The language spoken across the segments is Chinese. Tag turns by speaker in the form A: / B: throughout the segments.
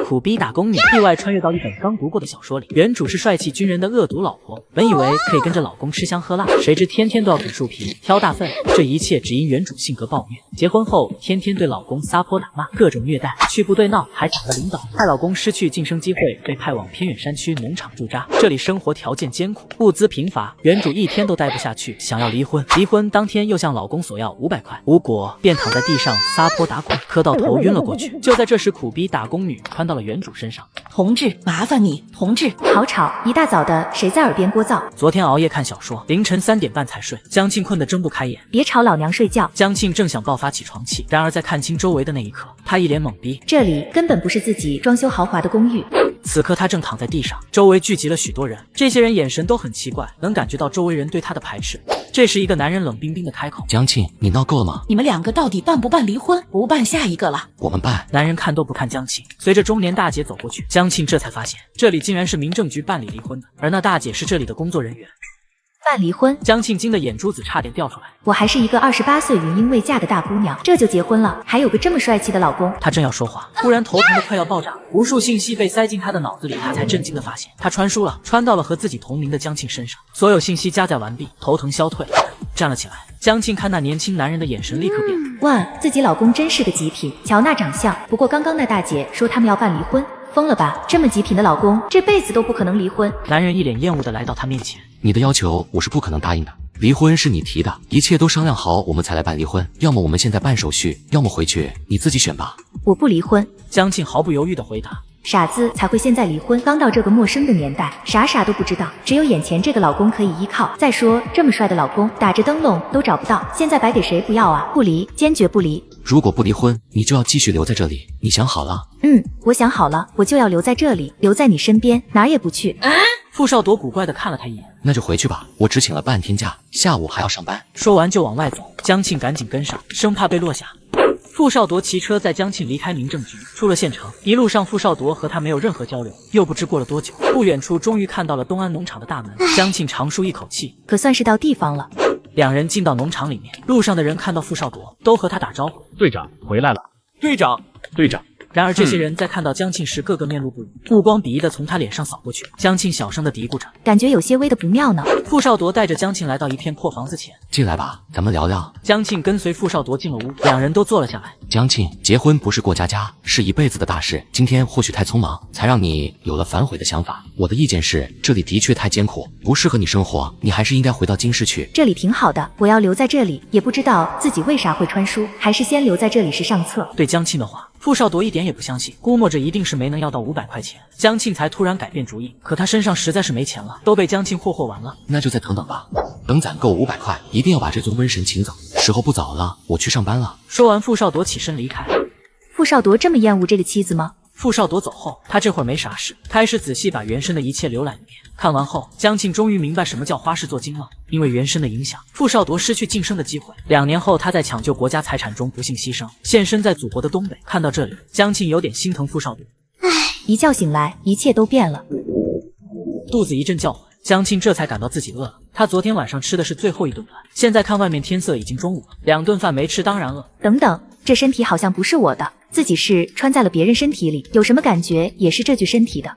A: 苦逼打工女意外穿越到一本刚读过的小说里，原主是帅气军人的恶毒老婆，本以为可以跟着老公吃香喝辣，谁知天天都要啃树皮、挑大粪，这一切只因原主性格暴虐，结婚后天天对老公撒泼打骂，各种虐待，去部队闹还打了领导，害老公失去晋升机会，被派往偏远山区农场驻扎，这里生活条件艰苦，物资贫乏，原主一天都待不下去，想要离婚。离婚当天又向老公索要500块，无果便躺在地上撒泼打滚，磕到头晕了过去。就在这时，苦逼打工女穿到了原主身上。
B: 同志，麻烦你，同志，
C: 好吵！一大早的，谁在耳边聒噪？
A: 昨天熬夜看小说，凌晨3点半才睡，江庆困得睁不开眼。
C: 别吵老娘睡觉！
A: 江庆正想爆发起床气，然而在看清周围的那一刻，他一脸懵逼，
C: 这里根本不是自己装修豪华的公寓。
A: 此刻他正躺在地上，周围聚集了许多人，这些人眼神都很奇怪，能感觉到周围人对他的排斥。这时一个男人冷冰冰的开口：
D: 江庆，你闹够了吗？
B: 你们2个到底办不办离婚？不办下一个了。
D: 我们办。
A: 男人看都不看江庆，随着中年大姐走过去，江庆这才发现这里竟然是民政局办理离婚的，而那大姐是这里的工作人员。
C: 办离婚？
A: 江庆惊得眼珠子差点掉出来。
C: 我还是一个28岁云英未嫁的大姑娘，这就结婚了，还有个这么帅气的老公。
A: 他正要说话，忽然头疼得快要爆炸，无数信息被塞进他的脑子里，他才震惊地发现他穿书了，穿到了和自己同名的江庆身上。所有信息加载完毕，头疼消退，站了起来。江庆看那年轻男人的眼神立刻变了。
C: 哇，自己老公真是个极品，瞧那长相。不过刚刚那大姐说他们要办离婚，疯了吧？这么极品的老公，这辈子都不可能离婚。
A: 男人一脸厌恶地来到他面前。
D: 你的要求我是不可能答应的，离婚是你提的，一切都商量好我们才来办离婚，要么我们现在办手续，要么回去，你自己选吧。
C: 我不离婚。
A: 江庆毫不犹豫地回答。
C: 傻子才会现在离婚，刚到这个陌生的年代，啥都不知道，只有眼前这个老公可以依靠。再说这么帅的老公，打着灯笼都找不到，现在摆给谁不要啊？不离，坚决不离。
D: 如果不离婚，你就要继续留在这里，你想好了？
C: 我想好了，我就要留在这里，留在你身边，哪儿也不去。
A: 傅少铎古怪地看了他一眼。
D: 那就回去吧，我只请了半天假，下午还要上班。
A: 说完就往外走，江庆赶紧跟上，生怕被落下。傅少铎骑车载江庆离开民政局，出了县城。一路上，傅少铎和他没有任何交流。又不知过了多久，不远处终于看到了东安农场的大门。江庆长舒一口气，
C: 可算是到地方了。
A: 两人进到农场里面，路上的人看到傅少铎，都和他打招呼：“
E: 队长回来了。”“
A: 队长，
E: 队长。”
A: 然而这些人在看到江庆时，个个面露不悦，目光鄙夷地从他脸上扫过去。江庆小声地嘀咕着，
C: 感觉有些微的不妙呢。
A: 傅少铎带着江庆来到一片破房子前，
D: 进来吧，咱们聊聊。
A: 江庆跟随傅少铎进了屋，两人都坐了下来。
D: 江庆，结婚不是过家家，是一辈子的大事。今天或许太匆忙，才让你有了反悔的想法。我的意见是，这里的确太艰苦，不适合你生活，你还是应该回到京市去。
C: 这里挺好的，我要留在这里，也不知道自己为啥会穿书，还是先留在这里是上策。
A: 对江庆的话，傅少铎一点也不相信，估摸着一定是没能要到500块钱，江庆才突然改变主意。可他身上实在是没钱了，都被江庆霍霍完了。
D: 那就再等等吧，等攒够500块，一定要把这尊瘟神请走。时候不早了，我去上班了。
A: 说完，傅少铎起身离开。
C: 傅少铎这么厌恶这个妻子吗？
A: 傅少铎走后，他这会儿没啥事，开始仔细把原神的一切浏览一遍。看完后，江庆终于明白什么叫花式做精了。因为原神的影响，傅少铎失去晋升的机会。2年后，他在抢救国家财产中不幸牺牲，现身在祖国的东北。看到这里，江庆有点心疼傅少铎。
C: 一觉醒来，一切都变了。
A: 肚子一阵叫唤，江庆这才感到自己饿了。他昨天晚上吃的是最后一顿饭，现在看外面天色已经中午了，2顿饭没吃，当然饿。
C: 等等，这身体好像不是我的，自己是穿在了别人身体里，有什么感觉也是这具身体的。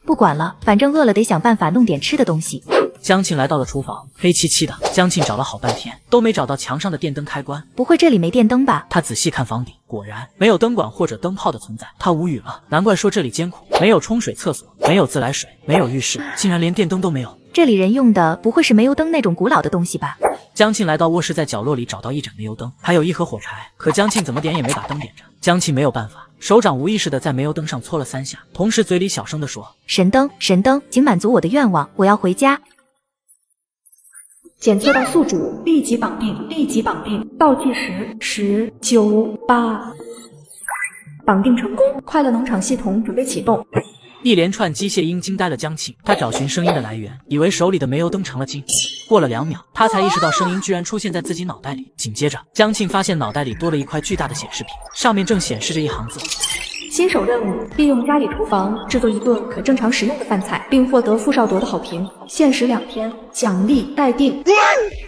C: 不管了，反正饿了得想办法弄点吃的东西。
A: 江庆来到了厨房，黑漆漆的。江庆找了好半天，都没找到墙上的电灯开关。
C: 不会这里没电灯吧？
A: 他仔细看房顶，果然没有灯管或者灯泡的存在。他无语了，难怪说这里艰苦，没有冲水厕所，没有自来水，没有浴室，竟然连电灯都没有。
C: 这里人用的不会是煤油灯那种古老的东西吧？
A: 江庆来到卧室，在角落里找到一盏煤油灯，还有一盒火柴，可江庆怎么点也没把灯点着。江庆没有办法，手掌无意识的在煤油灯上搓了3下，同时嘴里小声地说：“
C: 神灯，神灯，请满足我的愿望，我要回家。”
F: 检测到宿主，立即绑定，立即绑定，倒计时10、9、8，绑定成功，快乐农场系统准备启动。
A: 一连串机械音惊呆了江庆，他找寻声音的来源，以为手里的煤油灯成了精。过了2秒，他才意识到声音居然出现在自己脑袋里。紧接着，江庆发现脑袋里多了一块巨大的显示屏，上面正显示着一行字：
F: 新手任务：利用家里厨房制作一顿可正常食用的饭菜，并获得傅少铎的好评。限时2天，奖励待定。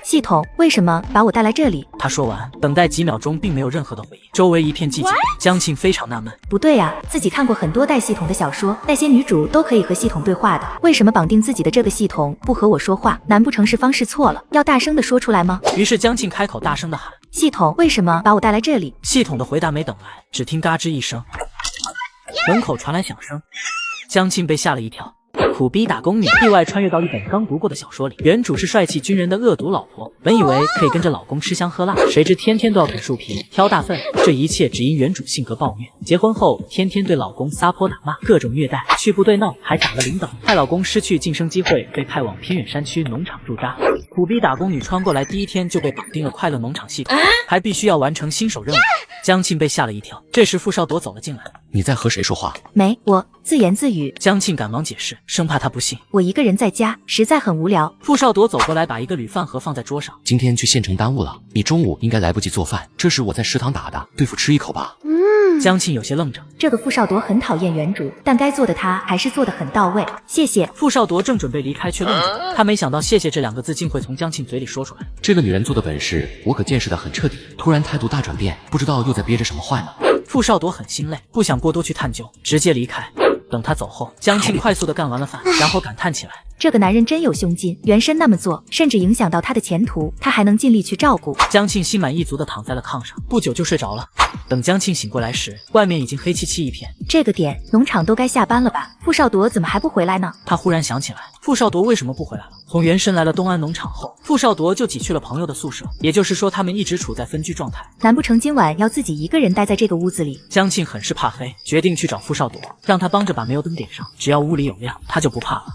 C: 系统为什么把我带来这里？
A: 他说完，等待几秒钟，并没有任何的回应，周围一片寂静。江庆非常纳闷，
C: 不对啊，自己看过很多带系统的小说，那些女主都可以和系统对话的，为什么绑定自己的这个系统不和我说话？难不成是方式错了？要大声的说出来吗？
A: 于是江庆开口大声的喊：
C: 系统为什么把我带来这里？
A: 系统的回答没等来，只听嘎吱一声，门口传来响声，江庆被吓了一跳。苦逼打工女意外穿越到一本刚读过的小说里，原主是帅气军人的恶毒老婆，本以为可以跟着老公吃香喝辣，谁知天天都要啃树皮、挑大粪，这一切只因原主性格暴虐。结婚后天天对老公撒泼打骂，各种虐待，去部队闹还打了领导，害老公失去晋升机会，被派往偏远山区农场驻扎。苦逼打工女穿过来第一天就被绑定了快乐农场系统，还必须要完成新手任务。江庆被吓了一跳，这时傅少铎走了进来。
D: 你在和谁说话？
C: 没，我自言自语。
A: 江庆赶忙解释，生怕他不信。
C: 我一个人在家，实在很无聊。
A: 傅少铎走过来，把一个铝饭盒放在桌上。
D: 今天去县城耽误了，你中午应该来不及做饭，这是我在食堂打的，对付吃一口吧。
A: 江庆有些愣着，
C: 这个傅少铎很讨厌原主，但该做的他还是做得很到位。谢谢。
A: 傅少铎正准备离开，却愣住，他没想到谢谢这2个字竟会从江庆嘴里说出来。
D: 这个女人做的本事，我可见识得很彻底，突然态度大转变，不知道又在憋着什么坏呢。
A: 傅少铎很心累，不想过多去探究，直接离开。等他走后，江庆快速地干完了饭，然后感叹起来：
C: 这个男人真有胸襟，原身那么做，甚至影响到他的前途，他还能尽力去照顾。
A: 江庆心满意足地躺在了炕上，不久就睡着了。等江庆醒过来时，外面已经黑漆漆一片。
C: 这个点，农场都该下班了吧？傅少铎怎么还不回来呢？
A: 他忽然想起来，傅少铎为什么不回来了？从原身来了东安农场后，傅少铎就挤去了朋友的宿舍，也就是说，他们一直处在分居状态。
C: 难不成今晚要自己一个人待在这个屋子里？
A: 江庆很是怕黑，决定去找傅少铎，让他帮着把煤油灯点上，只要屋里有亮，他就不怕了。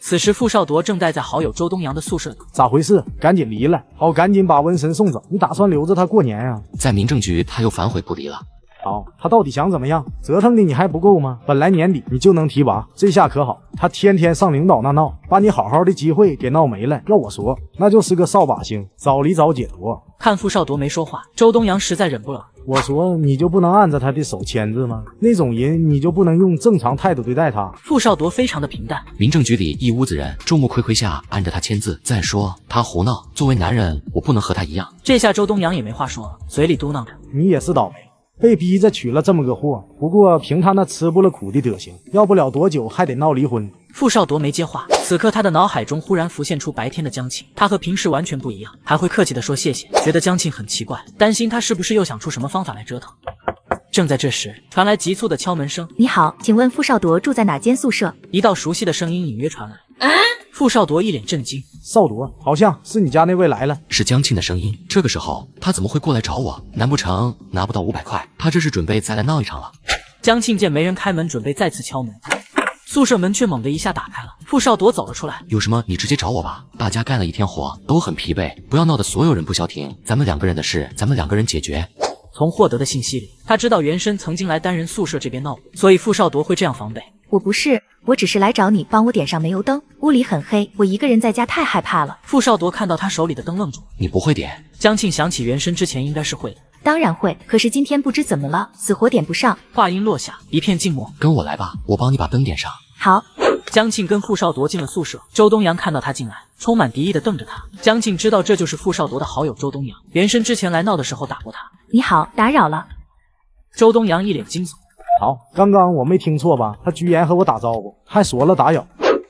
A: 此时傅少铎正待在好友周东阳的宿舍里。
E: 咋回事？赶紧离了，好，赶紧把瘟神送走。你打算留着他过年啊？
D: 在民政局他又反悔不离了。
E: 好，他到底想怎么样？折腾的你还不够吗？本来年底你就能提拔，这下可好，他天天上领导那闹，把你好好的机会给闹没了。要我说，那就是个扫把星，早离早解脱。
A: 看傅少铎没说话，周东阳实在忍不了。
E: 我说你就不能按着他的手签字吗？那种人你就不能用正常态度对待他？
A: 傅少铎非常的平淡。
D: 民政局里一屋子人，众目睽睽下按着他签字。再说他胡闹，作为男人，我不能和他一样。
A: 这下周东阳也没话说了，嘴里嘟囔着：
E: 你也是倒霉，被逼着娶了这么个货。不过凭他那吃不了苦的德行，要不了多久还得闹离婚。
A: 傅少铎没接话，此刻他的脑海中忽然浮现出白天的江庆，他和平时完全不一样，还会客气地说谢谢，觉得江庆很奇怪，担心他是不是又想出什么方法来折腾。正在这时，传来急促的敲门声。
C: 你好，请问傅少铎住在哪间宿舍？
A: 一道熟悉的声音隐约传来。傅少铎一脸震惊，
E: 少铎，好像是你家那位来了。
D: 是江庆的声音。这个时候他怎么会过来找我？难不成拿不到500块？他这是准备再来闹一场了？
A: 江庆见没人开门，准备再次敲门，宿舍门却猛地一下打开了。傅少铎走了出来。
D: 有什么你直接找我吧，大家干了一天活都很疲惫，不要闹得所有人不消停，咱们2个人的事咱们2个人解决。
A: 从获得的信息里，他知道原身曾经来单人宿舍这边闹过，所以傅少铎会这样防备。
C: 我不是，我只是来找你帮我点上煤油灯，屋里很黑，我一个人在家太害怕了。
A: 傅少铎看到他手里的灯愣住。
D: 你不会点？
A: 江庆想起原身之前应该是会的。
C: 当然会，可是今天不知怎么了，死活点不上。
A: 话音落下，一片静默。
D: 跟我来吧，我帮你把灯点上。
C: 好。
A: 江庆跟傅少铎进了宿舍，周东阳看到他进来，充满敌意地瞪着他。江庆知道这就是傅少铎的好友周东阳，原身之前来闹的时候打过他。
C: 你好，打扰了。
A: 周东阳一脸惊悚。
E: 好，刚刚我没听错吧？他居然和我打招呼，还说了打扰。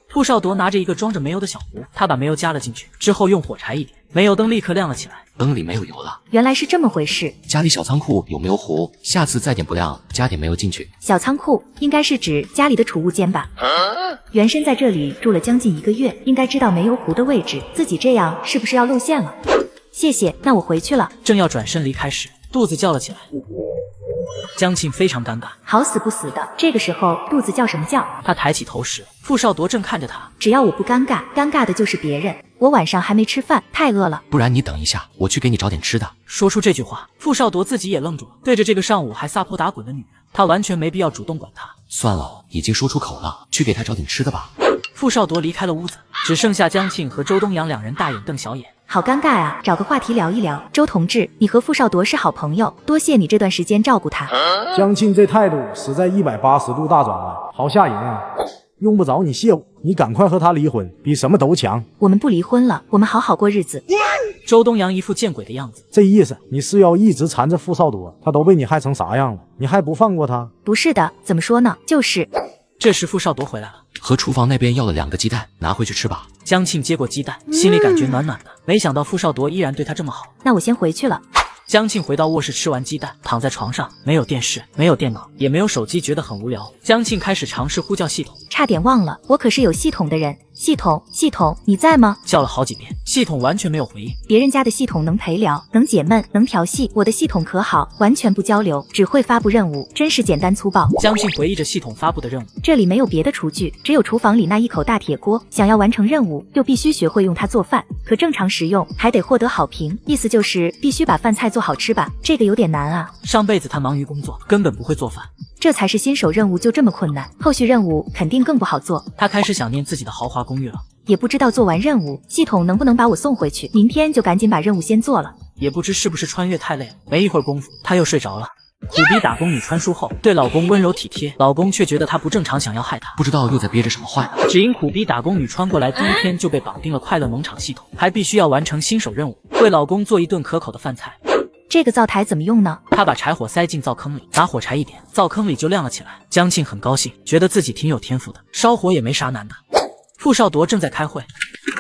A: 傅少铎拿着一个装着煤油的小壶，他把煤油加了进去，之后用火柴一点，煤油灯立刻亮了起来。
D: 灯里没有油了，
C: 原来是这么回事。
D: 家里小仓库有煤油壶，下次再点不亮，加点煤油进去。
C: 小仓库应该是指家里的储物间吧？原身在这里住了将近1个月，应该知道煤油壶的位置，自己这样是不是要露馅了？谢谢，那我回去了。
A: 正要转身离开时，肚子叫了起来。江庆非常尴尬，
C: 好死不死的，这个时候肚子叫什么叫？
A: 他抬起头时，傅少铎正看着他。
C: 只要我不尴尬，尴尬的就是别人。我晚上还没吃饭，太饿了。
D: 不然你等一下，我去给你找点吃的。
A: 说出这句话，傅少铎自己也愣住了。对着这个上午还撒泼打滚的女人，他完全没必要主动管她。
D: 算了，已经说出口了，去给他找点吃的吧。
A: 傅少铎离开了屋子，只剩下江庆和周东阳2人大眼瞪小眼。
C: 好尴尬啊，找个话题聊一聊。周同志，你和傅少铎是好朋友，多谢你这段时间照顾他。
E: 江庆这态度实在180度大转弯，好吓人啊！用不着你谢我，你赶快和他离婚，比什么都强。
C: 我们不离婚了，我们好好过日子。
A: 周东阳一副见鬼的样子。
E: 这意思你是要一直缠着傅少铎，他都被你害成啥样了，你还不放过他？
C: 不是的，怎么说呢？就是。
A: 这时傅少铎回来了，
D: 和厨房那边要了2个鸡蛋，拿回去吃吧。
A: 江庆接过鸡蛋，心里感觉暖暖的，没想到傅少铎依然对他这么好。
C: 那我先回去了。
A: 江庆回到卧室，吃完鸡蛋，躺在床上，没有电视，没有电脑，也没有手机，觉得很无聊。江庆开始尝试呼叫系统，
C: 差点忘了，我可是有系统的人。系统，系统，你在吗？
A: 叫了好几遍，系统完全没有回应。
C: 别人家的系统能陪聊，能解闷，能调戏，我的系统可好，完全不交流，只会发布任务，真是简单粗暴。
A: 江庆回忆着系统发布的任务，
C: 这里没有别的厨具，只有厨房里那一口大铁锅，想要完成任务，就必须学会用它做饭，可正常食用还得获得好评，意思就是必须把饭菜做好吃吧，这个有点难啊。
A: 上辈子他忙于工作，根本不会做饭。
C: 这才是新手任务就这么困难，后续任务肯定更不好做。
A: 他开始想念自己的豪华公寓了，
C: 也不知道做完任务系统能不能把我送回去，明天就赶紧把任务先做了。
A: 也不知是不是穿越太累了，没一会儿功夫他又睡着了。苦逼打工女穿书后对老公温柔体贴，老公却觉得她不正常，想要害她，
D: 不知道又在憋着什么坏呢。
A: 只因苦逼打工女穿过来第一天就被绑定了快乐农场系统，还必须要完成新手任务，为老公做一顿可口的饭菜。
C: 这个灶台怎么用呢？
A: 他把柴火塞进灶坑里，拿火柴一点，灶坑里就亮了起来。江庆很高兴，觉得自己挺有天赋的，烧火也没啥难的。傅少铎正在开会，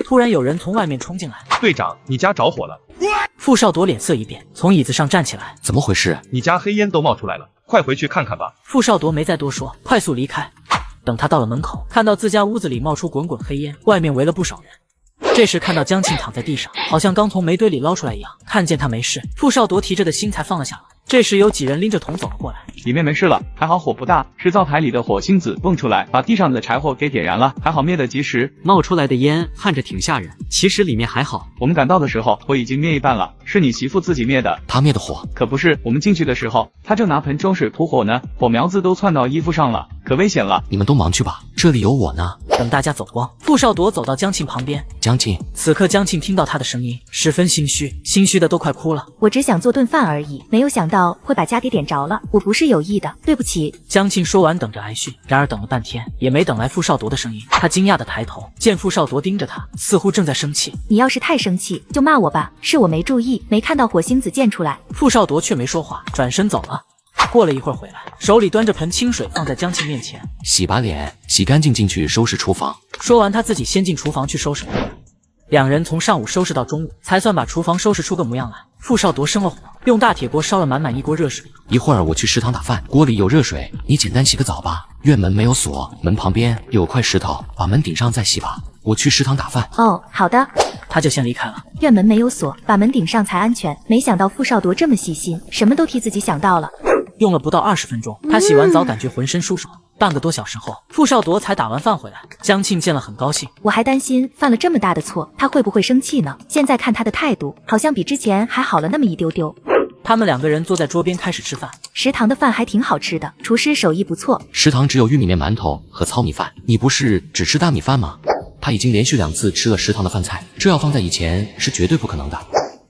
A: 突然有人从外面冲进来。
G: 队长，你家着火了！
A: 傅少铎脸色一变，从椅子上站起来。
D: 怎么回事？
G: 你家黑烟都冒出来了，快回去看看吧。
A: 傅少铎没再多说，快速离开。等他到了门口，看到自家屋子里冒出滚滚黑烟，外面围了不少人。这时看到江庆躺在地上，好像刚从煤堆里捞出来一样。看见他没事，傅少铎提着的心才放了下来。这时有几人拎着桶走了过来，
H: 里面没事了，还好火不大，是灶台里的火星子蹦出来，把地上的柴火给点燃了，还好灭得及时。
I: 冒出来的烟看着挺吓人，其实里面还好。
H: 我们赶到的时候，火已经灭一半了，是你媳妇自己灭的。
D: 她灭的火？
H: 可不是，我们进去的时候，她正拿盆装水扑火呢，火苗子都窜到衣服上了，可危险了。
D: 你们都忙去吧，这里有我呢。
A: 等大家走光，傅少铎走到江庆旁边。
D: 江庆，
A: 此刻江庆听到他的声音，十分心虚，心虚的都快哭了。
C: 我只想做顿饭而已，没有想到会把家给点着了，我不是有意的，对不起。
A: 江庆说完，等着挨训，然而等了半天也没等来傅少铎的声音。他惊讶的抬头，见傅少铎盯着他，似乎正在生气。
C: 你要是太生气，就骂我吧，是我没注意，没看到火星子溅出来。
A: 傅少铎却没说话，转身走了。过了一会儿回来，手里端着盆清水放在江庆面前，
D: 洗把脸，洗干净进去收拾厨房。
A: 说完他自己先进厨房去收拾。两人从上午收拾到中午，才算把厨房收拾出个模样来。傅少铎生了火，用大铁锅烧了满满一锅热水。
D: 一会儿我去食堂打饭，锅里有热水，你简单洗个澡吧。院门没有锁，门旁边有块石头，把门顶上再洗吧。我去食堂打饭。
C: 哦，好的。
A: 他就先离开了。
C: 院门没有锁，把门顶上才安全。没想到傅少铎这么细心，什么都替自己想到了。
A: 用了不到20分钟，他洗完澡感觉浑身舒爽。半个多小时后，傅少铎才打完饭回来。江庆见了很高兴，
C: 我还担心犯了这么大的错，他会不会生气呢？现在看他的态度，好像比之前还好了那么一丢丢。
A: 他们两个人坐在桌边开始吃饭。
C: 食堂的饭还挺好吃的，厨师手艺不错。
D: 食堂只有玉米面馒头和糙米饭，你不是只吃大米饭吗？他已经连续2次吃了食堂的饭菜，这要放在以前是绝对不可能的。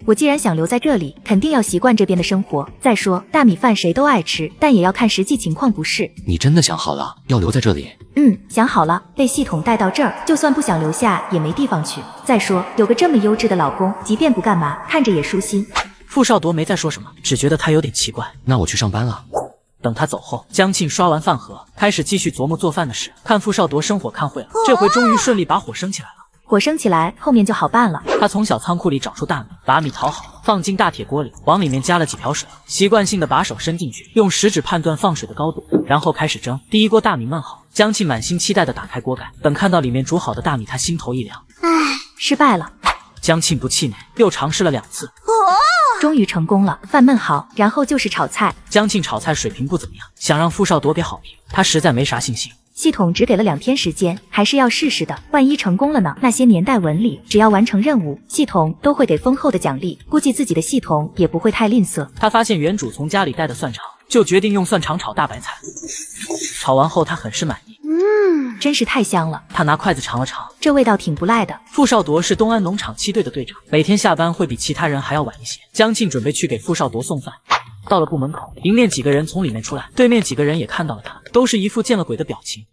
C: 我既然想留在这里，肯定要习惯这边的生活。再说大米饭谁都爱吃，但也要看实际情况，不是？
D: 你真的想好了要留在这里？
C: 想好了，被系统带到这儿，就算不想留下也没地方去。再说有个这么优质的老公，即便不干嘛，看着也舒心。
A: 傅少铎没再说什么，只觉得他有点奇怪。
D: 那我去上班了。
A: 等他走后，江庆刷完饭盒，开始继续琢磨做饭的事。看傅少铎生火看会了，这回终于顺利把火升起来了。
C: 火升起来，后面就好办了。
A: 他从小仓库里找出大米，把米淘好，放进大铁锅里，往里面加了几瓢水，习惯性的把手伸进去，用食指判断放水的高度，然后开始蒸。第一锅大米焖好，江庆满心期待的打开锅盖，等看到里面煮好的大米，他心头一凉。
C: 失败了。
A: 江庆不气馁，又尝试了2次。
C: 终于成功了，饭焖好，然后就是炒菜。
A: 江庆炒菜水平不怎么样，想让傅少铎给好评，他实在没啥信心。
C: 系统只给了2天时间，还是要试试的，万一成功了呢？那些年代文里，只要完成任务，系统都会给丰厚的奖励，估计自己的系统也不会太吝啬。
A: 他发现原主从家里带的蒜肠，就决定用蒜肠炒大白菜。炒完后他很是满意。
C: 真是太香了。
A: 他拿筷子尝了尝，
C: 这味道挺不赖的。
A: 傅少铎是东安农场七队的队长，每天下班会比其他人还要晚一些。江庆准备去给傅少铎送饭，到了部门口，迎面几个人从里面出来，对面几个人也看到了他，都是一副见了鬼的表情。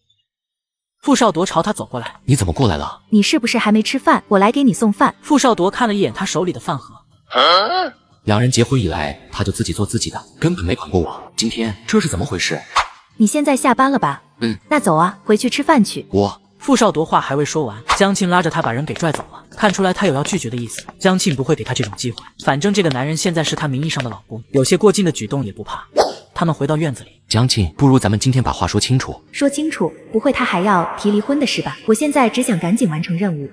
A: 傅少铎朝他走过来，
D: 你怎么过来了？
C: 你是不是还没吃饭？我来给你送饭。
A: 傅少铎看了一眼他手里的饭盒。
D: 两人结婚以来，他就自己做自己的，根本没管过我。今天这是怎么回事？
C: 你现在下班了吧？那走啊，回去吃饭去。
A: 傅少铎话还未说完，江庆拉着他把人给拽走了。看出来他有要拒绝的意思，江庆不会给他这种机会。反正这个男人现在是他名义上的老公，有些过劲的举动也不怕。他们回到院子里，
D: 江庆，不如咱们今天把话说清楚。
C: 说清楚？不会他还要提离婚的是吧？我现在只想赶紧完成任务。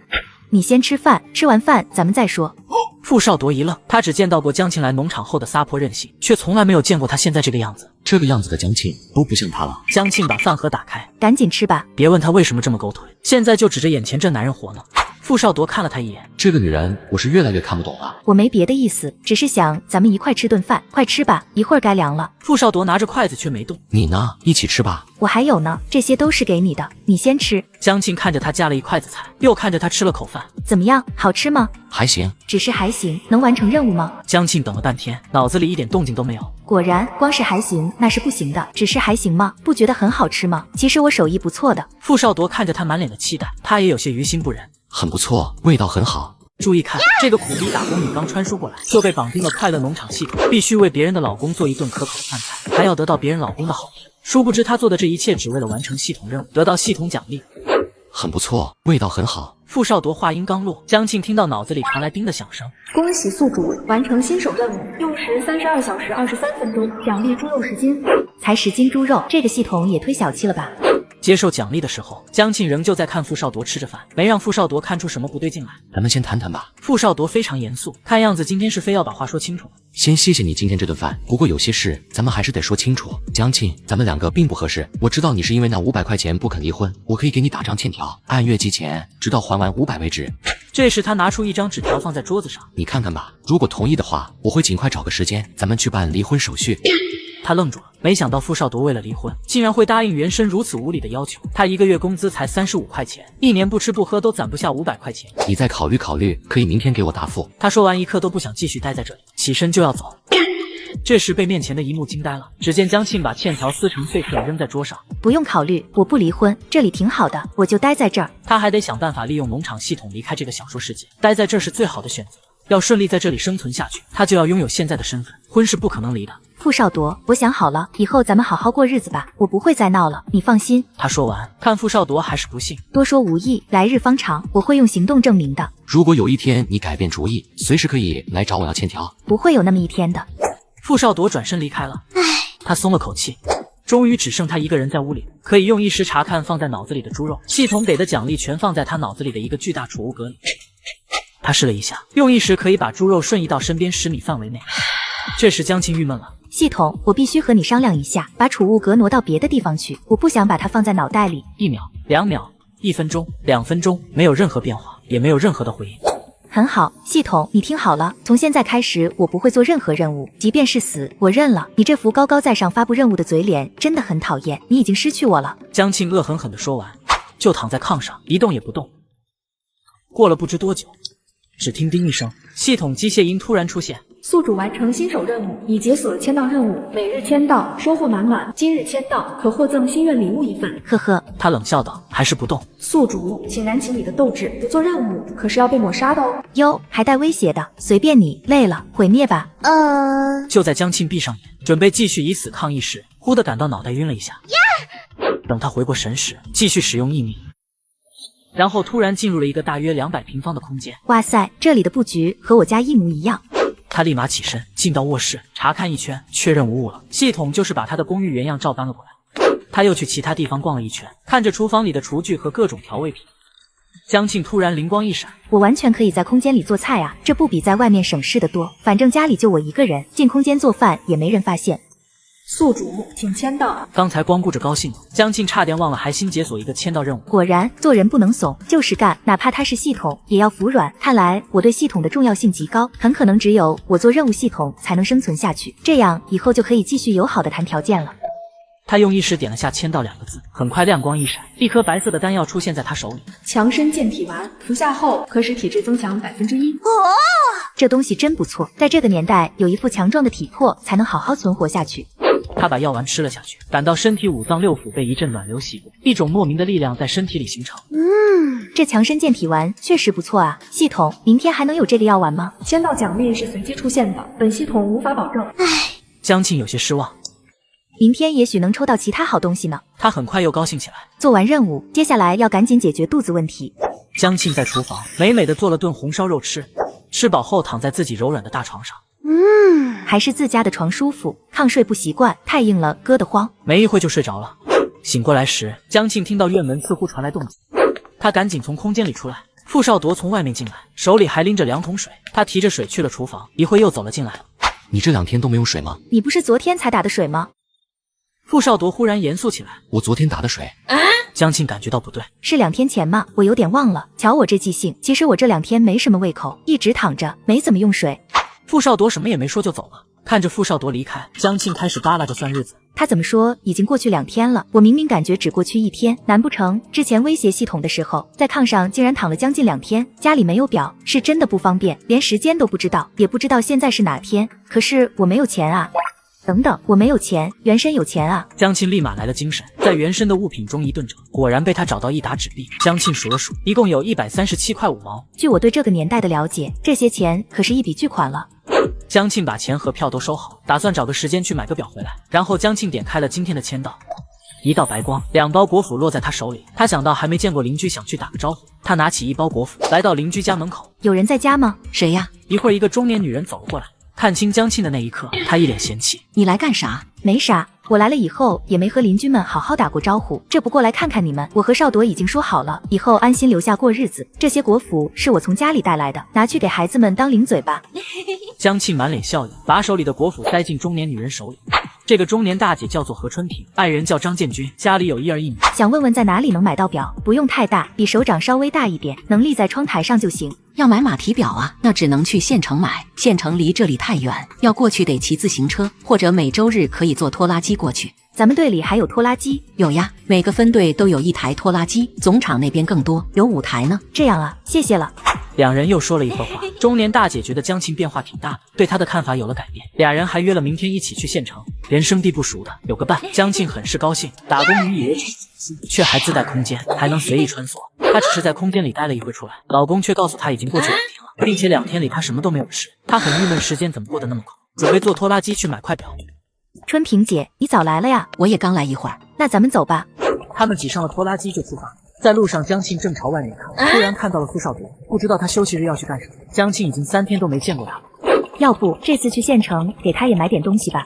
C: 你先吃饭，吃完饭咱们再说。
A: 傅少铎一愣，他只见到过江庆来农场后的撒泼任性，却从来没有见过他现在这个样子。
D: 这个样子的江庆都不像他了。
A: 江庆把饭盒打开，
C: 赶紧吃吧。
A: 别问他为什么这么狗腿，现在就指着眼前这男人活呢。傅少铎看了他一眼，
D: 这个女人我是越来越看不懂了。
C: 我没别的意思，只是想咱们一块吃顿饭，快吃吧，一会儿该凉了。
A: 傅少铎拿着筷子却没动。
D: 你呢？一起吃吧。
C: 我还有呢，这些都是给你的，你先吃。
A: 江庆看着他夹了一筷子菜，又看着他吃了口饭，
C: 怎么样，好吃吗？
D: 还行，
C: 只是还行，能完成任务吗？
A: 江庆等了半天，脑子里一点动静都没有。
C: 果然，光是还行那是不行的，只是还行吗？不觉得很好吃吗？其实我手艺不错的。
A: 傅少铎看着他满脸的期待，他也有些于心不忍。
D: 很不错，味道很好。
A: 注意看，这个苦逼打工女刚穿梭过来，就被绑定了快乐农场系统，必须为别人的老公做一顿可口的饭菜，还要得到别人老公的好评。殊不知她做的这一切只为了完成系统任务，得到系统奖励。
D: 很不错，味道很好。
A: 傅少铎话音刚落，江庆听到脑子里传来叮的响声。
F: 恭喜宿主完成新手任务，用时32小时23分钟，奖励猪肉10斤。
C: 才10斤猪肉，这个系统也忒小气了吧？
A: 接受奖励的时候，江庆仍旧在看傅少铎吃着饭，没让傅少铎看出什么不对劲来。
D: 咱们先谈谈吧。
A: 傅少铎非常严肃，看样子今天是非要把话说清楚了。
D: 先谢谢你今天这顿饭，不过有些事咱们还是得说清楚。江庆，咱们两个并不合适。我知道你是因为那500块钱不肯离婚，我可以给你打张欠条，按月计钱，直到还完500为止。
A: 这时他拿出一张纸条放在桌子上，
D: 你看看吧，如果同意的话，我会尽快找个时间，咱们去办离婚手续。
A: 他愣住了，没想到傅少铎为了离婚，竟然会答应原身如此无理的要求。他一个月工资才35块钱，一年不吃不喝都攒不下500块钱。
D: 你再考虑考虑，可以明天给我答复。
A: 他说完一刻都不想继续待在这里，起身就要走。这时被面前的一幕惊呆了，只见江庆把欠条撕成碎片扔在桌上。
C: 不用考虑，我不离婚，这里挺好的，我就待在这儿。
A: 他还得想办法利用农场系统离开这个小说世界，待在这是最好的选择。要顺利在这里生存下去，他就要拥有现在的身份，婚是不可能离的。
C: 傅少铎，我想好了，以后咱们好好过日子吧，我不会再闹了，你放心。
A: 他说完，看傅少铎还是不信，
C: 多说无益，来日方长，我会用行动证明的。
D: 如果有一天你改变主意，随时可以来找我要欠条。
C: 不会有那么一天的。
A: 傅少铎转身离开了，他松了口气。终于只剩他一个人在屋里，可以用一时查看放在脑子里的猪肉，系统给的奖励全放在他脑子里的一个巨大储物格里。他试了一下，用一时可以把猪肉瞬移到身边10米范围内。这时江庆郁闷了，
C: 系统，我必须和你商量一下，把储物格挪到别的地方去，我不想把它放在脑袋里。
A: 1秒、2秒、1分钟、2分钟，没有任何变化，也没有任何的回应。
C: 很好，系统，你听好了，从现在开始，我不会做任何任务，即便是死，我认了。你这副高高在上发布任务的嘴脸真的很讨厌，你已经失去我了。
A: 江庆恶狠狠地说完，就躺在炕上一动也不动。过了不知多久，只听叮一声，系统机械音突然出现。
F: 宿主完成新手任务，已解锁签到任务，每日签到，收获满满。今日签到，可获赠心愿礼物1份。
C: 呵呵，
A: 他冷笑道，还是不动。
F: 宿主，请燃起你的斗志，不做任务可是要被抹杀的哦。
C: 哟，还带威胁的，随便你，累了毁灭吧。
A: 就在江庆闭上眼，准备继续以死抗议时，忽地感到脑袋晕了一下。等他回过神时，继续使用意念。然后突然进入了一个大约200平方的空间。
C: 哇塞，这里的布局和我家一模一样。
A: 他立马起身，进到卧室查看一圈，确认无误了。系统就是把他的公寓原样照搬了过来。他又去其他地方逛了一圈，看着厨房里的厨具和各种调味品。江庆突然灵光一闪，
C: 我完全可以在空间里做菜啊，这不比在外面省事的多。反正家里就我一个人，进空间做饭也没人发现。
F: 宿主，请签到。
A: 刚才光顾着高兴，江庆差点忘了还新解锁一个签到任务。
C: 果然，做人不能怂，就是干，哪怕他是系统，也要服软。看来我对系统的重要性极高，很可能只有我做任务系统才能生存下去，这样以后就可以继续友好的谈条件了。
A: 他用意识点了下签到2个字，很快亮光一闪，一颗白色的丹药出现在他手里。
F: 强身健体丸，服下后可使体质增强1%。
C: 这东西真不错，在这个年代有一副强壮的体魄，才能好好存活下去。
A: 他把药丸吃了下去，感到身体5脏6腑被一阵暖流洗过，一种莫名的力量在身体里形成。
C: 这强身健体丸确实不错啊。系统，明天还能有这个药丸吗？
F: 签到奖励是随机出现的，本系统无法保证。
A: 江庆有些失望。
C: 明天也许能抽到其他好东西呢。
A: 他很快又高兴起来。
C: 做完任务，接下来要赶紧解决肚子问题。
A: 江庆在厨房美美的做了顿红烧肉吃，吃饱后躺在自己柔软的大床上。
C: 还是自家的床舒服，炕睡不习惯，太硬了，硌得慌。
A: 没一会就睡着了。醒过来时，江庆听到院门似乎传来动静，他赶紧从空间里出来。傅少铎从外面进来，手里还拎着2桶水，他提着水去了厨房，一会又走了进来。
D: 你这2天都没用水吗？
C: 你不是昨天才打的水吗？
A: 傅少铎忽然严肃起来。
D: 我昨天打的水。
A: 江庆感觉到不对，
C: 是2天前吗？我有点忘了。瞧我这记性，其实我这2天没什么胃口，一直躺着，没怎么用水。
A: 傅少铎什么也没说就走了。看着傅少铎离开，江庆开始扒拉着算日子。
C: 他怎么说已经过去2天了？我明明感觉只过去1天，难不成之前威胁系统的时候，在炕上竟然躺了将近2天？家里没有表，是真的不方便，连时间都不知道，也不知道现在是哪天。可是我没有钱啊！等等，我没有钱，原身有钱啊！
A: 江庆立马来了精神，在原身的物品中一顿找，果然被他找到一沓纸币。江庆数了数，一共有137块5毛。
C: 据我对这个年代的了解，这些钱可是一笔巨款了。
A: 江庆把钱和票都收好，打算找个时间去买个表回来。然后江庆点开了今天的签到，一道白光，2包国府落在他手里。他想到还没见过邻居，想去打个招呼。他拿起1包国府，来到邻居家门口。
C: 有人在家吗？谁呀？
A: 一会儿，一个中年女人走了过来。看清江庆的那一刻，他一脸嫌弃：“
B: 你来干啥？”
C: 没啥，我来了以后也没和邻居们好好打过招呼，这不过来看看你们。我和少铎已经说好了，以后安心留下过日子。这些国府是我从家里带来的，拿去给孩子们当零嘴吧。
A: 江庆满脸笑意，把手里的国府塞进中年女人手里。这个中年大姐叫做何春平，爱人叫张建军，家里有1儿1女。
C: 想问问在哪里能买到表？不用太大，比手掌稍微大一点，能立在窗台上就行。
B: 要买马蹄表啊，那只能去县城买，县城离这里太远，要过去得骑自行车，或者每周日可以坐拖拉机过去。
C: 咱们队里还有拖拉机？
B: 有呀，每个分队都有1台拖拉机，总场那边更多，有5台呢。
C: 这样啊，谢谢了。
A: 2人又说了一会儿话，中年大姐觉得江庆变化挺大的，对他的看法有了改变。2人还约了明天一起去县城，人生地不熟的有个伴，江庆很是高兴。打工女以为却还自带空间，还能随意穿梭。她只是在空间里待了一会出来，老公却告诉她已经过去2天了，并且2天里她什么都没有吃。她很郁闷，时间怎么过得那么快？准备坐拖拉机去买块表。
C: 春萍姐，你早来了呀？
B: 我也刚来一会儿。
C: 那咱们走吧。
A: 他们挤上了拖拉机就出发。在路上，江庆正朝外面看，突然看到了傅少铎，不知道他休息日要去干什么。江庆已经3天都没见过他了，
C: 要不这次去县城给他也买点东西吧。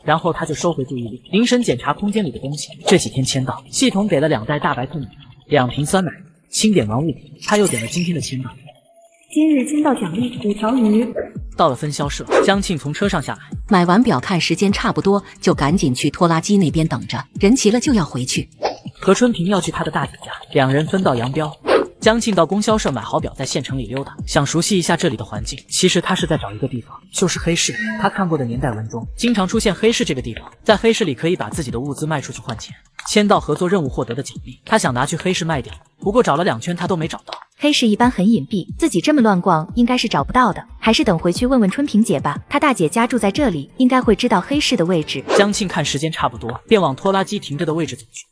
A: 然后他就收回注意力，凝神检查空间里的东西。这几天签到，系统给了2袋大白兔奶，2瓶酸奶，清点完物品，他又点了今天的签到。
F: 今日签到奖励5条鱼。
A: 到了分销社，江庆从车上下来，
B: 买完表看时间差不多，就赶紧去拖拉机那边等着，人齐了就要回去。
A: 何春平要去他的大姐家，2人分道扬镳。江庆到供销社买好表，在县城里溜达，想熟悉一下这里的环境。其实他是在找一个地方，就是黑市。他看过的年代文中，经常出现黑市这个地方，在黑市里可以把自己的物资卖出去换钱，签到合作任务获得的奖励，他想拿去黑市卖掉，不过找了2圈他都没找到。
C: 黑市一般很隐蔽，自己这么乱逛应该是找不到的，还是等回去问问春萍姐吧。她大姐家住在这里，应该会知道黑市的位置。
A: 江庆看时间差不多，便往拖拉机停着的位置走去。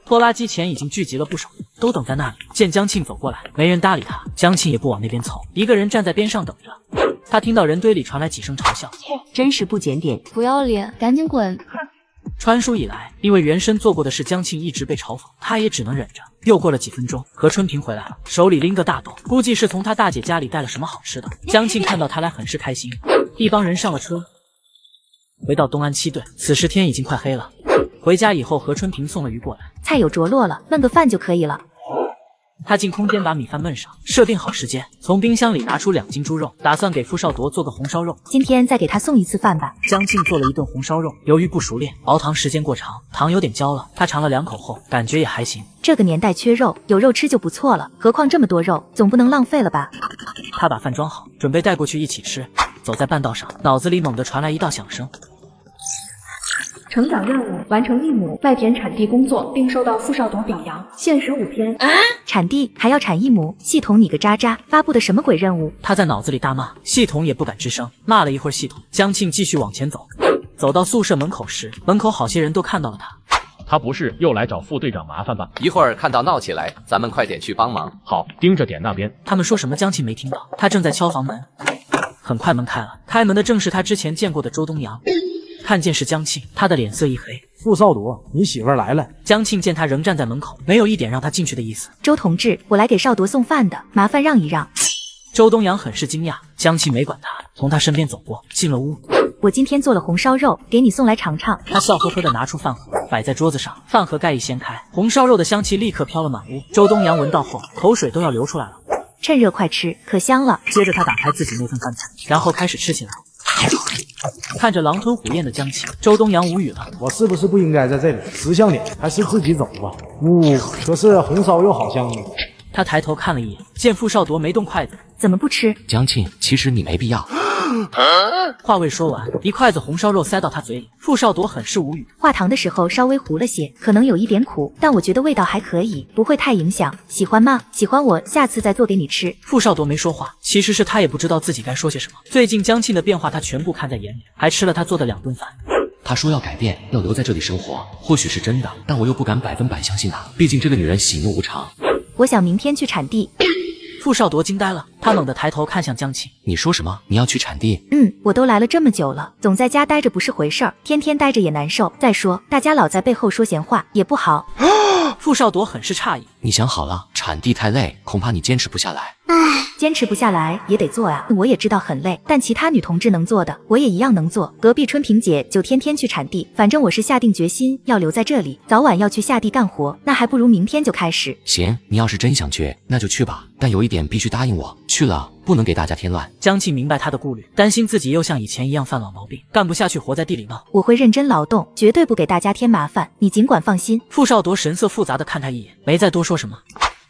A: 拖拉机前已经聚集了不少人，都等在那里。见江庆走过来，没人搭理他，江庆也不往那边凑，一个人站在边上等着。他听到人堆里传来几声嘲笑：“
B: 真是不检点，
C: 不要脸，赶紧滚！”
A: 传书以来，因为原身做过的事，江庆一直被嘲讽，他也只能忍着。又过了几分钟，何春平回来了，手里拎个大兜，估计是从他大姐家里带了什么好吃的。江庆看到他来，很是开心。一帮人上了车，回到东安7队。此时天已经快黑了。回家以后，何春平送了鱼过来，
C: 菜有着落了，焖个饭就可以了。
A: 他进空间把米饭焖上，设定好时间，从冰箱里拿出2斤猪肉，打算给傅少铎做个红烧肉。
C: 今天再给他送一次饭吧。
A: 江庆做了一顿红烧肉，由于不熟练，熬糖时间过长，糖有点焦了。他尝了2口后，感觉也还行。
C: 这个年代缺肉，有肉吃就不错了，何况这么多肉，总不能浪费了吧？
A: 他把饭装好，准备带过去一起吃。走在半道上，脑子里猛地传来一道响声。
F: 成长任务完成1亩麦田产地工作，并受到傅少铎表扬，限时5天。
C: 产地还要产1亩，系统你个渣渣，发布的什么鬼任务？
A: 他在脑子里大骂，系统也不敢吱声。骂了一会儿系统，江庆继续往前走。走到宿舍门口时，门口好些人都看到了他。
J: 他不是又来找副队长麻烦吧？
D: 一会儿看到闹起来，咱们快点去帮忙。
J: 好，盯着点那边。
A: 他们说什么？江庆没听到，他正在敲房门。很快门开了，开门的正是他之前见过的周东阳。看见是江庆，他的脸色一黑。
E: 傅少铎，你媳妇儿来了。
A: 江庆见他仍站在门口，没有一点让他进去的意思。
C: 周同志，我来给少铎送饭的，麻烦让一让。
A: 周东阳很是惊讶，江庆没管他，从他身边走过，进了屋。
C: 我今天做了红烧肉，给你送来尝尝。
A: 他笑呵呵地拿出饭盒，摆在桌子上，饭盒盖一掀开，红烧肉的香气立刻飘了满屋。周东阳闻到后，口水都要流出来了。
C: 趁热快吃，可香了。
A: 接着他打开自己那份饭菜，然后开始吃起来。看着狼吞虎咽的江庆，周东阳无语了。
E: 我是不是不应该在这里？识相点，还是自己走吧。可是红烧肉好香啊。
A: 他抬头看了一眼，见傅少铎没动筷子，
C: 怎么不吃？
D: 江庆，其实你没必要。
A: 话未说完，一筷子红烧肉塞到他嘴里，傅少铎很是无语。
C: 化糖的时候稍微糊了些，可能有一点苦，但我觉得味道还可以，不会太影响。喜欢吗？喜欢我下次再做给你吃。
A: 傅少铎没说话，其实是他也不知道自己该说些什么。最近江庆的变化他全部看在眼里，还吃了他做的2顿饭。
D: 他说要改变，要留在这里生活，或许是真的，但我又不敢100%相信他，毕竟这个女人喜怒无常。
C: 我想明天去产地。
A: 傅少铎惊呆了，他猛地抬头看向江庆。
D: 你说什么？你要去产地？
C: 我都来了这么久了，总在家待着不是回事儿，天天待着也难受。再说，大家老在背后说闲话也不好。
A: 傅少铎很是诧异。
D: 你想好了，产地太累，恐怕你坚持不下来。
C: 坚持不下来也得做啊。我也知道很累，但其他女同志能做的，我也一样能做。隔壁春萍姐就天天去产地，反正我是下定决心要留在这里，早晚要去下地干活，那还不如明天就开始。
D: 行，你要是真想去，那就去吧，但有一点必须答应我，去了不能给大家添乱。
A: 江庆明白他的顾虑，担心自己又像以前一样犯老毛病，干不下去活在地里闹。
C: 我会认真劳动，绝对不给大家添麻烦，你尽管放心。
A: 傅少铎神色复杂的看他一眼，没再多说什么。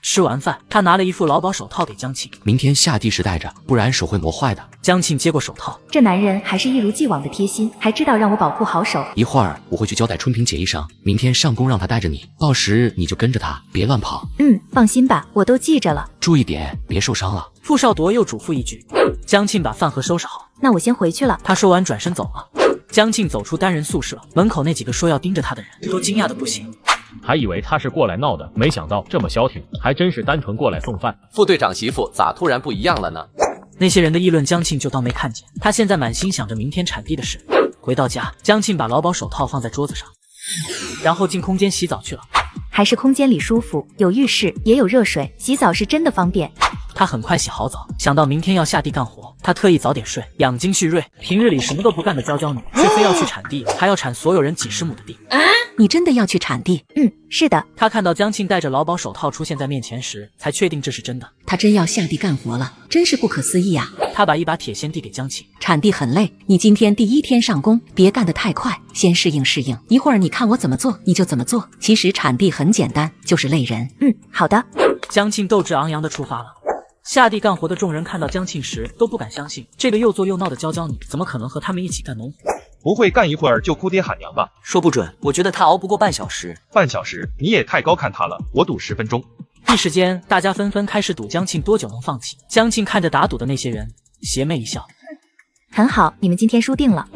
A: 吃完饭，他拿了一副劳保手套给江庆，
D: 明天下地时戴着，不然手会磨坏的。
A: 江庆接过手套，
C: 这男人还是一如既往的贴心，还知道让我保护好手。
D: 一会儿我会去交代春萍姐一声，明天上工让她带着你，到时你就跟着她，别乱跑。
C: 放心吧，我都记着了。
D: 注意点，别受伤了。
A: 傅少铎又嘱咐一句。江庆把饭盒收拾好，
C: 那我先回去了。
A: 他说完转身走了。江庆走出单人宿舍，门口那几个说要盯着他的人都惊讶的不行。
J: 还以为他是过来闹的，没想到这么消停，还真是单纯过来送饭。
D: 副队长媳妇咋突然不一样了呢？
A: 那些人的议论江庆就当没看见，他现在满心想着明天产地的事。回到家，江庆把劳保手套放在桌子上，然后进空间洗澡去了。
C: 还是空间里舒服，有浴室也有热水，洗澡是真的方便。
A: 他很快洗好澡，想到明天要下地干活，他特意早点睡，养精蓄锐。平日里什么都不干的娇娇女，却非要去产地，还要产所有人几十亩的地。
B: 你真的要去产地？
C: 是的。
A: 他看到江庆戴着劳保手套出现在面前时，才确定这是真的。
B: 他真要下地干活了，真是不可思议啊！
A: 他把一把铁锨递给江庆，
B: 产地很累，你今天第1天上工，别干得太快，先适应适应。一会儿你看我怎么做，你就怎么做。其实产地很简单，就是累人。
C: 好的。
A: 江庆斗志昂扬地出发了。下地干活的众人看到江庆时都不敢相信，这个又作又闹的娇娇女怎么可能和他们一起干农活？
G: 不会干一会儿就哭爹喊娘吧？
K: 说不准，我觉得他熬不过半小时。
G: 半小时？你也太高看他了，我赌10分钟。
A: 一时间，大家纷纷开始赌江庆多久能放弃。江庆看着打赌的那些人，邪魅一笑。
C: 很好，你们今天输定了。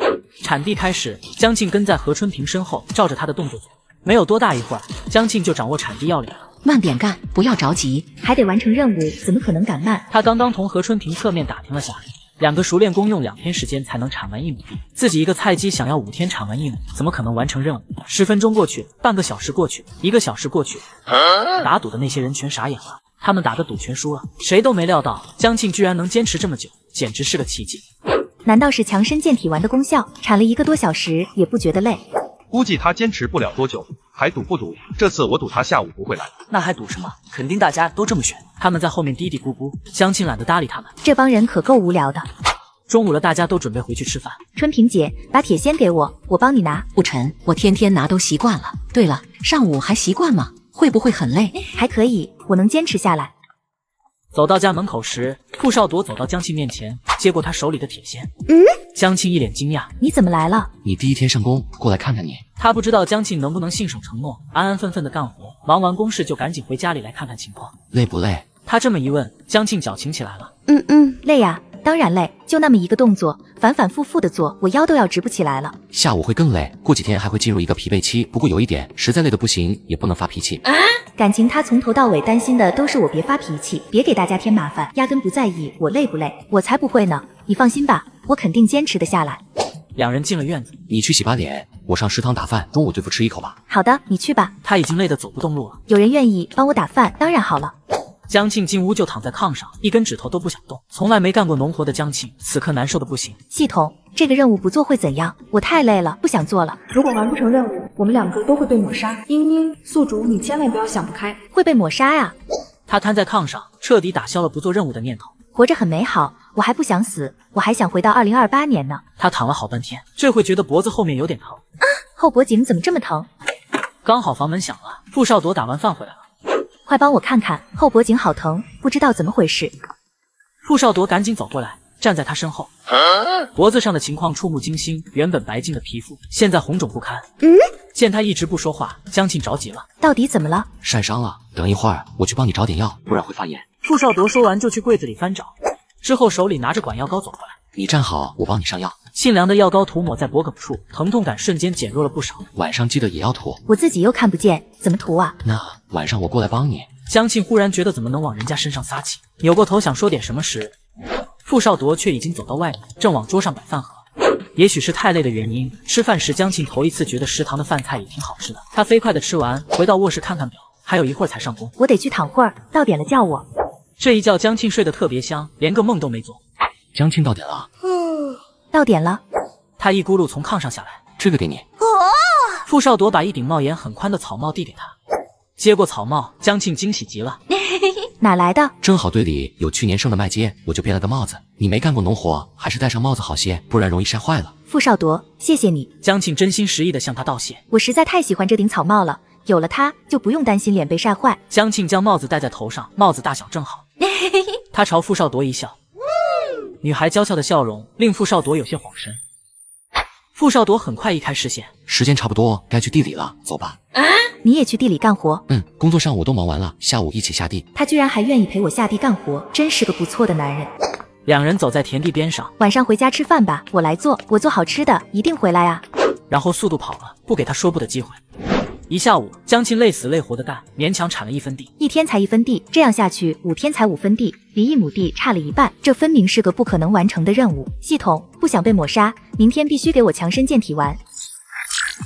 A: 产地开始，江庆跟在何春萍身后，照着他的动作做。没有多大一会儿，江庆就掌握产地要领了。
B: 慢点干，不要着急，
C: 还得完成任务，怎么可能敢慢？
A: 他刚刚同何春萍侧面打听了下来，2个熟练工用2天时间才能产完1亩地，自己一个菜鸡想要5天产完1亩，怎么可能完成任务？10分钟过去，半个小时过去，1个小时过去，打赌的那些人全傻眼了，他们打的赌全输了，谁都没料到江庆居然能坚持这么久，简直是个奇迹。
C: 难道是强身健体丸的功效？产了1个多小时也不觉得累？
G: 估计他坚持不了多久，还赌不赌？这次我赌他下午不会来。
K: 那还赌什么？肯定大家都这么选。
A: 他们在后面嘀嘀咕咕，江庆懒得搭理他们。
C: 这帮人可够无聊的。
A: 中午了，大家都准备回去吃饭。
C: 春萍姐，把铁锨给我，我帮你拿。
B: 不沉，我天天拿都习惯了。对了，上午还习惯吗？会不会很累？
C: 还可以，我能坚持下来。
A: 走到家门口时，傅少铎走到江庆面前，接过他手里的铁锨。江庆一脸惊讶，
C: 你怎么来了？
D: 你第一天上工，过来看看你。
A: 他不知道江庆能不能信守承诺，安安分分的干活，忙完公事就赶紧回家里来看看情况。
D: 累不累？
A: 他这么一问，江庆矫情起来了。
C: 累呀，当然累，就那么一个动作，反反复复的做，我腰都要直不起来了。
D: 下午会更累，过几天还会进入一个疲惫期。不过有一点，实在累得不行，也不能发脾气。
C: 感情他从头到尾担心的都是我别发脾气，别给大家添麻烦，压根不在意我累不累，我才不会呢。你放心吧，我肯定坚持得下来。
A: 两人进了院子，
D: 你去洗把脸，我上食堂打饭，中午对付吃一口吧。
C: 好的，你去吧。
A: 他已经累得走不动路了。
C: 有人愿意帮我打饭，当然好了。
A: 江庆进屋就躺在炕上，一根指头都不想动。从来没干过农活的江庆，此刻难受的不行。
C: 系统，这个任务不做会怎样？我太累了，不想做了。
F: 如果完不成任务，我们两个都会被抹杀。英英，宿主，你千万不要想不开，
C: 会被抹杀呀。
A: 他瘫在炕上，彻底打消了不做任务的念头。
C: 活着很美好，我还不想死，我还想回到2028年呢。
A: 他躺了好半天，这会觉得脖子后面有点疼。
C: 后脖颈怎么这么疼？
A: 刚好房门响了，傅少铎打完饭回来了。
C: 快帮我看看，后脖颈好疼，不知道怎么回事。
A: 傅少铎赶紧走过来，站在他身后。脖子上的情况触目惊心，原本白净的皮肤，现在红肿不堪。见他一直不说话，江庆着急了。
C: 到底怎么了？
D: 晒伤了，等一会儿我去帮你找点药，不然会发炎。
A: 傅少铎说完就去柜子里翻找，之后手里拿着管药膏走过来。
D: 你站好，我帮你上药。
A: 沁凉的药膏涂抹在脖颈处，疼痛感瞬间减弱了不少。
D: 晚上记得也要涂。
C: 我自己又看不见，怎么涂啊？
D: 那晚上我过来帮你。
A: 江庆忽然觉得怎么能往人家身上撒气，扭过头想说点什么时，傅少铎却已经走到外面，正往桌上摆饭盒。也许是太累的原因，吃饭时江庆头一次觉得食堂的饭菜也挺好吃的。他飞快的吃完，回到卧室看看表，还有一会儿才上工。
C: 我得去躺会儿，到点了叫我。
A: 这一觉江庆睡得特别香，连个梦都没做。
D: 江庆到点了。
C: 到点了。
A: 他一咕噜从炕上下来，
D: 这个给你。
A: 傅少铎把一顶帽檐很宽的草帽递给他，接过草帽，江庆惊喜极了。
C: 哪来的？
D: 正好队里有去年剩的麦秸，我就编了个帽子。你没干过农活，还是戴上帽子好些，不然容易晒坏了。
C: 傅少铎，谢谢你。
A: 江庆真心实意的向他道谢。
C: 我实在太喜欢这顶草帽了，有了它就不用担心脸被晒坏。
A: 江庆将帽子戴在头上，帽子大小正好。他朝傅少铎一笑，女孩娇俏的笑容令傅少铎有些恍神。傅少铎很快移开视线，
D: 时间差不多，该去地里了，走吧。
C: 你也去地里干活？
D: 工作上我都忙完了，下午一起下地。
C: 他居然还愿意陪我下地干活，真是个不错的男人。
A: 两人走在田地边上，
C: 晚上回家吃饭吧，我来做，我做好吃的，一定回来啊。
A: 然后速度跑了，不给他说不的机会。一下午，江庆累死累活的干，勉强产了1分地。
C: 一天才1分地，这样下去5天才5分地，离1亩地差了一半，这分明是个不可能完成的任务。系统，不想被抹杀，明天必须给我强身健体丸。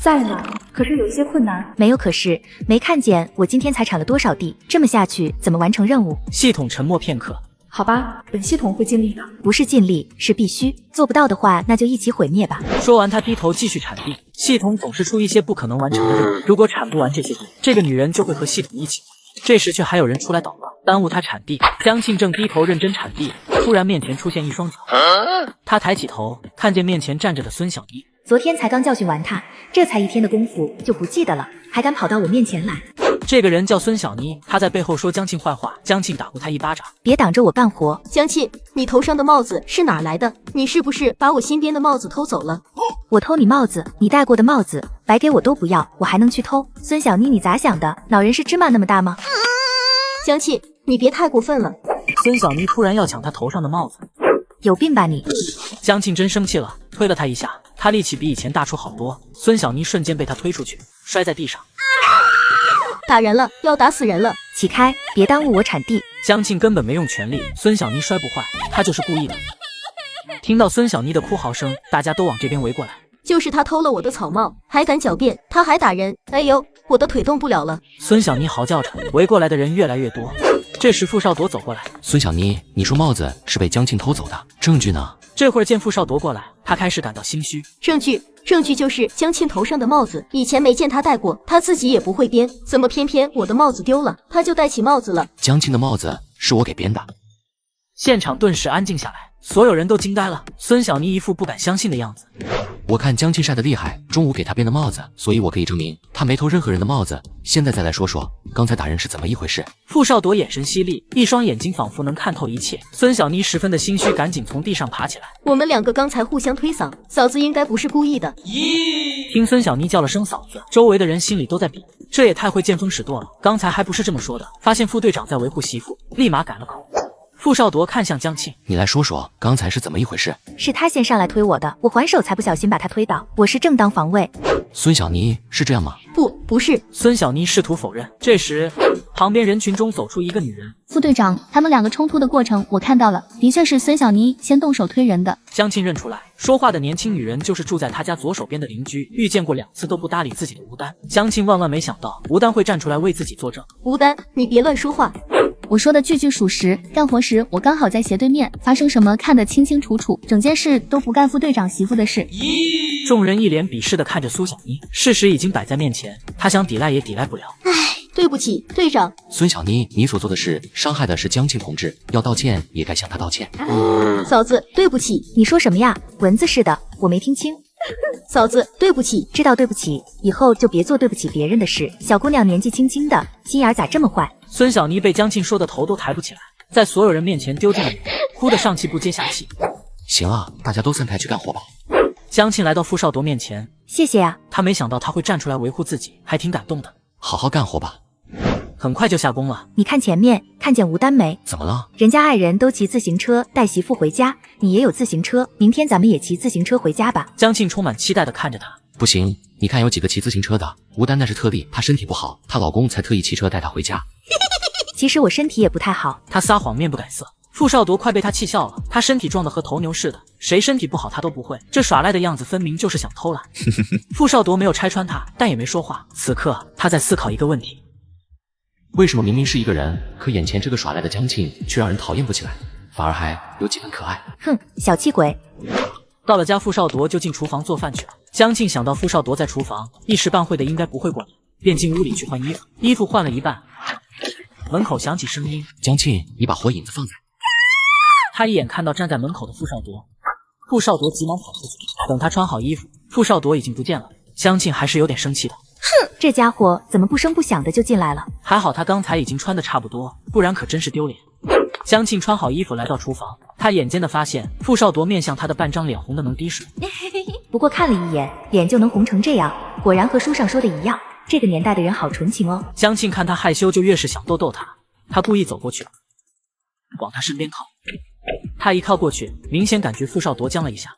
F: 在呢，可是有一些困难。
C: 没有可是，没看见我今天才产了多少地，这么下去怎么完成任务？
A: 系统沉默片刻。
F: 好吧，本系统会尽力的。
C: 不是尽力，是必须。做不到的话，那就一起毁灭吧。
A: 说完，他低头继续产地。系统总是出一些不可能完成的任务，如果产不完这些地，这个女人就会和系统一起。这时却还有人出来捣乱，耽误他产地。江庆正低头认真产地，突然面前出现一双脚。他抬起头，看见面前站着的孙小妮。
C: 昨天才刚教训完他，这才1天的功夫就不记得了，还敢跑到我面前来。
A: 这个人叫孙小妮，她在背后说江庆坏话，江庆打过她一巴掌。
C: 别挡着我干活。
L: 江庆，你头上的帽子是哪来的？你是不是把我新编的帽子偷走了？
C: 我偷你帽子？你戴过的帽子白给我都不要，我还能去偷？孙小妮，你咋想的？脑仁是芝麻那么大吗？
L: 江庆，你别太过分了。
A: 孙小妮突然要抢他头上的帽子，
C: 有病吧你！
A: 江庆真生气了，推了他一下，他力气比以前大出好多。孙小妮瞬间被他推出去，摔在地上。
L: 打人了，要打死人了！
C: 起开，别耽误我产地。
A: 江庆根本没用全力，孙小妮摔不坏，他就是故意的。听到孙小妮的哭嚎声，大家都往这边围过来。
L: 就是他偷了我的草帽，还敢狡辩，他还打人！哎呦，我的腿动不了了！
A: 孙小妮嚎叫着，围过来的人越来越多。这时傅少铎走过来，
D: 孙小妮，你说帽子是被江庆偷走的，证据呢？
A: 这会儿见傅少铎过来，他开始感到心虚。
L: 证据就是江庆头上的帽子，以前没见他戴过，他自己也不会编，怎么偏偏我的帽子丢了，他就戴起帽子了？
D: 江庆的帽子是我给编的。
A: 现场顿时安静下来，所有人都惊呆了。孙小妮一副不敢相信的样子。
D: 我看江庆晒得厉害，中午给他编的帽子，所以我可以证明他没偷任何人的帽子。现在再来说说刚才打人是怎么一回事。
A: 傅少铎眼神犀利，一双眼睛仿佛能看透一切。孙小妮十分的心虚，赶紧从地上爬起来。
L: 我们两个刚才互相推搡，嫂子应该不是故意的。
A: 听孙小妮叫了声嫂子，周围的人心里都在比，这也太会见风使舵了。刚才还不是这么说的，发现副队长在维护媳妇，立马改了口。傅少铎看向江庆，
D: 你来说说刚才是怎么一回事？
C: 是他先上来推我的，我还手才不小心把他推倒，我是正当防卫。
D: 孙小妮是这样吗？
L: 不是。
A: 孙小妮试图否认。这时，旁边人群中走出一个女人。
M: 副队长，他们两个冲突的过程我看到了，的确是孙小妮先动手推人的。
A: 江庆认出来，说话的年轻女人就是住在他家左手边的邻居，遇见过2次都不搭理自己的吴丹。江庆万万没想到吴丹会站出来为自己作证。
L: 吴丹，你别乱说话。
M: 我说的句句属实，干活时我刚好在斜对面，发生什么看得清清楚楚，整件事都不干副队长媳妇的事。
A: 众人一脸鄙视地看着苏小妮，事实已经摆在面前，她想抵赖也抵赖不了。
L: 对不起，队长。
D: 孙小妮，你所做的事伤害的是江庆同志，要道歉也该向他道歉。
L: 嫂子，对不起。
C: 你说什么呀？蚊子似的，我没听清。
L: 嫂子，对不起。
C: 知道对不起，以后就别做对不起别人的事。小姑娘年纪轻轻的，心眼咋这么坏？
A: 孙小妮被江庆说的头都抬不起来，在所有人面前丢尽脸，哭得上气不接下气。
D: 行啊，大家都散开去干活吧。
A: 江庆来到傅少铎面前，
C: 谢谢呀。
A: 他没想到他会站出来维护自己，还挺感动的。
D: 好好干活吧。
A: 很快就下工了。
C: 你看前面，看见吴丹没？
D: 怎么了？
C: 人家爱人都骑自行车带媳妇回家，你也有自行车，明天咱们也骑自行车回家吧。
A: 江庆充满期待地看着他。
D: 不行，你看有几个骑自行车的，吴丹那是特例，她身体不好，她老公才特意骑车带她回家。
C: 其实我身体也不太好。
A: 他撒谎面不改色。傅少铎快被他气笑了，他身体壮得和头牛似的，谁身体不好他都不会，这耍赖的样子分明就是想偷懒。傅少铎没有拆穿他，但也没说话。此刻他在思考一个问题：
D: 为什么明明是一个人，可眼前这个耍赖的江庆却让人讨厌不起来，反而还有几分可爱？
C: 哼，小气鬼。
A: 到了家，傅少铎就进厨房做饭去了。江庆想到傅少铎在厨房，一时半会的应该不会过来，便进屋里去换衣服。衣服换了一半，门口响起声音：
D: 江庆，你把火影子放在。
A: 他一眼看到站在门口的傅少铎，傅少铎急忙跑出去。等他穿好衣服，傅少铎已经不见了。江庆还是有点生气的。
C: 哼，这家伙怎么不声不响的就进来了？
A: 还好他刚才已经穿的差不多，不然可真是丢脸。江庆穿好衣服来到厨房，他眼尖的发现傅少铎面向他的半张脸红的能滴水。
C: 不过看了一眼，脸就能红成这样，果然和书上说的一样，这个年代的人好纯情哦。
A: 江庆看他害羞，就越是想逗逗他。他故意走过去，往他身边靠。他一靠过去，明显感觉傅少铎僵了一下。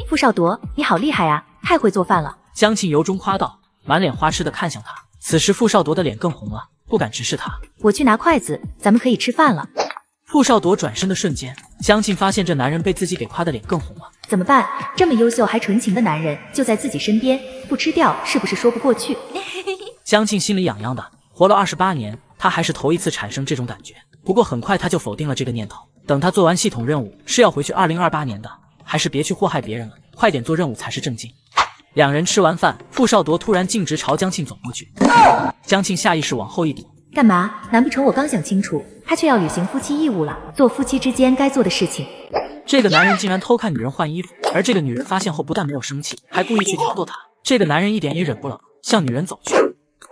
C: 傅少铎，你好厉害啊，太会做饭了。
A: 江庆由衷夸道，满脸花痴的看向他。此时傅少铎的脸更红了，不敢直视他。
C: 我去拿筷子，咱们可以吃饭了。
A: 傅少铎转身的瞬间，江庆发现这男人被自己给夸的脸更红了。
C: 怎么办？这么优秀还纯情的男人就在自己身边，不吃掉是不是说不过去？
A: 江庆心里痒痒的，活了28年，他还是头一次产生这种感觉。不过很快他就否定了这个念头。等他做完系统任务，是要回去2028年的，还是别去祸害别人了，快点做任务才是正经。两人吃完饭，傅少铎突然径直朝江庆走过去。江庆下意识往后一躲。
C: 干嘛？难不成我刚想清楚，他却要履行夫妻义务了，做夫妻之间该做的事情？
A: 这个男人竟然偷看女人换衣服，而这个女人发现后不但没有生气，还故意去挑逗他。这个男人一点也忍不了，向女人走去。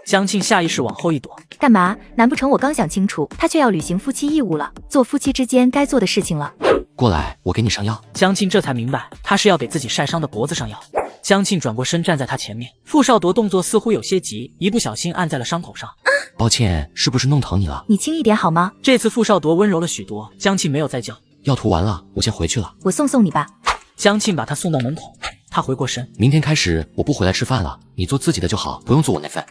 A: 江庆下意识往后一躲。
C: 干嘛？难不成我刚想清楚，他却要履行夫妻义务了，做夫妻之间该做的事情了？
D: 过来，我给你上药。
A: 江庆这才明白，他是要给自己晒伤的脖子上药。江庆转过身站在他前面，傅少铎动作似乎有些急，一不小心按在了伤口上。
D: 抱歉，是不是弄疼你了？
C: 你轻一点好吗？
A: 这次傅少铎温柔了许多，江庆没有再叫。
D: 药涂完了，我先回去了。
C: 我送你吧。
A: 江庆把他送到门口，他回过身。
D: 明天开始我不回来吃饭了，你做自己的就好，不用做我那份。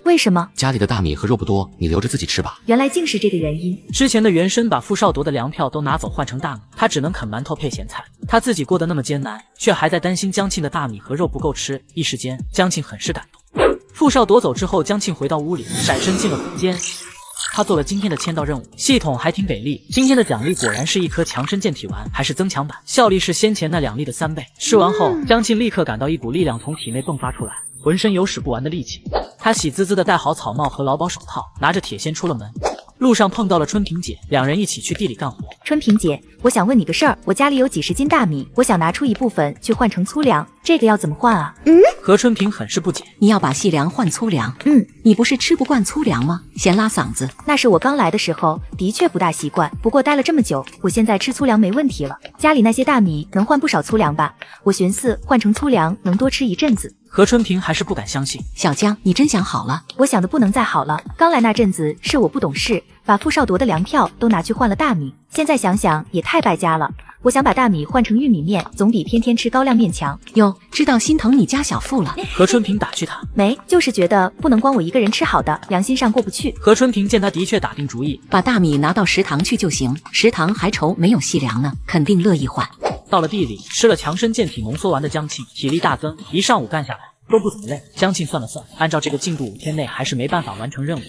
C: 为什么？
D: 家里的大米和肉不多，你留着自己吃吧。
C: 原来竟是这个原因。
A: 之前的原身把傅少铎的粮票都拿走换成大米，他只能啃馒头配咸菜。他自己过得那么艰难，却还在担心江庆的大米和肉不够吃。一时间，江庆很是感动。傅少铎走之后，江庆回到屋里，闪身进了空间。他做了今天的签到任务，系统还挺给力。今天的奖励果然是一颗强身健体丸，还是增强版，效力是先前那2粒的3倍。吃完后，江庆立刻感到一股力量从体内迸发出来，浑身有使不完的力气。他喜滋滋的戴好草帽和劳保手套，拿着铁锨出了门。路上碰到了春萍姐，两人一起去地里干活。
C: 春萍姐，我想问你个事儿，我家里有几十斤大米，我想拿出一部分去换成粗粮，这个要怎么换啊？
A: 何春萍很是不解，
B: 你要把细粮换粗粮？你不是吃不惯粗粮吗？嫌拉嗓子？
C: 那是我刚来的时候的确不大习惯，不过待了这么久，我现在吃粗粮没问题了。家里那些大米能换不少粗粮吧？我寻思换成粗粮能多吃一阵子。
A: 何春萍还是不敢相信。
B: 小江，你真想好了？
C: 我想的不能再好了。刚来那阵子是我不懂事，把傅少铎的粮票都拿去换了大米，现在想想也太败家了。我想把大米换成玉米面，总比天天吃高粱面强。
B: 哟，知道心疼你家小傅了。
A: 何春萍打趣他，
C: 没，就是觉得不能光我一个人吃好的，良心上过不去。
A: 何春萍见他的确打定主意，
B: 把大米拿到食堂去就行，食堂还愁没有细粮呢，肯定乐意换。
A: 到了地里，吃了强身健体浓缩丸的江庆体力大增，一上午干下来都不怎么累。江庆算了算，按照这个进度5天内还是没办法完成任务。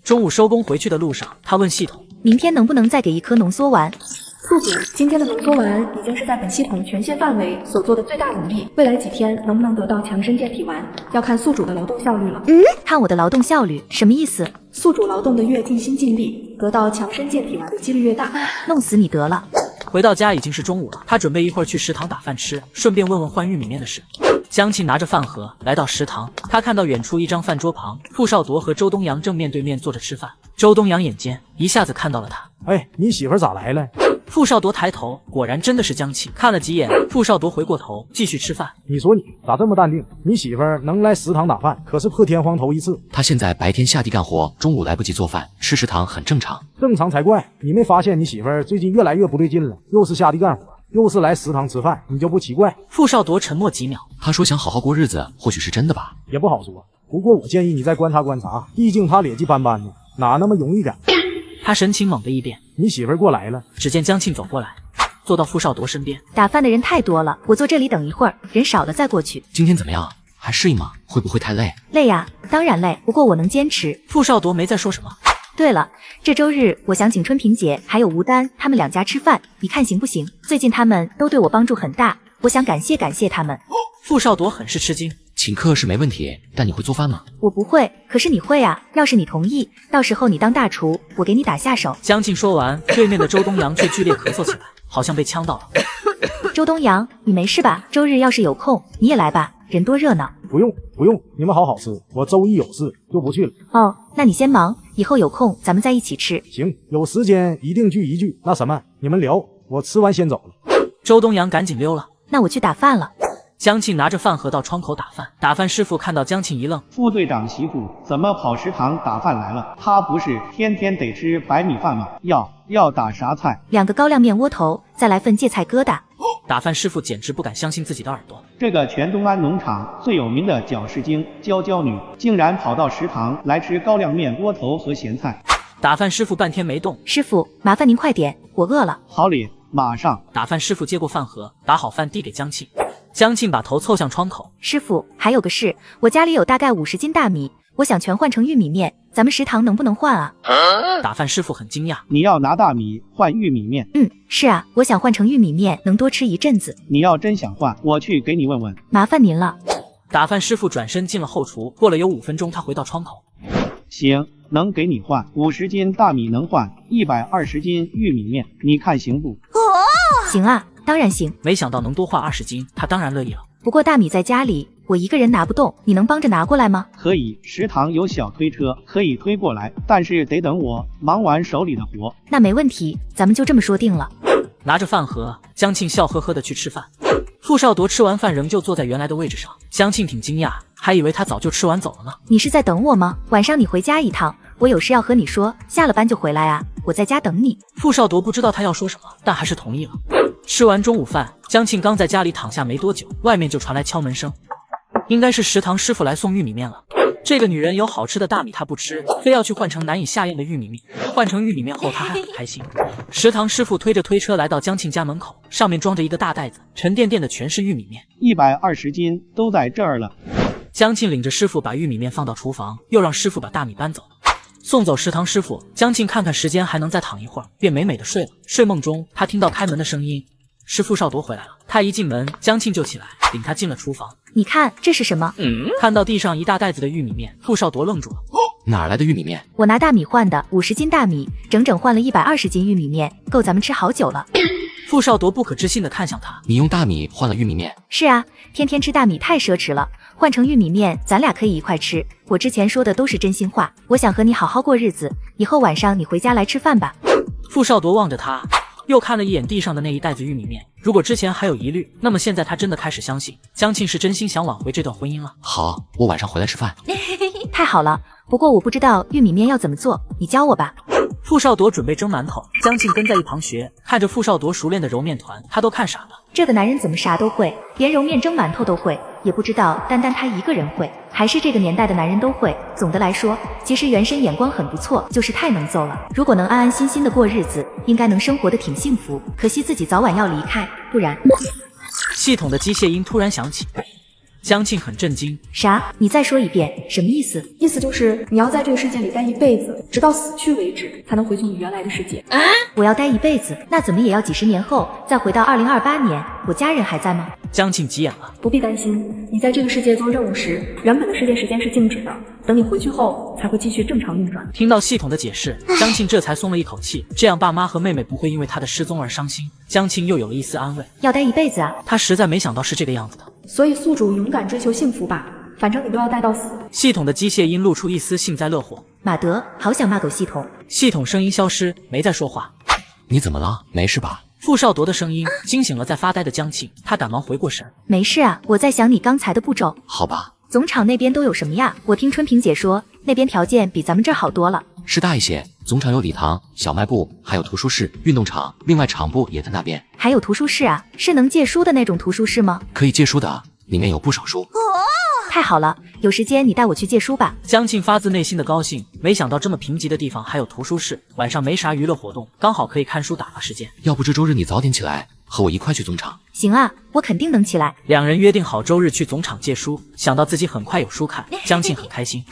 A: 中午收工回去的路上，他问系统，
C: 明天能不能再给1颗浓缩丸？
F: 宿主，今天的浓缩丸已经是在本系统权限范围所做的最大努力，未来几天能不能得到强身健体丸，要看宿主的劳动效率了。
C: 看我的劳动效率，什么意思？
F: 宿主劳动的越尽心尽力，得到强身健体丸的几率越大。
C: 弄死你得了。
A: 回到家已经是中午了，他准备一会儿去食堂打饭吃，顺便问问换玉米面的事。江庆拿着饭盒来到食堂，他看到远处一张饭桌旁，傅少铎和周东阳正面对面坐着吃饭。周东阳眼尖，一下子看到了他。
E: 哎，你媳妇咋来了？
A: 傅少铎抬头，果然真的是江庆。看了几眼，傅少铎回过头继续吃饭。
E: 你说你咋这么淡定？你媳妇能来食堂打饭，可是破天荒头一次。
D: 她现在白天下地干活，中午来不及做饭，吃食堂很正常。
E: 正常才怪！你没发现你媳妇最近越来越不对劲了？又是下地干活，又是来食堂吃饭，你就不奇怪？
A: 傅少铎沉默几秒，
D: 他说想好好过日子，或许是真的吧，
E: 也不好说。不过我建议你再观察观察，毕竟他劣迹斑斑的，哪那么容易改？
A: 他神情猛地一变，
E: 你媳妇过来了。
A: 只见江庆走过来，坐到傅少铎身边。
C: 打饭的人太多了，我坐这里等一会儿，人少了再过去。
D: 今天怎么样？还适应吗？会不会太累？
C: 累呀，当然累，不过我能坚持。
A: 傅少铎没再说什么。
C: 对了，这周日我想请春萍姐还有吴丹他们2家吃饭，你看行不行？最近他们都对我帮助很大，我想感谢他们。
A: 傅少铎很是吃惊，
D: 请客是没问题，但你会做饭吗？
C: 我不会，可是你会啊，要是你同意，到时候你当大厨，我给你打下手。
A: 江庆说完，对面的周东阳却剧烈咳嗽起来，好像被呛到了。
C: 周东阳，你没事吧？周日要是有空，你也来吧，人多热闹。
E: 不用，你们好好吃，我周一有事就不去了。
C: 哦，那你先忙，以后有空咱们再一起吃。
E: 行，有时间一定聚一聚。那什么，你们聊，我吃完先走了。
A: 周东阳赶紧溜了。
C: 那我去打饭了。
A: 江庆拿着饭盒到窗口打饭，打饭师傅看到江庆一愣，
N: 副队长媳妇怎么跑食堂打饭来了？她不是天天得吃白米饭吗？要打啥菜
C: ？2个高粱面窝头，再来份芥菜疙瘩。
A: 打饭师傅简直不敢相信自己的耳朵，
N: 这个全东安农场最有名的搅事精娇女，竟然跑到食堂来吃高粱面窝头和咸菜。
A: 打饭师傅半天没动，
C: 师傅麻烦您快点，我饿了。
N: 好嘞，马上。
A: 打饭师傅接过饭盒，打好饭递给江庆。江庆把头凑向窗口，
C: 师傅，还有个事，我家里有大概50斤大米，我想全换成玉米面，咱们食堂能不能换啊？
A: 打饭师傅很惊讶，
N: 你要拿大米换玉米面？
C: 是啊，我想换成玉米面，能多吃一阵子。
N: 你要真想换，我去给你问问。
C: 麻烦您了。
A: 打饭师傅转身进了后厨，过了有5分钟，他回到窗口。
N: 行，能给你换50斤大米，能换120斤玉米面，你看行不？
C: 行啊，当然行。
A: 没想到能多换20斤，他当然乐意了。
C: 不过大米在家里，我一个人拿不动，你能帮着拿过来吗？
N: 可以，食堂有小推车，可以推过来，但是得等我忙完手里的活。
C: 那没问题，咱们就这么说定了。
A: 拿着饭盒，江庆笑呵呵的去吃饭。傅少铎吃完饭仍旧坐在原来的位置上，江庆挺惊讶，还以为他早就吃完走了呢。
C: 你是在等我吗？晚上你回家一趟，我有事要和你说，下了班就回来啊，我在家等你。
A: 傅少铎不知道他要说什么，但还是同意了。吃完中午饭，江庆刚在家里躺下没多久，外面就传来敲门声，应该是食堂师傅来送玉米面了。这个女人有好吃的大米她不吃，非要去换成难以下咽的玉米面。换成玉米面后她还很开心。食堂师傅推着推车来到江庆家门口，上面装着一个大袋子，沉甸甸的全是玉米面
N: ，120斤都在这儿了。
A: 江庆领着师傅把玉米面放到厨房，又让师傅把大米搬走。送走食堂师傅，江庆看看时间还能再躺一会儿，便美美的睡了。睡梦中他听到开门的声音，是傅少铎回来了。他一进门，江庆就起来领他进了厨房。
C: 你看这是什么？
A: 看到地上一大袋子的玉米面，傅少铎愣住了。
D: 哪来的玉米面？
C: 我拿大米换的，50斤大米，整整换了120斤玉米面，够咱们吃好久了。
A: 傅少铎不可置信地看向他，
D: 你用大米换了玉米面？
C: 是啊，天天吃大米太奢侈了，换成玉米面，咱俩可以一块吃。我之前说的都是真心话，我想和你好好过日子，以后晚上你回家来吃饭吧。
A: 傅少铎望着他，又看了一眼地上的那一袋子玉米面。如果之前还有疑虑，那么现在他真的开始相信江庆是真心想挽回这段婚姻了。
D: 好，我晚上回来吃饭。
C: 太好了，不过我不知道玉米面要怎么做，你教我吧。
A: 傅少铎准备蒸馒头，江庆跟在一旁学，看着傅少铎熟练的揉面团，他都看傻了。
C: 这个男人怎么啥都会，连揉面蒸馒头都会，也不知道单单他一个人会，还是这个年代的男人都会。总的来说，其实原神眼光很不错，就是太能揍了。如果能安安心心的过日子，应该能生活的挺幸福。可惜自己早晚要离开，不然……
A: 系统的机械音突然响起。江庆很震惊，
C: 啥？你再说一遍，什么意思？
F: 意思就是你要在这个世界里待一辈子，直到死去为止，才能回去你原来的世界。
C: 啊！我要待一辈子，那怎么也要几十年后再回到2028年，我家人还在吗？
A: 江庆急眼了，
F: 不必担心，你在这个世界做任务时，原本的世界时间是静止的，等你回去后才会继续正常运转。
A: 听到系统的解释，江庆这才松了一口气，这样爸妈和妹妹不会因为他的失踪而伤心。江庆又有了一丝安慰，
C: 要待一辈子啊！
A: 他实在没想到是这个样子的。
F: 所以宿主勇敢追求幸福吧，反正你都要待到死。
A: 系统的机械音露出一丝幸灾乐祸。
C: 马德，好想骂狗系统。
A: 系统声音消失，没再说话。
D: 你怎么了？没事吧？
A: 傅少铎的声音惊醒了在发呆的江庆，他赶忙回过神。
C: 没事啊，我在想你刚才的步骤。
D: 好吧。
C: 总场那边都有什么呀？我听春萍姐说，那边条件比咱们这儿好多了。
D: 是大一些，总场有礼堂、小卖部，还有图书室、运动场，另外场部也在那边。
C: 还有图书室啊？是能借书的那种图书室吗？
D: 可以借书的，里面有不少书。
C: 太好了，有时间你带我去借书吧。
A: 江庆发自内心的高兴，没想到这么贫瘠的地方还有图书室，晚上没啥娱乐活动，刚好可以看书打发时间。
D: 要不这周日你早点起来，和我一块去总场。
C: 行啊，我肯定能起来。
A: 两人约定好周日去总场借书，想到自己很快有书看，江庆很开心。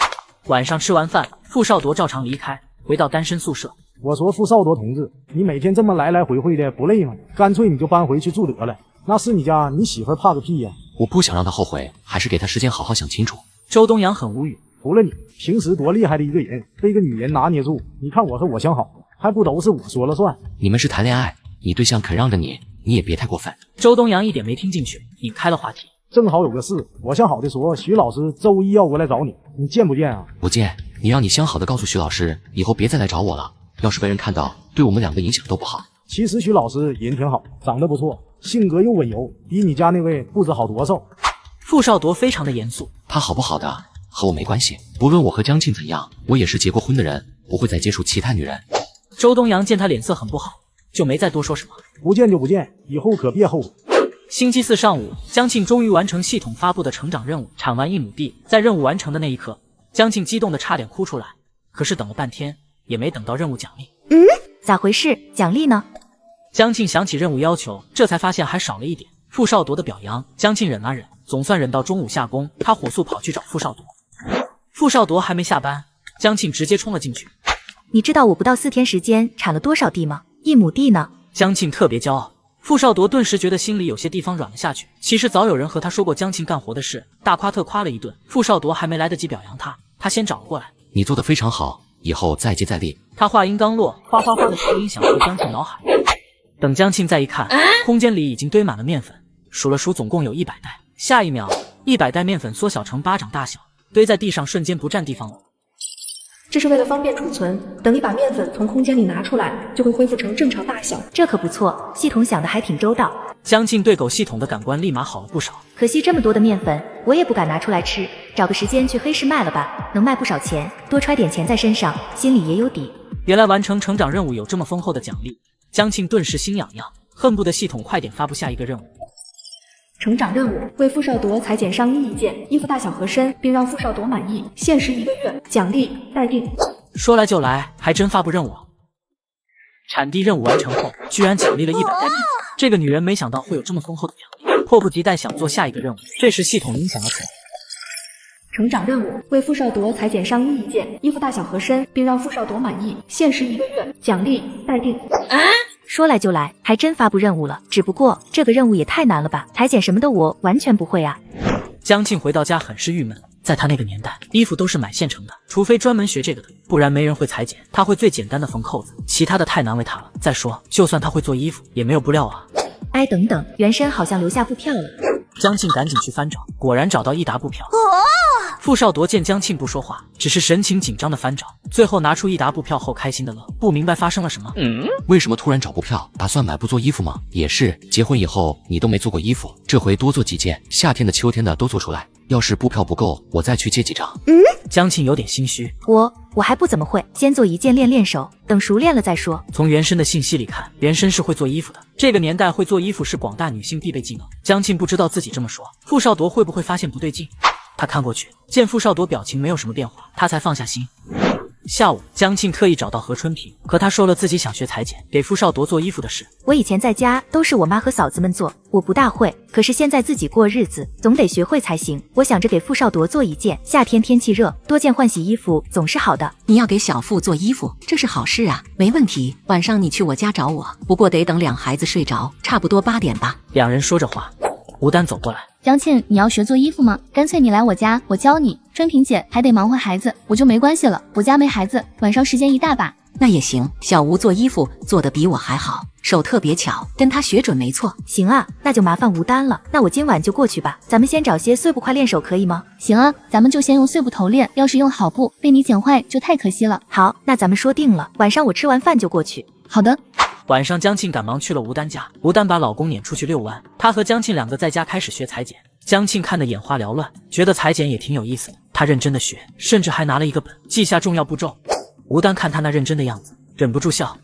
A: 晚上吃完饭，傅少铎照常离开，回到单身宿舍。
E: 我说傅少铎同志，你每天这么来来回回的不累吗？干脆你就搬回去住得了，那是你家，你媳妇怕个屁呀！
D: 我不想让他后悔，还是给他时间好好想清楚。
A: 周东阳很无语，
E: 除了你，平时多厉害的一个人，被个女人拿捏住。你看我和我相好，还不都是我说了算？
D: 你们是谈恋爱，你对象肯让着你，你也别太过分。
A: 周东阳一点没听进去，引开了话题。
E: 正好有个事，我相好的说徐老师周一要过来找你，你见不见啊？
D: 不见。你让你相好的告诉徐老师，以后别再来找我了，要是被人看到，对我们两个影响都不好。
E: 其实徐老师人挺好，长得不错，性格又温柔，比你家那位不知好多少。
A: 傅少铎非常的严肃，
D: 他好不好的和我没关系，不论我和江庆怎样，我也是结过婚的人，不会再接触其他女人。
A: 周东阳见他脸色很不好，就没再多说什么。
E: 不见就不见，以后可别后悔。
A: 星期四上午，江庆终于完成系统发布的成长任务，铲完1亩地。在任务完成的那一刻，江庆激动的差点哭出来，可是等了半天也没等到任务奖励。
C: 咋回事？奖励呢？
A: 江庆想起任务要求，这才发现还少了一点。傅少铎的表扬，江庆忍啊忍，总算忍到中午下工，他火速跑去找傅少铎。傅少铎还没下班，江庆直接冲了进去。
C: 你知道我不到4天时间铲了多少地吗？1亩地呢。
A: 江庆特别骄傲。傅少铎顿时觉得心里有些地方软了下去。其实早有人和他说过江庆干活的事，大夸特夸了一顿。傅少铎还没来得及表扬他，他先找了过来。
D: 你做得非常好，以后再接再厉。
A: 他话音刚落，哗哗哗的声音响彻江庆脑海。等江庆再一看，空间里已经堆满了面粉，数了数总共有100袋。下一秒，100袋面粉缩小成巴掌大小，堆在地上，瞬间不占地方了。
F: 这是为了方便储存，等你把面粉从空间里拿出来，就会恢复成正常大小。
C: 这可不错，系统想的还挺周到。
A: 江庆对狗系统的感官立马好了不少。
C: 可惜这么多的面粉，我也不敢拿出来吃，找个时间去黑市卖了吧，能卖不少钱，多揣点钱在身上，心里也有底。
A: 原来完成成长任务有这么丰厚的奖励，江庆顿时心痒痒，恨不得系统快点发布下一个任务。
F: 成长任务：为傅少铎裁剪上衣1件，衣服大小合身，并让傅少铎满意，限时1个月，奖励待定。
A: 说来就来，还真发布任务了。产地任务完成后，居然奖励了100袋面粉。这个女人没想到会有这么丰厚的奖励，迫不及待想做下一个任务。这时系统音响了起来。
F: 成长任务：为傅少铎裁剪上衣1件，衣服大小合身，并让傅少铎满意，限时1个月，奖励待定。
C: 说来就来，还真发布任务了。只不过这个任务也太难了吧，裁剪什么的我完全不会啊。
A: 江庆回到家很是郁闷，在他那个年代，衣服都是买现成的，除非专门学这个的，不然没人会裁剪。他会最简单的缝扣子，其他的太难为他了。再说，就算他会做衣服，也没有布料啊。
C: 哎，等等，原身好像留下布票了。
A: 江庆赶紧去翻找，果然找到一沓布票。傅少铎见江庆不说话，只是神情紧张的翻找，最后拿出一沓布票后开心的乐，不明白发生了什么。
D: 为什么突然找布票？打算买布做衣服吗？也是，结婚以后你都没做过衣服，这回多做几件，夏天的秋天的都做出来。要是布票不够，我再去借几张。
A: 江庆有点心虚，
C: 我还不怎么会，先做一件练练手，等熟练了再说。
A: 从原身的信息里看，原身是会做衣服的。这个年代会做衣服是广大女性必备技能。江庆不知道自己这么说，傅少铎会不会发现不对劲？他看过去，见傅少铎表情没有什么变化，他才放下心。下午，江庆特意找到何春平，和他说了自己想学裁剪，给傅少铎做衣服的事。
C: 我以前在家都是我妈和嫂子们做，我不大会，可是现在自己过日子，总得学会才行。我想着给傅少铎做一件，夏天天气热，多件换洗衣服总是好的。
B: 你要给小傅做衣服，这是好事啊，没问题。晚上你去我家找我，不过得等两孩子睡着，差不多8点吧。
A: 两人说着话，吴丹走过来。
M: 江庆，你要学做衣服吗？干脆你来我家，我教你。春萍姐还得忙活孩子，我就没关系了，我家没孩子，晚上时间一大把。
B: 那也行，小吴做衣服做得比我还好，手特别巧，跟他学准没错。
C: 行啊，那就麻烦吴丹了。那我今晚就过去吧，咱们先找些碎布块练手，可以吗？
M: 行啊，咱们就先用碎布头练，要是用好布被你剪坏就太可惜了。
C: 好，那咱们说定了，晚上我吃完饭就过去。
M: 好的。
A: 晚上，江庆赶忙去了吴丹家，吴丹把老公撵出去遛弯，她和江庆两个在家开始学裁剪。江庆看得眼花缭乱，觉得裁剪也挺有意思的，他认真的学，甚至还拿了一个本记下重要步骤。吴丹看他那认真的样子，忍不住笑。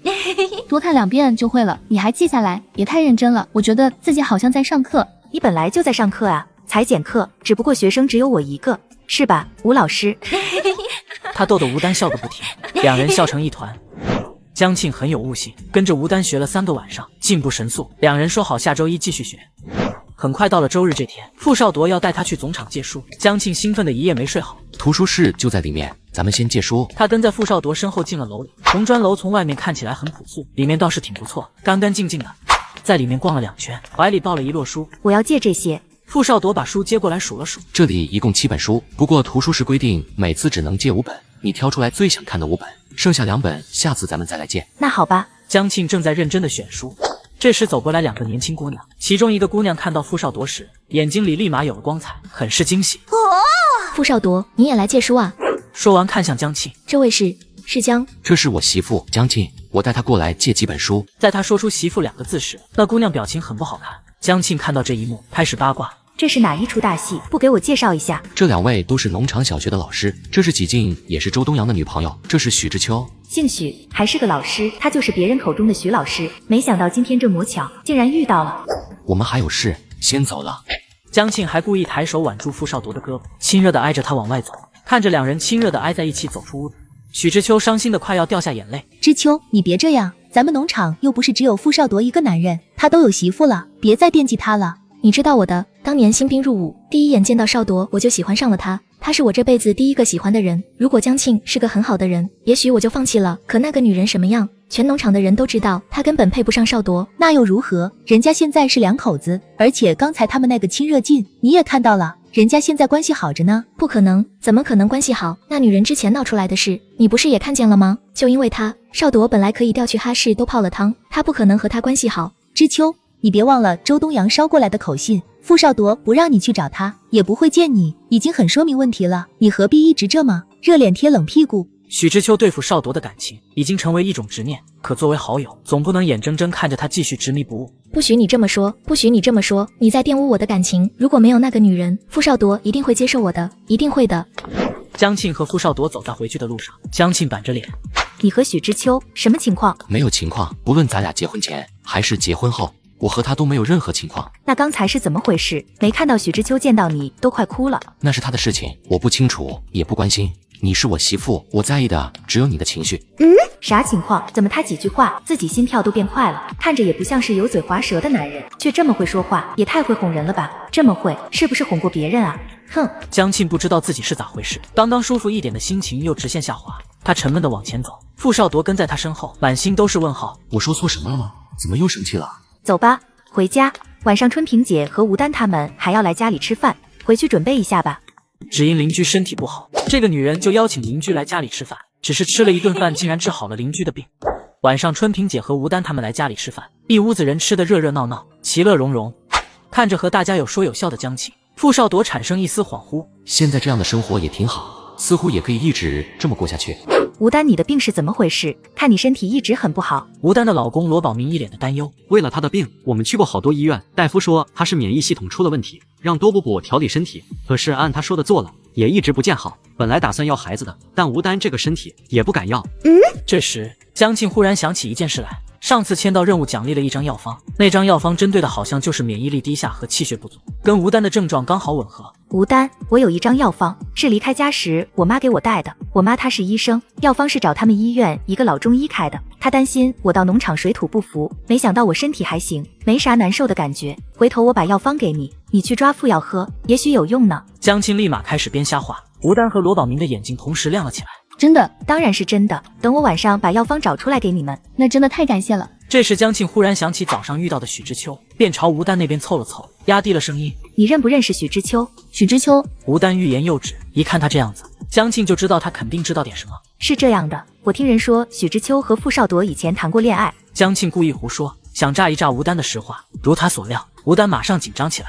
M: 多看2遍就会了，你还记下来，也太认真了。我觉得自己好像在上课。
C: 你本来就在上课啊，裁剪课，只不过学生只有我一个，是吧，吴老师？
A: 他逗得吴丹笑个不停，两人笑成一团。江庆很有悟性，跟着吴丹学了3个晚上，进步神速。两人说好下周一继续学。很快到了周日这天，傅少铎要带他去总场借书，江庆兴奋的一夜没睡好。
D: 图书室就在里面，咱们先借书。
A: 他跟在傅少铎身后进了楼里，红砖楼从外面看起来很朴素，里面倒是挺不错，干干净净的。在里面逛了2圈，怀里抱了一摞书。
C: 我要借这些。
A: 傅少铎把书接过来数了数，
D: 这里一共7本书，不过图书室规定每次只能借5本，你挑出来最想看的5本，剩下2本下次咱们再来借。
C: 那好吧。
A: 江庆正在认真的选书，这时走过来2个年轻姑娘，其中一个姑娘看到傅少铎时，眼睛里立马有了光彩，很是惊喜。
L: 傅少铎，你也来借书啊？
A: 说完看向江庆，
L: 这位是江，
D: 这是我媳妇江庆，我带她过来借几本书。
A: 在他说出媳妇2个字时，那姑娘表情很不好看。江庆看到这一幕，开始八卦。
C: 这是哪一出大戏？不给我介绍一下？
D: 这2位都是农场小学的老师，这是纪静，也是周东阳的女朋友，这是许知秋。
C: 姓许，还是个老师，他就是别人口中的许老师。没想到今天这么巧，竟然遇到了。
D: 我们还有事，先走了。
A: 江庆还故意抬手挽住傅少铎的胳膊，亲热的挨着他往外走。看着两人亲热的挨在一起走出屋子，许知秋伤心的快要掉下眼泪。
O: 知秋，你别这样，咱们农场又不是只有傅少铎一个男人，他都有媳妇了，别再惦记他了。
L: 你知道我的，当年新兵入伍，第一眼见到少铎，我就喜欢上了他。他是我这辈子第一个喜欢的人。如果江庆是个很好的人，也许我就放弃了。可那个女人什么样，全农场的人都知道，她根本配不上少铎。
O: 那又如何？人家现在是2口子，而且刚才他们那个亲热劲，你也看到了，人家现在关系好着呢。
L: 不可能，怎么可能关系好？那女人之前闹出来的事，你不是也看见了吗？就因为她，少铎本来可以调去哈市都泡了汤，他不可能和她关系好。
O: 知秋，你别忘了周东阳捎过来的口信。傅少铎不让你去找他，也不会见你，已经很说明问题了，你何必一直这么热脸贴冷屁股？
A: 许知秋对傅少铎的感情已经成为一种执念，可作为好友，总不能眼睁睁看着他继续执迷不悟。
L: 不许你这么说，不许你这么说，你在玷污我的感情。如果没有那个女人，傅少铎一定会接受我的，一定会的。
A: 江庆和傅少铎走在回去的路上，江庆板着脸，
C: 你和许知秋什么情况？
D: 没有情况，不论咱俩结婚前还是结婚后，我和他都没有任何情况。
C: 那刚才是怎么回事？没看到许知秋见到你都快哭了。
D: 那是他的事情，我不清楚，也不关心。你是我媳妇，我在意的只有你的情绪。
C: 啥情况？怎么他几句话自己心跳都变快了？看着也不像是油嘴滑舌的男人，却这么会说话，也太会哄人了吧？这么会，是不是哄过别人啊？哼！
A: 江庆不知道自己是咋回事，刚刚舒服一点的心情又直线下滑，他沉闷的往前走，傅少铎跟在他身后，满心都是问号。
D: 我说错什么了吗？怎么又生气了？
C: 走吧，回家。晚上春萍姐和吴丹他们还要来家里吃饭，回去准备一下吧。
A: 只因邻居身体不好，这个女人就邀请邻居来家里吃饭，只是吃了一顿饭，竟然治好了邻居的病。晚上春萍姐和吴丹他们来家里吃饭，一屋子人吃得热热闹闹，其乐融融。看着和大家有说有笑的江庆，傅少铎产生一丝恍惚，
D: 现在这样的生活也挺好，似乎也可以一直这么过下去。
C: 吴丹，你的病是怎么回事？看你身体一直很不好。
A: 吴丹的老公罗宝明一脸的担忧。
I: 为了他的病，我们去过好多医院，大夫说他是免疫系统出了问题，让多补补调理身体。可是按他说的做了，也一直不见好。本来打算要孩子的，但吴丹这个身体也不敢要。
A: 这时江庆忽然想起一件事来，上次签到任务奖励了一张药方，那张药方针对的好像就是免疫力低下和气血不足，跟吴丹的症状刚好吻合。
C: 吴丹，我有一张药方，是离开家时我妈给我带的。我妈她是医生，药方是找他们医院一个老中医开的。她担心我到农场水土不服，没想到我身体还行，没啥难受的感觉。回头我把药方给你，你去抓副药喝，也许有用呢。
A: 江庆立马开始编瞎话，吴丹和罗宝明的眼睛同时亮了起来。
M: 真的？
C: 当然是真的，等我晚上把药方找出来给你们。
M: 那真的太感谢了。
A: 这时江庆忽然想起早上遇到的许知秋，便朝吴丹那边凑了凑，压低了声音：
C: 你认不认识许知秋？
M: 许知秋？
A: 吴丹欲言又止，一看他这样子，江庆就知道他肯定知道点什么。
C: 是这样的，我听人说许知秋和傅少铎以前谈过恋爱。
A: 江庆故意胡说，想炸一炸吴丹的实话。如他所料，吴丹马上紧张起来。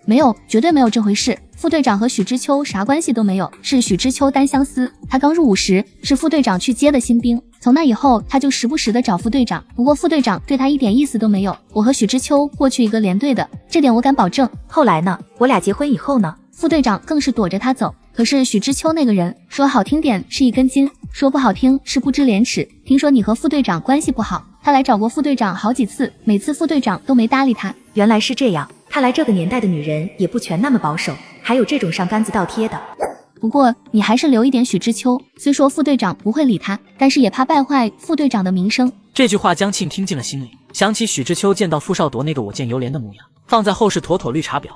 M: 没有，绝对没有这回事。副队长和许知秋啥关系都没有，是许知秋单相思。他刚入伍时是副队长去接的新兵，从那以后他就时不时的找副队长，不过副队长对他一点意思都没有。我和许知秋过去一个连队的，这点我敢保证。
C: 后来呢？我俩结婚以后呢？
M: 副队长更是躲着他走。可是许知秋那个人，说好听点是一根筋，说不好听是不知廉耻。听说你和副队长关系不好，他来找过副队长好几次，每次副队长都没搭理他。
C: 原来是这样，看来这个年代的女人也不全那么保守，还有这种上杆子倒贴的。
M: 不过你还是留一点许知秋，虽说副队长不会理他，但是也怕败坏副队长的名声。
A: 这句话江庆听进了心里，想起许知秋见到傅少铎那个我见犹怜的模样，放在后事妥妥绿茶婊。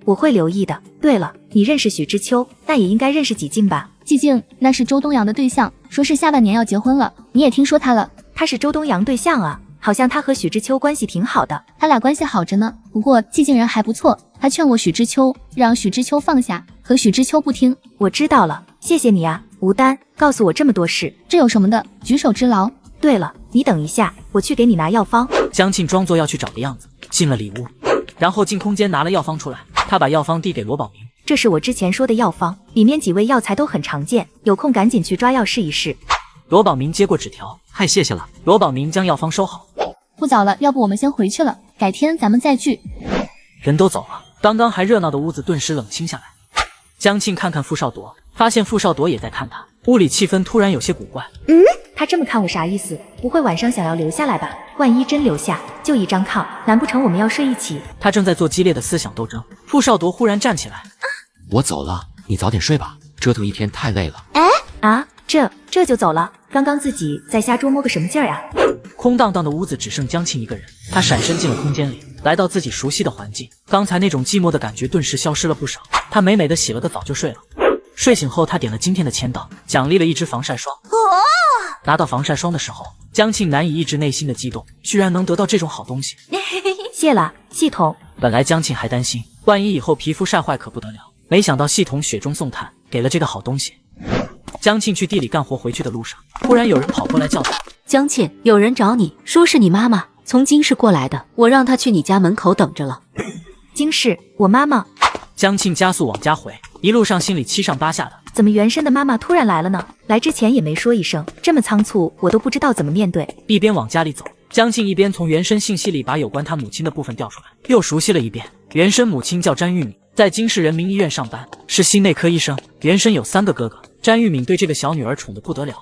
C: 我会留意的。对了，你认识许知秋，那也应该认识季静吧？
M: 季静那是周东阳的对象，说是下半年要结婚了，你也听说他了？
C: 他是周东阳对象啊，好像他和许知秋关系挺好的。
M: 他俩关系好着呢，不过季静人还不错，他劝过许知秋，让许知秋放下，可许知秋不听。
C: 我知道了，谢谢你啊，吴丹，告诉我这么多事。
M: 这有什么的，举手之劳。
C: 对了，你等一下，我去给你拿药方。
A: 江庆装作要去找的样子，进了里屋，然后进空间拿了药方出来。他把药方递给罗宝明，
C: 这是我之前说的药方，里面几味药材都很常见，有空赶紧去抓药试一试。
A: 罗宝明接过纸条，
I: 太谢谢了。
A: 罗宝明将药方收好。
M: 不早了，要不我们先回去了，改天咱们再聚。
A: 人都走了，刚刚还热闹的屋子顿时冷清下来。江庆看看傅少铎，发现傅少铎也在看他，屋里气氛突然有些古怪。
C: 他这么看我啥意思？不会晚上想要留下来吧？万一真留下，就一张炕，难不成我们要睡一起？
A: 他正在做激烈的思想斗争，傅少铎忽然站起来：
D: 我走了，你早点睡吧，折腾一天太累了。
C: 这就走了？刚刚自己在瞎捉摸个什么劲儿啊？
A: 空荡荡的屋子只剩江庆一个人，他闪身进了空间里，来到自己熟悉的环境，刚才那种寂寞的感觉顿时消失了不少。他美美的洗了个澡就睡了。睡醒后，他点了今天的签到，奖励了一支防晒霜。拿到防晒霜的时候，江庆难以抑制内心的激动，居然能得到这种好东西。
C: 谢了，系统。
A: 本来江庆还担心，万一以后皮肤晒坏可不得了，没想到系统雪中送炭，给了这个好东西。江庆去地里干活回去的路上，忽然有人跑过来叫他：
B: 江庆，有人找你，说是你妈妈从京市过来的，我让她去你家门口等着了。
C: 京市，我妈妈。
A: 江庆加速往家回，一路上心里七上八下的。
C: 怎么原生的妈妈突然来了呢？来之前也没说一声，这么仓促，我都不知道怎么面对。
A: 一边往家里走，江庆一边从原生信息里把有关他母亲的部分调出来，又熟悉了一遍。原生母亲叫詹玉敏，在京市人民医院上班，是心内科医生。原生有3个哥哥，詹玉敏对这个小女儿宠得不得了。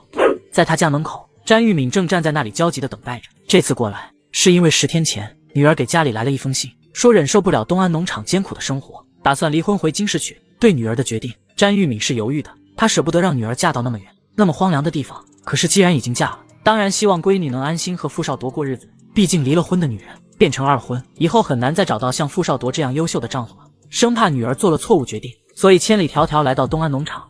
A: 在他家门口，詹玉敏正站在那里焦急地等待着。这次过来，是因为10天前女儿给家里来了一封信，说忍受不了东安农场艰苦的生活，打算离婚回京市去。对女儿的决定，詹玉敏是犹豫的，她舍不得让女儿嫁到那么远、那么荒凉的地方。可是既然已经嫁了，当然希望闺女能安心和傅少铎过日子。毕竟离了婚的女人变成2婚，以后很难再找到像傅少铎这样优秀的丈夫了。生怕女儿做了错误决定，所以千里迢迢来到东安农场。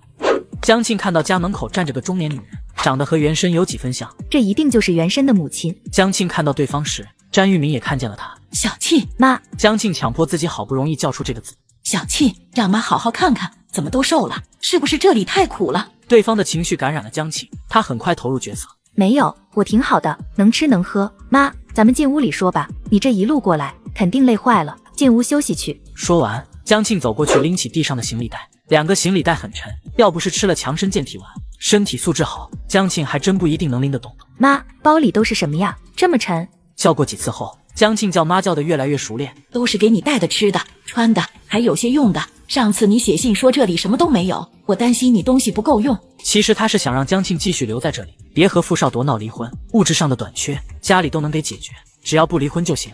A: 江庆看到家门口站着个中年女人，长得和原生有几分像，
C: 这一定就是原生的母亲。
A: 江庆看到对方时，詹玉敏也看见了他。
B: 小庆，
C: 妈。
A: 江庆强迫自己好不容易叫出这个字。
B: 小庆，让妈好好看看，怎么都瘦了？是不是这里太苦了？
A: 对方的情绪感染了江庆，他很快投入角色。
C: 没有，我挺好的，能吃能喝。妈，咱们进屋里说吧，你这一路过来肯定累坏了，进屋休息去。
A: 说完，江庆走过去拎起地上的行李袋，2个行李袋很沉，要不是吃了强身健体丸，身体素质好，江庆还真不一定能拎得动。
C: 妈，包里都是什么呀？这么沉？
A: 叫过几次后，江庆叫妈叫得越来越熟练。
B: 都是给你带的吃的、穿的，还有些用的。上次你写信说这里什么都没有，我担心你东西不够用。
A: 其实他是想让江庆继续留在这里，别和傅少铎闹离婚，物质上的短缺家里都能给解决，只要不离婚就行。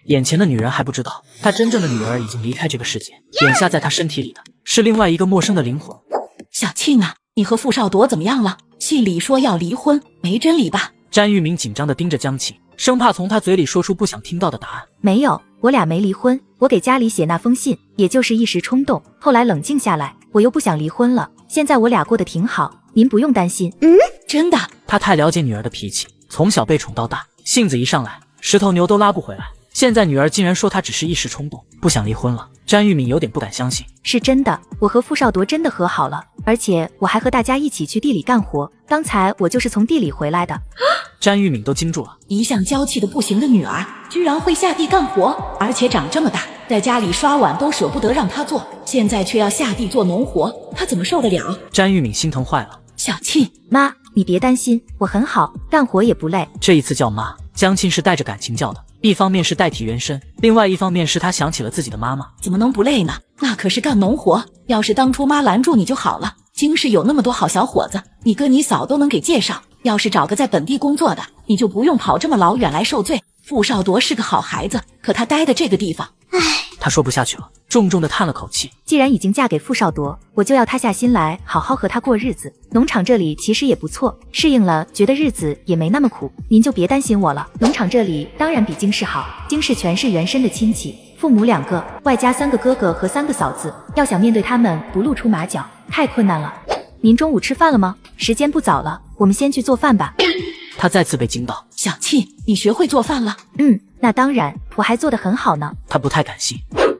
A: 眼前的女人还不知道，她真正的女儿已经离开这个世界，眼下在她身体里的是另外一个陌生的灵魂。
B: 小庆啊，你和傅少铎怎么样了？信里说要离婚，没真理吧？
A: 詹玉明紧张地盯着江庆，生怕从他嘴里说出不想听到的答案。
C: 没有，我俩没离婚，我给家里写那封信，也就是一时冲动，后来冷静下来，我又不想离婚了。现在我俩过得挺好，您不用担心。
B: 真的？
A: 他太了解女儿的脾气，从小被宠到大，性子一上来，石头牛都拉不回来。现在女儿竟然说她只是一时冲动，不想离婚了。詹玉敏有点不敢相信。
C: 是真的，我和傅少铎真的和好了，而且我还和大家一起去地里干活，刚才我就是从地里回来的。
A: 詹玉敏都惊住了，
B: 一向娇气的不行的女儿，居然会下地干活，而且长这么大，在家里刷碗都舍不得让她做，现在却要下地做农活，她怎么受得了？
A: 詹玉敏心疼坏了。
B: 小庆，
C: 妈，你别担心，我很好，干活也不累。
A: 这一次叫妈，江庆是带着感情叫的，一方面是代替原身，另外一方面是他想起了自己的妈妈。
B: 怎么能不累呢？那可是干农活，要是当初妈拦住你就好了。京市有那么多好小伙子，你哥你嫂都能给介绍。要是找个在本地工作的，你就不用跑这么老远来受罪。傅少铎是个好孩子，可他待的这个地方，唉，
A: 他说不下去了，重重的叹了口气。
C: 既然已经嫁给傅少铎，我就要塌下心来，好好和他过日子。农场这里其实也不错，适应了，觉得日子也没那么苦。您就别担心我了，农场这里当然比京市好，京市全是原生的亲戚，父母2个，外加3个哥哥和3个嫂子，要想面对他们不露出马脚，太困难了。您中午吃饭了吗？时间不早了，我们先去做饭吧。
A: 他再次被惊到。
B: 小庆，你学会做饭了？
C: 那当然，我还做得很好呢。
A: 他不太敢信。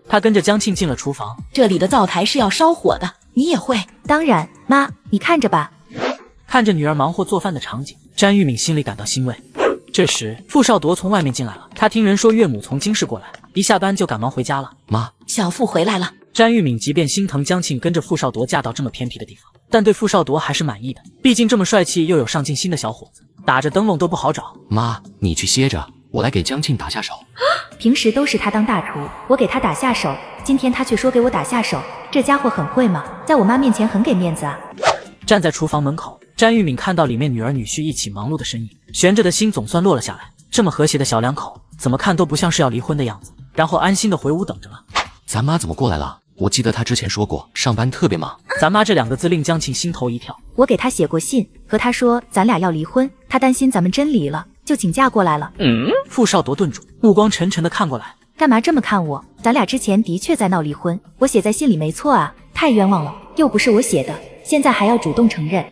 A: 他跟着江庆进了厨房。
B: 这里的灶台是要烧火的，你也会？
C: 当然，妈，你看着吧。
A: 看着女儿忙活做饭的场景，詹玉敏心里感到欣慰。这时，傅少铎从外面进来了。他听人说岳母从京市过来，一下班就赶忙回家了。
D: 妈，
B: 小傅回来了。
A: 詹玉敏即便心疼江庆跟着傅少铎嫁到这么偏僻的地方，但对傅少铎还是满意的。毕竟这么帅气又有上进心的小伙子，打着灯笼都不好找。
D: 妈，你去歇着，我来给江庆打下手。
C: 平时都是他当大厨，我给他打下手，今天他却说给我打下手，这家伙很会吗？在我妈面前很给面子啊。
A: 站在厨房门口，詹玉敏看到里面女儿女婿一起忙碌的身影，悬着的心总算落了下来。这么和谐的小两口，怎么看都不像是要离婚的样子。然后安心的回屋等着了。
D: 咱妈怎么过来了？我记得她之前说过上班特别忙。
A: 咱妈这2个字令江庆心头一跳。
C: 我给他写过信，和他说咱俩要离婚，他担心咱们真离了，就请假过来了。
A: 傅少铎顿住，目光沉沉的看过来。
C: 干嘛这么看我？咱俩之前的确在闹离婚，我写在信里没错啊，太冤枉了，又不是我写的，现在还要主动承认。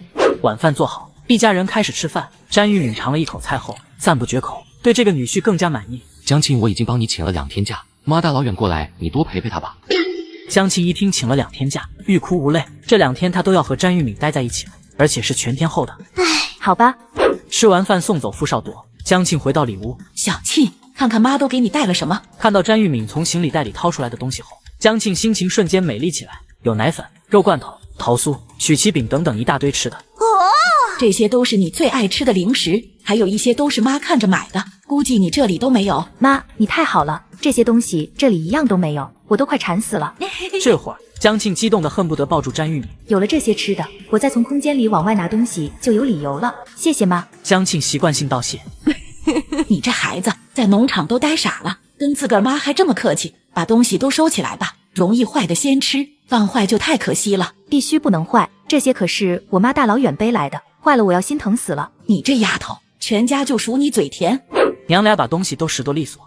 A: 晚饭做好，一家人开始吃饭。詹玉敏尝了一口菜后赞不绝口，对这个女婿更加满意。
D: 江庆，我已经帮你请了2天假，妈大老远过来，你多陪陪她吧。
A: 江庆一听请了2天假，欲哭无泪。这2天他都要和詹玉敏待在一起了，而且是全天候的。
C: 好吧。
A: 吃完饭送走傅少铎，江庆回到里屋。
B: 小庆，看看妈都给你带了什么。
A: 看到詹玉敏从行李袋里掏出来的东西后，江庆心情瞬间美丽起来，有奶粉、肉罐头、桃酥、曲奇饼等等一大堆吃的。
B: 这些都是你最爱吃的零食，还有一些都是妈看着买的，估计你这里都没有。
C: 妈，你太好了，这些东西这里一样都没有，我都快馋死了。
A: 这会儿江庆激动的恨不得抱住詹玉敏。
C: 有了这些吃的，我再从空间里往外拿东西就有理由了。谢谢妈。
A: 江庆习惯性道谢。
B: 你这孩子在农场都呆傻了，跟自个儿妈还这么客气。把东西都收起来吧，容易坏的先吃，放坏就太可惜了。
C: 必须不能坏，这些可是我妈大老远背来的，坏了我要心疼死了。
B: 你这丫头，全家就数你嘴甜。
A: 娘俩把东西都拾掇利索。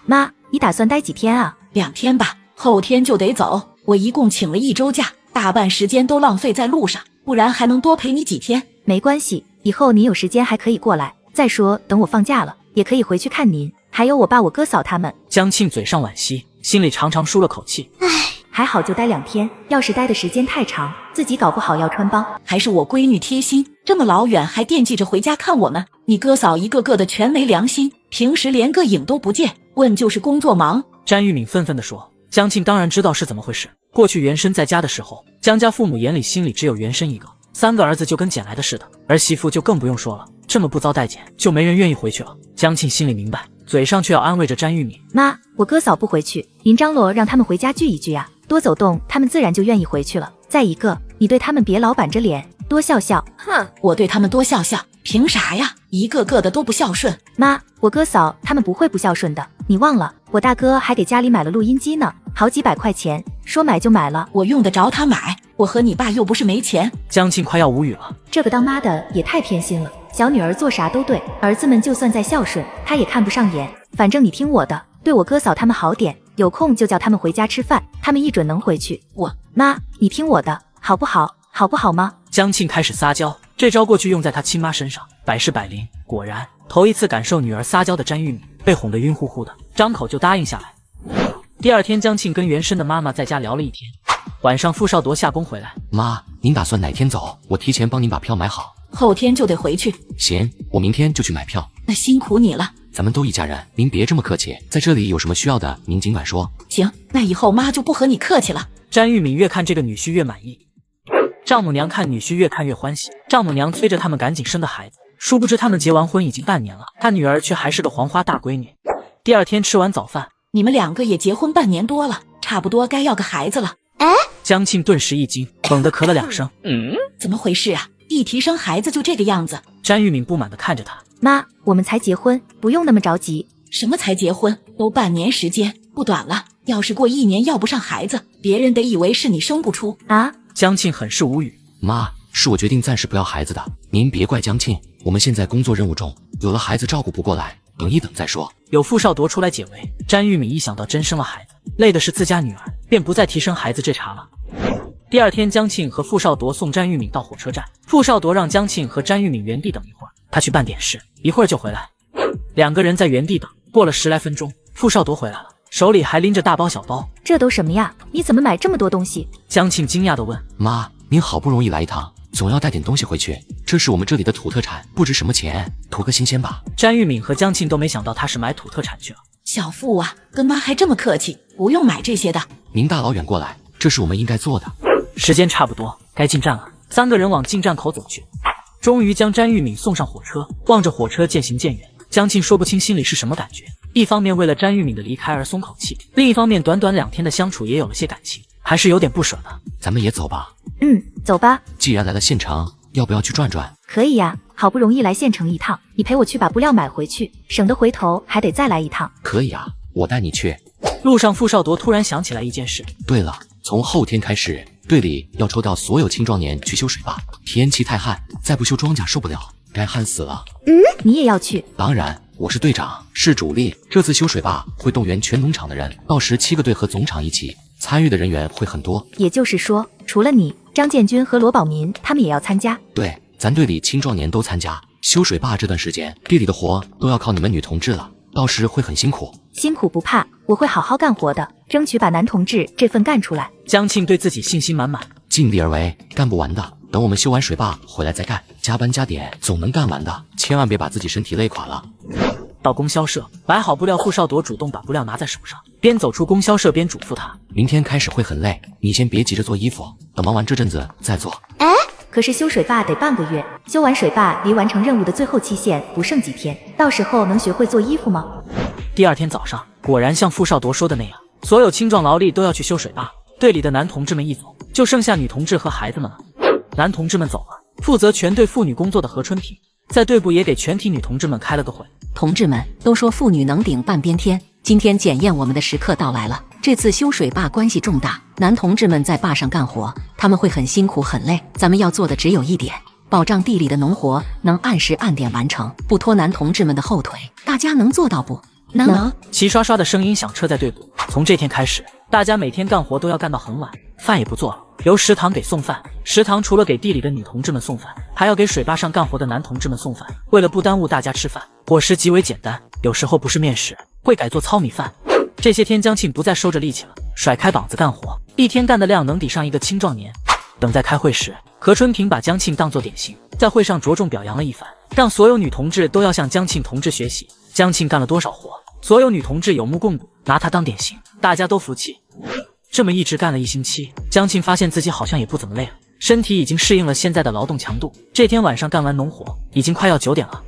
C: 妈，你打算待几天啊
B: ？2天吧，后天就得走。我一共请了1周假，大半时间都浪费在路上，不然还能多陪你几天。
C: 没关系，以后你有时间还可以过来。再说等我放假了，也可以回去看您，还有我爸我哥嫂他们。
A: 江庆嘴上惋惜，心里长长舒了口气。
C: 还好就待2天，要是待的时间太长，自己搞不好要穿帮。
B: 还是我闺女贴心，这么老远还惦记着回家看我们。你哥嫂一个个的全没良心，平时连个影都不见，问就是工作忙。
A: 詹玉敏愤愤地说。江庆当然知道是怎么回事。过去原生在家的时候，江家父母眼里心里只有原生一个，3个儿子就跟捡来的似的，儿媳妇就更不用说了，这么不遭待见，就没人愿意回去了。江庆心里明白，嘴上却要安慰着詹玉敏。
C: 妈，我哥嫂不回去，您张罗让他们回家聚一聚啊，多走动，他们自然就愿意回去了。再一个，你对他们别老板着脸，多笑笑。
B: 哼，我对他们多笑笑，凭啥呀？一个个的都不孝顺。
C: 妈，我哥嫂他们不会不孝顺的，你忘了，我大哥还给家里买了录音机呢，好几百块钱，说买就买了。
B: 我用得着他买？我和你爸又不是没钱。
A: 江庆快要无语了，
C: 这个当妈的也太偏心了，小女儿做啥都对，儿子们就算再孝顺，她也看不上眼。反正你听我的，对我哥嫂他们好点，有空就叫他们回家吃饭，他们一准能回去。妈，你听我的，好不好？好不好吗？
A: 江庆开始撒娇，这招过去用在他亲妈身上，百试百灵。果然，头一次感受女儿撒娇的詹玉敏被哄得晕乎乎的，张口就答应下来。第二天，江庆跟原生的妈妈在家聊了一天。晚上，傅少铎下工回来，
D: 妈，您打算哪天走？我提前帮您把票买好。
B: 后天就得回去。
D: 行，我明天就去买票。
B: 那辛苦你了。
D: 咱们都一家人，您别这么客气，在这里有什么需要的，您尽管说。
B: 行，那以后妈就不和你客气了。
A: 詹玉敏越看这个女婿越满意，丈母娘看女婿越看越欢喜，丈母娘催着他们赶紧生个孩子。殊不知他们结完婚已经半年了，他女儿却还是个黄花大闺女。第二天吃完早饭，
B: 你们2个也结婚半年多了，差不多该要个孩子了。
A: 江庆顿时一惊，猛地咳了2声。
B: 怎么回事啊？一提生孩子就这个样子。
A: 詹玉敏不满地看着他。
C: 妈，我们才结婚，不用那么着急。
B: 什么才结婚？都半年时间，不短了。要是过1年要不上孩子，别人得以为是你生不出
C: 啊！
A: 江庆很是无语。
D: 妈，是我决定暂时不要孩子的，您别怪江庆，我们现在工作任务重，有了孩子照顾不过来，等一等再说。
A: 有傅少铎出来解围，詹玉敏一想到真生了孩子，累的是自家女儿，便不再提生孩子这茬了。第二天，江庆和傅少铎送詹玉敏到火车站，傅少铎让江庆和詹玉敏原地等一会儿，他去办点事，一会儿就回来。2个人在原地等，过了10来分钟，傅少铎回来了，手里还拎着大包小包。
C: 这都什么呀？你怎么买这么多东西？
A: 江庆惊讶地问。
D: 妈，您好不容易来一趟，总要带点东西回去，这是我们这里的土特产，不值什么钱，图个新鲜吧。
A: 詹玉敏和江庆都没想到他是买土特产去了。
B: 小傅啊，跟妈还这么客气，不用买这些的。
D: 您大老远过来，这是我们应该做的。
A: 时间差不多，该进站了。3个人往进站口走去，终于将詹玉敏送上火车。望着火车渐行渐远，江庆说不清心里是什么感觉。一方面为了詹玉敏的离开而松口气，另一方面短短2天的相处也有了些感情，还是有点不舍的。
D: 咱们也走吧。
C: 走吧。
D: 既然来了县城，要不要去转转？
C: 可以呀，好不容易来县城一趟，你陪我去把布料买回去，省得回头还得再来一趟。
D: 可以啊，我带你去。
A: 路上，傅少铎突然想起来一件事。
D: 对了，从后天开始，队里要抽调所有青壮年去修水坝，天气太旱，再不修庄稼受不了，该旱死了。
C: 你也要去？
D: 当然，我是队长，是主力。这次修水坝会动员全农场的人，到时7个队和总场一起，参与的人员会很多。
C: 也就是说，除了你，张建军和罗宝民他们也要参加？
D: 对，咱队里青壮年都参加。修水坝这段时间，地里的活都要靠你们女同志了，到时会很辛苦。
C: 辛苦不怕，我会好好干活的，争取把男同志这份干出来。
A: 江庆对自己信心满满，
D: 尽力而为，干不完的，等我们修完水坝回来再干，加班加点总能干完的，千万别把自己身体累垮了。
A: 到供销社摆好布料，傅少铎主动把布料拿在手上，边走出供销社边嘱咐他：
D: 明天开始会很累，你先别急着做衣服，等忙完这阵子再做。
C: 可是修水坝得半个月，修完水坝离完成任务的最后期限不剩几天，到时候能学会做衣服吗？
A: 第二天早上，果然像傅少铎说的那样，所有青壮劳力都要去修水坝。队里的男同志们一走，就剩下女同志和孩子们了。男同志们走了，负责全队妇女工作的何春平在队部也给全体女同志们开了个会。
P: 同志们都说妇女能顶半边天，今天检验我们的时刻到来了。这次修水坝关系重大，男同志们在坝上干活，他们会很辛苦很累，咱们要做的只有一点，保障地里的农活能按时按点完成，不拖男同志们的后腿。大家能做到不？能。
A: 齐刷刷的声音响彻在队部。从这天开始，大家每天干活都要干到很晚，饭也不做了，由食堂给送饭。食堂除了给地里的女同志们送饭，还要给水坝上干活的男同志们送饭。为了不耽误大家吃饭，伙食极为简单，有时候不是面食，会改做糙米饭。这些天江庆不再收着力气了，甩开膀子干活，一天干的量能抵上一个青壮年。等在开会时，何春萍把江庆当作典型，在会上着重表扬了一番，让所有女同志都要向江庆同志学习。江庆干了多少活，所有女同志有目共睹，拿他当典型，大家都服气。这么一直干了1星期，江庆发现自己好像也不怎么累了，身体已经适应了现在的劳动强度。这天晚上干完农活，已经快要9点了。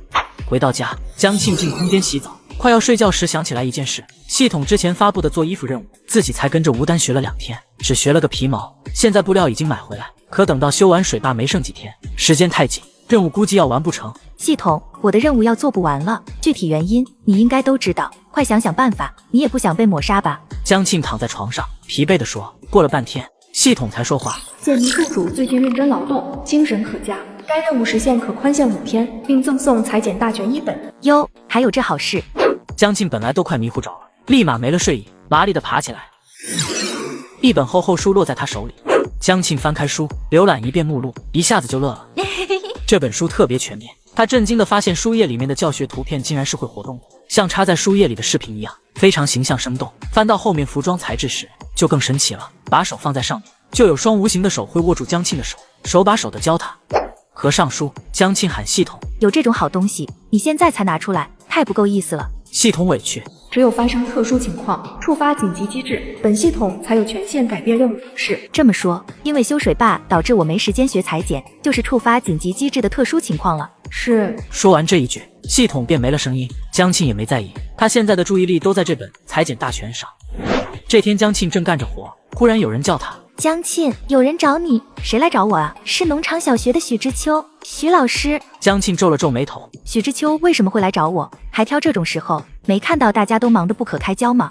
A: 回到家，江庆进空间洗澡，快要睡觉时想起来一件事，系统之前发布的做衣服任务，自己才跟着吴丹学了2天，只学了个皮毛。现在布料已经买回来，可等到修完水坝没剩几天，时间太紧，任务估计要完不成。
C: 系统，我的任务要做不完了，具体原因你应该都知道，快想想办法，你也不想被抹杀吧？
A: 江庆躺在床上，疲惫地说。过了半天，系统才说话。
F: 建议宿主最近认真劳动，精神可嘉。该任务时限可宽限5天，并赠送裁剪大全1本。
C: 哟，还有这好事！
A: 江庆本来都快迷糊着了，立马没了睡意，麻利地爬起来。一本厚厚书落在他手里，江庆翻开书，浏览一遍目录，一下子就乐了。这本书特别全面，他震惊地发现书页里面的教学图片竟然是会活动的，像插在书页里的视频一样，非常形象生动。翻到后面服装材质时，就更神奇了，把手放在上面，就有双无形的手会握住江庆的手，手把手地教他。合上书，江庆喊系统：
C: 有这种好东西，你现在才拿出来，太不够意思了。
A: 系统委屈：
F: 只有发生特殊情况，触发紧急机制，本系统才有权限改变任务方式。
C: 这么说，因为修水坝导致我没时间学裁剪，就是触发紧急机制的特殊情况了。
F: 是。
A: 说完这一句，系统便没了声音。江庆也没在意，他现在的注意力都在这本裁剪大全上。这天江庆正干着活，忽然有人叫他：
C: 江庆，有人找你。谁来找我啊？是农场小学的许知秋，许老师。
A: 江庆皱了皱眉头，
C: 许知秋为什么会来找我？还挑这种时候，没看到大家都忙得不可开交吗？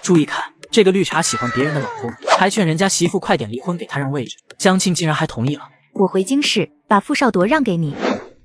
A: 注意看，这个绿茶喜欢别人的老公，还劝人家媳妇快点离婚，给他让位置。江庆竟然还同意了。
C: 我回京市，把傅少铎让给你。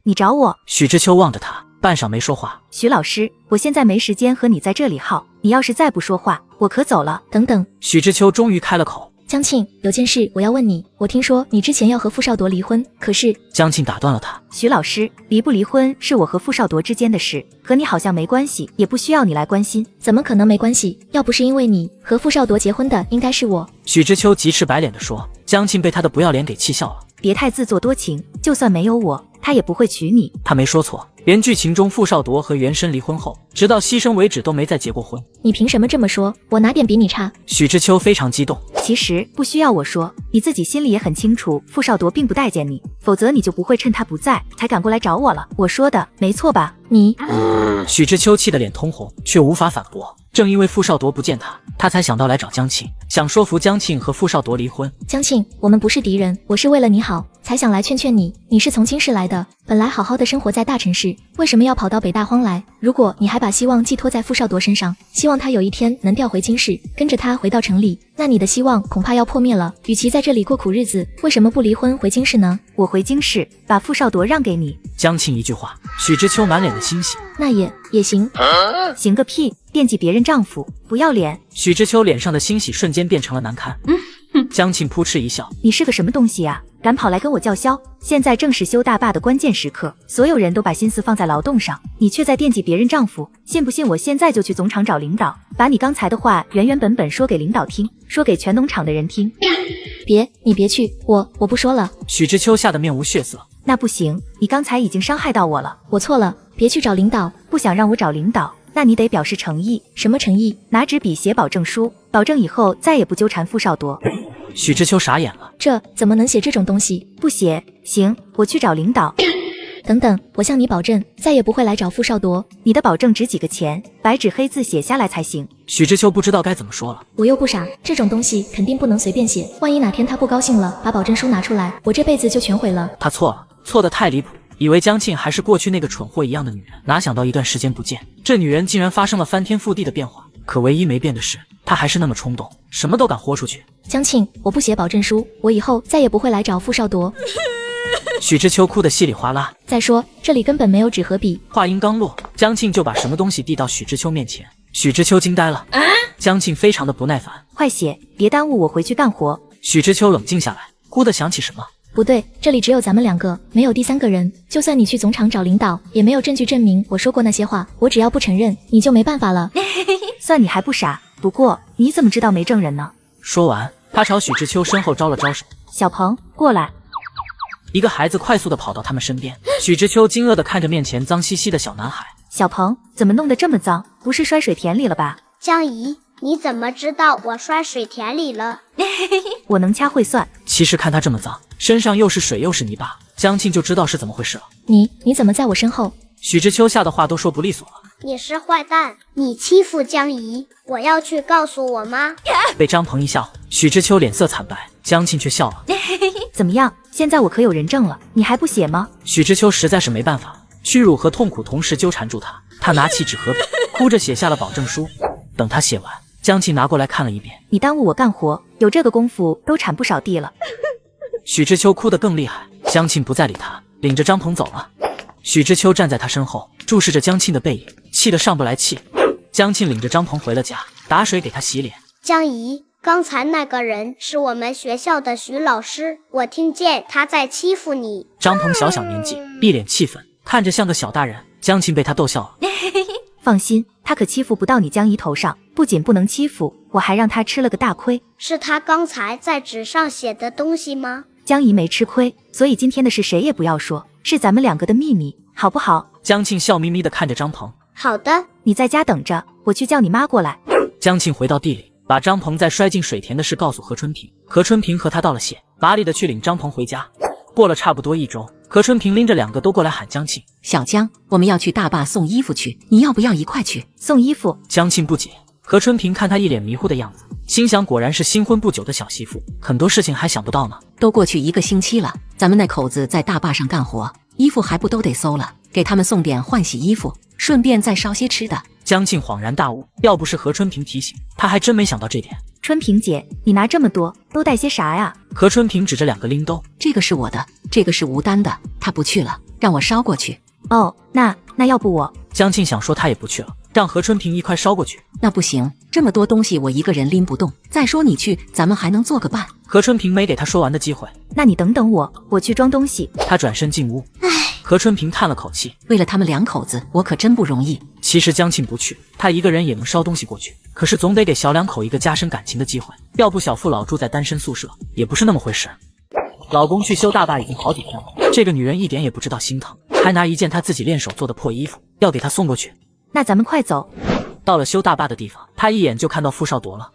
C: 你找我？
A: 许知秋望着他，半晌没说话。
C: 许老师，我现在没时间和你在这里耗，你要是再不说话，我可走了。
L: 等等，
A: 许知秋终于开了口。
L: 江庆，有件事我要问你，我听说你之前要和傅少铎离婚，可是……
A: 江庆打断了他。
C: 许老师，离不离婚是我和傅少铎之间的事，和你好像没关系，也不需要你来关心。
L: 怎么可能没关系？要不是因为你和傅少铎结婚的，应该是我。
A: 许知秋急赤白脸地说。江庆被他的不要脸给气笑了。
C: 别太自作多情，就算没有我，他也不会娶你。
A: 他没说错，连剧情中傅少铎和袁生离婚后，直到牺牲为止都没再结过婚。
L: 你凭什么这么说？我哪点比你差？
A: 许知秋非常激动。
C: 其实不需要我说，你自己心里也很清楚，傅少铎并不待见你，否则你就不会趁他不在才赶过来找我了。我说的没错吧？你……
A: 许知秋气得脸通红，却无法反驳。正因为傅少铎不见他，他才想到来找江庆，想说服江庆和傅少铎离婚。
L: 江庆，我们不是敌人，我是为了你好，才想来劝劝你。你是从京市来的，本来好好的生活在大城市，为什么要跑到北大荒来？如果你还把希望寄托在傅少铎身上，希望他有一天能调回京市，跟着他回到城里，那你的希望恐怕要破灭了。与其在这里过苦日子，为什么不离婚回京市呢？
C: 我回京市，把傅少铎让给你。
A: 江庆一句话，许知秋满脸的欣喜。
L: 那也行。
C: 行个屁！惦记别人丈夫，不要脸！
A: 许知秋脸上的欣喜瞬间变成了难堪。江庆扑哧一笑：
C: 你是个什么东西啊？敢跑来跟我叫嚣？现在正是修大坝的关键时刻，所有人都把心思放在劳动上，你却在惦记别人丈夫。信不信我现在就去总厂找领导，把你刚才的话原原本本说给领导听，说给全农场的人听。
L: 你别去，我不说了。
A: 许知秋吓得面无血色。
C: 那不行，你刚才已经伤害到我了。
L: 我错了，别去找领导。
C: 不想让我找领导，那你得表示诚意。
L: 什么诚意？
C: 拿纸笔写保证书，保证以后再也不纠缠傅少铎。
A: 许知秋傻眼了，
L: 这怎么能写这种东西？
C: 不写。行，我去找领导。
L: 等等，我向你保证，再也不会来找傅少铎。
C: 你的保证值几个钱？白纸黑字写下来才行。
A: 许知秋不知道该怎么说了。
L: 我又不傻，这种东西肯定不能随便写，万一哪天他不高兴了，把保证书拿出来，我这辈子就全毁了。
A: 他错了，错得太离谱。以为江庆还是过去那个蠢货一样的女人，哪想到一段时间不见，这女人竟然发生了翻天覆地的变化。可唯一没变的是，她还是那么冲动，什么都敢豁出去。
L: 江庆，我不写保证书，我以后再也不会来找傅少铎。
A: 许知秋哭得稀里哗啦。
L: 再说这里根本没有纸和笔。
A: 话音刚落，江庆就把什么东西递到许知秋面前。许知秋惊呆了。江庆非常的不耐烦，
C: 快写，别耽误我回去干活。
A: 许知秋冷静下来，忽地想起什么。
L: 不对，这里只有咱们2个，没有第3个人。就算你去总厂找领导，也没有证据证明我说过那些话。我只要不承认，你就没办法了。
C: 算你还不傻，不过你怎么知道没证人呢？
A: 说完，他朝许知秋身后招了招手。
C: 小鹏，过来。
A: 一个孩子快速的跑到他们身边，许知秋惊愕的看着面前脏兮兮的小男孩。
C: 小鹏，怎么弄得这么脏？不是摔水田里了吧？
Q: 江姨，你怎么知道我摔水田里了？
C: 我能掐会算。
A: 其实看他这么脏，身上又是水又是泥巴，江庆就知道是怎么回事了。
L: 你怎么在我身后？
A: 许知秋吓得话都说不利索了。
Q: 你是坏蛋，你欺负江姨，我要去告诉我妈。
A: 被张鹏一笑，许知秋脸色惨白，江庆却笑了。
C: 怎么样？现在我可有人证了，你还不写吗？
A: 许知秋实在是没办法，屈辱和痛苦同时纠缠住他，他拿起纸和笔，哭着写下了保证书。等他写完，江庆拿过来看了一遍。
C: 你耽误我干活，有这个功夫都铲不少地了。
A: 许知秋哭得更厉害，江庆不再理他，领着张鹏走了。许知秋站在他身后，注视着江庆的背影，气得上不来气。江庆领着张鹏回了家，打水给他洗脸。
Q: 江姨，刚才那个人是我们学校的徐老师，我听见他在欺负你。
A: 张鹏小小年纪，一脸气愤，看着像个小大人。江庆被他逗笑了。
C: 放心，他可欺负不到你江姨头上，不仅不能欺负，我还让他吃了个大亏。
Q: 是他刚才在纸上写的东西吗？
C: 江姨没吃亏，所以今天的事谁也不要说，是咱们两个的秘密，好不好？
A: 江庆笑眯眯地看着张鹏。
Q: 好的，
C: 你在家等着，我去叫你妈过来。
A: 江庆回到地里，把张鹏在摔进水田的事告诉何春平。何春平和他道了谢，麻利的去领张鹏回家。过了差不多1周，何春平拎着2个都过来喊江庆。
P: 小江，我们要去大坝送衣服去，你要不要一块去？
C: 送衣服？
A: 江庆不解。何春平看他一脸迷糊的样子，心想果然是新婚不久的小媳妇，很多事情还想不到呢。
P: 都过去1个星期了，咱们那口子在大坝上干活，衣服还不都得馊了，给他们送点换洗衣服，顺便再烧些吃的。
A: 江庆恍然大悟，要不是何春平提醒，他还真没想到这点。
C: 春平姐，你拿这么多，都带些啥呀？
A: 何春平指着2个拎兜，
P: 这个是我的，这个是吴丹的，他不去了，让我捎过去。
C: 哦，那要不我……
A: 江庆想说他也不去了，让何春平一块捎过去。
P: 那不行，这么多东西我一个人拎不动。再说你去，咱们还能做个伴。
A: 何春平没给他说完的机会。
C: 那你等等我，我去装东西。
A: 他转身进屋。何春平叹了口气，
P: 为了他们2口子，我可真不容易。
A: 其实江庆不去，他一个人也能捎东西过去，可是总得给小2口一个加深感情的机会，要不小父老住在单身宿舍也不是那么回事。老公去修大坝已经好几天了，这个女人一点也不知道心疼，还拿一件她自己练手做的破衣服要给他送过去。
C: 那咱们快走。
A: 到了修大坝的地方，他一眼就看到傅少铎了。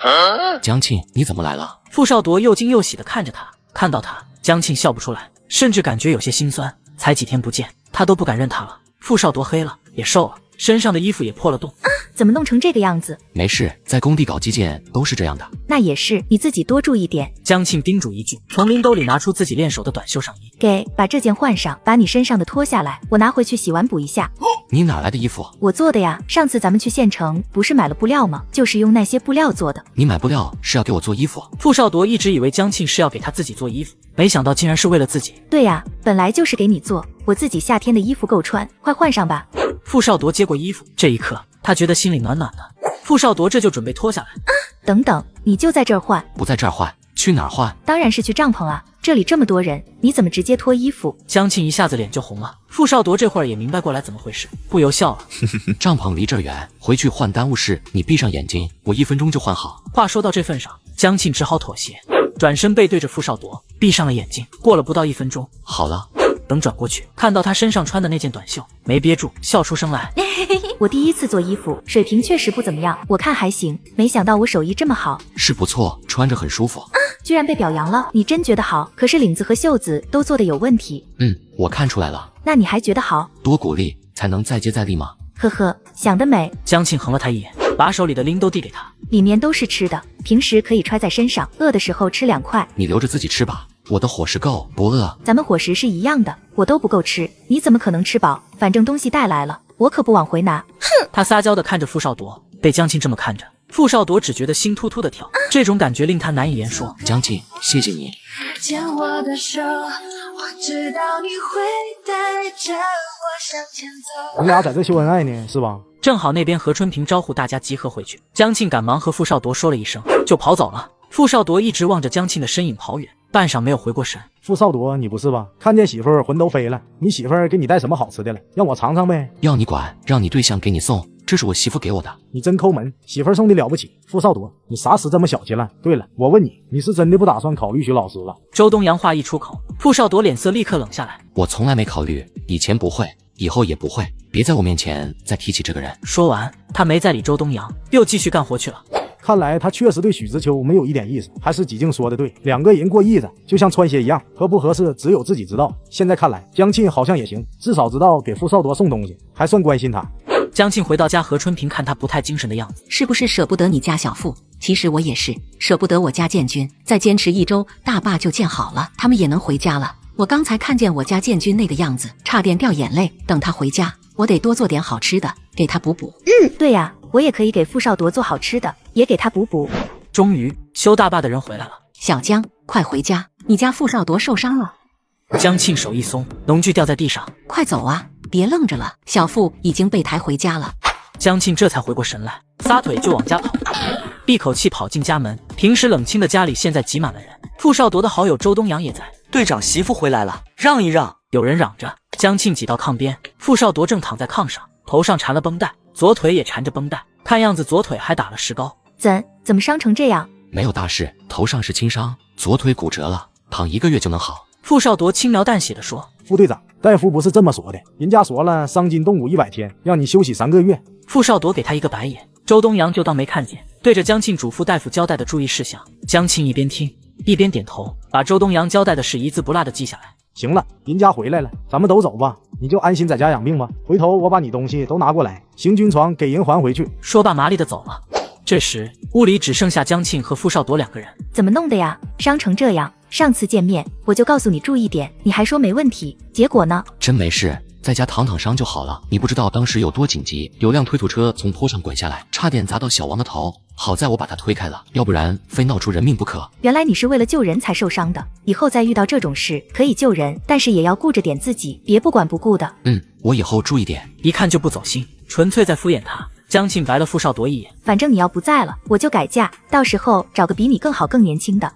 D: 江庆，你怎么来了？
A: 傅少铎又惊又喜地看着他，看到他，江庆笑不出来，甚至感觉有些心酸。才几天不见，他都不敢认他了。傅少铎黑了，也瘦了，身上的衣服也破了洞。
C: 怎么弄成这个样子？
D: 没事，在工地搞基建都是这样的。
C: 那也是，你自己多注意点。
A: 江庆叮嘱一句，从拎兜里拿出自己练手的短袖上衣，
C: 把这件换上，把你身上的脱下来，我拿回去洗完补一下。
D: 你哪来的衣服？
C: 我做的呀，上次咱们去县城不是买了布料吗？就是用那些布料做的。
D: 你买布料是要给我做衣服？
A: 傅少铎一直以为江庆是要给他自己做衣服，没想到竟然是为了自己。
C: 对呀，本来就是给你做，我自己夏天的衣服够穿，快换上吧。
A: 傅少铎接过衣服，这一刻他觉得心里暖暖的。傅少铎这就准备脱下来。
C: 等等，你就在这儿换？
D: 不在这儿换，去哪儿换？
C: 当然是去帐篷啊，这里这么多人，你怎么直接脱衣服？
A: 江庆一下子脸就红了。傅少铎这会儿也明白过来怎么回事，不由笑了。
D: 帐篷离这儿远，回去换耽误事，你闭上眼睛，我1分钟就换好。
A: 话说到这份上，江庆只好妥协，转身背对着傅少铎，闭上了眼睛。过了不到1分钟，
D: 好了。
A: 等转过去，看到他身上穿的那件短袖，没憋住，笑出声来。
C: 我第一次做衣服，水平确实不怎么样，我看还行，没想到我手艺这么好。
D: 是不错，穿着很舒服。
C: 居然被表扬了，你真觉得好？可是领子和袖子都做的有问题。
D: 我看出来了。
C: 那你还觉得好？
D: 多鼓励才能再接再厉吗？
C: 呵呵，想得美。
A: 江庆横了他一眼，把手里的拎兜递给他，
C: 里面都是吃的，平时可以揣在身上，饿的时候吃2块。
D: 你留着自己吃吧，我的伙食够，不饿。
C: 咱们伙食是一样的，我都不够吃，你怎么可能吃饱？反正东西带来了，我可不往回拿。
A: 哼！他撒娇地看着傅少铎，被江庆这么看着，傅少铎只觉得心突突的跳，这种感觉令他难以言说。
D: 江庆，谢谢你。
R: 牵我的手，我知道你会带着我向前走。
E: 你俩在这秀恩爱呢，是吧？
A: 正好那边何春平招呼大家集合回去，江庆赶忙和傅少铎说了一声，就跑走了。傅少铎一直望着江庆的身影跑远，半晌没有回过神。
E: 傅少铎，你不是吧？看见媳妇儿魂都飞了。你媳妇儿给你带什么好吃的了？让我尝尝呗。
D: 要你管，让你对象给你送。这是我媳妇给我的。
E: 你真抠门，媳妇送的了不起。傅少铎，你啥时这么小气了？对了，我问你，你是真的不打算考虑徐老师了？
A: 周东阳话一出口，傅少铎脸色立刻冷下来。
D: 我从来没考虑，以前不会，以后也不会。别在我面前再提起这个人。
A: 说完，他没再理周东阳，又继续干活去了。
E: 看来他确实对许知秋没有一点意思，还是几静说的对，两个人过日子就像穿鞋一样，合不合适只有自己知道。现在看来，江庆好像也行，至少知道给傅少铎送东西，还算关心他。
A: 江庆回到家，何春平看他不太精神的样子，
P: 是不是舍不得你家小富？其实我也是，舍不得我家建军，再坚持1周，大坝就建好了，他们也能回家了。我刚才看见我家建军那个样子，差点掉眼泪。等他回家，我得多做点好吃的，给他补补。
C: 对呀，我也可以给傅少铎做好吃的，也给他补补。
A: 终于，修大坝的人回来了。
P: 小江，快回家，你家傅少铎受伤了。
A: 江庆手一松，农具掉在地上。
P: 快走啊，别愣着了，小傅已经被抬回家了。
A: 江庆这才回过神来，撒腿就往家跑，闭口气跑进家门。平时冷清的家里现在挤满了人。傅少铎的好友周东阳也在。
K: 队长媳妇回来了，让一让！
A: 有人嚷着。江庆挤到炕边，傅少铎正躺在炕上，头上缠了绷带，左腿也缠着绷带，看样子左腿还打了石膏。
C: 怎么伤成这样？
D: 没有大事，头上是轻伤，左腿骨折了，躺1个月就能好。
A: 傅少铎轻描淡写地说。
E: 副队长，大夫不是这么说的，人家说了伤筋动骨100天，让你休息3个月。
A: 傅少铎给他一个白眼，周东阳就当没看见，对着江庆嘱咐大夫交代的注意事项。江庆一边听一边点头，把周东阳交代的事一字不落的记下来。
E: 行了，人家回来了，咱们都走吧，你就安心在家养病吧。回头我把你东西都拿过来，行军床给人还回去。
A: 说罢麻利的走了。这时屋里只剩下江庆和傅少铎2个人。
C: 怎么弄的呀？伤成这样，上次见面我就告诉你注意点，你还说没问题，结果呢？
D: 真没事，在家躺躺伤就好了。你不知道当时有多紧急，有辆推土车从坡上滚下来，差点砸到小王的头，好在我把他推开了，要不然非闹出人命不可。
C: 原来你是为了救人才受伤的，以后再遇到这种事可以救人，但是也要顾着点自己，别不管不顾的。
D: 我以后注意点。
A: 一看就不走心，纯粹在敷衍他。江庆白了傅少铎一眼，
C: 反正你要不在了，我就改嫁，到时候找个比你更好更年轻的。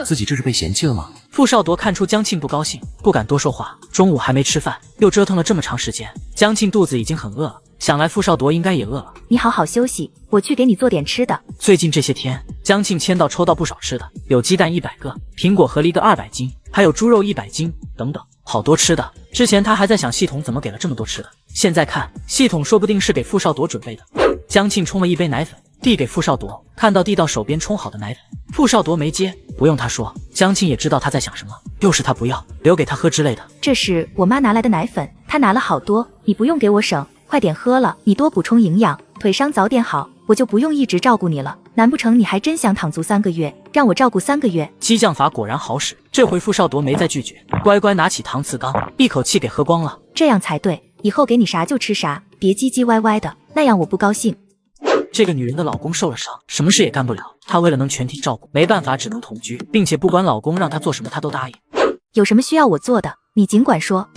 D: 自己这是被嫌弃了吗？
A: 傅少铎看出江庆不高兴，不敢多说话。中午还没吃饭，又折腾了这么长时间，江庆肚子已经很饿了，想来傅少铎应该也饿了。
C: 你好好休息，我去给你做点吃的。
A: 最近这些天，江庆签到抽到不少吃的，有鸡蛋100个，苹果和梨个200斤，还有猪肉100斤等等，好多吃的。之前他还在想系统怎么给了这么多吃的，现在看系统说不定是给傅少铎准备的。江庆冲了一杯奶粉递给傅少铎，看到递到手边冲好的奶粉，傅少铎没接。不用他说，江庆也知道他在想什么，又是他不要，留给他喝之类的。
C: 这是我妈拿来的奶粉，她拿了好多，你不用给我省，快点喝了，你多补充营养，腿伤早点好，我就不用一直照顾你了。难不成你还真想躺足3个月，让我照顾3个月？
A: 激将法果然好使，这回傅少铎没再拒绝，乖乖拿起搪瓷缸，一口气给喝光了。
C: 这样才对，以后给你啥就吃啥，别唧唧歪歪的，那样我不高兴。
A: 这个女人的老公受了伤，什么事也干不了，她为了能全体照顾，没办法只能同居，并且不管老公让她做什么她都答应。
C: 有什么需要我做的，你尽管说。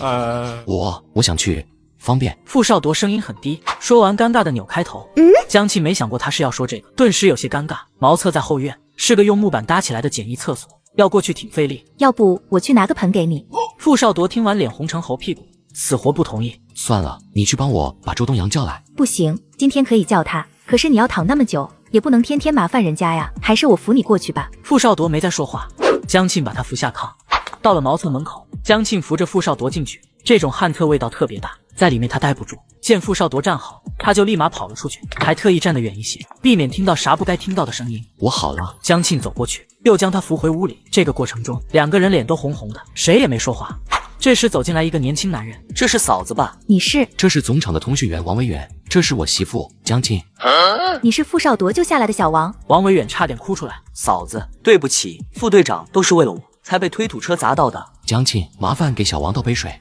D: 我想去，方便。
A: 傅少铎声音很低，说完尴尬的扭开头。江庆没想过他是要说这个，顿时有些尴尬。茅厕在后院，是个用木板搭起来的简易厕所，要过去挺费力。
C: 要不我去拿个盆给你。
A: 傅少铎听完脸红成猴屁股，死活不同意。
D: 算了，你去帮我把周东阳叫来。
C: 不行，今天可以叫他，可是你要躺那么久，也不能天天麻烦人家呀，还是我扶你过去吧。
A: 傅少铎没再说话，江庆把他扶下炕，到了茅厕门口，江庆扶着傅少铎进去。这种旱厕味道特别大，在里面他待不住，见傅少铎站好，他就立马跑了出去，还特意站得远一些，避免听到啥不该听到的声音。
D: 我好了。
A: 江庆走过去，又将他扶回屋里。这个过程中，2个人脸都红红的，谁也没说话。这时走进来一个年轻男人，
K: 这是嫂子吧？
C: 你是？
D: 这是总厂的通讯员王维远，这是我媳妇江庆。
C: 你是傅少铎救下来的小王？
A: 王维远差点哭出来。
K: 嫂子，对不起，副队长都是为了我才被推土车砸到的。
D: 江庆，麻烦给小王倒杯水。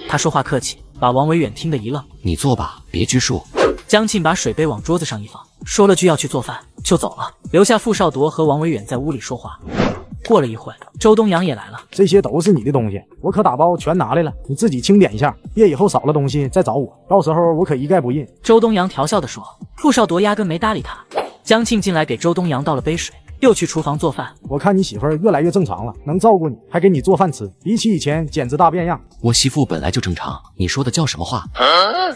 A: 他说话客气，把王维远听得一愣。
D: 你坐吧，别拘束。
A: 江庆把水杯往桌子上一放，说了句要去做饭，就走了，留下傅少铎和王维远在屋里说话。过了一会，周东阳也来了。
E: 这些都是你的东西，我可打包全拿来了，你自己清点一下，别以后少了东西再找我，到时候我可一概不认。
A: 周东阳调笑地说。傅少铎压根没搭理他。江庆进来给周东阳倒了杯水，又去厨房做饭。
E: 我看你媳妇儿越来越正常了，能照顾你，还给你做饭吃，比起以前简直大变样。
D: 我媳妇本来就正常，你说的叫什么话？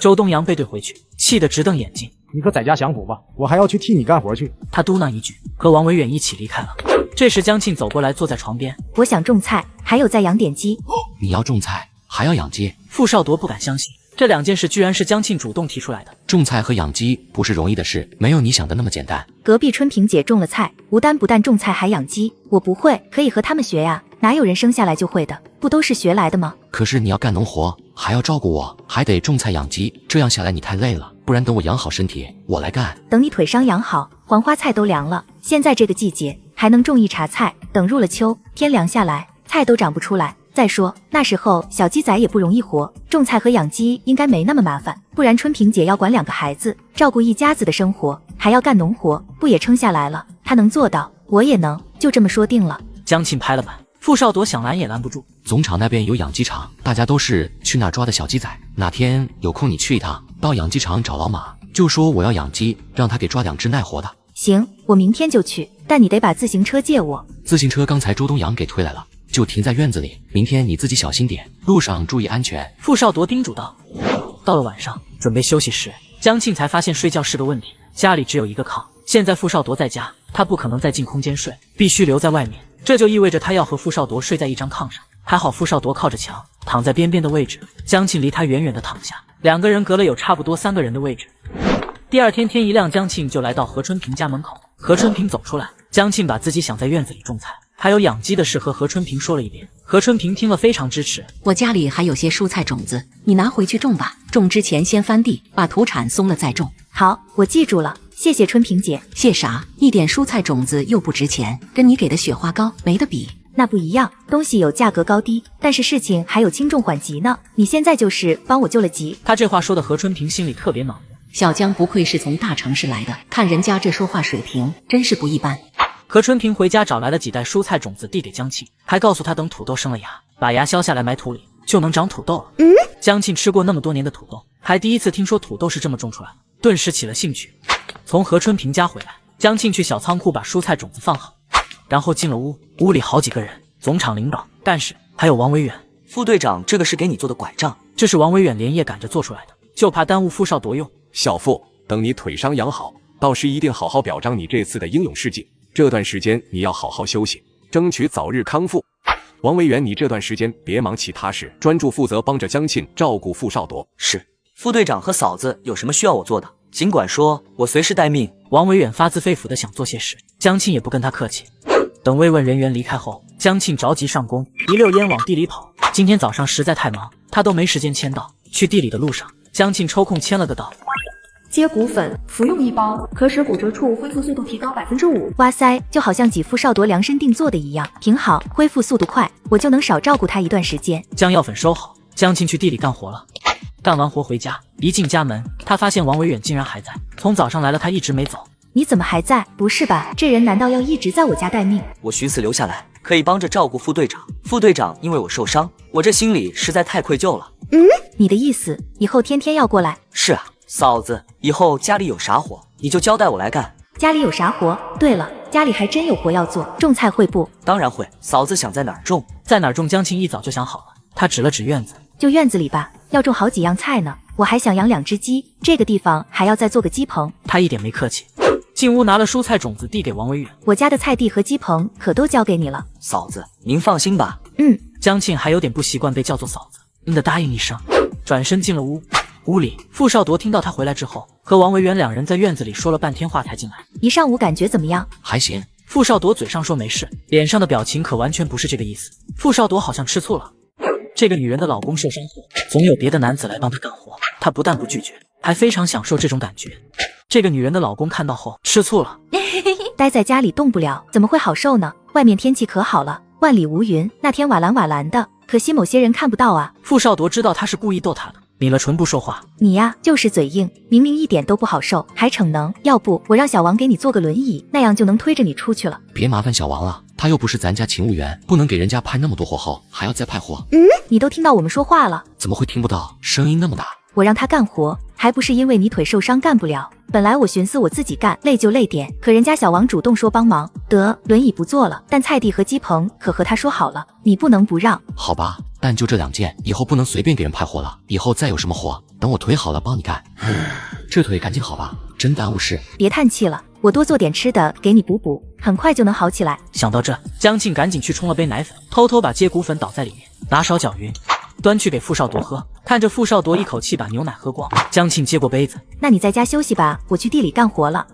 A: 周东阳背对回去，气得直瞪眼睛。
E: 你可在家享福吧，我还要去替你干活去。
A: 他嘟囔一句，和王维远一起离开了。这时江庆走过来，坐在床边。
C: 我想种菜，还有在养点鸡。
D: 你要种菜，还要养鸡？
A: 傅少铎不敢相信，这两件事居然是江庆主动提出来的。
D: 种菜和养鸡不是容易的事，没有你想的那么简单。
C: 隔壁春萍姐种了菜，不但种菜还养鸡，我不会，可以和他们学呀。哪有人生下来就会的？不都是学来的吗？
D: 可是你要干农活，还要照顾我，还得种菜养鸡，这样下来你太累了。不然等我养好身体，我来干。
C: 等你腿伤养好，黄花菜都凉了。现在这个季节还能种一茬菜，等入了秋，天凉下来，菜都长不出来。再说那时候小鸡仔也不容易活，种菜和养鸡应该没那么麻烦。不然春萍姐要管2个孩子，照顾一家子的生活，还要干农活，不也撑下来了？她能做到，我也能，就这么说定了。
A: 江庆拍了板，傅少铎想拦也拦不住。
D: 总场那边有养鸡场，大家都是去那抓的小鸡仔。哪天有空你去一趟，到养鸡场找老马，就说我要养鸡，让他给抓2只耐活的。
C: 行，我明天就去，但你得把自行车借我。
D: 自行车刚才周东阳给推来了，就停在院子里。明天你自己小心点，路上注意安全。
A: 傅少铎叮嘱道。到了晚上，准备休息时，江庆才发现睡觉是个问题。家里只有一个炕，现在傅少铎在家，他不可能再进空间睡，必须留在外面。这就意味着他要和傅少铎睡在一张炕上。还好傅少铎靠着墙，躺在边边的位置，江庆离他远远的躺下，2个人隔了有差不多3个人的位置。第二天天一亮，江庆就来到何春萍家门口。何春萍走出来，江庆把自己想在院子里种菜还有养鸡的事和何春萍说了一遍。何春萍听了非常支持。
P: 我家里还有些蔬菜种子，你拿回去种吧，种之前先翻地，把土铲松了再种。
C: 好，我记住了，谢谢春萍姐。
P: 谢啥？一点蔬菜种子又不值钱，跟你给的雪花膏没得比。
C: 那不一样，东西有价格高低，但是事情还有轻重缓急呢。你现在就是帮我救了急。
A: 他这话说的何春萍心里特别恼。
P: 小江不愧是从大城市来的，看人家这说话水平真是不一般。
A: 何春萍回家找来了几袋蔬菜种子递给江庆，还告诉他等土豆生了芽，把芽削下来埋土里，就能长土豆了。江庆吃过那么多年的土豆，还第一次听说土豆是这么种出来的，顿时起了兴趣。从何春萍家回来，江庆去小仓库把蔬菜种子放好，然后进了屋。屋里好几个人，总场领导、干事，还有王维远。
K: 副队长，这个是给你做的拐杖，
A: 这是王维远连夜赶着做出来的，就怕耽误傅少铎用。
S: 小傅，等你腿伤养好，到时一定好好表彰你这次的英勇事迹。这段时间你要好好休息，争取早日康复。王维远，你这段时间别忙其他事，专注负责帮着江庆照顾傅少铎。
K: 是。副队长和嫂子有什么需要我做的，尽管说，我随时待命。
A: 王维远发自肺腑的想做些事，江庆也不跟他客气。等慰问人员离开后，江庆着急上工，一溜烟往地里跑。今天早上实在太忙，他都没时间签到。去地里的路上，江庆抽空签了个到。
F: 接骨粉，服用1包，可使骨折处恢复速度提高5%。
C: 哇塞，就好像给傅少铎量身定做的一样，挺好，恢复速度快，我就能少照顾他一段时间。
A: 将药粉收好，江庆去地里干活了。干完活回家，一进家门，他发现王维远竟然还在。从早上来了，他一直没走。
C: 你怎么还在？不是吧，这人难道要一直在我家待命？
K: 我寻思留下来，可以帮着照顾副队长。副队长因为我受伤，我这心里实在太愧疚了。
C: 你的意思，以后天天要过来？
K: 是啊，嫂子，以后家里有啥活，你就交代我来干。
C: 家里有啥活？对了，家里还真有活要做，种菜会不？
K: 当然会。嫂子想在哪儿种？
A: 在哪儿种？江庆一早就想好了，他指了指院子。
C: 就院子里吧，要种好几样菜呢。我还想养2只鸡，这个地方还要再做个鸡棚。
A: 他一点没客气，进屋拿了蔬菜种子递给王维远。
C: 我家的菜地和鸡棚可都交给你了。
K: 嫂子，您放心吧。
A: 江庆还有点不习惯被叫做嫂子，的答应一声，转身进了屋。屋里，傅少铎听到他回来之后，和王维远2人在院子里说了半天话才进来。
C: 一上午感觉怎么样？
D: 还行。
A: 傅少铎嘴上说没事，脸上的表情可完全不是这个意思。傅少铎好像吃醋了。这个女人的老公受伤后，总有别的男子来帮她干活，她不但不拒绝，还非常享受这种感觉。这个女人的老公看到后吃醋了。
C: 待在家里动不了，怎么会好受呢？外面天气可好了，万里无云，那天瓦蓝瓦蓝的，可惜某些人看不到啊。
A: 傅少铎知道他是故意逗他的，抿了唇不说话。
C: 你呀，就是嘴硬，明明一点都不好受，还逞能。要不我让小王给你做个轮椅，那样就能推着你出去了。
D: 别麻烦小王了，他又不是咱家勤务员，不能给人家派那么多活后还要再派活。
C: 你都听到我们说话了？
D: 怎么会听不到？声音那么大。
C: 我让他干活，还不是因为你腿受伤干不了。本来我寻思我自己干，累就累点，可人家小王主动说帮忙，得，轮椅不做了，但菜地和鸡棚可和他说好了，你不能不让。
D: 好吧，但就这2件，以后不能随便给人派活了。以后再有什么活，等我腿好了帮你干。这腿赶紧好吧，真耽误事。
C: 别叹气了，我多做点吃的给你补补，很快就能好起来。
A: 想到这，江庆赶紧去冲了杯奶粉，偷偷把接骨粉倒在里面，拿勺搅匀，端去给傅少铎喝。看着傅少铎一口气把牛奶喝光，江庆接过杯子，
C: 那你在家休息吧，我去地里干活了。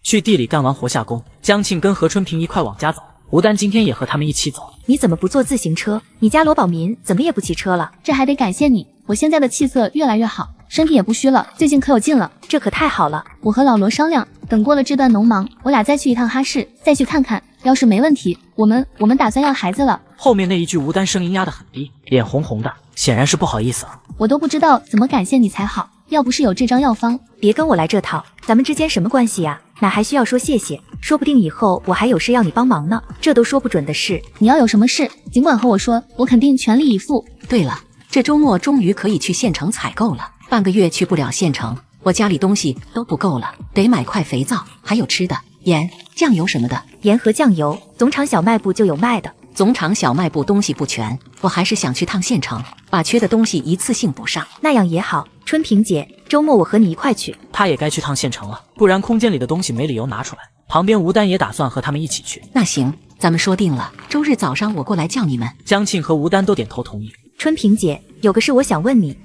A: 去地里干完活下工，江庆跟何春平一块往家走。吴丹今天也和他们一起走。
C: 你怎么不坐自行车？你家罗宝民怎么也不骑车了？
M: 这还得感谢你，我现在的气色越来越好，身体也不虚了，最近可有劲了。
C: 这可太好了！
M: 我和老罗商量，等过了这段农忙，我俩再去一趟哈市，再去看看。要是没问题，我们打算要孩子了。
A: 后面那一句吴丹声音压得很低，脸红红的，显然是不好意思了。
M: 我都不知道怎么感谢你才好，要不是有这张药方，
C: 别跟我来这套，咱们之间什么关系呀？哪还需要说谢谢？说不定以后我还有事要你帮忙呢，这都说不准的事。
M: 你要有什么事，尽管和我说，我肯定全力以赴。
P: 对了，这周末终于可以去县城采购了，半个月去不了县城，我家里东西都不够了，得买块肥皂，还有吃的，盐、酱油什么的。
C: 盐和酱油，总场小卖部就有卖的。
P: 总场小卖部东西不全，我还是想去趟县城，把缺的东西一次性补上。
C: 那样也好，春萍姐，周末我和你一块去。
A: 他也该去趟县城了，不然空间里的东西没理由拿出来。旁边吴丹也打算和他们一起去。
P: 那行，咱们说定了，周日早上我过来叫你们。
A: 江庆和吴丹都点头同意。
C: 春萍姐，有个事我想问你。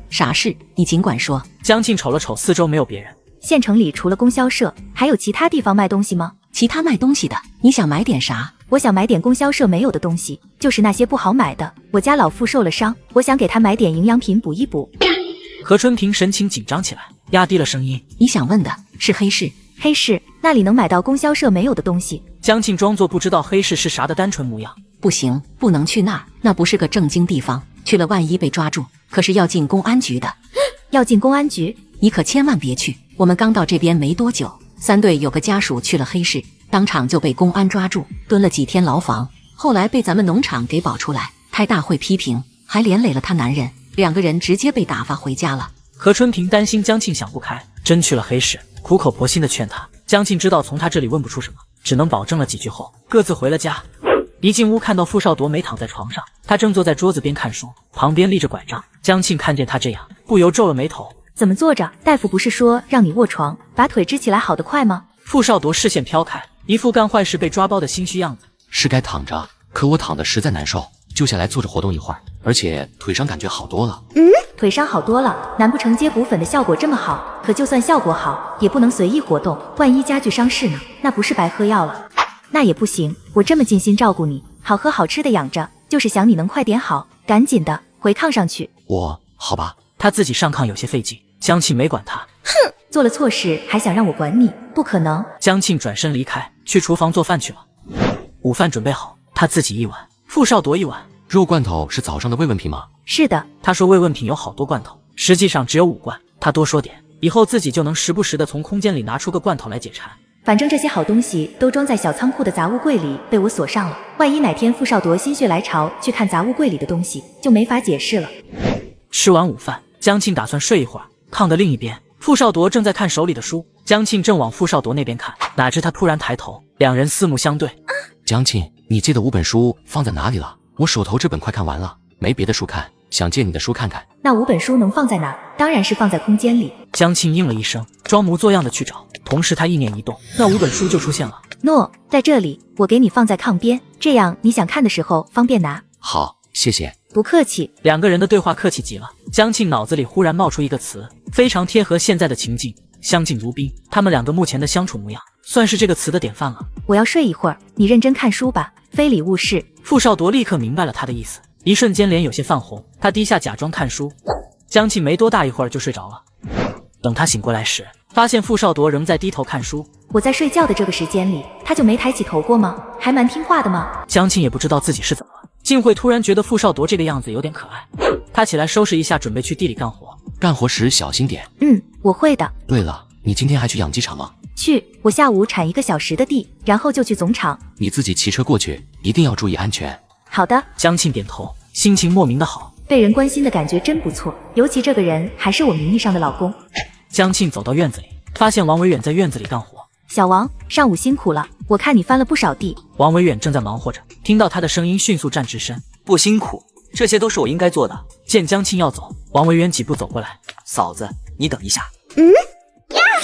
P: 啥事？你尽管说。
A: 江庆瞅了瞅四周，没有别人。
C: 县城里除了供销社，还有其他地方卖东西吗？
P: 其他卖东西的，你想买点啥？
C: 我想买点供销社没有的东西，就是那些不好买的。我家老父受了伤，我想给他买点营养品补一补。
A: 何春萍神情紧张起来，压低了声音。
P: 你想问的是黑市？
C: 黑市那里能买到供销社没有的东西。
A: 江庆装作不知道黑市是啥的单纯模样。
P: 不行，不能去那儿，那不是个正经地方，去了万一被抓住，可是要进公安局的。
C: 要进公安局？
P: 你可千万别去。我们刚到这边没多久，3队有个家属去了黑市，当场就被公安抓住，蹲了几天牢房，后来被咱们农场给保出来，开大会批评，还连累了他男人，2个人直接被打发回家了。
A: 何春萍担心江庆想不开，真去了黑市，苦口婆心的劝他。江庆知道从他这里问不出什么，只能保证了几句后，各自回了家。一进屋看到傅少铎没躺在床上，他正坐在桌子边看书，旁边立着拐杖。江庆看见他这样，不由皱了眉头。
C: 怎么坐着？大夫不是说让你卧床，把腿支起来好得快吗？
A: 傅少铎视线飘开，一副干坏事被抓包的心虚样子。
D: 是该躺着，可我躺得实在难受，就下来坐着活动一会儿，而且腿上感觉好多了。
C: 腿伤好多了，难不成接骨粉的效果这么好？可就算效果好，也不能随意活动，万一加剧伤势呢？那不是白喝药了？那也不行，我这么尽心照顾你，好喝好吃的养着，就是想你能快点好，赶紧的回炕上去。
D: 好吧。
A: 他自己上炕有些费劲，江庆没管他。
C: 哼，做了错事还想让我管你？不可能。
A: 江庆转身离开，去厨房做饭去了。午饭准备好，他自己一碗，傅少铎一碗。
D: 肉罐头是早上的慰问品吗？
C: 是的。
A: 他说慰问品有好多罐头，实际上只有5罐。他多说点，以后自己就能时不时的从空间里拿出个罐头来解馋。
C: 反正这些好东西都装在小仓库的杂物柜里，被我锁上了。万一哪天傅少铎心血来潮去看杂物柜里的东西，就没法解释了。
A: 吃完午饭，江庆打算睡一会儿。炕的另一边，傅少铎正在看手里的书，江庆正往傅少铎那边看，哪知他突然抬头，两人四目相对。
D: 江庆，你借的5本书放在哪里了？我手头这本快看完了，没别的书看，想借你的书看看。
C: 那5本书能放在哪儿？当然是放在空间里。
A: 江庆应了一声，装模作样的去找，同时他意念一动，那5本书就出现了。
C: 诺，在这里，我给你放在炕边，这样你想看的时候方便拿。
D: 好，谢谢。
C: 不客气。
A: 2个人的对话客气极了。江庆脑子里忽然冒出一个词，非常贴合现在的情境，相敬如宾。他们2个目前的相处模样，算是这个词的典范了。
C: 我要睡一会儿，你认真看书吧，非礼勿视。
A: 傅少铎立刻明白了他的意思，一瞬间脸有些泛红，他低下假装看书。江庆没多大一会儿就睡着了。等他醒过来时，发现傅少铎仍在低头看书。
C: 我在睡觉的这个时间里，他就没抬起头过吗？还蛮听话的嘛。
A: 江庆也不知道自己是怎么了，竟会突然觉得傅少铎这个样子有点可爱。他起来收拾一下，准备去地里干活。
D: 干活时小心点。
C: 我会的。
D: 对了，你今天还去养鸡场吗？
C: 去，我下午铲1个小时的地，然后就去总场。
D: 你自己骑车过去，一定要注意安全。
C: 好的。
A: 江庆点头，心情莫名的好，
C: 被人关心的感觉真不错，尤其这个人还是我名义上的老公。
A: 江庆走到院子里，发现王维远在院子里干活。
C: 小王，上午辛苦了，我看你翻了不少地。
A: 王维远正在忙活着，听到他的声音，迅速站直身。
K: 不辛苦，这些都是我应该做的。
A: 见江庆要走，王维远几步走过来。
K: 嫂子，你等一下。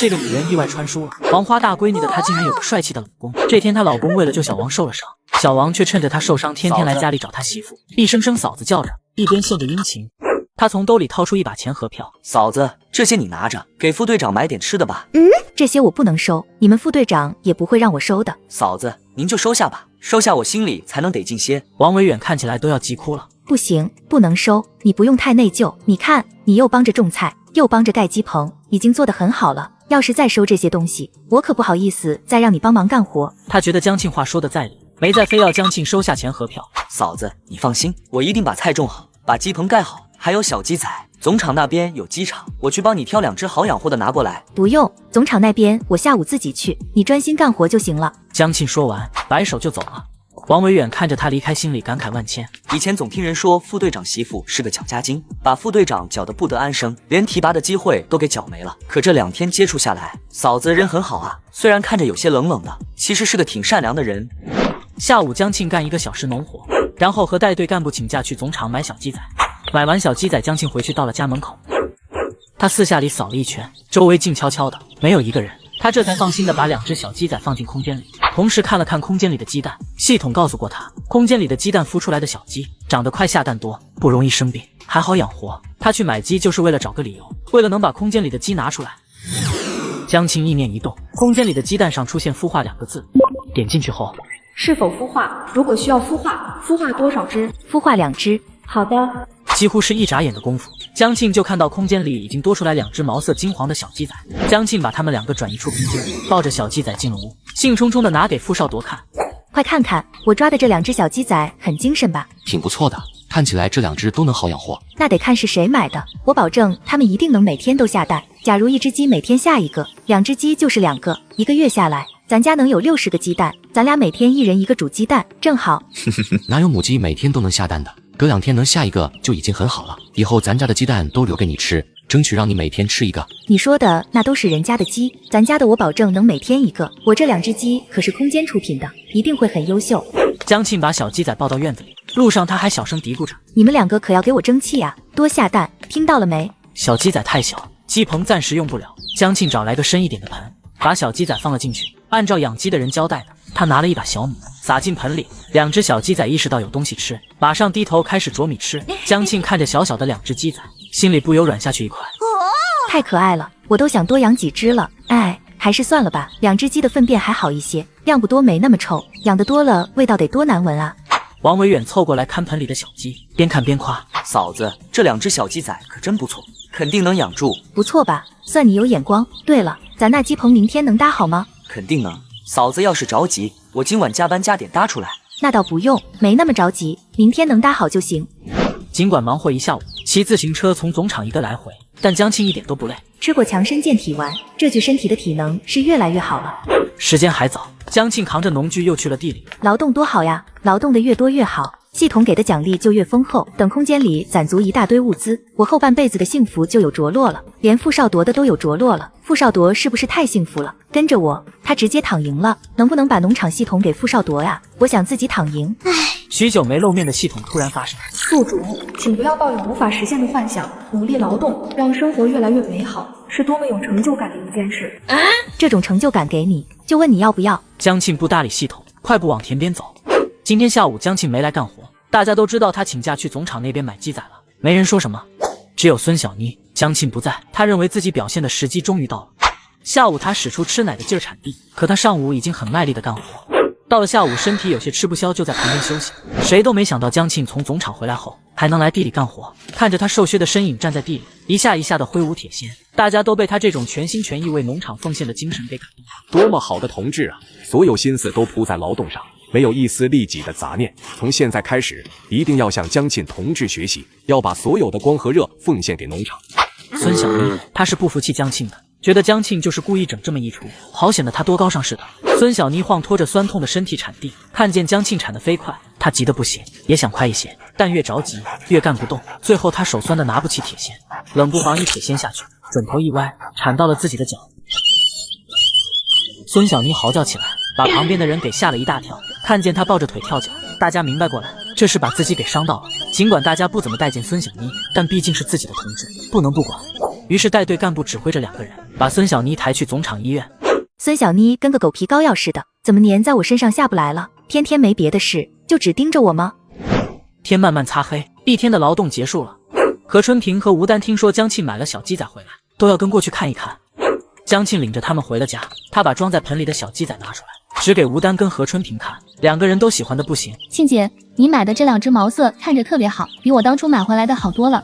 A: 这个女人意外穿书了，黄花大闺女的她竟然有个帅气的老公。这天她老公为了救小王受了伤，小王却趁着她受伤天天来家里找她媳妇，一声声嫂子叫着，一边献着殷勤。他从兜里掏出一把钱和票，
K: 嫂子，这些你拿着，给副队长买点吃的吧。
C: 这些我不能收，你们副队长也不会让我收的。
K: 嫂子，您就收下吧，收下我心里才能得劲些。
A: 王维远看起来都要急哭了。
C: 不行，不能收，你不用太内疚。你看，你又帮着种菜，又帮着盖鸡棚，已经做得很好了。要是再收这些东西，我可不好意思再让你帮忙干活。
A: 他觉得江庆话说的在理，没再非要江庆收下钱和票。
K: 嫂子，你放心，我一定把菜种好，把鸡棚盖好。还有小鸡仔，总场那边有鸡场，我去帮你挑2只好养活的拿过来。
C: 不用，总场那边我下午自己去，你专心干活就行了。
A: 江庆说完，摆手就走了。王维远看着他离开，心里感慨万千。
K: 以前总听人说副队长媳妇是个搅家精，把副队长搅得不得安生，连提拔的机会都给搅没了。可这2天接触下来，嫂子人很好啊，虽然看着有些冷冷的，其实是个挺善良的人。
A: 下午江庆干1个小时农活，然后和带队干部请假去总场买小鸡仔。买完小鸡仔，江庆回去到了家门口，他四下里扫了一圈，周围静悄悄的，没有一个人。他这才放心的把2只小鸡仔放进空间里，同时看了看空间里的鸡蛋。系统告诉过他，空间里的鸡蛋孵出来的小鸡长得快，下蛋多，不容易生病，还好养活。他去买鸡就是为了找个理由，为了能把空间里的鸡拿出来。江庆意念一动，空间里的鸡蛋上出现孵化2个字，点进去后，
F: 是否孵化？如果需要孵化，孵化多少只？
C: 孵化2只。
F: 好的。
A: 几乎是一眨眼的功夫，江庆就看到空间里已经多出来2只毛色金黄的小鸡仔。江庆把它们2个转移出空间，抱着小鸡仔进了屋，兴冲冲的拿给傅少铎看。
C: 快看看，我抓的这2只小鸡仔很精神吧？
D: 挺不错的，看起来这2只都能好养活。
C: 那得看是谁买的，我保证它们一定能每天都下蛋。假如1只鸡每天下1个，2只鸡就是2个，1个月下来，咱家能有60个鸡蛋，咱俩每天1人1个煮鸡蛋，正好。
D: 哪有母鸡每天都能下蛋的？隔2天能下1个就已经很好了。以后咱家的鸡蛋都留给你吃，争取让你每天吃1个。
C: 你说的那都是人家的鸡，咱家的我保证能每天1个。我这2只鸡可是空间出品的，一定会很优秀。
A: 江庆把小鸡仔抱到院子里，路上他还小声嘀咕着：
C: 你们2个可要给我争气啊，多下蛋，听到了没？
A: 小鸡仔太小，鸡棚暂时用不了。江庆找来个深一点的盆，把小鸡仔放了进去，按照养鸡的人交代的，他拿了一把小米撒进盆里。2只小鸡仔意识到有东西吃，马上低头开始啄米吃。江庆看着小小的2只鸡仔，心里不由软下去一块。
C: 太可爱了，我都想多养几只了。哎，还是算了吧，2只鸡的粪便还好一些，量不多没那么臭，养得多了味道得多难闻啊。
A: 王维远凑过来看盆里的小鸡，边看边夸：
K: 嫂子，这2只小鸡仔可真不错，肯定能养住。
C: 不错吧，算你有眼光。对了，咱那鸡棚明天能搭好吗？
K: 肯定能。嫂子要是着急，我今晚加班加点搭出来。
C: 那倒不用，没那么着急，明天能搭好就行。
A: 尽管忙活一下午，骑自行车从总场1个来回，但江庆一点都不累。
C: 吃过强身健体丸，这具身体的体能是越来越好了。
A: 时间还早，江庆扛着农具又去了地里。
C: 劳动多好呀，劳动的越多越好，系统给的奖励就越丰厚。等空间里攒足一大堆物资，我后半辈子的幸福就有着落了，连傅少铎的都有着落了。傅少铎是不是太幸福了？跟着我，他直接躺赢了。能不能把农场系统给傅少铎呀？我想自己躺赢。
A: 许久没露面的系统突然发声：
F: 宿主，请不要抱有无法实现的幻想，努力劳动，让生活越来越美好，是多么有成就感的一件事。
C: 这种成就感给你，就问你要不要。
A: 江庆不搭理系统，快步往田边走。今天下午江庆没来干活，大家都知道他请假去总场那边买鸡仔了，没人说什么。只有孙小妮，江庆不在，他认为自己表现的时机终于到了。下午他使出吃奶的劲儿铲地，可他上午已经很卖力的干活。到了下午，身体有些吃不消，就在旁边休息。谁都没想到江庆从总场回来后还能来地里干活，看着他瘦削的身影站在地里，一下一下的挥舞铁锨，大家都被他这种全心全意为农场奉献的精神给感动。
S: 多么好的同志啊！所有心思都扑在劳动上，没有一丝利己的杂念。从现在开始，一定要向江庆同志学习，要把所有的光和热奉献给农场。
A: 孙小妮，他是不服气江庆的，觉得江庆就是故意整这么一出，好显得他多高尚似的。孙小妮晃拖着酸痛的身体铲地，看见江庆铲得飞快，他急得不行，也想快一些，但越着急越干不动，最后他手酸得拿不起铁锨，冷不防一铁锨下去，准头一歪，铲到了自己的脚。孙小妮嚎叫起来，把旁边的人给吓了一大跳。看见他抱着腿跳脚，大家明白过来，这是把自己给伤到了。尽管大家不怎么待见孙小妮，但毕竟是自己的同志，不能不管。于是带队干部指挥着2个人把孙小妮抬去总厂医院。
C: 孙小妮跟个狗皮膏药似的，怎么粘在我身上下不来了？天天没别的事，就只盯着我吗？
A: 天慢慢擦黑，一天的劳动结束了。何春平和吴丹听说江庆买了小鸡仔回来，都要跟过去看一看。江庆领着他们回了家，他把装在盆里的小鸡仔拿出来，指给吴丹跟何春平看，2个人都喜欢的不行。
M: 庆姐，你买的这2只毛色看着特别好，比我当初买回来的好多了。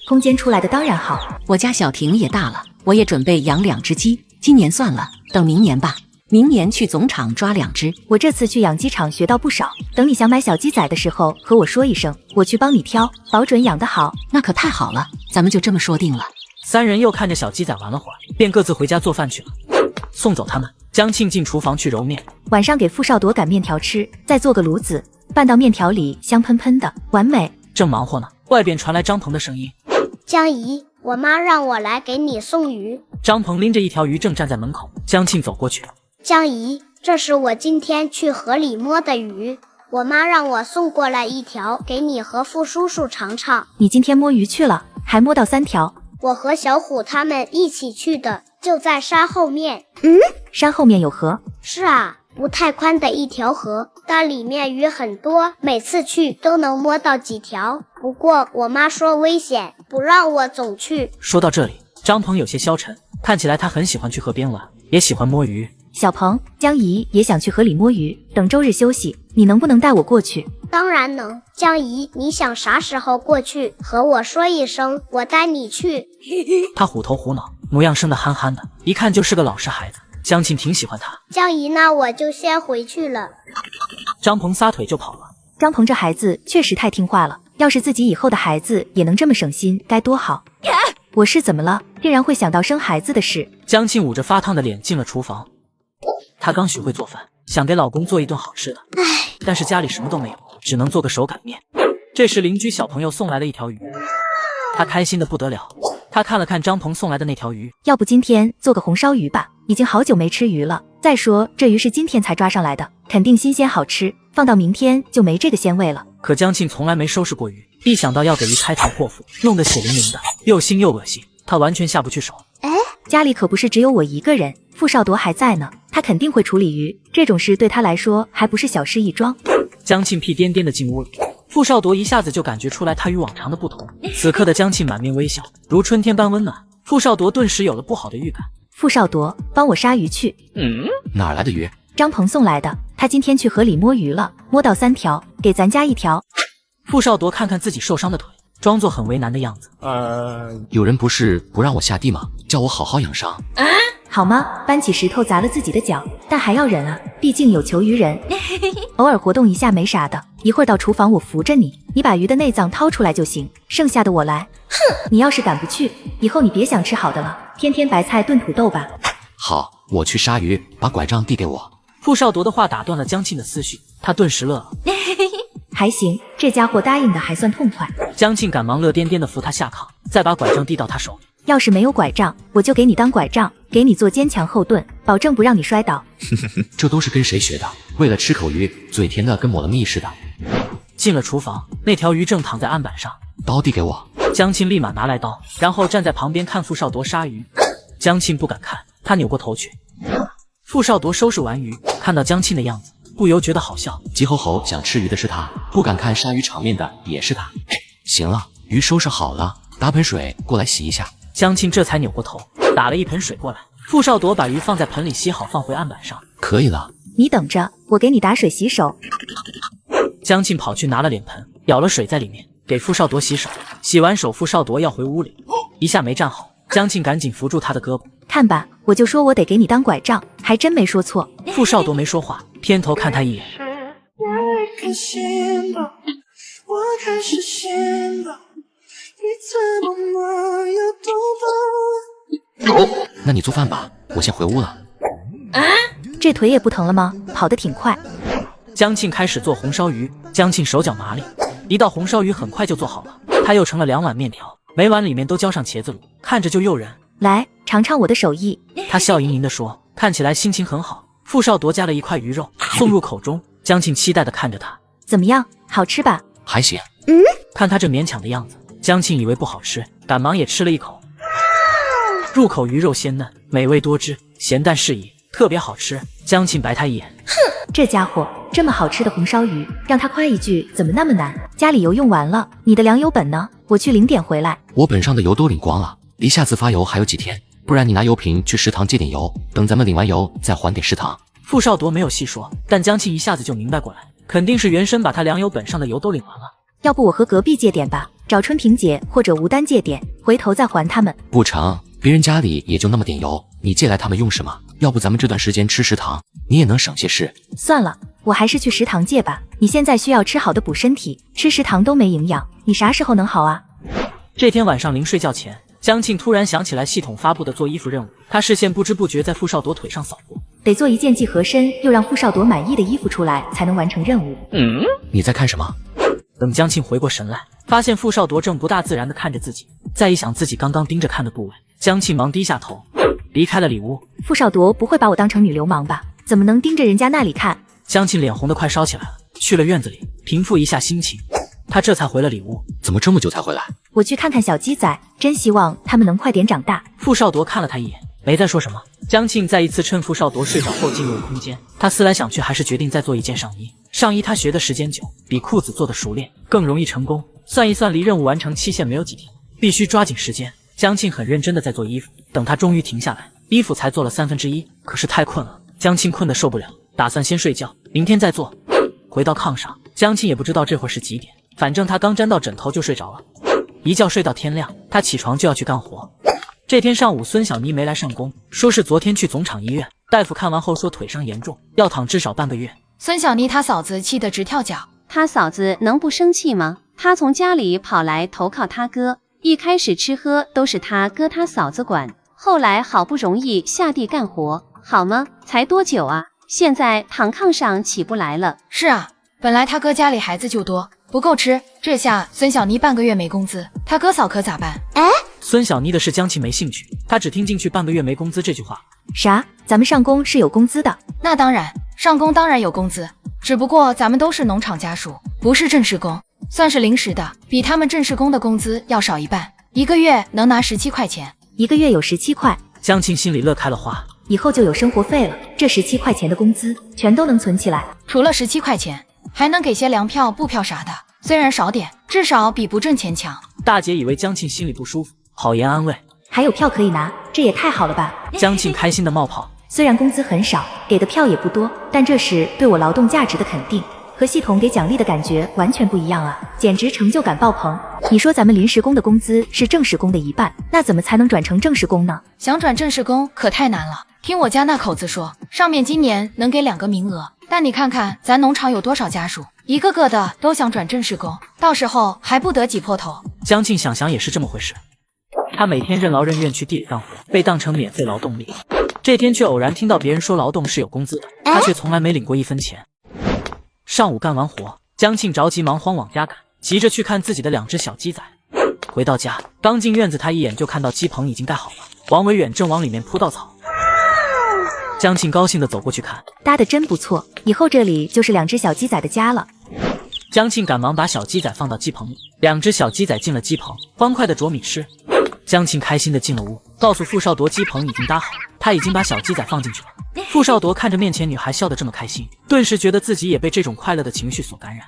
C: 空间出来的当然好，
P: 我家小婷也大了，我也准备养2只鸡，今年算了，等明年吧。明年去总厂抓2只。
C: 我这次去养鸡场学到不少，等你想买小鸡仔的时候和我说一声，我去帮你挑，保准养得好。
P: 那可太好了，咱们就这么说定了。
A: 3人又看着小鸡仔玩了会儿，便各自回家做饭去了。送走他们，江庆进厨房去揉面。
C: 晚上给傅少铎擀面条吃，再做个炉子，拌到面条里香喷喷的，完美。
A: 正忙活呢，外边传来张鹏的声音：
Q: 江姨，我妈让我来给你送鱼。
A: 张鹏拎着一条鱼正站在门口，江庆走过去。
Q: 江姨，这是我今天去河里摸的鱼，我妈让我送过来1条给你和傅叔叔尝尝。
C: 你今天摸鱼去了，还摸到3条？
Q: 我和小虎他们一起去的，就在山后面。
C: 山后面有河？
Q: 是啊，不太宽的一条河，但里面鱼很多，每次去都能摸到几条。不过我妈说危险，不让我总去。
A: 说到这里，张鹏有些消沉，看起来他很喜欢去河边玩，也喜欢摸鱼。
C: 小鹏，江姨也想去河里摸鱼，等周日休息，你能不能带我过去？
Q: 当然能，江姨，你想啥时候过去，和我说一声，我带你去。
A: 他虎头虎脑，模样生得憨憨的，一看就是个老实孩子。江庆挺喜欢他。
Q: 江姨，那我就先回去了。
A: 张鹏撒腿就跑了。
C: 张鹏这孩子确实太听话了，要是自己以后的孩子也能这么省心，该多好。我是怎么了，竟然会想到生孩子的事？
A: 江庆捂着发烫的脸进了厨房。她刚学会做饭，想给老公做一顿好吃的，但是家里什么都没有，只能做个手擀面。这时邻居小朋友送来了一条鱼，她开心的不得了。她看了看张鹏送来的那条鱼，
C: 要不今天做个红烧鱼吧，已经好久没吃鱼了。再说这鱼是今天才抓上来的，肯定新鲜好吃，放到明天就没这个鲜味了。
A: 可江庆从来没收拾过鱼，一想到要给鱼开膛破腹，弄得血淋淋的，又腥又恶心，他完全下不去手。
C: 家里可不是只有我一个人，傅少铎还在呢，他肯定会处理鱼，这种事对他来说还不是小事一桩。
A: 江庆屁颠颠的进屋里，傅少铎一下子就感觉出来他与往常的不同。此刻的江庆满面微笑，如春天般温暖。傅少铎顿时有了不好的预感。
C: 傅少铎，帮我杀鱼去。
D: 哪来的鱼？
C: 张鹏送来的，他今天去河里摸鱼了，摸到3条，给咱家1条。
A: 傅少铎看看自己受伤的腿，装作很为难的样子。
D: 有人不是不让我下地吗？叫我好好养伤。
C: 好吗？搬起石头砸了自己的脚，但还要忍啊，毕竟有求于人。偶尔活动一下没啥的，一会儿到厨房我扶着你，你把鱼的内脏掏出来就行，剩下的我来。哼，你要是赶不去，以后你别想吃好的了，天天白菜炖土豆吧。
D: 好，我去杀鱼，把拐杖递给我。
A: 傅少铎的话打断了江庆的思绪，他顿时乐了。
C: 还行，这家伙答应的还算痛快。
A: 江庆赶忙乐颠颠的扶他下炕，再把拐杖递到他手里。
C: 要是没有拐杖，我就给你当拐杖，给你做坚强后盾，保证不让你摔倒。
D: 这都是跟谁学的？为了吃口鱼，嘴甜的跟抹了蜜似的。
A: 进了厨房，那条鱼正躺在案板上。
D: 刀递给我。
A: 江庆立马拿来刀，然后站在旁边看傅少铎杀鱼。江庆不敢看，他扭过头去。傅少铎收拾完鱼，看到江庆的样子，不由觉得好笑。
D: 急吼吼想吃鱼的是他，不敢看杀鱼场面的也是他。行了，鱼收拾好了，打盆水过来洗一下。
A: 江庆这才扭过头，打了一盆水过来。傅少铎把鱼放在盆里洗好，放回案板上。
D: 可以了，
C: 你等着，我给你打水洗手。
A: 江庆跑去拿了脸盆，舀了水在里面，给傅少铎洗手。洗完手，傅少铎要回屋里，一下没站好，江庆赶紧扶住他的胳膊。
C: 看吧，我就说我得给你当拐杖，还真没说错。
A: 傅少铎没说话，偏头看他一眼。
D: 那你做饭吧，我先回屋了。
C: 这腿也不疼了吗？跑得挺快。
A: 江庆开始做红烧鱼，江庆手脚麻利，一道红烧鱼很快就做好了。他又盛了2碗面条，每碗里面都浇上茄子卤，看着就诱人。
C: 来，尝尝我的手艺。
A: 他笑盈盈地说，看起来心情很好。傅少铎夹了一块鱼肉送入口中，江庆期待地看着他。
C: 怎么样，好吃吧？
D: 还行。
A: 看他这勉强的样子，江庆以为不好吃，赶忙也吃了一口。入口鱼肉鲜嫩，美味多汁，咸淡适宜，特别好吃。江庆白他一眼，
C: 哼，这家伙这么好吃的红烧鱼，让他夸一句怎么那么难？家里油用完了，你的粮油本呢？我去领点回来。
D: 我本上的油都领光了，离下次发油还有几天，不然你拿油瓶去食堂借点油，等咱们领完油再还给食堂。
A: 傅少铎没有细说，但江庆一下子就明白过来，肯定是原生把他粮油本上的油都领完了。
C: 要不我和隔壁借点吧，找春萍姐或者吴丹借点，回头再还他们。
D: 不成，别人家里也就那么点油，你借来他们用什么？要不咱们这段时间吃食堂，你也能省些事。
C: 算了，我还是去食堂借吧。你现在需要吃好的补身体，吃食堂都没营养，你啥时候能好啊？
A: 这天晚上临睡觉前，江庆突然想起来系统发布的做衣服任务，他视线不知不觉在傅少铎腿上扫过。
C: 得做一件既合身又让傅少铎满意的衣服出来，才能完成任务。
D: 你在看什么？
A: 等江庆回过神来，发现傅少铎正不大自然地看着自己，再一想自己刚刚盯着看的部位，江庆忙低下头，离开了里屋。
C: 傅少铎不会把我当成女流氓吧？怎么能盯着人家那里看？
A: 江庆脸红得快烧起来了，去了院子里平复一下心情，他这才回了里屋。
D: 怎么这么久才回来？
C: 我去看看小鸡仔，真希望他们能快点长大。
A: 傅少铎看了他一眼，没再说什么。江庆再一次趁傅少铎睡着后进入空间，他思来想去，还是决定再做一件上衣。上衣他学的时间久，比裤子做的熟练，更容易成功。算一算，离任务完成期限没有几天，必须抓紧时间。江庆很认真的在做衣服，等他终于停下来，衣服才做了1/3，可是太困了，江庆困得受不了，打算先睡觉，明天再做。回到炕上，江庆也不知道这会儿是几点，反正他刚沾到枕头就睡着了，一觉睡到天亮。他起床就要去干活。这天上午，孙小妮没来上工，说是昨天去总厂医院，大夫看完后说腿伤严重，要躺至少半个月。
B: 孙小妮她嫂子气得直跳脚，
T: 他嫂子能不生气吗？他从家里跑来投靠他哥，一开始吃喝都是他哥他嫂子管，后来好不容易下地干活，好吗？才多久啊？现在躺炕上起不来了。
B: 是啊，本来他哥家里孩子就多，不够吃，这下孙小妮半个月没工资，他哥嫂可咋办？
A: 孙小妮的事江庆没兴趣，他只听进去半个月没工资这句话。
C: 啥？咱们上工是有工资的？
B: 那当然，上工当然有工资，只不过咱们都是农场家属，不是正式工，算是临时的，比他们正式工的工资要少一半，一个月能拿17块钱。
C: 一个月有17块，
A: 江庆心里乐开了花，
C: 以后就有生活费了。这17块钱的工资全都能存起来，
B: 除了17块钱，还能给些粮票、布票啥的，虽然少点，至少比不挣钱强。
A: 大姐以为江庆心里不舒服，好言安慰。
C: 还有票可以拿，这也太好了吧！
A: 江庆开心的冒泡。
C: 虽然工资很少，给的票也不多，但这是对我劳动价值的肯定，和系统给奖励的感觉完全不一样啊，简直成就感爆棚。你说咱们临时工的工资是正式工的一半，那怎么才能转成正式工呢？
B: 想转正式工可太难了。听我家那口子说，上面今年能给2个名额，但你看看咱农场有多少家属，一个个的都想转正式工，到时候还不得挤破头。
A: 江庆想想也是这么回事，他每天任劳任怨去地里干活，被当成免费劳动力。这天却偶然听到别人说劳动是有工资的，他却从来没领过1分钱。上午干完活，江庆着急忙慌往家赶，急着去看自己的2只小鸡仔。回到家，刚进院子，他一眼就看到鸡棚已经盖好了，王维远正往里面铺稻草。江庆高兴地走过去看，
C: 搭得真不错，以后这里就是2只小鸡仔的家了。
A: 江庆赶忙把小鸡仔放到鸡棚里，2只小鸡仔进了鸡棚，欢快地啄米吃。江庆开心地进了屋，告诉傅少铎鸡棚已经搭好，他已经把小鸡仔放进去了。傅少铎看着面前女孩笑得这么开心，顿时觉得自己也被这种快乐的情绪所感染。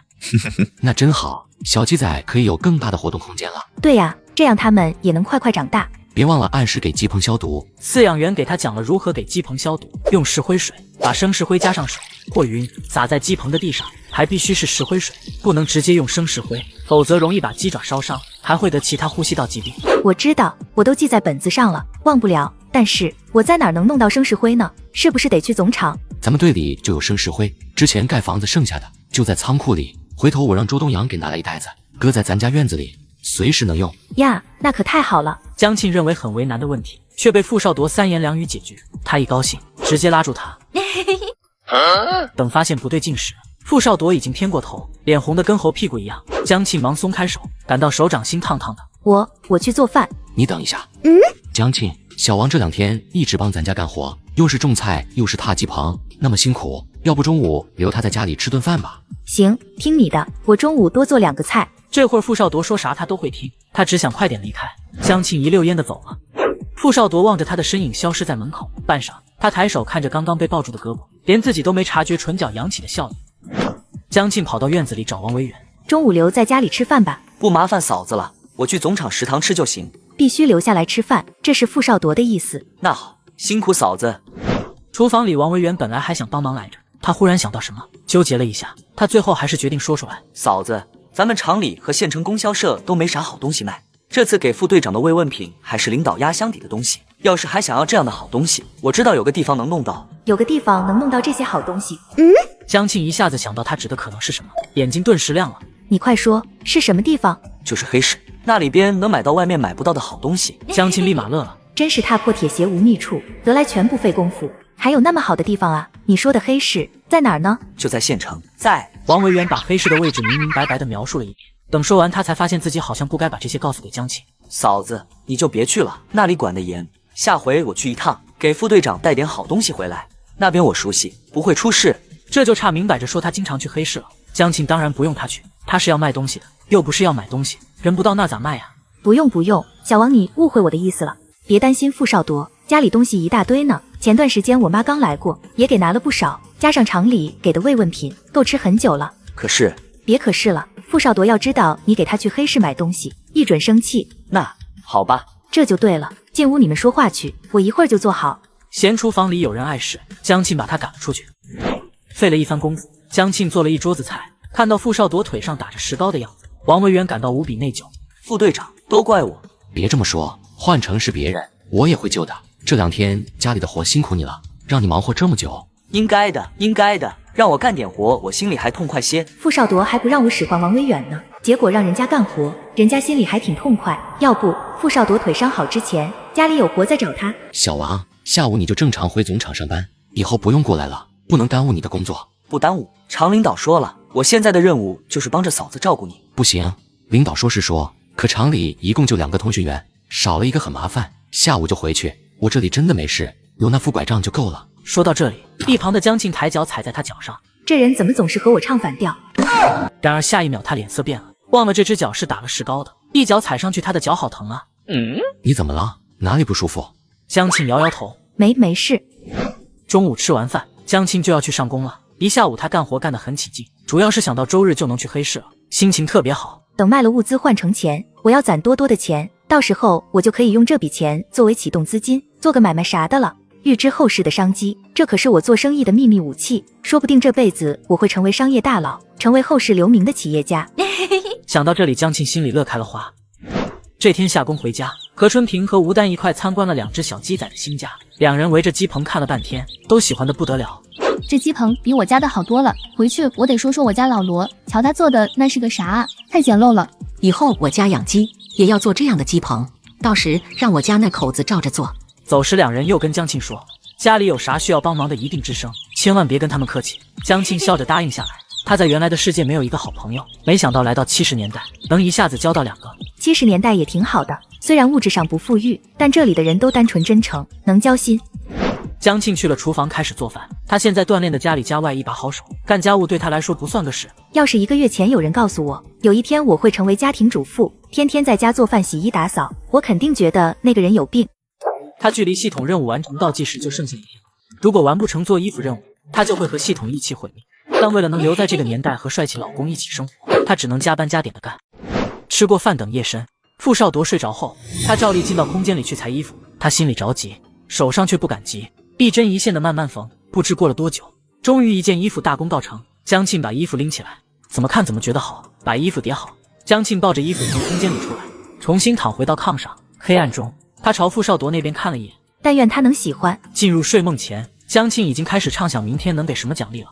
D: 那真好，小鸡仔可以有更大的活动空间了。
C: 对呀，这样它们也能快快长大。
D: 别忘了按时给鸡棚消毒。
A: 饲养员给他讲了如何给鸡棚消毒，用石灰水，把生石灰加上水和匀，撒在鸡棚的地上，还必须是石灰水，不能直接用生石灰，否则容易把鸡爪烧伤，还会得其他呼吸道疾病。
C: 我知道，我都记在本子上了，忘不了。但是我在哪儿能弄到生石灰呢？是不是得去总厂？
D: 咱们队里就有生石灰，之前盖房子剩下的就在仓库里，回头我让周东阳给拿来1袋子，搁在咱家院子里，随时能用
C: 呀。那可太好了。
A: 江庆认为很为难的问题，却被傅少铎3言2语解决。他一高兴，直接拉住他。等发现不对劲时，傅少铎已经偏过头，脸红得跟猴屁股一样。江庆忙松开手，感到手掌心烫烫的。
C: 我去做饭。
D: 你等一下。江庆，小王这2天一直帮咱家干活，又是种菜又是踏鸡棚，那么辛苦，要不中午留他在家里吃顿饭吧？
C: 行，听你的，我中午多做2个菜。
A: 这会儿傅少铎说啥他都会听，他只想快点离开。江庆一溜烟的走了。傅少铎望着他的身影消失在门口，半晌，他抬手看着刚刚被抱住的胳膊，连自己都没察觉唇角扬起的笑意。江庆跑到院子里找王维远，
C: 中午留在家里吃饭吧，
K: 不麻烦嫂子了，我去总厂食堂吃就行。
C: 必须留下来吃饭，这是傅少铎的意思。
K: 那好，辛苦嫂子。
A: 厨房里，王维远本来还想帮忙来着，他忽然想到什么，纠结了一下，他最后还是决定说出来。
K: 嫂子，咱们厂里和县城供销社都没啥好东西卖，这次给副队长的慰问品还是领导压箱底的东西。要是还想要这样的好东西，我知道有个地方能弄到。
C: 有个地方能弄到这些好东西？
A: 江庆一下子想到他指的可能是什么，眼睛顿时亮了。
C: 你快说，是什么地方？
K: 就是黑市，那里边能买到外面买不到的好东西。
A: 江庆立马乐了，
C: 真是踏破铁鞋无觅处，得来全不费功夫。还有那么好的地方啊？你说的黑市在哪儿呢？
K: 就在县城，在。
A: 王维远把黑市的位置明明白白地描述了一遍，等说完，他才发现自己好像不该把这些告诉给江庆。
K: 嫂子，你就别去了，那里管得严。下回我去一趟，给副队长带点好东西回来，那边我熟悉，不会出事。
A: 这就差明摆着说他经常去黑市了。江庆当然不用他去，他是要卖东西的，又不是要买东西，人不到那咋卖啊？
C: 不用，小王你误会我的意思了，别担心傅少铎，家里东西一大堆呢。前段时间我妈刚来过，也给拿了不少，加上厂里给的慰问品，够吃很久了。
K: 可是，
C: 别可是了，傅少铎要知道你给他去黑市买东西，一准生气。
K: 那好吧，
C: 这就对了。进屋你们说话去，我一会儿就做好。
A: 嫌厨房里有人碍事，江庆把他赶了出去。费了一番功夫，江庆做了一桌子菜，看到傅少铎腿上打着石膏的样子，王维远感到无比内疚。
K: 副队长，都怪我。
D: 别这么说，换成是别人，我也会救的。这2天家里的活辛苦你了，让你忙活这么久。
K: 应该的，让我干点活，我心里还痛快些。
C: 傅少铎还不让我使唤王维远呢，结果让人家干活，人家心里还挺痛快。要不傅少铎腿伤好之前，家里有活再找他。
D: 小王，下午你就正常回总厂上班，以后不用过来了，不能耽误你的工作。
K: 不耽误，厂领导说了，我现在的任务就是帮着嫂子照顾你。
D: 不行，领导说是说，可厂里一共就2个通讯员，少了一个很麻烦，下午就回去。我这里真的没事，有那副拐杖就够了。
A: 说到这里，一旁的江庆抬脚踩在他脚上，
C: 这人怎么总是和我唱反调？
A: 然而下一秒他脸色变了，忘了这只脚是打了石膏的，一脚踩上去他的脚好疼啊。
D: 你怎么了？哪里不舒服？
A: 江庆摇摇头，
C: 没事。
A: 中午吃完饭，江庆就要去上工了。一下午他干活干得很起劲，主要是想到周日就能去黑市了，心情特别好。
C: 等卖了物资换成钱，我要攒多的钱，到时候我就可以用这笔钱作为启动资金，做个买卖啥的了。预知后世的商机，这可是我做生意的秘密武器，说不定这辈子我会成为商业大佬，成为后世留名的企业家。
A: 想到这里，江庆心里乐开了花。这天下工回家，何春平和吴丹一块参观了2只小鸡仔的新家，两人围着鸡棚看了半天，都喜欢得不得了。
M: 这鸡棚比我家的好多了，回去我得说说我家老罗，瞧他做的那是个啥啊，太简陋了。
P: 以后我家养鸡也要做这样的鸡棚，到时让我家那口子照着做。
A: 走时，两人又跟江庆说，家里有啥需要帮忙的一定吱声，千万别跟他们客气。江庆笑着答应下来。他在原来的世界没有一个好朋友，没想到来到70年代，能一下子交到2个。
C: 70年代也挺好的，虽然物质上不富裕，但这里的人都单纯真诚，能交心。
A: 江庆去了厨房开始做饭，他现在锻炼的家里家外一把好手，干家务对他来说不算个事。
C: 要是1个月前有人告诉我，有一天我会成为家庭主妇，天天在家做饭、洗衣、打扫，我肯定觉得那个人有病。
A: 他距离系统任务完成倒计时就剩下1天，如果完不成做衣服任务，他就会和系统一起毁灭。但为了能留在这个年代和帅气老公一起生活，他只能加班加点的干。吃过饭等夜深，傅少铎睡着后，他照例进到空间里去裁衣服。他心里着急，手上却不敢急，一针一线的慢慢缝。不知过了多久，终于1件衣服大功告成。江庆把衣服拎起来，怎么看怎么觉得好，把衣服叠好。江庆抱着衣服从空间里出来，重新躺回到炕上。黑暗中，他朝傅少铎那边看了一眼，
C: 但愿他能喜欢。
A: 进入睡梦前，江庆已经开始畅想明天能给什么奖励了。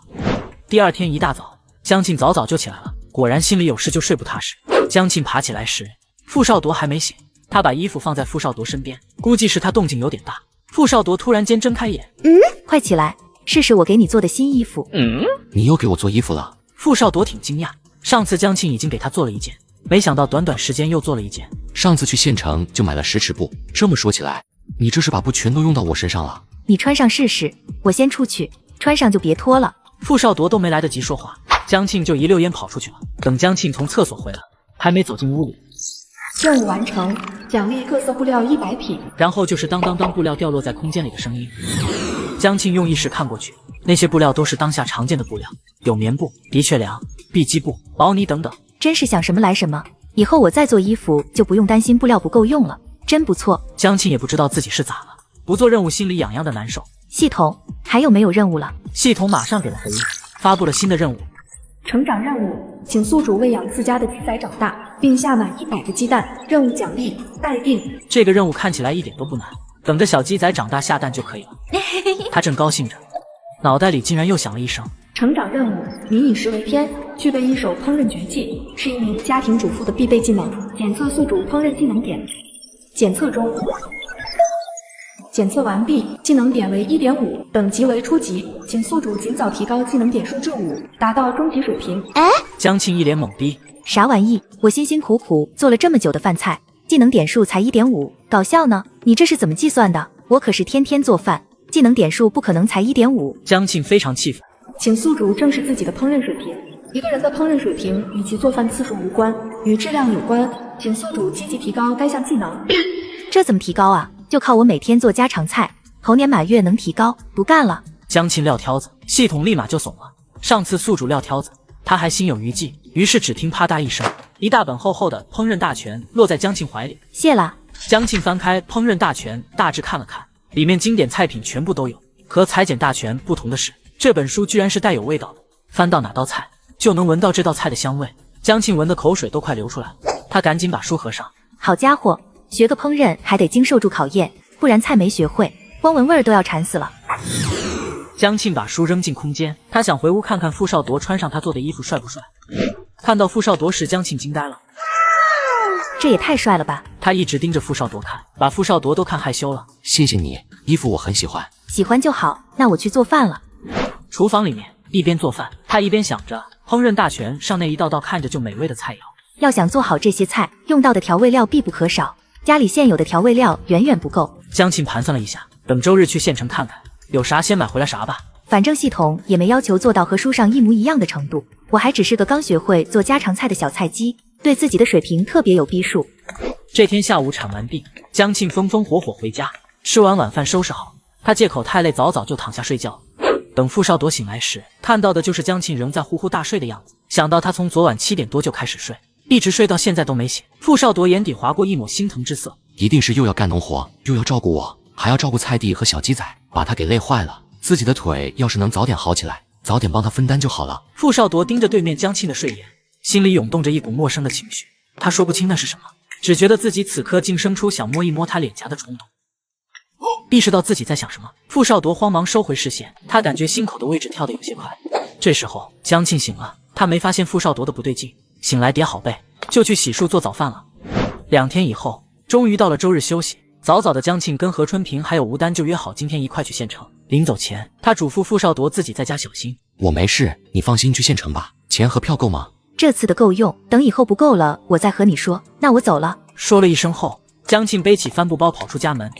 A: 第2天一大早，江庆早早就起来了，果然心里有事就睡不踏实。江庆爬起来时，傅少铎还没醒，他把衣服放在傅少铎身边，估计是他动静有点大。傅少铎突然间睁开眼，
C: 快起来，试试我给你做的新衣服。
D: 你又给我做衣服了？
A: 傅少铎挺惊讶，上次江庆已经给他做了1件，没想到短短时间又做了1件。
D: 上次去县城就买了10尺布，这么说起来，你这是把布全都用到我身上了。
C: 你穿上试试，我先出去，穿上就别脱了。
A: 傅少铎都没来得及说话，江庆就一溜烟跑出去了。等江庆从厕所回来，还没走进屋里，
F: 任务完成，奖励各色布料100匹。
A: 然后就是当当当布料掉落在空间里的声音。江庆用意识看过去，那些布料都是当下常见的布料，有棉布、的确良、碧鸡布、薄呢等等。
C: 真是想什么来什么，以后我再做衣服就不用担心布料不够用了，真不错。
A: 江庆也不知道自己是咋了，不做任务心里痒痒的难受。
C: 系统还有没有任务了？
A: 系统马上给了回应，发布了新的任务。
F: 成长任务，请宿主喂养自家的鸡仔长大，并下满100个鸡蛋。任务奖励待定。
A: 这个任务看起来一点都不难，等着小鸡仔长大下蛋就可以了。他正高兴着，脑袋里竟然又响了一声。
F: 成长任务，民以食为天，具备一手烹饪绝技，是一名家庭主妇的必备技能。检测宿主烹饪技能点，检测中。检测完毕，技能点为1.5，等级为初级，请宿主尽早提高技能点数至5，达到中级水平。
A: 江庆一脸懵逼，
C: 啥玩意？我辛辛苦苦做了这么久的饭菜，技能点数才1.5，搞笑呢？你这是怎么计算的？我可是天天做饭，技能点数不可能才1.5。
A: 江庆非常气愤，
F: 请宿主正视自己的烹饪水平。一个人的烹饪水平与其做饭次数无关，与质量有关，请宿主积极提高该项技能。
C: 这怎么提高啊？就靠我每天做家常菜，猴年马月能提高？不干了！
A: 江庆撂挑子，系统立马就怂了。上次宿主撂挑子，他还心有余悸，于是只听啪嗒一声，一大本厚厚的烹饪大全落在江庆怀里。
C: 谢啦！
A: 江庆翻开烹饪大全，大致看了看，里面经典菜品全部都有。和裁剪大全不同的是，这本书居然是带有味道的，翻到哪道菜就能闻到这道菜的香味。江庆闻的口水都快流出来了，他赶紧把书合上。
C: 好家伙！学个烹饪还得经受住考验，不然菜没学会，光闻味儿都要馋死了。
A: 江庆把书扔进空间，他想回屋看看傅少铎穿上他做的衣服帅不帅。看到傅少铎时，江庆惊呆了，
C: 这也太帅了吧！
A: 他一直盯着傅少铎看，把傅少铎都看害羞了。
D: 谢谢你，衣服我很喜欢。
C: 喜欢就好，那我去做饭了。
A: 厨房里面一边做饭，他一边想着烹饪大全上那一道道看着就美味的菜肴。
C: 要想做好这些菜，用到的调味料必不可少。家里现有的调味料远远不够。
A: 江庆盘算了一下，等周日去县城看看，有啥先买回来啥吧。
C: 反正系统也没要求做到和书上一模一样的程度，我还只是个刚学会做家常菜的小菜鸡，对自己的水平特别有逼数。
A: 这天下午产完病，江庆风风火火回家，吃完晚饭收拾好，他借口太累，早早就躺下睡觉。等傅少铎醒来时，看到的就是江庆仍在呼呼大睡的样子。想到他从昨晚7点多就开始睡，一直睡到现在都没醒，傅少铎眼底划过一抹心疼之色。
D: 一定是又要干农活，又要照顾我，还要照顾菜地和小鸡仔，把他给累坏了。自己的腿要是能早点好起来，早点帮他分担就好了。
A: 傅少铎盯着对面江庆的睡颜，心里涌动着一股陌生的情绪，他说不清那是什么，只觉得自己此刻竟生出想摸一摸他脸颊的冲动。意识到自己在想什么，傅少铎慌忙收回视线，他感觉心口的位置跳得有些快。这时候江庆醒了，他没发现傅少铎的不对劲，醒来叠好被就去洗漱做早饭了。2天以后，终于到了周日休息，早早的江庆跟何春平还有吴丹就约好今天一块去县城。临走前，他嘱咐傅少铎自己在家小心。
D: 我没事，你放心去县城吧。钱和票够吗？
C: 这次的够用，等以后不够了我再和你说。那我走了。
A: 说了一声后，江庆背起帆布包跑出家门，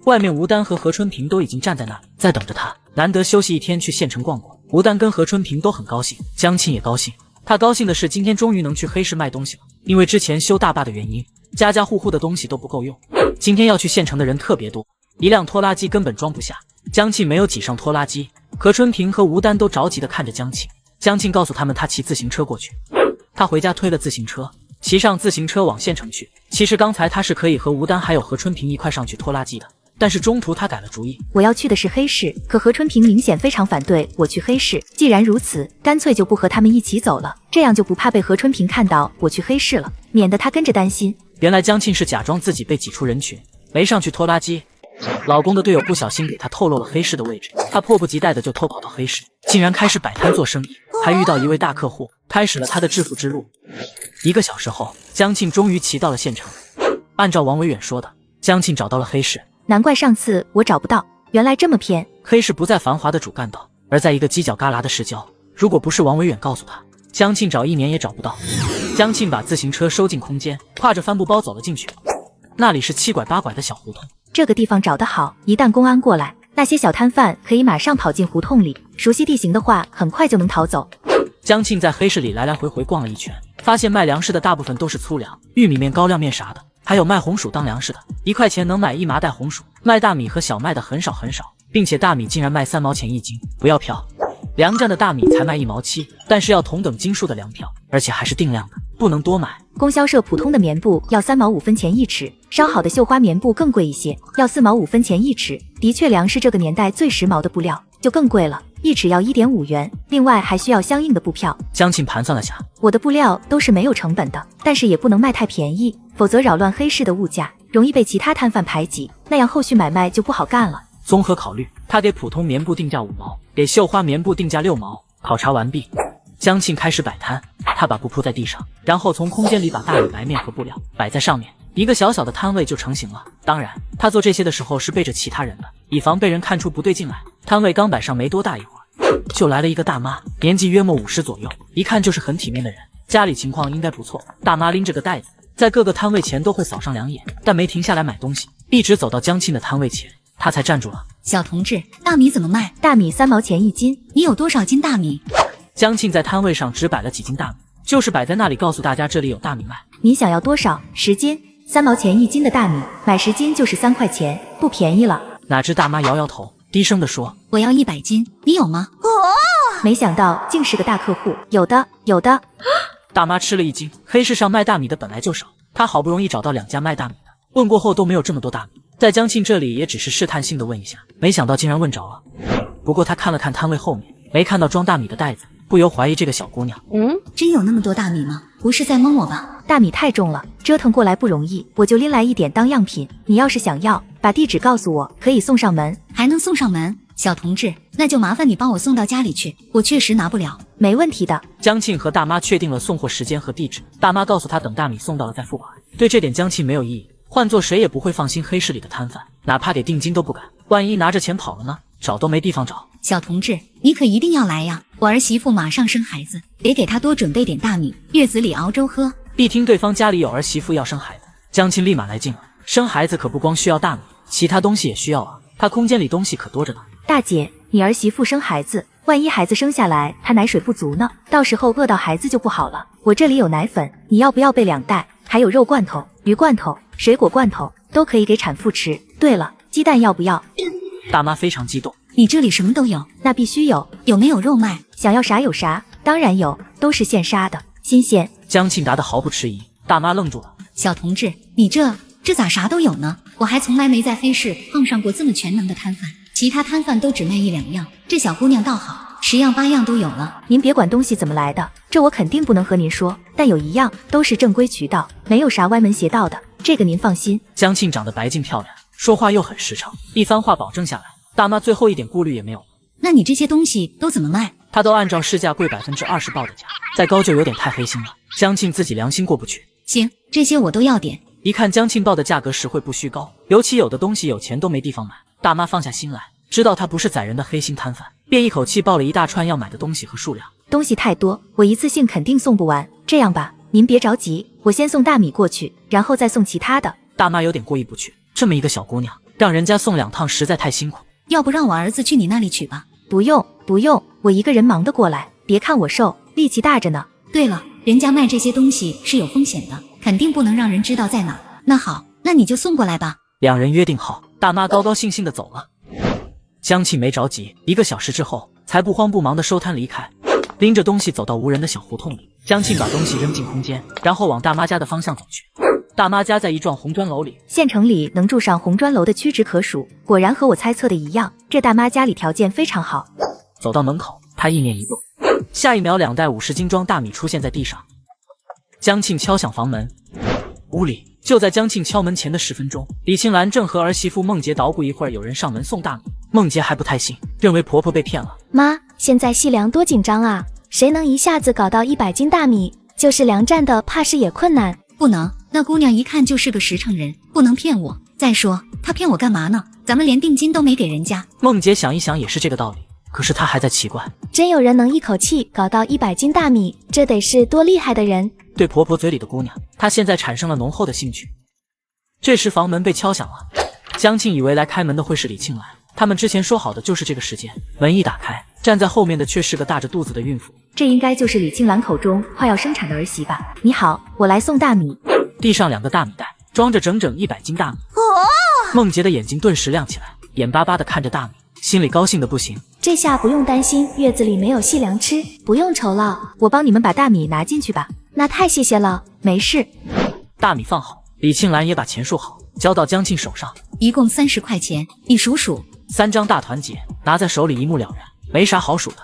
A: 外面吴丹和何春平都已经站在那儿在等着他。难得休息一天去县城逛逛，吴丹跟何春平都很高兴，江庆也高兴。他高兴的是今天终于能去黑市卖东西了，因为之前修大坝的原因，家家户户的东西都不够用。今天要去县城的人特别多，一辆拖拉机根本装不下。江庆没有挤上拖拉机，何春平和吴丹都着急地看着江庆。江庆告诉他们他骑自行车过去。他回家推了自行车，骑上自行车往县城去。其实刚才他是可以和吴丹还有何春平一块上去拖拉机的，但是中途他改了主意。
C: 我要去的是黑市，可何春平明显非常反对我去黑市。既然如此，干脆就不和他们一起走了，这样就不怕被何春平看到我去黑市了，免得他跟着担心。
A: 原来江庆是假装自己被挤出人群，没上去拖拉机。老公的队友不小心给他透露了黑市的位置，他迫不及待的就偷跑到黑市，竟然开始摆摊做生意，还遇到一位大客户，开始了他的致富之路。1个小时后，江庆终于骑到了县城。按照王维远说的，江庆找到了黑市。
C: 难怪上次我找不到，原来这么偏。
A: 黑市不在繁华的主干道，而在一个犄角旮旯的市郊。如果不是王维远告诉他，江庆找1年也找不到。江庆把自行车收进空间，挎着帆布包走了进去。那里是7拐8拐的小胡同。
C: 这个地方找得好，一旦公安过来，那些小摊贩可以马上跑进胡同里，熟悉地形的话，很快就能逃走。
A: 江庆在黑市里来来回回逛了一圈，发现卖粮食的大部分都是粗粮、玉米面、高粱面啥的，还有卖红薯当粮食的，1块钱能买1麻袋红薯。卖大米和小麦的很少很少，并且大米竟然卖3毛钱1斤，不要票。粮站的大米才卖1毛7，但是要同等斤数的粮票，而且还是定量的，不能多买。
C: 供销社普通的棉布要3毛5分钱1尺，稍好的绣花棉布更贵一些，要4毛5分钱1尺。的确，粮是这个年代最时髦的布料，就更贵了，1尺要1.5元，另外还需要相应的布票。
A: 江庆盘算了下，
C: 我的布料都是没有成本的，但是也不能卖太便宜，否则扰乱黑市的物价，容易被其他摊贩排挤，那样后续买卖就不好干了。
A: 综合考虑，他给普通棉布定价5毛，给绣花棉布定价6毛。考察完毕，江庆开始摆摊。他把布铺在地上，然后从空间里把大米、白面和布料摆在上面，一个小小的摊位就成型了。当然，他做这些的时候是背着其他人的，以防被人看出不对劲来。摊位刚摆上没多大一会儿，就来了一个大妈，年纪约莫50左右，一看就是很体面的人，家里情况应该不错。大妈拎着个袋子，在各个摊位前都会扫上2眼，但没停下来买东西，一直走到江庆的摊位前，他才站住了。
B: 小同志，大米怎么卖？
C: 大米3毛钱1斤。
B: 你有多少斤大米？
A: 江庆在摊位上只摆了几斤大米，就是摆在那里告诉大家这里有大米卖。
C: 你想要多少？10斤？3毛钱1斤的大米，买10斤就是3块钱，不便宜了。
A: 哪知大妈摇摇头，低声地说：“
B: 我要100斤，你有吗？”
C: 没想到竟是个大客户，有的，有的。
A: 大妈吃了一惊，黑市上卖大米的本来就少，她好不容易找到2家卖大米的，问过后都没有这么多大米。在江庆这里也只是试探性的问一下，没想到竟然问着了。不过他看了看摊位后面，没看到装大米的袋子，不由怀疑这个小姑娘。
B: 真有那么多大米吗？不是在蒙我吧？
C: 大米太重了，折腾过来不容易，我就拎来一点当样品。你要是想要，把地址告诉我，可以送上门。
B: 还能送上门？小同志，那就麻烦你帮我送到家里去，我确实拿不了。
C: 没问题的。
A: 江庆和大妈确定了送货时间和地址，大妈告诉他等大米送到了再付款。对这点江庆没有异议，换做谁也不会放心黑市里的摊贩，哪怕给定金都不敢，万一拿着钱跑了呢？找都没地方找。
B: 小同志，你可一定要来呀！我儿媳妇马上生孩子，得给她多准备点大米，月子里熬粥喝。
A: 一听对方家里有儿媳妇要生孩子，江庆立马来劲了。生孩子可不光需要大米，其他东西也需要啊。他空间里东西可多着呢。
C: 大姐，你儿媳妇生孩子，万一孩子生下来她奶水不足呢？到时候饿到孩子就不好了。我这里有奶粉，你要不要备2袋？还有肉罐头、鱼罐头、水果罐头，都可以给产妇吃。对了，鸡蛋要不要？
A: 大妈非常激动。
B: 你这里什么都有？
C: 那必须有。
B: 有没有肉卖？
C: 想要啥有啥，当然有，都是现杀的，新鲜。
A: 江庆答得毫不迟疑。大妈愣住了。
B: 小同志，你这咋啥都有呢？我还从来没在黑市碰上过这么全能的摊贩，其他摊贩都只卖1、2样，这小姑娘倒好，10样8样都有了。
C: 您别管东西怎么来的，这我肯定不能和您说，但有1样都是正规渠道，没有啥歪门邪道的，这个您放心。
A: 江庆长得白净漂亮，说话又很实诚，一番话保证下来，大妈最后一点顾虑也没有。
B: 那你这些东西都怎么卖？
A: 他都按照市价贵20%报的价，再高就有点太黑心了。江庆自己良心过不去。
B: 行，这些我都要点。
A: 一看江庆报的价格实惠不虚高，尤其有的东西有钱都没地方买。大妈放下心来，知道他不是宰人的黑心摊贩，便一口气报了一大串要买的东西和数量。
C: 东西太多，我一次性肯定送不完。这样吧，您别着急，我先送大米过去，然后再送其他的。
A: 大妈有点过意不去，这么一个小姑娘，让人家送2趟实在太辛苦。
B: 要不让我儿子去你那里取吧？
C: 不用，我一个人忙得过来。别看我瘦，力气大着呢。
B: 对了，人家卖这些东西是有风险的，肯定不能让人知道在哪。那好，那你就送过来吧。
A: 2人约定好，大妈高高兴兴地走了。江庆没着急，1个小时之后才不慌不忙地收摊离开，拎着东西走到无人的小胡同里。江庆把东西扔进空间，然后往大妈家的方向走去。大妈家在一幢红砖楼里，
C: 县城里能住上红砖楼的屈指可数，果然和我猜测的一样，这大妈家里条件非常好。
A: 走到门口，他意念一动，下一秒2袋50斤装大米出现在地上。江庆敲响房门，屋里就在江庆敲门前的10分钟，李青兰正和儿媳妇梦洁捣鼓一会儿有人上门送大米。梦洁还不太信，认为婆婆被骗了。
L: 妈，现在细粮多紧张啊，谁能一下子搞到100斤大米？就是粮站的，怕是也困难。
B: 不能，那姑娘一看就是个实诚人，不能骗我。再说她骗我干嘛呢？咱们连定金都没给人家。
A: 梦洁想一想也是这个道理，可是她还在奇怪，
L: 真有人能一口气搞到100斤大米，这得是多厉害的人。
A: 对婆婆嘴里的姑娘，她现在产生了浓厚的兴趣。这时房门被敲响了，江庆以为来开门的会是李庆兰，他们之前说好的就是这个时间。门一打开，站在后面的却是个大着肚子的孕妇。
C: 这应该就是李庆兰口中快要生产的儿媳吧？你好，我来送大米。
A: 地上2个大米袋，装着整整100斤大米。梦洁的眼睛顿时亮起来，眼巴巴地看着大米，心里高兴的不行。
C: 这下不用担心月子里没有细粮吃，不用愁了。我帮你们把大米拿进去吧。那太谢谢了，没事。
A: 大米放好，李庆兰也把钱数好，交到江庆手上，
P: 一共30块钱，你数数。
A: 3张大团结拿在手里一目了然，没啥好数的。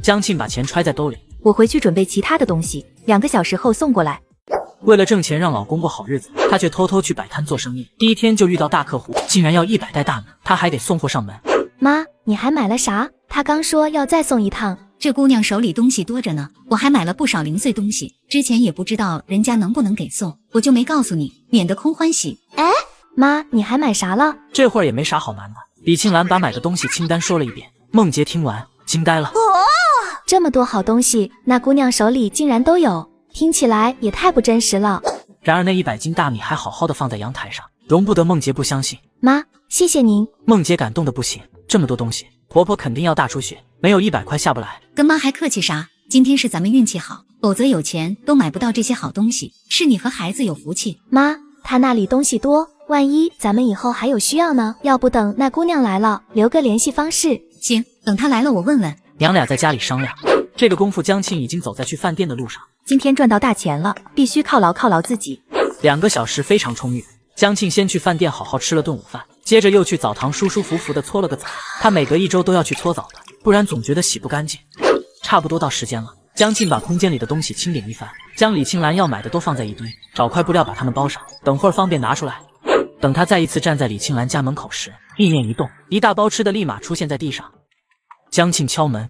A: 江庆把钱揣在兜里，
C: 我回去准备其他的东西，2个小时后送过来。
A: 为了挣钱让老公过好日子，她却偷偷去摆摊做生意。第一天就遇到大客户，竟然要100袋大米，她还得送货上门。
C: 妈，你还买了啥？她刚说要再送一趟。
P: 这姑娘手里东西多着呢，我还买了不少零碎东西，之前也不知道人家能不能给送，我就没告诉你，免得空欢喜。
C: 哎，妈，你还买啥了？
A: 这会儿也没啥好瞒的。李庆兰把买的东西清单说了一遍，梦洁听完惊呆了。
C: 这么多好东西，那姑娘手里竟然都有，听起来也太不真实了。
A: 然而那100斤大米还好好的放在阳台上，容不得梦洁不相信。
C: 妈，谢谢您。
A: 梦洁感动的不行，这么多东西，婆婆肯定要大出血，没有100块下不来。
P: 跟妈还客气啥？今天是咱们运气好，否则有钱都买不到这些好东西，是你和孩子有福气。
C: 妈，她那里东西多，万一咱们以后还有需要呢？要不等那姑娘来了，留个联系方式。
P: 行，等她来了我问问。
A: 娘俩在家里商量，这个功夫江庆已经走在去饭店的路上。
C: 今天赚到大钱了，必须犒劳自己。
A: 2个小时非常充裕，江庆先去饭店好好吃了顿午饭，接着又去澡堂舒舒服服的搓了个澡。他每隔1周都要去搓澡的，不然总觉得洗不干净。差不多到时间了，江庆把空间里的东西清点一番，将李庆兰要买的都放在一堆，找块布料把它们包上，等会儿方便拿出来。等他再一次站在李庆兰家门口时，意念一动，一大包吃的立马出现在地上。江庆敲门，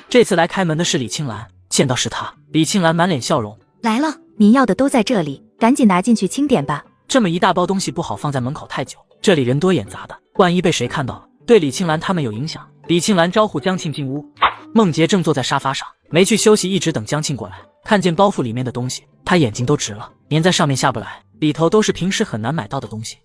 A: 这次来开门的是李庆兰，见到是他，李庆兰满脸笑容。
P: 来了，
C: 您要的都在这里，赶紧拿进去清点吧。
A: 这么一大包东西不好放在门口太久，这里人多眼杂的，万一被谁看到了，对李庆兰他们有影响。李庆兰招呼江庆进屋，梦洁正坐在沙发上，没去休息，一直等江庆过来。看见包袱里面的东西，她眼睛都直了，粘在上面下不来，里头都是平时很难买到的东西。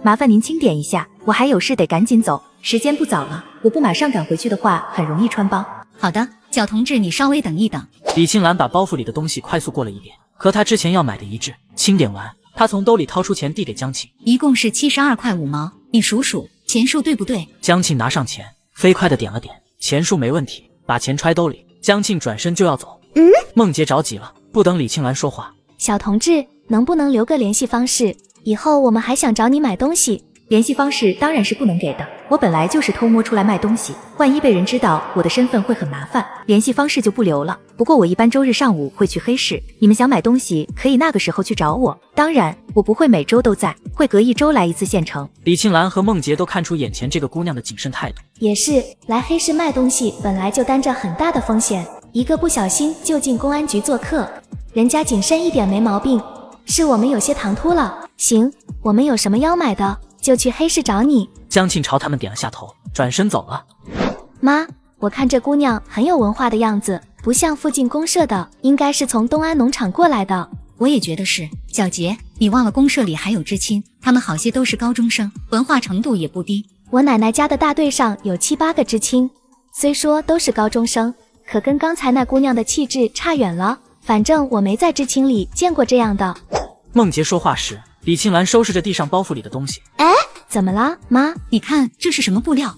C: 麻烦您清点一下，我还有事得赶紧走，时间不早了，我不马上赶回去的话，很容易穿帮。
P: 好的，小同志，你稍微等一等。
A: 李庆兰把包袱里的东西快速过了一遍，和她之前要买的一致。清点完，她从兜里掏出钱递给江庆，
P: 一共是72块5毛，你数数，钱数对不对？
A: 江庆拿上钱，飞快的点了点，钱数没问题，把钱揣兜里。江庆转身就要走，梦洁着急了，不等李庆兰说话，
C: 小同志，能不能留个联系方式？以后我们还想找你买东西。
O: 联系方式当然是不能给的，我本来就是偷摸出来卖东西，万一被人知道我的身份会很麻烦，联系方式就不留了。不过我一般周日上午会去黑市，你们想买东西可以那个时候去找我，当然我不会每周都在，会隔1周来一次县城。
A: 李庆兰和梦洁都看出眼前这个姑娘的谨慎态度。
C: 也是，来黑市卖东西本来就担着很大的风险，一个不小心就进公安局做客，人家谨慎一点没毛病，是我们有些唐突了。行，我们有什么要买的就去黑市找你。
A: 江庆朝他们点了下头，转身走了。
C: 妈，我看这姑娘很有文化的样子，不像附近公社的，应该是从东安农场过来的。
P: 我也觉得是。小杰，你忘了公社里还有知青，他们好些都是高中生，文化程度也不低。
C: 我奶奶家的大队上有7、8个知青，虽说都是高中生，可跟刚才那姑娘的气质差远了。反正我没在知青里见过这样的。
A: 梦洁说话时，李庆兰收拾着地上包袱里的东西。
C: 哎，怎么了，妈？
P: 你看这是什么布料？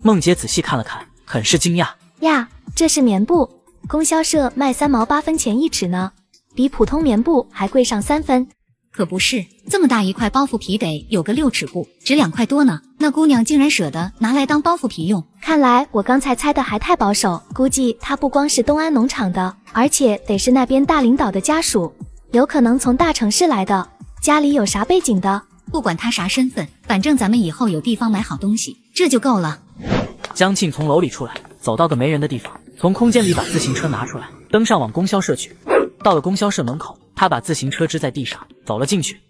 A: 梦洁仔细看了看，很是惊讶。
C: 呀，这是棉布，供销社卖3毛8分钱1尺呢，比普通棉布还贵上3分。
P: 可不是，这么大一块包袱皮得有个6尺布，值2块多呢。那姑娘竟然舍得拿来当包袱皮用，
C: 看来我刚才猜的还太保守，估计她不光是东安农场的，而且得是那边大领导的家属，有可能从大城市来的，家里有啥背景的。
P: 不管她啥身份，反正咱们以后有地方买好东西，这就够了。
A: 江庆从楼里出来，走到个没人的地方，从空间里把自行车拿出来，登上往供销社去。到了供销社门口，他把自行车支在地上，走了进去。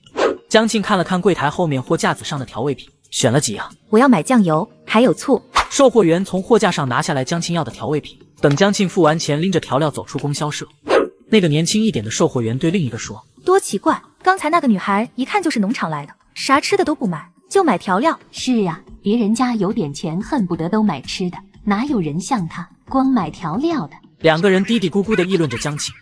A: 江庆看了看柜台后面货架子上的调味品，选了几样。
O: 我要买酱油，还有醋。
A: 售货员从货架上拿下来江庆要的调味品，等江庆付完钱，拎着调料走出供销社。那个年轻一点的售货员对另一个说：
O: 多奇怪，刚才那个女孩一看就是农场来的，啥吃的都不买，就买调料。
P: 是啊，别人家有点钱，恨不得都买吃的，哪有人像她光买调料的。
A: 2个人嘀嘀咕咕地议论着江庆。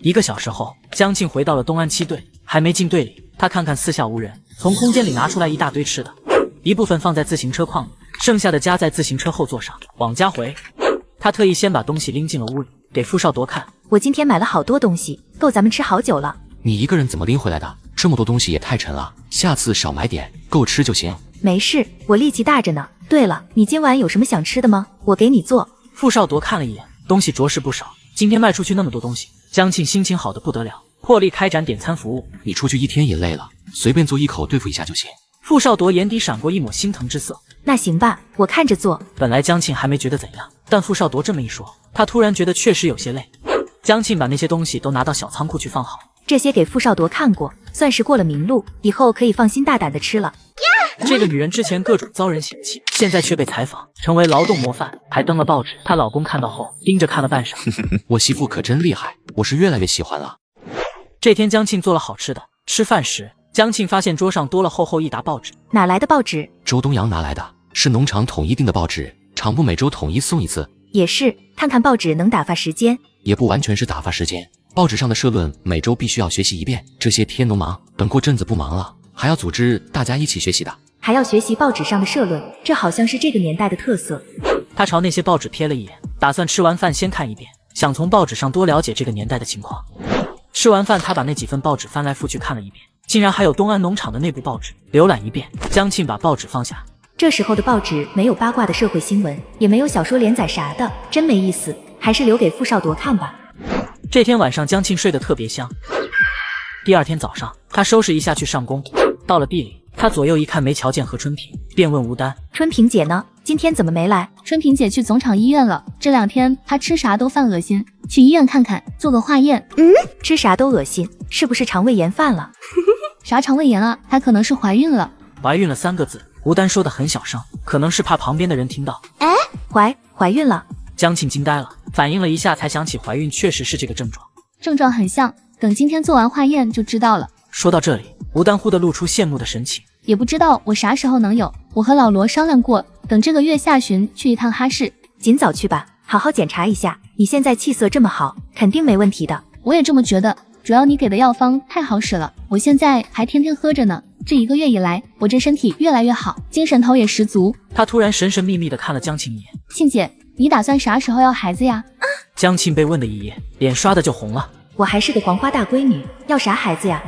A: 1个小时后，江庆回到了东安7队，还没进队里，他看看四下无人，从空间里拿出来一大堆吃的，一部分放在自行车框里，剩下的夹在自行车后座上，往家回。他特意先把东西拎进了屋里，给傅少铎看。
C: 我今天买了好多东西，够咱们吃好久了。
D: 你一个人怎么拎回来的？这么多东西也太沉了，下次少买点，够吃就行。
C: 没事，我力气大着呢。对了，你今晚有什么想吃的吗？我给你做。
A: 傅少铎看了一眼，东西着实不少。今天卖出去那么多东西，江庆心情好得不得了，破例开展点餐服务。
D: 你出去一天也累了，随便做一口对付一下就行。
A: 傅少铎眼底闪过一抹心疼之色。
C: 那行吧，我看着做。
A: 本来江庆还没觉得怎样，但傅少铎这么一说，他突然觉得确实有些累。江庆把那些东西都拿到小仓库去放好。
C: 这些给傅少铎看过，算是过了明路，以后可以放心大胆的吃了。
A: 这个女人之前各种遭人嫌弃，现在却被采访，成为劳动模范，还登了报纸。她老公看到后，盯着看了半晌。
D: 我媳妇可真厉害，我是越来越喜欢了。
A: 这天江庆做了好吃的，吃饭时，江庆发现桌上多了厚厚一沓报纸。
C: 哪来的报纸？
D: 周东阳拿来的，是农场统一订的报纸，厂部每周统一送一次。
C: 也是，看看报纸能打发时间。
D: 也不完全是打发时间，报纸上的社论每周必须要学习一遍，这些天农忙，等过阵子不忙了，还要组织大家一起学习的。
C: 还要学习报纸上的社论，这好像是这个年代的特色。
A: 他朝那些报纸瞥了一眼，打算吃完饭先看一遍，想从报纸上多了解这个年代的情况。吃完饭，他把那几份报纸翻来覆去看了一遍，竟然还有东安农场的内部报纸，浏览一遍。江庆把报纸放下。
C: 这时候的报纸没有八卦的社会新闻，也没有小说连载啥的，真没意思，还是留给傅少铎看吧。
A: 这天晚上，江庆睡得特别香。第二天早上，他收拾一下去上工，到了地里。他左右一看没瞧见何春平，便问吴丹：“
C: 春平姐呢？今天怎么没来？”
M: 春平姐去总厂医院了，这2天她吃啥都犯恶心，去医院看看，做个化验。
C: 吃啥都恶心，是不是肠胃炎犯了？
M: 啥肠胃炎啊？她可能是怀孕了。
A: 怀孕了3个字，吴丹说的很小声，可能是怕旁边的人听到。
C: 怀孕了？
A: 江庆惊呆了，反应了一下才想起怀孕确实是这个症状，
M: 症状很像，等今天做完化验就知道了。
A: 说到这里，吴丹忽地露出羡慕的神情。
M: 也不知道我啥时候能有，我和老罗商量过，等这个月下旬去一趟哈市。
C: 尽早去吧，好好检查一下。你现在气色这么好，肯定没问题的。
M: 我也这么觉得，主要你给的药方太好使了，我现在还天天喝着呢。这1个月以来，我这身体越来越好，精神头也十足。
A: 他突然神神秘秘地看了江庆一眼。
M: 庆姐，你打算啥时候要孩子呀？
A: 江庆被问的一夜，脸刷的就红了。
C: 我还是个黄花大闺女，要啥孩子呀？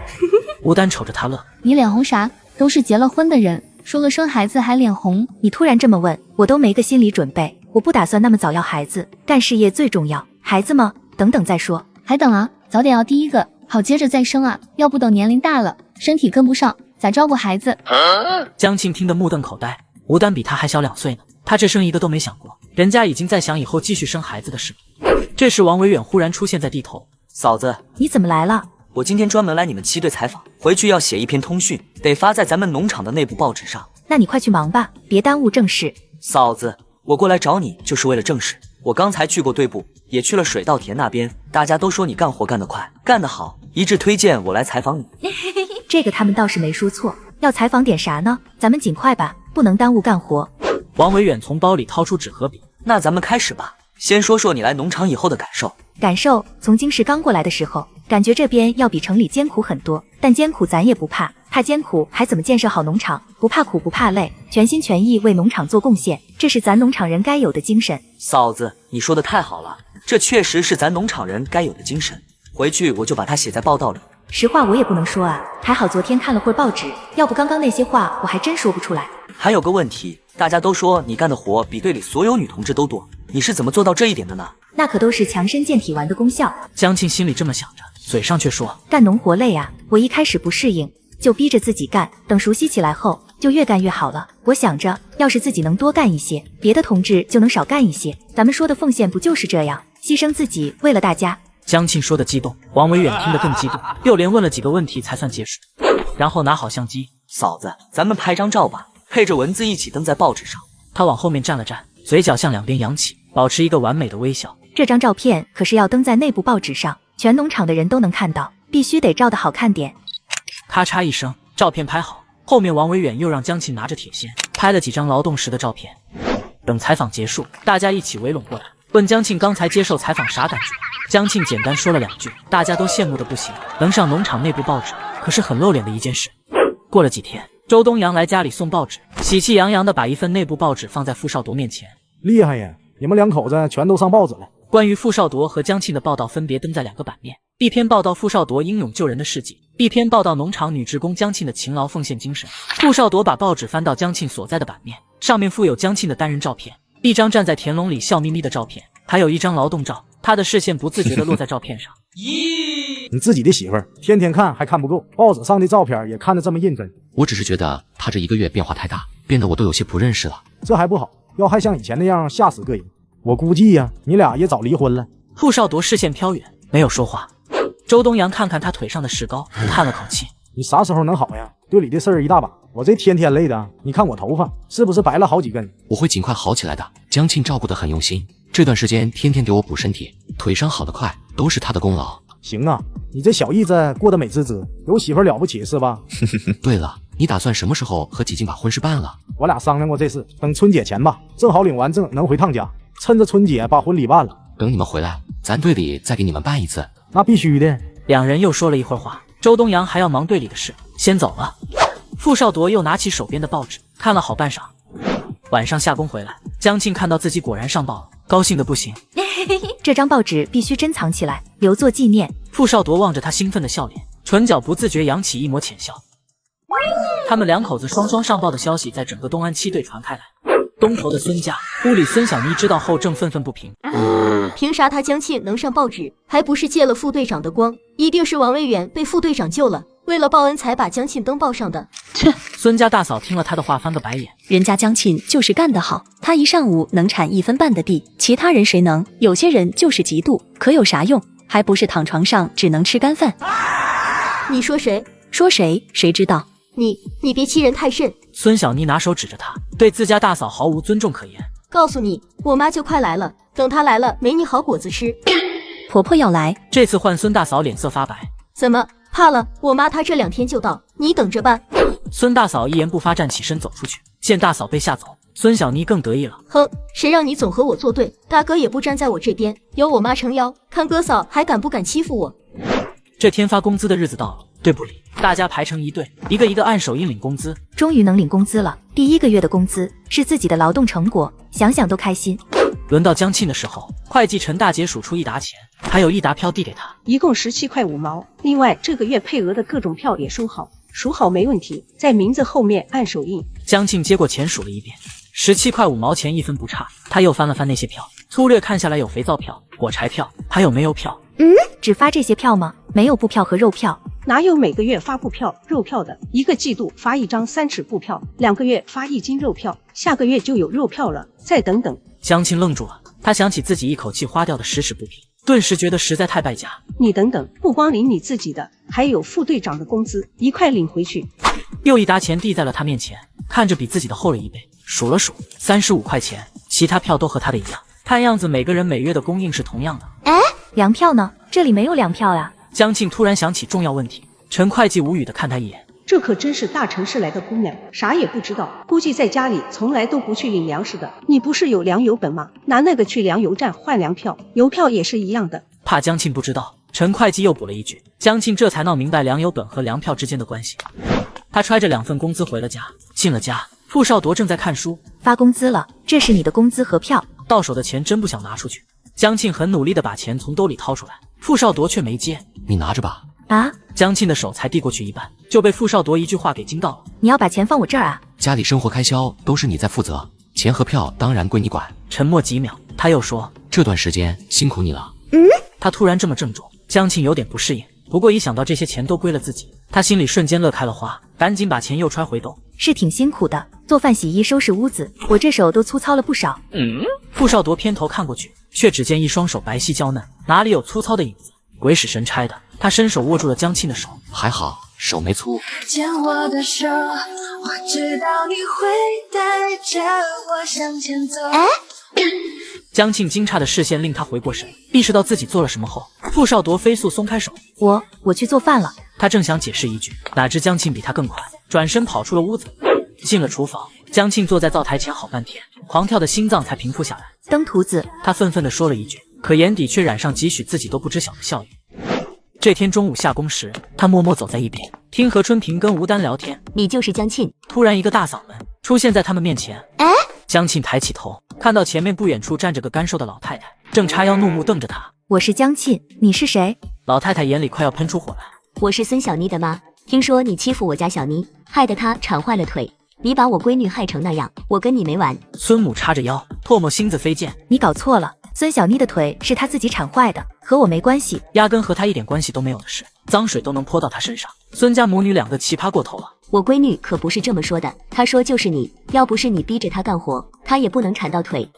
A: 吴丹瞅着他乐。
M: 你脸红啥？都是结了婚的人，说了生孩子还脸红。
C: 你突然这么问，我都没个心理准备。我不打算那么早要孩子，干事业最重要。孩子吗？等等再说。
M: 还等啊？早点要第一个，好接着再生啊，要不等年龄大了，身体跟不上，咋照顾孩子？
A: 江庆听得目瞪口呆。吴丹比他还小2岁呢，他这生一个都没想过，人家已经在想以后继续生孩子的事了。这时王维远忽然出现在地头。
K: 嫂子，
C: 你怎么来了？
K: 我今天专门来你们7队采访，回去要写一篇通讯，得发在咱们农场的内部报纸上。
C: 那你快去忙吧，别耽误正事。
K: 嫂子，我过来找你就是为了正事。我刚才去过队部，也去了水稻田那边，大家都说你干活干得快，干得好，一致推荐我来采访你。
C: 这个他们倒是没说错。要采访点啥呢？咱们尽快吧，不能耽误干活。
A: 王维远从包里掏出纸和笔。
K: 那咱们开始吧，先说说你来农场以后的感受。
C: 感受，从京市刚过来的时候，感觉这边要比城里艰苦很多，但艰苦咱也不怕，怕艰苦还怎么建设好农场？不怕苦不怕累，全心全意为农场做贡献，这是咱农场人该有的精神。
K: 嫂子，你说的太好了，这确实是咱农场人该有的精神。回去我就把它写在报道里。
C: 实话我也不能说啊，还好昨天看了会儿报纸，要不刚刚那些话我还真说不出来。
K: 还有个问题，大家都说你干的活比队里所有女同志都多，你是怎么做到这一点的呢？
C: 那可都是强身健体丸的功效。
A: 江庆心里这么想着，嘴上却说
C: 干农活累啊，我一开始不适应，就逼着自己干，等熟悉起来后就越干越好了。我想着要是自己能多干一些，别的同志就能少干一些，咱们说的奉献不就是这样，牺牲自己为了大家。
A: 江庆说的激动，王维远听得更激动，又连问了几个问题才算结束，然后拿好相机。
K: 嫂子，咱们拍张照吧，配着文字一起登在报纸上。
A: 他往后面站了站，嘴角向两边扬起，保持一个完美的微笑。
C: 这张照片可是要登在内部报纸上，全农场的人都能看到，必须得照得好看点。
A: 咔嚓一声，照片拍好，后面王维远又让江庆拿着铁锨拍了几张劳动时的照片。等采访结束，大家一起围拢过来，问江庆刚才接受采访啥感觉。江庆简单说了2句，大家都羡慕的不行，能上农场内部报纸，可是很露脸的一件事。过了几天，周东阳来家里送报纸，喜气洋洋地把一份内部报纸放在傅少铎面前。
E: 厉害呀，你们两口子全都上报纸了。
A: 关于傅少铎和江庆的报道分别登在2个版面，一篇报道傅少铎英勇救人的事迹，一篇报道农场女职工江庆的勤劳奉献精神。傅少铎把报纸翻到江庆所在的版面，上面附有江庆的单人照片，一张站在田笼里笑眯眯的照片，还有一张劳动照，他的视线不自觉地落在照片上。
E: 你自己的媳妇儿天天看还看不够，报纸上的照片也看得这么认真。
D: 我只是觉得他这1个月变化太大，变得我都有些不认识了。
E: 这还不好，要还像以前那样吓死个人。我估计呀，你俩也早离婚了。
A: 傅少铎视线飘远，没有说话。周东阳看看他腿上的石膏，叹了口气：“
E: 你啥时候能好呀？队里的事儿一大把，我这天天累的。你看我头发是不是白了好几根？
D: 我会尽快好起来的。江庆照顾得很用心，这段时间天天给我补身体，腿伤好得快，都是他的功劳。
E: 行啊，你这小日子过得美滋滋，有媳妇了不起是吧？
D: 对了，你打算什么时候和几静把婚事办了？
E: 我俩商量过这事，等春节前吧，正好领完证能回趟家。”趁着春节把婚礼办了，
D: 等你们回来，咱队里再给你们办一次。
E: 那必须的。
A: 2人又说了一会儿话，周东阳还要忙队里的事，先走了。傅少铎又拿起手边的报纸看了好半晌。晚上下工回来，江庆看到自己果然上报了，高兴的不行。
C: 这张报纸必须珍藏起来，留作纪念。
A: 傅少铎望着他兴奋的笑脸，唇角不自觉扬起一抹浅笑。他们2口子双双上报的消息在整个东安7队传开来。东头的孙家，屋里孙小妮知道后正愤愤不平。
U: 凭啥他江庆能上报纸？还不是借了副队长的光，一定是王维远被副队长救了，为了报恩才把江庆登报上的。
C: 切！
A: 孙家大嫂听了他的话翻个白眼。
O: 人家江庆就是干得好，他一上午能产1分半的地，其他人谁能？有些人就是嫉妒，可有啥用？还不是躺床上只能吃干饭。
U: 你说谁？
O: 说谁？谁知道？
U: 你别欺人太甚！
A: 孙小妮拿手指着他，对自家大嫂毫无尊重可言。
U: 告诉你，我妈就快来了，等她来了，没你好果子吃。
O: 婆婆要来，
A: 这次换孙大嫂脸色发白。
U: 怎么怕了？我妈她这2天就到，你等着办。
A: 孙大嫂一言不发，站起身走出去。见大嫂被吓走，孙小妮更得意了。
U: 哼，谁让你总和我作对，大哥也不站在我这边，有我妈撑腰，看哥嫂还敢不敢欺负我？
A: 这天发工资的日子到了，队部里大家排成一队，一个一个按手印领工资。
C: 终于能领工资了，第1个月的工资是自己的劳动成果，想想都开心。
A: 轮到江庆的时候，会计陈大姐数出1沓钱，还有1沓票递给他，
V: 一共17块5毛。另外这个月配额的各种票也收好，数好没问题，在名字后面按手印。
A: 江庆接过钱数了一遍，17块5毛钱，1分不差。他又翻了翻那些票，粗略看下来有肥皂票、火柴票，还有煤油票。
C: 只发这些票吗？没有布票和肉票？
V: 哪有每个月发布票、肉票的？1个季度发1张3尺布票，2个月发1斤肉票，下个月就有肉票了。再等等。
A: 江庆愣住了，他想起自己一口气花掉的10尺布匹，顿时觉得实在太败家。
V: 你等等，不光领你自己的，还有副队长的工资，一块领回去。
A: 又1沓钱递在了他面前，看着比自己的厚了1倍，数了数，35块钱，其他票都和他的一样。看样子每个人每月的供应是同样的。
C: 粮票呢？这里没有粮票呀。
A: 江庆突然想起重要问题，陈会计无语地看他一眼。
V: 这可真是大城市来的姑娘，啥也不知道，估计在家里从来都不去领粮食的。你不是有粮油本吗？拿那个去粮油站换粮票，邮票也是一样的。
A: 怕江庆不知道，陈会计又补了一句，江庆这才闹明白粮油本和粮票之间的关系。他揣着2份工资回了家，进了家，傅少铎正在看书。
C: 发工资了，这是你的工资和票。
A: 到手的钱真不想拿出去。江庆很努力地把钱从兜里掏出来，傅少铎却没接。
D: 你拿着吧。
C: 啊！
A: 江庆的手才递过去一半，就被傅少铎一句话给惊到了。
C: 你要把钱放我这儿啊？
D: 家里生活开销都是你在负责，钱和票当然归你管。
A: 沉默几秒，他又说：“
D: 这段时间辛苦你了。”
A: 他突然这么郑重，江庆有点不适应。不过一想到这些钱都归了自己，他心里瞬间乐开了花，赶紧把钱又揣回兜。
C: 是挺辛苦的，做饭、洗衣、收拾屋子，我这手都粗糙了不少。
A: 傅少铎偏头看过去，却只见一双手白皙娇嫩，哪里有粗糙的影子？鬼使神差的，他伸手握住了江庆的手，
D: 还好手没粗。
R: 牵我的手，我知道你会带着我向前走。
A: 江庆惊诧的视线令他回过神，意识到自己做了什么后，傅少铎飞速松开手。
C: 我去做饭了。
A: 他正想解释一句，哪知江庆比他更快，转身跑出了屋子。进了厨房，江庆坐在灶台前好半天，狂跳的心脏才平复下来。
C: 登徒子，
A: 他愤愤地说了一句，可眼底却染上几许自己都不知晓的笑意。这天中午下工时，他默默走在一边，听何春平跟吴丹聊天，
U: 你就是江沁。
A: 突然一个大嗓门出现在他们面前。
U: 哎，
A: 江沁抬起头，看到前面不远处站着个干瘦的老太太，正叉腰怒目瞪着他。
C: 我是江沁，你是谁？
A: 老太太眼里快要喷出火来。
U: 我是孙小妮的妈，听说你欺负我家小妮，害得她铲坏了腿，你把我闺女害成那样，我跟你没完。
A: 孙母叉着腰，唾沫星子飞溅。
C: 你搞错了，孙小妮的腿是她自己铲坏的，和我没关系，
A: 压根和她一点关系都没有的事，脏水都能泼到她身上。孙家母女两个奇葩过头了。
U: 我闺女可不是这么说的，她说就是你，要不是你逼着她干活，她也不能铲到腿。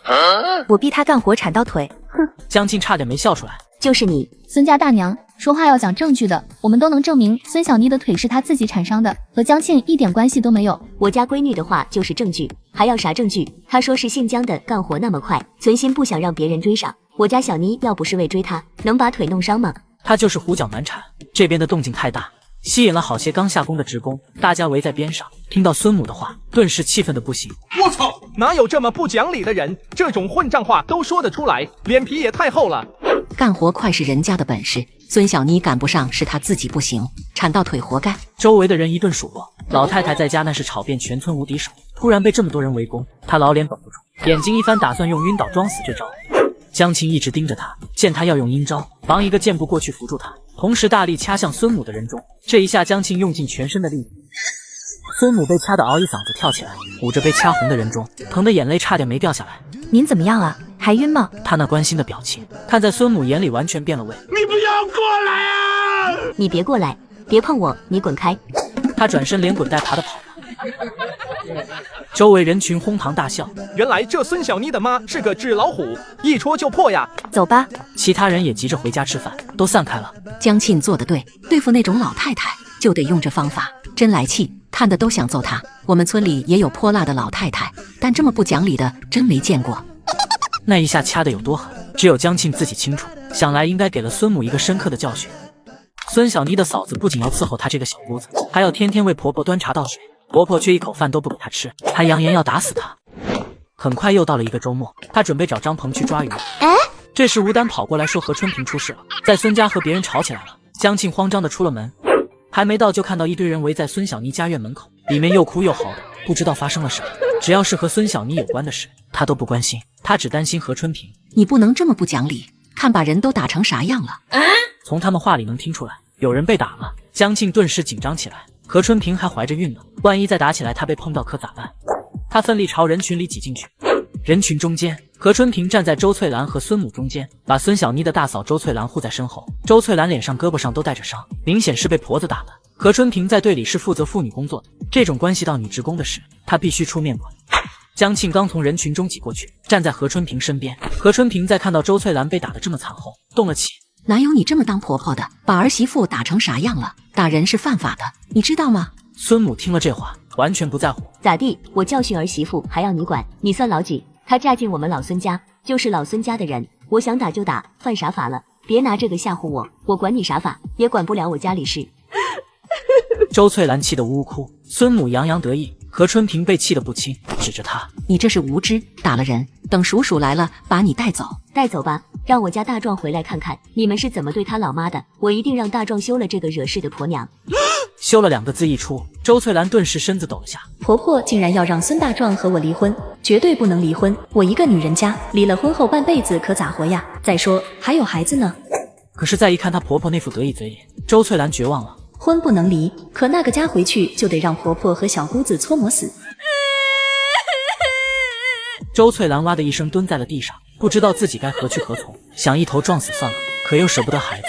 C: 我逼她干活铲到腿？
U: 哼！
A: 江沁差点没笑出来。
U: 就是你，
M: 孙家大娘，说话要讲证据的，我们都能证明孙小妮的腿是她自己铲伤的，和江沁一点关系都没有。
U: 我家闺女的话就是证据，还要啥证据？她说是姓江的干活那么快，存心不想让别人追上。我家小妮要不是为追她，能把腿弄伤吗？
A: 她就是胡搅蛮缠。这边的动静太大，吸引了好些刚下工的职工，大家围在边上，听到孙母的话，顿时气愤的不行。
H: 我操，哪有这么不讲理的人？这种混账话都说得出来，脸皮也太厚了。
P: 干活快是人家的本事，孙小妮赶不上是她自己不行，铲到腿活该。
A: 周围的人一顿数落，老太太在家那是吵遍全村无敌手，突然被这么多人围攻，她老脸绷不住，眼睛一翻，打算用晕倒装死这招。江沁一直盯着她，见她要用阴招，忙一个箭步过去扶住她，同时大力掐向孙母的人中。这一下江沁用尽全身的力气，孙母被掐得嗷一嗓子跳起来，捂着被掐红的人中，疼得眼泪差点没掉下来。
C: 您怎么样啊？还晕吗？
A: 他那关心的表情，看在孙母眼里完全变了味。
H: 你不要过来啊！
U: 你别过来，别碰我，你滚开！
A: 他转身连滚带爬的跑了。周围人群哄堂大笑。
H: 原来这孙小妮的妈是个纸老虎，一戳就破呀！
C: 走吧。
A: 其他人也急着回家吃饭，都散开了。
P: 江沁做得对，对付那种老太太就得用这方法，真来气，看的都想揍她。我们村里也有泼辣的老太太，但这么不讲理的真没见过。
A: 那一下掐得有多狠，只有江沁自己清楚，想来应该给了孙母一个深刻的教训。孙小妮的嫂子不仅要伺候她这个小姑子，还要天天为婆婆端茶倒水，婆婆却一口饭都不给她吃，还扬言要打死她。很快又到了一个周末，她准备找张鹏去抓鱼。这时吴丹跑过来说何春平出事了，在孙家和别人吵起来了。江沁慌张地出了门，还没到就看到一堆人围在孙小妮家院门口，里面又哭又嚎的，不知道发生了什么。只要是和孙小妮有关的事，她都不关心，她只担心何春平。
P: 你不能这么不讲理，看把人都打成啥样了。
A: 从他们话里能听出来，有人被打了。江沁顿时紧张起来，何春平还怀着孕呢，万一再打起来，他被碰到可咋办？他奋力朝人群里挤进去。人群中间，何春平站在周翠兰和孙母中间，把孙小妮的大嫂周翠兰护在身后。周翠兰脸上、胳膊上都带着伤，明显是被婆子打的。何春平在队里是负责妇女工作的，这种关系到女职工的事，他必须出面管。江沁刚从人群中挤过去，站在何春平身边。何春平在看到周翠兰被打得这么惨后，动了气。
P: 哪有你这么当婆婆的，把儿媳妇打成啥样了？打人是犯法的，你知道吗？
A: 孙母听了这话，完全不在乎。
U: 咋地？我教训儿媳妇还要你管？你算老几？她嫁进我们老孙家，就是老孙家的人，我想打就打，犯啥法了？别拿这个吓唬我，我管你啥法，也管不了我家里事。
A: 周翠兰气得呜呜哭，孙母洋洋得意，何春平被气得不轻，指着他：“
P: 你这是无知，打了人，等叔叔来了把你带走。”
U: 带走吧，让我家大壮回来看看你们是怎么对他老妈的，我一定让大壮休了这个惹事的婆娘。
A: 休了2个字一出，周翠兰顿时身子抖了下。
F: 婆婆竟然要让孙大壮和我离婚，绝对不能离婚！我一个女人家，离了婚后半辈子可咋活呀？再说还有孩子呢。
A: 可是再一看她婆婆那副得意嘴脸，周翠兰绝望了。
F: 婚不能离，可那个家回去就得让婆婆和小姑子搓磨死。
A: 周翠兰哇的一声蹲在了地上，不知道自己该何去何从，想一头撞死算了，可又舍不得孩子。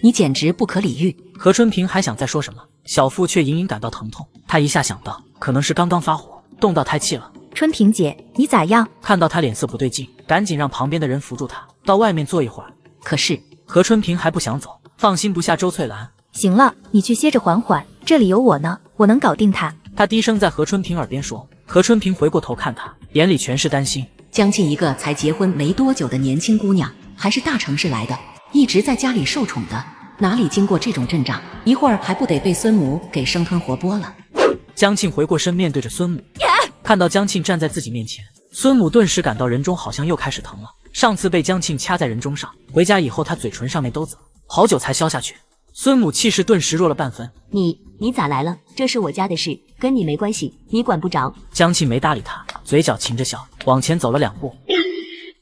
P: 你简直不可理喻！
A: 何春平还想再说什么，小腹却隐隐感到疼痛。他一下想到，可能是刚刚发火，冻到胎气了。
C: 春平姐，你咋样？
A: 看到他脸色不对劲，赶紧让旁边的人扶住他，到外面坐一会儿。
P: 可是
A: 何春平还不想走，放心不下周翠兰。
C: 行了，你去歇着缓缓，这里有我呢，我能搞定他。
A: 他低声在何春平耳边说。何春平回过头看他，眼里全是担心。
P: 江沁一个才结婚没多久的年轻姑娘，还是大城市来的，一直在家里受宠的，哪里经过这种阵仗，一会儿还不得被孙母给生吞活剥了。
A: 江沁回过身面对着孙母，看到江沁站在自己面前，孙母顿时感到人中好像又开始疼了。上次被江沁掐在人中上，回家以后她嘴唇上面都紫，好久才消下去。孙母气势顿时弱了半分。
U: 你咋来了？这是我家的事，跟你没关系，你管不着。
A: 江庆没搭理他，嘴角噙着笑，往前走了2步。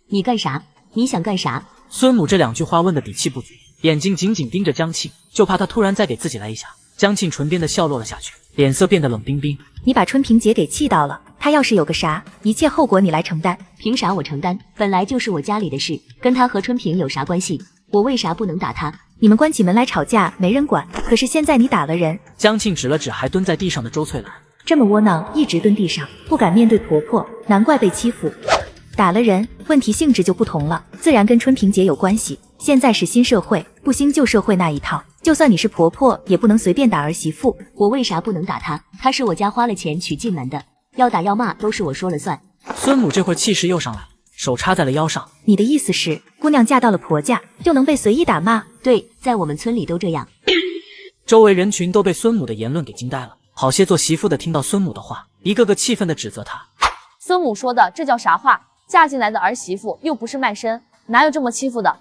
U: 你干啥？你想干啥？
A: 孙母这2句话问的底气不足，眼睛紧紧盯着江庆，就怕他突然再给自己来一下。江庆唇边的笑落了下去，脸色变得冷冰冰。
C: 你把春萍姐给气到了，她要是有个啥，一切后果你来承担。
U: 凭啥我承担？本来就是我家里的事，跟她和春萍有啥关系？我为啥不能打她？
C: 你们关起门来吵架没人管，可是现在你打了人。
A: 江庆指了指还蹲在地上的周翠兰，
C: 这么窝囊，一直蹲地上，不敢面对婆婆，难怪被欺负。打了人，问题性质就不同了，自然跟春萍姐有关系。现在是新社会，不兴旧社会那一套。就算你是婆婆，也不能随便打儿媳妇。
U: 我为啥不能打她？她是我家花了钱娶进门的，要打要骂都是我说了算。
A: 孙母这会儿气势又上来了，手插在了腰上。
C: 你的意思是，姑娘嫁到了婆家，就能被随意打骂？
U: 对，在我们村里都这样。
A: 周围人群都被孙母的言论给惊呆了，好些做媳妇的听到孙母的话，一个个气愤地指责她。
G: 孙母说的这叫啥话？嫁进来的儿媳妇又不是卖身，哪有这么欺负的？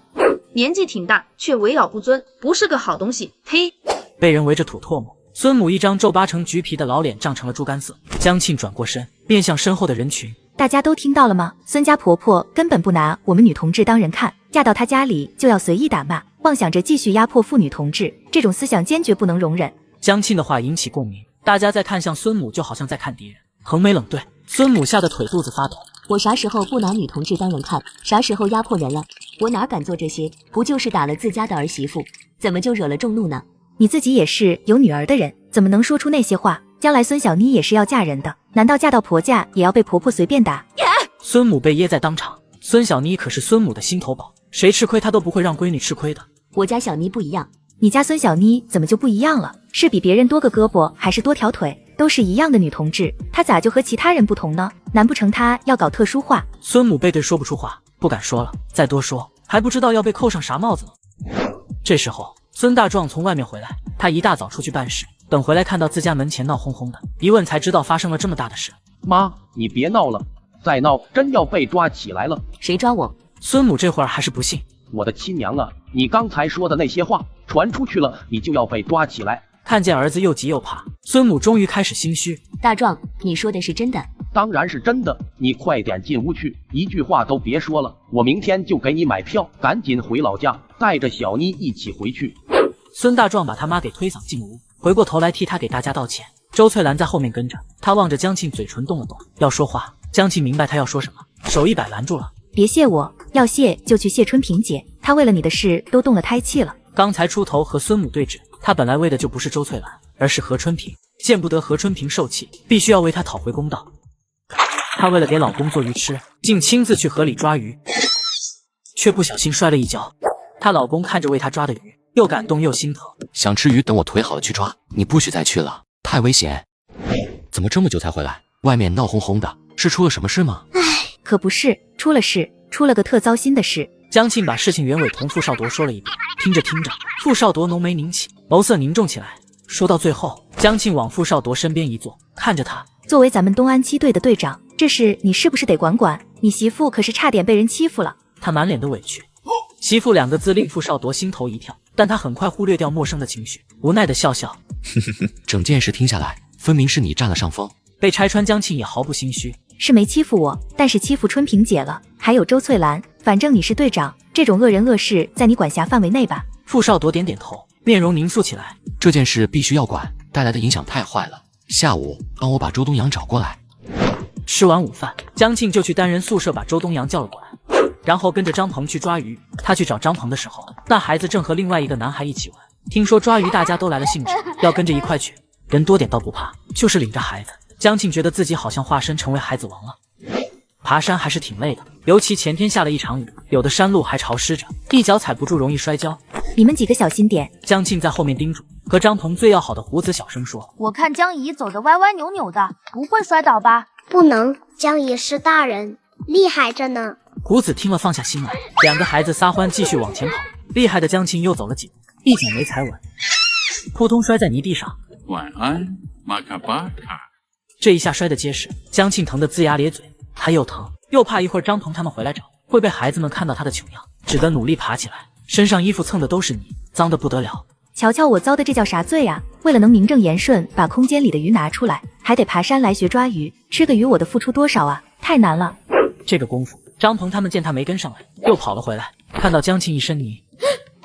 J: 年纪挺大，却为老不尊，不是个好东西。呸！
A: 被人围着吐唾沫，孙母一张皱巴成橘皮的老脸涨成了猪肝色。江庆转过身，面向身后的人群。
C: 大家都听到了吗？孙家婆婆根本不拿我们女同志当人看，嫁到她家里就要随意打骂，妄想着继续压迫妇女同志，这种思想坚决不能容忍。
A: 江庆的话引起共鸣，大家在看向孙母，就好像在看敌人。横眉冷对，孙母吓得腿肚子发抖。
U: 我啥时候不拿女同志当人看？啥时候压迫人了？我哪敢做这些？不就是打了自家的儿媳妇，怎么就惹了众怒呢？
C: 你自己也是有女儿的人，怎么能说出那些话？将来孙小妮也是要嫁人的，难道嫁到婆家也要被婆婆随便打？
A: 孙母被噎在当场。孙小妮可是孙母的心头宝，谁吃亏她都不会让闺女吃亏的。
U: 我家小妮不一样。
C: 你家孙小妮怎么就不一样了？是比别人多个胳膊还是多条腿？都是一样的女同志，她咋就和其他人不同呢？难不成她要搞特殊化？
A: 孙母背对说不出话，不敢说了，再多说还不知道要被扣上啥帽子呢。这时候孙大壮从外面回来，他一大早出去办事，等回来看到自家门前闹哄哄的，一问才知道发生了这么大的事。
W: 妈，你别闹了，再闹真要被抓起来了。
U: 谁抓我？
A: 孙母这会儿还是不信。
W: 我的亲娘啊，你刚才说的那些话传出去了，你就要被抓起来。
A: 看见儿子又急又怕，孙母终于开始心虚。
U: 大壮，你说的是真的？
W: 当然是真的，你快点进屋去，一句话都别说了，我明天就给你买票，赶紧回老家，带着小妮一起回去。
A: 孙大壮把他妈给推搡进屋，回过头来替他给大家道歉。周翠兰在后面跟着，他望着江庆，嘴唇动了动，要说话。江庆明白他要说什么，手一摆拦住了。
C: 别谢我，要谢就去谢春萍姐，她为了你的事都动了胎气了。
A: 刚才出头和孙母对峙，他本来为的就不是周翠兰，而是何春萍，见不得何春萍受气，必须要为她讨回公道。她为了给老公做鱼吃，竟亲自去河里抓鱼，却不小心摔了一跤。她老公看着为她抓的鱼，又感动又心疼。
D: 想吃鱼，等我腿好了去抓，你不许再去了，太危险。怎么这么久才回来？外面闹哄哄的，是出了什么事吗？
C: 唉，可不是，出了事，出了个特糟心的事。
A: 江庆把事情原委同傅少铎说了一遍，听着听着，傅少铎浓眉拧起，眸色凝重起来。说到最后，江庆往傅少铎身边一坐，看着他，
C: 作为咱们东安七队的队长，这事你是不是得管管？你媳妇可是差点被人欺负了。
A: 他满脸的委屈。媳妇2个字令傅少铎心头一跳，但他很快忽略掉陌生的情绪，无奈的笑笑。
D: 整件事听下来，分明是你占了上风。
A: 被拆穿，江庆也毫不心虚。
C: 是没欺负我，但是欺负春萍姐了，还有周翠兰。反正你是队长，这种恶人恶事在你管辖范围内吧？
A: 傅少铎点点头，面容凝肃起来。
D: 这件事必须要管，带来的影响太坏了。下午帮我把周东阳找过来。
A: 吃完午饭，江庆就去单人宿舍把周东阳叫了过来，然后跟着张鹏去抓鱼。他去找张鹏的时候，那孩子正和另外一个男孩一起玩。听说抓鱼大家都来了兴致，要跟着一块去。人多点倒不怕，就是领着孩子，江庆觉得自己好像化身成为孩子王了。爬山还是挺累的，尤其前天下了一场雨，有的山路还潮湿着，一脚踩不住容易摔跤。
C: 你们几个小心点。
A: 江庆在后面叮嘱，和张鹏最要好的胡子小声说：
X: 我看江姨走得歪歪扭扭的，不会摔倒吧？
Q: 不能，江姨是大人，厉害着呢。
A: 胡子听了放下心来，2个孩子撒欢继续往前跑。厉害的江庆又走了几步，一脚没踩稳，扑通摔在泥地上。
Y: 晚安，马卡巴卡。
A: 这一下摔得结实，江庆疼得龇牙咧嘴，他又疼又怕一会儿张鹏他们回来找，会被孩子们看到他的糗样，只得努力爬起来。身上衣服蹭的都是泥，脏得不得了。
C: 瞧瞧我遭的这叫啥罪啊！为了能名正言顺把空间里的鱼拿出来，还得爬山来学抓鱼，吃个鱼我的付出多少啊！太难了。
A: 这个功夫，张鹏他们见他没跟上来，又跑了回来，看到江庆一身泥，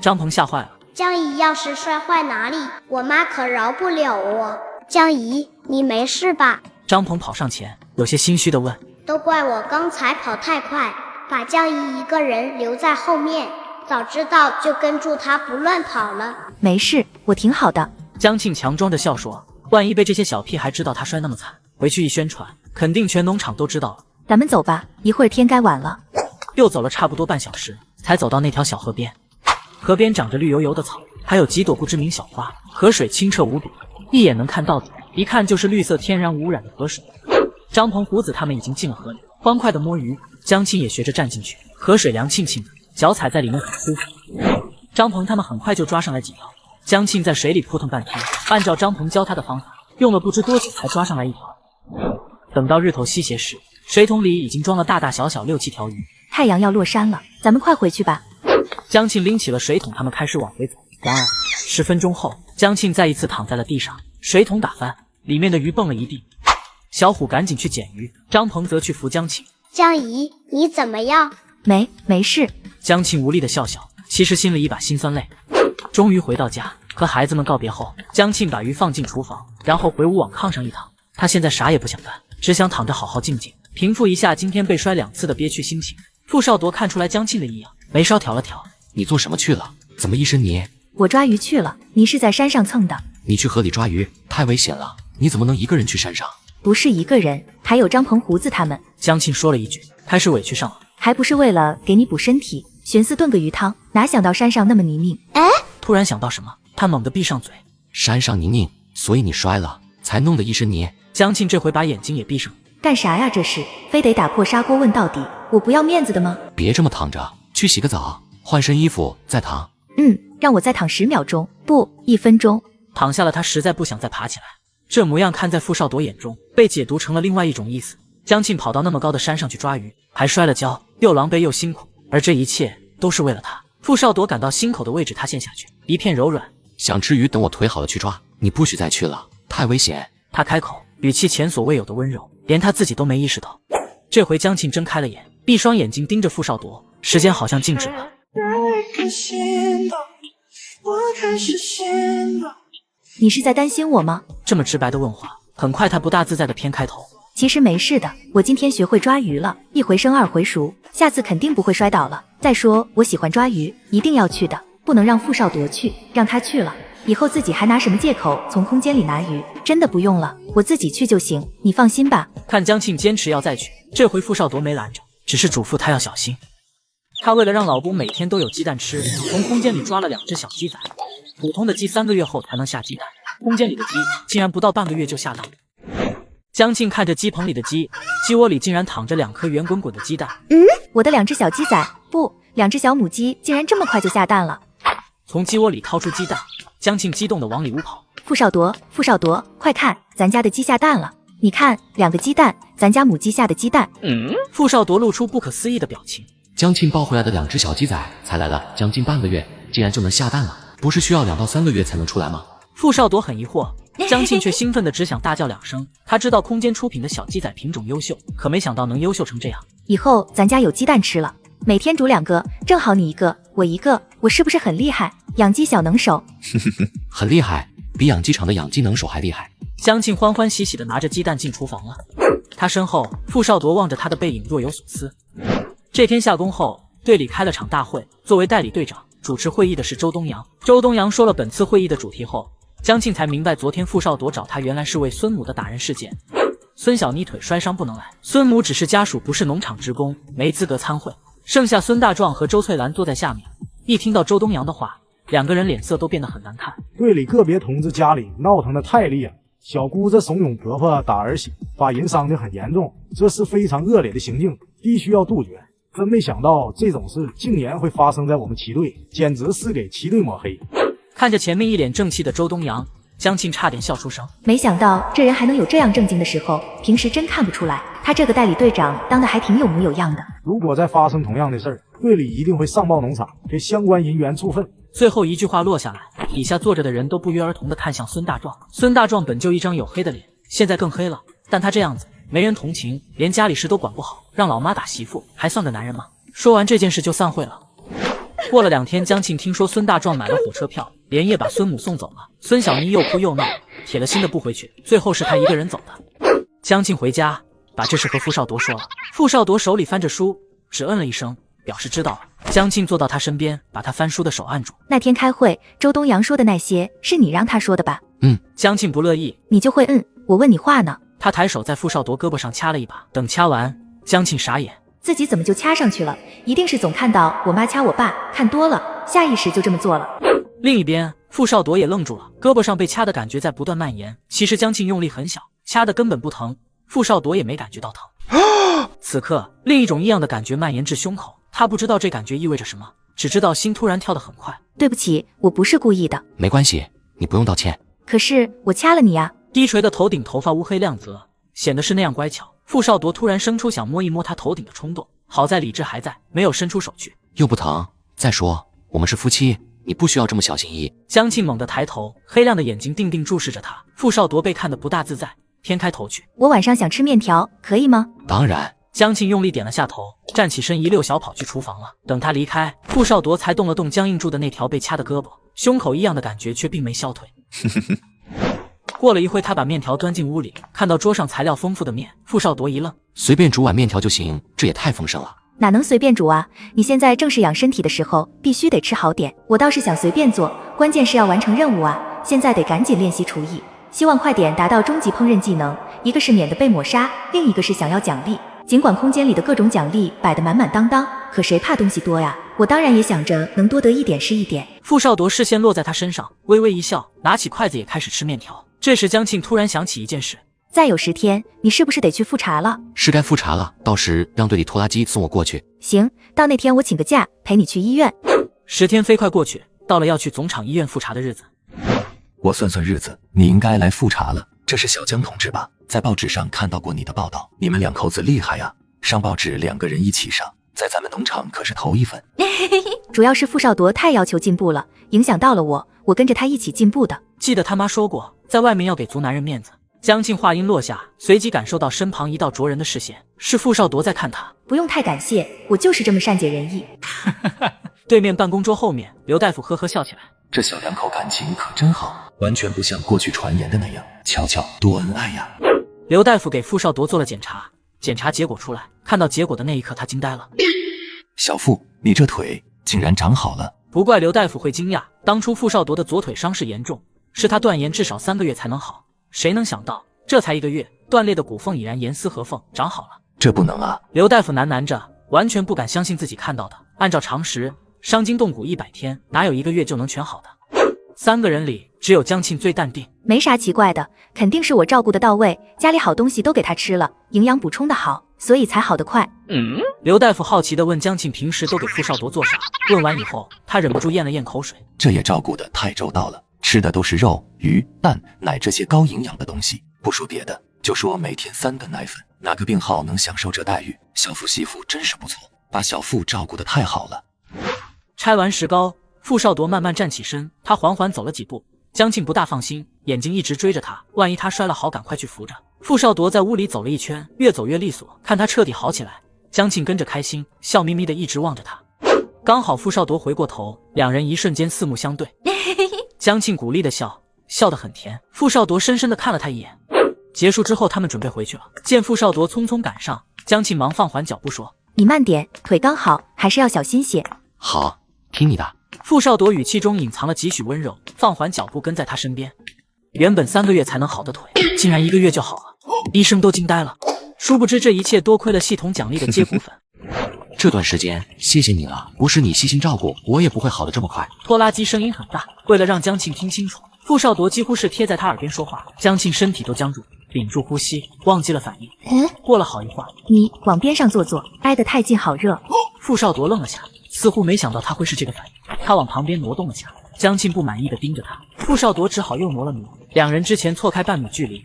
A: 张鹏吓坏了。
Q: 江姨要是摔坏哪里，我妈可饶不了我。江姨，你没事吧？
A: 张鹏跑上前，有些心虚地问。
Q: 都怪我刚才跑太快，把江姨一个人留在后面。早知道就跟住他不乱跑了。
C: 没事，我挺好的。
A: 江庆强装着笑说，万一被这些小屁孩知道他摔那么惨，回去一宣传，肯定全农场都知道了。
C: 咱们走吧，一会儿天该晚了。
A: 又走了差不多半小时，才走到那条小河边。河边长着绿油油的草，还有几朵不知名小花，河水清澈无比，一眼能看到底，一看就是绿色天然无污染的河水。张鹏、胡子他们已经进了河里，欢快地摸鱼，江庆也学着站进去，河水凉沁沁的，脚踩在里面很舒服。张鹏他们很快就抓上来几条，江庆在水里扑腾半天，按照张鹏教他的方法，用了不知多久才抓上来一条。等到日头西斜时，水桶里已经装了大大小小6、7条鱼。
C: 太阳要落山了，咱们快回去吧。
A: 江庆拎起了水桶，他们开始往回走。然而10分钟后，江庆再一次躺在了地上，水桶打翻，里面的鱼蹦了一地。小虎赶紧去捡鱼，张鹏则去扶江庆。
Q: 江姨，你怎么样？
C: 没事。
A: 江庆无力的笑笑，其实心里一把辛酸泪。终于回到家，和孩子们告别后，江庆把鱼放进厨房，然后回屋往炕上一躺。他现在啥也不想干，只想躺着好好静静，平复一下今天被摔2次的憋屈心情。傅少铎看出来江庆的异样，眉梢挑了挑。
D: 你做什么去了？怎么一身泥？
C: 我抓鱼去了，你是在山上蹭的。
D: 你去河里抓鱼太危险了，你怎么能一个人去山上？
C: 不是一个人，还有张鹏、胡子他们。
A: 江庆说了一句，开始委屈上了。
C: 还不是为了给你补身体，寻思炖个鱼汤，哪想到山上那么泥泞。
A: 突然想到什么，他猛地闭上嘴。
D: 山上泥泞，所以你摔了，才弄得一身泥。
A: 江庆这回把眼睛也闭上。
C: 干啥呀这是？非得打破砂锅问到底，我不要面子的吗？
D: 别这么躺着，去洗个澡，换身衣服再躺。
C: 让我再躺10秒钟，不，1分钟。
A: 躺下了，他实在不想再爬起来。这模样看在傅少铎眼中，被解读成了另外一种意思。江庆跑到那么高的山上去抓鱼，还摔了跤，又狼狈又辛苦，而这一切都是为了他。傅少铎感到心口的位置塌陷下去，一片柔软。
D: 想吃鱼，等我腿好了去抓，你不许再去了，太危险。
A: 他开口，语气前所未有的温柔，连他自己都没意识到。这回江庆睁开了眼，闭双眼睛盯着傅少铎，时间好像静止了。
C: 你是在担心我吗？
A: 这么直白的问话，很快他不大自在的偏开头。
C: 其实没事的，我今天学会抓鱼了，一回生二回熟，下次肯定不会摔倒了。再说我喜欢抓鱼，一定要去的，不能让傅少铎去，让他去了，以后自己还拿什么借口从空间里拿鱼？真的不用了，我自己去就行，你放心吧。
A: 看江庆坚持要再去，这回傅少铎没拦着，只是嘱咐他要小心。他为了让老公每天都有鸡蛋吃，从空间里抓了2只小鸡仔。普通的鸡3个月后才能下鸡蛋，空间里的鸡竟然不到半个月就下蛋了。江庆看着鸡棚里的鸡，鸡窝里竟然躺着2颗圆滚滚的鸡蛋。
C: 我的2只小鸡仔，不，2只小母鸡竟然这么快就下蛋了。
A: 从鸡窝里掏出鸡蛋，江庆激动地往里屋跑。
C: 傅少铎，快看，咱家的鸡下蛋了！你看，2个鸡蛋，咱家母鸡下的鸡蛋。
A: 傅少铎露出不可思议的表情。
D: 江庆抱回来的2只小鸡仔才来了将近半个月，竟然就能下蛋了，不是需要2到3个月才能出来吗？
A: 傅少铎很疑惑，江庆却兴奋的只想大叫2声。他知道空间出品的小鸡仔品种优秀，可没想到能优秀成这样。
C: 以后咱家有鸡蛋吃了，每天煮2个，正好你1个，我1个，我是不是很厉害？养鸡小能手。
D: 很厉害，比养鸡场的养鸡能手还厉害。
A: 江庆欢欢喜喜的拿着鸡蛋进厨房了。他身后，傅少铎望着他的背影若有所思。这天下工后，队里开了场大会，作为代理队长，主持会议的是周东阳。周东阳说了本次会议的主题后，江庆才明白昨天傅少铎找他原来是为孙母的打人事件。孙小妮腿摔伤不能来，孙母只是家属，不是农场职工，没资格参会。剩下孙大壮和周翠兰坐在下面，一听到周东阳的话，2个人脸色都变得很难看。
E: 队里个别同志家里闹腾的太厉害，小姑子怂恿婆婆打儿媳，把人伤得很严重，这是非常恶劣的行径，必须要杜绝。真没想到这种事竟然会发生在我们旗队，简直是给旗队抹黑。
A: 看着前面一脸正气的周东阳，江庆差点笑出声。
C: 没想到这人还能有这样正经的时候，平时真看不出来，他这个代理队长当的还挺有模有样的。
E: 如果再发生同样的事儿，队里一定会上报农场，给相关人员处分。
A: 最后一句话落下来，底下坐着的人都不约而同地看向孙大壮。孙大壮本就一张黝黑的脸，现在更黑了，但他这样子没人同情，连家里事都管不好，让老妈打媳妇，还算个男人吗？说完这件事就散会了。过了2天，江庆听说孙大壮买了火车票，连夜把孙母送走了。孙小妮又哭又闹，铁了心的不回去，最后是他一个人走的。江庆回家把这事和傅少铎说了，傅少铎手里翻着书，只嗯了一声，表示知道了。江庆坐到他身边，把他翻书的手按住。
C: 那天开会，周东阳说的那些是你让他说的吧？
A: 江庆不乐意，
C: 你就会我问你话呢。
A: 他抬手在傅少铎胳膊上掐了一把，等掐完，江庆傻眼，
C: 自己怎么就掐上去了？一定是总看到我妈掐我爸，看多了，下意识就这么做了。
A: 另一边，傅少铎也愣住了，胳膊上被掐的感觉在不断蔓延。其实江庆用力很小，掐的根本不疼，傅少铎也没感觉到疼。此刻，另一种异样的感觉蔓延至胸口，他不知道这感觉意味着什么，只知道心突然跳得很快。
C: 对不起，我不是故意的。
D: 没关系，你不用道歉。
C: 可是我掐了你呀。
A: 低垂的头顶头发乌黑亮泽，显得是那样乖巧。傅少铎突然生出想摸一摸他头顶的冲动，好在理智还在，没有伸出手去。
D: 又不疼，再说我们是夫妻，你不需要这么小心翼翼。
A: 江庆猛地抬头，黑亮的眼睛定定注视着他。傅少铎被看得不大自在，偏开头去。
C: 我晚上想吃面条，可以吗？
D: 当然。
A: 江庆用力点了下头，站起身一溜小跑去厨房了。等他离开，傅少铎才动了动僵硬住的那条被掐的胳膊，胸口异样的感觉却并没消退。过了一会，他把面条端进屋里，看到桌上材料丰富的面，傅少铎一愣，
D: 随便煮碗面条就行，这也太丰盛了。
C: 哪能随便煮啊？你现在正是养身体的时候，必须得吃好点。我倒是想随便做，关键是要完成任务啊！现在得赶紧练习厨艺，希望快点达到终极烹饪技能。一个是免得被抹杀，另一个是想要奖励。尽管空间里的各种奖励摆得满满当当，可谁怕东西多呀？我当然也想着能多得一点是一点。
A: 傅少铎视线落在他身上，微微一笑，拿起筷子也开始吃面条。这时江庆突然想起一件事，
C: 再有10天，你是不是得去复查了？
D: 是该复查了，到时让队里拖拉机送我过去。
C: 行，到那天我请个假陪你去医院。
A: 10天飞快过去，到了要去总厂医院复查的日子。
B: 我算算日子，你应该来复查了。这是小江同志吧？在报纸上看到过你的报道，你们2口子厉害呀！上报纸2个人一起上，在咱们农场可是头一份。
C: 主要是傅少铎太要求进步了，影响到了我跟着他一起进步的。
A: 记得他妈说过，在外面要给足男人面子。江庆话音落下，随即感受到身旁一道灼人的视线，是傅少铎在看他。
C: 不用太感谢，我就是这么善解人意。
A: 对面办公桌后面，刘大夫呵呵笑起来。
B: 这小2口感情可真好，完全不像过去传言的那样。瞧瞧，多恩爱呀！
A: 刘大夫给傅少铎做了检查，检查结果出来，看到结果的那一刻，他惊呆了。
B: 小傅，你这腿竟然长好了！
A: 不怪刘大夫会惊讶，当初傅少铎的左腿伤势严重，是他断言至少3个月才能好，谁能想到这才1个月，断裂的骨缝已然严丝合缝，长好了。
B: 这不能啊！
A: 刘大夫喃喃着，完全不敢相信自己看到的。按照常识，伤筋动骨100天，哪有1个月就能全好的？3个人里，只有江庆最淡定。
C: 没啥奇怪的，肯定是我照顾的到位，家里好东西都给他吃了，营养补充的好，所以才好得快。
A: 刘大夫好奇地问江庆平时都给傅少铎做啥？问完以后，他忍不住咽了咽口水。
B: 这也照顾得太周到了，吃的都是肉、鱼、蛋、奶这些高营养的东西。不说别的，就说每天3顿奶粉，哪个病号能享受这待遇？小傅媳妇真是不错，把小傅照顾得太好了。
A: 拆完石膏，傅少铎慢慢站起身，他缓缓走了几步。江庆不大放心，眼睛一直追着他，万一他摔了好赶快去扶着。傅少铎在屋里走了一圈，越走越利索，看他彻底好起来，江庆跟着开心，笑眯眯的一直望着他。刚好傅少铎回过头，2人一瞬间四目相对。江庆鼓励的笑，笑得很甜。傅少铎深深的看了他一眼。结束之后，他们准备回去了。见傅少铎匆匆赶上，江庆忙放缓脚步说：“
C: 你慢点，腿刚好，还是要小心些。”
D: 好，听你的。
A: 傅少铎语气中隐藏了几许温柔，放缓脚步跟在他身边。原本3个月才能好的腿，竟然1个月就好了，医生都惊呆了。殊不知这一切多亏了系统奖励的接骨粉。
D: 这段时间谢谢你了，不是你细心照顾，我也不会好得这么快。
A: 拖拉机声音很大，为了让江庆听清楚，傅少铎几乎是贴在他耳边说话。江庆身体都僵住，屏住呼吸，忘记了反应。过了好一会儿，
C: 你往边上坐坐，挨得太近好热。
A: 傅少铎愣了下，似乎没想到他会是这个反应，他往旁边挪动了下。江庆不满意的盯着他，傅少铎只好又挪了挪，2人之前错开半米距离。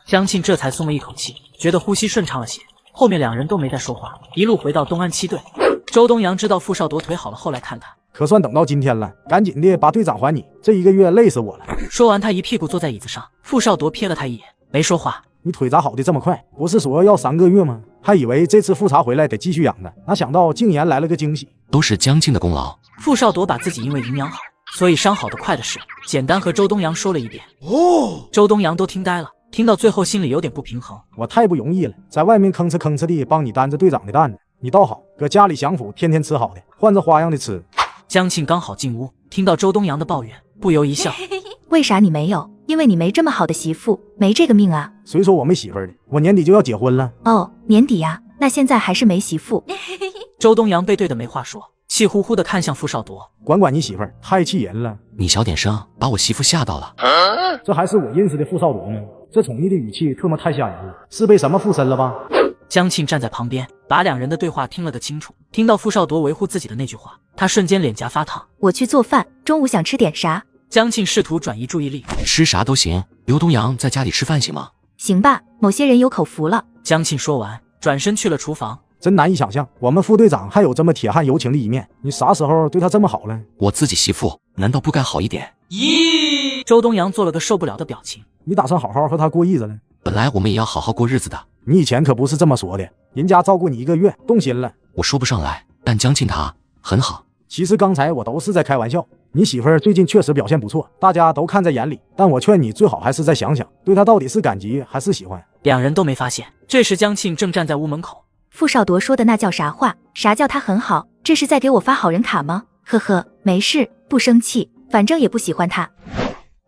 A: 江庆这才松了一口气，觉得呼吸顺畅了些。后面2人都没再说话，一路回到东安7队。周东阳知道傅少铎腿好了，后来看他，
E: 可算等到今天了，赶紧的把队长还你，这1个月累死我了。
A: 说完，他一屁股坐在椅子上。傅少铎瞥了他一眼，没说话。
E: 你腿咋好的这么快？不是说要3个月吗？还以为这次复查回来得继续养呢，哪想到竟然来了个惊喜。
D: 都是江庆的功劳。
A: 傅少铎把自己因为营养好，所以伤好的快的事，简单和周东阳说了一遍。周东阳都听呆了，听到最后心里有点不平衡。
E: 我太不容易了，在外面吭哧吭哧地帮你担着队长的担子，你倒好，搁家里享福，天天吃好的，换着花样的吃。
A: 江庆刚好进屋，听到周东阳的抱怨，不由一笑。
C: 为啥你没有？因为你没这么好的媳妇，没这个命啊。
E: 谁说我没媳妇的？我年底就要结婚了。
C: 哦，年底呀，那现在还是没媳妇。
A: 周东阳被对的没话说，气呼呼地看向傅少铎。
E: 管管你媳妇儿，太气人了。
D: 你小点声，把我媳妇吓到了。
E: 这还是我认识的傅少铎吗？这宠溺的语气特么太吓人了，是被什么附身了吧？
A: 江庆站在旁边，把2人的对话听了个清楚。听到傅少铎维护自己的那句话，他瞬间脸颊发烫。
C: 我去做饭，中午想吃点啥？
A: 江庆试图转移注意力，
D: 吃啥都行。刘东阳在家里吃饭行吗？
C: 行吧，某些人有口福了。
A: 江庆说完，转身去了厨房。
E: 真难以想象，我们副队长还有这么铁汉柔情的一面。你啥时候对他这么好了？
D: 我自己媳妇难道不该好一点？
A: 咦，周东阳做了个受不了的表情。
E: 你打算好好和他过日子了？
D: 本来我们也要好好过日子的。
E: 你以前可不是这么说的，人家照顾你1个月，动心了。
D: 我说不上来，但江庆他很好。
E: 其实刚才我都是在开玩笑。你媳妇儿最近确实表现不错，大家都看在眼里，但我劝你最好还是再想想，对她到底是感激还是喜欢。
A: 2人都没发现，这时江庆正站在屋门口。
C: 傅少铎说的那叫啥话？啥叫他很好？这是在给我发好人卡吗？呵呵，没事，不生气，反正也不喜欢他。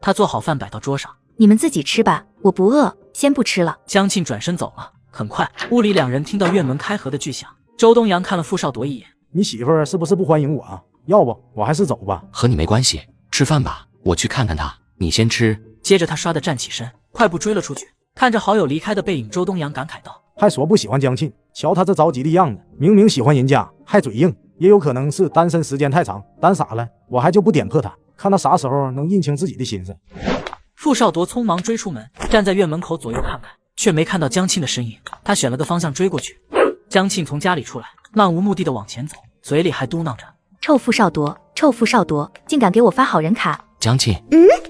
A: 他做好饭摆到桌上，
C: 你们自己吃吧，我不饿，先不吃了。
A: 江庆转身走了。很快，屋里2人听到院门开合的巨响。周东阳看了傅少铎一眼，
E: 你媳妇儿是不是不欢迎我啊？要不我还是走吧。
D: 和你没关系，吃饭吧，我去看看他，你先吃。
A: 接着他唰地站起身，快步追了出去。看着好友离开的背影，周东阳感慨道：
E: 还说不喜欢江庆，瞧他这着急的样子，明明喜欢人家还嘴硬，也有可能是单身时间太长单傻了。我还就不点破他，看他啥时候能认清自己的心思。
A: 傅少铎匆忙追出门，站在院门口左右看看，却没看到江庆的身影。他选了个方向追过去。江庆从家里出来，漫无目的的往前走，嘴里还嘟囔着：
C: 臭傅少铎，臭傅少铎，竟敢给我发好人卡！
D: 江庆，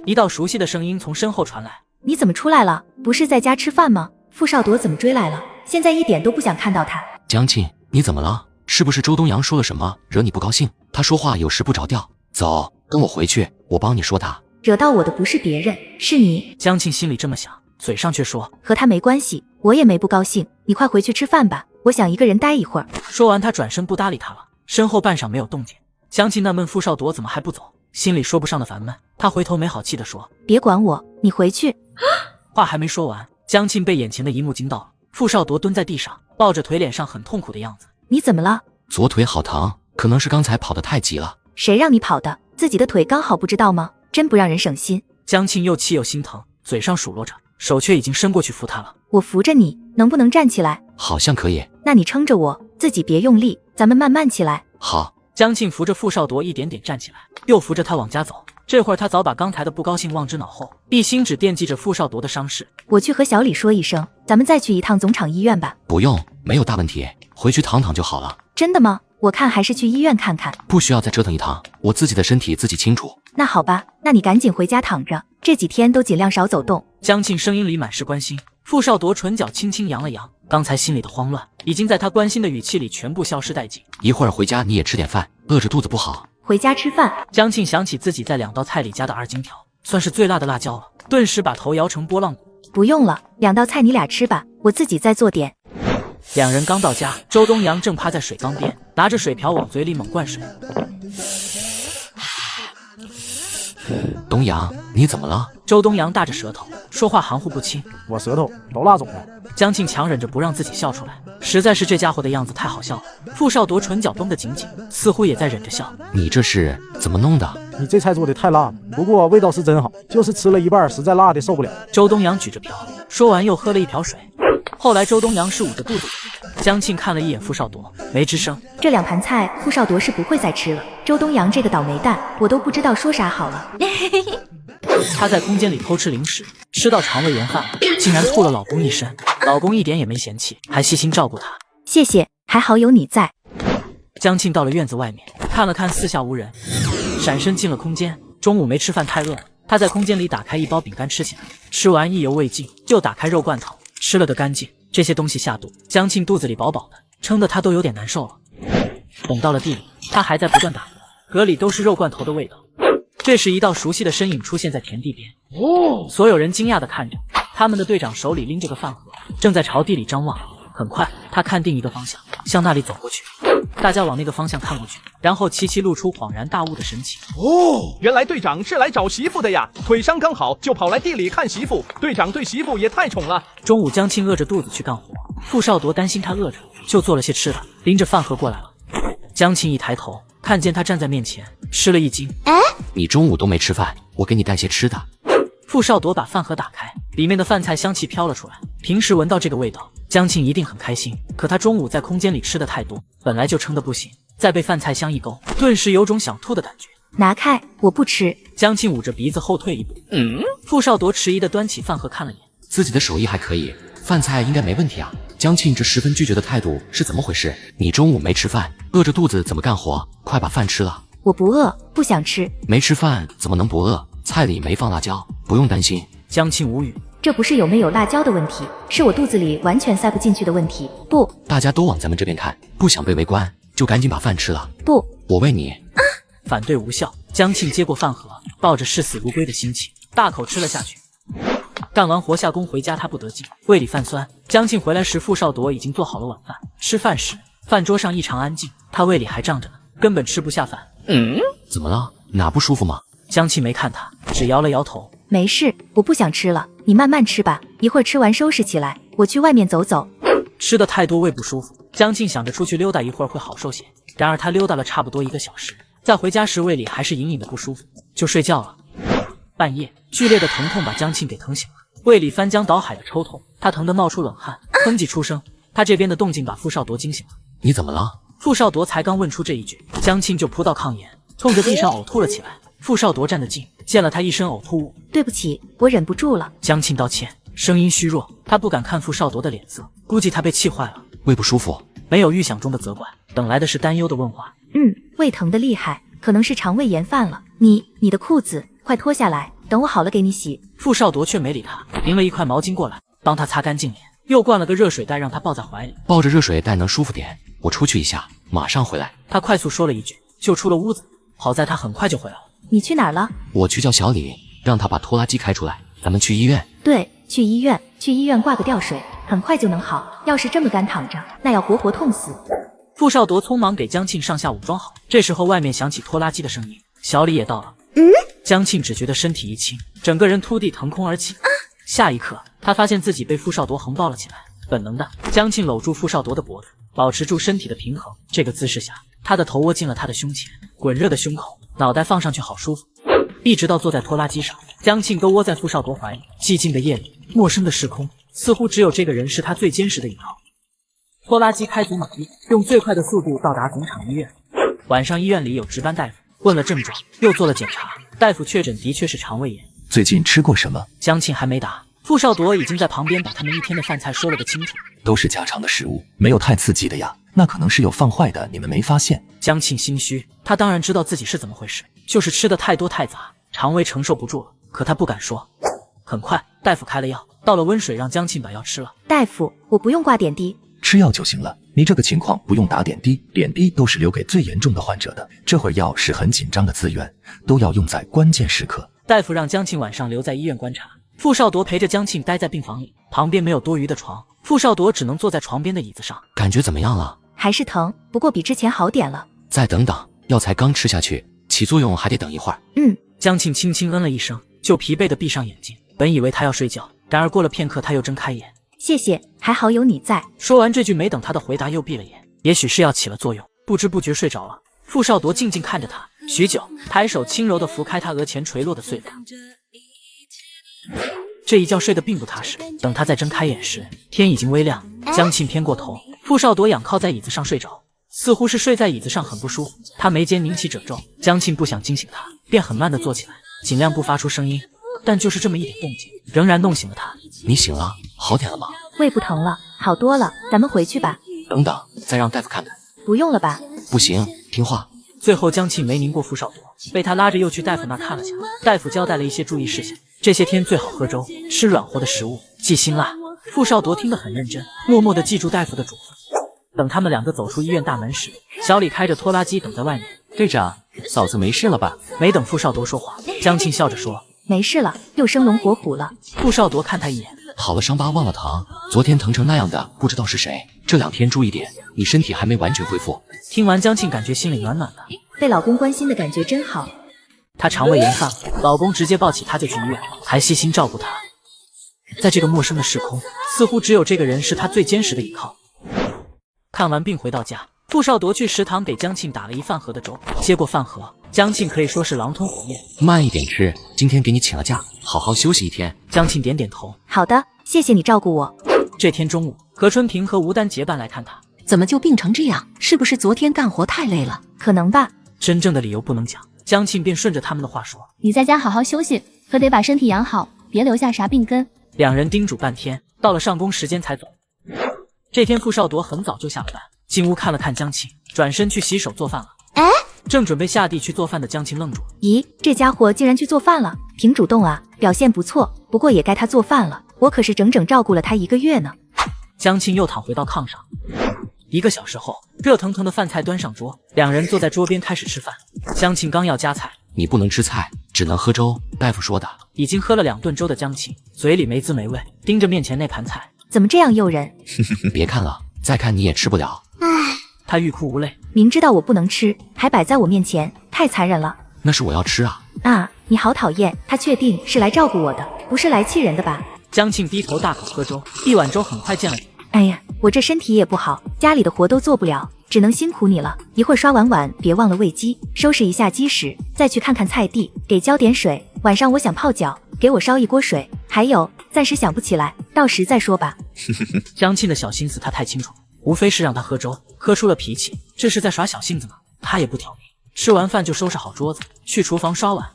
A: 一道熟悉的声音从身后传来。
C: 你怎么出来了？不是在家吃饭吗？傅少铎怎么追来了？现在一点都不想看到他。
D: 江庆，你怎么了？是不是周东阳说了什么惹你不高兴？他说话有时不着调。走，跟我回去，我帮你说他。
C: 惹到我的不是别人，是你。
A: 江庆心里这么想，嘴上却说：
C: 和他没关系，我也没不高兴。你快回去吃饭吧，我想一个人待一会儿。
A: 说完，他转身不搭理他了。身后半晌没有动静。江庆纳闷傅少铎怎么还不走，心里说不上的烦闷。他回头没好气地说：
C: 别管我，你回去。
A: 话还没说完，江庆被眼前的一幕惊到了。傅少铎蹲在地上，抱着腿，脸上很痛苦的样子。
C: 你怎么了？
D: 左腿好疼，可能是刚才跑得太急了。
C: 谁让你跑的？自己的腿刚好不知道吗？真不让人省心。
A: 江庆又气又心疼，嘴上数落着，手却已经伸过去扶他了。
C: 我扶着你，能不能站起来？
D: 好像可以。
C: 那你撑着我，自己别用力，咱们慢慢起来。
D: 好。
A: 江庆扶着傅少铎一点点站起来，又扶着他往家走。这会儿他早把刚才的不高兴忘之脑后，一心只惦记着傅少铎的伤势。
C: 我去和小李说一声，咱们再去一趟总厂医院吧。
D: 不用，没有大问题，回去躺躺就好了。
C: 真的吗？我看还是去医院看看。
D: 不需要再折腾一趟，我自己的身体自己清楚。
C: 那好吧，那你赶紧回家躺着，这几天都尽量少走动。
A: 江庆声音里满是关心。傅少铎唇角轻轻扬了扬，刚才心里的慌乱已经在他关心的语气里全部消失殆尽。
D: 一会儿回家你也吃点饭，饿着肚子不好。
C: 回家吃饭。
A: 江庆想起自己在2道菜里加的2荆条，算是最辣的辣椒了，顿时把头摇成拨浪鼓。
C: 不用了，2道菜你俩吃吧，我自己再做点。
A: 2人刚到家，周东阳正趴在水缸边，拿着水瓢往嘴里猛灌水。
D: 东阳，你怎么了？
A: 周东阳大着舌头，说话含糊不清。
E: 我舌头都辣肿了。
A: 江庆强忍着不让自己笑出来，实在是这家伙的样子太好笑了。傅少铎唇角绷得紧紧，似乎也在忍着笑。
D: 你这是怎么弄的？
E: 你这菜做的太辣了，不过味道是真好，就是吃了一半，实在辣的受不了。
A: 周东阳举着瓢，说完又喝了一瓢水。后来周东阳是捂着肚子。江庆看了一眼傅少铎，没吱声。
C: 这2盘菜傅少铎是不会再吃了。周东阳这个倒霉蛋，我都不知道说啥好了。
A: 他在空间里偷吃零食，吃到肠胃炎犯了，竟然吐了老公一身。老公一点也没嫌弃，还细心照顾他。
C: 谢谢，还好有你在。
A: 江庆到了院子外面，看了看四下无人，闪身进了空间。中午没吃饭太饿了，他在空间里打开一包饼干吃起来，吃完意犹未尽，又打开肉罐头吃了个干净。这些东西下肚，江庆肚子里饱饱的，撑得他都有点难受了。等到了地里，他还在不断打嗝，嗝里都是肉罐头的味道。这时一道熟悉的身影出现在田地边，所有人惊讶地看着，他们的队长手里拎着个饭盒，正在朝地里张望。很快，他看定一个方向，向那里走过去。大家往那个方向看过去，然后齐齐露出恍然大悟的神情。
H: 原来队长是来找媳妇的呀！腿伤刚好，就跑来地里看媳妇。队长对媳妇也太宠了。
A: 中午，江庆饿着肚子去干活，傅少铎担心他饿着，就做了些吃的，拎着饭盒过来了。江庆一抬头，看见他站在面前，吃了一惊。
D: 你中午都没吃饭，我给你带些吃的。
A: 傅少铎把饭盒打开，里面的饭菜香气飘了出来。平时闻到这个味道，江庆一定很开心。可他中午在空间里吃的太多，本来就撑得不行，再被饭菜香一勾，顿时有种想吐的感觉。
C: 拿开，我不吃。
A: 江庆捂着鼻子后退一步。傅少铎迟疑地端起饭盒看了眼，
D: 自己的手艺还可以，饭菜应该没问题啊。江庆这十分拒绝的态度是怎么回事？你中午没吃饭，饿着肚子怎么干活？快把饭吃了。
C: 我不饿，不想吃。
D: 没吃饭怎么能不饿？菜里没放辣椒，不用担心。
A: 江庆无语，
C: 这不是有没有辣椒的问题，是我肚子里完全塞不进去的问题。不，
D: 大家都往咱们这边看，不想被围观，就赶紧把饭吃了。
C: 不，
D: 我喂你。
A: 反对无效。江庆接过饭盒，抱着视死如归的心情，大口吃了下去。干完活下工回家，他不得劲，胃里泛酸。江庆回来时，傅少铎已经做好了晚饭。吃饭时，饭桌上异常安静，他胃里还胀着呢，根本吃不下饭。
D: 怎么了？哪不舒服吗？
A: 江庆没看他，只摇了摇头。
C: 没事，我不想吃了，你慢慢吃吧，一会儿吃完收拾起来，我去外面走走。
A: 吃的太多，胃不舒服。江庆想着出去溜达一会儿会好受些，然而他溜达了差不多1个小时，在回家时胃里还是隐隐的不舒服，就睡觉了。半夜，剧烈的疼痛把江庆给疼醒了，胃里翻江倒海的抽痛，他疼得冒出冷汗，哼唧出声。他这边的动静把傅少铎惊醒了。
D: 你怎么了？
A: 傅少铎才刚问出这一句，江庆就扑到炕沿，冲着地上呕吐了起来。傅少铎站得近，见了他一身呕吐物。
C: 对不起，我忍不住了。
A: 江庆道歉，声音虚弱，他不敢看傅少铎的脸色，估计他被气坏了。
D: 胃不舒服？
A: 没有预想中的责怪，等来的是担忧的问话。
C: 胃疼得厉害，可能是肠胃炎犯了。你的裤子快脱下来，等我好了给你洗。
A: 傅少铎却没理他，拎了一块毛巾过来，帮他擦干净脸，又灌了个热水袋让他抱在怀里。
D: 抱着热水袋能舒服点，我出去一下，马上回来。
A: 他快速说了一句，就出了屋子。好在他很快就回来了。
C: 你去哪儿了？
D: 我去叫小李，让他把拖拉机开出来，咱们去医院。
C: 对，去医院挂个吊水，很快就能好。要是这么干躺着，那要活活痛死。
A: 傅少铎匆忙给江庆上下武装好。这时候外面响起拖拉机的声音，小李也到了。江庆只觉得身体一轻，整个人突地腾空而起。下一刻，他发现自己被傅少铎横抱了起来。本能的，江庆搂住傅少铎的脖子，保持住身体的平衡。这个姿势下，他的头窝进了他的胸前，滚热的胸口，脑袋放上去好舒服。一直到坐在拖拉机上，江庆都窝在傅少铎怀里。寂静的夜里，陌生的时空，似乎只有这个人是他最坚实的依靠。拖拉机开足马力，用最快的速度到达总厂医院。晚上医院里有值班大夫，问了症状，又做了检查，大夫确诊的确是肠胃炎。
B: 最近吃过什么？
A: 江庆还没答，傅少铎已经在旁边把他们一天的饭菜说了个清楚。
B: 都是家常的食物，没有太刺激的呀。那可能是有放坏的，你们没发现。
A: 江庆心虚，他当然知道自己是怎么回事，就是吃的太多太杂，肠胃承受不住了。可他不敢说。很快，大夫开了药，倒了温水让江庆把药吃了。
C: 大夫，我不用挂点滴，
B: 吃药就行了。你这个情况不用打点滴，点滴都是留给最严重的患者的。这会儿药是很紧张的资源，都要用在关键时刻。
A: 大夫让江庆晚上留在医院观察。傅少铎陪着江庆待在病房里，旁边没有多余的床，傅少铎只能坐在床边的椅子上。
D: 感觉怎么样了？
C: 还是疼，不过比之前好点了。
D: 再等等，药才刚吃下去，起作用还得等一会儿。
A: 江庆轻轻嗯了一声，就疲惫地闭上眼睛。本以为他要睡觉，然而过了片刻他又睁开眼。
C: 谢谢，还好有你在。
A: 说完这句，没等他的回答又闭了眼。也许是药起了作用，不知不觉睡着了。傅少铎静静看着他许久，抬手轻柔地拂开他额前垂落的碎发。这一觉睡得并不踏实，等他再睁开眼时，天已经微亮。江庆偏过头，傅少铎仰靠在椅子上睡着，似乎是睡在椅子上很不舒服。他眉间凝起褶皱，江庆不想惊醒他，便很慢地坐起来，尽量不发出声音，但就是这么一点动静，仍然弄醒了他。
D: 你醒了，好点了吗？
C: 胃不疼了，好多了，咱们回去吧。
D: 等等，再让大夫看看。
C: 不用了吧？
D: 不行，听话。
A: 最后江庆没拧过傅少铎，被他拉着又去大夫那看了下。大夫交代了一些注意事项，这些天最好喝粥，吃软和的食物，忌辛辣。傅少铎听得很认真，默默地记住大夫的嘱咐。等他们两个走出医院大门时，小李开着拖拉机等在外面。
D: 队长，嫂子没事了吧？
A: 没等傅少铎说话，江庆笑着说：“
C: 没事了，又生龙活虎了。”
A: 傅少铎看他一眼，
D: 好了，伤疤忘了疼。昨天疼成那样的，不知道是谁。这2天注意点，你身体还没完全恢复。
A: 听完，江庆感觉心里暖暖的，
C: 被老公关心的感觉真好。
A: 她肠胃炎犯了，老公直接抱起她就去医院，还细心照顾她。在这个陌生的时空，似乎只有这个人是她最坚实的依靠。看完病回到家，傅少铎去食堂给江庆打了1饭盒的粥。接过饭盒，江庆可以说是狼吞虎咽。
D: 慢一点吃，今天给你请了假，好好休息一天。
A: 江庆点点头，
C: 好的，谢谢你照顾我。
A: 这天中午，何春平和吴丹结伴来看他。
P: 怎么就病成这样？是不是昨天干活太累了？
C: 可能吧。
A: 真正的理由不能讲，江庆便顺着他们的话说：“
M: 你在家好好休息，可得把身体养好，别留下啥病根。”
A: 两人叮嘱半天，到了上工时间才走。这天傅少铎很早就下了班，进屋看了看江庆，转身去洗手做饭了。正准备下地去做饭的江庆愣住了。
C: 咦，这家伙竟然去做饭了，挺主动啊，表现不错。不过也该他做饭了，我可是整整照顾了他1个月呢。
A: 江庆又躺回到炕上。1个小时后，热腾腾的饭菜端上桌，两人坐在桌边开始吃饭。江庆刚要夹菜，
D: 你不能吃菜，只能喝粥，大夫说的。
A: 已经喝了2顿粥的江庆，嘴里没滋没味，盯着面前那盘菜，
C: 怎么这样诱人？
D: 别看了，再看你也吃不了。
A: 他欲哭无泪，
C: 明知道我不能吃，还摆在我面前，太残忍了。
D: 那是我要吃啊！
C: 啊，你好讨厌！他确定是来照顾我的，不是来气人的吧？
A: 江庆低头大口喝粥，1碗粥很快见了底。
C: 哎呀，我这身体也不好，家里的活都做不了，只能辛苦你了。一会儿刷完碗，别忘了喂鸡，收拾一下鸡食，再去看看菜地，给浇点水。晚上我想泡脚，给我烧1锅水。还有，暂时想不起来，到时再说吧。
A: 江庆的小心思他太清楚，无非是让他喝粥，喝出了脾气，这是在耍小性子呢。他也不挑明，吃完饭就收拾好桌子，去厨房刷碗。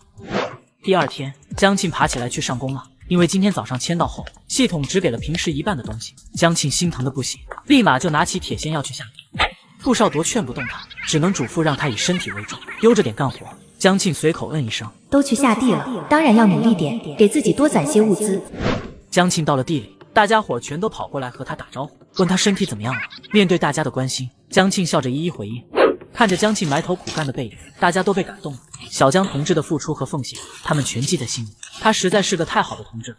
A: 第2天，江庆爬起来去上工了。因为今天早上签到后，系统只给了平时1半的东西，江庆心疼的不行，立马就拿起铁锨要去下地。傅少铎劝不动他，只能嘱咐让他以身体为重，悠着点干活。江庆随口嗯一声，
C: 都去下地了，当然要努力点，给自己多攒些物资。
A: 江庆到了地里，大家伙全都跑过来和他打招呼，问他身体怎么样了。面对大家的关心，江庆笑着一一回应。看着江庆埋头苦干的背影，大家都被感动了。小江同志的付出和奉献，他们全记在心里。他实在是个太好的同志了。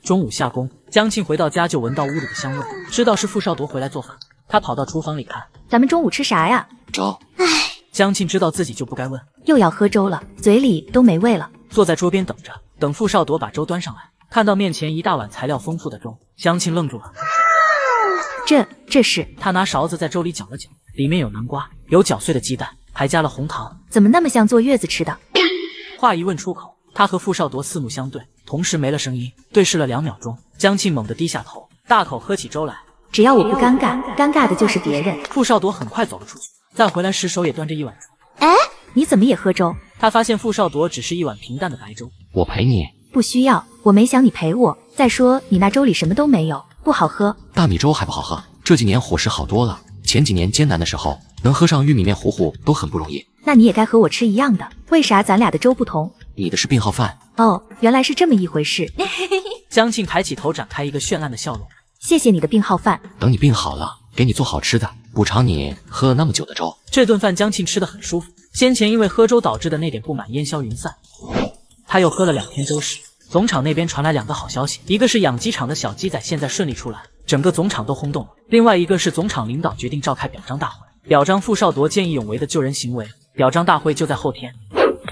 A: 中午下工，江庆回到家就闻到屋里的香味，知道是傅少铎回来做饭。他跑到厨房里看，
C: 咱们中午吃啥呀？
D: 粥。
A: 江庆知道自己就不该问，
C: 又要喝粥了，嘴里都没味了。
A: 坐在桌边等着，等傅少铎把粥端上来，看到面前一大碗材料丰富的粥，江庆愣住了。
C: 这是？
A: 他拿勺子在粥里搅了搅，里面有南瓜，有搅碎的鸡蛋，还加了红糖。
C: 怎么那么像坐月子吃的？
A: 话一问出口，他和傅少铎四目相对，同时没了声音，对视了2秒钟。江庆猛地低下头，大口喝起粥来。
C: 只要我不尴尬，尴尬的就是别人。
A: 傅少铎很快走了出去，再回来时手也端着1碗粥。
C: 你怎么也喝粥？
A: 他发现傅少铎只是1碗平淡的白粥。
D: 我陪你。
C: 不需要，我没想你陪我。再说你那粥里什么都没有，不好喝。
D: 大米粥还不好喝，这几年伙食好多了。前几年艰难的时候，能喝上玉米面糊糊都很不容易。
C: 那你也该和我吃一样的，为啥咱俩的粥不同？
D: 你的是病号饭。
C: 哦，原来是这么一回事。
A: 江庆抬起头，展开一个绚烂的笑容。
C: 谢谢你的病号饭。
D: 等你病好了，给你做好吃的，补偿你喝了那么久的粥。
A: 这顿饭江庆吃得很舒服，先前因为喝粥导致的那点不满烟消云散。他又喝了2天粥时，总场那边传来2个好消息，一个是养鸡场的小鸡仔现在顺利出栏，整个总场都轰动了；另外一个是总场领导决定召开表彰大会，表彰傅少铎见义勇为的救人行为。表彰大会就在后天。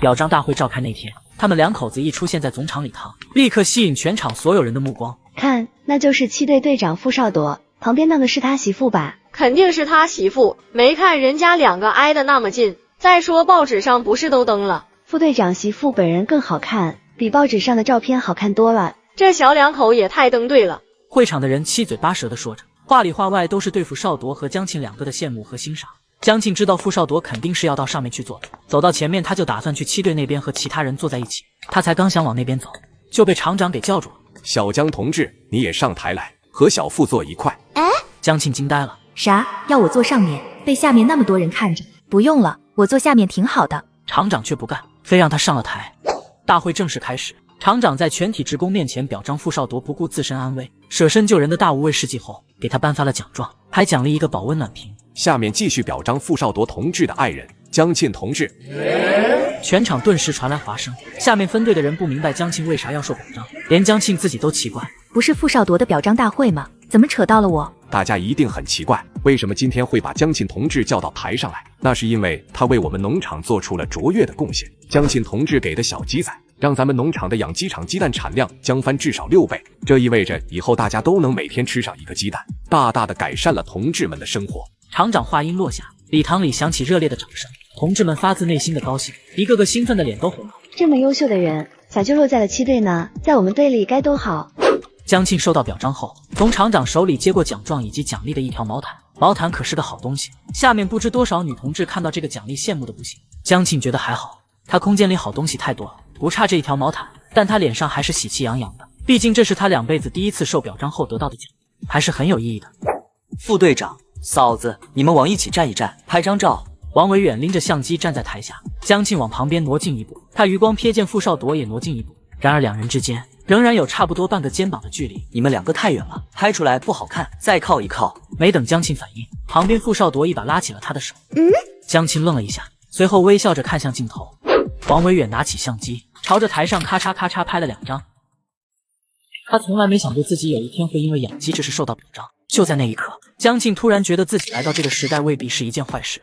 A: 表彰大会召开那天，他们2口子一出现在总场礼堂，立刻吸引全场所有人的目光。
I: 看，那就是7队队长傅少铎，旁边那个是他媳妇吧？
L: 肯定是他媳妇，没看人家2个挨得那么近。再说报纸上不是都登了？
I: 副队长媳妇本人更好看，比报纸上的照片好看多了。
L: 这小2口也太登对了。
A: 会场的人七嘴八舌地说着，话里话外都是对傅少铎和江庆2个的羡慕和欣赏。江庆知道傅少铎肯定是要到上面去坐的，走到前面他就打算去7队那边和其他人坐在一起。他才刚想往那边走，就被厂长给叫住了。
N: 小江同志，你也上台来，和小傅坐一块。
A: 江庆惊呆了。
C: 啥？要我坐上面，被下面那么多人看着？不用了，我坐下面挺好的。
A: 厂长却不干，非让他上了台。大会正式开始，厂长在全体职工面前表彰傅少铎不顾自身安危，舍身救人的大无畏事迹后，给他颁发了奖状，还奖励一个保温暖瓶。
N: 下面继续表彰傅少铎同志的爱人江庆同志。
A: 全场顿时传来哗声，下面分队的人不明白江庆为啥要受表彰，连江庆自己都奇怪，
C: 不是傅少铎的表彰大会吗？怎么扯到了我？
N: 大家一定很奇怪，为什么今天会把江庆同志叫到台上来？那是因为他为我们农场做出了卓越的贡献。江庆同志给的小鸡仔，让咱们农场的养鸡场鸡蛋产量将翻至少6倍，这意味着以后大家都能每天吃上一个鸡蛋，大大的改善了同志们的生活。
A: 厂长话音落下，礼堂里响起热烈的掌声，同志们发自内心的高兴，一个个兴奋的脸都红了。
I: 这么优秀的人，咋就落在了7队呢？在我们队里该多好。
A: 江庆受到表彰后，从厂长手里接过奖状以及奖励的一条毛毯。毛毯可是个好东西，下面不知多少女同志看到这个奖励羡慕的不行。江庆觉得还好，他空间里好东西太多了，不差这一条毛毯，但他脸上还是喜气洋洋的，毕竟这是他2辈子第一次受表彰后得到的奖，还是很有意义的。
K: 副队长、嫂子，你们往一起站一站，拍张照。
A: 王维远拎着相机站在台下，江庆往旁边挪进一步，他余光瞥见傅少铎也挪进一步，然而2人之间仍然有差不多半个肩膀的距离。
K: 你们2个太远了，拍出来不好看，再靠一靠。
A: 没等江庆反应，旁边傅少铎一把拉起了他的手。江庆愣了一下，随后微笑着看向镜头。王维远拿起相机，朝着台上咔嚓咔嚓拍了2张。他从来没想过自己有一天会因为养鸡这事受到表彰。就在那一刻，江庆突然觉得自己来到这个时代未必是一件坏事。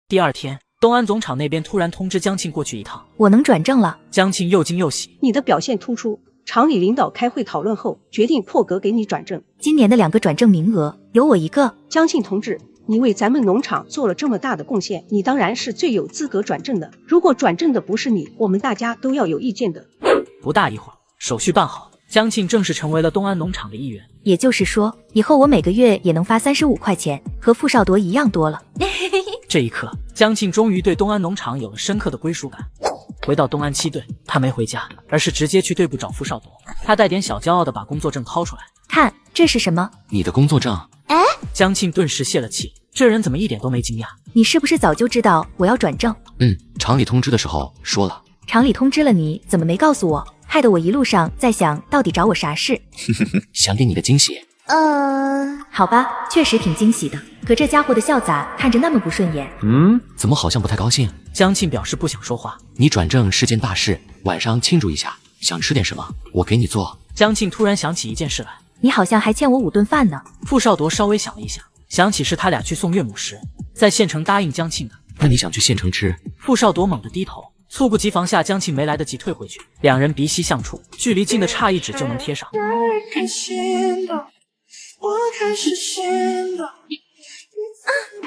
A: 第2天，东安总厂那边突然通知江庆过去一趟，
C: 我能转正了。
A: 江庆又惊又喜，
O: 你的表现突出，厂里领导开会讨论后决定破格给你转正。
C: 今年的2个转正名额有我一个。
O: 江庆同志，你为咱们农场做了这么大的贡献，你当然是最有资格转正的。如果转正的不是你，我们大家都要有意见的。
A: 不大一会儿，手续办好，江庆正式成为了东安农场的一员。
C: 也就是说，以后我每个月也能发35块钱，和傅少铎一样多了。
A: 这一刻，江庆终于对东安农场有了深刻的归属感。回到东安7队，他没回家，而是直接去队部找傅少铎。他带点小骄傲的把工作证掏出来，
C: 看这是什么？
D: 你的工作证。
A: 江庆顿时泄了气，这人怎么一点都没惊讶？
C: 你是不是早就知道我要转正？
D: 厂里通知的时候说了。
C: 厂里通知了你，怎么没告诉我？害得我一路上在想到底找我啥事。
D: 想给你个惊喜。
C: 好吧，确实挺惊喜的，可这家伙的笑咋看着那么不顺眼？
D: 怎么好像不太高兴？
A: 江庆表示不想说话。
D: 你转正是件大事，晚上庆祝一下，想吃点什么我给你做。
A: 江庆突然想起一件事来，
C: 你好像还欠我5顿饭呢。
A: 傅少铎稍微想了一下，想起是他俩去送岳母时在县城答应江庆的。
D: 那你想去县城吃？
A: 傅少铎猛地低头，猝不及防下江庆没来得及退回去，2人鼻息相触，距离近的差1指就能贴上。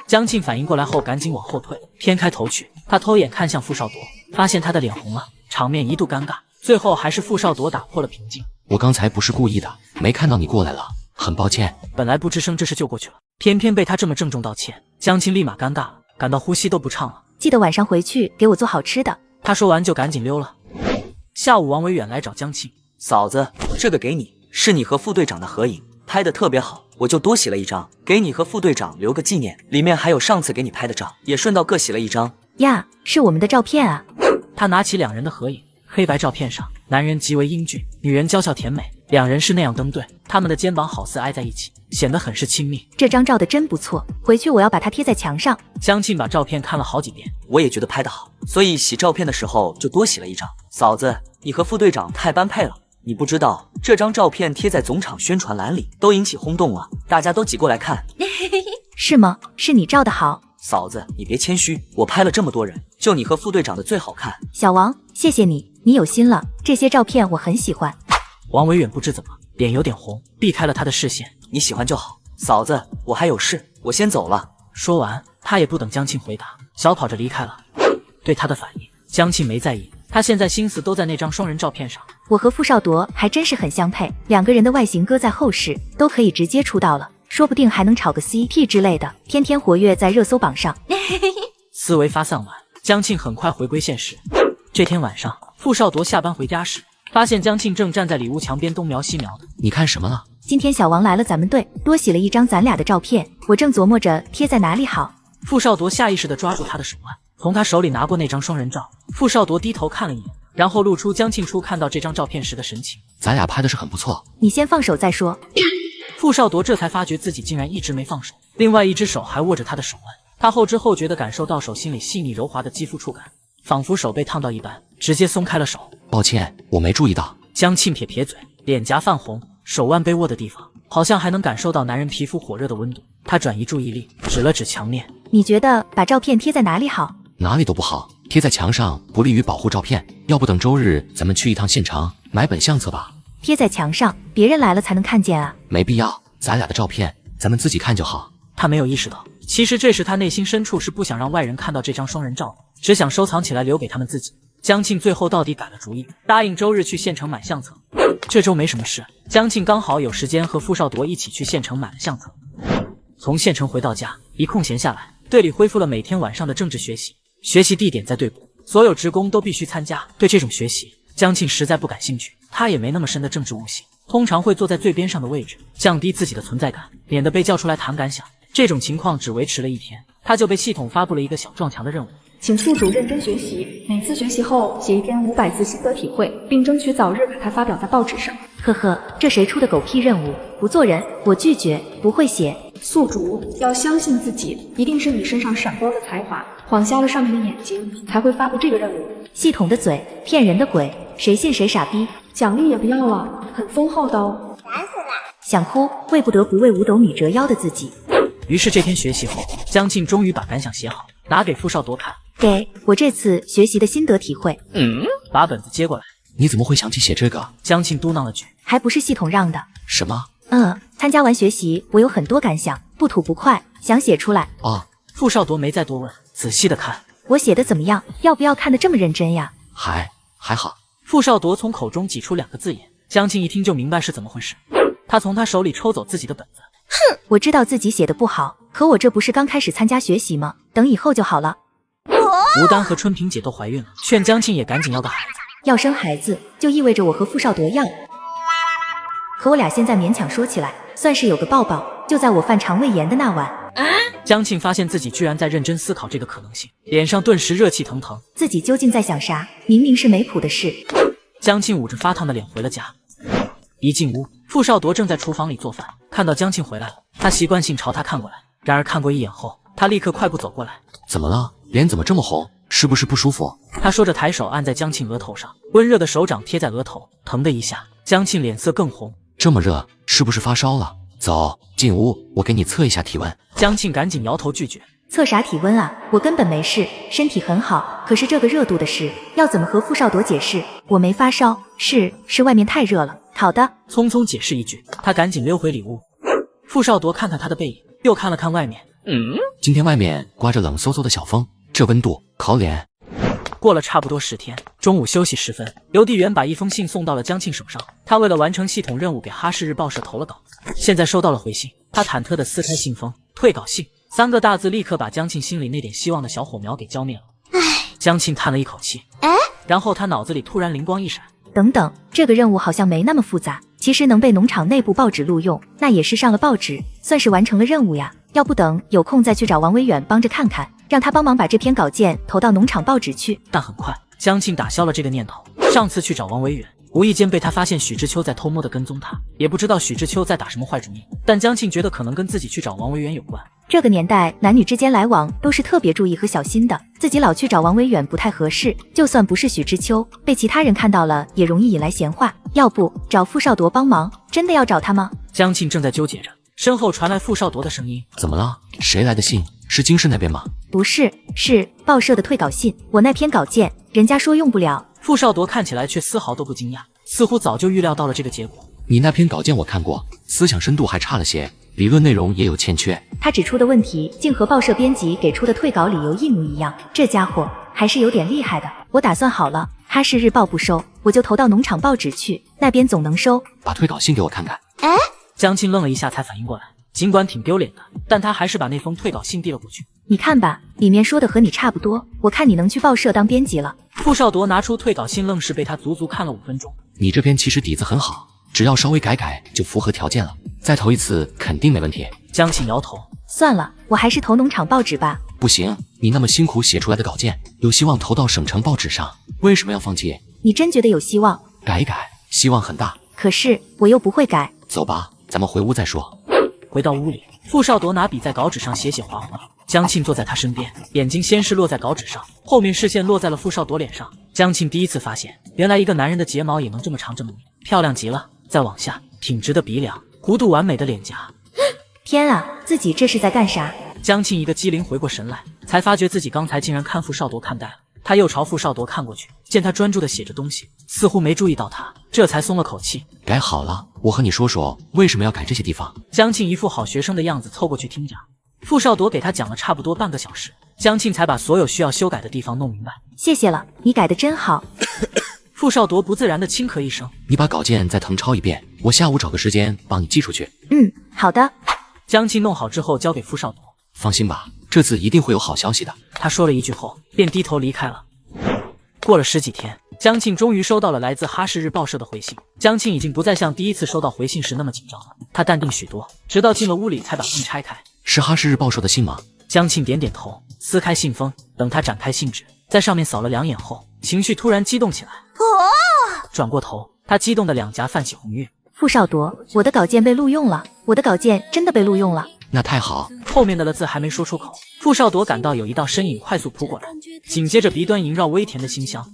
A: 江庆反应过来后赶紧往后退，偏开头去。他偷眼看向傅少铎，发现他的脸红了，场面一度尴尬，最后还是傅少铎打破了平静。
D: 我刚才不是故意的，没看到你过来了，很抱歉。
A: 本来不吱声这事就过去了，偏偏被他这么郑重道歉，江庆立马尴尬了，感到呼吸都不畅了。
C: 记得晚上回去给我做好吃的。
A: 他说完就赶紧溜了。下午王维远来找江庆，
K: 嫂子，这个给你，是你和副队长的合影，拍得特别好，我就多洗了一张，给你和副队长留个纪念。里面还有上次给你拍的照，也顺道各洗了一张。
C: 呀，是我们的照片啊。
A: 他拿起2人的合影，黑白照片上，男人极为英俊，女人娇小甜美，2人是那样登对，他们的肩膀好似挨在一起，显得很是亲密。
C: 这张照的真不错，回去我要把它贴在墙上。
A: 江庆把照片看了好几遍，
K: 我也觉得拍得好，所以洗照片的时候就多洗了一张。嫂子，你和副队长太般配了。你不知道，这张照片贴在总厂宣传栏里都引起轰动了，大家都挤过来看。
C: 是吗？是你照的好。
K: 嫂子，你别谦虚，我拍了这么多人，就你和副队长的最好看。
C: 小王，谢谢你，你有心了，这些照片我很喜欢。
A: 王维远不知怎么脸有点红，避开了他的视线。
K: 你喜欢就好，嫂子，我还有事，我先走了。
A: 说完，他也不等江庆回答，小跑着离开了。对他的反应，江庆没在意，他现在心思都在那张双人照片上。
C: 我和傅少铎还真是很相配，2个人的外形搁在后世都可以直接出道了，说不定还能炒个 CP 之类的，天天活跃在热搜榜上。
A: 思维发散完，江庆很快回归现实。这天晚上，傅少铎下班回家时，发现江庆正站在里屋墙边东瞄西瞄的。
D: 你看什么了？
C: 今天小王来了咱们队，多洗了一张咱俩的照片，我正琢磨着贴在哪里好。
A: 傅少铎下意识地抓住他的手腕，从他手里拿过那张双人照。傅少铎低头看了一眼，然后露出江庆初看到这张照片时的神情。
D: 咱俩拍的是很不错，
C: 你先放手再说。
A: 傅少铎这才发觉自己竟然一直没放手，另外一只手还握着他的手腕。他后知后觉地感受到手心里细腻柔滑的肌肤触感，仿佛手被烫到一般，直接松开了手。
D: 抱歉，我没注意到。
A: 江庆撇撇嘴，脸颊泛红，手腕被握的地方好像还能感受到男人皮肤火热的温度。他转移注意力，指了指墙面。
C: 你觉得把照片贴在哪里好？
D: 哪里都不好，贴在墙上不利于保护照片。要不等周日咱们去一趟现场买本相册吧。
C: 贴在墙上，别人来了才能看见啊。
D: 没必要，咱俩的照片咱们自己看就好。
A: 他没有意识到，其实这时他内心深处是不想让外人看到这张双人照的，只想收藏起来留给他们自己。江庆最后到底改了主意，答应周日去县城买相册。这周没什么事，江庆刚好有时间和傅少铎一起去县城买了相册。从县城回到家，一空闲下来，队里恢复了每天晚上的政治学习。学习地点在队部，所有职工都必须参加。对这种学习，江庆实在不感兴趣，他也没那么深的政治悟性，通常会坐在最边上的位置，降低自己的存在感，免得被叫出来谈感想。这种情况只维持了1天，他就被系统发布了一个小撞墙的任务。
F: 请宿主认真学习，每次学习后写一篇500字心得体会，并争取早日把它发表在报纸上。
C: 呵呵，这谁出的狗屁任务？不做人，我拒绝，不会写。
F: 宿主要相信自己，一定是你身上闪光的才华，晃瞎了上面的眼睛，才会发布这个任务。
C: 系统的嘴，骗人的鬼，谁信谁傻逼。
F: 奖励也不要了，很丰厚的哦。
Q: 烦死了！
C: 想哭，为不得不为5斗米折腰的自己。
A: 于是这天学习后，江庆终于把感想写好，拿给傅少铎看。
C: 给我这次学习的心得体会。
A: 把本子接过来。
D: 你怎么会想起写这个？
A: 江庆嘟囔了句。
C: 还不是系统让的。
D: 什么？
C: 参加完学习，我有很多感想，不吐不快，想写出来。
A: 傅少铎没再多问，仔细的看。
C: 我写的怎么样？要不要看得这么认真呀？
D: 还好。
A: 傅少铎从口中挤出2个字眼，江庆一听就明白是怎么回事。他从他手里抽走自己的本子。
C: 哼，我知道自己写的不好，可我这不是刚开始参加学习吗？等以后就好了。
A: 吴丹和春萍姐都怀孕了，劝江庆也赶紧要个孩子。
C: 要生孩子就意味着我和傅少铎要，可我俩现在勉强说起来，算是有个抱抱，就在我犯肠胃炎的那晚。
A: 江庆发现自己居然在认真思考这个可能性，脸上顿时热气腾腾。
C: 自己究竟在想啥？明明是没谱的事。
A: 江庆捂着发烫的脸回了家。一进屋，傅少铎正在厨房里做饭，看到江庆回来了，他习惯性朝他看过来，然而看过一眼后，他立刻快步走过来。
D: 怎么了？脸怎么这么红？是不是不舒服？
A: 他说着抬手按在江庆额头上，温热的手掌贴在额头，疼的一下，江庆脸色更红。
D: 这么热，是不是发烧了？走进屋，我给你测一下体温。
A: 江庆赶紧摇头拒绝。
C: 测啥体温啊？我根本没事，身体很好。可是这个热度的事，要怎么和傅少铎解释？我没发烧，是外面太热了。好的，
A: 匆匆解释一句，他赶紧溜回里屋。傅少铎看看他的背影，又看了看外面。
D: 今天外面刮着冷飕飕的小风，这温度烤脸。
A: 过了差不多10天，中午休息时分，邮递员把一封信送到了江庆手上。他为了完成系统任务，给哈市日报社投了稿，现在收到了回信。他忐忑地撕开信封，退稿信3个大字立刻把江庆心里那点希望的小火苗给浇灭了。江庆叹了一口气，然后他脑子里突然灵光一闪，
C: 等等，这个任务好像没那么复杂，其实能被农场内部报纸录用，那也是上了报纸，算是完成了任务呀。要不等有空再去找王维远帮着看看，让他帮忙把这篇稿件投到农场报纸去。
A: 但很快，江庆打消了这个念头。上次去找王维远，无意间被他发现许知秋在偷摸的跟踪他，也不知道许知秋在打什么坏主意，但江庆觉得可能跟自己去找王维远有关。
C: 这个年代男女之间来往都是特别注意和小心的，自己老去找王维远不太合适，就算不是许知秋，被其他人看到了也容易引来闲话。要不找傅少铎帮忙？真的要找他吗？
A: 江庆正在纠结着，身后传来傅少铎的声音。
D: 怎么了？谁来的信？是京市那边吗？
C: 不是，是报社的退稿信。我那篇稿件人家说用不了。
A: 傅少铎看起来却丝毫都不惊讶，似乎早就预料到了这个结果。
D: 你那篇稿件我看过，思想深度还差了些，理论内容也有欠缺。
C: 他指出的问题竟和报社编辑给出的退稿理由一模一样，这家伙还是有点厉害的。我打算好了，哈市日报不收，我就投到农场报纸去，那边总能收。
D: 把退稿信给我看看。
A: 江庆愣了一下才反应过来，尽管挺丢脸的，但他还是把那封退稿信递了过去。
C: 你看吧，里面说的和你差不多，我看你能去报社当编辑了。
A: 傅少铎拿出退稿信，愣是被他足足看了5分钟。
D: 你这篇其实底子很好，只要稍微改改就符合条件了，再投一次肯定没问题。
A: 江庆摇头，
C: 算了，我还是投农场报纸吧。
D: 不行，你那么辛苦写出来的稿件，有希望投到省城报纸上，为什么要放弃？
C: 你真觉得有希望？
D: 改一改，希望很大。
C: 可是我又不会改。
D: 走吧，咱们回屋再说。
A: 回到屋里，傅少铎拿笔在稿纸上写划划。江庆坐在他身边，眼睛先是落在稿纸上，后面视线落在了傅少铎脸上。江庆第一次发现，原来一个男人的睫毛也能这么长这么密，漂亮极了。再往下，挺直的鼻梁，弧度完美的脸颊。
C: 天啊，自己这是在干啥？
A: 江庆一个机灵回过神来，才发觉自己刚才竟然看傅少铎看呆了。他又朝傅少铎看过去，见他专注地写着东西，似乎没注意到他，这才松了口气。
D: 改好了，我和你说说为什么要改这些地方。
A: 江庆一副好学生的样子凑过去听讲。傅少铎给他讲了差不多半个小时，江庆才把所有需要修改的地方弄明白。
C: 谢谢了，你改得真好。
A: 傅少铎不自然地轻咳一声。
D: 你把稿件再誊抄一遍，我下午找个时间帮你寄出去。
C: 好的。
A: 江庆弄好之后交给傅少铎。
D: 放心吧，这次一定会有好消息的。
A: 他说了一句后，便低头离开了。过了10几天，江庆终于收到了来自哈市日报社的回信。江庆已经不再像第一次收到回信时那么紧张了，他淡定许多，直到进了屋里才把信拆开。
D: 是哈市日报社的信吗？
A: 江庆点点头，撕开信封，等他展开信纸，在上面扫了2眼后，情绪突然激动起来。转过头，他激动的两颊泛起红晕。
C: 傅少铎，我的稿件被录用了，我的稿件真的被录用了。
D: 那太好。
A: 后面的了字还没说出口，傅少铎感到有一道身影快速扑过来，紧接着鼻端萦绕微甜的馨香，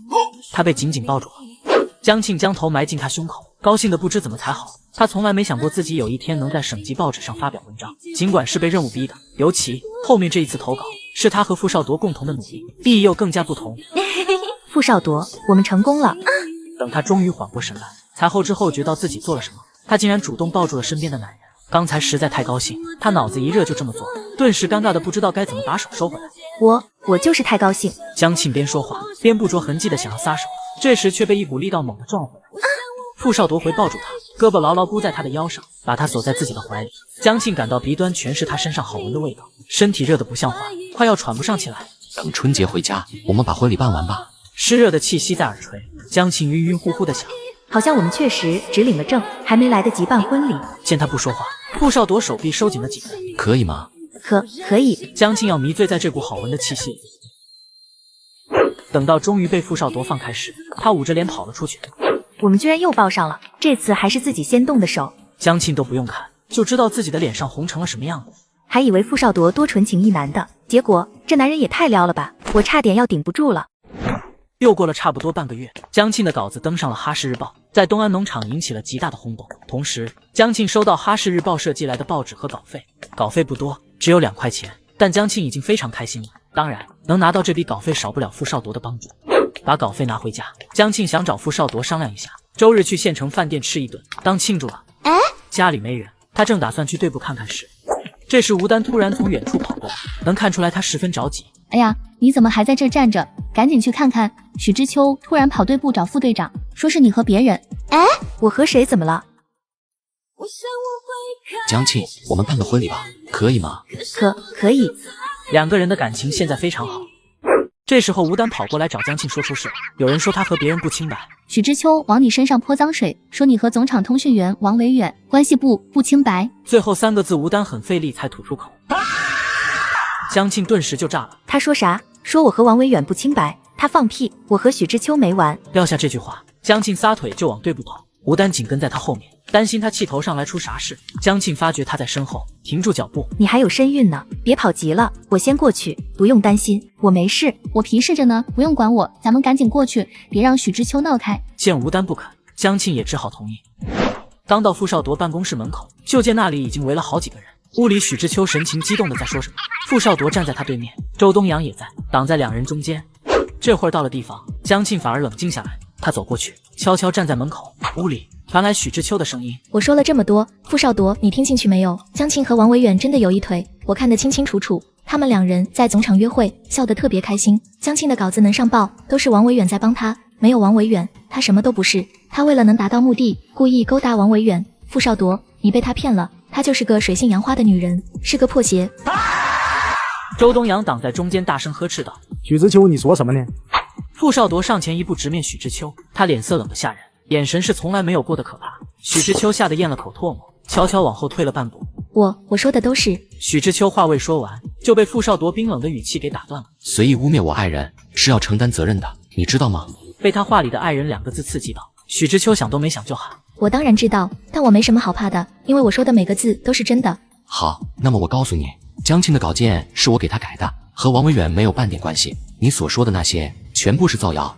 A: 他被紧紧抱住了。江庆将头埋进他胸口，高兴的不知怎么才好。他从来没想过自己有一天能在省级报纸上发表文章，尽管是被任务逼的，尤其后面这一次投稿是他和傅少铎共同的努力，意义又更加不同。
C: 傅少铎，我们成功了。
A: 等他终于缓过神来，才后知后觉到自己做了什么，他竟然主动抱住了身边的男人。刚才实在太高兴，他脑子一热就这么做，顿时尴尬的不知道该怎么把手收回来。
C: 我就是太高兴。
A: 江庆边说话边不着痕迹的想要撒手，这时却被一股力道猛地撞回来。傅少铎回抱住他，胳膊牢牢箍在他的腰上，把他锁在自己的怀里。江庆感到鼻端全是他身上好闻的味道，身体热得不像话，快要喘不上气来。
D: 等春节回家，我们把婚礼办完吧。
A: 湿热的气息在耳垂，江庆晕晕乎乎的想，
C: 好像我们确实只领了证，还没来得及办婚礼。
A: 见他不说话，傅少铎手臂收紧了几分。
D: 可以吗？
C: 可以。
A: 江庆要迷醉在这股好闻的气息里。等到终于被傅少铎放开时，他捂着脸跑了出去。
C: 我们居然又抱上了，这次还是自己先动的手。
A: 江庆都不用看，就知道自己的脸上红成了什么样子。
C: 还以为傅少铎多纯情一男的，结果这男人也太撩了吧，我差点要顶不住了。
A: 又过了差不多半个月，江庆的稿子登上了哈市日报，在东安农场引起了极大的轰动。同时，江庆收到哈市日报社寄来的报纸和稿费，稿费不多，只有2块钱，但江庆已经非常开心了。当然，能拿到这笔稿费少不了傅少铎的帮助。把稿费拿回家，江庆想找傅少铎商量一下，周日去县城饭店吃一顿当庆祝了。家里没人，他正打算去队部看看时，这时吴丹突然从远处跑过来，能看出来他十分着急。
M: 哎呀，你怎么还在这站着？赶紧去看看！许知秋突然跑队部找副队长，说是你和别人。
C: 我和谁怎么了？
D: 江庆，我们办个婚礼吧，可以吗？
C: 可以。
A: 2个人的感情现在非常好。这时候吴丹跑过来找江庆说出事，有人说他和别人不清白。
M: 许知秋往你身上泼脏水，说你和总厂通讯员王维远关系不清白。
A: 最后3个字吴丹很费力才吐出口。江庆顿时就炸了。
C: 他说啥？说我和王维远不清白？他放屁！我和许知秋没完。
A: 撂下这句话，江庆撒腿就往队部跑，吴丹紧跟在他后面，担心他气头上来出啥事。江庆发觉他在身后，停住脚步。
C: 你还有身孕呢，别跑急了，我先过去，不用担心，我没事。
M: 我皮实着呢，不用管我，咱们赶紧过去，别让许知秋闹开。
A: 见吴丹不肯，江庆也只好同意。刚到傅少铎办公室门口，就见那里已经围了好几个人。屋里许知秋神情激动的在说什么，傅少铎站在他对面，周东阳也在，挡在2人中间。这会儿到了地方，江庆反而冷静下来，他走过去，悄悄站在门口。屋里传来许知秋的声音：
G: 我说了这么多，傅少铎，你听进去没有？江庆和王维远真的有一腿，我看得清清楚楚。他们2人在总厂约会，笑得特别开心。江庆的稿子能上报，都是王维远在帮他，没有王维远，他什么都不是。他为了能达到目的，故意勾搭王维远。傅少铎，你被他骗了，她就是个水性杨花的女人，是个破鞋。
A: 周东阳挡在中间，大声呵斥道：
E: 许知秋，你说什么呢？
A: 傅少铎上前一步，直面许知秋，他脸色冷得吓人，眼神是从来没有过的可怕。许知秋吓得咽了口唾沫，悄悄往后退了半步。
G: 我说的都是。
A: 许知秋话未说完，就被傅少铎冰冷的语气给打断了。
D: 随意污蔑我爱人是要承担责任的，你知道吗？
A: 被他话里的爱人2个字刺激到，许知秋想都没想就喊：
G: 我当然知道，但我没什么好怕的，因为我说的每个字都是真的。
D: 好，那么我告诉你，江庆的稿件是我给他改的，和王维远没有半点关系。你所说的那些全部是造谣。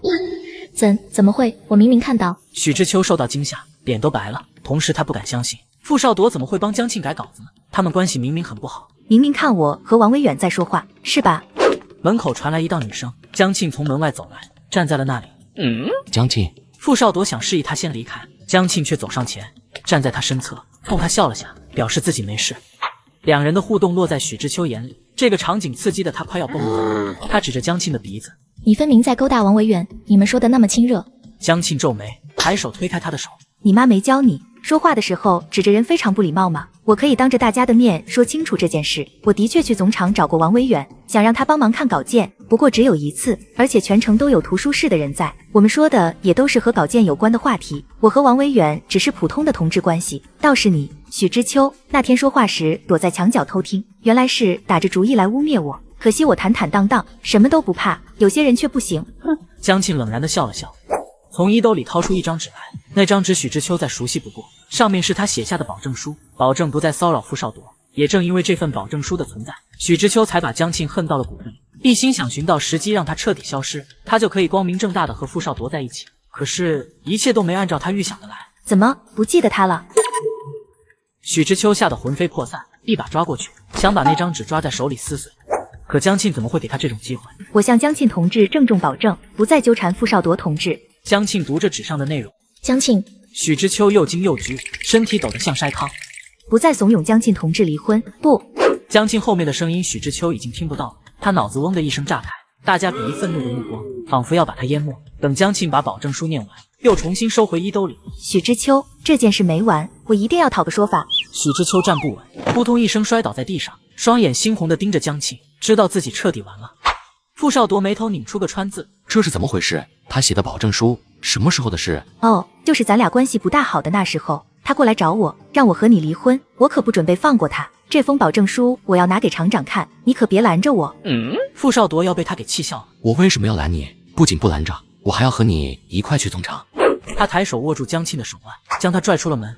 G: 怎么会？我明明看到。
A: 许知秋受到惊吓，脸都白了，同时他不敢相信傅少铎怎么会帮江庆改稿子呢？他们关系明明很不好。
C: 明明看我和王维远在说话，是吧？
A: 门口传来一道女声，江庆从门外走来，站在了那里。
D: 江庆。
A: 傅少铎想示意他先离开，江庆却走上前，站在他身侧，冲他笑了下，表示自己没事。2人的互动落在许知秋眼里，这个场景刺激的他快要崩了。他指着江庆的鼻子：
G: 你分明在勾搭王维远，你们说的那么亲热。
A: 江庆皱眉，抬手推开他的手。
C: 你妈没教你说话的时候指着人非常不礼貌吗？我可以当着大家的面说清楚这件事。我的确去总厂找过王维远，想让他帮忙看稿件，不过只有1次，而且全程都有图书室的人在，我们说的也都是和稿件有关的话题。我和王维远只是普通的同志关系，倒是你许知秋那天说话时躲在墙角偷听，原来是打着主意来污蔑我。可惜我坦坦荡荡，什么都不怕，有些人却不行。
A: 江庆冷然地笑了笑，从衣兜里掏出一张纸来，那张纸许知秋再熟悉不过，上面是他写下的保证书，保证不再骚扰傅少铎。也正因为这份保证书的存在，许知秋才把江庆恨到了骨里，一心想寻到时机让他彻底消失，他就可以光明正大的和傅少铎在一起。可是，一切都没按照他预想的来。
C: 怎么不记得他了？
A: 许知秋吓得魂飞魄散，一把抓过去，想把那张纸抓在手里撕碎。可江庆怎么会给他这种机会？
C: 我向江庆同志郑重保证，不再纠缠傅少铎同志。
A: 江庆读着纸上的内容。
G: 江庆。
A: 许知秋又惊又惧，身体抖得像筛糠。
C: 不再怂恿江庆同志离婚，不。
A: 江庆后面的声音许知秋已经听不到了，他脑子嗡的一声炸开，大家鄙夷愤怒的目光仿佛要把他淹没。等江庆把保证书念完，又重新收回衣兜里。
C: 许知秋，这件事没完，我一定要讨个说法。
A: 许知秋站不稳，扑通一声摔倒在地上，双眼猩红的盯着江庆，知道自己彻底完了。傅少铎眉头拧出个川字，
D: 这是怎么回事？他写的保证书什么时候的事？
C: 哦，就是咱俩关系不大好的那时候，他过来找我，让我和你离婚，我可不准备放过他。这封保证书我要拿给厂长看，你可别拦着我。
A: 傅少铎要被他给气笑了。
D: 我为什么要拦你？不仅不拦着，我还要和你一块去总厂。
A: 他抬手握住江庆的手腕，将他拽出了门。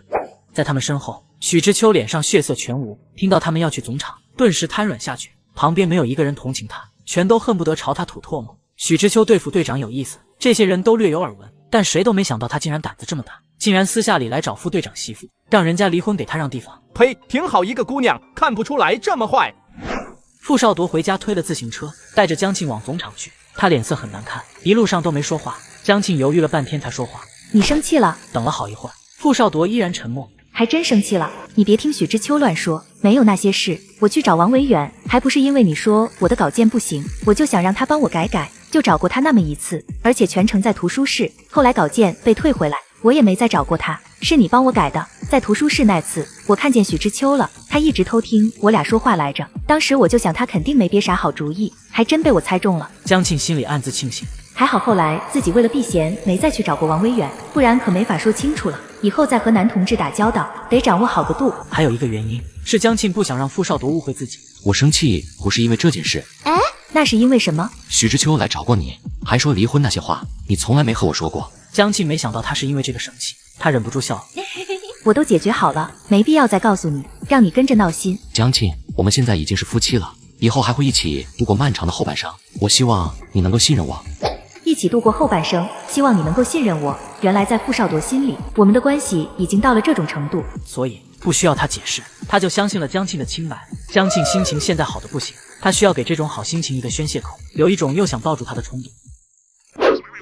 A: 在他们身后，许知秋脸上血色全无，听到他们要去总厂，顿时瘫软下去。旁边没有一个人同情他，全都恨不得朝他吐唾沫。许知秋对副队长有意思，这些人都略有耳闻，但谁都没想到他竟然胆子这么大，竟然私下里来找副队长媳妇，让人家离婚给他让地方。
H: 呸！挺好一个姑娘，看不出来这么坏。
A: 傅少铎回家推了自行车，带着江庆往总厂去。他脸色很难看，一路上都没说话。江庆犹豫了半天才说话：
C: 你生气了？
A: 等了好一会儿，傅少铎依然沉默。
C: 还真生气了？你别听许知秋乱说，没有那些事。我去找王维远，还不是因为你说我的稿件不行，我就想让他帮我改改，就找过他那么1次，而且全程在图书室。后来稿件被退回来，我也没再找过他，是你帮我改的。在图书室那次，我看见许知秋了，他一直偷听我俩说话来着。当时我就想他肯定没憋啥好主意，还真被我猜中了。
A: 江庆心里暗自庆幸，
C: 还好后来自己为了避嫌，没再去找过王维远，不然可没法说清楚了。以后再和男同志打交道，得掌握好个度。
A: 还有一个原因是江庆不想让傅少铎误会自己。
D: 我生气不是因为这件事。
C: 那是因为什么？
D: 许知秋来找过你，还说离婚那些话，你从来没和我说过。
A: 江庆没想到他是因为这个生气，他忍不住笑了。
C: 我都解决好了，没必要再告诉你，让你跟着闹心。
D: 江庆，我们现在已经是夫妻了，以后还会一起度过漫长的后半生。我希望你能够信任我。
C: 一起度过后半生，希望你能够信任我。原来在傅少铎心里，我们的关系已经到了这种程度，
A: 所以不需要他解释，他就相信了江庆的清白。江庆心情现在好的不行，他需要给这种好心情一个宣泄口，有一种又想抱住他的冲动。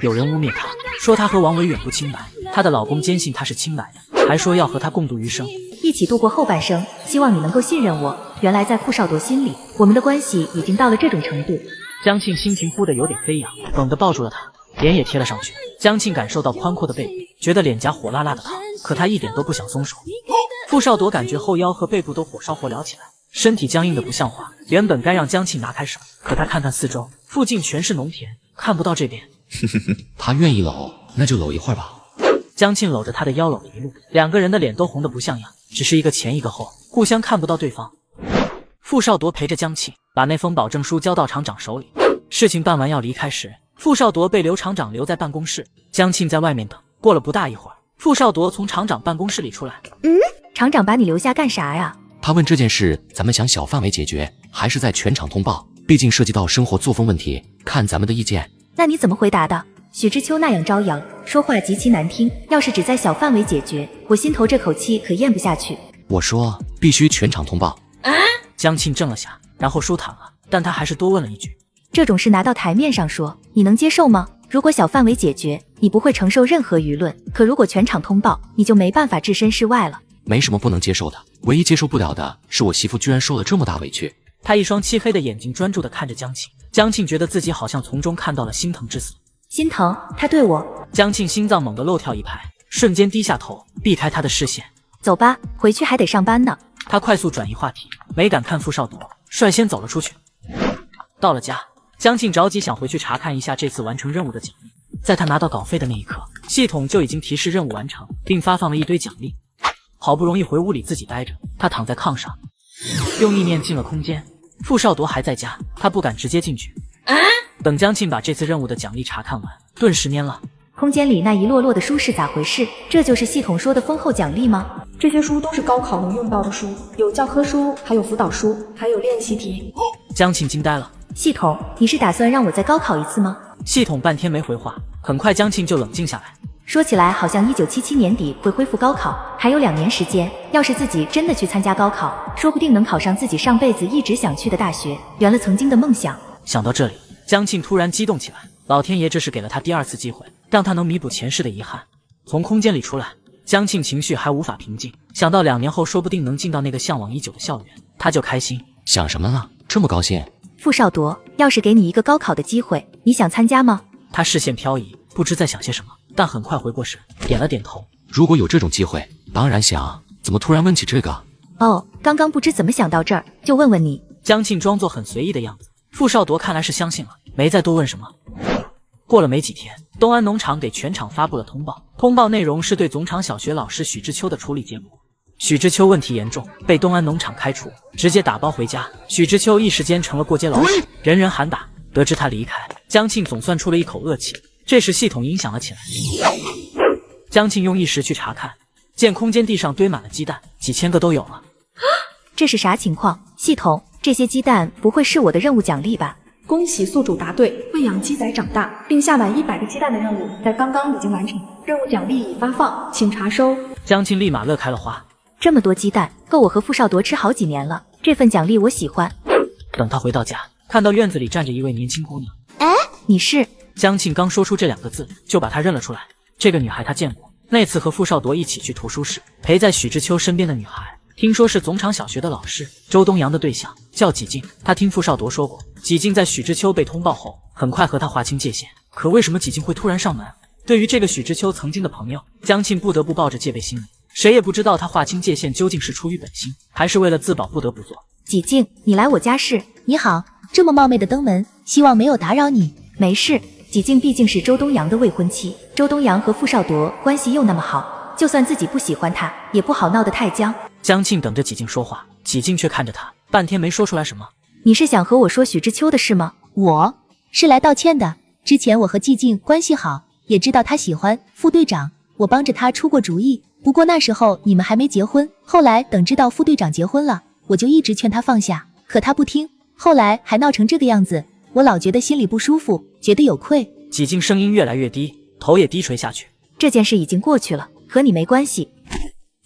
A: 有人污蔑他，说他和王维远不清白，她的老公坚信他是清白的，还说要和他共度余生，
C: 一起度过后半生，希望你能够信任我。原来在傅少铎心里，我们的关系已经到了这种程度。
A: 江庆心情忽地有点飞扬，猛地抱住了他，脸也贴了上去。江庆感受到宽阔的背部，觉得脸颊火辣辣的烫，可他一点都不想松手。傅少铎感觉后腰和背部都火烧火燎起来，身体僵硬的不像话。原本该让江庆拿开手，可他看看四周，附近全是农田，看不到这边。
D: 他愿意搂，那就搂一会儿吧。
A: 江庆搂着他的腰搂了一路，两个人的脸都红得不像样，只是一个前一个后。互相看不到对方。傅少铎陪着江庆把那封保证书交到厂长手里。事情办完要离开时，傅少铎被刘厂长留在办公室，江庆在外面等。过了不大一会儿，傅少铎从厂长办公室里出来。
C: 厂长把你留下干啥呀？
D: 他问这件事，咱们想小范围解决，还是在全厂通报？毕竟涉及到生活作风问题，看咱们的意见。
C: 那你怎么回答的？许知秋那样张扬，说话极其难听。要是只在小范围解决，我心头这口气可咽不下去。
D: 我说必须全厂通报。
A: 江庆怔了下，然后舒坦了，但他还是多问了一句：
C: 这种事拿到台面上说，你能接受吗？如果小范围解决，你不会承受任何舆论；可如果全厂通报，你就没办法置身事外了。
D: 没什么不能接受的，唯一接受不了的是我媳妇居然受了这么大委屈。
A: 他一双漆黑的眼睛专注地看着江庆，江庆觉得自己好像从中看到了心疼之色。
C: 心疼？他对我？
A: 江庆心脏猛地漏跳一拍，瞬间低下头，避开他的视线。
C: 走吧，回去还得上班呢。
A: 他快速转移话题，没敢看傅少铎，率先走了出去。到了家，江庆着急想回去查看一下这次完成任务的奖励。在他拿到稿费的那一刻，系统就已经提示任务完成，并发放了一堆奖励。好不容易回屋里自己待着，他躺在炕上，用意念进了空间。傅少铎还在家，他不敢直接进去。等江庆把这次任务的奖励查看完，顿时蔫了。
C: 空间里那一摞摞的书是咋回事？这就是系统说的丰厚奖励吗？
F: 这些书都是高考能用到的书，有教科书，还有辅导书，还有练习题。
A: 江庆惊呆了。
C: 系统，你是打算让我再高考一次吗？
A: 系统半天没回话，很快江庆就冷静下来。
C: 说起来好像1977年底会恢复高考，还有2年时间。要是自己真的去参加高考，说不定能考上自己上辈子一直想去的大学，圆了曾经的梦想。
A: 想到这里，江庆突然激动起来。老天爷这是给了他第2次机会，让他能弥补前世的遗憾。从空间里出来，江庆情绪还无法平静，想到2年后说不定能进到那个向往已久的校园，他就开心。
D: 想什么呢？这么高兴？
C: 傅少铎，要是给你一个高考的机会，你想参加吗？
A: 他视线飘移，不知在想些什么，但很快回过神，点了点头。
D: 如果有这种机会，当然想。怎么突然问起这个？
C: 哦，刚刚不知怎么想到这儿，就问问你。
A: 江庆装作很随意的样子，傅少铎看来是相信了，没再多问什么。过了没几天，东安农场给全厂发布了通报，通报内容是对总场小学老师许知秋的处理结果。许知秋问题严重，被东安农场开除，直接打包回家。许知秋一时间成了过街老鼠，人人喊打。得知他离开，江庆总算出了一口恶气。这时系统影响了起来，江庆用意识去查看，见空间地上堆满了鸡蛋，几千个都有了。
C: 这是啥情况？系统，这些鸡蛋不会是我的任务奖励吧？
F: 恭喜宿主答对，喂养鸡仔长大，并下满100个鸡蛋的任务在刚刚已经完成，任务奖励已发放，请查收。
A: 江庆立马乐开了花，
C: 这么多鸡蛋，够我和傅少铎吃好几年了。这份奖励我喜欢。
A: 等他回到家，看到院子里站着一位年轻姑娘。
C: 你是？
A: 江庆刚说出这2个字，就把她认了出来。这个女孩他见过，那次和傅少铎一起去图书室，陪在许知秋身边的女孩，听说是总场小学的老师周东阳的对象，叫几静。他听傅少铎说过，几静在许知秋被通报后，很快和他划清界限。可为什么几静会突然上门？对于这个许知秋曾经的朋友，江庆不得不抱着戒备心理。谁也不知道他划清界限究竟是出于本心，还是为了自保不得不做。
C: 几静，你来我家是？
M: 你好，这么冒昧的登门，希望没有打扰你。
C: 没事，几静毕竟是周东阳的未婚妻，周东阳和傅少铎关系又那么好，就算自己不喜欢他，也不好闹得太僵。
A: 江庆等着几静说话，几静却看着他，半天没说出来什么。
C: 你是想和我说许知秋的事吗？
M: 我是来道歉的。之前我和季静关系好，也知道他喜欢副队长，我帮着他出过主意。不过那时候你们还没结婚，后来等知道副队长结婚了，我就一直劝他放下，可他不听，后来还闹成这个样子，我老觉得心里不舒服，觉得有愧。
A: 几静声音越来越低，头也低垂下去。
C: 这件事已经过去了，和你没关系。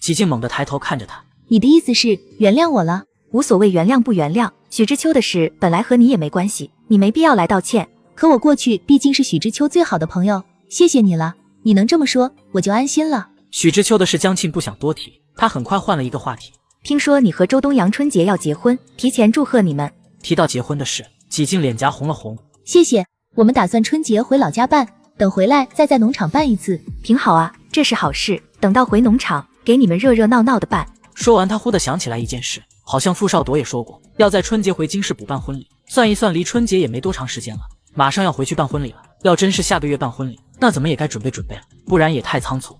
A: 几静猛地抬头看着他，
M: 你的意思是原谅我了？
C: 无所谓原谅不原谅，许知秋的事本来和你也没关系，你没必要来道歉。
M: 可我过去毕竟是许知秋最好的朋友，谢谢你了，你能这么说，我就安心了。
A: 许知秋的事江庆不想多提，他很快换了一个话题。
C: 听说你和周东阳春节要结婚，提前祝贺你们。
A: 提到结婚的事，几静脸颊红了红。
M: 谢谢，我们打算春节回老家办，等回来再在农场办一次。
C: 挺好啊，这是好事，等到回农场给你们热热闹闹的办。
A: 说完他忽地想起来一件事，好像傅少铎也说过要在春节回京市补办婚礼，算一算离春节也没多长时间了，马上要回去办婚礼了。要真是下个月办婚礼，那怎么也该准备准备了，不然也太仓促。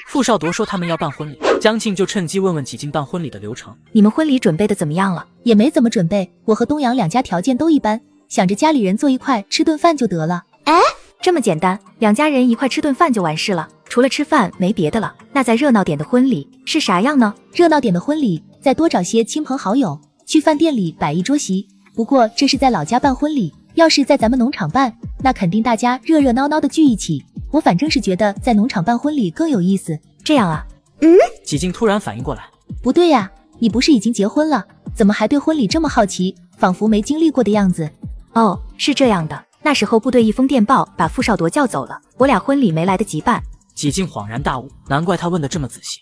A: 傅少铎说他们要办婚礼，江庆就趁机问问几静办婚礼的流程。
C: 你们婚礼准备的怎么样了？
M: 也没怎么准备，我和东阳两家条件都一般，想着家里人坐一块吃顿饭就得了。
C: 哎，这么简单，两家人一块吃顿饭就完事了，除了吃饭没别的了。那再热闹点的婚礼是啥样呢？
M: 热闹点的婚礼，再多找些亲朋好友，去饭店里摆一桌席。不过这是在老家办婚礼，要是在咱们农场办，那肯定大家热热闹闹的聚一起。我反正是觉得在农场办婚礼更有意思。
C: 这样啊？
A: 几静突然反应过来，
M: 不对呀，你不是已经结婚了，怎么还对婚礼这么好奇，仿佛没经历过的样子？
C: 哦，是这样的，那时候部队一封电报把傅少铎叫走了，我俩婚礼没来得及办。
A: 几静恍然大悟，难怪他问得这么仔细。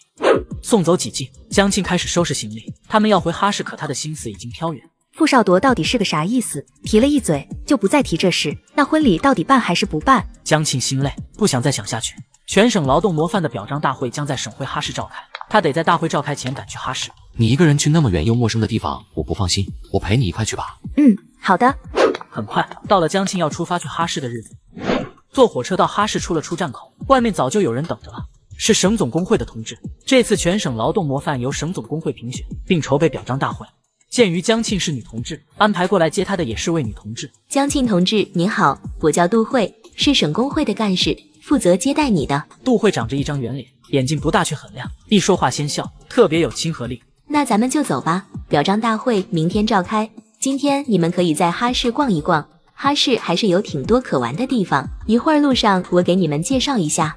A: 送走几静，江庆开始收拾行李，他们要回哈市，可他的心思已经飘远。
C: 傅少铎到底是个啥意思？提了一嘴就不再提这事，那婚礼到底办还是不办？
A: 江庆心累，不想再想下去。全省劳动模范的表彰大会将在省会哈市召开，他得在大会召开前赶去哈市。
D: 你一个人去那么远又陌生的地方，我不放心，我陪你一块去吧。
C: 好的。
A: 很快到了江庆要出发去哈市的日子，坐火车到哈市出了出站口，外面早就有人等着了，是省总工会的同志。这次全省劳动模范由省总工会评选并筹备表彰大会。鉴于江庆是女同志，安排过来接她的也是位女同志。
U: 江庆同志您好，我叫杜慧，是省工会的干事，负责接待你的。
A: 杜慧长着一张圆脸，眼睛不大却很亮，一说话先笑，特别有亲和力。
U: 那咱们就走吧，表彰大会明天召开，今天你们可以在哈市逛一逛，哈市还是有挺多可玩的地方，一会儿路上我给你们介绍一下。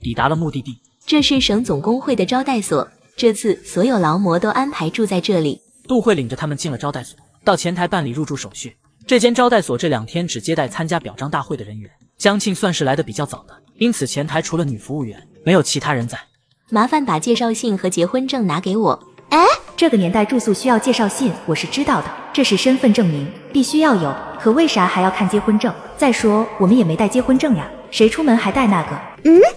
A: 抵达了目的地，
U: 这是省总工会的招待所，这次所有劳模都安排住在这里。
A: 杜慧领着他们进了招待所，到前台办理入住手续。这间招待所这2天只接待参加表彰大会的人员，江庆算是来的比较早的，因此前台除了女服务员，没有其他人在。
U: 麻烦把介绍信和结婚证拿给我。
C: 这个年代住宿需要介绍信，我是知道的，这是身份证明，必须要有。可为啥还要看结婚证？再说我们也没带结婚证呀，谁出门还带那个？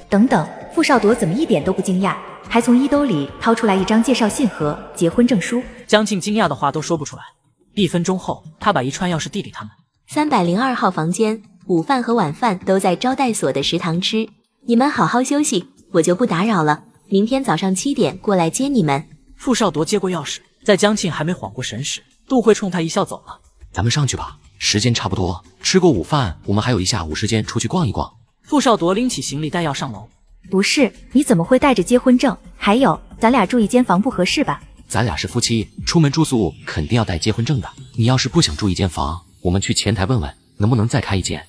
C: 等等，傅少铎怎么一点都不惊讶，还从衣兜里掏出来一张介绍信和结婚证书。
A: 江庆惊讶的话都说不出来。1分钟后，他把一串钥匙递给他们。
U: 302号房间，午饭和晚饭都在招待所的食堂吃，你们好好休息，我就不打扰了。明天早上7点过来接你们。
A: 傅少铎接过钥匙，在江庆还没缓过神时，杜慧冲他一笑走了。
D: 咱们上去吧，时间差不多，吃过午饭，我们还有一下午时间出去逛一逛。
A: 傅少铎拎起行李带要上楼。
C: 不是，你怎么会带着结婚证？还有，咱俩住一间房不合适吧？
D: 咱俩是夫妻，出门住宿肯定要带结婚证的。你要是不想住一间房，我们去前台问问，能不能再开一间。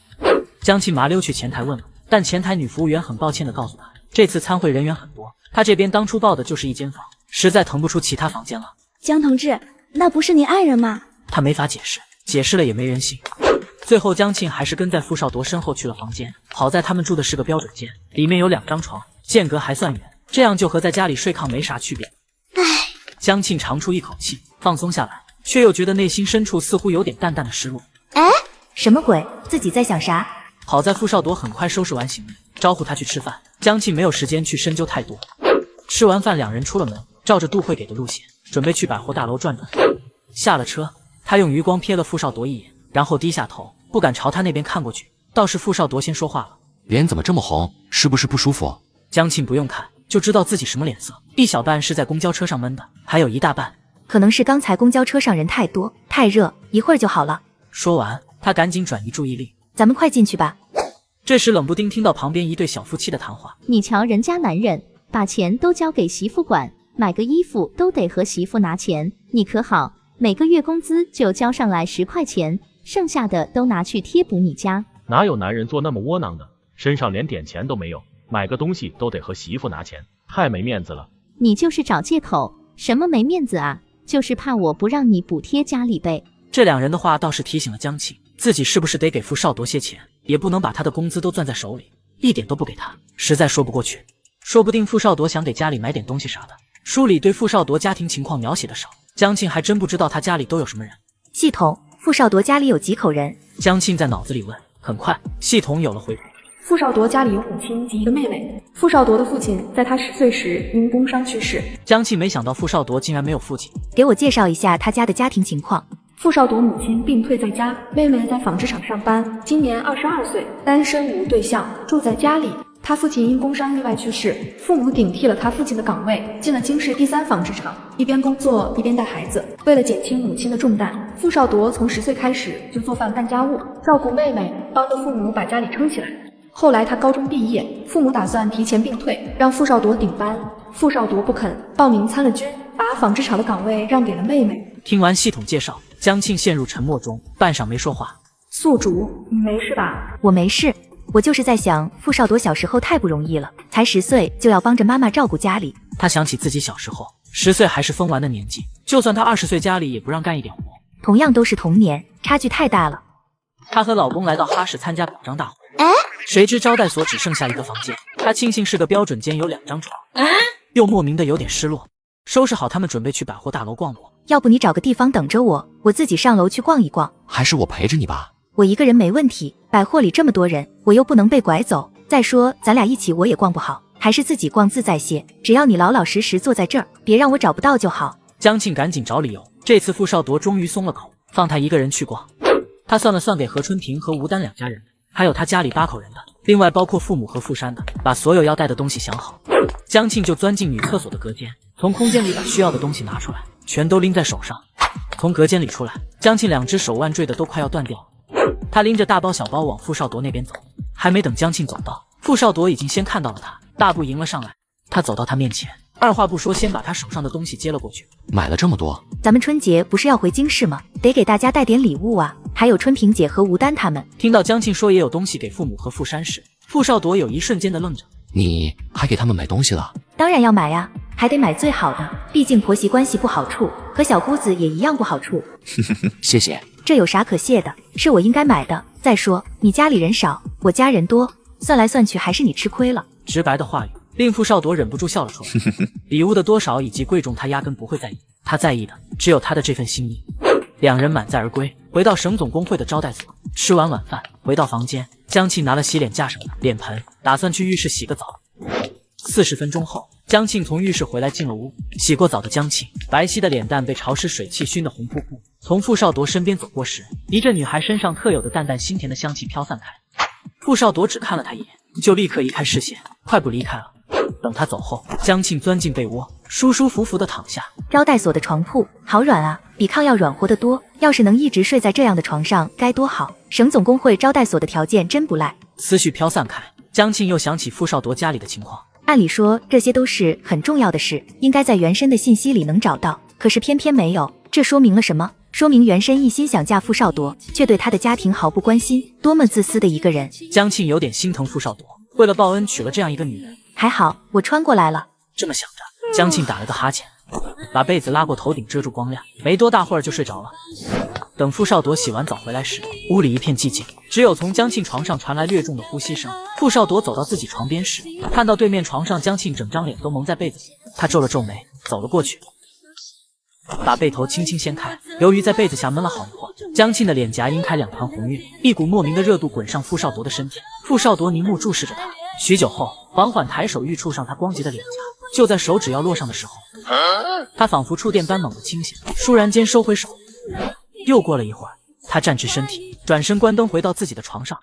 A: 江庆麻溜去前台问了，但前台女服务员很抱歉地告诉他，这次参会人员很多，他这边当初报的就是一间房，实在腾不出其他房间了。
X: 江同志，那不是您爱人吗？
A: 他没法解释，解释了也没人信。最后江庆还是跟在傅少铎身后去了房间，好在他们住的是个标准间，里面有2张床，间隔还算远，这样就和在家里睡炕没啥区别。江庆长出一口气，放松下来，却又觉得内心深处似乎有点淡淡的失落。
C: 什么鬼？自己在想啥？
A: 好在傅少铎很快收拾完行李，招呼他去吃饭。江庆没有时间去深究太多。吃完饭，2人出了门，照着杜慧给的路线，准备去百货大楼转转。下了车，他用余光瞥了傅少铎一眼，然后低下头，不敢朝他那边看过去。倒是傅少铎先说话了：“
D: 脸怎么这么红？是不是不舒服？”
A: 江庆不用看就知道自己什么脸色，一小半是在公交车上闷的，还有一大半
C: 可能是刚才公交车上人太多太热，一会儿就好了。
A: 说完，他赶紧转移注意力：“
C: 咱们快进去吧。”
A: 这时冷不丁听到旁边一对小夫妻的谈话：“
J: 你瞧人家男人把钱都交给媳妇管，买个衣服都得和媳妇拿钱，你可好，每个月工资就交上来10块钱，剩下的都拿去贴补你家。
R: 哪有男人做那么窝囊的，身上连点钱都没有，买个东西都得和媳妇拿钱，太没面子了。”
J: 你就是找借口，什么没面子啊？就是怕我不让你补贴家里呗。
A: 这2人的话倒是提醒了江庆，自己是不是得给傅少铎些钱，也不能把他的工资都攥在手里，一点都不给他，实在说不过去。说不定傅少铎想给家里买点东西啥的。书里对傅少铎家庭情况描写的少，江庆还真不知道他家里都有什么人。
C: 系统，傅少铎家里有几口人？
A: 江庆在脑子里问。很快，系统有了回复。
F: 傅少铎家里有母亲及一个妹妹。傅少铎的父亲在他10岁时因工伤去世。
A: 江庆没想到傅少铎竟然没有父亲。
C: 给我介绍一下他家的家庭情况。
F: 傅少铎母亲病退在家，妹妹在纺织厂上班，今年22岁，单身无对象，住在家里。他他父亲因工伤意外去世，父母顶替了他父亲的岗位，进了京市第3纺织厂，一边工作一边带孩子。为了减轻母亲的重担，傅少铎从10岁开始就做饭干家务，照顾妹妹，帮着父母把家里撑起来。后来他高中毕业，父母打算提前并退，让傅少铎顶班。傅少铎不肯，报名参了军，把纺织厂的岗位让给了妹妹。
A: 听完系统介绍，江庆陷入沉默中，半晌没说话。
F: 宿主，你没事吧？
C: 我没事，我就是在想，傅少铎小时候太不容易了，才10岁就要帮着妈妈照顾家里。
A: 他想起自己小时候，10岁还是疯玩的年纪，就算他20岁，家里也不让干一点活。
C: 同样都是童年，差距太大了。
A: 她和老公来到哈市参加表彰大会，谁知招待所只剩下一个房间，她庆幸是个标准间，有2张床，又莫名的有点失落。收拾好，他们准备去百货大楼逛逛。
C: 要不你找个地方等着我，我自己上楼去逛一逛。
D: 还是我陪着你吧。
C: 我一个人没问题，百货里这么多人，我又不能被拐走。再说咱俩一起我也逛不好，还是自己逛自在些。只要你老老实实坐在这儿，别让我找不到就好。
A: 江庆赶紧找理由，这次傅少铎终于松了口，放他一个人去逛。他算了算，给何春平和吴丹2家人的，还有他家里8口人的，另外包括父母和傅山的，把所有要带的东西想好。江庆就钻进女厕所的隔间，从空间里把需要的东西拿出来，全都拎在手上。从隔间里出来，江庆2只手腕坠得都快要断掉了。他拎着大包小包往傅少铎那边走，还没等江庆走到，傅少铎已经先看到了他，大步迎了上来。他走到他面前，二话不说，先把他手上的东西接了过去。
D: 买了这么多，
C: 咱们春节不是要回京市吗？得给大家带点礼物啊！还有春平姐和吴丹他们。
A: 听到江庆说也有东西给父母和傅山时，傅少铎有一瞬间的愣着。
D: 你还给他们买东西了？
C: 当然要买呀，还得买最好的，毕竟婆媳关系不好处，和小姑子也一样不好处。
D: 谢谢。
C: 这有啥可谢的？是我应该买的。再说你家里人少，我家人多，算来算去还是你吃亏了。
A: 直白的话语令傅少铎忍不住笑了出来。礼物的多少以及贵重他压根不会在意，他在意的只有他的这份心意。2人满载而归，回到省总工会的招待所。吃完晚饭，回到房间，江庆拿了洗脸架上的脸盆，打算去浴室洗个澡。40分钟后，江庆从浴室回来，进了屋。洗过澡的江庆，白皙的脸蛋被潮湿水汽熏得红扑扑。从傅少铎身边走过时，一阵女孩身上特有的淡淡腥甜的香气飘散开。傅少铎只看了他一眼，就立刻移开视线，快步离开了。等他走后，江庆钻进被窝，舒舒服服地躺下。
C: 招待所的床铺好软啊，比炕要软和得多。要是能一直睡在这样的床上，该多好！省总工会招待所的条件真不赖。
A: 思绪飘散开，江庆又想起傅少铎家里的情况。
C: 按理说这些都是很重要的事，应该在原身的信息里能找到，可是偏偏没有。这说明了什么？说明原身一心想嫁傅少铎，却对他的家庭毫不关心，多么自私的一个人。
A: 江庆有点心疼傅少铎，为了报恩娶了这样一个女人。
C: 还好我穿过来了。
A: 这么想着，江庆打了个哈欠，把被子拉过头顶遮住光亮，没多大会儿就睡着了。等傅少铎洗完澡回来时，屋里一片寂静，只有从江庆床上传来略重的呼吸声。傅少铎走到自己床边时，看到对面床上江庆整张脸都蒙在被子里，他皱了皱眉，走了过去，把被头轻轻掀开。由于在被子下闷了好一会儿，江庆的脸颊晕开2团红晕，一股莫名的热度滚上傅少铎的身体。傅少铎凝目注视着他，许久后缓缓抬手欲触上他光洁的脸颊。就在手指要落上的时候，他仿佛触电般猛地倾斜，倏然间收回手。又过了一会儿，他站直身体，转身关灯回到自己的床上。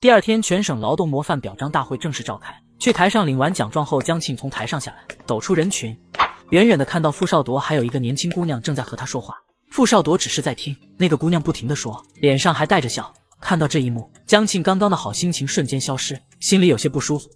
A: 第2天，全省劳动模范表彰大会正式召开。去台上领完奖状后，江庆从台上下来，走出人群，远远的看到傅少铎还有一个年轻姑娘正在和他说话。傅少铎只是在听，那个姑娘不停地说，脸上还带着笑。看到这一幕，江庆刚刚的好心情瞬间消失，心里有些不舒服。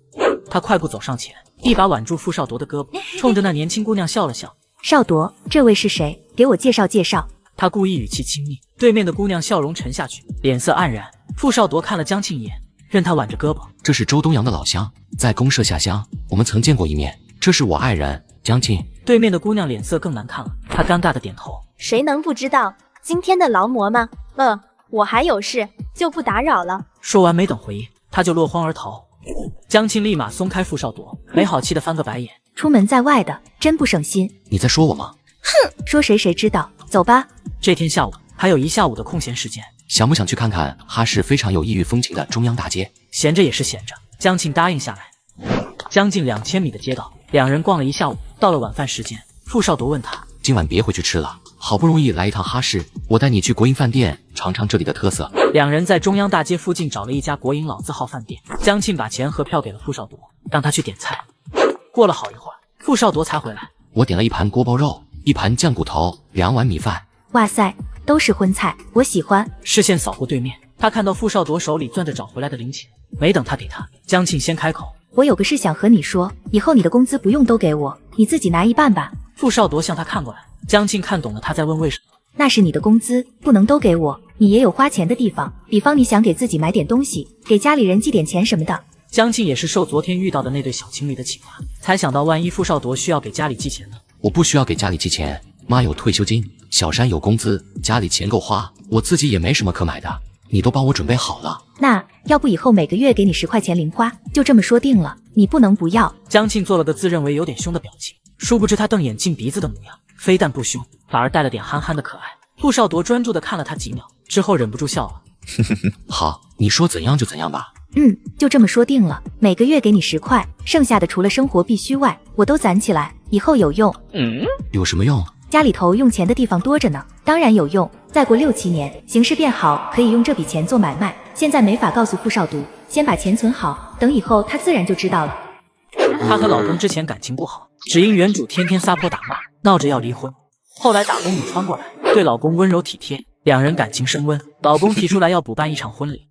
A: 他快步走上前，一把挽住傅少铎的胳膊，冲着那年轻姑娘笑了笑。
C: 少铎，这位是谁？给我介绍介绍。
A: 他故意语气亲密，对面的姑娘笑容沉下去，脸色黯然。傅少铎看了江庆一眼，任他挽着胳膊。
D: 这是周东阳的老乡，在公社下乡，我们曾见过一面。这是我爱人江庆。
A: 对面的姑娘脸色更难看了，她尴尬的点头。
S: 谁能不知道今天的劳模吗？我还有事，就不打扰了。
A: 说完没等回应，他就落荒而逃。江庆立马松开傅少铎，没好气的翻个白眼。
C: 出门在外的真不省心。
D: 你在说我吗？
C: 哼，说谁谁知道。走吧。
A: 这天下午还有一下午的空闲时间，
D: 想不想去看看哈市非常有异域风情的中央大街？
A: 闲着也是闲着，江庆答应下来。将近2000米的街道，2人逛了一下午。到了晚饭时间，傅少铎问他，
D: 今晚别回去吃了，好不容易来一趟哈市，我带你去国营饭店尝尝这里的特色。
A: 两人在中央大街附近找了一家国营老字号饭店，江庆把钱和票给了傅少铎，让他去点菜。过了好一会儿，傅少铎才回来。
D: 我点了1盘锅包肉，1盘酱骨头，2碗米饭。
C: 哇塞，都是荤菜，我喜欢。
A: 视线扫过对面，他看到傅少铎手里攥着找回来的零钱，没等他给他，江庆先开口：“
C: 我有个事想和你说，以后你的工资不用都给我，你自己拿1半吧。”
A: 傅少铎向他看过来，江庆看懂了他在问为什么。
C: 那是你的工资，不能都给我，你也有花钱的地方，比方你想给自己买点东西，给家里人寄点钱什么的。
A: 江庆也是受昨天遇到的那对小情侣的启发，才想到万一傅少铎需要给家里寄钱呢。
D: 我不需要给家里寄钱，妈有退休金，小山有工资，家里钱够花，我自己也没什么可买的，你都帮我准备好了。
C: 那要不以后每个月给你10块钱零花，就这么说定了，你不能不要。
A: 江庆做了个自认为有点凶的表情，殊不知他瞪眼进鼻子的模样，非但不凶，反而带了点憨憨的可爱。傅少铎专注地看了他几秒，之后忍不住笑了。
D: 好，你说怎样就怎样吧。
C: 就这么说定了，每个月给你10块，剩下的除了生活必须外，我都攒起来，以后有用。
D: 有什么用？
C: 家里头用钱的地方多着呢，当然有用。再过6、7年，形势变好，可以用这笔钱做买卖。现在没法告诉傅少铎，先把钱存好，等以后他自然就知道了。
A: 她和老公之前感情不好，只因原主天天撒泼打骂，闹着要离婚。后来打工女穿过来，对老公温柔体贴，两人感情升温。老公提出来要补办一场婚礼。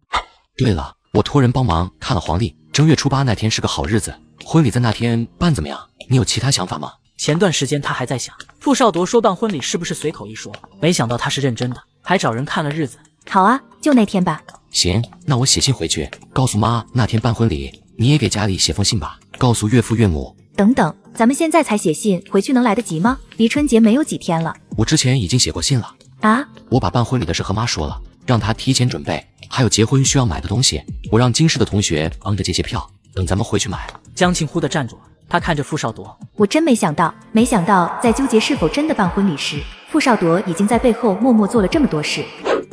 D: 对了，我托人帮忙看了黄历，正月初8那天是个好日子，婚礼在那天办怎么样？你有其他想法吗？
A: 前段时间他还在想，傅少铎说办婚礼是不是随口一说，没想到他是认真的，还找人看了日子。
C: 好啊，就那天吧。
D: 行，那我写信回去，告诉妈那天办婚礼，你也给家里写封信吧，告诉岳父岳母。
C: 等等，咱们现在才写信，回去能来得及吗？离春节没有几天了。
D: 我之前已经写过信了。
C: 啊？
D: 我把办婚礼的事和妈说了，让她提前准备，还有结婚需要买的东西，我让京师的同学帮着借些票，等咱们回去买。
A: 江庆忽地站住了，他看着傅少铎，
C: 我真没想到在纠结是否真的办婚礼时，傅少铎已经在背后默默做了这么多事。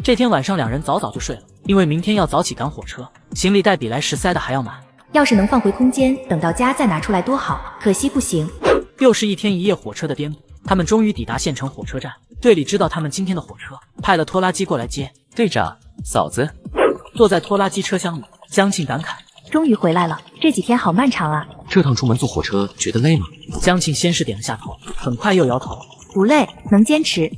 A: 这天晚上两人早早就睡了，因为明天要早起赶火车，行李袋比来时塞的还要满。
C: 要是能放回空间，等到家再拿出来多好，可惜不行。
A: 又是1天1夜火车的颠簸，他们终于抵达县城火车站。队里知道他们今天的火车，派了拖拉机过来接。
K: 队长，嫂子。
A: 坐在拖拉机车厢里，江庆感慨，
C: 终于回来了，这几天好漫长啊。
D: 这趟出门坐火车觉得累吗？
A: 江庆先是点了下头，很快又摇头，
C: 不累，能坚持。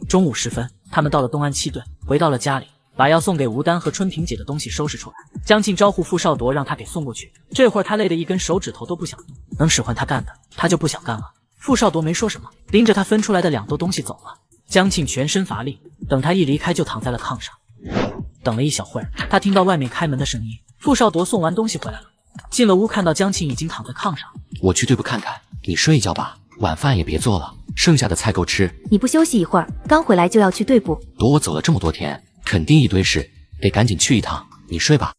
A: 中午时分，他们到了东安7顿，回到了家里，把要送给吴丹和春婷姐的东西收拾出来。江庆招呼傅少铎让他给送过去，这会儿他累得一根手指头都不想动，能使唤他干的，他就不想干了。傅少铎没说什么，拎着他分出来的2兜东西走了。江庆全身乏力，等他一离开就躺在了炕上。等了一小会儿，他听到外面开门的声音，傅少铎送完东西回来了。进了屋，看到江庆已经躺在炕上。
D: 我去队部看看，你睡一觉吧，晚饭也别做了，剩下的菜够吃。
C: 你不休息一会儿，刚回来就要去队部。
D: 躲我走了这么多天，肯定一堆事，得赶紧去一趟。你睡吧。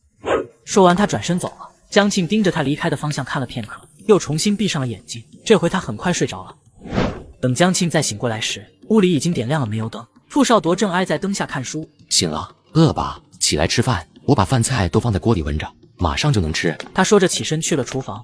A: 说完，他转身走了。江庆盯着他离开的方向看了片刻，又重新闭上了眼睛。这回他很快睡着了。等江庆再醒过来时，屋里已经点亮了煤油灯。傅少铎正挨在灯下看书。
D: 醒了，饿吧？起来吃饭，我把饭菜都放在锅里温着，马上就能吃。
A: 他说着起身去了厨房。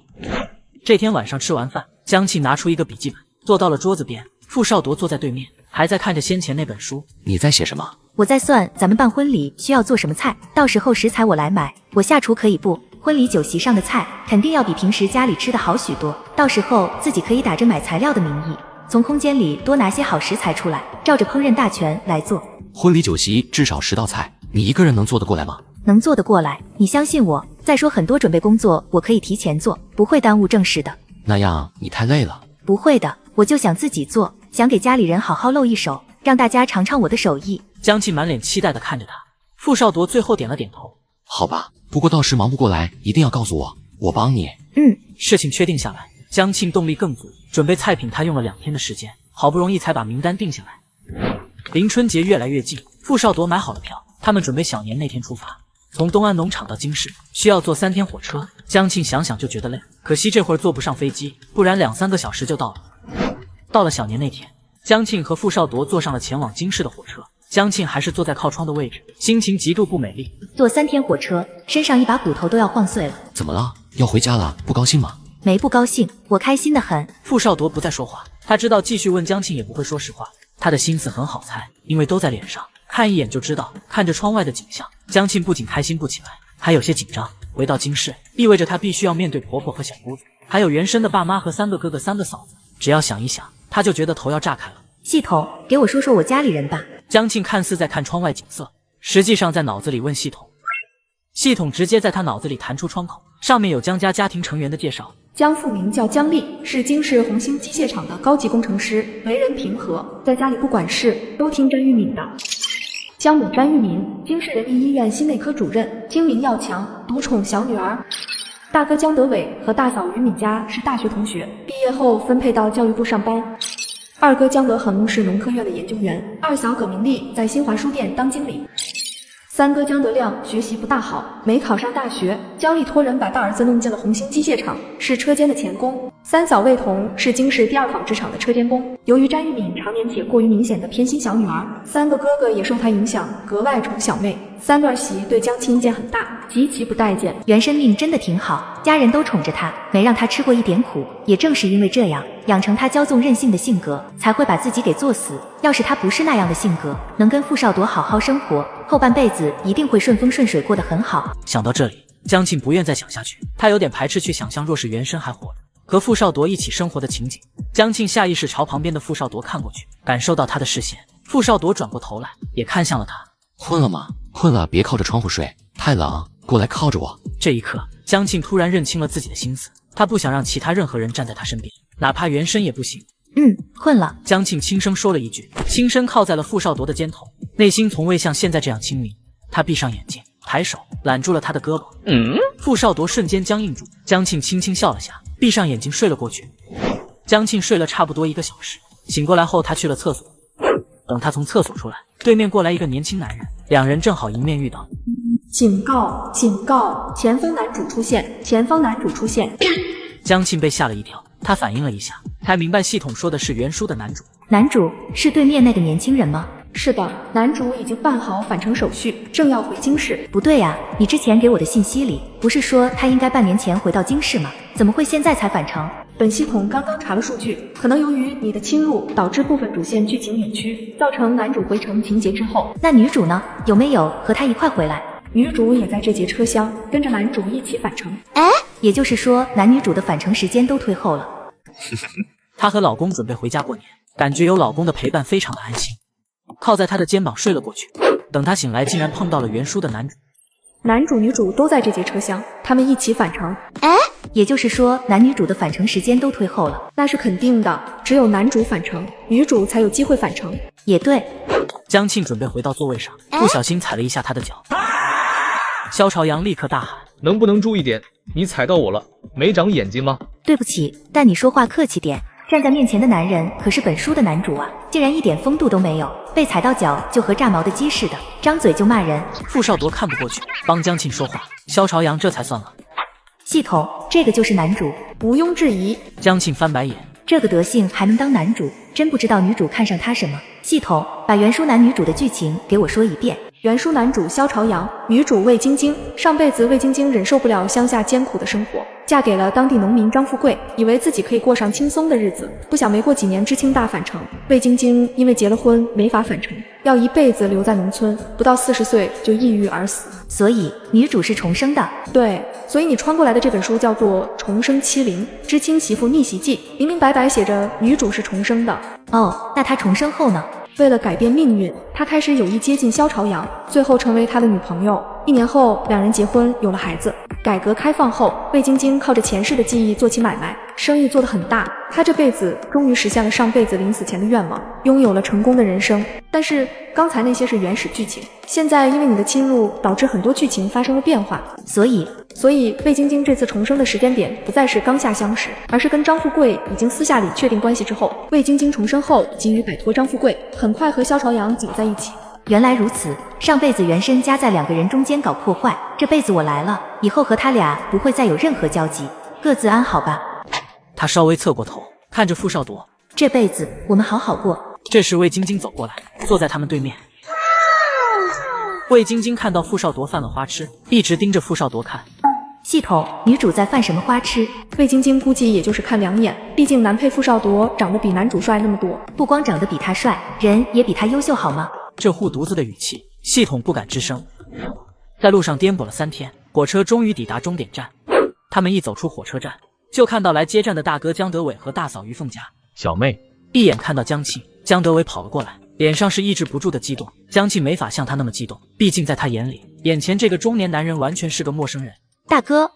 A: 这天晚上吃完饭，江庆拿出一个笔记本，坐到了桌子边。傅少铎坐在对面，还在看着先前那本书。
D: 你在写什么？
C: 我在算咱们办婚礼需要做什么菜，到时候食材我来买，我下厨可以不？婚礼酒席上的菜肯定要比平时家里吃的好许多，到时候自己可以打着买材料的名义，从空间里多拿些好食材出来，照着烹饪大全来做。
D: 婚礼酒席至少10道菜，你一个人能做得过来吗？
C: 能做得过来，你相信我。再说很多准备工作我可以提前做，不会耽误正事的。
D: 那样你太累了。
C: 不会的，我就想自己做，想给家里人好好露一手，让大家尝尝我的手艺。
A: 江庆满脸期待地看着他，傅少铎最后点了点头。
D: 好吧，不过到时忙不过来一定要告诉我，我帮你。
A: 事情确定下来，江庆动力更足，准备菜品他用了2天的时间，好不容易才把名单定下来。离春节越来越近，傅少铎买好了票，他们准备小年那天出发。从东安农场到京市需要坐3天火车，江庆想想就觉得累，可惜这会儿坐不上飞机，不然2、3个小时就到了。到了小年那天，江庆和傅少铎坐上了前往京市的火车。江庆还是坐在靠窗的位置，心情极度不美丽。
C: 坐3天火车，身上一把骨头都要晃碎了。
D: 怎么了？要回家了？不高兴吗？
C: 没不高兴，我开心得很。
A: 傅少铎不再说话，他知道继续问江庆也不会说实话，他的心思很好猜，因为都在脸上。看一眼就知道。看着窗外的景象，江庆不仅开心不起来，还有些紧张。回到京市，意味着她必须要面对婆婆和小姑子，还有原生的爸妈和3个哥哥3个嫂子。只要想一想，她就觉得头要炸开了。
C: 系统，给我说说我家里人吧。
A: 江庆看似在看窗外景色，实际上在脑子里问系统。系统直接在他脑子里弹出窗口，上面有江家家庭成员的介绍。
F: 江父名叫江丽，是京市红星机械厂的高级工程师，为人平和，在家里不管事都听詹玉敏的。江母詹玉敏，京市人民医院心内科主任，精明要强，独宠小女儿。大哥江德伟和大嫂于敏佳是大学同学，毕业后分配到教育部上班。二哥江德恒是农科院的研究员，二嫂葛明丽在新华书店当经理。三哥江德亮学习不大好，没考上大学，江丽托人把大儿子弄进了红星机械厂，是车间的钳工。三嫂魏彤是京市第2纺织厂的车间工。由于詹玉敏常年且过于明显的偏心小女儿，3个哥哥也受她影响，格外宠小妹。3对媳对江庆意见很大，极其不待见。
C: 原生命真的挺好，家人都宠着她，没让她吃过一点苦。也正是因为这样，养成她骄纵任性的性格，才会把自己给作死。要是她不是那样的性格，能跟傅少铎好好生活，后半辈子一定会顺风顺水过得很好。
A: 想到这里，江庆不愿再想下去，他有点排斥去想象若是原生还活着，和傅少铎一起生活的情景。江庆下意识朝旁边的傅少铎看过去，感受到他的视线。傅少铎转过头来，也看向了他。
D: 困了吗？困了别靠着窗户睡，太冷，过来靠着我。
A: 这一刻，江庆突然认清了自己的心思，他不想让其他任何人站在他身边，哪怕原生也不行。
C: 困了。
A: 江庆轻声说了一句，轻身靠在了傅少铎的肩头，内心从未像现在这样清明。他闭上眼睛，抬手揽住了他的胳膊。傅少铎瞬间僵硬住。江庆轻轻笑了下，闭上眼睛睡了过去。江庆睡了差不多1个小时，醒过来后他去了厕所。等他从厕所出来，对面过来一个年轻男人，两人正好迎面遇到。
F: 警告！警告！前方男主出现！前方男主出现！
A: 江庆被吓了一跳，他反应了一下，才明白系统说的是原书的男主。
C: 男主是对面那个年轻人吗？
F: 是的，男主已经办好返程手续，正要回京市。
C: 不对呀，你之前给我的信息里不是说他应该半年前回到京市吗？怎么会现在才返程？
F: 本系统刚刚查了数据，可能由于你的侵入导致部分主线剧情扭曲，造成男主回程情节滞后。
C: 那女主呢？有没有和他一块回来？
F: 女主也在这节车厢，跟着男主一起返程。
C: 也就是说男女主的返程时间都推后了。
A: 她和老公准备回家过年，感觉有老公的陪伴非常的安心，靠在他的肩膀睡了过去。等他醒来，竟然碰到了原书的男主。
F: 男主女主都在这节车厢，他们一起返程。
C: 也就是说男女主的返程时间都推后了。
F: 那是肯定的，只有男主返程，女主才有机会返程。
C: 也对。
A: 江庆准备回到座位上，不小心踩了一下他的脚。萧朝阳立刻大喊：
H: 能不能注意点？你踩到我了，没长眼睛吗？
C: 对不起，但你说话客气点。站在面前的男人可是本书的男主啊，竟然一点风度都没有，被踩到脚就和炸毛的鸡似的，张嘴就骂人。
A: 傅少铎看不过去，帮江庆说话，萧朝阳这才算了。
C: 系统，这个就是男主，
F: 毋庸置疑。
A: 江庆翻白眼，
C: 这个德性还能当男主，真不知道女主看上他什么。系统，把原书男女主的剧情给我说一遍。
F: 原书男主萧朝阳，女主魏晶晶。上辈子魏晶晶忍受不了乡下艰苦的生活，嫁给了当地农民张富贵，以为自己可以过上轻松的日子。不想没过几年知青大返程，魏晶晶因为结了婚没法返程，要一辈子留在农村，不到40岁就抑郁而死。
C: 所以女主是重生的。
F: 对，所以你穿过来的这本书叫做《重生70知青媳妇逆袭记》，明明白白写着女主是重生的。
C: 哦，那她重生后呢？
F: 为了改变命运，他开始有意接近萧朝阳，最后成为他的女朋友。1年后，两人结婚，有了孩子。改革开放后，魏晶晶靠着前世的记忆做起买卖，生意做得很大。她这辈子终于实现了上辈子临死前的愿望，拥有了成功的人生。但是刚才那些是原始剧情，现在因为你的侵入，导致很多剧情发生了变化。所以魏晶晶这次重生的时间点不再是刚下乡时，而是跟张富贵已经私下里确定关系之后。魏晶晶重生后，急于摆脱张富贵，很快和萧朝阳走在一起。
C: 原来如此，上辈子原身夹在2个人中间搞破坏，这辈子我来了，以后和他俩不会再有任何交集，各自安好吧。
A: 他稍微侧过头，看着傅少铎，
C: 这辈子我们好好过。
A: 这时魏晶晶走过来，坐在他们对面。魏晶晶看到傅少铎犯了花痴，一直盯着傅少铎看。
C: 系统，女主在犯什么花痴？
F: 魏晶晶估计也就是看2眼，毕竟男配傅少铎长得比男主帅那么多。
C: 不光长得比他帅，人也比他优秀好吗？
A: 这护犊子的语气，系统不敢吱声。在路上颠簸了3天，火车终于抵达终点站。他们一走出火车站，就看到来接站的大哥江德伟和大嫂于凤佳。
R: 小妹，
A: 一眼看到江庆，江德伟跑了过来，脸上是抑制不住的激动。江庆没法像他那么激动，毕竟在他眼里，眼前这个中年男人完全是个陌生人。
C: 大哥，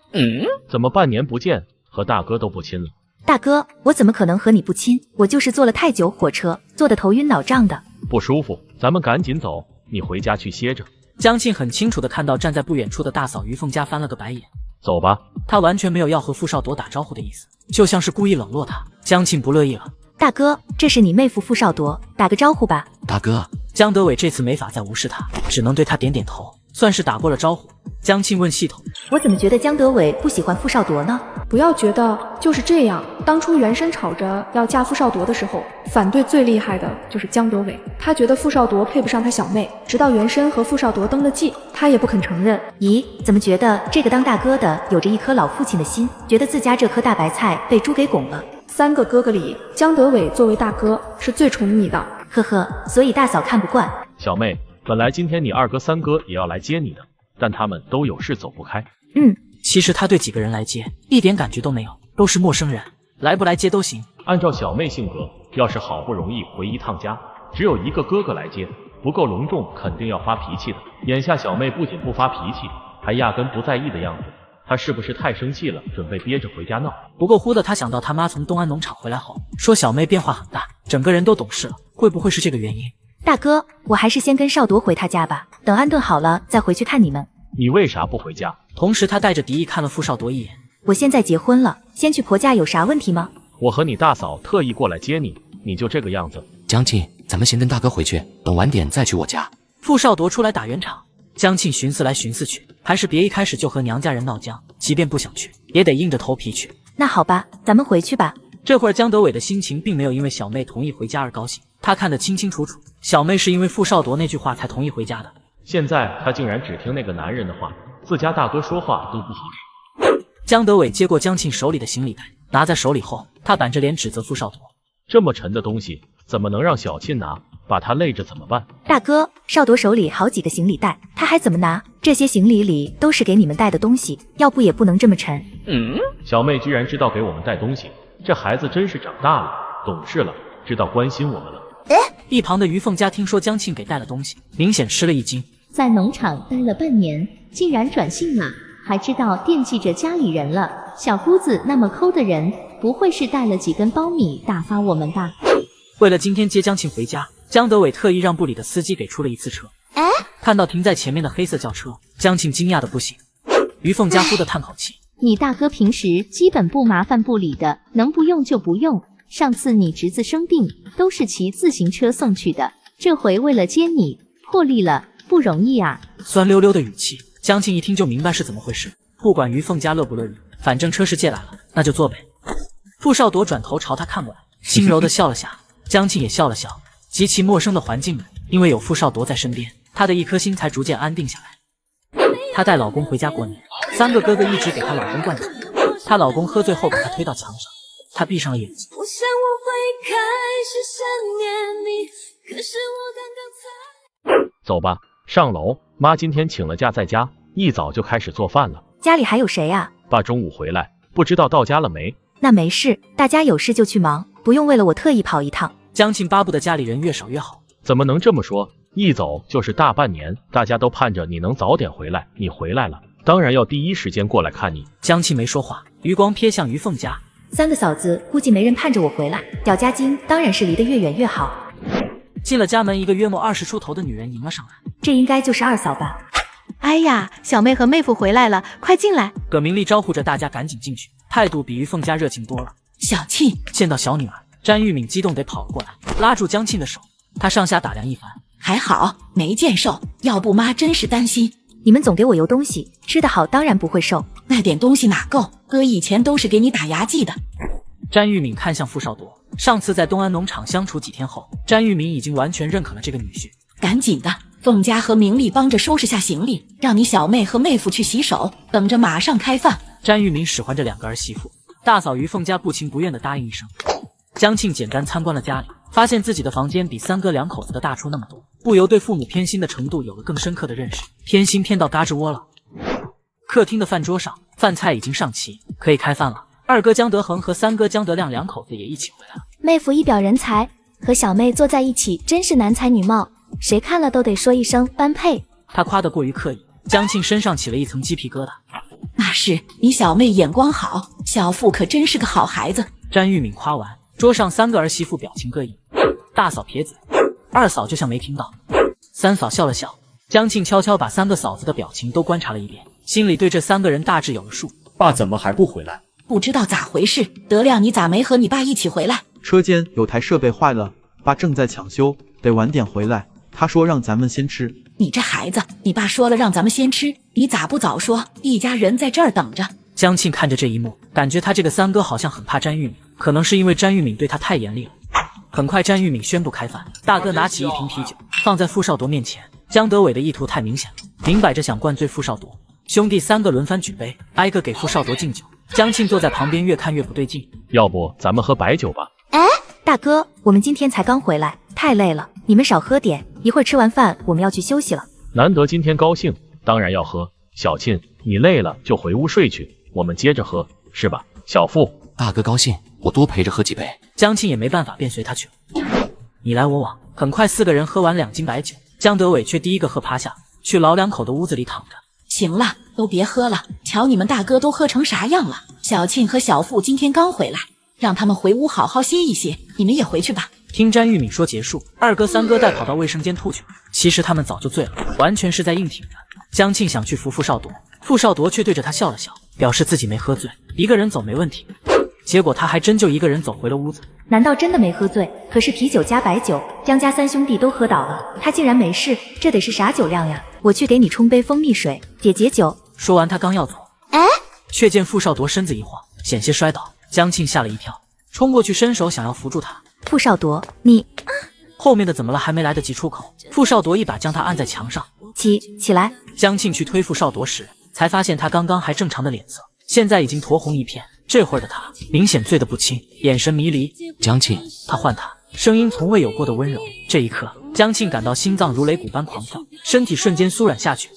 R: 怎么半年不见，和大哥都不亲了？
C: 大哥，我怎么可能和你不亲？我就是坐了太久火车，坐得头晕脑胀的，
R: 不舒服，咱们赶紧走，你回家去歇着。
A: 江庆很清楚地看到站在不远处的大嫂于凤佳翻了个白眼。
R: 走吧，
A: 他完全没有要和傅少铎打招呼的意思，就像是故意冷落他。江庆不乐意了。
C: 大哥，这是你妹夫傅少铎，打个招呼吧。
D: 大哥，
A: 江德伟这次没法再无视他，只能对他点点头，算是打过了招呼。江庆问系统，
C: 我怎么觉得江德伟不喜欢傅少铎呢？
F: 不要觉得，就是这样。当初原生吵着要嫁傅少铎的时候，反对最厉害的就是江德伟。他觉得傅少铎配不上他小妹，直到原生和傅少铎登了记，他也不肯承认。
C: 咦，怎么觉得这个当大哥的有着一颗老父亲的心，觉得自家这颗大白菜被猪给拱了
F: ？3个哥哥里，江德伟作为大哥是最宠你的，
C: 呵呵，所以大嫂看不惯。
R: 小妹，本来今天你2哥3哥也要来接你的，但他们都有事走不开。
A: 其实他对几个人来接一点感觉都没有，都是陌生人，来不来接都行。
R: 按照小妹性格，要是好不容易回一趟家，只有1个哥哥来接，不够隆重，肯定要发脾气的。眼下小妹不仅不发脾气，还压根不在意的样子，她是不是太生气了，准备憋着回家闹？
A: 不过忽的他想到他妈从东安农场回来后说小妹变化很大，整个人都懂事了，会不会是这个原因？
C: 大哥，我还是先跟少铎回他家吧，等安顿好了再回去看你们。
R: 你为啥不回家？
A: 同时他带着敌意看了傅少铎一眼。
C: 我现在结婚了，先去婆家有啥问题吗？
R: 我和你大嫂特意过来接你，你就这个样子。
D: 江庆，咱们先跟大哥回去，等晚点再去我家。
A: 傅少铎出来打圆场，江庆寻思来寻思去，还是别一开始就和娘家人闹僵，即便不想去，也得硬着头皮去。
C: 那好吧，咱们回去吧。
A: 这会儿江德伟的心情并没有因为小妹同意回家而高兴，他看得清清楚楚，小妹是因为傅少铎那句话才同意回家的。
R: 现在他竟然只听那个男人的话，自家大哥说话都不好使。
A: 江德伟接过江庆手里的行李袋，拿在手里后，他板着脸指责傅少铎：
R: 这么沉的东西怎么能让小庆拿？把他累着怎么办？
C: 大哥，少铎手里好几个行李袋，他还怎么拿？这些行李里都是给你们带的东西，要不也不能这么沉。
R: 小妹居然知道给我们带东西，这孩子真是长大了，懂事了，知道关心我们了。
A: 一旁的于凤佳听说江庆给带了东西，明显吃了一惊。
J: 在农场待了半年，竟然转性了，还知道惦记着家里人了。小姑子那么抠的人，不会是带了几根苞米打发我们吧？
A: 为了今天接江庆回家，江德伟特意让部里的司机给出了一次车。看到停在前面的黑色轿车，江庆惊讶的不行。于凤佳忽的叹口气：
J: 你大哥平时基本不麻烦部里的，能不用就不用。上次你侄子生病，都是骑自行车送去的，这回为了接你，破例了，不容易啊。
A: 酸溜溜的语气，江庆一听就明白是怎么回事。不管于凤佳乐不乐意，反正车是借来了，那就坐呗。傅少铎转头朝他看过来，轻柔的笑了下。江庆也笑了笑。极其陌生的环境里，因为有傅少铎在身边，他的一颗心才逐渐安定下来。她带老公回家过年，3个哥哥一直给她老公灌酒，她老公喝醉后把她推到墙上，她闭上了眼睛。
B: 我想我会开始想念你，可是我刚刚才……
R: 走吧，上楼。妈今天请了假在家，一早就开始做饭了。
C: 家里还有谁啊？
R: 爸中午回来，不知道到家了没？
C: 那没事，大家有事就去忙，不用为了我特意跑一趟。
A: 江庆巴不得家里人越少越好。
R: 怎么能这么说？一走就是大半年，大家都盼着你能早点回来。你回来了，当然要第一时间过来看你。
A: 江庆没说话，余光瞥向于凤家。
C: 3个嫂子估计没人盼着我回来，屌家金当然是离得越远越好。
A: 进了家门，一个约莫20出头的女人迎了上来，
C: 这应该就是二嫂吧？
T: 哎呀，小妹和妹夫回来了，快进来！
A: 葛明丽招呼着大家赶紧进去，态度比于凤家热情多了。
V: 小庆
A: 见到小女儿，詹玉敏激动地跑了过来，拉住江庆的手，她上下打量一番，
V: 还好没见瘦，要不妈真是担心。
C: 你们总给我邮东西，吃得好当然不会瘦，
V: 那点东西哪够？哥以前都是给你打牙祭的。
A: 詹玉敏看向傅少铎，上次在东安农场相处几天后，詹玉敏已经完全认可了这个女婿。
V: 赶紧的，凤家和明丽帮着收拾下行李，让你小妹和妹夫去洗手，等着马上开饭。
A: 詹玉敏使唤着2个儿媳妇，大嫂于凤家不情不愿地答应一声。江庆简单参观了家里，发现自己的房间比3哥2口子的大出那么多，不由对父母偏心的程度有了更深刻的认识，偏心偏到嘎吱窝了。客厅的饭桌上，饭菜已经上齐，可以开饭了。二哥江德恒和三哥江德亮两口子也一起回来了。
G: 妹夫一表人才，和小妹坐在一起真是男才女貌，谁看了都得说一声般配。
A: 他夸得过于刻意，江庆身上起了一层鸡皮疙瘩。
V: 那是你小妹眼光好，小父可真是个好孩子。
A: 詹玉敏夸完，桌上三个儿媳妇表情各异，大嫂撇嘴，二嫂就像没听到，三嫂笑了笑。江庆悄悄把三个嫂子的表情都观察了一遍，心里对这三个人大致有了数。
L: 爸怎么还不回来？
V: 不知道咋回事，德亮你咋没和你爸一起回来？
N: 车间有台设备坏了，爸正在抢修，得晚点回来。他说让咱们先吃。
V: 你这孩子，你爸说了让咱们先吃，你咋不早说？一家人在这儿等着。
A: 江庆看着这一幕，感觉他这个三哥好像很怕詹玉敏，可能是因为詹玉敏对他太严厉了。很快詹玉敏宣布开饭，大哥拿起一瓶啤酒放在傅少铎面前。江德伟的意图太明显了，明摆着想灌醉傅少铎。兄弟三个轮番举杯，挨个给傅少铎敬酒。江庆坐在旁边越看越不对劲，
R: 要不咱们喝白酒吧？
C: 大哥，我们今天才刚回来，太累了，你们少喝点，一会儿吃完饭我们要去休息了。
R: 难得今天高兴，当然要喝。小庆，你累了就回屋睡去，我们接着喝，是吧？小付，
D: 大哥高兴，我多陪着喝几杯。
A: 江庆也没办法，便随他去了。你来我往，很快四个人喝完2斤白酒，江德伟却第一个喝趴下，去老两口的屋子里躺着。
V: 行了，都别喝了，瞧你们大哥都喝成啥样了。小庆和小付今天刚回来，让他们回屋好好歇一歇，你们也回去吧。
A: 听詹玉敏说结束，二哥三哥带跑到卫生间吐去了。其实他们早就醉了，完全是在硬挺着。江庆想去扶傅少铎，傅少铎却对着他笑了笑，表示自己没喝醉，一个人走没问题。结果他还真就一个人走回了屋子。
C: 难道真的没喝醉？可是啤酒加白酒，江家三兄弟都喝倒了，他竟然没事，这得是啥酒量呀？我去给你冲杯蜂蜜水，解解酒。
A: 说完他刚要走，却见傅少铎身子一晃，险些摔倒。江庆吓了一跳，冲过去伸手想要扶住他。
C: 傅少铎，你
A: 后面的怎么了？还没来得及出口，傅少铎一把将他按在墙上。
C: 起来！
A: 江庆去推傅少铎时，才发现他刚刚还正常的脸色，现在已经酡红一片。这会儿的他明显醉得不轻，眼神迷离。
D: 江庆，
A: 他唤他，声音从未有过的温柔。这一刻，江庆感到心脏如擂鼓般狂跳，身体瞬间酥软下去。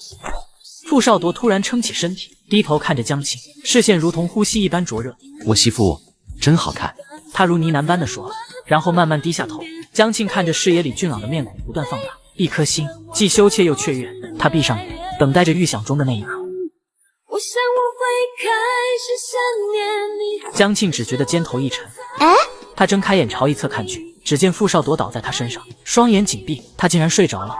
A: 傅少铎突然撑起身体，低头看着江庆，视线如同呼吸一般灼热。
D: 我媳妇真好看，
A: 他如呢喃般的说，然后慢慢低下头。江庆看着视野里俊朗的面孔不断放大，一颗心既羞怯又雀跃。他闭上眼，等待着预想中的那一刻。
B: 我想我会开始想念你。
A: 江庆只觉得肩头一沉，他睁开眼朝一侧看去，只见傅少铎倒在他身上，双眼紧闭，他竟然睡着了。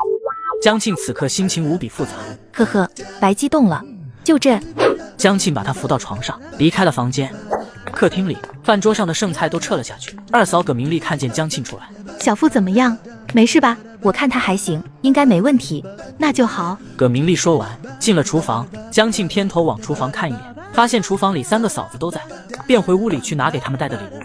A: 江庆此刻心情无比复杂，
C: 呵呵，白激动了。就这，
A: 江庆把他扶到床上，离开了房间。客厅里，饭桌上的剩菜都撤了下去。二嫂葛明丽看见江庆出来，
T: 小付怎么样？没事吧？
C: 我看他还行，应该没问题。
T: 那就好。
A: 葛明丽说完，进了厨房。江庆偏头往厨房看一眼，发现厨房里三个嫂子都在，便回屋里去拿给他们带的礼物。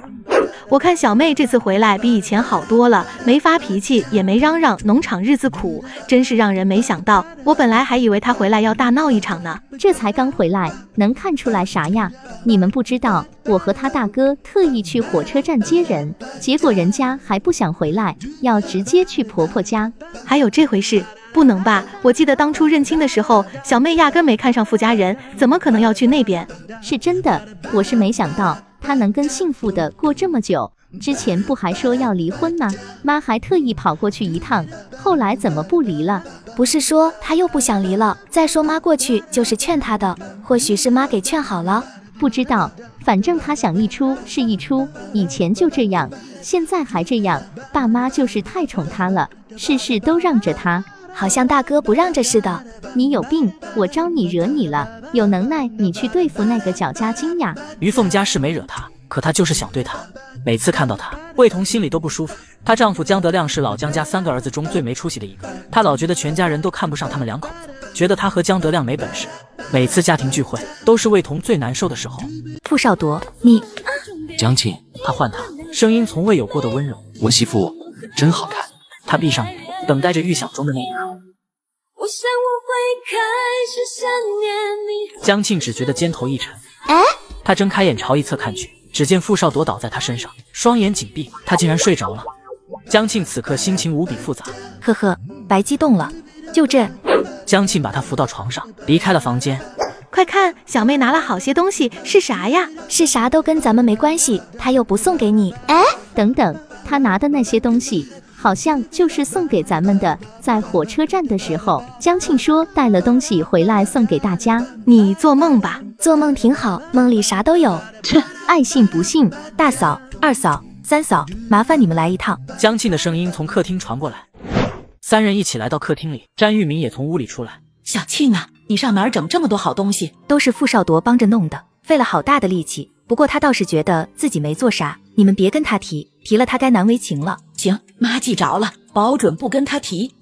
T: 我看小妹这次回来比以前好多了，没发脾气，也没嚷嚷农场日子苦，真是让人没想到。我本来还以为她回来要大闹一场呢。
J: 这才刚回来，能看出来啥呀？你们不知道，我和他大哥特意去火车站接人，结果人家还不想回来，要直接去婆婆家。
T: 还有这回事？不能吧？我记得当初认亲的时候，小妹压根没看上傅家人，怎么可能要去那边？
J: 是真的，我是没想到他能跟幸福的过这么久。之前不还说要离婚吗？妈还特意跑过去一趟，后来怎么不离了？
G: 不是说他又不想离了？再说妈过去就是劝他的，或许是妈给劝好了。
J: 不知道，反正他想一出是一出，以前就这样，现在还这样。爸妈就是太宠他了，事事都让着他。
G: 好像大哥不让着似的。
J: 你有病，我招你惹你了？有能耐你去对付那个脚家精呀。
A: 于凤家是没惹他，可他就是想对他。每次看到他，魏彤心里都不舒服。她丈夫江德亮是老江家3个儿子中最没出息的一个，她老觉得全家人都看不上他们两口子，觉得他和江德亮没本事。每次家庭聚会都是魏彤最难受的时候。
C: 傅少铎，你……
D: 江庆，
A: 他唤他，声音从未有过的温柔。
D: 我媳妇真好看。
A: 他闭上眼，等待着预想中的那一刻。
B: 我想我会开始想念你。
A: 江庆只觉得肩头一沉，他睁开眼朝一侧看去，只见傅少铎倒在他身上，双眼紧闭，他竟然睡着了。江庆此刻心情无比复杂，
C: 呵呵，白激动了。就这，
A: 江庆把她扶到床上，离开了房间。
T: 快看，小妹拿了好些东西，是啥呀？
G: 是啥都跟咱们没关系，她又不送给你。
J: 哎，等等，她拿的那些东西好像就是送给咱们的。在火车站的时候，江庆说带了东西回来送给大家。
T: 你做梦吧，
G: 做梦挺好，梦里啥都有。
J: 切，爱信不信。
C: 大嫂、二嫂、三嫂，麻烦你们来一趟。
A: 江庆的声音从客厅传过来，三人一起来到客厅里，詹玉明也从屋里出来。
V: 小庆啊，你上哪儿整这么多好东西？
C: 都是傅少铎帮着弄的，费了好大的力气。不过他倒是觉得自己没做啥，你们别跟他提，提了他该难为情了。
V: 行，妈记着了，保准不跟他提。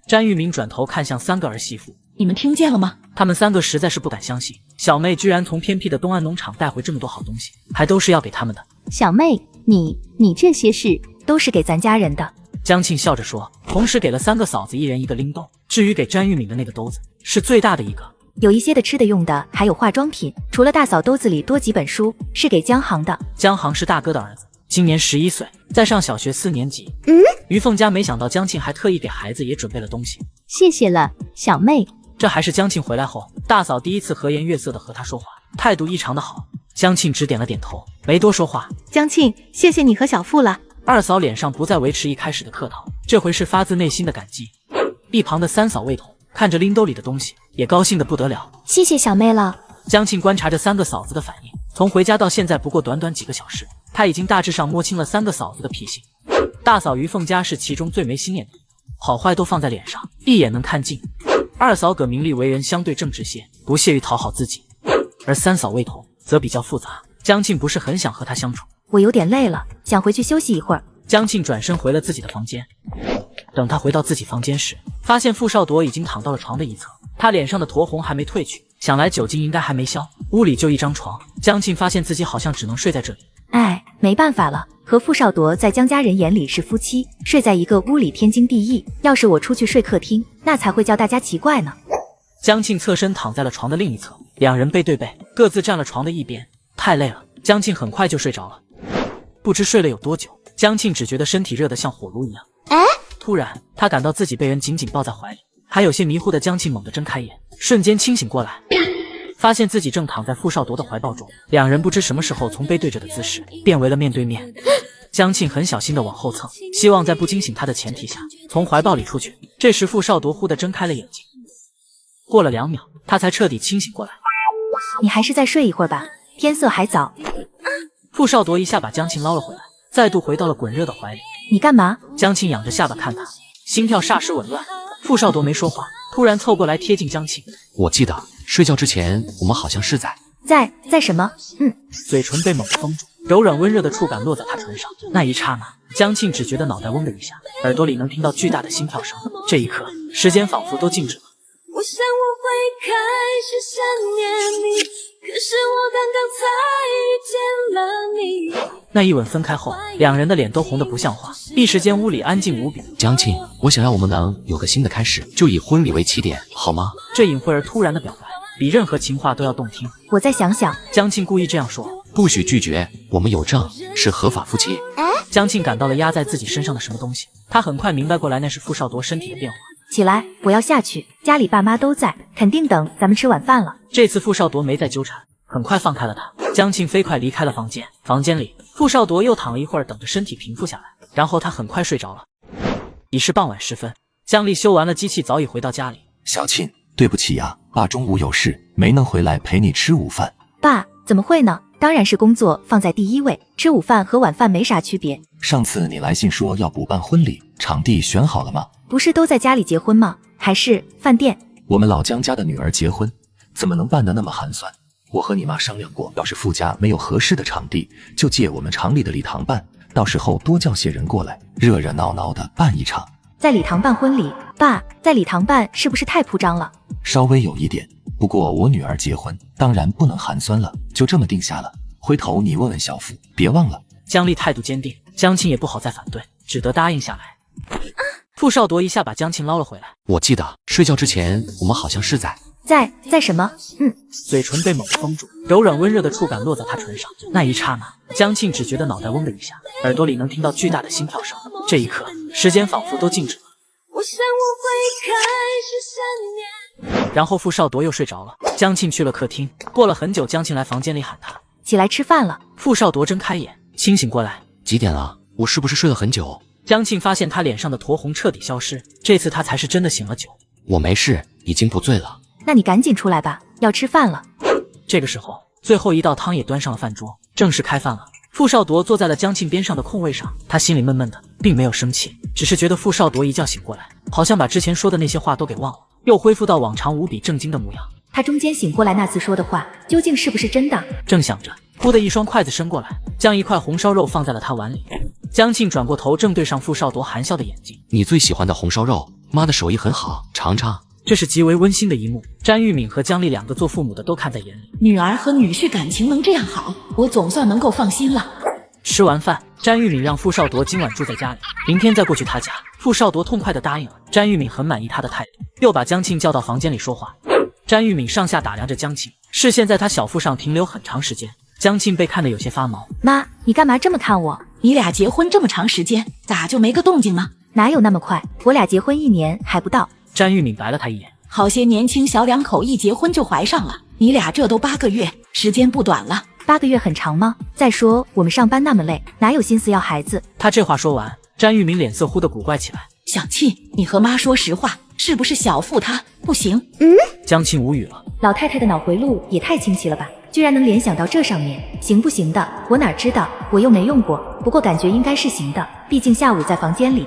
A: 詹玉明转头看向三个儿媳妇，
V: 你们听见了吗？
A: 他们三个实在是不敢相信，小妹居然从偏僻的东安农场带回这么多好东西，还都是要给他们的。
J: 小妹，你这些事
C: 都是给咱家人的。
A: 江庆笑着说，同时给了三个嫂子一人一个拎兜。至于给詹玉敏的那个兜子，是最大的一个，
C: 有一些的吃的用的，还有化妆品。除了大嫂兜子里多几本书，是给江航的。
A: 江航是大哥的儿子，今年11岁，在上小学4年级。于凤家没想到江庆还特意给孩子也准备了东西。
J: 谢谢了，小妹。
A: 这还是江庆回来后，大嫂第一次和颜悦色的和他说话，态度异常的好。江庆只点了点头，没多说话。
T: 江庆，谢谢你和小付了。
A: 二嫂脸上不再维持一开始的客套，这回是发自内心的感激。一旁的三嫂魏彤看着拎兜里的东西，也高兴得不得了。
G: 谢谢小妹了。
A: 江庆观察着三个嫂子的反应，从回家到现在不过短短几个小时，他已经大致上摸清了三个嫂子的脾性。大嫂于凤家是其中最没心眼的，好坏都放在脸上，一眼能看尽。二嫂葛明丽为人相对正直些，不屑于讨好自己，而三嫂魏彤则比较复杂。江庆不是很想和她相处。
C: 我有点累了，想回去休息一会儿。
A: 江庆转身回了自己的房间。等他回到自己房间时，发现傅少铎已经躺到了床的一侧，他脸上的酡红还没褪去，想来酒精应该还没消。屋里就一张床，江庆发现自己好像只能睡在这里。
C: 哎，没办法了，和傅少铎在江家人眼里是夫妻，睡在一个屋里天经地义。要是我出去睡客厅，那才会叫大家奇怪呢。
A: 江庆侧身躺在了床的另一侧，两人背对背，各自站了床的一边。太累了，江庆很快就睡着了。不知睡了有多久，江庆只觉得身体热得像火炉一样。突然他感到自己被人紧紧抱在怀里，还有些迷糊的江庆猛地睁开眼，瞬间清醒过来，发现自己正躺在傅少铎的怀抱中。两人不知什么时候从背对着的姿势变为了面对面。江庆很小心地往后蹭，希望在不惊醒他的前提下从怀抱里出去。这时傅少铎忽地睁开了眼睛，过了2秒他才彻底清醒过来。
C: 你还是再睡一会儿吧，天色还早。
A: 傅少铎一下把江庆捞了回来，再度回到了滚热的怀里。
C: 你干嘛？
A: 江庆仰着下巴看他，心跳霎时紊乱。傅少铎没说话，突然凑过来贴近江庆。
D: 我记得睡觉之前我们好像是
C: 在什么？
A: 嘴唇被猛地封住，柔软温热的触感落在他唇上。那一刹那，江庆只觉得脑袋嗡的一下，耳朵里能听到巨大的心跳声。这一刻，时间仿佛都静止了。
B: 我想我会开始想念你，可是我刚刚才遇见了你。
A: 那一吻分开后，两人的脸都红得不像话，一时间屋里安静无比。
D: 江庆，我想让我们能有个新的开始，就以婚礼为起点，好吗？
A: 这隐晦而突然的表白，比任何情话都要动听。
C: 我再想想。
A: 江庆故意这样说。
D: 不许拒绝，我们有证，是合法夫妻。
A: 江庆感到了压在自己身上的什么东西，他很快明白过来，那是傅少铎身体的变化。
C: 起来，我要下去，家里爸妈都在，肯定等咱们吃晚饭了。
A: 这次傅少铎没再纠缠，很快放开了他。江庆飞快离开了房间。房间里，傅少铎又躺了一会儿，等着身体平复下来，然后他很快睡着了。已是傍晚时分，江丽修完了机器，早已回到家里。
I: 小庆，对不起呀，爸中午有事，没能回来陪你吃午饭。
C: 爸，怎么会呢？当然是工作放在第一位，吃午饭和晚饭没啥区别。
I: 上次你来信说要补办婚礼，场地选好了吗？
C: 不是都在家里结婚吗？还是饭店？
I: 我们老江家的女儿结婚，怎么能办得那么寒酸？我和你妈商量过，要是傅家没有合适的场地，就借我们厂里的礼堂办，到时候多叫些人过来，热热闹闹的办一场。
C: 在礼堂办婚礼？爸，在礼堂办是不是太铺张了？
I: 稍微有一点，不过我女儿结婚，当然不能寒酸了，就这么定下了。回头你问问小付，别忘了。
A: 江丽态度坚定，江庆也不好再反对，只得答应下来。傅少铎一下把江庆捞了回来。
D: 我记得睡觉之前我们好像是
C: 在什么？
A: 嘴唇被猛地封住，柔软温热的触感落在他唇上。那一刹那，江庆只觉得脑袋嗡的一下，耳朵里能听到巨大的心跳声。这一刻，时间仿佛都静止了。
B: 我想我会开始想念。
A: 然后傅少铎又睡着了。江庆去了客厅，过了很久，江庆来房间里喊他
C: 起来吃饭了。
A: 傅少铎睁开眼，清醒过来，
D: 几点了？我是不是睡了很久？
A: 江庆发现他脸上的酡红彻底消失，这次他才是真的醒了酒。
D: 我没事，已经不醉了。
C: 那你赶紧出来吧，要吃饭了。
A: 这个时候，最后一道汤也端上了饭桌，正式开饭了。傅少铎坐在了江庆边上的空位上，他心里闷闷的，并没有生气，只是觉得傅少铎一觉醒过来，好像把之前说的那些话都给忘了，又恢复到往常无比正经的模样。
C: 他中间醒过来那次说的话，究竟是不是真的？
A: 正想着，忽的一双筷子伸过来，将一块红烧肉放在了他碗里。江庆转过头，正对上傅少铎含笑的眼睛。
D: 你最喜欢的红烧肉，妈的手艺很好，尝尝。
A: 这是极为温馨的一幕，詹玉敏和姜丽两个做父母的都看在眼里。
V: 女儿和女婿感情能这样好，我总算能够放心了。
A: 吃完饭，詹玉敏让傅少铎今晚住在家里，明天再过去他家。傅少铎痛快地答应了。詹玉敏很满意他的态度，又把江庆叫到房间里说话。詹玉敏上下打量着江庆，视线在他小腹上停留很长时间。江庆被看得有些发毛。
C: 妈，你干嘛这么看我？
V: 你俩结婚这么长时间，咋就没个动静呢？
C: 哪有那么快？我俩结婚1年还不到。
A: 詹玉敏白了他一眼。
V: 好些年轻小两口一结婚就怀上了，你俩这都8个月，时间不短了。
C: 8个月很长吗？再说我们上班那么累，哪有心思要孩子？
A: 他这话说完，詹玉敏脸色忽地古怪起来。
V: 小庆，你和妈说实话，是不是小付他不行？
A: 江庆无语了。
C: 老太太的脑回路也太清晰了吧，居然能联想到这上面。行不行的，我哪知道，我又没用过，不过感觉应该是行的，毕竟下午在房间里。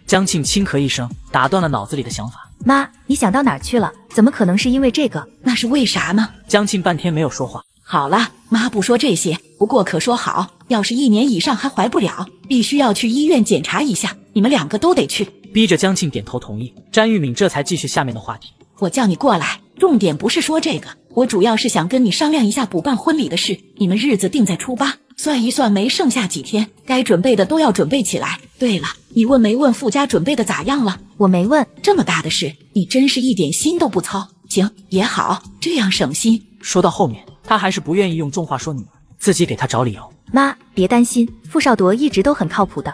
A: 江庆轻咳一声，打断了脑子里的想法。
C: 妈，你想到哪儿去了？怎么可能是因为这个？
V: 那是为啥呢？
A: 江庆半天没有说话。
V: 好了，妈不说这些，不过可说好，要是1年以上还怀不了，必须要去医院检查一下，你们2个都得去。
A: 逼着江庆点头同意，詹玉敏这才继续下面的话题。
V: 我叫你过来，重点不是说这个，我主要是想跟你商量一下补办婚礼的事。你们日子定在初8，算一算没剩下几天，该准备的都要准备起来。对了，你问没问傅家准备的咋样了？
C: 我没问。
V: 这么大的事，你真是一点心都不操。行也好，这样省心。
A: 说到后面，他还是不愿意用重话说女儿，自己给他找理由。
C: 妈，别担心，傅少铎一直都很靠谱的。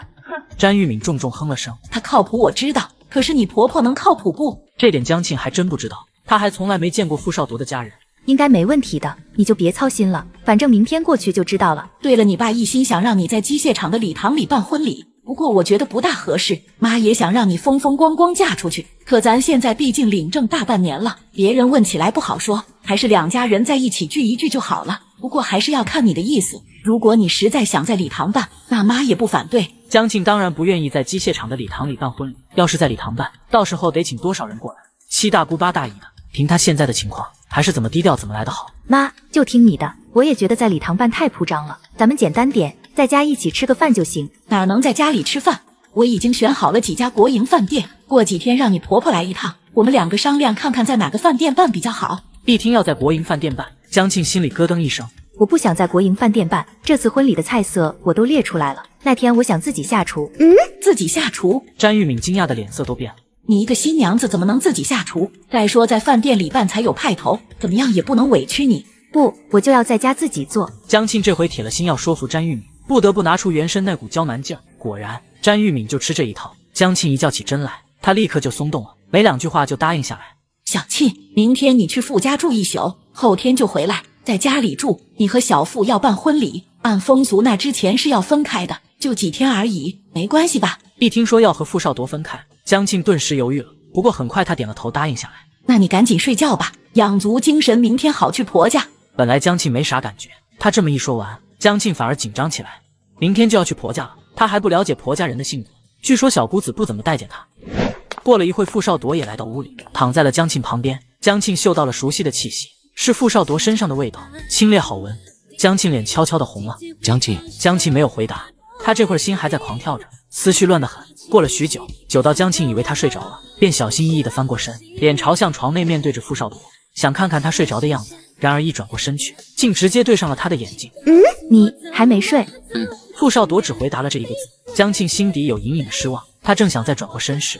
A: 詹玉敏重重哼了声。
V: 他靠谱我知道，可是你婆婆能靠谱不？
A: 这点江庆还真不知道，他还从来没见过傅少铎的家人。
C: 应该没问题的，你就别操心了，反正明天过去就知道了。
V: 对了，你爸一心想让你在机械厂的礼堂里办婚礼，不过我觉得不大合适。妈也想让你风风光光嫁出去，可咱现在毕竟领证大半年了，别人问起来不好说，还是2家人在一起聚一聚就好了。不过还是要看你的意思，如果你实在想在礼堂办，那妈也不反对。
A: 江庆当然不愿意在机械厂的礼堂里办婚礼，要是在礼堂办，到时候得请多少人过来？7大姑8大姨的，凭他现在的情况，还是怎么低调怎么来的好。
C: 妈，就听你的，我也觉得在礼堂办太铺张了，咱们简单点，在家一起吃个饭就行。
V: 哪能在家里吃饭？我已经选好了几家国营饭店，过几天让你婆婆来一趟，我们2个商量看看在哪个饭店办比较好。
A: 一听要在国营饭店办，江庆心里咯噔一声。
C: 我不想在国营饭店办，这次婚礼的菜色我都列出来了，那天我想自己下厨。
V: 自己下厨？
A: 詹玉敏惊讶的脸色都变了。
V: 你一个新娘子怎么能自己下厨？再说在饭店里办才有派头，怎么样也不能委屈你。
C: 不，我就要在家自己做。
A: 江庆这回铁了心要说服詹玉敏，不得不拿出原身那股娇蛮劲儿。果然，詹玉敏就吃这一套。江庆一觉起真来，他立刻就松动了，没2句话就答应下来。
V: 小庆，明天你去傅家住1宿，后天就回来，在家里住。你和小付要办婚礼，按风俗那之前是要分开的，就几天而已，没关系吧？
A: 一听说要和傅少铎分开，江庆顿时犹豫了，不过很快他点了头答应下来。
V: 那你赶紧睡觉吧，养足精神，明天好去婆家。
A: 本来江庆没啥感觉，他这么一说完，江庆反而紧张起来。明天就要去婆家了，他还不了解婆家人的性格，据说小姑子不怎么待见他。过了一会，傅少铎也来到屋里，躺在了江庆旁边。江庆嗅到了熟悉的气息，是傅少铎身上的味道，清冽好闻。江庆脸悄悄的红了。
D: 江庆
A: 没有回答，他这会儿心还在狂跳着，思绪乱得很。过了许久，久到江庆以为他睡着了，便小心翼翼地翻过身，脸朝向床内，面对着傅少铎，想看看他睡着的样子。然而一转过身去，竟直接对上了他的眼睛。
C: 你还没睡？
A: 傅少铎只回答了这一个字。江庆心底有隐隐的失望，他正想再转过身时，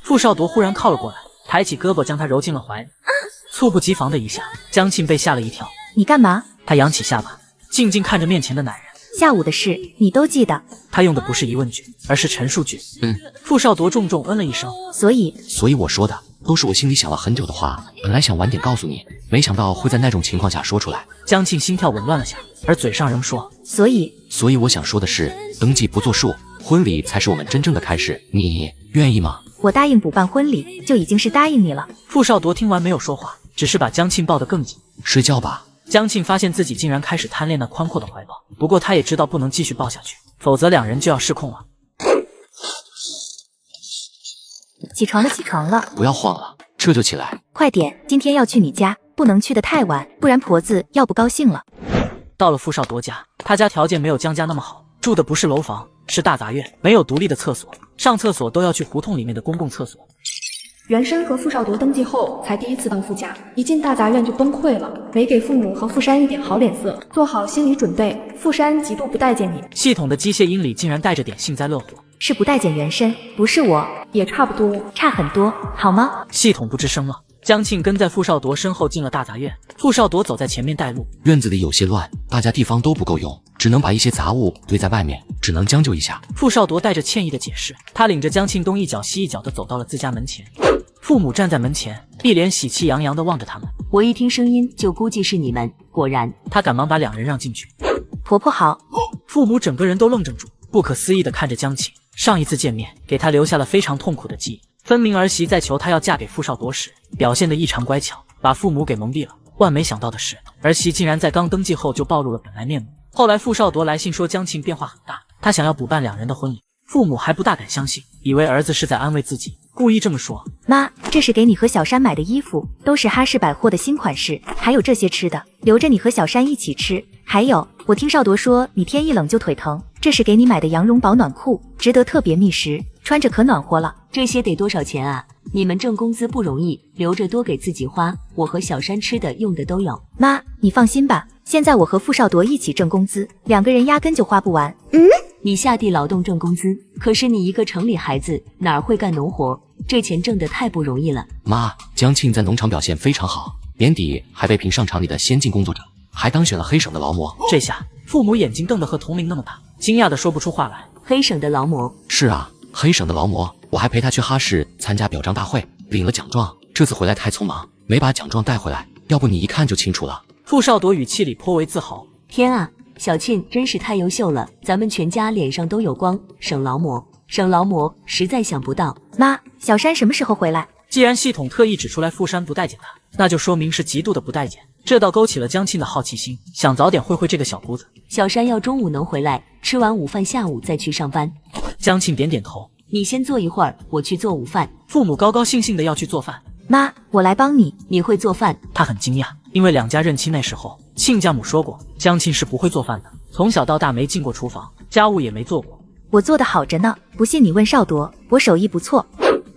A: 傅少铎忽然靠了过来，抬起胳膊将他揉进了怀里。猝不及防的一下，江庆被吓了一跳。
C: 你干嘛？
A: 他扬起下巴，静静看着面前的男人。
C: 下午的事你都记得。
A: 他用的不是疑问句，而是陈述句。傅少铎重重嗯了一声。
C: 所以
D: 我说的都是我心里想了很久的话，本来想晚点告诉你，没想到会在那种情况下说出来。
A: 江庆心跳紊乱了下，而嘴上仍说
C: 所以
D: 我想说的是，登记不作数，婚礼才是我们真正的开始，你愿意吗？
C: 我答应补办婚礼就已经是答应你了。
A: 傅少铎听完没有说话，只是把江庆抱得更紧。
D: 睡觉吧。
A: 江庆发现自己竟然开始贪恋那宽阔的怀抱，不过他也知道不能继续抱下去，否则两人就要失控了。
C: 起床了，
D: 不要晃了，这就起来。
C: 快点，今天要去你家，不能去得太晚，不然婆子要不高兴了。
A: 到了傅少铎家，他家条件没有江家那么好，住的不是楼房，是大杂院，没有独立的厕所，上厕所都要去胡同里面的公共厕所。
F: 袁生和傅少铎登记后才第一次到傅家，一进大杂院就崩溃了，没给父母和傅山一点好脸色，做好心理准备，傅山极度不待见你。
A: 系统的机械音里竟然带着点幸灾乐祸。
C: 是不待见袁生，不是我，
F: 也差不多，
C: 差很多，好吗？
A: 系统不吱声了。江庆跟在傅少铎身后进了大杂院，傅少铎走在前面带路。
D: 院子里有些乱，大家地方都不够用，只能把一些杂物堆在外面，只能将就一下。
A: 傅少铎带着歉意的解释，他领着江庆东一脚西一脚的走到了自家门前。父母站在门前，一脸喜气洋洋的望着他们。
U: 我一听声音就估计是你们，果然。
A: 他赶忙把两人让进去。
C: 婆婆好。
A: 父母整个人都愣怔住，不可思议的看着江庆。上一次见面给他留下了非常痛苦的记忆，分明儿媳在求他要嫁给傅少铎时表现得异常乖巧，把父母给蒙蔽了。万没想到的是，儿媳竟然在刚登记后就暴露了本来面目。后来傅少铎来信说江庆变化很大，他想要补办两人的婚礼，父母还不大敢相信，以为儿子是在安慰自己，故意这么说。
C: 妈，这是给你和小山买的衣服，都是哈市百货的新款式，还有这些吃的，留着你和小山一起吃。还有，我听少铎说你天一冷就腿疼，这是给你买的羊绒保暖裤，值得特别觅食，穿着可暖和了。
U: 这些得多少钱啊？你们挣工资不容易，留着多给自己花，我和小山吃的用的都有。
C: 妈，你放心吧，现在我和傅少铎一起挣工资，两个人压根就花不完。
U: 你下地劳动挣工资，可是你一个城里孩子哪会干农活？这钱挣得太不容易了。
D: 妈，江庆在农场表现非常好，年底还被评上厂里的先进工作者，还当选了黑省的劳模。
A: 这下父母眼睛瞪得和铜铃那么大，惊讶的说不出话来。
U: 黑省的劳模？
D: 是啊，黑省的劳模，我还陪他去哈市参加表彰大会，领了奖状。这次回来太匆忙，没把奖状带回来，要不你一看就清楚了。
A: 傅少铎语气里颇为自豪。
U: 天啊，小庆真是太优秀了，咱们全家脸上都有光。省劳模，实在想不到。
C: 妈，小山什么时候回来？
A: 既然系统特意指出来傅山不待见他，那就说明是极度的不待见，这倒勾起了江庆的好奇心，想早点会这个小姑子。
U: 小山要中午能回来，吃完午饭下午再去上班。
A: 江庆点点头。
U: 你先坐一会儿，我去做午饭。
A: 父母高高兴兴的要去做饭。
C: 妈，我来帮你。
U: 你会做饭？
A: 他很惊讶，因为两家认亲那时候，亲家母说过江庆是不会做饭的，从小到大没进过厨房，家务也没做过。
C: 我做的好着呢，不信你问少铎，我手艺不错。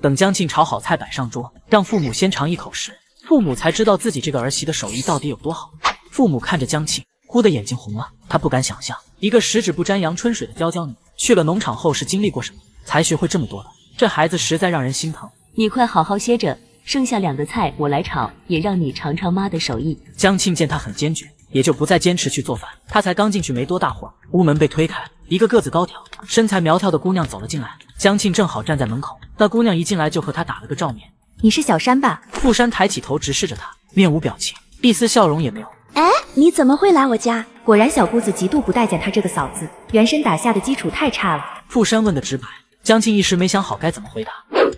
A: 等江庆炒好菜摆上桌，让父母先尝一口时，父母才知道自己这个儿媳的手艺到底有多好。父母看着江庆，忽的眼睛红了，他不敢想象，一个十指不沾阳春水的娇娇女，去了农场后是经历过什么，才学会这么多的。这孩子实在让人心疼。
U: 你快好好歇着，剩下2个菜我来炒，也让你尝尝妈的手艺。
A: 江庆见他很坚决，也就不再坚持去做饭。他才刚进去没多大会儿，屋门被推开，一个个子高挑、身材苗条的姑娘走了进来。江庆正好站在门口，那姑娘一进来就和他打了个照面。
C: 你是小山吧？
A: 傅山抬起头直视着他，面无表情，一丝笑容也没有。
X: 哎，你怎么会来我家？
C: 果然小姑子极度不待见他这个嫂子，原身打下的基础太差了。
A: 傅山问的直白，江庆一时没想好该怎么回答。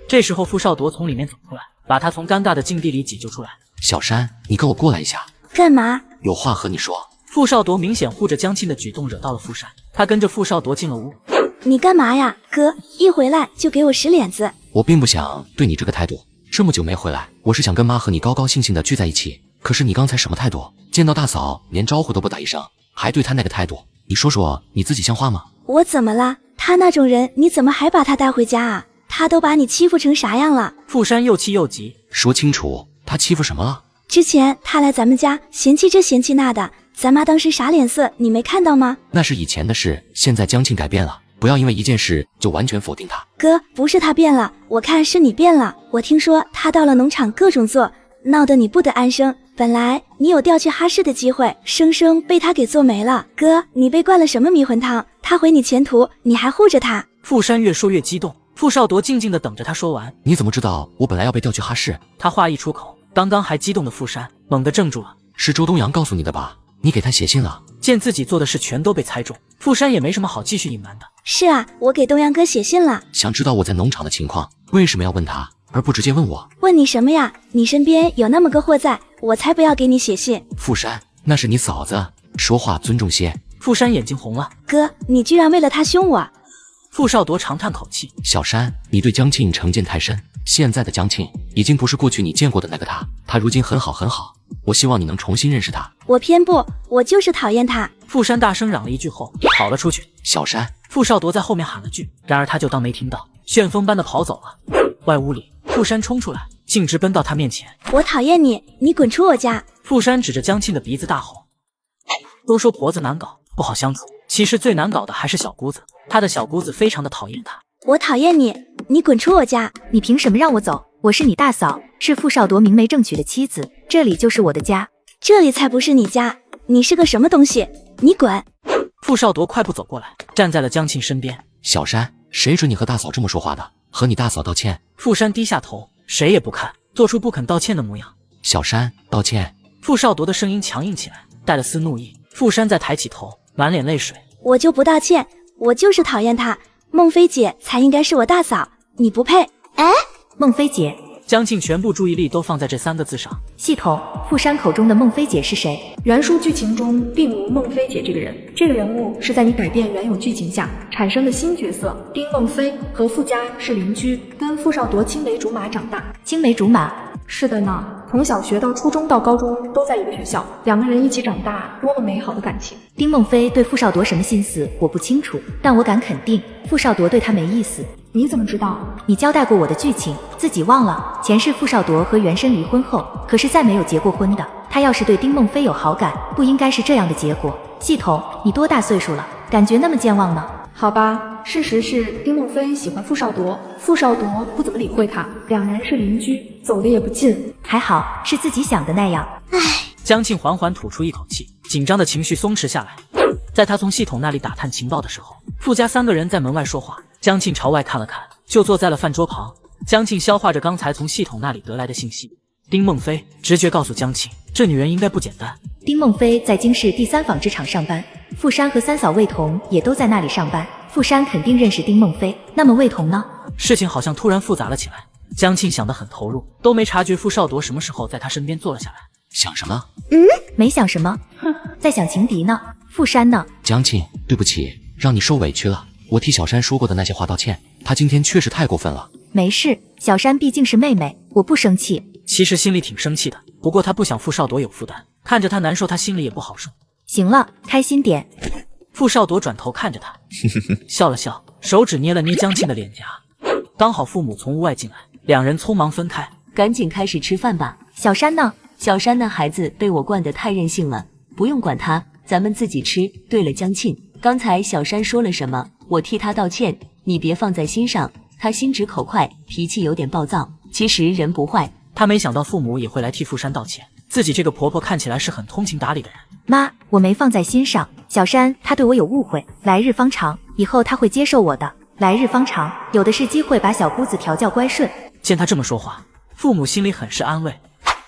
A: 这时候傅少铎从里面走出来，把他从尴尬的境地里解救出来。
D: 小山，你跟我过来一下。
X: 干嘛？
D: 有话和你说。
A: 傅少铎明显护着江庆的举动惹到了傅山，他跟着傅少铎进了屋。
X: 你干嘛呀，哥？一回来就给我使脸子。
D: 我并不想对你这个态度，这么久没回来，我是想跟妈和你高高兴兴的聚在一起。可是你刚才什么态度？见到大嫂连招呼都不打一声，还对她那个态度，你说说你自己像话吗？
X: 我怎么了？他那种人你怎么还把他带回家啊？他都把你欺负成啥样了？
A: 傅山又气又急，
D: 说清楚，他欺负什么了？
X: 之前他来咱们家嫌弃这嫌弃那的，咱妈当时啥脸色你没看到吗？
D: 那是以前的事，现在江庆改变了，不要因为一件事就完全否定他。
X: 哥，不是他变了，我看是你变了。我听说他到了农场各种做，闹得你不得安生，本来你有调去哈市的机会，生生被他给做没了。哥，你被灌了什么迷魂汤？他毁你前途，你还护着他？
A: 傅山越说越激动，傅少铎静静地等着他说完。
D: 你怎么知道我本来要被调去哈市？
A: 他话一出口，刚刚还激动的傅山猛地怔住了。
D: 是周东阳告诉你的吧？你给他写信了？
A: 见自己做的事全都被猜中，傅山也没什么好继续隐瞒的。
X: 是啊，我给东阳哥写信了。
D: 想知道我在农场的情况，为什么要问他，而不直接问我？
X: 问你什么呀？你身边有那么个货在，我才不要给你写信。
D: 傅山，那是你嫂子，说话尊重些。
A: 傅山眼睛红了。
X: 哥，你居然为了他凶我！
A: 傅少铎长叹口气。
D: 小山，你对江庆成见太深。现在的江庆已经不是过去你见过的那个他如今很好很好。我希望你能重新认识他。
X: 我偏不，我就是讨厌他。
A: 傅山大声嚷了一句后跑了出去。
D: 小山，
A: 傅少铎在后面喊了句，然而他就当没听到，旋风般的跑走了。外屋里，傅山冲出来，径直奔到他面前。
X: 我讨厌你，你滚出我家！
A: 傅山指着江庆的鼻子大吼。都说婆子难搞，不好相处，其实最难搞的还是小姑子。他的小姑子非常的讨厌他。
X: 我讨厌你，你滚出我家！
C: 你凭什么让我走？我是你大嫂，是傅少铎明媒正娶的妻子，这里就是我的家。
X: 这里才不是你家，你是个什么东西？你滚！
A: 傅少铎快步走过来，站在了江庆身边。
D: 小山，谁准你和大嫂这么说话的？和你大嫂道歉。
A: 傅山低下头，谁也不看，做出不肯道歉的模样。
D: 小山，道歉。
A: 傅少铎的声音强硬起来，带了丝怒意。傅山再抬起头，满脸泪水。
X: 我就不道歉，我就是讨厌他。孟非姐才应该是我大嫂，你不配。
C: 哎，孟非姐。
A: 江庆全部注意力都放在这3个字上。
C: 系统，傅山口中的孟非姐是谁？
F: 原书剧情中并无孟非姐这个人，这个人物是在你改变原有剧情下产生的新角色。丁孟非和傅家是邻居，跟傅少铎青梅竹马长大。
C: 青梅竹马？
F: 是的呢，从小学到初中到高中都在一个学校，2个人一起长大，多么美好的感情。
C: 丁孟非对傅少铎什么心思我不清楚，但我敢肯定傅少铎对他没意思。
F: 你怎么知道？
C: 你交代过我的剧情，自己忘了？前世傅少铎和原生离婚后，可是再没有结过婚的。他要是对丁孟非有好感，不应该是这样的结果。系统，你多大岁数了？感觉那么健忘呢？
F: 好吧，事实是丁孟非喜欢傅少铎，傅少铎不怎么理会他，2人是邻居，走得也不近。
C: 还好是自己想的那样。
X: 唉。
A: 江庆缓缓吐出一口气，紧张的情绪松弛下来。在他从系统那里打探情报的时候，傅家3个人在门外说话。江庆朝外看了看，就坐在了饭桌旁。江庆消化着刚才从系统那里得来的信息。丁孟非直觉告诉江庆，这女人应该不简单。
C: 丁孟非在京市第3纺织厂上班，傅山和3嫂魏彤也都在那里上班。傅山肯定认识丁孟非，那么魏彤呢？
A: 事情好像突然复杂了起来。江庆想得很投入，都没察觉傅少铎什么时候在他身边坐了下来。
D: 想什么？
C: 没想什么，在想情敌呢。傅山呢？
D: 江庆，对不起，让你受委屈了。我替小山说过的那些话道歉，他今天确实太过分了。
C: 没事，小山毕竟是妹妹，我不生气。
A: 其实心里挺生气的，不过他不想傅少铎有负担，看着他难受，他心里也不好受。
C: 行了，开心点。
A: 傅少铎转头看着他，笑了笑，手指捏了捏江庆的脸颊。刚好父母从屋外进来，2人匆忙分开。
U: 赶紧开始吃饭吧。
C: 小山呢？
U: 小山那孩子被我惯得太任性了，不用管他，咱们自己吃。对了，江庆，刚才小山说了什么？我替他道歉，你别放在心上。他心直口快，脾气有点暴躁，其实人不坏。
A: 他没想到父母也会来替傅山道歉，自己这个婆婆看起来是很通情达理的人。
C: 妈，我没放在心上。小山他对我有误会，来日方长，以后他会接受我的。来日方长，有的是机会把小姑子调教乖顺。
A: 见他这么说话，父母心里很是安慰。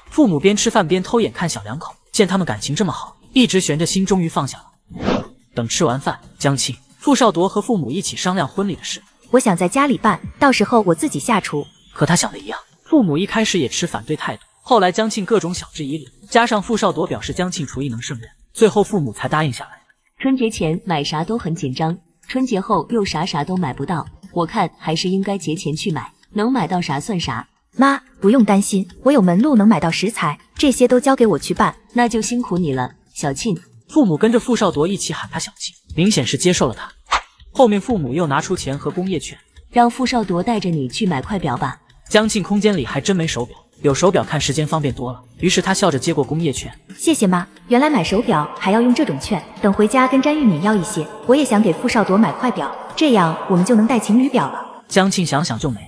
A: 父母边吃饭边偷眼看小2口，见他们感情这么好，一直悬着心终于放下了。等吃完饭，江庆、傅少铎和父母一起商量婚礼的事。
C: 我想在家里办，到时候我自己下厨。
A: 和他想的一样，父母一开始也持反对态度，后来江庆各种晓之以理，加上傅少铎表示江庆厨艺能胜任，最后父母才答应下来。
U: 春节前买啥都很紧张，春节后又啥都买不到，我看还是应该节前去买，能买到啥算啥。
C: 妈，不用担心，我有门路能买到食材，这些都交给我去办。
U: 那就辛苦你了，小庆。
A: 父母跟着傅少铎一起喊他小庆，明显是接受了他。后面父母又拿出钱和工业券，
U: 让傅少铎带着你去买快表吧。
A: 江庆空间里还真没手表，有手表看时间方便多了，于是他笑着接过工业券。
C: 谢谢妈，原来买手表还要用这种券，等回家跟詹玉敏要一些，我也想给傅少铎买快表，这样我们就能戴情侣表了。
A: 江庆想想就美。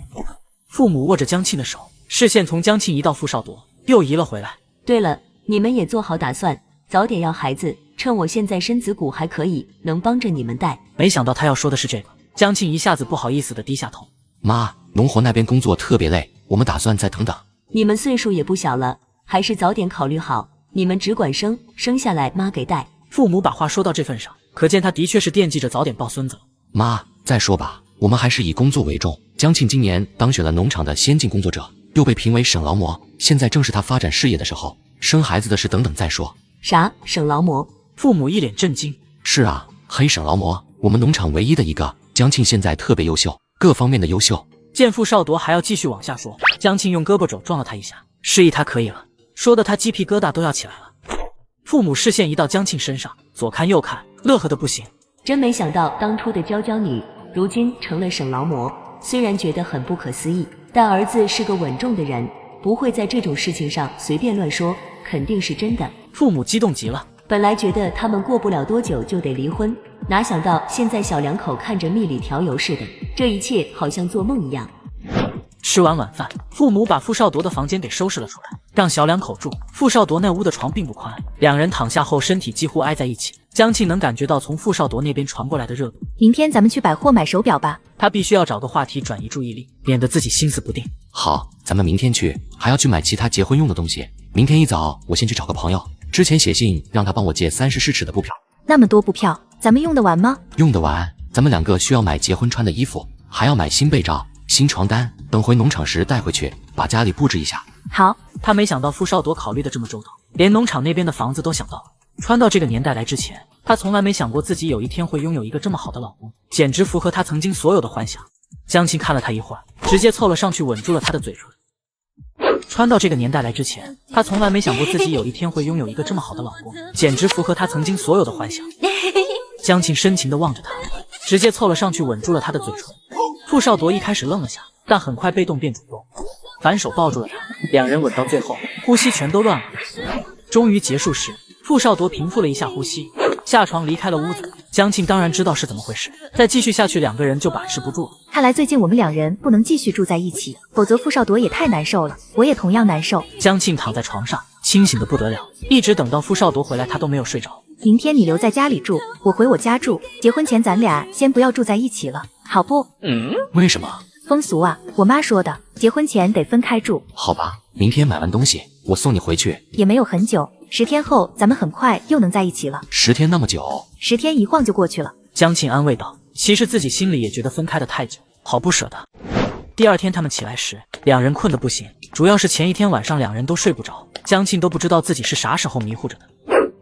A: 父母握着江庆的手，视线从江庆移到傅少铎，又移了回来。
U: 对了，你们也做好打算，早点要孩子，趁我现在身子骨还可以，能帮着你们带。
A: 没想到他要说的是这个，江庆一下子不好意思的低下头。
D: 妈，农活那边工作特别累，我们打算再等等。
U: 你们岁数也不小了，还是早点考虑好。你们只管生下来妈给带。
A: 父母把话说到这份上，可见他的确是惦记着早点抱孙子。
D: 妈，再说吧，我们还是以工作为重。江庆今年当选了农场的先进工作者，又被评为省劳模，现在正是他发展事业的时候，生孩子的事等等再说。
U: 啥？省劳模？
A: 父母一脸震惊。
D: 是啊，黑省劳模，我们农场唯一的一个。江庆现在特别优秀，各方面的优秀。
A: 见傅少铎还要继续往下说，江庆用胳膊肘撞了他一下，示意他可以了，说的他鸡皮疙瘩都要起来了。父母视线移到江庆身上，左看右看，乐呵的不行。
U: 真没想到当初的娇娇女，如今成了省劳模。虽然觉得很不可思议，但儿子是个稳重的人，不会在这种事情上随便乱说，肯定是真的。
A: 父母激动极了，
U: 本来觉得他们过不了多久就得离婚，哪想到现在小两口看着蜜里调油似的，这一切好像做梦一样。
A: 吃完晚饭，父母把傅少铎的房间给收拾了出来，让小两口住。傅少铎那屋的床并不宽，两人躺下后身体几乎挨在一起。江庆能感觉到从傅少铎那边传过来的热度。
C: 明天咱们去百货买手表吧。
A: 他必须要找个话题转移注意力，免得自己心思不定。
D: 好，咱们明天去，还要去买其他结婚用的东西。明天一早我先去找个朋友，之前写信让他帮我借30试尺的布票。
C: 那么多布票，咱们用得完吗？
D: 用得完，咱们两个需要买结婚穿的衣服，还要买新被罩、新床单，等回农场时带回去，把家里布置一下。
C: 好，
A: 他没想到傅少铎考虑的这么周到，连农场那边的房子都想到了。穿到这个年代来之前，他从来没想过自己有一天会拥有一个这么好的老公，简直符合他曾经所有的幻想。江庆看了他一会儿，直接凑了上去吻住了他的嘴唇。穿到这个年代来之前，他从来没想过自己有一天会拥有一个这么好的老公，简直符合他曾经所有的幻想。江庆深情地望着他，直接凑了上去吻住了他的嘴唇。傅少铎一开始愣了下，但很快被动变主动，反手抱住了他，两人吻到最后，呼吸全都乱了。终于结束时，傅少铎平复了一下呼吸，下床离开了屋子。江庆当然知道是怎么回事，再继续下去两个人就把持不住了。
C: 看来最近我们两人不能继续住在一起，否则傅少铎也太难受了，我也同样难受。
A: 江庆躺在床上，清醒的不得了，一直等到傅少铎回来，他都没有睡着。
C: 明天你留在家里住，我回我家住，结婚前咱俩先不要住在一起了，好不？
D: 为什么？
C: 风俗啊，我妈说的，结婚前得分开住。
D: 好吧，明天买完东西我送你回去。
C: 也没有很久，10天后咱们很快又能在一起了。
D: 10天那么久
C: ？10天一晃就过去了。
A: 江庆安慰道，其实自己心里也觉得分开的太久，好不舍得。第二天他们起来时，两人困得不行，主要是前一天晚上两人都睡不着，江庆都不知道自己是啥时候迷糊着的。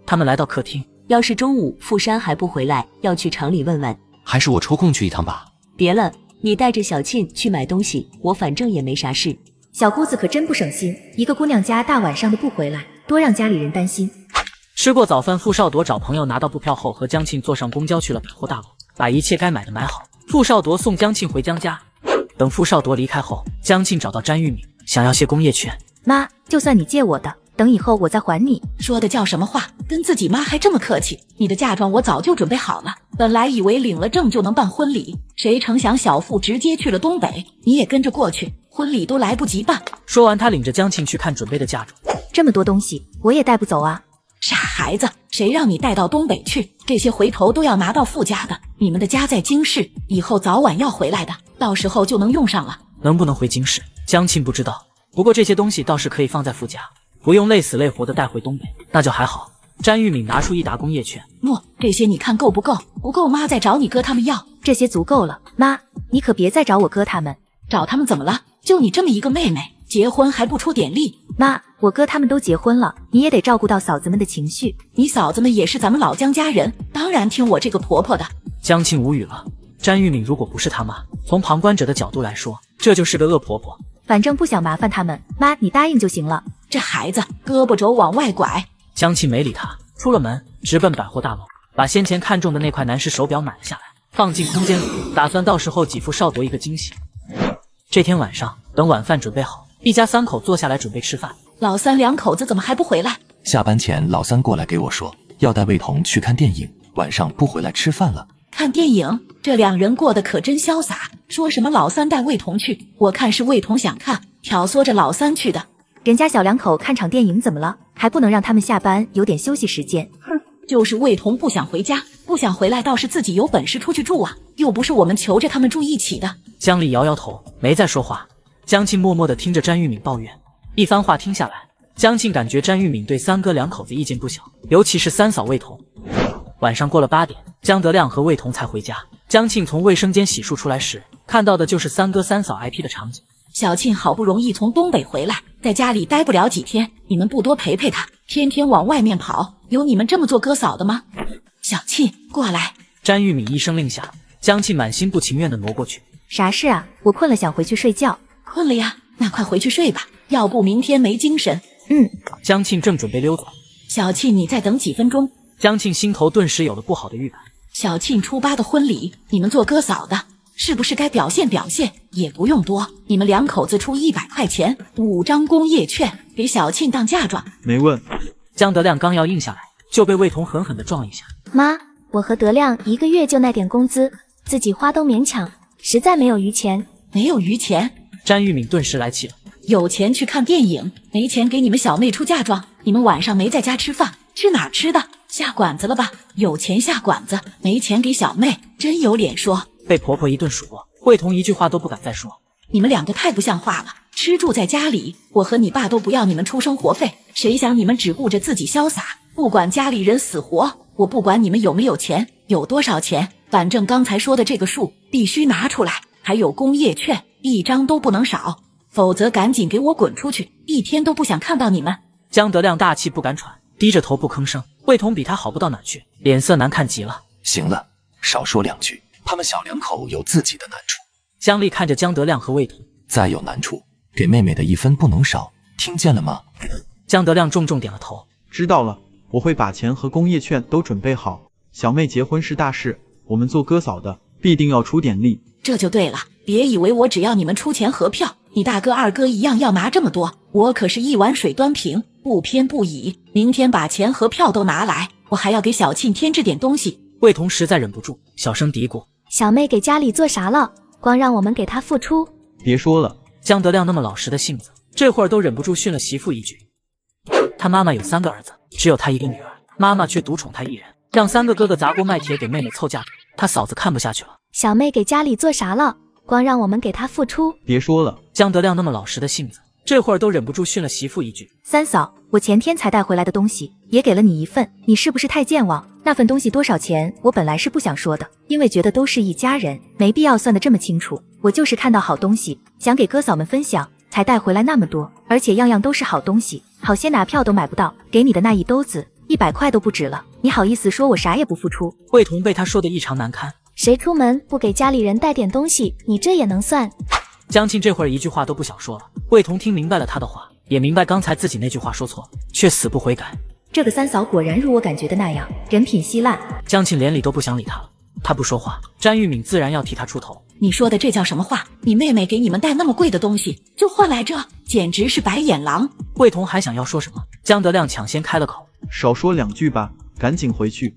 A: 他们来到客厅，
U: 要是中午傅山还不回来，要去厂里问问。
D: 还是我抽空去一趟吧。
U: 别了，你带着小庆去买东西，我反正也没啥事。
C: 小姑子可真不省心，一个姑娘家大晚上的不回来，多让家里人担心。
A: 吃过早饭，傅少铎找朋友拿到布票后，和江庆坐上公交去了百货大楼，把一切该买的买好。傅少铎送江庆回江家。等傅少铎离开后，江庆找到詹玉敏，想要些工业券。
C: 妈，就算你借我的，等以后我再还你。
V: 说的叫什么话？跟自己妈还这么客气？你的嫁妆我早就准备好了，本来以为领了证就能办婚礼，谁成想小傅直接去了东北，你也跟着过去，婚礼都来不及办。
A: 说完，他领着江庆去看准备的嫁妆。
C: 这么多东西，我也带不走啊。
V: 傻孩子，谁让你带到东北去？这些回头都要拿到傅家的。你们的家在京市，以后早晚要回来的，到时候就能用上了。
A: 能不能回京市，江庆不知道，不过这些东西倒是可以放在傅家，不用累死累活的带回东北，那就还好。詹玉敏拿出1沓工业券，
V: 这些你看够不够？不够妈再找你哥他们要。
C: 这些足够了，妈，你可别再找我哥他们。
V: 找他们怎么了？就你这么一个妹妹，结婚还不出点力？
C: 妈，我哥他们都结婚了，你也得照顾到嫂子们的情绪。
V: 你嫂子们也是咱们老江家人，当然听我这个婆婆的。
A: 江庆无语了，詹玉敏如果不是他妈，从旁观者的角度来说，这就是个恶婆婆。
C: 反正不想麻烦他们，妈，你答应就行了。
V: 这孩子胳膊肘往外拐。
A: 江庆没理他，出了门，直奔百货大楼，把先前看中的那块男士手表买了下来，放进空间里，打算到时候给傅少铎一个惊喜。这天晚上，等晚饭准备好，一家3口坐下来准备吃饭。
V: 老三2口子怎么还不回来？
I: 下班前老三过来给我说，要带魏彤去看电影，晚上不回来吃饭了。
V: 看电影？这2人过得可真潇洒。说什么老三带魏彤去，我看是魏彤想看，挑唆着老三去的。
C: 人家小两口看场电影怎么了？还不能让他们下班有点休息时间。
V: 哼，就是魏彤不想回家，不想回来，倒是自己有本事出去住啊，又不是我们求着他们住一起的。
A: 江丽摇摇头，没再说话。江庆默默地听着詹玉敏抱怨，一番话听下来，江庆感觉詹玉敏对三哥两口子意见不小，尤其是三嫂魏彤。晚上过了8点，江德亮和魏彤才回家。江庆从卫生间洗漱出来时，看到的就是三哥三嫂挨批的场景。
V: 小庆好不容易从东北回来，在家里待不了几天，你们不多陪陪他，天天往外面跑，有你们这么做哥嫂的吗？小庆，过来。
A: 詹玉敏一声令下，江庆满心不情愿地挪过去。
C: 啥事啊？我困了，想回去睡觉。
V: 困了呀？那快回去睡吧，要不明天没精神。
A: 江庆正准备溜走，
V: 小庆，你再等几分钟。
A: 江庆心头顿时有了不好的预感。
V: 小庆初8的婚礼，你们做哥嫂的，是不是该表现表现？也不用多，你们两口子出100块钱，5张工业券，给小庆当嫁妆。
N: 没问。
A: 江德亮刚要应下来，就被魏彤狠狠地撞了一下。
G: 妈，我和德亮1个月就那点工资，自己花都勉强，实在没有余钱。
V: 没有余钱？
A: 詹玉敏顿时来气了。
V: 有钱去看电影，没钱给你们小妹出嫁妆。你们晚上没在家吃饭，吃哪吃的？下馆子了吧？有钱下馆子，没钱给小妹，真有脸说。
A: 被婆婆一顿数落，魏彤一句话都不敢再说。
V: 你们两个太不像话了，吃住在家里，我和你爸都不要你们出生活费，谁想你们只顾着自己潇洒，不管家里人死活。我不管你们有没有钱，有多少钱，反正刚才说的这个数必须拿出来，还有工业券1张都不能少，否则赶紧给我滚出去，一天都不想看到你们。
A: 江德亮大气不敢喘，低着头不吭声。魏彤比他好不到哪去，脸色难看极了。
I: 行了，少说2句，他们小两口有自己的难处。
A: 江丽看着江德亮和魏彤，
I: 再有难处，给妹妹的1分不能少，听见了吗？
A: 江德亮重重点了头。
N: 知道了，我会把钱和工业券都准备好。小妹结婚是大事，我们做哥嫂的必定要出点力。
V: 这就对了，别以为我只要你们出钱合票，你大哥二哥一样要拿这么多，我可是一碗水端平，不偏不倚。明天把钱和票都拿来，我还要给小庆添置点东西。
A: 魏彤实在忍不住，小声嘀咕：
G: 小妹给家里做啥了？光让我们给她付出。
N: 别说了，
A: 江德亮那么老实的性子，这会儿都忍不住训了媳妇一句。他妈妈有3个儿子，只有他一个女儿，妈妈却独宠他一人，让3个哥哥砸锅卖铁给妹妹凑嫁妆。他嫂子看不下去了。
G: 小妹给家里做啥了？光让我们给她付出。
N: 别说了，
A: 江德亮那么老实的性子，这会儿都忍不住训了媳妇一句。
C: 三嫂，我前天才带回来的东西也给了你1份，你是不是太健忘？那份东西多少钱？我本来是不想说的，因为觉得都是一家人，没必要算得这么清楚。我就是看到好东西，想给哥嫂们分享，才带回来那么多，而且样样都是好东西，好些拿票都买不到，给你的那一兜子100块都不止了，你好意思说我啥也不付出？
A: 魏彤被他说得异常难堪。
G: 谁出门不给家里人带点东西，你这也能算？
A: 江庆这会儿一句话都不想说了。魏彤听明白了他的话，也明白刚才自己那句话说错，却死不悔改。
C: 这个三嫂果然如我感觉的那样，人品稀烂。
A: 江庆连理都不想理他了，他不说话，詹玉敏自然要替他出头。
V: 你说的这叫什么话？你妹妹给你们带那么贵的东西，就换来这，简直是白眼狼。
A: 魏彤还想要说什么，江德亮抢先开了口：
N: 少说2句吧，赶紧回去。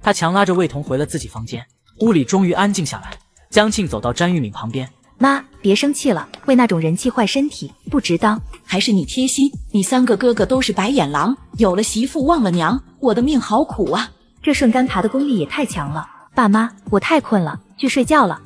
A: 他强拉着魏彤回了自己房间。屋里终于安静下来，江庆走到詹玉敏旁边：
C: 妈，别生气了，为那种人气坏身体，不值当。
V: 还是你贴心，你3个哥哥都是白眼狼，有了媳妇忘了娘，我的命好苦啊。
C: 这顺杆爬的功力也太强了。爸妈，我太困了，去睡觉了。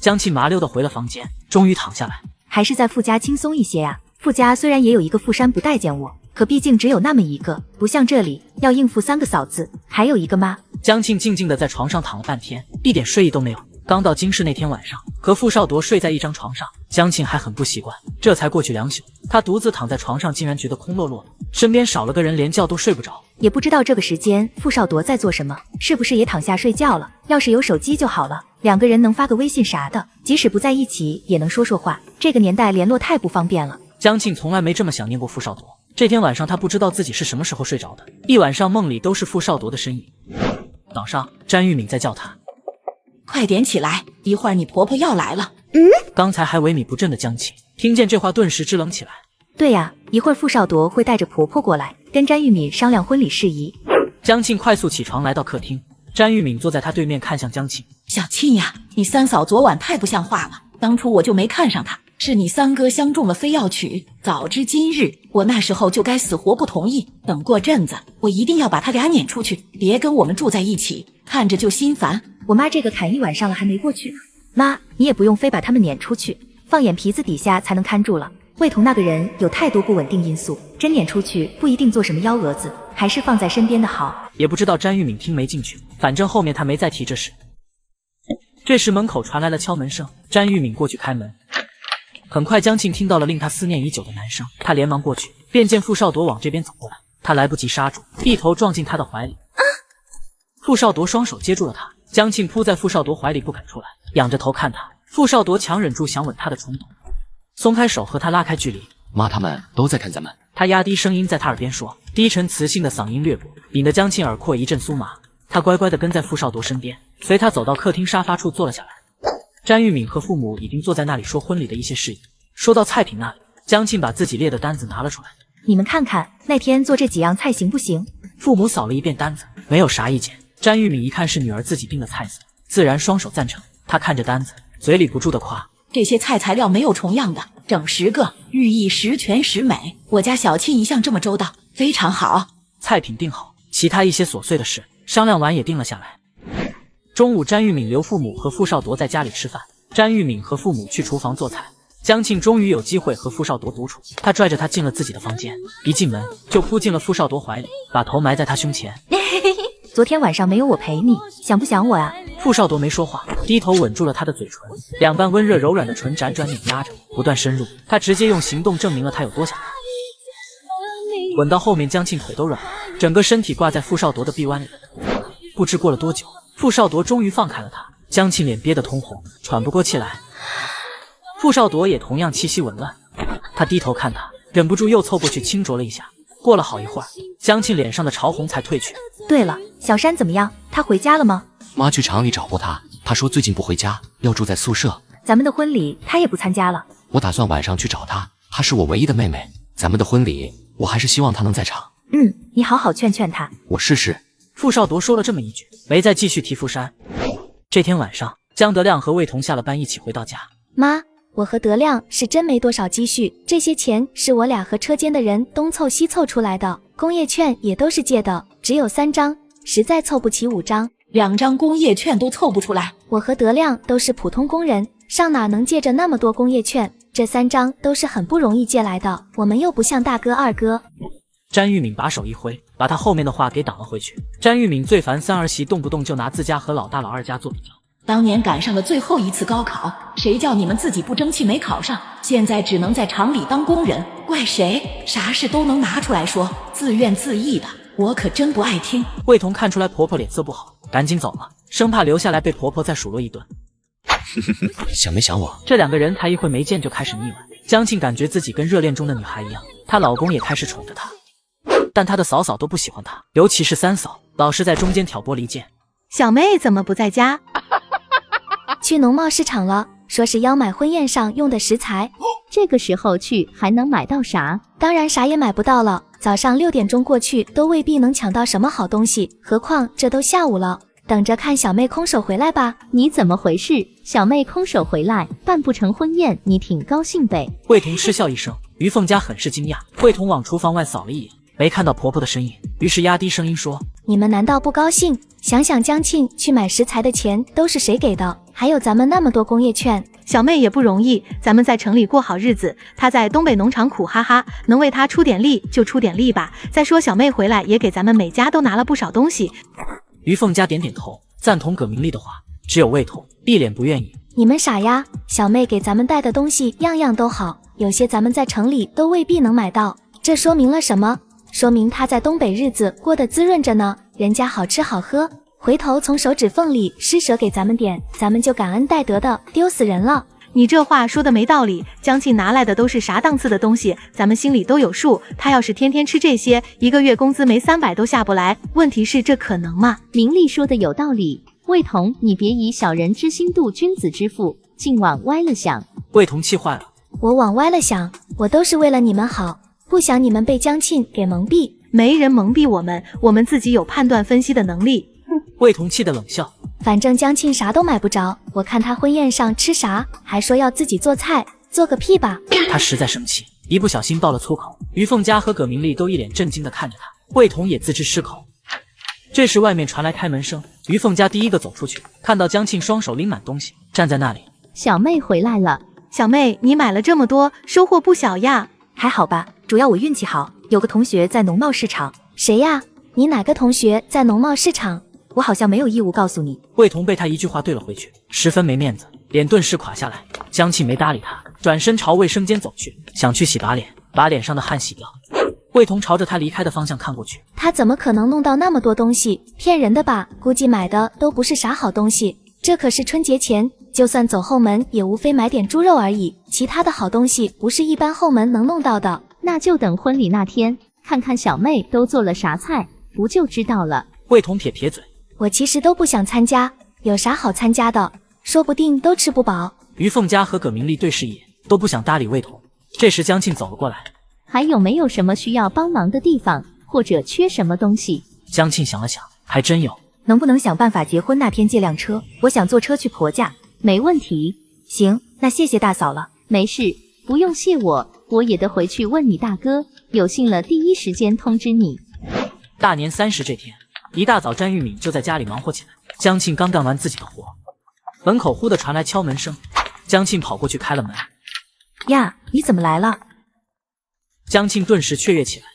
A: 江庆麻溜的回了房间，终于躺下来。
C: 还是在傅家轻松一些呀。傅家虽然也有一个傅山不待见我，可毕竟只有那么一个，不像这里要应付3个嫂子，还有一个妈。
A: 江庆静静的在床上躺了半天，一点睡意都没有。刚到京市那天晚上，和傅少铎睡在一张床上，江庆还很不习惯。这才过去2宿，他独自躺在床上，竟然觉得空落落的，身边少了个人，连觉都睡不着。
C: 也不知道这个时间傅少铎在做什么，是不是也躺下睡觉了？要是有手机就好了，2个人能发个微信啥的，即使不在一起也能说说话。这个年代联络太不方便了。
A: 江庆从来没这么想念过傅少铎。这天晚上他不知道自己是什么时候睡着的，一晚上梦里都是傅少铎的身影。早上，詹玉敏在叫他：
V: 快点起来，一会儿你婆婆要来了。
A: 刚才还萎靡不振的江庆听见这话顿时支棱起来。
C: 对呀，一会儿傅少铎会带着婆婆过来，跟詹玉敏商量婚礼事宜。
A: 江庆快速起床来到客厅，詹玉敏坐在他对面看向江庆：
V: 小庆呀，你3嫂昨晚太不像话了，当初我就没看上她，是你三哥相中了，非要娶。早知今日，我那时候就该死活不同意。等过阵子，我一定要把他俩撵出去，别跟我们住在一起，看着就心烦。
C: 我妈这个砍一晚上了还没过去呢。妈，你也不用非把他们撵出去，放眼皮子底下才能看住了。魏彤那个人有太多不稳定因素，真撵出去不一定做什么幺蛾子，还是放在身边的好。
A: 也不知道詹玉敏听没进去，反正后面他没再提这事。这时门口传来了敲门声，詹玉敏过去开门。很快江庆听到了令他思念已久的男声，他连忙过去，便见傅少铎往这边走过来，他来不及刹住，一头撞进他的怀里。傅少铎双手接住了他，江庆扑在傅少铎怀里不肯出来，仰着头看他。傅少铎强忍住想吻他的冲动，松开手和他拉开距离。
D: 妈他们都在看咱们。
A: 他压低声音在他耳边说，低沉磁性的嗓音掠过，引得江庆耳廓一阵酥麻。他乖乖地跟在傅少铎身边，随他走到客厅沙发处坐了下来。詹玉敏和父母已经坐在那里说婚礼的一些事宜。说到菜品那里，江庆把自己列的单子拿了出来。
C: 你们看看，那天做这几样菜行不行？
A: 父母扫了一遍单子，没有啥意见。詹玉敏一看是女儿自己定的菜色，自然双手赞成。他看着单子，嘴里不住地夸，
V: 这些菜材料没有重样的，整10个，寓意十全十美。我家小庆一向这么周到，非常好。
A: 菜品定好，其他一些琐碎的事商量完也定了下来。中午，詹玉敏留父母和傅少铎在家里吃饭，詹玉敏和父母去厨房做菜。江庆终于有机会和傅少铎独处，他拽着他进了自己的房间，一进门就扑进了傅少铎怀里，把头埋在他胸前。
C: 昨天晚上没有我陪你，想不想我啊？
A: 傅少铎没说话，低头吻住了他的嘴唇，两瓣温热柔软的唇辗转碾压着，不断深入。他直接用行动证明了他有多想他。吻到后面，江庆腿都软了，整个身体挂在傅少铎的臂弯里。不知过了多久，傅少铎终于放开了他。江庆脸憋得通红，喘不过气来。傅少铎也同样气息紊乱，他低头看他，忍不住又凑过去轻啄了一下。过了好一会儿，江庆脸上的潮红才褪去。
C: 对了，小山怎么样？他回家了吗？
D: 妈去厂里找过他，他说最近不回家，要住在宿舍。
C: 咱们的婚礼他也不参加了。
D: 我打算晚上去找他，她是我唯一的妹妹。咱们的婚礼，我还是希望她能在场。
C: 你好好劝劝他。
D: 我试试。
A: 傅少铎说了这么一句，没再继续提傅山。这天晚上，江德亮和魏彤下了班一起回到家。
G: 妈，我和德亮是真没多少积蓄，这些钱是我俩和车间的人东凑西凑出来的，工业券也都是借的，只有3张，实在凑不齐5张。
V: 2张工业券都凑不出来。
G: 我和德亮都是普通工人，上哪能借着那么多工业券？这3张都是很不容易借来的，我们又不像大哥二哥。
A: 詹玉敏把手一挥，把他后面的话给挡了回去。詹玉敏最烦三儿媳动不动就拿自家和老大老二家做比较。
V: 当年赶上了最后一次高考，谁叫你们自己不争气没考上，现在只能在厂里当工人，怪谁？啥事都能拿出来说，自怨自艾的，我可真不爱听。
A: 魏彤看出来婆婆脸色不好，赶紧走了，生怕留下来被婆婆再数落一顿。
D: 想没想我？
A: 这2个人才一回没见就开始腻歪。江庆感觉自己跟热恋中的女孩一样，她老公也开始宠着她，但她的嫂嫂都不喜欢她，尤其是三嫂，老是在中间挑拨离间。
T: 小妹怎么不在家？
G: 去农贸市场了，说是要买婚宴上用的食材。
J: 这个时候去还能买到啥？
G: 当然啥也买不到了，早上6点钟过去都未必能抢到什么好东西，何况这都下午了。等着看小妹空手回来吧。
J: 你怎么回事？小妹空手回来，办不成婚宴，你挺高兴呗？
A: 魏彤嗤笑一声，于凤家很是惊讶。魏彤往厨房外扫了一眼，没看到婆婆的身影，于是压低声音说：
G: 你们难道不高兴？想想江庆去买食材的钱都是谁给的？还有咱们那么多工业券。
T: 小妹也不容易，咱们在城里过好日子，她在东北农场苦哈哈，能为她出点力就出点力吧。再说小妹回来也给咱们每家都拿了不少东西。
A: 于凤家点点头，赞同葛明丽的话，只有魏彤一脸不愿意。
G: 你们傻呀，小妹给咱们带的东西样样都好，有些咱们在城里都未必能买到，这说明了什么？说明她在东北日子过得滋润着呢，人家好吃好喝，回头从手指缝里施舍给咱们点，咱们就感恩戴德的，丢死人了。
T: 你这话说的没道理，江庆拿来的都是啥档次的东西，咱们心里都有数。他要是天天吃这些，1个月工资没300都下不来。问题是这可能吗？
J: 明丽说的有道理，魏彤，你别以小人之心度君子之腹，尽往歪了想。
A: 魏彤气坏了，
G: 我往歪了想，我都是为了你们好，不想你们被江庆给蒙蔽。
T: 没人蒙蔽我们，我们自己有判断分析的能力。
A: 魏彤气得冷笑，
G: 反正江庆啥都买不着，我看他婚宴上吃啥，还说要自己做菜，做个屁吧！
A: 他实在生气，一不小心爆了粗口。于凤佳和葛明丽都一脸震惊地看着他，魏彤也自知失口。这时外面传来开门声，于凤佳第一个走出去，看到江庆双手拎满东西站在那里。
J: 小妹回来了。
T: 小妹，你买了这么多，收获不小呀。
C: 还好吧，主要我运气好，有个同学在农贸市场。
G: 谁呀？你哪个同学在农贸市场？
C: 我好像没有义务告诉你。
A: 魏彤被他一句话怼了回去，十分没面子，脸顿时垮下来。江庆没搭理他，转身朝卫生间走去，想去洗把脸，把脸上的汗洗掉。魏彤朝着他离开的方向看过去，
G: 他怎么可能弄到那么多东西？骗人的吧？估计买的都不是啥好东西。这可是春节前，就算走后门，也无非买点猪肉而已。其他的好东西不是一般后门能弄到的。
J: 那就等婚礼那天，看看小妹都做了啥菜，不就知道了。
A: 魏彤撇撇嘴，
G: 我其实都不想参加，有啥好参加的？说不定都吃不饱。
A: 于凤佳和葛明丽对视一眼，都不想搭理魏彤。这时江庆走了过来，
J: 还有没有什么需要帮忙的地方，或者缺什么东西？
A: 江庆想了想，还真有。
C: 能不能想办法结婚那天借辆车？我想坐车去婆家。
J: 没问题。
C: 行，那谢谢大嫂了。
J: 没事，不用谢我，我也得回去问你大哥，有信了第一时间通知你。
A: 大年30这天，一大早詹玉敏就在家里忙活起来。江庆刚干完自己的活，门口忽地传来敲门声，江庆跑过去开了门。
C: 呀，你怎么来了？
A: 江庆顿时雀跃起来。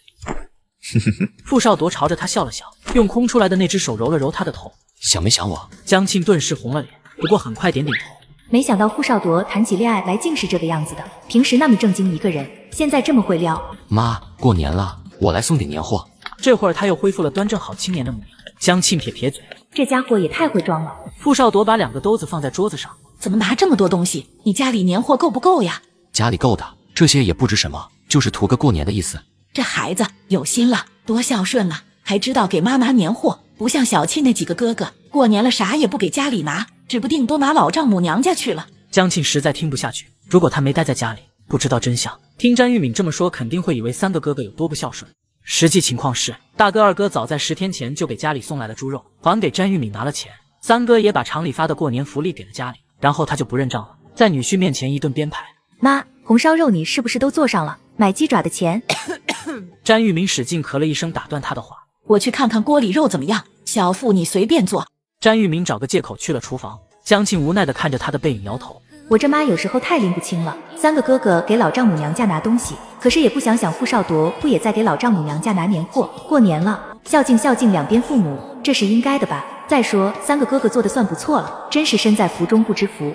A: 傅少铎朝着他笑了笑，用空出来的那只手揉了揉他的头。
D: 想没想我？
A: 江庆顿时红了脸，不过很快点点头。
C: 没想到傅少铎谈起恋爱来竟是这个样子的，平时那么正经一个人，现在这么会撩。
D: 妈，过年了，我来送点年货。
A: 这会儿他又恢复了端正好青年的模样。江庆撇撇嘴，
C: 这家伙也太会装了。
A: 傅少铎把2个兜子放在桌子上，
V: 怎么拿这么多东西？你家里年货够不够呀？
D: 家里够的，这些也不值什么，就是图个过年的意思。
V: 这孩子有心了，多孝顺了，还知道给妈拿年货，不像小庆那几个哥哥，过年了啥也不给家里拿，指不定都拿老丈母娘家去了。
A: 江庆实在听不下去，如果他没待在家里，不知道真相。听詹玉敏这么说，肯定会以为3个哥哥有多不孝顺。实际情况是，大哥、二哥早在10天前就给家里送来了猪肉，还给詹玉敏拿了钱。3哥也把厂里发的过年福利给了家里，然后他就不认账了，在女婿面前一顿编排。
C: 妈，红烧肉你是不是都做上了？买鸡爪的钱。
A: 詹玉敏使劲咳了一声，打断他的话。
V: 我去看看锅里肉怎么样，小傅你随便做。
A: 詹玉敏找个借口去了厨房，江庆无奈地看着他的背影摇头。
C: 我这妈有时候太拎不清了，3个哥哥给老丈母娘家拿东西，可是也不想想傅少铎不也在给老丈母娘家拿年货？过年了，孝敬两边父母，这是应该的吧？再说3个哥哥做的算不错了，真是身在福中不知福。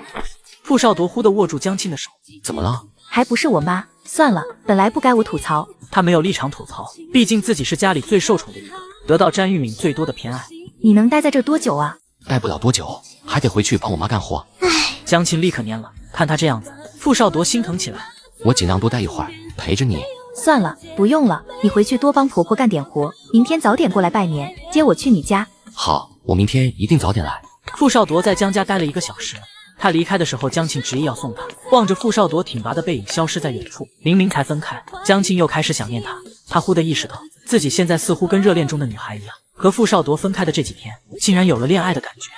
A: 傅少铎忽地握住江庆的手，
D: 怎么了？
C: 还不是我妈。算了，本来不该我吐槽。
A: 他没有立场吐槽，毕竟自己是家里最受宠的一个，得到詹玉敏最多的偏爱。
C: 你能待在这多久啊？
D: 待不了多久，还得回去帮我妈干活。
A: 江庆立刻蔫了，看他这样子，傅少铎心疼起来。
D: 我尽量多待一会儿，陪着你。
C: 算了，不用了，你回去多帮婆婆干点活，明天早点过来拜年，接我去你家。
D: 好，我明天一定早点来。
A: 傅少铎在江家待了1个小时。他离开的时候，江庆执意要送他，望着傅少铎挺拔的背影消失在远处，明明才分开，江庆又开始想念他。他忽地意识到，自己现在似乎跟热恋中的女孩一样，和傅少铎分开的这几天，竟然有了恋爱的感觉。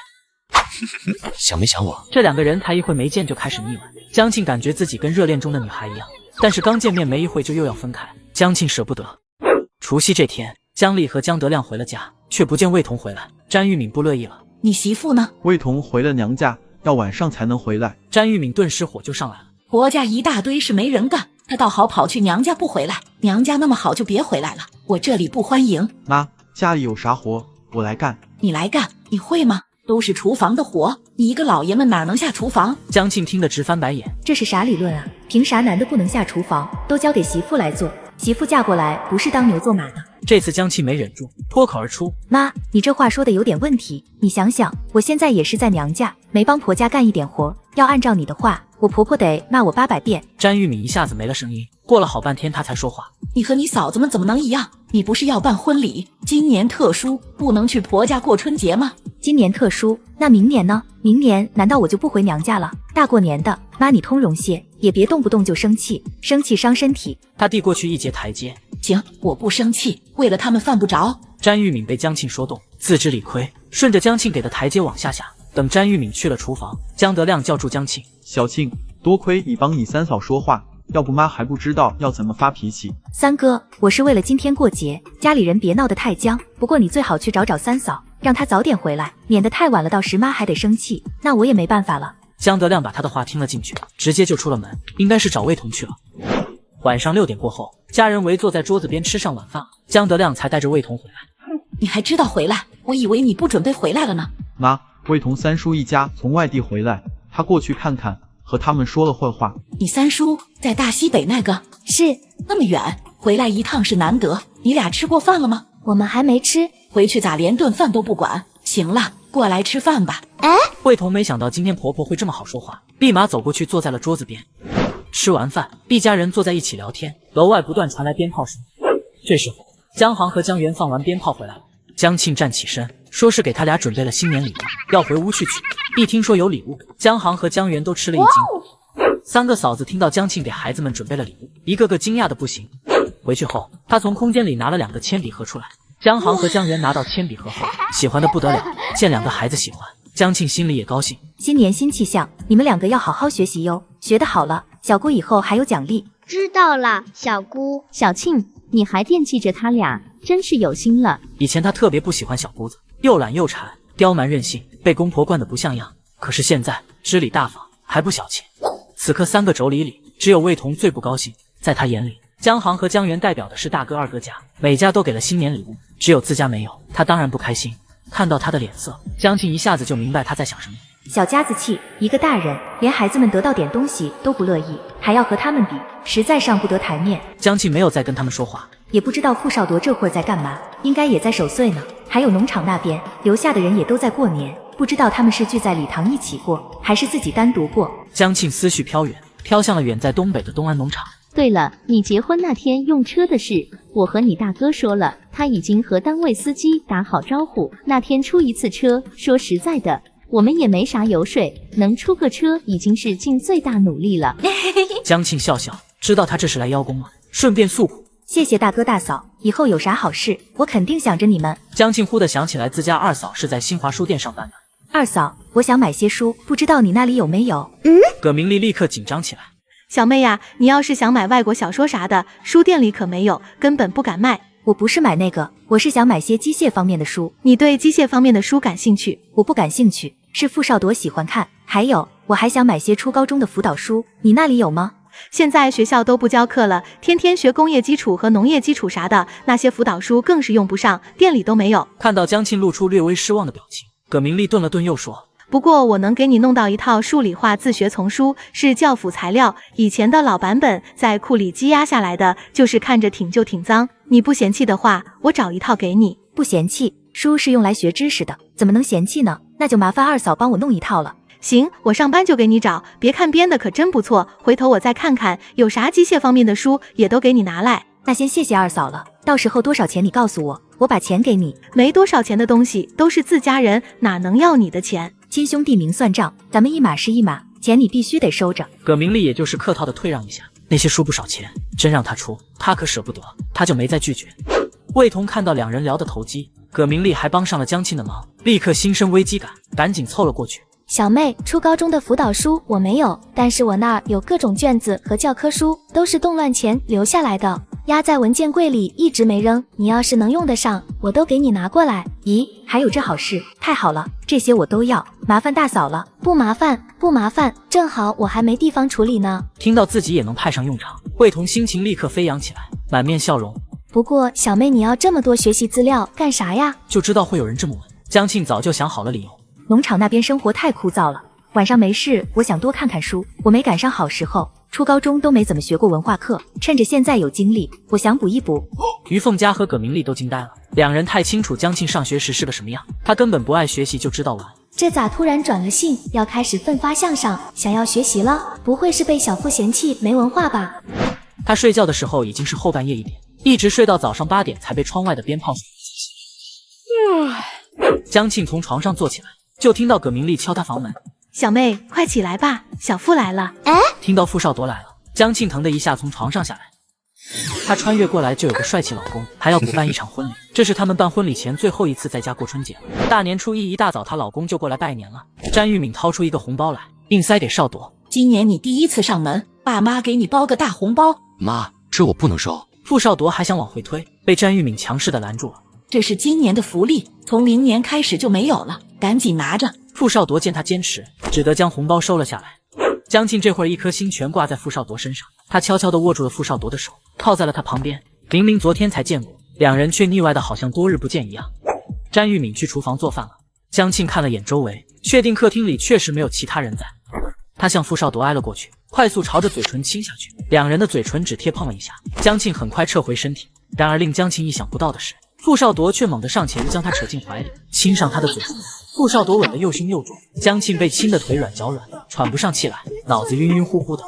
D: 想没想我？
A: 这2个人才一会没见就开始腻歪。江庆感觉自己跟热恋中的女孩一样，但是刚见面没一会就又要分开，江庆舍不得。除夕这天，江丽和江德亮回了家，却不见魏彤回来，詹玉敏不乐意了。
V: 你媳妇呢？
N: 魏彤回了娘家，要晚上才能回来。
A: 詹玉敏顿时火就上来了。
V: 婆家一大堆是没人干，她倒好跑去娘家不回来，娘家那么好就别回来了，我这里不欢迎。
N: 妈，家里有啥活我来干。
V: 你来干，你会吗？都是厨房的活，你一个老爷们哪能下厨房？
A: 江庆听得直翻白眼，
C: 这是啥理论啊？凭啥男的不能下厨房，都交给媳妇来做？媳妇嫁过来不是当牛做马的。
A: 这次江庆没忍住，脱口而出：
C: 妈，你这话说的有点问题。你想想，我现在也是在娘家，没帮婆家干一点活，要按照你的话，我婆婆得骂我800遍。
A: 詹玉敏一下子没了声音，过了好半天他才说话：
V: 你和你嫂子们怎么能一样？你不是要办婚礼，今年特殊，不能去婆家过春节吗？
C: 今年特殊，那明年呢？明年难道我就不回娘家了？大过年的，妈你通融些，也别动不动就生气，生气伤身体。
A: 他递过去一节台阶。
V: 行，我不生气，为了他们犯不着。
A: 詹玉敏被江庆说动，自知理亏，顺着江庆给的台阶往下等詹玉敏去了厨房，江德亮叫住江庆：
N: 小庆，多亏你帮你三嫂说话，要不妈还不知道要怎么发脾气。
C: 三哥，我是为了今天过节，家里人别闹得太僵。不过你最好去找找三嫂，让她早点回来，免得太晚了，到时妈还得生气，那我也没办法了。
A: 江德亮把他的话听了进去，直接就出了门，应该是找魏彤去了。晚上6点过后，家人围坐在桌子边吃上晚饭，江德亮才带着魏彤回来。
V: 你还知道回来？我以为你不准备回来了呢。
N: 妈，魏彤三叔一家从外地回来，他过去看看，和他们说了会话。
V: 你三叔在大西北那个？
X: 是。
V: 那么远，回来一趟是难得。你俩吃过饭了吗？
X: 我们还没吃。
V: 回去咋连顿饭都不管？行了，过来吃饭吧。
X: 哎，
A: 魏彤没想到今天婆婆会这么好说话，立马走过去坐在了桌子边。吃完饭，一家人坐在一起聊天，楼外不断传来鞭炮声。这时候，江航和江源放完鞭炮回来了。江庆站起身，说是给他俩准备了新年礼物，要回屋去取。一听说有礼物，江航和江源都吃了一惊。三个嫂子听到江庆给孩子们准备了礼物，一个个惊讶的不行。回去后，他从空间里拿了2个铅笔盒出来。江航和江源拿到铅笔盒后，喜欢的不得了。见2个孩子喜欢，江庆心里也高兴。
C: 新年新气象，你们2个要好好学习哟，学得好了，小姑以后还有奖励。
Q: 知道了，小姑。
J: 小庆，你还惦记着他俩，真是有心了。
A: 以前他特别不喜欢小姑子，又懒又馋，刁蛮任性，被公婆惯得不像样。可是现在知礼大方，还不小气。此刻3个妯娌里，只有魏彤最不高兴。在他眼里，江航和江源代表的是大哥二哥家，每家都给了新年礼物，只有自家没有，他当然不开心。看到他的脸色，江庆一下子就明白他在想什么。
C: 小家子气，一个大人连孩子们得到点东西都不乐意，还要和他们比，实在上不得台面。
A: 江庆没有再跟他们说话，
C: 也不知道傅少铎这会儿在干嘛，应该也在守岁呢。还有农场那边留下的人也都在过年，不知道他们是聚在礼堂一起过，还是自己单独过。
A: 江庆思绪飘远，飘向了远在东北的东安农场。
J: 对了，你结婚那天用车的事，我和你大哥说了，他已经和单位司机打好招呼，那天出一次车。说实在的，我们也没啥油水，能出个车已经是尽最大努力了。
A: 江庆笑笑，知道他这是来邀功了，顺便诉苦。
C: 谢谢大哥大嫂，以后有啥好事，我肯定想着你们。
A: 江庆忽地想起来自家二嫂是在新华书店上班的。
C: 二嫂，我想买些书，不知道你那里有没有？
A: 葛明丽立刻紧张起来。
T: 小妹呀，你要是想买外国小说啥的，书店里可没有，根本不敢卖。
C: 我不是买那个，我是想买些机械方面的书。
T: 你对机械方面的书感兴趣？
C: 我不感兴趣，是傅少铎喜欢看。还有，我还想买些初高中的辅导书，你那里有吗？
T: 现在学校都不教课了，天天学工业基础和农业基础啥的，那些辅导书更是用不上，店里都没有。
A: 看到江庆露出略微失望的表情，葛明丽顿了顿又说，
T: 不过我能给你弄到一套数理化自学丛书，是教辅材料，以前的老版本在库里积压下来的，就是看着挺旧挺脏，你不嫌弃的话，我找一套给你。
C: 不嫌弃，书是用来学知识的，怎么能嫌弃呢？那就麻烦二嫂帮我弄一套了。
T: 行，我上班就给你找，别看编的可真不错，回头我再看看有啥机械方面的书也都给你拿来。
C: 那先谢谢二嫂了，到时候多少钱你告诉我，我把钱给你。
T: 没多少钱的东西都是自家人，哪能要你的钱？
C: 亲兄弟明算账，咱们一码是一码，钱你必须得收着。
A: 葛明丽也就是客套的退让一下，那些书不少钱，真让他出，他可舍不得，他就没再拒绝。魏彤看到2人聊得投机，葛明丽还帮上了江庆的忙，立刻心生危机感，赶紧凑了过去。
G: 小妹，初高中的辅导书我没有，但是我那儿有各种卷子和教科书，都是动乱前留下来的，压在文件柜里一直没扔，你要是能用得上，我都给你拿过来。
C: 咦，还有这好事，太好了，这些我都要，麻烦大嫂了。
G: 不麻烦，不麻烦，正好我还没地方处理呢。
A: 听到自己也能派上用场，魏彤心情立刻飞扬起来，满面笑容。
G: 不过小妹，你要这么多学习资料干啥呀？
A: 就知道会有人这么问，江庆早就想好了理由。
C: 农场那边生活太枯燥了，晚上没事，我想多看看书。我没赶上好时候，初高中都没怎么学过文化课，趁着现在有精力，我想补一补。
A: 于凤佳和葛明丽都惊呆了，2人太清楚江庆上学时是个什么样，他根本不爱学习，就知道玩。
G: 这咋突然转了性，要开始奋发向上，想要学习了？不会是被小父嫌弃没文化吧？
A: 他睡觉的时候已经是后半夜1点，一直睡到早上8点才被窗外的鞭炮声。江庆从床上坐起来，就听到葛明丽敲他房门。
T: 小妹，快起来吧，小父来了。
A: 听到傅少铎来了，江庆腾的一下从床上下来。他穿越过来就有个帅气老公，还要补办一场婚礼，这是他们办婚礼前最后一次在家过春节了。大年初一一大早，她老公就过来拜年了。詹玉敏掏出一个红包来，硬塞给少铎。
V: 今年你第一次上门，爸妈给你包个大红包。
D: 妈，这我不能收。
A: 傅少铎还想往回推，被詹玉敏强势的拦住了。
V: 这是今年的福利，从明年开始就没有了，赶紧拿着。
A: 傅少铎见他坚持，只得将红包收了下来。江庆这会儿一颗心全挂在傅少铎身上，他悄悄地握住了傅少铎的手，靠在了他旁边。明明昨天才见过，两人却腻歪的好像多日不见一样。詹玉敏去厨房做饭了，江庆看了眼周围，确定客厅里确实没有其他人在。他向傅少铎挨了过去，快速朝着嘴唇亲下去，两人的嘴唇只贴碰了一下。江庆很快撤回身体，然而令江庆意想不到的是，傅少铎却猛地上前将他扯进怀里，亲上他的嘴唇。傅少铎吻得又凶又重，江庆被亲得腿软脚软，喘不上气来，脑子晕晕乎乎的。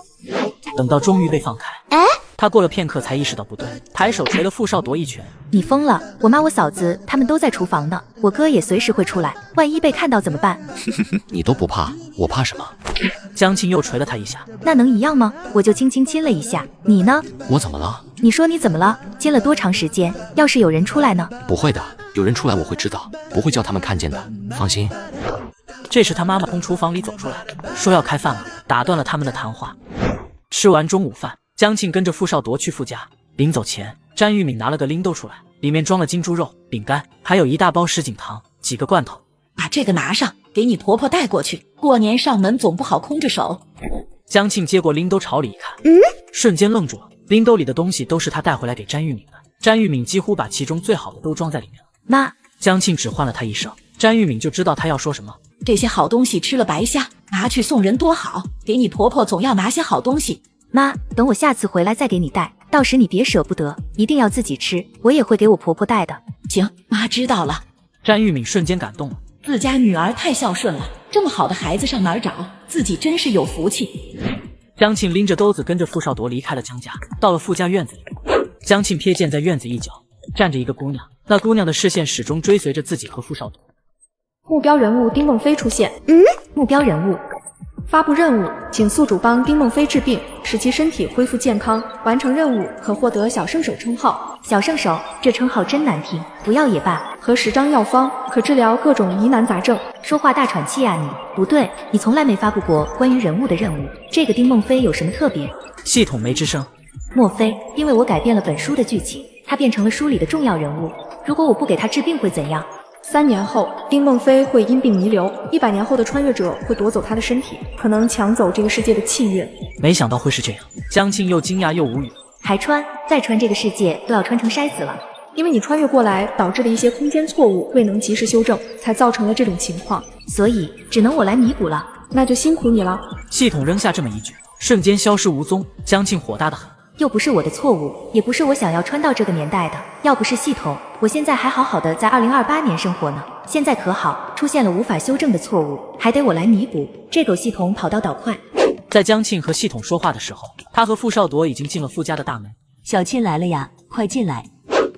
A: 等到终于被放开，他过了片刻才意识到不对，抬手捶了傅少铎一拳。
C: 你疯了！我妈、我嫂子他们都在厨房呢，我哥也随时会出来，万一被看到怎么办？
D: 你都不怕，我怕什么？
A: 江庆又捶了他一下。
C: 那能一样吗？我就轻轻亲了一下，你呢？
D: 我怎么了？
C: 你说你怎么了？亲了多长时间？要是有人出来呢？
D: 不会的，有人出来我会知道，不会叫他们看见的，放心。
A: 这时他妈妈从厨房里走出来，说要开饭了，打断了他们的谈话。吃完中午饭，江庆跟着傅少铎去傅家。临走前，詹玉敏拿了个拎兜出来，里面装了金猪肉、饼干，还有一大包什锦糖、几个罐头。
V: 把这个拿上，给你婆婆带过去。过年上门总不好空着手。
A: 江庆接过拎兜朝里一看，瞬间愣住了。拎兜里的东西都是他带回来给詹玉敏的，詹玉敏几乎把其中最好的都装在里面了。
C: 妈，
A: 江庆只唤了他一声，詹玉敏就知道他要说什么。
V: 这些好东西吃了白瞎，拿去送人多好，给你婆婆总要拿些好东西。
C: 妈，等我下次回来再给你带，到时你别舍不得，一定要自己吃，我也会给我婆婆带的。
V: 行，妈知道了。
A: 詹玉敏瞬间感动了，
V: 自家女儿太孝顺了，这么好的孩子上哪儿找？自己真是有福气。
A: 江庆拎着兜子跟着傅少铎离开了江家，到了傅家院子里。江庆瞥见在院子一角站着一个姑娘，那姑娘的视线始终追随着自己和傅少铎。
F: 目标人物丁梦飞出现。
C: 目标人物。
F: 发布任务，请宿主帮丁梦飞治病，使其身体恢复健康。完成任务可获得小圣手称号。
C: 小圣手，这称号真难听，不要也罢。
F: 和10张药方，可治疗各种疑难杂症。
C: 说话大喘气啊你！不对，你从来没发布过关于人物的任务。这个丁梦飞有什么特别？
A: 系统没吱声。
C: 莫非因为我改变了本书的剧情，他变成了书里的重要人物？如果我不给他治病会怎样
F: ？3年后，丁梦飞会因病弥留，100年后的穿越者会夺走他的身体，可能抢走这个世界的气运。
A: 没想到会是这样，江庆又惊讶又无语。
C: 还穿？再穿这个世界都要穿成筛子了。
F: 因为你穿越过来导致的一些空间错误未能及时修正，才造成了这种情况，
C: 所以只能我来弥补了。
F: 那就辛苦你了。
A: 系统扔下这么一句，瞬间消失无踪。江庆火大得很。
C: 又不是我的错误，也不是我想要穿到这个年代的。要不是系统，我现在还好好的在2028年生活呢。现在可好，出现了无法修正的错误，还得我来弥补。这狗系统跑道倒快。
A: 在江庆和系统说话的时候，他和傅少铎已经进了傅家的大门。
U: 小庆来了呀，快进来。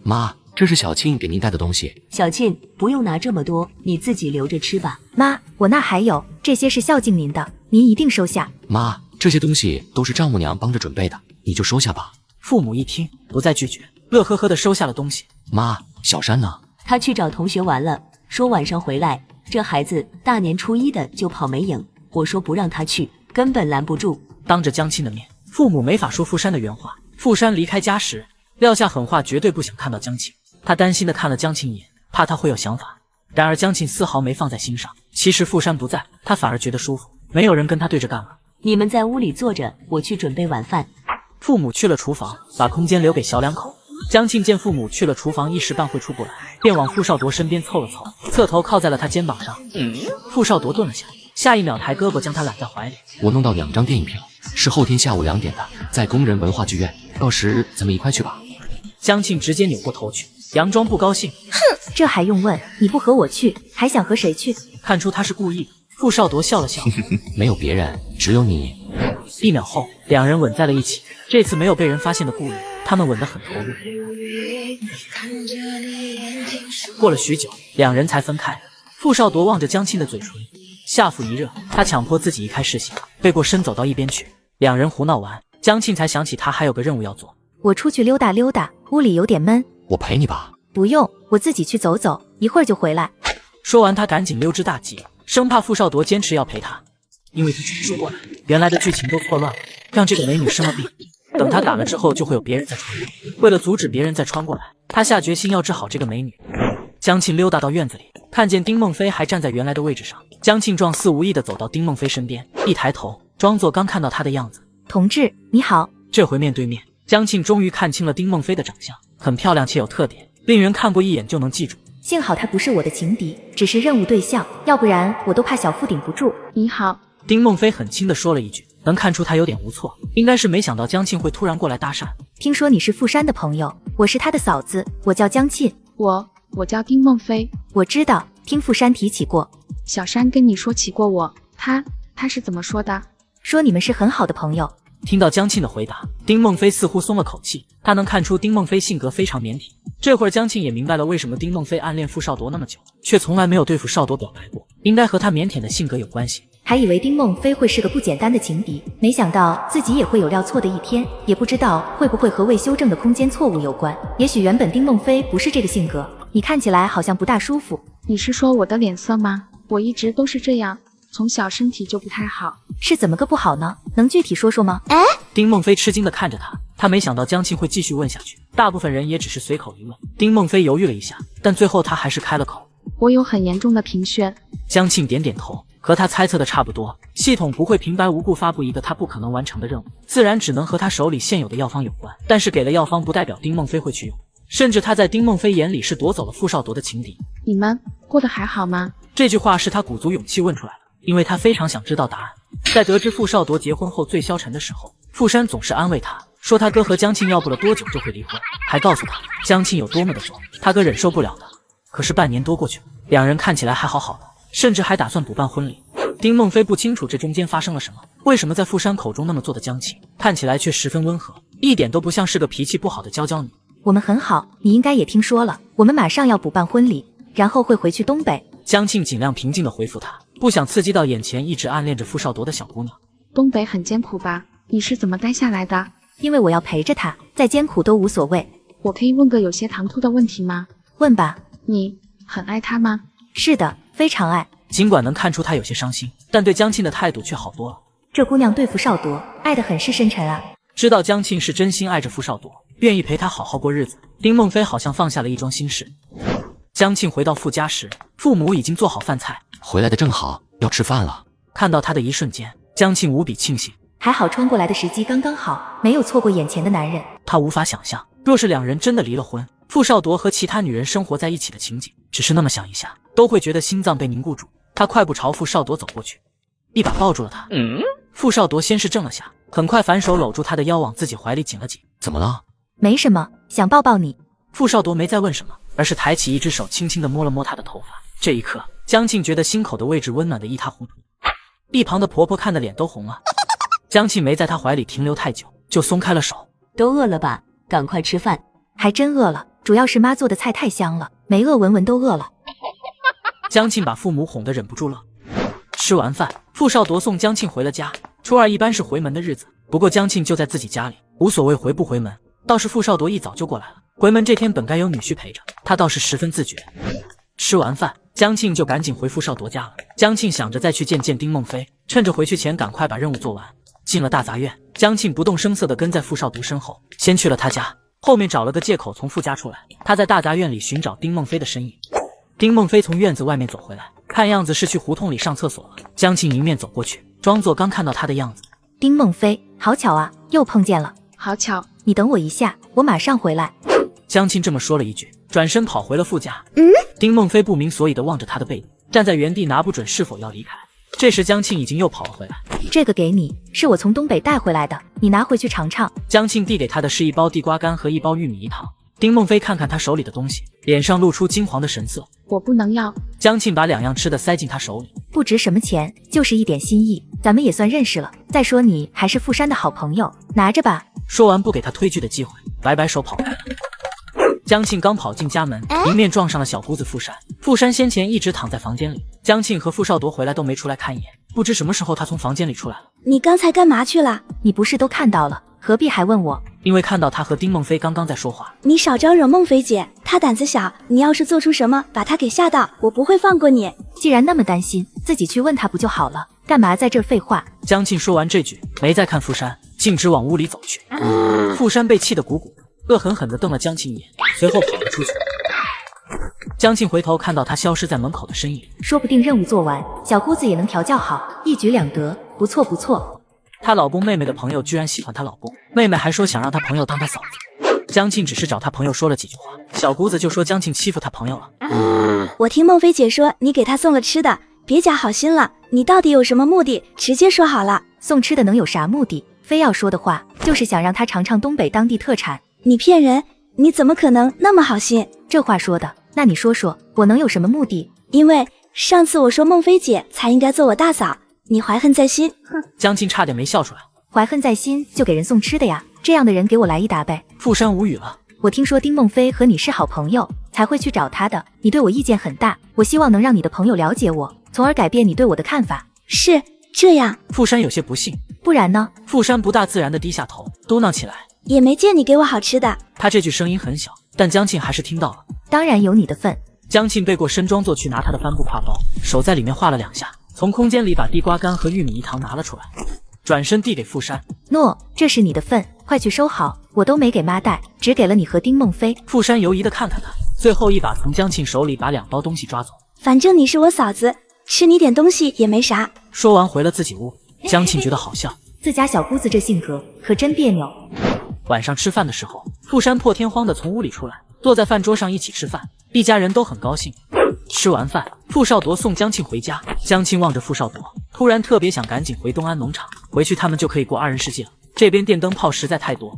D: 妈，这是小庆给您带的东西。
U: 小庆，不用拿这么多，你自己留着吃吧。
C: 妈，我那还有，这些是孝敬您的，您一定收下。
D: 妈，这些东西都是丈母娘帮着准备的，你就收下吧。
A: 父母一听，不再拒绝，乐呵呵地收下了东西。
D: 妈，小山呢？
U: 他去找同学玩了，说晚上回来。这孩子大年初一的就跑没影，我说不让他去，根本拦不住。
A: 当着江庆的面，父母没法说傅山的原话。傅山离开家时撂下狠话，绝对不想看到江庆。他担心地看了江庆一眼，怕他会有想法。然而江庆丝毫没放在心上。其实傅山不在，他反而觉得舒服，没有人跟他对着干了。
U: 你们在屋里坐着，我去准备晚饭。
A: 父母去了厨房，把空间留给小两口。江庆见父母去了厨房，一时半会出不来，便往傅少铎身边凑了凑，侧头靠在了他肩膀上。傅少铎顿了下，下一秒抬胳膊将他揽在怀里。
D: 我弄到2张电影票，是后天下午2点的，在工人文化剧院，到时咱们一块去吧。
A: 江庆直接扭过头去，佯装不高兴。
C: 哼，这还用问？你不和我去，还想和谁去？
A: 看出他是故意的。傅少铎笑了笑，
D: 没有别人，只有你。
A: 1秒后，两人吻在了一起。这次没有被人发现的顾虑，他们吻得很投入。过了许久，两人才分开。傅少铎望着江庆的嘴唇，下腹一热，他强迫自己移开视线，背过身走到一边去。两人胡闹完，江庆才想起他还有个任务要做。
C: 我出去溜达溜达，屋里有点闷。
D: 我陪你吧。
C: 不用，我自己去走走，一会儿就回来。
A: 说完，他赶紧溜之大吉，生怕傅少铎坚持要陪他，因为他听说过来。原来的剧情都错乱了，让这个美女生了病。等她打了之后，就会有别人再穿过。为了阻止别人再穿过来，他下决心要治好这个美女。江庆溜达到院子里，看见丁梦飞还站在原来的位置上。江庆状似无意地走到丁梦飞身边，一抬头，装作刚看到她的样子。
C: 同志，你好。
A: 这回面对面，江庆终于看清了丁梦飞的长相，很漂亮且有特点，令人看过一眼就能记住。
C: 幸好他不是我的情敌，只是任务对象，要不然我都怕小腹顶不住。
F: 你好。
A: 丁梦飞很轻地说了一句，能看出他有点无措，应该是没想到江庆会突然过来搭讪。
C: 听说你是富山的朋友，我是他的嫂子，我叫江庆。
F: 我叫丁梦飞。
C: 我知道，听富山提起过。
F: 小山跟你说起过我，他是怎么说的？
C: 说你们是很好的朋友。
A: 听到江庆的回答，丁梦飞似乎松了口气。他能看出丁梦飞性格非常腼腆。这会儿江庆也明白了为什么丁梦飞暗恋傅少铎那么久，却从来没有对傅少铎表白过，应该和他腼腆的性格有关系。
C: 还以为丁梦飞会是个不简单的情敌，没想到自己也会有料错的一天，也不知道会不会和未修正的空间错误有关。也许原本丁梦飞不是这个性格，你看起来好像不大舒服。
F: 你是说我的脸色吗？我一直都是这样，从小身体就不太好。
C: 是怎么个不好呢？能具体说说吗？
A: 丁梦飞吃惊地看着他没想到江庆会继续问下去，大部分人也只是随口一问。丁梦飞犹豫了一下，但最后他还是开了口。
F: 我有很严重的贫血。
A: 江庆点点头，和他猜测的差不多，系统不会平白无故发布一个他不可能完成的任务，自然只能和他手里现有的药方有关。但是给了药方不代表丁梦飞会去用，甚至他在丁梦飞眼里是夺走了傅少铎的情敌。
F: 你们过得还好吗？
A: 这句话是他鼓足勇气问出来的，因为他非常想知道答案。在得知傅少铎结婚后最消沉的时候，傅山总是安慰他说他哥和江庆要不了多久就会离婚，还告诉他江庆有多么的作，他哥忍受不了的。可是半年多过去了，两人看起来还好好的，甚至还打算补办婚礼。丁梦飞不清楚这中间发生了什么，为什么在傅山口中那么做的江庆看起来却十分温和，一点都不像是个脾气不好的娇娇女。
C: 我们很好，你应该也听说了，我们马上要补办婚礼，然后会回去东北。
A: 江庆尽量平静地回复他，不想刺激到眼前一直暗恋着傅少铎的小姑娘。
F: 东北很艰苦吧？你是怎么待下来的？
C: 因为我要陪着他，再艰苦都无所谓。
F: 我可以问个有些唐突的问题吗？
C: 问吧。
F: 你很爱他吗？
C: 是的，非常爱。
A: 尽管能看出他有些伤心，但对江庆的态度却好多了。
C: 这姑娘对傅少铎爱得很是深沉啊。
A: 知道江庆是真心爱着傅少铎，愿意陪他好好过日子，丁梦飞好像放下了一桩心事。江庆回到傅家时，父母已经做好饭菜，
D: 回来的正好，要吃饭了。
A: 看到他的一瞬间，江庆无比庆幸，
C: 还好穿过来的时机刚刚好，没有错过眼前的男人。
A: 他无法想象，若是两人真的离了婚，傅少铎和其他女人生活在一起的情景，只是那么想一下，都会觉得心脏被凝固住。他快步朝傅少铎走过去，一把抱住了他。傅少铎先是怔了下，很快反手搂住他的腰，往自己怀里紧了紧。
D: 怎么了？
C: 没什么，想抱抱你。
A: 傅少铎没再问什么，而是抬起一只手，轻轻地摸了摸他的头发。这一刻，江庆觉得心口的位置温暖的一塌糊涂。一旁的婆婆看得脸都红了。江庆没在他怀里停留太久，就松开了手。
U: 都饿了吧？赶快吃饭。
C: 还真饿了，主要是妈做的菜太香了，没饿闻闻都饿了。
A: 江庆把父母哄得忍不住了。吃完饭，傅少铎送江庆回了家。初二一般是回门的日子，不过江庆就在自己家里，无所谓回不回门。倒是傅少铎一早就过来了，回门这天本该有女婿陪着，他倒是十分自觉。吃完饭，江庆就赶紧回傅少铎家了。江庆想着再去见见丁梦飞，趁着回去前赶快把任务做完。进了大杂院，江庆不动声色地跟在傅少铎身后，先去了他家，后面找了个借口从傅家出来。他在大杂院里寻找丁梦飞的身影。丁梦飞从院子外面走回来，看样子是去胡同里上厕所了。江庆迎面走过去，装作刚看到他的样子。
C: 丁梦飞，好巧啊，又碰见了。
F: 好巧。
C: 你等我一下，我马上回来。
A: 江庆这么说了一句，转身跑回了傅家。丁梦飞不明所以地望着他的背影，站在原地拿不准是否要离开。这时江庆已经又跑了回来。
C: 这个给你，是我从东北带回来的，你拿回去尝尝。
A: 江庆递给他的是一包地瓜干和一包玉米饴糖。丁梦飞看看他手里的东西，脸上露出惊惶的神色。
F: 我不能要。
A: 江庆把两样吃的塞进他手里。
C: 不值什么钱，就是一点心意，咱们也算认识了。再说你还是傅山的好朋友，拿着吧。
A: 说完不给他推拒的机会，摆摆手跑开了。江庆刚跑进家门，迎面撞上了小姑子傅山。傅山先前一直躺在房间里，江庆和傅少铎回来都没出来看一眼，不知什么时候他从房间里出来了。
X: 你刚才干嘛去了？
C: 你不是都看到了，何必还问我？
A: 因为看到他和丁梦飞刚刚在说话。
X: 你少招惹梦飞姐，她胆子小，你要是做出什么把她给吓到，我不会放过你。
C: 既然那么担心，自己去问她不就好了？干嘛在这儿废话？
A: 江庆说完这句，没再看傅山，径直往屋里走去。傅山被气得鼓鼓的，恶狠狠地瞪了江庆一眼，随后跑了出去。江庆回头看到他消失在门口的身影，
C: 说不定任务做完，小姑子也能调教好，一举两得，不错不错。
A: 她老公妹妹的朋友居然喜欢她老公，妹妹还说想让她朋友当她嫂子。江庆只是找她朋友说了几句话，小姑子就说江庆欺负她朋友了。
X: 我听孟非姐说你给她送了吃的，别假好心了，你到底有什么目的？直接说好了。
C: 送吃的能有啥目的？非要说的话，就是想让她尝尝东北当地特产。
X: 你骗人，你怎么可能那么好心？
C: 这话说的，那你说说，我能有什么目的？
X: 因为上次我说孟非姐才应该做我大嫂，你怀恨在心。哼！
A: 江庆差点没笑出来。
C: 怀恨在心就给人送吃的呀，这样的人给我来一打呗。
A: 傅山无语了。
C: 我听说丁孟非和你是好朋友，才会去找他的。你对我意见很大，我希望能让你的朋友了解我，从而改变你对我的看法。
X: 是这样。
A: 傅山有些不信。
C: 不然呢？
A: 傅山不大自然地低下头，嘟囔起来。
X: 也没见你给我好吃的。
A: 他这句声音很小，但江庆还是听到了。
C: 当然有你的份。
A: 江庆背过身装作去拿他的帆布挎包，手在里面画了2下，从空间里把地瓜干和玉米饴糖拿了出来，转身递给傅山。
C: 诺，这是你的份，快去收好，我都没给妈带，只给了你和丁孟非。
A: 傅山犹疑地看他，最后一把从江庆手里把2包东西抓走。
X: 反正你是我嫂子，吃你点东西也没啥。
A: 说完回了自己屋。江庆觉得好笑，
C: 自家小姑子这性格可真别扭。
A: 晚上吃饭的时候，傅山破天荒地从屋里出来，坐在饭桌上一起吃饭，一家人都很高兴。吃完饭，傅少铎送江庆回家。江庆望着傅少铎，突然特别想赶紧回东安农场，回去他们就可以过2人世界了。这边电灯泡实在太多。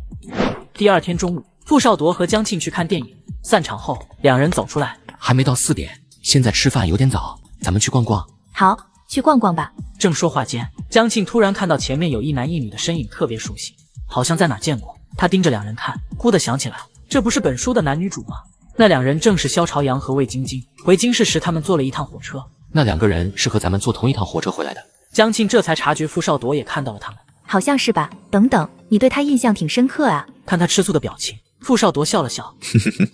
A: 第2天中午，傅少铎和江庆去看电影，散场后2人走出来，
D: 还没到4点，现在吃饭有点早，咱们去逛逛。
C: 好，去逛逛吧。
A: 正说话间，江庆突然看到前面有一男一女的身影特别熟悉，好像在哪见过。他盯着2人看，忽地想起来，这不是本书的男女主吗？那2人正是萧朝阳和魏晶晶。回京市时他们坐了一趟火车，
D: 那2个人是和咱们坐同一趟火车回来的。
A: 江庆这才察觉傅少铎也看到了他们，
C: 好像是吧。等等，你对他印象挺深刻啊。
A: 看他吃醋的表情，傅少铎笑了笑。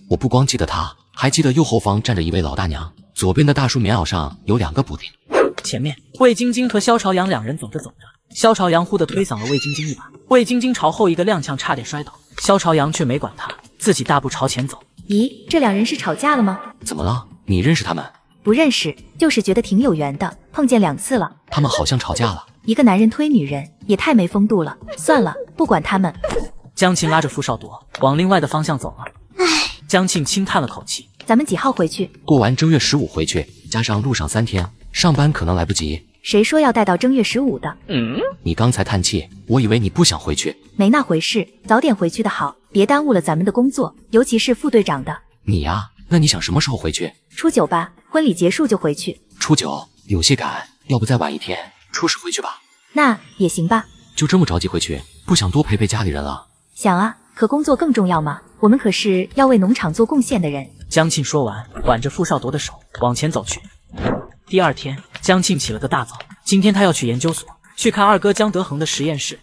D: 我不光记得他，还记得右后方站着一位老大娘，左边的大树棉袄上有2个补丁。
A: 前面魏晶晶和萧朝阳2人走着走着，萧朝阳忽地推搡了魏晶晶一把，魏晶晶朝后一个踉跄，差点摔倒，萧朝阳却没管他，自己大步朝前走。
C: 咦，这2人是吵架了吗？
D: 怎么了？你认识他们？
C: 不认识，就是觉得挺有缘的，碰见2次了。
D: 他们好像吵架了。
C: 一个男人推女人，也太没风度了。算了，不管他们。
A: 江庆拉着傅少铎往另外的方向走了。江庆轻叹了口气。
C: 咱们几号回去？
D: 过完正月15回去，加上路上3天，上班可能来不及。
C: 谁说要待到正月15的？
D: 你刚才叹气，我以为你不想回去。
C: 没那回事，早点回去的好，别耽误了咱们的工作，尤其是副队长的。
D: 你呀，那你想什么时候回去？
C: 初9吧，婚礼结束就回去。
D: 初9有些赶，要不再晚一天，初10回去吧。
C: 那也行吧。
D: 就这么着急回去，不想多陪陪家里人了？
C: 想啊，可工作更重要嘛，我们可是要为农场做贡献的人。
A: 江庆说完，挽着傅少铎的手往前走去。第2天，江庆起了个大早，今天他要去研究所，去看2哥江德恒的实验室。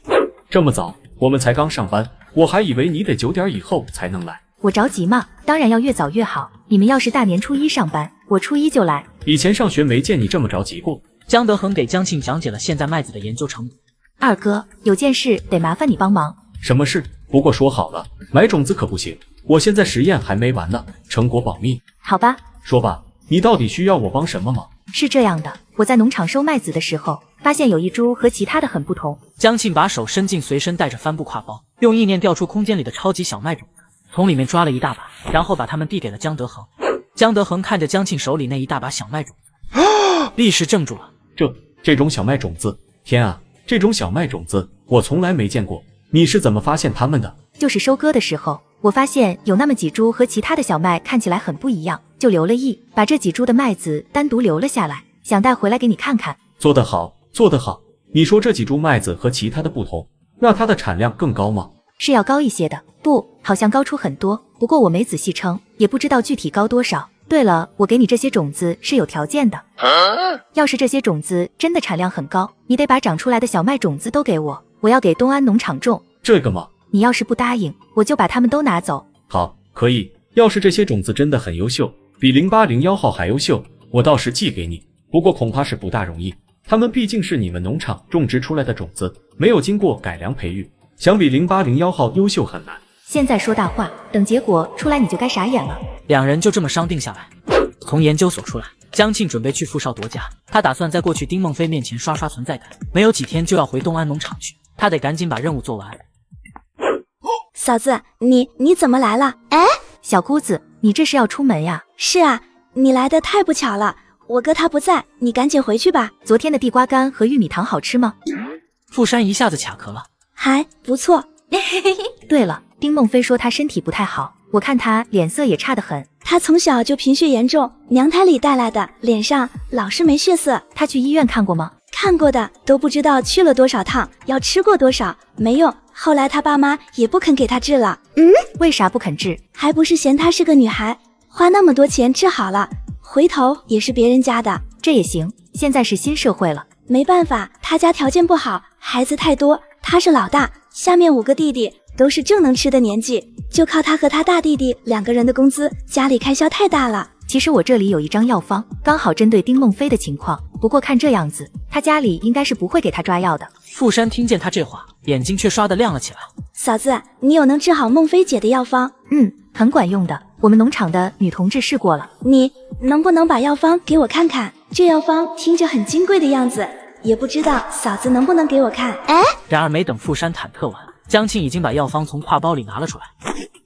L: 这么早？我们才刚上班，我还以为你得9点以后才能来。
C: 我着急嘛，当然要越早越好。你们要是大年初1上班，我初1就来。
L: 以前上学没见你这么着急过。
A: 江德恒给江庆讲解了现在麦子的研究成果。
C: 2哥，有件事得麻烦你帮忙。
L: 什么事？不过说好了，买种子可不行。我现在实验还没完呢，成果保密。
C: 好吧。
L: 说吧，你到底需要我帮什么忙？
C: 是这样的，我在农场收麦子的时候，发现有一株和其他的很不同。
A: 江庆把手伸进随身带着帆布挎包，用意念调出空间里的超级小麦种子，从里面抓了一大把，然后把它们递给了江德恒。江德恒看着江庆手里那一大把小麦种子，立时怔住了。
L: 这种小麦种子，天啊，这种小麦种子我从来没见过。你是怎么发现它们的？
C: 就是收割的时候，我发现有那么几株和其他的小麦看起来很不一样，就留了意，把这几株的麦子单独留了下来，想带回来给你看看。
L: 做得好，做得好。你说这几株麦子和其他的不同，那它的产量更高吗？
C: 是要高一些的，不，好像高出很多，不过我没仔细称，也不知道具体高多少。对了，我给你这些种子是有条件的，要是这些种子真的产量很高，你得把长出来的小麦种子都给我，我要给东安农场种。
L: 这个吗？
C: 你要是不答应，我就把它们都拿走。
L: 好，可以。要是这些种子真的很优秀，比0801号还优秀，我倒是寄给你，不过恐怕是不大容易。它们毕竟是你们农场种植出来的种子，没有经过改良培育，想比0801号优秀很难。
C: 现在说大话，等结果出来你就该傻眼了。
A: 两人就这么商定下来。从研究所出来，江庆准备去傅少铎家，他打算在过去丁梦飞面前刷刷存在感。没有几天就要回东安农场去，他得赶紧把任务做完。
X: 嫂子，你怎么来了？哎，
C: 小姑子，你这是要出门呀？
X: 是啊，你来的太不巧了，我哥他不在，你赶紧回去吧。
C: 昨天的地瓜干和玉米糖好吃吗？
A: 傅山一下子卡壳了，
X: 还不错。
C: 对了，丁梦飞说他身体不太好，我看他脸色也差得很。
X: 他从小就贫血严重，娘胎里带来的，脸上老是没血色。
C: 他去医院看过吗？
X: 看过的，都不知道去了多少趟，药吃过多少，没用。后来他爸妈也不肯给他治了。
C: 为啥不肯治？
X: 还不是嫌她是个女孩，花那么多钱治好了，回头也是别人家的。
C: 这也行，现在是新社会了。
X: 没办法，他家条件不好，孩子太多，他是老大，下面5个弟弟都是正能吃的年纪，就靠他和他大弟弟2个人的工资，家里开销太大了。
C: 其实我这里有一张药方，刚好针对丁梦飞的情况，不过看这样子，他家里应该是不会给他抓药的。
A: 傅山听见他这话，眼睛却刷得亮了起来。
X: 嫂子，你有能治好梦飞姐的药方？
C: 很管用的，我们农场的女同志试过了。
X: 你能不能把药方给我看看？这药方听着很金贵的样子，也不知道嫂子能不能给我看。
A: 然而没等傅山忐忑完，江庆已经把药方从挎包里拿了出来，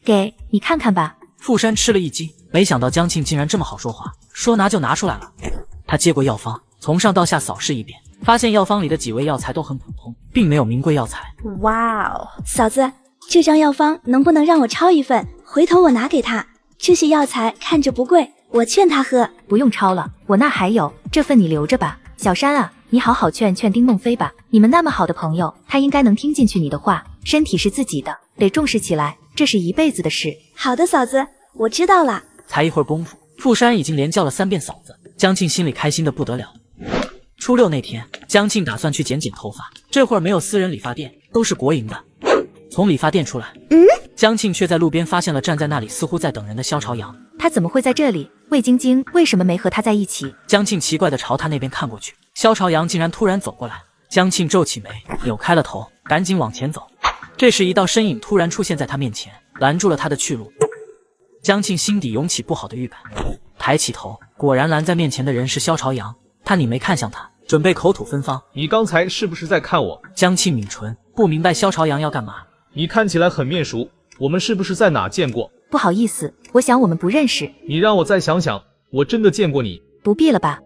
C: 给你看看吧。
A: 傅山吃了一惊，没想到江庆竟然这么好说话，说拿就拿出来了。他接过药方，从上到下扫视一遍，发现药方里的几味药材都很普通，并没有名贵药材。
X: 哇哦，嫂子，这张药方能不能让我抄一份？回头我拿给他。这些药材看着不贵，我劝他喝。
C: 不用抄了，我那还有，这份你留着吧。小山啊，你好好劝劝丁梦飞吧，你们那么好的朋友，他应该能听进去你的话。身体是自己的，得重视起来，这是一辈子的事。
X: 好的，嫂子，我知道了。
A: 才一会儿功夫，傅山已经连叫了3遍嫂子，江庆心里开心的不得了。初6那天，江庆打算去剪头发，这会儿没有私人理发店，都是国营的。从理发店出来，江庆却在路边发现了站在那里似乎在等人的萧朝阳。
C: 他怎么会在这里？魏晶晶为什么没和他在一起？
A: 江庆奇怪地朝他那边看过去，萧朝阳竟然突然走过来。江庆皱起眉，扭开了头，赶紧往前走。这时一道身影突然出现在他面前，拦住了他的去路。江庆心底涌起不好的预感，抬起头，果然拦在面前的人是萧朝阳。他拧眉看向他，准备口吐芬芳。
H: 你刚才是不是在看我？
A: 江庆抿唇，不明白萧朝阳要干嘛。
H: 你看起来很面熟，我们是不是在哪见过？
C: 不好意思，我想我们不认识。
H: 你让我再想想，我真的见过你。
C: 不必了吧？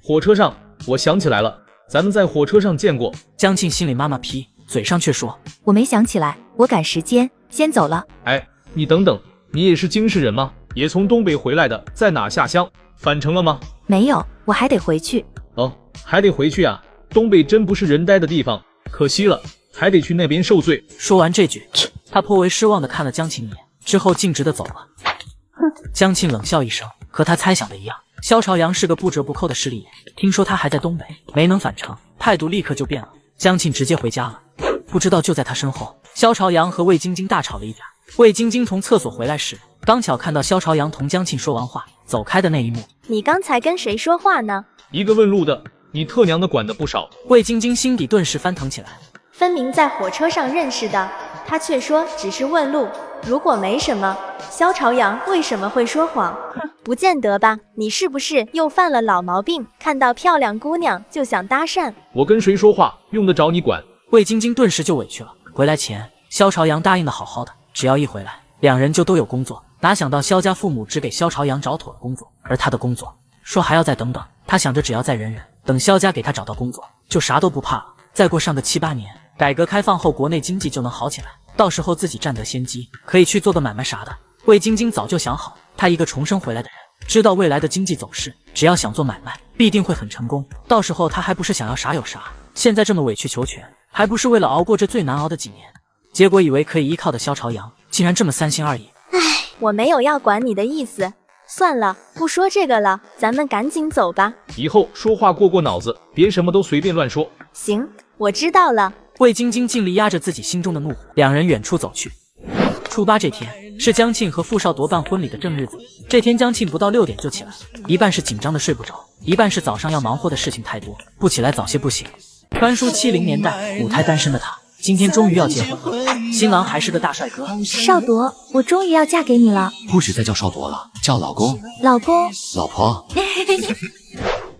H: 火车上，我想起来了，咱们在火车上见过。
A: 江庆心里妈妈批，嘴上却说
C: 我没想起来，我赶时间，先走了。
H: 哎，你等等，你也是京市人吗？也从东北回来的，在哪下乡？返程了吗？
C: 没有，我还得回去。
H: 哦，还得回去啊？东北真不是人待的地方，可惜了，还得去那边受罪。
A: 说完这句，他颇为失望地看了江庆一眼，之后径直地走了。江庆冷笑一声，和他猜想的一样，萧朝阳是个不折不扣的势利眼。听说他还在东北，没能返程，态度立刻就变了。江庆直接回家了。不知道就在他身后，萧朝阳和魏晶晶大吵了一架。魏晶晶从厕所回来时，刚巧看到萧朝阳同江庆说完话走开的那一幕。
S: 你刚才跟谁说话呢？
H: 一个问路的，你特娘的管的不少。
A: 魏晶晶心底顿时翻腾起来。
S: 分明在火车上认识的，他却说只是问路。如果没什么，萧朝阳为什么会说谎？不见得吧？你是不是又犯了老毛病？看到漂亮姑娘就想搭讪？
H: 我跟谁说话，用得着你管？
A: 魏晶晶顿时就委屈了。回来前，萧朝阳答应的好好的，只要一回来，两人就都有工作。哪想到萧家父母只给萧朝阳找妥了工作，而他的工作说还要再等等。他想着只要再忍忍，等萧家给他找到工作，就啥都不怕了。再过上个7、8年，改革开放后国内经济就能好起来，到时候自己占得先机，可以去做个买卖啥的。魏晶晶早就想好，她一个重生回来的人，知道未来的经济走势，只要想做买卖，必定会很成功。到时候她还不是想要啥有啥，现在这么委曲求全，还不是为了熬过这最难熬的几年。结果以为可以依靠的萧朝阳，竟然这么3心2意。
S: 唉，我没有要管你的意思。算了，不说这个了，咱们赶紧走吧。
H: 以后说话过脑子，别什么都随便乱说。
S: 行，我知道了。
A: 魏晶晶尽力压着自己心中的怒火，两人远处走去。初8这天是江庆和傅少铎办婚礼的正日子。这天江庆不到6点就起来，一半是紧张的睡不着，一半是早上要忙活的事情太多，不起来早些不行。传说70年代母胎单身的她，今天终于要结婚了，新郎还是个大帅哥。
C: 少铎，我终于要嫁给你了。
D: 不许再叫少铎了，叫老公。
C: 老公，
D: 老婆。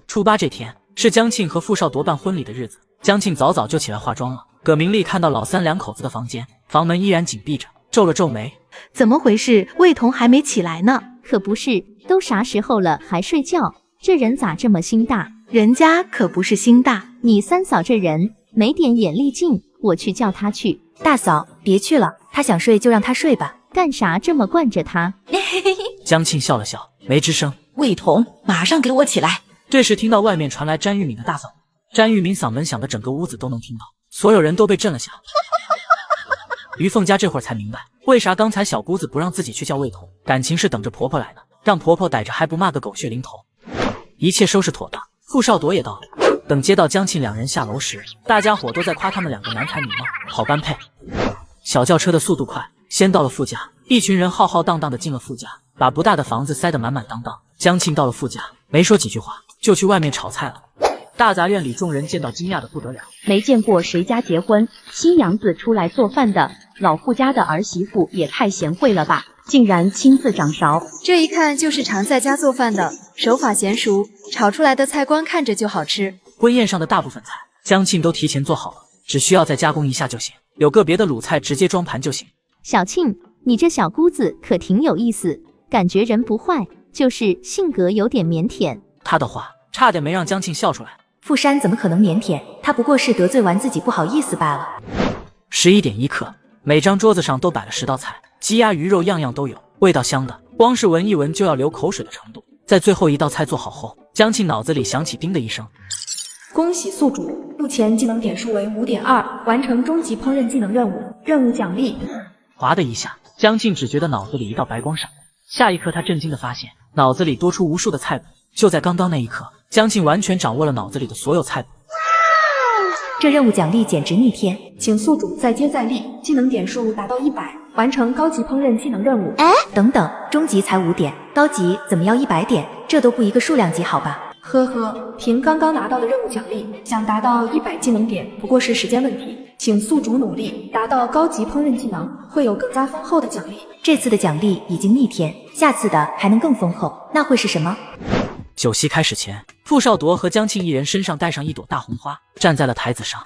A: 初8这天是江庆和傅少铎办婚礼的日子，江庆早早就起来化妆了。葛明丽看到老三两口子的房间，房门依然紧闭着，皱了皱眉。
T: 怎么回事？魏彤还没起来呢。
J: 可不是，都啥时候了还睡觉？这人咋这么心大？
T: 人家可不是心大，
J: 你三嫂这人没点眼力劲，我去叫他去。
C: 大嫂，别去了，他想睡就让他睡吧。
J: 干啥这么惯着他？
A: 江庆笑了笑，没吱声。
V: 魏彤，马上给我起来！
A: 这时听到外面传来詹玉敏的大嗓门，詹玉敏嗓门响的整个屋子都能听到，所有人都被震了下。于凤家这会儿才明白，为啥刚才小姑子不让自己去叫魏彤，感情是等着婆婆来的，让婆婆逮着还不骂个狗血淋头。一切收拾妥当，傅少铎也到了。等接到江庆两人下楼时，大家伙都在夸他们两个男才女貌，好般配。小轿车的速度快，先到了傅家，一群人浩浩荡荡的进了傅家，把不大的房子塞得满满当当。江庆到了傅家，没说几句话，就去外面炒菜了。大杂院里众人见到惊讶的不得了，
E: 没见过谁家结婚新娘子出来做饭的，老傅家的儿媳妇也太贤惠了吧，竟然亲自掌勺。
F: 这一看就是常在家做饭的，手法娴熟，炒出来的菜光看着就好吃。
A: 婚宴上的大部分菜江庆都提前做好了，只需要再加工一下就行，有个别的卤菜直接装盘就行。
J: 小庆，你这小姑子可挺有意思，感觉人不坏，就是性格有点腼腆。
A: 他的话差点没让江庆笑出来。
C: 傅山怎么可能腼腆？他不过是得罪完自己不好意思罢了。
A: 11点1刻，每张桌子上都摆了10道菜，鸡鸭鱼肉样样都有，味道香的，光是闻一闻就要流口水的程度。在最后一道菜做好后，江庆脑子里响起叮的一声。
F: 恭喜宿主，目前技能点数为5.2，完成终极烹饪技能任务，任务奖励。
A: 哗的一下，江庆只觉得脑子里一道白光闪过，下一刻他震惊地发现脑子里多出无数的菜谱。就在刚刚那一刻，江庆完全掌握了脑子里的所有菜谱。
C: 这任务奖励简直逆天，
F: 请宿主再接再厉，技能点数达到100，完成高级烹饪技能任务。
C: 等等，终极才5点，高级怎么要100点？这都不一个数量级好吧？
F: 呵呵，凭刚刚拿到的任务奖励，想达到100技能点不过是时间问题，请宿主努力，达到高级烹饪技能，会有更加丰厚的奖励。
C: 这次的奖励已经逆天，下次的还能更丰厚，那会是什么？
A: 酒席开始前，傅少铎和江庆一人身上带上一朵大红花，站在了台子上。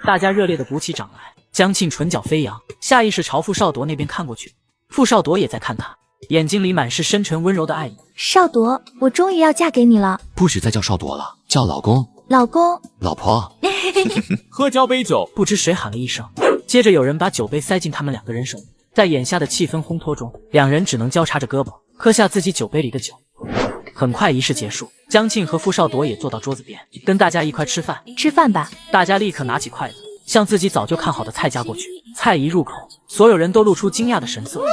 A: 大家热烈地鼓起掌来，江庆唇角飞扬，下意识朝傅少铎那边看过去。傅少铎也在看他，眼睛里满是深沉温柔的爱意。
C: 少铎，我终于要嫁给你了。
D: 不许再叫少铎了，叫老公。
C: 老公，
D: 老婆。
H: 喝交杯酒。
A: 不知谁喊了一声，接着有人把酒杯塞进他们两个人手里。在眼下的气氛烘托中，两人只能交叉着胳膊，喝下自己酒杯里的酒。很快仪式结束，江庆和傅少铎也坐到桌子边，跟大家一块吃饭。
C: 吃饭吧！
A: 大家立刻拿起筷子，向自己早就看好的菜夹过去。菜一入口，所有人都露出惊讶的神色。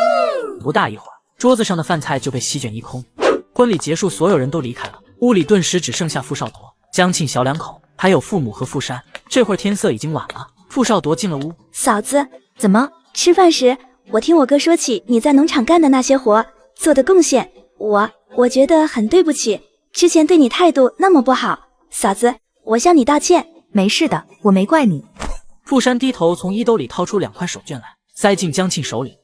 A: 不大一会儿，桌子上的饭菜就被席卷一空。婚礼结束，所有人都离开了，屋里顿时只剩下傅少铎、江庆小两口，还有父母和傅山。这会儿天色已经晚了，傅少铎进了屋。
X: 嫂子，
C: 怎么？
X: 吃饭时我听我哥说起你在农场干的那些活，做的贡献，我觉得很对不起，之前对你态度那么不好，嫂子，我向你道歉。
C: 没事的，我没怪你。
A: 傅山低头从衣兜里掏出2块手绢来，塞进江庆手里。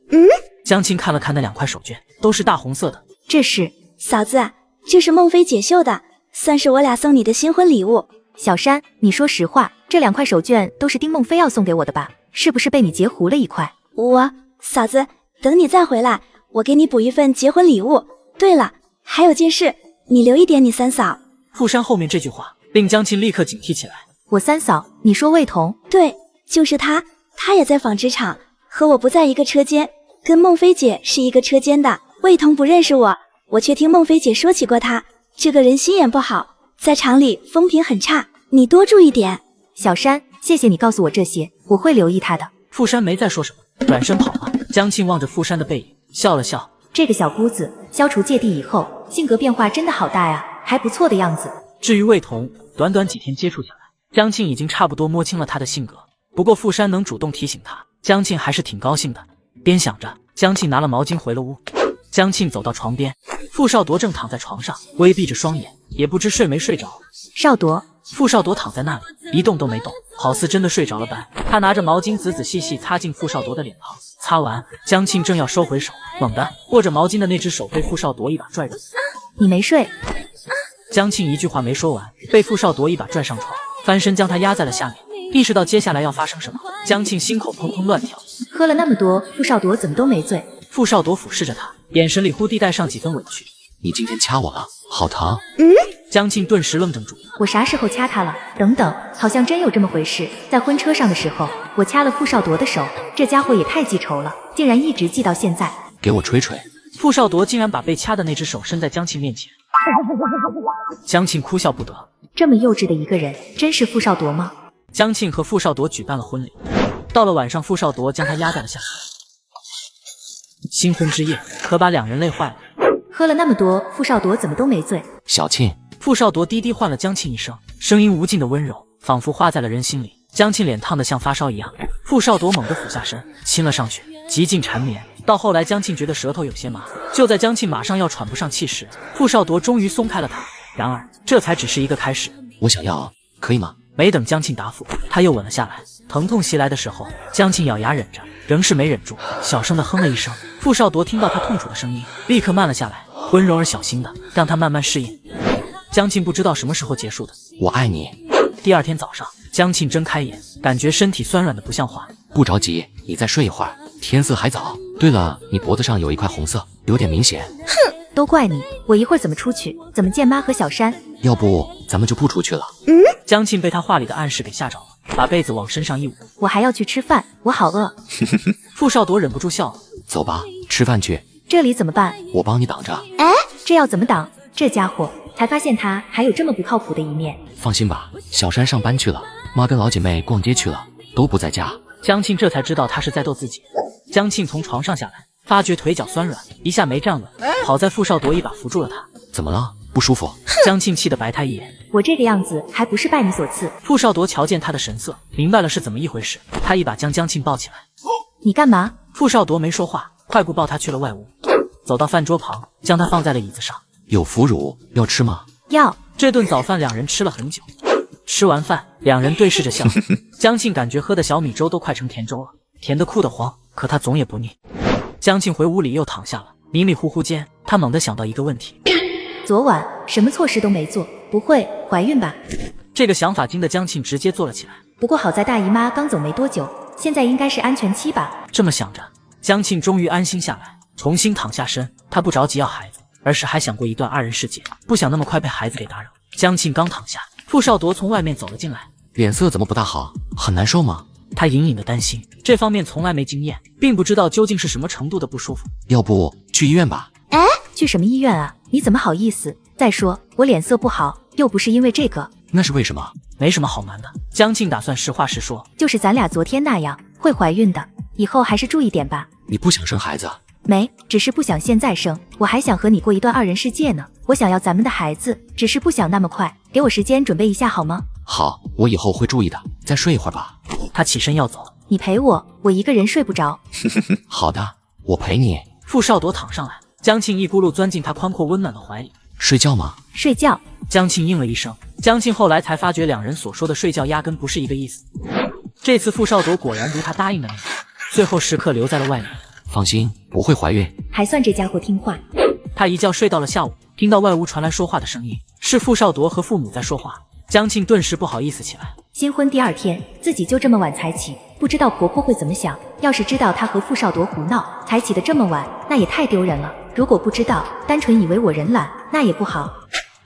A: 江庆看了看那2块手绢，都是大红色的。
C: 这是
X: 嫂子，这是孟非姐绣的，算是我俩送你的新婚礼物。
C: 小山，你说实话，这2块手绢都是丁孟非要送给我的吧？是不是被你截胡了一块？
X: 嫂子，等你再回来，我给你补一份结婚礼物。对了，还有件事，你留一点你三嫂。
A: 傅山后面这句话令江庆立刻警惕起来。
C: 我三嫂，你说魏彤？
X: 对，就是她，她也在纺织厂，和我不在一个车间，跟孟非姐是一个车间的。魏彤不认识我，我却听孟非姐说起过她，这个人心眼不好，在厂里风评很差，你多注意点。
C: 小山，谢谢你告诉我这些，我会留意她的。
A: 傅山没再说什么，转身跑了。江庆望着傅山的背影，笑了笑。
C: 这个小姑子消除芥蒂以后，性格变化真的好大呀，还不错的样子。
A: 至于魏彤，短短几天接触下来，江庆已经差不多摸清了他的性格。不过傅山能主动提醒他，江庆还是挺高兴的。边想着，江庆拿了毛巾回了屋。江庆走到床边，傅少铎正躺在床上，微闭着双眼，也不知睡没睡着。
C: 少铎，
A: 傅少铎躺在那里，一动都没动，好似真的睡着了般。他拿着毛巾仔仔细细擦进傅少铎的脸庞，擦完，江庆正要收回手，猛地握着毛巾的那只手被傅少铎一把拽住。
C: 你没睡？
A: 江庆一句话没说完，被傅少铎一把拽上床，翻身将他压在了下面。意识到接下来要发生什么，江庆心口砰砰乱跳。
C: 喝了那么多，傅少铎怎么都没醉？
A: 傅少铎俯视着他，眼神里忽地带上几分委屈。
D: 你今天掐我了，好疼。
A: 江庆顿时愣怔住。
C: 我啥时候掐他了？等等，好像真有这么回事。在婚车上的时候，我掐了傅少铎的手，这家伙也太记仇了，竟然一直记到现在。
D: 给我吹吹。
A: 傅少铎竟然把被掐的那只手伸在江庆面前。江庆哭笑不得。
C: 这么幼稚的一个人，真是傅少铎吗？
A: 江庆和傅少铎举办了婚礼，到了晚上，傅少铎将他压在了下面。新婚之夜，可把两人累坏了。
C: 喝了那么多，傅少铎怎么都没醉？
D: 小庆，
A: 傅少铎低低唤了江庆一声，声音无尽的温柔，仿佛化在了人心里。江庆脸烫得像发烧一样，傅少铎猛地俯下身，亲了上去，极尽缠绵。到后来，江庆觉得舌头有些麻，就在江庆马上要喘不上气时，傅少铎终于松开了他。然而，这才只是一个开始。
D: 我想要，可以吗？
A: 没等江庆答复，他又吻了下来。疼痛袭来的时候，江庆咬牙忍着，仍是没忍住，小声的哼了一声。傅少铎听到他痛楚的声音，立刻慢了下来，温柔而小心的让他慢慢适应。江庆不知道什么时候结束的。
D: 我爱你。
A: 第二天早上，江庆睁开眼，感觉身体酸软的不像话。
D: 不着急，你再睡一会儿，天色还早。对了，你脖子上有一块红色，有点明显。
C: 哼，都怪你，我一会儿怎么出去？怎么见妈和小山？
D: 要不咱们就不出去了。
A: 江庆被他话里的暗示给吓着了，把被子往身上一捂。
C: 我还要去吃饭，我好饿。
A: 傅少铎忍不住笑了。
D: 走吧，吃饭去。
C: 这里怎么办？
D: 我帮你挡着。
C: 哎，这要怎么挡？这家伙才发现他还有这么不靠谱的一面。
D: 放心吧，小山上班去了，妈跟老姐妹逛街去了，都不在家。
A: 江庆这才知道他是在逗自己。江庆从床上下来，发觉腿脚酸软，一下没站稳，好在傅少铎一把扶住了他。
D: 怎么了？不舒服？
A: 江庆气得白他一眼。
C: 我这个样子还不是拜你所赐？
A: 傅少铎瞧见他的神色，明白了是怎么一回事，他一把将江庆抱起来。
C: 你干嘛？
A: 傅少铎没说话，快步抱他去了外屋，走到饭桌旁，将他放在了椅子上。
D: 有腐乳要吃吗？
C: 要。
A: 这顿早饭两人吃了很久，吃完饭两人对视着笑。江庆感觉喝的小米粥都快成甜粥了，甜得哭得慌，可他总也不腻。江庆回屋里又躺下了，迷迷糊糊间，他猛地想到一个问题。
C: 昨晚什么错事都没做，不会怀孕吧？
A: 这个想法惊得江庆直接坐了起来。
C: 不过好在大姨妈刚走没多久，现在应该是安全期吧？
A: 这么想着，江庆终于安心下来，重新躺下身。他不着急要孩子，而是还想过一段二人世界，不想那么快被孩子给打扰。江庆刚躺下，傅少铎从外面走了进来。
D: 脸色怎么不大好？很难受吗？
A: 他隐隐的担心，这方面从来没经验，并不知道究竟是什么程度的不舒服。
D: 要不去医院吧？
C: 哎，去什么医院啊？你怎么好意思？再说我脸色不好，又不是因为这个。
D: 那是为什么？
A: 没什么好瞒的。江庆打算实话实说，
C: 就是咱俩昨天那样，会怀孕的，以后还是注意点吧。
D: 你不想生孩子？
C: 没，只是不想现在生，我还想和你过一段二人世界呢。我想要咱们的孩子，只是不想那么快，给我时间准备一下好吗？
D: 好，我以后会注意的。再睡一会儿吧。
A: 他起身要走。
C: 你陪我，我一个人睡不着。
D: 好的，我陪你。
A: 傅少铎躺上来，江庆一咕噜钻进他宽阔温暖的怀里。
D: 睡觉吗？
C: 睡觉。
A: 江庆应了一声。江庆后来才发觉两人所说的睡觉压根不是一个意思。这次傅少铎果然如他答应的那样，最后时刻留在了外面。
D: 放心，不会怀孕。
C: 还算这家伙听话。
A: 他一觉睡到了下午，听到外屋传来说话的声音，是傅少铎和父母在说话。江庆顿时不好意思起来。
C: 新婚第二天，自己就这么晚才起，不知道婆婆会怎么想。要是知道她和傅少铎胡闹才起得这么晚，那也太丢人了。如果不知道，单纯以为我人懒，那也不好。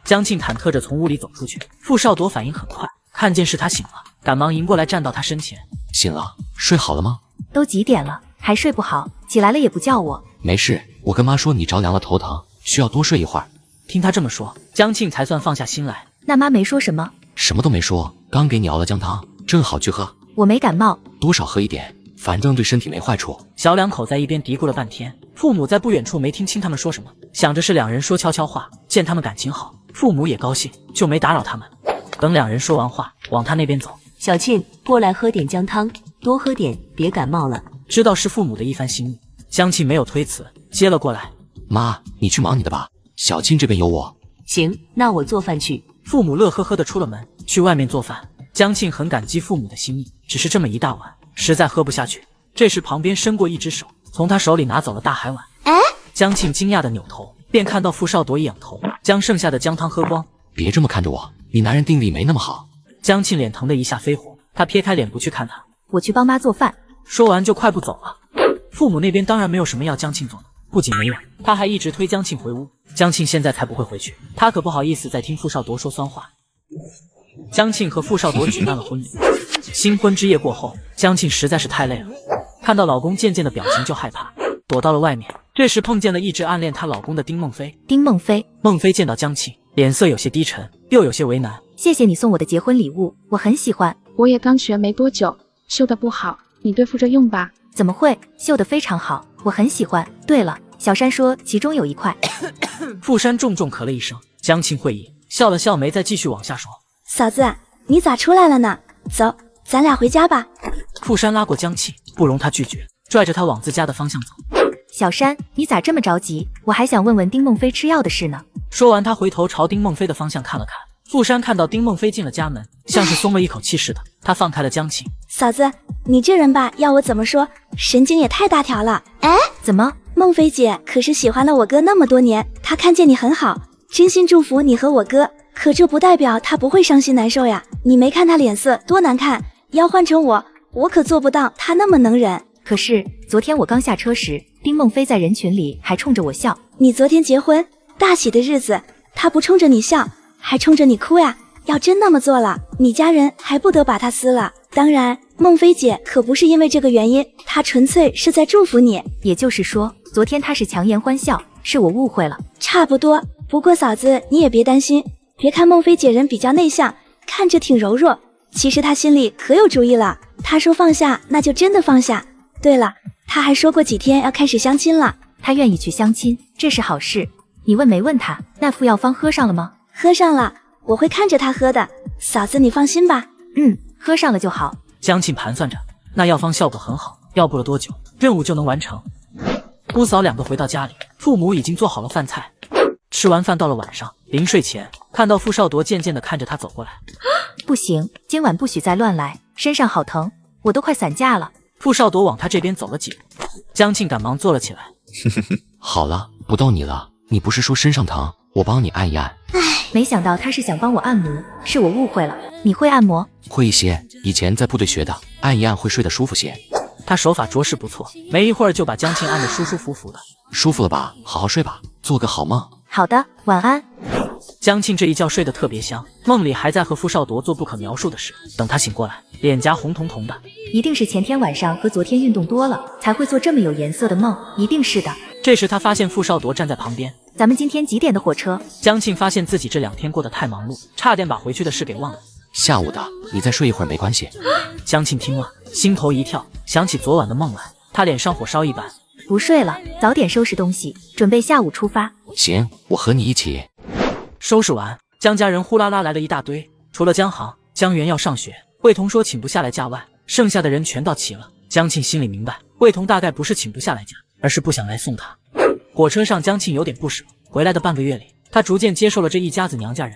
A: 江庆忐忑着从屋里走出去，傅少铎反应很快，看见是他醒了，赶忙迎过来站到他身前。
D: 醒了，睡好了吗？
C: 都几点了，还睡不好？起来了也不叫我。
D: 没事，我跟妈说你着凉了头疼，需要多睡一会儿。
A: 听他这么说，江庆才算放下心来。
C: 那妈没说什么？
D: 什么都没说，刚给你熬了姜汤，正好去喝。
C: 我没感冒，
D: 多少喝一点，反正对身体没坏处。
A: 小两口在一边嘀咕了半天，父母在不远处没听清他们说什么，想着是两人说悄悄话，见他们感情好，父母也高兴，就没打扰他们。等两人说完话，往他那边走。
U: 小庆，过来喝点姜汤，多喝点，别感冒了。
A: 知道是父母的一番心意，江庆没有推辞，接了过来。
D: 妈，你去忙你的吧。小庆这边有我。
U: 行，那我做饭去。
A: 父母乐呵呵的出了门，去外面做饭。江庆很感激父母的心意，只是这么一大碗，实在喝不下去。这时旁边伸过一只手，从他手里拿走了大海碗。江庆惊讶的扭头，便看到傅少铎一仰头，将剩下的姜汤喝光。
D: 别这么看着我，你男人定力没那么好。
A: 江庆脸疼的一下飞火，他撇开脸不去看他。
C: 我去帮妈做饭。
A: 说完就快步走了。父母那边当然没有什么要江庆做的，不仅没有，他还一直推江庆回屋。江庆现在才不会回去，他可不好意思再听傅少铎说酸话。江庆和傅少铎举办了婚礼。新婚之夜过后，江庆实在是太累了，看到老公渐渐的表情就害怕，躲到了外面。这时碰见了一直暗恋她老公的丁梦飞。
C: 丁梦飞，
A: 孟非见到江庆，脸色有些低沉，又有些为难。
C: 谢谢你送我的结婚礼物，我很喜欢。
M: 我也刚学没多久，绣的不好，你对付着用吧。
C: 怎么会，绣得非常好，我很喜欢。对了，小山说其中有一块。
A: 傅山重重咳了一声，江庆会意，笑了笑，没再继续往下说。
X: 嫂子，你咋出来了呢？走，咱俩回家吧。
A: 傅山拉过江庆，不容他拒绝，拽着他往自家的方向走。
C: 小山，你咋这么着急？我还想问问丁梦飞吃药的事呢。
A: 说完，他回头朝丁梦飞的方向看了看。傅山看到丁梦飞进了家门，像是松了一口气似的，他放开了江庆。
X: 嫂子，你这人吧，要我怎么说，神经也太大条了。哎，
C: 怎么？
X: 孟非姐可是喜欢了我哥那么多年，她看见你很好，真心祝福你和我哥。可这不代表她不会伤心难受呀。你没看她脸色多难看，要换成我可做不到她那么能忍。
C: 可是昨天我刚下车时，丁梦飞在人群里还冲着我笑。
X: 你昨天结婚大喜的日子，她不冲着你笑，还冲着你哭呀。要真那么做了，你家人还不得把她撕了。当然，孟非姐可不是因为这个原因，她纯粹是在祝福你。
C: 也就是说，昨天她是强颜欢笑，是我误会了。
X: 差不多，不过嫂子你也别担心，别看孟非姐人比较内向，看着挺柔弱，其实她心里可有主意了。她说放下，那就真的放下。对了，她还说过几天要开始相亲了。
C: 她愿意去相亲，这是好事。你问没问她，那副药方喝上了吗？
X: 喝上了，我会看着她喝的。嫂子你放心吧。
C: 喝上了就好。
A: 江庆盘算着，那药方效果很好，要不了多久，任务就能完成。姑嫂两个回到家里，父母已经做好了饭菜。吃完饭到了晚上，临睡前看到傅少铎渐渐地看着他走过来。
C: 不行，今晚不许再乱来，身上好疼，我都快散架了。
A: 傅少铎往他这边走了几步，江庆赶忙坐了起来。
D: 好了，不逗你了，你不是说身上疼，我帮你按一按。
C: 没想到他是想帮我按摩，是我误会了。你会按摩？
D: 会一些，以前在部队学的，按一按会睡得舒服些。
A: 他手法着实不错，没一会儿就把江庆按得舒舒服服的。
D: 舒服了吧？好好睡吧，做个好梦。
C: 好的，晚安。
A: 江庆这一觉睡得特别香，梦里还在和傅少铎做不可描述的事。等他醒过来，脸颊红彤彤的，
C: 一定是前天晚上和昨天运动多了，才会做这么有颜色的梦，一定是的。
A: 这时他发现傅少铎站在旁边。
C: 咱们今天几点的火车？
A: 江庆发现自己这2天过得太忙碌，差点把回去的事给忘了。
D: 下午的，你再睡一会儿没关系。
A: 江庆听了，心头一跳，想起昨晚的梦来，他脸上火烧一般。
C: 不睡了，早点收拾东西，准备下午出发。
D: 行，我和你一起。
A: 收拾完，江家人呼啦啦来了一大堆，除了江航、江源要上学，魏彤说请不下来假外，剩下的人全到齐了。江庆心里明白，魏彤大概不是请不下来假，而是不想来送他。火车上，江庆有点不舍。回来的半个月里，他逐渐接受了这一家子娘家人。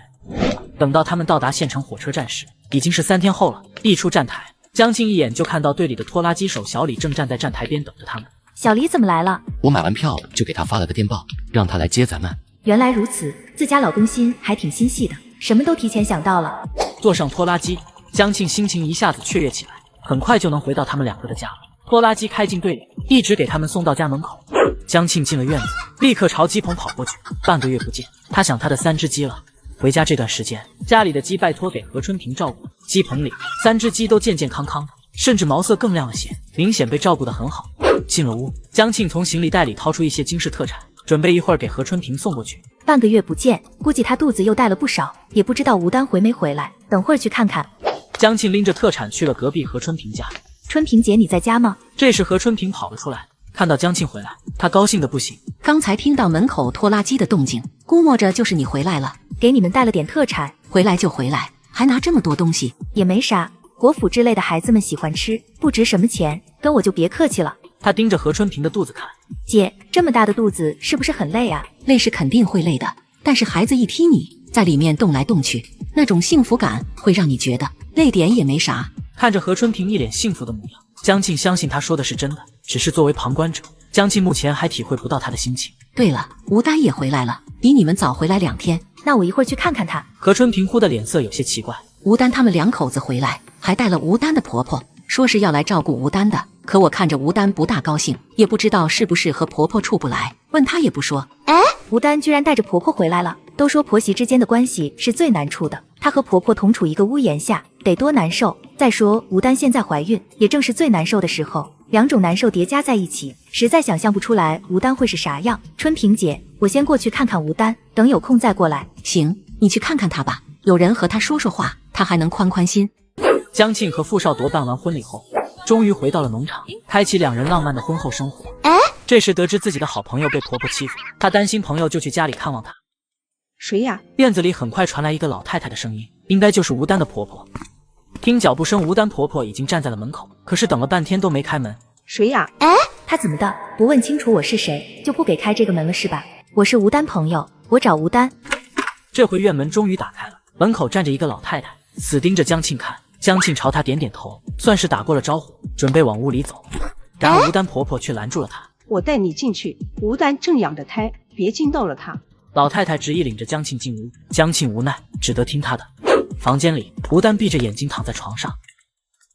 A: 等到他们到达县城火车站时，已经是3天后了。一出站台，江庆一眼就看到队里的拖拉机手小李正站在站台边等着他们。
C: 小李怎么来了？
D: 我买完票就给他发了个电报，让他来接咱们。
C: 原来如此，自家老公心还挺心细的，什么都提前想到了。
A: 坐上拖拉机，江庆心情一下子雀跃起来，很快就能回到他们2个的家了。拖拉机开进队里，一直给他们送到家门口。江庆进了院子，立刻朝鸡棚跑过去。半个月不见，他想他的3只鸡了。回家这段时间，家里的鸡拜托给何春平照顾，鸡棚里3只鸡都健健康康的，甚至毛色更亮了些，明显被照顾得很好。进了屋，江庆从行李袋里掏出一些京市特产，准备一会儿给何春平送过去。
C: 半个月不见，估计他肚子又带了不少，也不知道吴丹回没回来，等会儿去看看。
A: 江庆拎着特产去了隔壁何春平家。
C: 春平姐，你在家吗？
A: 这时何春平跑了出来，看到江庆回来，他高兴得不行。
V: 刚才听到门口拖拉机的动静，估摸着就是你回来了。
C: 给你们带了点特产，
V: 回来就回来，还拿这么多东西。
C: 也没啥，国府之类的孩子们喜欢吃，不值什么钱，跟我就别客气了。
A: 他盯着何春萍的肚子看。
C: 姐，这么大的肚子是不是很累啊？
V: 累是肯定会累的，但是孩子一踢你，在里面动来动去，那种幸福感会让你觉得累点也没啥。
A: 看着何春萍一脸幸福的模样，江庆相信他说的是真的，只是作为旁观者，江庆目前还体会不到他的心情。
V: 对了，吴丹也回来了，比你们早回来2天。
C: 那我一会儿去看看他。
A: 何春萍忽的脸色有些奇怪。
V: 吴丹他们2口子回来，还带了吴丹的婆婆，说是要来照顾吴丹的。可我看着吴丹不大高兴，也不知道是不是和婆婆处不来，问她也不说。
C: 吴丹居然带着婆婆回来了。都说婆媳之间的关系是最难处的，她和婆婆同处一个屋檐下，得多难受。再说吴丹现在怀孕，也正是最难受的时候，2种难受叠加在一起，实在想象不出来吴丹会是啥样。春萍姐，我先过去看看吴丹，等有空再过来。
V: 行，你去看看他吧，有人和他说说话，他还能宽宽心。
A: 江庆和傅少铎办完婚礼后，终于回到了农场，开启2人浪漫的婚后生活。这时得知自己的好朋友被婆婆欺负，他担心朋友，就去家里看望他。
K: 谁呀？
A: 院子里很快传来一个老太太的声音，应该就是吴丹的婆婆。听脚步声，吴丹婆婆已经站在了门口，可是等了半天都没开门。
K: 谁呀？
C: 她怎么的？不问清楚我是谁，就不给开这个门了是吧？我是吴丹朋友，我找吴丹。
A: 这回院门终于打开了，门口站着一个老太太，死盯着江庆看。江庆朝她点点头，算是打过了招呼，准备往屋里走。然而吴丹婆婆却拦住了她。
K: 我带你进去，吴丹正养着胎，别惊到了他。
A: 老太太执意领着江庆进屋，江庆无奈，只得听她的。房间里，吴丹闭着眼睛躺在床上，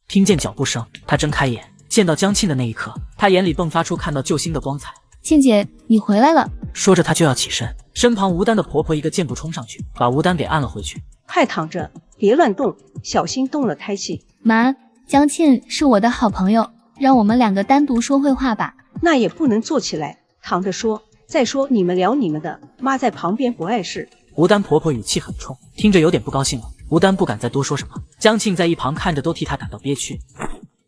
A: 听见脚步声，他睁开眼，见到江庆的那一刻，他眼里迸发出看到救星的光彩。
G: 庆姐，你回来了。
A: 说着，他就要起身，身旁吴丹的婆婆一个箭步冲上去，把吴丹给按了回去。
K: 快躺着，别乱动，小心动了胎气。
G: 妈，江庆是我的好朋友，让我们2个单独说会话吧。
K: 那也不能坐起来，躺着说。再说你们聊你们的，妈在旁边不碍事。
A: 吴丹婆婆语气很冲，听着有点不高兴了。吴丹不敢再多说什么，江庆在一旁看着都替他感到憋屈。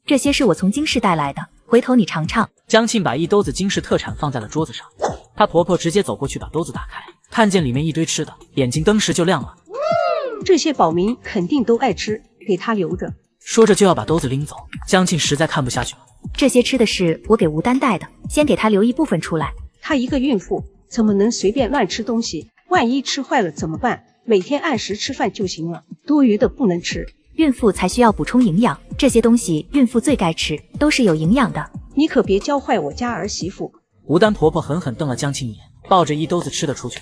C: 这些是我从京市带来的，回头你尝尝。
A: 江庆把一兜子京市特产放在了桌子上，她婆婆直接走过去把兜子打开，看见里面一堆吃的，眼睛登时就亮了。
K: 这些宝民肯定都爱吃，给他留着。
A: 说着就要把兜子拎走，江庆实在看不下去了。
C: 这些吃的是我给吴丹带的，先给他留一部分出来。
K: 她一个孕妇怎么能随便乱吃东西？万一吃坏了怎么办？每天按时吃饭就行了，多余的不能吃。
C: 孕妇才需要补充营养，这些东西孕妇最该吃，都是有营养的。
K: 你可别教坏我家儿媳妇。
A: 吴丹婆婆狠狠瞪了江庆一眼，抱着一兜子吃的出去。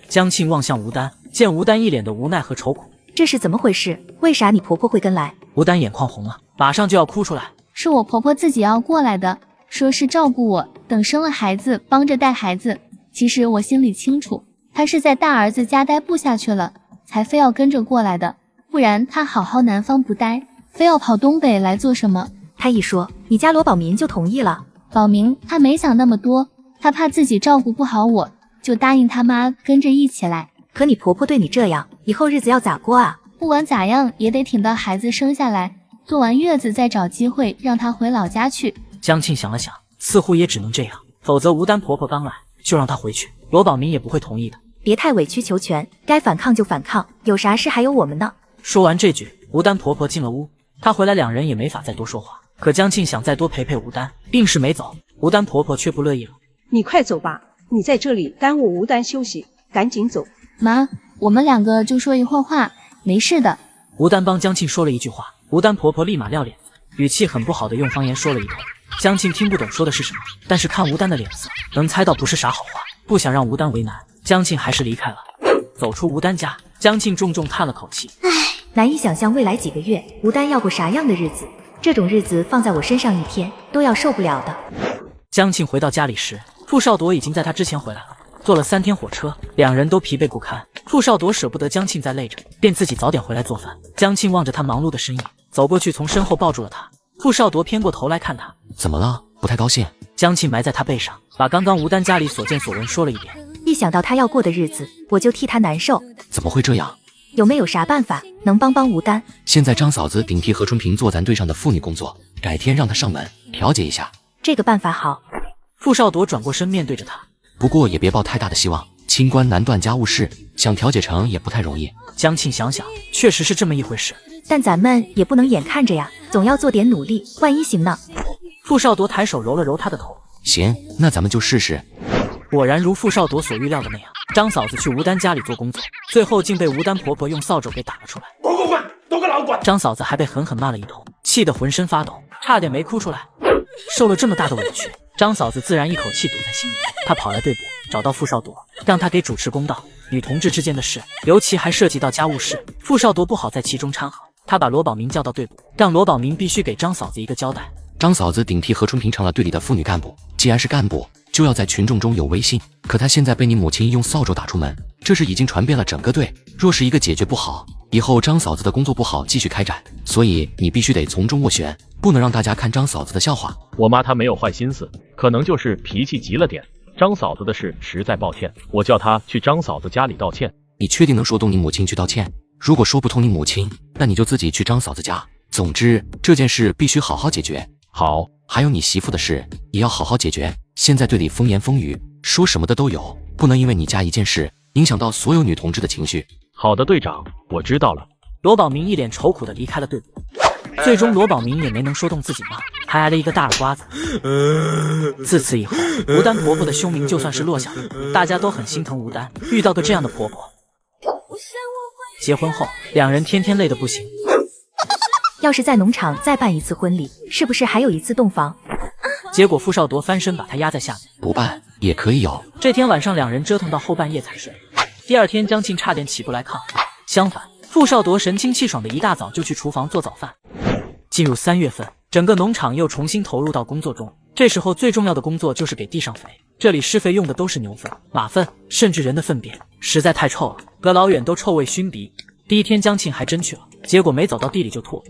A: 江庆望向吴丹，见吴丹一脸的无奈和愁苦。
C: 这是怎么回事？为啥你婆婆会跟来？
A: 吴丹眼眶红了，马上就要哭出来。
G: 是我婆婆自己要过来的，说是照顾我，等生了孩子帮着带孩子。其实我心里清楚，她是在大儿子家待不下去了，才非要跟着过来的。不然她好好南方不待，非要跑东北来做什么？
C: 她一说，你家罗宝民就同意了。
G: 宝明他没想那么多，他怕自己照顾不好我，就答应他妈跟着一起来。
C: 可你婆婆对你这样，以后日子要咋过啊？
G: 不管咋样，也得挺到孩子生下来，坐完月子再找机会让他回老家去。
A: 江庆想了想，似乎也只能这样，否则吴丹婆婆刚来就让她回去，罗宝民也不会同意的。
C: 别太委曲求全，该反抗就反抗，有啥事还有我们呢。
A: 说完这句，吴丹婆婆进了屋。她回来，2人也没法再多说话。可江庆想再多陪陪吴丹，硬是没走。吴丹婆婆却不乐意了。
K: 你快走吧，你在这里耽误吴丹休息，赶紧走。
G: 妈，我们2个就说一会儿话，没事的。
A: 吴丹帮江庆说了一句话，吴丹婆婆立马撂脸子，语气很不好的用方言说了一通。江庆听不懂说的是什么，但是看吴丹的脸色，能猜到不是啥好话。不想让吴丹为难，江庆还是离开了。走出吴丹家，江庆重重叹了口气。
C: 难以想象未来几个月吴丹要过啥样的日子，这种日子放在我身上1天都要受不了的。
A: 江庆回到家里时，傅少铎已经在他之前回来了。坐了3天火车，2人都疲惫不堪。傅少铎舍不得江庆再累着，便自己早点回来做饭。江庆望着他忙碌的身影，走过去从身后抱住了他。傅少铎偏过头来看他，
D: 怎么了？不太高兴？
A: 江庆埋在他背上，把刚刚吴丹家里所见所闻说了一遍。
C: 一想到他要过的日子，我就替他难受。
D: 怎么会这样？
C: 有没有啥办法能帮帮吴丹？
D: 现在张嫂子顶替何春萍做咱队上的妇女工作，改天让她上门调解一下。
C: 这个办法好。
A: 傅少铎转过身面对着他，
D: 不过也别抱太大的希望，清官难断家务事，想调解成也不太容易。
A: 江庆想想，确实是这么一回事，
C: 但咱们也不能眼看着呀，总要做点努力，万一行呢？
A: 傅少铎抬手揉了揉他的头，
D: 行，那咱们就试试。
A: 果然如傅少铎所预料的那样，张嫂子去吴丹家里做工作，最后竟被吴丹婆婆用扫帚给打了出来。滚！都给老滚！张嫂子还被狠狠骂了一通，气得浑身发抖，差点没哭出来。受了这么大的委屈，张嫂子自然一口气堵在心里。她跑来队部，找到傅少铎，让他给主持公道。女同志之间的事，尤其还涉及到家务事，傅少铎不好在其中掺和。他把罗宝明叫到队部，让罗宝明必须给张嫂子一个交代。
D: 张嫂子顶替何春平成了队里的妇女干部，既然是干部，就要在群众中有威信。可她现在被你母亲用扫帚打出门，这事已经传遍了整个队。若是一个解决不好，以后张嫂子的工作不好继续开展，所以你必须得从中斡旋，不能让大家看张嫂子的笑话。
O: 我妈她没有坏心思，可能就是脾气急了点。张嫂子的事实在抱歉，我叫她去张嫂子家里道歉。
D: 你确定能说动你母亲去道歉？如果说不通你母亲，那你就自己去张嫂子家。总之这件事必须好好解决。
O: 好，
D: 还有你媳妇的事也要好好解决。现在队里风言风语，说什么的都有，不能因为你家一件事影响到所有女同志的情绪。
O: 好的，队长，我知道了。
A: 罗宝明一脸愁苦地离开了队伍。最终罗宝明也没能说动自己妈，还挨了一个大耳刮子。自此以后，吴丹婆婆的凶名就算是落下了，大家都很心疼吴丹遇到个这样的婆婆。结婚后，两人天天累得不行。
C: 要是在农场再办一次婚礼，是不是还有一次洞房？
A: 结果傅少铎翻身把他压在下面，
D: 不办也可以有。
A: 这天晚上两人折腾到后半夜才睡。第二天江庆差点起不来炕，相反，傅少铎神清气爽的一大早就去厨房做早饭。进入3月份，整个农场又重新投入到工作中。这时候最重要的工作就是给地上肥，这里施肥用的都是牛粪、马粪，甚至人的粪便，实在太臭了，隔老远都臭味熏鼻。第一天江庆还真去了，结果没走到地里就吐了，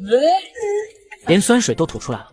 A: 连酸水都吐出来了。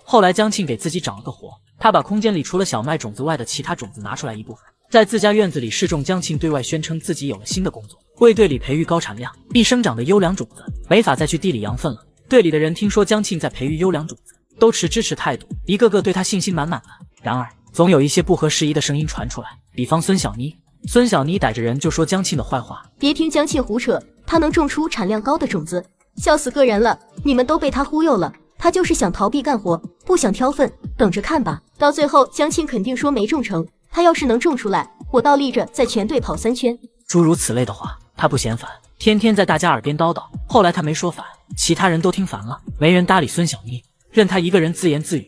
A: 后来江庆给自己找了个活，他把空间里除了小麦种子外的其他种子拿出来一部分，在自家院子里示众。江庆对外宣称自己有了新的工作，为队里培育高产量、易生长的优良种子，没法再去地里羊粪了。队里的人听说江庆在培育优良种子，都持支持态度，一个个对他信心满满的。然而总有一些不合时宜的声音传出来，比方孙小妮逮着人就说江庆的坏话。
P: 别听江庆胡扯，他能种出产量高的种子，笑死个人了，你们都被他忽悠了。他就是想逃避干活，不想挑粪，等着看吧。到最后江庆肯定说没种成，他要是能种出来，我倒立着在全队跑3圈。
A: 诸如此类的话他不嫌烦，天天在大家耳边叨叨。后来他没说烦，其他人都听烦了，没人搭理孙小妮，任他一个人自言自语。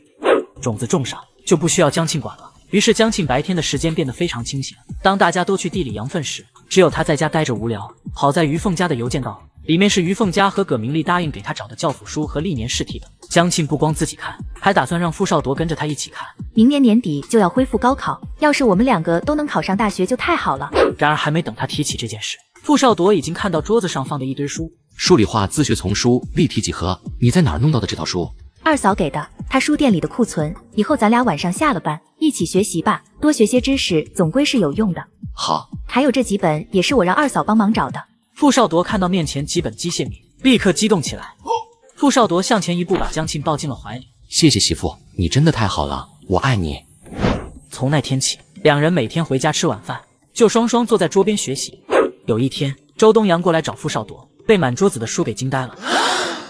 A: 种子种上就不需要江庆管了。于是江庆白天的时间变得非常清闲，当大家都去地里羊粪时，只有他在家待着无聊。好在于凤家的邮件到了，里面是于凤家和葛明丽答应给他找的教辅书和历年试题的。江庆不光自己看，还打算让傅少铎跟着他一起看。
C: 明年年底就要恢复高考，要是我们2个都能考上大学就太好了。
A: 然而还没等他提起这件事，傅少铎已经看到桌子上放的一堆书。
D: 数理化自学丛书立体几何，你在哪儿弄到的这套书？
C: 二嫂给的，她书店里的库存，以后咱俩晚上下了班一起学习吧，多学些知识总归是有用的。
D: 好，
C: 还有这几本也是我让二嫂帮忙找的。
A: 傅少铎看到面前几本机械名，立刻激动起来。傅少铎向前一步把江庆抱进了怀里。
D: 谢谢媳妇，你真的太好了，我爱你。
A: 从那天起，两人每天回家吃晚饭就双双坐在桌边学习。有一天周东阳过来找傅少铎，被满桌子的书给惊呆了。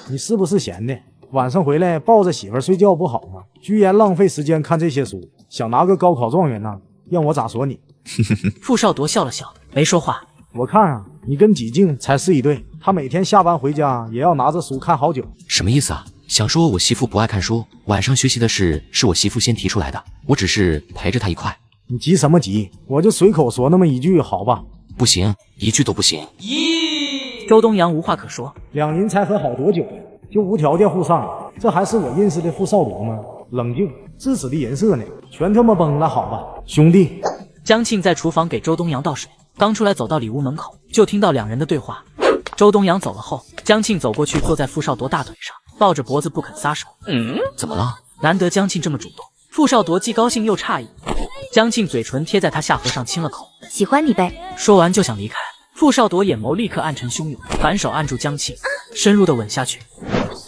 R: 你是不是闲的？晚上回来抱着媳妇睡觉不好吗？居然浪费时间看这些书，想拿个高考状元呢？让我咋说你？
A: 傅少铎笑了笑，没说话。
R: 我看啊，你跟几静才是一对，他每天下班回家也要拿着书看好久。
D: 什么意思啊？想说我媳妇不爱看书，晚上学习的事是我媳妇先提出来的，我只是陪着她一块。
R: 你急什么急？我就随口说那么一句，好吧？
D: 不行，一句都不行。
A: 周东阳无话可说。
R: 两人才和好多久？就无条件互上，这还是我认识的傅少铎吗？冷静，自此的人设呢，全他妈崩了，好吧，兄弟。
A: 江庆在厨房给周东阳倒水，刚出来走到里屋门口，就听到两人的对话。周东阳走了后，江庆走过去坐在傅少铎大腿上，抱着脖子不肯撒手。
D: 怎么了？
A: 难得江庆这么主动，傅少铎既高兴又诧异。江庆嘴唇贴在他下颌上亲了口，
C: 喜欢你呗。
A: 说完就想离开，傅少铎眼眸立刻暗沉汹涌，反手按住江庆，深入的吻下去。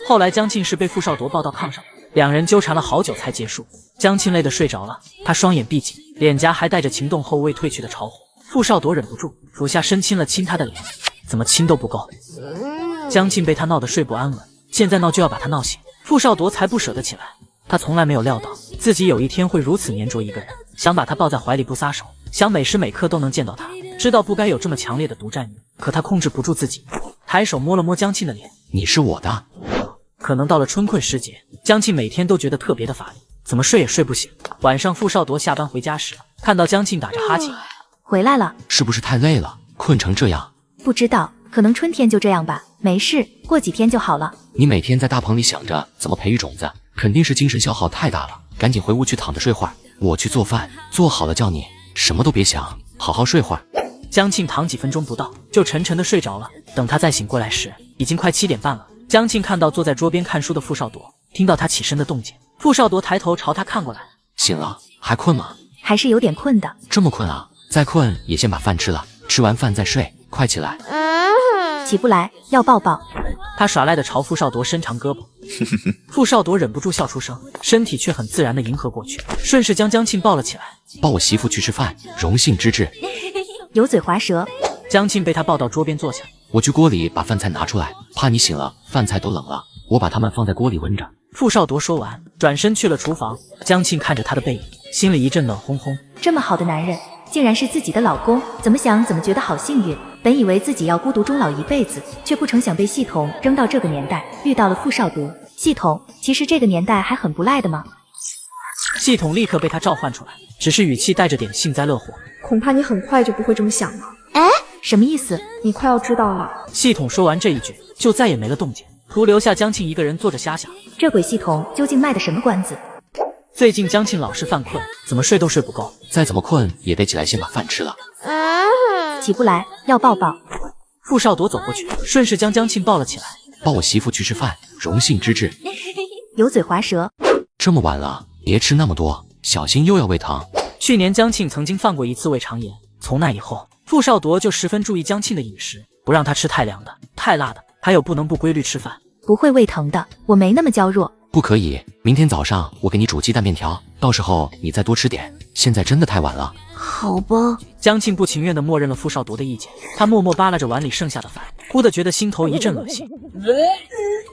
A: 后来江庆是被傅少铎抱到炕上，两人纠缠了好久才结束。江庆累得睡着了，他双眼闭紧，脸颊还带着情动后未褪去的潮红。傅少铎忍不住俯下身亲了亲他的脸，怎么亲都不够。江庆被他闹得睡不安稳，现在闹就要把他闹醒，傅少铎才不舍得起来。他从来没有料到自己有一天会如此黏着一个人，想把他抱在怀里不撒手，想每时每刻都能见到他。知道不该有这么强烈的独占欲，可他控制不住自己，抬手摸了摸江庆的脸。
D: 你是我的。
A: 可能到了春困时节，江庆每天都觉得特别的乏力，怎么睡也睡不醒。晚上傅少铎下班回家时，看到江庆打着哈欠，
C: 回来了，
D: 是不是太累了，困成这样？
C: 不知道，可能春天就这样吧，没事，过几天就好了。
D: 你每天在大棚里想着怎么培育种子，肯定是精神消耗太大了，赶紧回屋去躺着睡会儿，我去做饭，做好了叫你，什么都别想，好好睡会儿。
A: 江庆躺几分钟不到，就沉沉的睡着了。等他再醒过来时，已经快7点半了。江庆看到坐在桌边看书的傅少铎，听到他起身的动静，傅少铎抬头朝他看过来。
D: 醒了，还困吗？
C: 还是有点困的。
D: 这么困啊？再困也先把饭吃了，吃完饭再睡，快起来。
C: 起不来，要抱抱。
A: 他耍赖的朝傅少铎伸长胳膊，傅少铎忍不住笑出声，身体却很自然的迎合过去，顺势将江庆抱了起来。
D: 抱我媳妇去吃饭，荣幸之至。
C: 油嘴滑舌。
A: 江庆被他抱到桌边坐下，
D: 我去锅里把饭菜拿出来，怕你醒了，饭菜都冷了，我把它们放在锅里温着。
A: 傅少铎说完，转身去了厨房。江庆看着他的背影，心里一阵冷烘烘。
C: 这么好的男人，竟然是自己的老公，怎么想怎么觉得好幸运。本以为自己要孤独终老一辈子，却不成想被系统扔到这个年代，遇到了傅少铎。系统，其实这个年代还很不赖的吗？
A: 系统立刻被他召唤出来，只是语气带着点幸灾乐祸。
F: 恐怕你很快就不会这么想了。
C: 哎，什么意思？
F: 你快要知道了。
A: 系统说完这一句，就再也没了动静，徒留下江庆一个人坐着瞎想。
C: 这鬼系统究竟卖的什么关子？
A: 最近江庆老是犯困，怎么睡都睡不够，
D: 再怎么困也得起来先把饭吃了。
C: 起不来，要抱抱。
A: 傅少铎走过去，顺势将江庆抱了起来。
D: 抱我媳妇去吃饭，荣幸之至。
C: 油嘴滑舌。
D: 这么晚了，别吃那么多，小心又要胃疼。
A: 去年江庆曾经犯过一次胃肠炎，从那以后，傅少铎就十分注意江庆的饮食，不让他吃太凉的、太辣的，还有不能不规律吃饭。
C: 不会胃疼的，我没那么娇弱。
D: 不可以，明天早上我给你煮鸡蛋面条，到时候你再多吃点。现在真的太晚了。
C: 好吧。
A: 江庆不情愿地默认了傅少铎的意见，他默默扒拉着碗里剩下的饭，忽地觉得心头一阵恶心，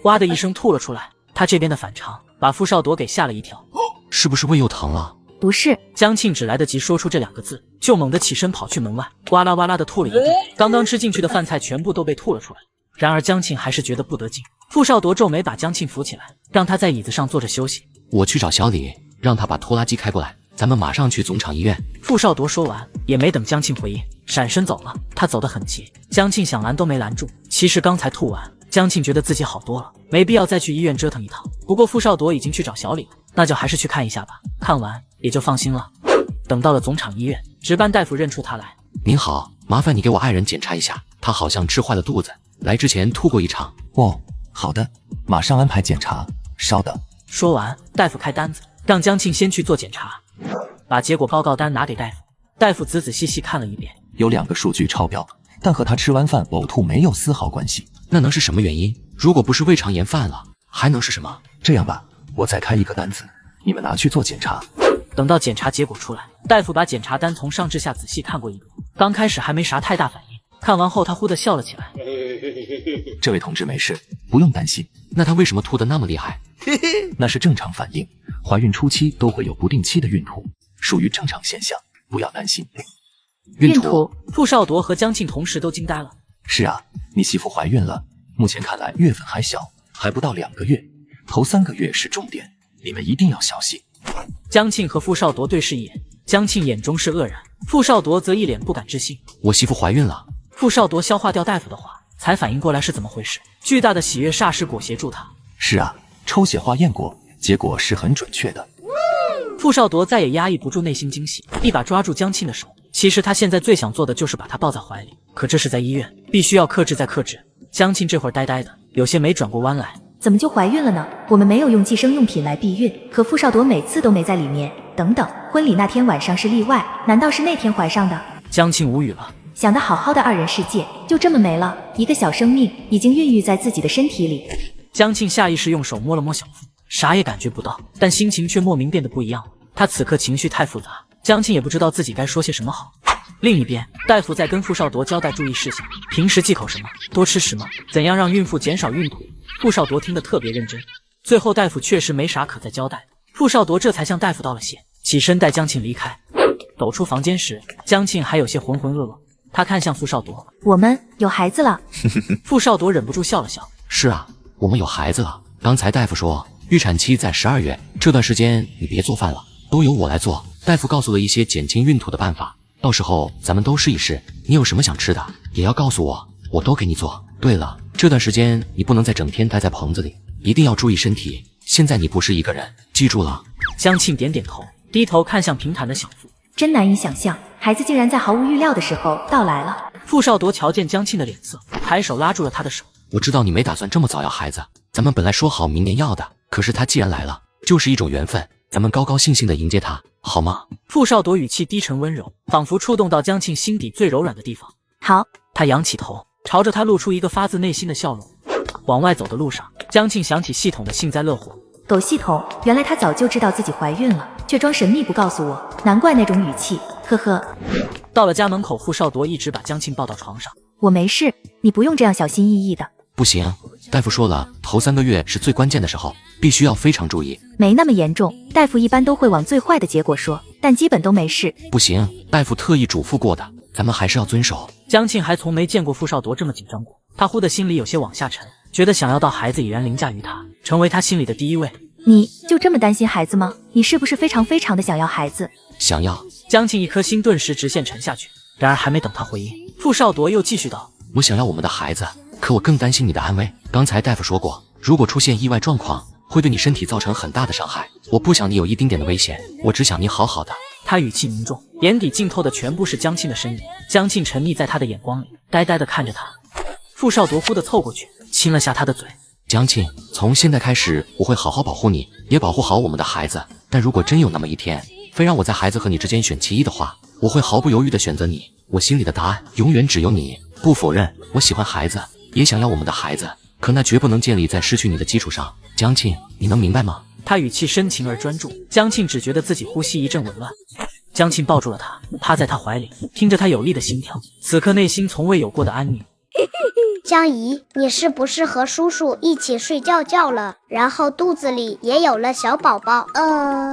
A: 哇的一声吐了出来。他这边的反常把傅少铎给吓了一跳。
D: 是不是胃又疼了？
C: 不是。
A: 江庆只来得及说出这2个字，就猛地起身跑去门外，哇啦哇啦的吐了一地，刚刚吃进去的饭菜全部都被吐了出来。然而江庆还是觉得不得劲。傅少铎皱眉把江庆扶起来，让他在椅子上坐着休息。
D: 我去找小李，让他把拖拉机开过来，咱们马上去总厂医院。
A: 傅少铎说完，也没等江庆回应，闪身走了。他走得很急，江庆想拦都没拦住。其实刚才吐完，江庆觉得自己好多了，没必要再去医院折腾一趟。不过傅少铎已经去找小李了，那就还是去看一下吧，看完也就放心了。等到了总厂医院，值班大夫认出他来。
D: 您好，麻烦你给我爱人检查一下，他好像吃坏了肚子，来之前吐过一场。
B: 哦，好的，马上安排检查，稍等。
A: 说完，大夫开单子，让江庆先去做检查，把结果报告单拿给大夫。大夫仔仔细细看了一遍，
B: 有2个数据超标，但和他吃完饭呕吐没有丝毫关系。
D: 那能是什么原因？如果不是胃肠炎犯了，还能是什么？
B: 这样吧，我再开一个单子，你们拿去做检查。
A: 等到检查结果出来，大夫把检查单从上至下仔细看过一遍。刚开始还没啥太大反应，看完后他忽地笑了起来。
B: 这位同志没事，不用担心。
D: 那他为什么吐得那么厉害？
B: 那是正常反应，怀孕初期都会有不定期的孕吐，属于正常现象，不要担心。
A: 孕吐？傅少铎和江庆同时都惊呆了。
B: 是啊，你媳妇怀孕了，目前看来月份还小，还不到2个月，头3个月是重点，你们一定要小心。
A: 江庆和傅少铎对视一眼，江庆眼中是愕然，傅少铎则一脸不敢置信。
D: 我媳妇怀孕了。
A: 傅少铎消化掉大夫的话，才反应过来是怎么回事，巨大的喜悦霎时裹挟住他。
B: 是啊，抽血化验过，结果是很准确的。
A: 傅少铎再也压抑不住内心惊喜，一把抓住江庆的手。其实他现在最想做的就是把他抱在怀里，可这是在医院，必须要克制再克制。江庆这会儿呆呆的，有些没转过弯来。
C: 怎么就怀孕了呢？我们没有用计生用品来避孕，可傅少铎每次都没在里面。等等，婚礼那天晚上是例外，难道是那天怀上的？
A: 江庆无语了，
C: 想得好好的2人世界就这么没了，一个小生命已经孕育在自己的身体里。
A: 江庆下意识用手摸了摸小腹，啥也感觉不到，但心情却莫名变得不一样了。他此刻情绪太复杂，江庆也不知道自己该说些什么好。另一边，大夫在跟傅少铎交代注意事项，平时忌口什么，多吃什么，怎样让孕妇减少孕吐。傅少铎听得特别认真。最后大夫确实没啥可再交代，傅少铎这才向大夫道了谢，起身带江庆离开。走出房间时，江庆还有些浑浑噩噩。他看向傅少铎，
C: 我们有孩子了。
A: 傅少铎忍不住笑了笑。
D: 是啊，我们有孩子了。刚才大夫说预产期在12月，这段时间你别做饭了，都由我来做。大夫告诉了一些减轻孕吐的办法，到时候咱们都试一试。你有什么想吃的，也要告诉我，我都给你做。对了，这段时间你不能再整天待在棚子里，一定要注意身体。现在你不是一个人，记住了。
A: 江庆点点头，低头看向平坦的小腹。
C: 真难以想象，孩子竟然在毫无预料的时候到来了。
A: 傅少铎瞧见江庆的脸色，抬手拉住了他的手。
D: 我知道你没打算这么早要孩子，咱们本来说好明年要的，可是他既然来了，就是一种缘分，咱们高高兴兴的迎接他，好吗？
A: 傅少铎语气低沉温柔，仿佛触动到江庆心底最柔软的地方。
C: 好。
A: 他仰起头，朝着他露出一个发自内心的笑容。往外走的路上，江庆想起系统的幸灾乐祸。
C: 狗系统，原来他早就知道自己怀孕了，却装神秘不告诉我，难怪那种语气，呵呵。
A: 到了家门口，傅少铎一直把江庆抱到床上。
C: 我没事，你不用这样小心翼翼的。
D: 不行，大夫说了，头3个月是最关键的时候，必须要非常注意。
C: 没那么严重，大夫一般都会往最坏的结果说，但基本都没事。
D: 不行，大夫特意嘱咐过的，咱们还是要遵守。
A: 江庆还从没见过傅少铎这么紧张过，他忽的心里有些往下沉，觉得想要到孩子已然凌驾于他，成为他心里的第一位。
C: 你就这么担心孩子吗？你是不是非常非常的想要孩子？
D: 想要。
A: 江庆一颗心顿时直线沉下去。然而还没等他回应，傅少铎又继续道：
D: 我想要我们的孩子，可我更担心你的安危。刚才大夫说过，如果出现意外状况，会对你身体造成很大的伤害。我不想你有一丁点的危险，我只想你好好的。
A: 他语气凝重，眼底浸透的全部是江庆的身影。江庆沉溺在他的眼光里，呆呆地看着他。傅少铎忽地凑过去，亲了下他的嘴。
D: 江庆，从现在开始，我会好好保护你，也保护好我们的孩子。但如果真有那么一天，非让我在孩子和你之间选其一的话，我会毫不犹豫地选择你。我心里的答案永远只有你。不否认，我喜欢孩子，也想要我们的孩子，可那绝不能建立在失去你的基础上。江庆，你能明白吗？
A: 他语气深情而专注。江庆只觉得自己呼吸一阵紊乱。江庆抱住了他，趴在他怀里，听着他有力的心跳，此刻内心从未有过的安宁。
I: 江姨，你是不是和叔叔一起睡觉了，然后肚子里也有了小宝宝？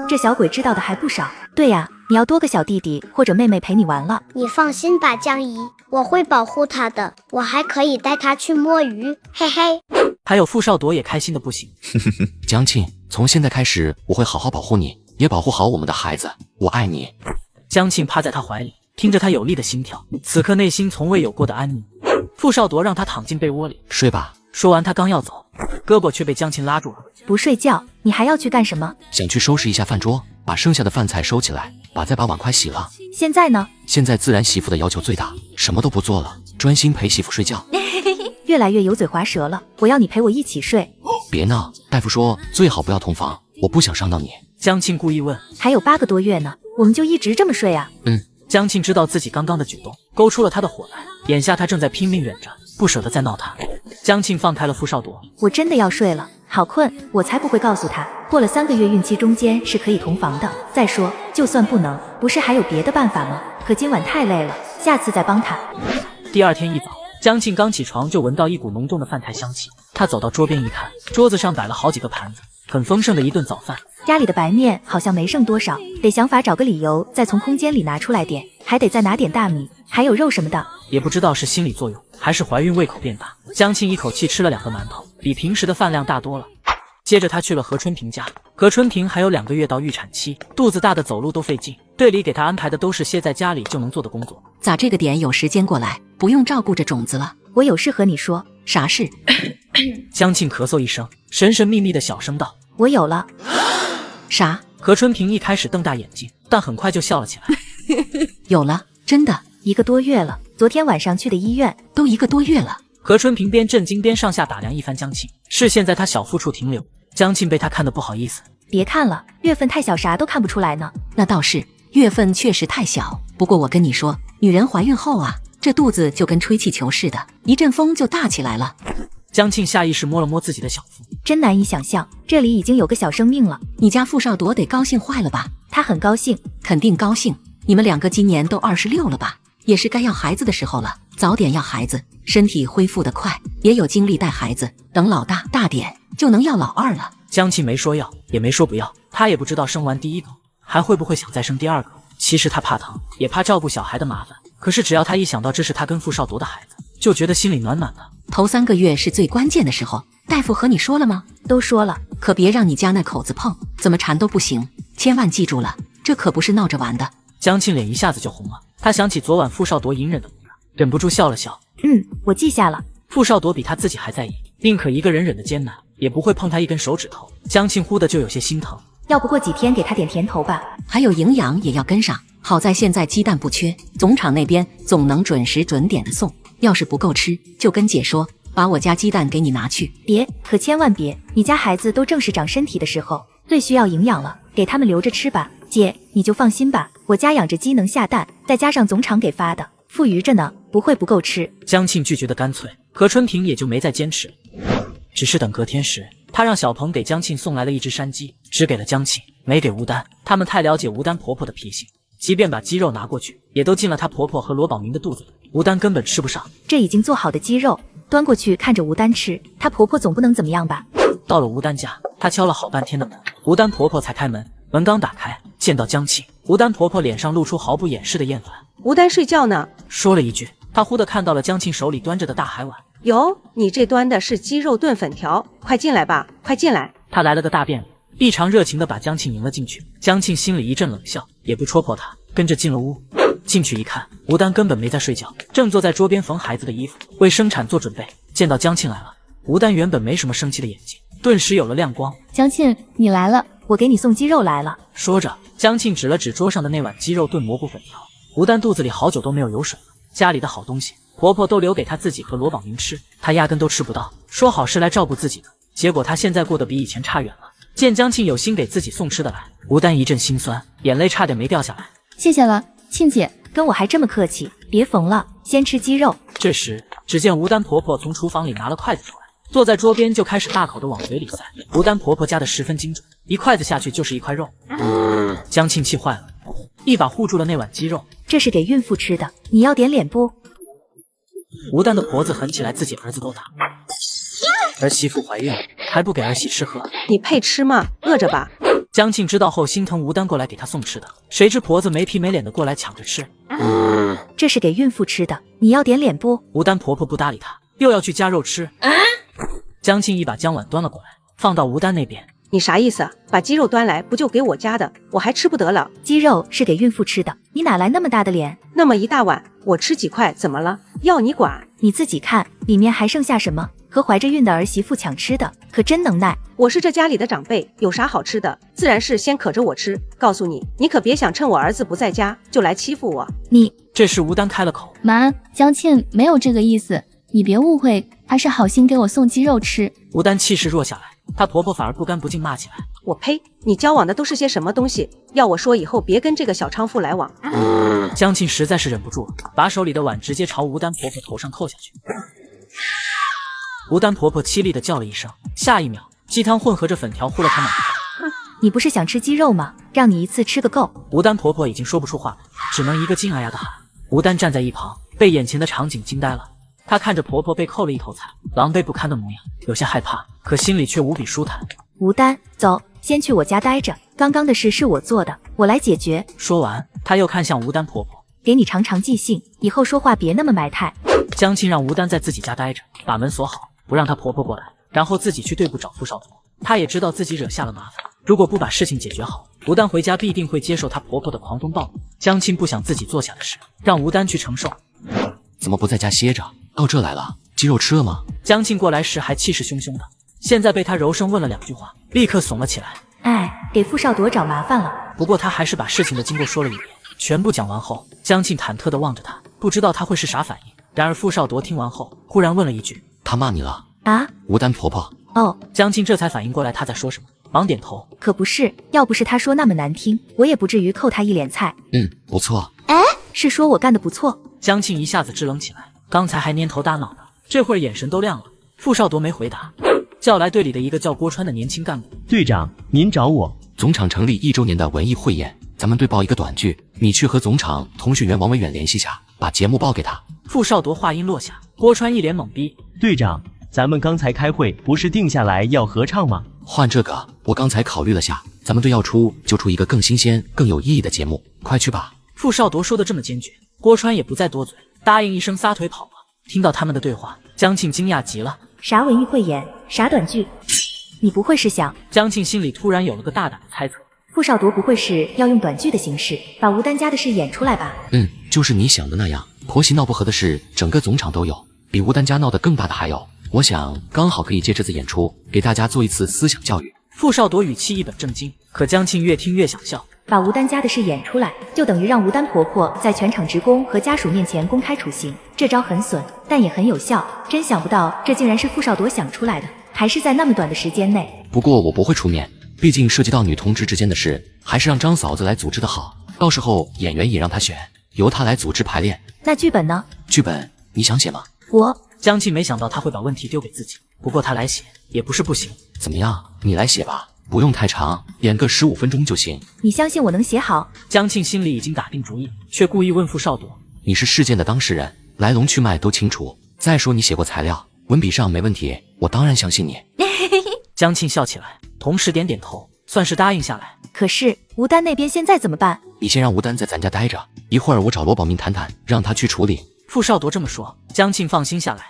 C: 这小鬼知道的还不少。对呀，你要多个小弟弟或者妹妹陪你玩了。
I: 你放心吧，江姨，我会保护他的，我还可以带他去摸鱼，嘿嘿。
A: 还有傅少铎也开心的不行。
D: 江庆，从现在开始，我会好好保护你，也保护好我们的孩子，我爱你。
A: 江庆趴在他怀里，听着他有力的心跳，此刻内心从未有过的安宁。傅少铎让他躺进被窝里
D: 睡吧。
A: 说完他刚要走，胳膊却被江庆拉住了。
C: 不睡觉，你还要去干什么？
D: 想去收拾一下饭桌，把剩下的饭菜收起来，再把碗筷洗了。
C: 现在呢？
D: 现在自然媳妇的要求最大，什么都不做了，专心陪媳妇睡觉。
C: 越来越油嘴滑舌了，我要你陪我一起睡。
D: 别闹，大夫说最好不要同房，我不想伤到你。
A: 江庆故意问，
C: 还有8个多月呢，我们就一直这么睡啊？
A: 江庆知道自己刚刚的举动勾出了他的火来，眼下他正在拼命忍着，不舍得再闹他。江庆放开了傅少铎，
C: 我真的要睡了，好困，我才不会告诉他，过了3个月孕期中间是可以同房的。再说，就算不能，不是还有别的办法吗？可今晚太累了，下次再帮他。
A: 第二天一早，江庆刚起床就闻到一股浓重的饭菜香气，他走到桌边一看，桌子上摆了好几个盘子，很丰盛的一顿早饭。
C: 家里的白面好像没剩多少，得想法找个理由再从空间里拿出来点，还得再拿点大米，还有肉什么的。
A: 也不知道是心理作用还是怀孕胃口变大，江庆一口气吃了2个馒头，比平时的饭量大多了。接着他去了何春平家，何春平还有2个月到预产期，肚子大的走路都费劲，队里给他安排的都是歇在家里就能做的工作。
V: 咋这个点有时间过来，不用照顾着种子了？
C: 我有事和你说。
V: 啥事？
A: 江庆咳嗽一声，神神秘秘的小声道：
C: 我有了。
V: 啥？
A: 何春平一开始瞪大眼睛，但很快就笑了起来。
V: 有了，真的
C: ？1个多月了，昨天晚上去的医院。
V: 都1个多月了。
A: 何春平边震惊边上下打量一番江庆，视线在他小腹处停留。江庆被他看得不好意思，
C: 别看了，月份太小啥都看不出来呢。
V: 那倒是，月份确实太小，不过我跟你说，女人怀孕后啊，这肚子就跟吹气球似的，一阵风就大起来了。
A: 江庆下意识摸了摸自己的小腹，
C: 真难以想象，这里已经有个小生命了。
V: 你家傅少铎得高兴坏了吧？
C: 他很高兴，
V: 肯定高兴。你们2个今年都26了吧？也是该要孩子的时候了，早点要孩子，身体恢复得快，也有精力带孩子，等老大大点就能要老2了。
A: 江庆没说要，也没说不要，他也不知道生完第一个还会不会想再生第二个。其实他怕疼，也怕照顾小孩的麻烦，可是只要他一想到这是他跟傅少铎的孩子，就觉得心里暖暖的。
L: 头3个月是最关键的时候，大夫和你说了吗？
C: 都说了，
L: 可别让你家那口子碰，怎么缠都不行，千万记住了，这可不是闹着玩的。
A: 江庆脸一下子就红了，他想起昨晚傅少铎隐忍的模样，忍不住笑了笑。
C: 我记下了。
A: 傅少铎比他自己还在意，宁可一个人忍得艰难，也不会碰他一根手指头。江庆忽的就有些心疼。
C: 要不过几天给他点甜头吧。
L: 还有营养也要跟上，好在现在鸡蛋不缺，总厂那边总能准时准点的送。要是不够吃，就跟姐说，把我家鸡蛋给你拿去。
C: 别，可千万别，你家孩子都正是长身体的时候，最需要营养了，给他们留着吃吧。姐，你就放心吧，我家养着鸡能下蛋，再加上总厂给发的，富余着呢，不会不够吃。
A: 江庆拒绝的干脆，何春婷也就没再坚持，只是等隔天时，他让小鹏给江庆送来了一只山鸡，只给了江庆，没给吴丹。他们太了解吴丹婆婆的脾性，即便把鸡肉拿过去，也都进了她婆婆和罗宝明的肚子里，吴丹根本吃不上。
C: 这已经做好的鸡肉端过去看着吴丹吃，她婆婆总不能怎么样吧？
A: 到了吴丹家，她敲了好半天的门，吴丹婆婆才开门。门刚打开，见到江庆，吴丹婆婆脸上露出毫不掩饰的厌烦。
K: 吴丹睡觉呢，
A: 说了一句，她忽地看到了江庆手里端着的大海碗。
K: 哟，你这端的是鸡肉炖粉条，快进来吧，快进来。
A: 他来了个大变脸，异常热情地把江庆迎了进去。江庆心里一阵冷笑，也不戳破他，跟着进了屋。进去一看，吴丹根本没在睡觉，正坐在桌边缝孩子的衣服，为生产做准备。见到江庆来了，吴丹原本没什么生气的眼睛顿时有了亮光。
C: 江庆，你来了，我给你送鸡肉来了。
A: 说着，江庆指了指桌上的那碗鸡肉炖蘑菇粉条。吴丹肚子里好久都没有油水了，家里的好东西婆婆都留给他自己和罗宝明吃，他压根都吃不到。说好是来照顾自己的，结果他现在过得比以前差远了。见江庆有心给自己送吃的来，吴丹一阵心酸，眼泪差点没掉下来。
C: 谢谢了，庆姐，跟我还这么客气，别缝了，先吃鸡肉。
A: 这时，只见吴丹婆婆从厨房里拿了筷子出来，坐在桌边就开始大口的往嘴里塞。吴丹婆婆夹得十分精准，一筷子下去就是一块肉。江庆气坏了，一把护住了那碗鸡肉。
C: 这是给孕妇吃的，你要点脸不？
A: 吴丹的婆子狠起来，自己儿子都打，儿媳妇怀孕了还不给儿媳吃喝，
K: 你配吃吗？饿着吧。
A: 江庆知道后心疼吴丹过来给他送吃的，谁知婆子没皮没脸的过来抢着吃。
C: 这是给孕妇吃的，你要点脸不？
A: 吴丹婆婆不搭理他，又要去夹肉吃。江庆一把将碗端了过来，放到吴丹那边。
K: 你啥意思？把鸡肉端来，不就给我夹的？我还吃不得了。
C: 鸡肉是给孕妇吃的，你哪来那么大的脸？
K: 那么一大碗，我吃几块怎么了？要你管？
C: 你自己看，里面还剩下什么？和怀着孕的儿媳妇抢吃的，可真能耐。
K: 我是这家里的长辈，有啥好吃的，自然是先可着我吃。告诉你，你可别想趁我儿子不在家就来欺负我。
C: 你
A: 这时吴丹开了口：
G: 妈，江庆没有这个意思，你别误会，他是好心给我送鸡肉吃。
A: 吴丹气势弱下来，她婆婆反而不干不净骂起来：
K: 我呸！你交往的都是些什么东西？要我说以后别跟这个小娼妇来往。
A: 江庆实在是忍不住了，把手里的碗直接朝吴丹婆婆头上扣下去。吴丹婆婆凄厉地叫了一声，下一秒鸡汤混合着粉条糊了她脑袋。
C: 你不是想吃鸡肉吗？让你一次吃个够。
A: 吴丹婆婆已经说不出话了，只能一个劲哎呀的喊。吴丹站在一旁，被眼前的场景惊呆了。她看着婆婆被扣了一头菜，狼狈不堪的模样，有些害怕，可心里却无比舒坦。
C: 吴丹，走，先去我家待着。刚刚的事是我做的，我来解决。
A: 说完，她又看向吴丹婆婆，
C: 给你尝尝记性，以后说话别那么埋汰。
A: 江庆让吴丹在自己家待着，把门锁好，不让她婆婆过来，然后自己去队部找傅少铎。她也知道自己惹下了麻烦，如果不把事情解决好，吴丹回家必定会接受她婆婆的狂风暴怒。江庆不想自己做下的事让吴丹去承受。
D: 怎么不在家歇着？到这来了，鸡肉吃了吗？
A: 江庆过来时还气势汹汹的，现在被他柔声问了2句话，立刻怂了起来。
C: 哎，给傅少铎找麻烦了。
A: 不过他还是把事情的经过说了一遍。全部讲完后，江庆忐忑地望着他，不知道他会是啥反应。然而傅少铎听完后，忽然问了一句：
D: 他骂你了
C: 啊？
D: 吴丹婆婆。
C: 哦，
A: 江庆这才反应过来他在说什么，忙点头。
C: 可不是，要不是他说那么难听，我也不至于扣他一脸菜。
D: 不错。
C: 哎，是说我干得不错。
A: 江庆一下子支棱起来，刚才还蔫头耷脑的，这会儿眼神都亮了。傅少铎没回答，叫来队里的一个叫郭川的年轻干部。
N: 队长，您找我。
D: 总厂成立1周年的文艺汇演，咱们队报一个短剧，你去和总厂通讯员王维远联系下，把节目报给他。
A: 傅少铎话音落下，郭川一脸懵逼。
N: 队长，咱们刚才开会不是定下来要合唱吗？
D: 换这个，我刚才考虑了下，咱们队要出就出一个更新鲜、更有意义的节目，快去吧。
A: 傅少铎说的这么坚决，郭川也不再多嘴，答应一声撒腿跑了。听到他们的对话，江庆惊讶极了。
C: 啥文艺汇演，啥短剧？你不会是想……
A: 江庆心里突然有了个大胆的猜测，
C: 傅少铎不会是要用短剧的形式把吴丹家的事演出来吧？
D: 就是你想的那样，婆媳闹不和的事整个总场都有，比吴丹家闹得更大的还有。我想刚好可以借这次演出给大家做一次思想教育。
A: 傅少铎语气一本正经，可江庆越听越想笑。
C: 把吴丹家的事演出来，就等于让吴丹婆婆在全场职工和家属面前公开处刑。这招很损，但也很有效。真想不到，这竟然是傅少铎想出来的，还是在那么短的时间内。
D: 不过我不会出面，毕竟涉及到女同志之间的事，还是让张嫂子来组织的好。到时候演员也让她选，由她来组织排练。
C: 那剧本呢？
D: 剧本你想写吗？
A: 江庆没想到他会把问题丢给自己，不过他来写也不是不行。
D: 怎么样，你来写吧，不用太长，演个15分钟就行。
C: 你相信我能写好？
A: 江庆心里已经打定主意，却故意问傅少铎：“
D: 你是事件的当事人，来龙去脉都清楚。再说你写过材料，文笔上没问题，我当然相信你。”
A: 江庆笑起来，同时点点头，算是答应下来。
C: 可是吴丹那边现在怎么办？
D: 你先让吴丹在咱家待着，一会儿我找罗宝明谈谈，让他去处理。
A: 傅少铎这么说，江庆放心下来。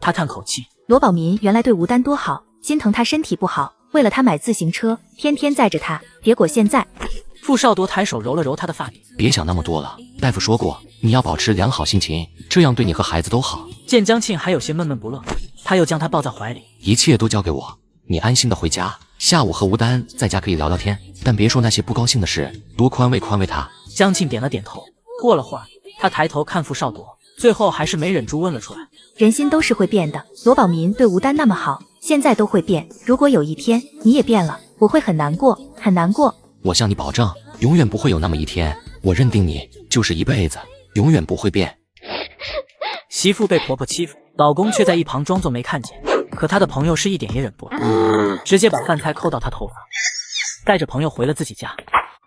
A: 他叹口气，
C: 罗宝民原来对吴丹多好，心疼他身体不好，为了他买自行车，天天载着他。结果现在……
A: 傅少铎抬手揉了揉他的发顶，
D: 别想那么多了，大夫说过，你要保持良好心情，这样对你和孩子都好。
A: 见江庆还有些闷闷不乐，他又将他抱在怀里，
D: 一切都交给我，你安心的回家。下午和吴丹在家可以聊聊天，但别说那些不高兴的事，多宽慰宽慰他。
A: 江庆点了点头。过了会儿，他抬头看傅少铎，最后还是没忍住问了出来：“
C: 人心都是会变的，罗宝民对吴丹那么好，现在都会变。如果有一天你也变了，我会很难过，很难过。”
D: 我向你保证，永远不会有那么一天。我认定你就是一辈子，永远不会变。
A: 媳妇被婆婆欺负，老公却在一旁装作没看见。可他的朋友是一点也忍不了，直接把饭菜扣到他头上，带着朋友回了自己家。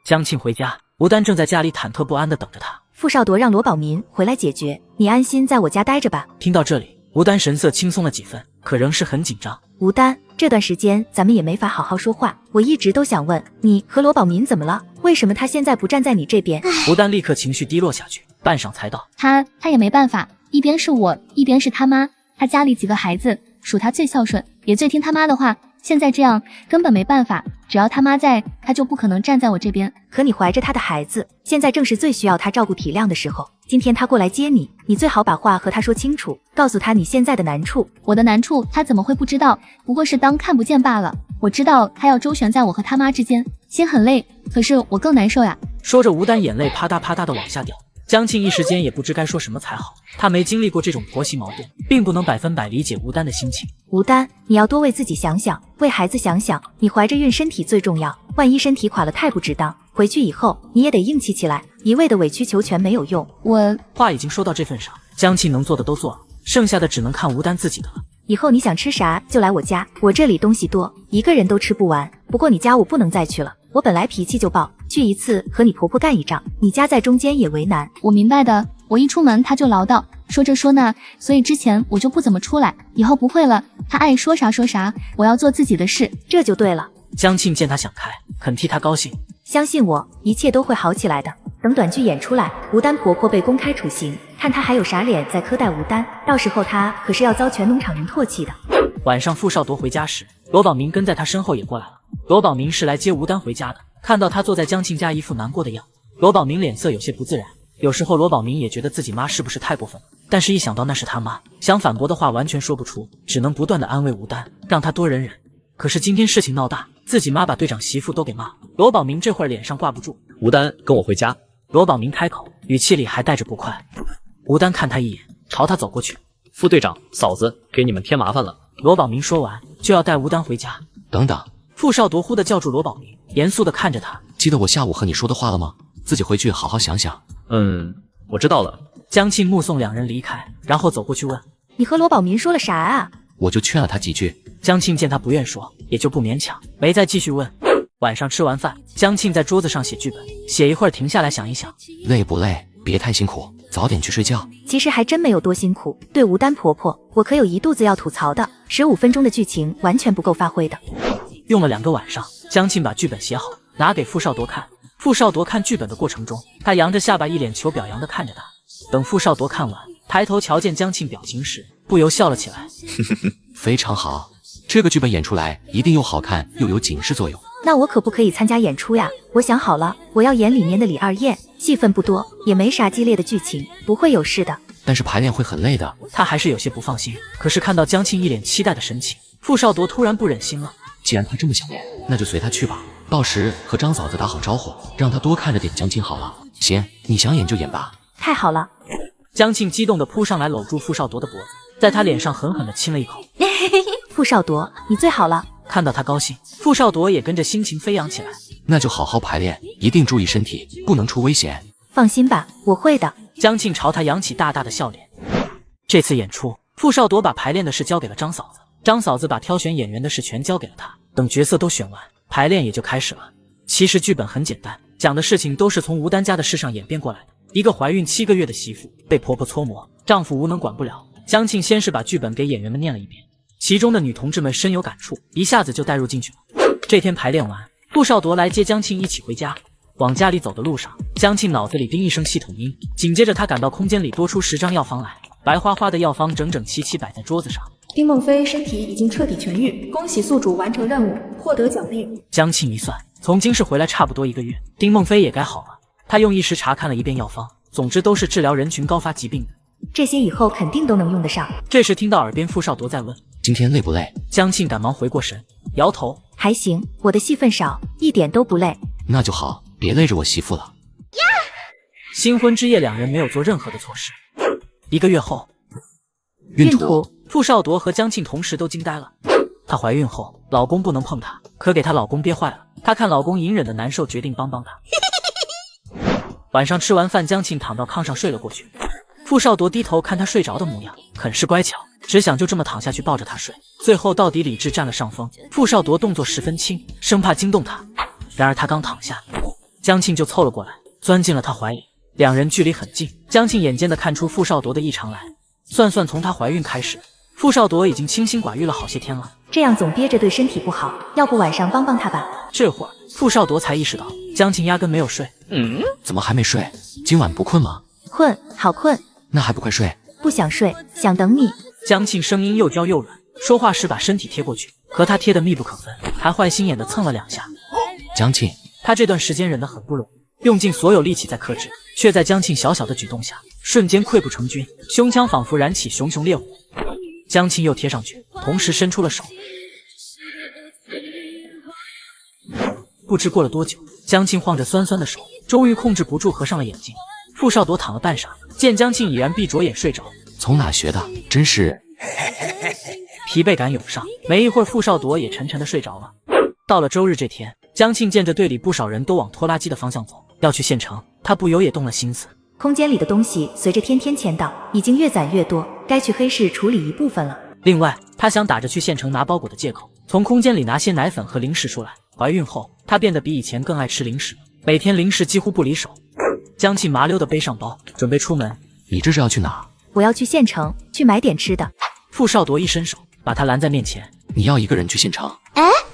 A: 江庆回家，吴丹正在家里忐忑不安地等着他。
C: 傅少铎让罗宝民回来解决，你安心在我家待着吧。
A: 听到这里，吴丹神色轻松了几分，可仍是很紧张。
C: 吴丹，这段时间咱们也没法好好说话，我一直都想问你和罗宝民怎么了？为什么他现在不站在你这边？
A: 吴丹立刻情绪低落下去，半晌才道：
G: 他也没办法，一边是我，一边是他妈，他家里几个孩子，属他最孝顺，也最听他妈的话。现在这样根本没办法，只要他妈在，他就不可能站在我这边。
C: 可你怀着他的孩子，现在正是最需要他照顾体谅的时候。今天他过来接你，你最好把话和他说清楚，告诉他你现在的难处。
G: 我的难处他怎么会不知道？不过是当看不见罢了。我知道他要周旋在我和他妈之间，心很累，可是我更难受呀。
A: 说着，吴丹眼泪啪嗒啪嗒的往下掉。江庆一时间也不知该说什么才好，他没经历过这种婆媳矛盾，并不能100%理解吴丹的心情。
C: 吴丹，你要多为自己想想，为孩子想想，你怀着孕身体最重要，万一身体垮了太不值当。回去以后你也得硬气起来，一味的委曲求全没有用。
A: 话已经说到这份上，江庆能做的都做了，剩下的只能看吴丹自己的了。
C: 以后你想吃啥就来我家，我这里东西多，一个人都吃不完。不过你家我不能再去了，我本来脾气就暴，去一次和你婆婆干一仗，你家在中间也为难。
G: 我明白的，我一出门他就唠叨，说这说那，所以之前我就不怎么出来，以后不会了，他爱说啥说啥，我要做自己的事，
C: 这就对了。
A: 江庆见他想开，很替他高兴。
C: 相信我，一切都会好起来的。等短剧演出来，吴丹婆婆被公开处刑，看她还有啥脸再苛待吴丹，到时候她可是要遭全农场人唾弃的。
A: 晚上傅少铎回家时，罗宝明跟在他身后也过来了。罗宝明是来接吴丹回家的，看到他坐在江庆家一副难过的样，罗宝明脸色有些不自然。有时候罗宝明也觉得自己妈是不是太过分了，但是一想到那是他妈，想反驳的话完全说不出，只能不断的安慰吴丹，让他多忍忍。可是今天事情闹大，自己妈把队长媳妇都给骂，罗宝明这会儿脸上挂不住。
B: 吴丹，跟我回家。
A: 罗宝明开口，语气里还带着不快。吴丹看他一眼，朝他走过去。
B: 副队长，嫂子给你们添麻烦了。
A: 罗宝明说完，就要带吴丹回家。
D: 等等，
A: 傅少铎忽地叫住罗宝明，严肃地看着他。
D: 记得我下午和你说的话了吗？自己回去好好想想。
B: 我知道了。
A: 江庆目送两人离开，然后走过去问：
C: 你和罗宝民说了啥啊？
D: 我就劝了他几句。
A: 江庆见他不愿说，也就不勉强，没再继续问。晚上吃完饭，江庆在桌子上写剧本，写一会儿停下来想一想。
D: 累不累？别太辛苦。早点去睡觉。
C: 其实还真没有多辛苦。对吴丹婆婆，我可有一肚子要吐槽的。15分钟的剧情完全不够发挥的。
A: 用了2个晚上，江庆把剧本写好，拿给傅少铎看。傅少铎看剧本的过程中，他扬着下巴，一脸求表扬的看着他。等傅少铎看完，抬头瞧见江庆表情时，不由笑了起来。
D: 非常好，这个剧本演出来一定又好看又有警示作用。
C: 那我可不可以参加演出呀？我想好了，我要演里面的李二燕，戏份不多，也没啥激烈的剧情，不会有事的。
D: 但是排练会很累的。
A: 他还是有些不放心，可是看到江庆一脸期待的神情，傅少铎突然不忍心了。
D: 既然他这么想演，那就随他去吧。到时和张嫂子打好招呼，让他多看着点江庆好了。行，你想演就演吧。
C: 太好了！
A: 江庆激动地扑上来，搂住傅少铎的脖子，在他脸上狠狠地亲了一口。
C: 傅少铎，你最好了。
A: 看到他高兴，傅少铎也跟着心情飞扬起来。
D: 那就好好排练，一定注意身体，不能出危险。
C: 放心吧，我会的。
A: 江庆朝他扬起大大的笑脸。这次演出，傅少铎把排练的事交给了张嫂子，张嫂子把挑选演员的事全交给了他。等角色都选完，排练也就开始了。其实剧本很简单，讲的事情都是从吴丹家的事上演变过来的。一个怀孕7个月的媳妇被婆婆搓磨，丈夫无能管不了。江庆先是把剧本给演员们念了一遍，其中的女同志们深有感触，一下子就带入进去了。这天排练完，傅少铎来接江庆一起回家。往家里走的路上，江庆脑子里叮一声系统音，紧接着他感到空间里多出10张药方来，白花花的药方整整齐齐摆在桌子上。
F: 丁梦飞身体已经彻底痊愈，恭喜宿主完成任务，获得奖励。
A: 江庆一算，从京市回来差不多1个月，丁梦飞也该好了。他用意识查看了一遍药方，总之都是治疗人群高发疾病的，
C: 这些以后肯定都能用得上。
A: 这时听到耳边傅少铎在问：“
D: 今天累不累？”
A: 江庆赶忙回过神，摇头：“
C: 还行，我的戏份少，一点都不累。”
D: 那就好，别累着我媳妇了。
A: 新婚之夜，2人没有做任何的措施。1个月后，
D: 孕吐。
A: 傅少铎和江庆同时都惊呆了。她怀孕后，老公不能碰她，可给她老公憋坏了。她看老公隐忍的难受，决定帮帮他。晚上吃完饭，江庆躺到炕上睡了过去。傅少铎低头看他睡着的模样，很是乖巧，只想就这么躺下去抱着他睡。最后到底理智占了上风，傅少铎动作十分轻，生怕惊动他。然而他刚躺下，江庆就凑了过来，钻进了他怀里，2人距离很近。江庆眼尖的看出傅少铎的异常来，算从她怀孕开始，傅少铎已经清心寡欲了好些天了。
C: 这样总憋着对身体不好，要不晚上帮帮他吧。
A: 这会儿傅少铎才意识到江庆压根没有睡。
D: 怎么还没睡？今晚不困吗？
C: 困，好困。
D: 那还不快睡？
C: 不想睡，想等你。
A: 江庆声音又娇又软，说话时把身体贴过去，和他贴得密不可分，还坏心眼的蹭了2下。
D: 江庆，
A: 他这段时间忍得很不容易，用尽所有力气在克制，却在江庆小小的举动下，瞬间溃不成军，胸腔仿佛燃起熊熊烈火。江庆又贴上去，同时伸出了手。不知过了多久，江庆晃着酸酸的手，终于控制不住合上了眼睛。傅少铎躺了半晌，见江庆已然闭着眼睡着。
D: 从哪学的？真是
A: 疲惫感涌上，没一会儿傅少铎也沉沉的睡着了。到了周日这天，江庆见着队里不少人都往拖拉机的方向走，要去县城，他不由也动了心思。
C: 空间里的东西随着天天签到，已经越攒越多，该去黑市处理一部分了。
A: 另外，他想打着去县城拿包裹的借口，从空间里拿些奶粉和零食出来。怀孕后，她变得比以前更爱吃零食，每天零食几乎不离手。江庆麻溜的背上包，准备出门。
D: 你这是要去哪？
C: 我要去县城，去买点吃的。
A: 傅少铎一伸手，把他拦在面前。
D: 你要一个人去县城？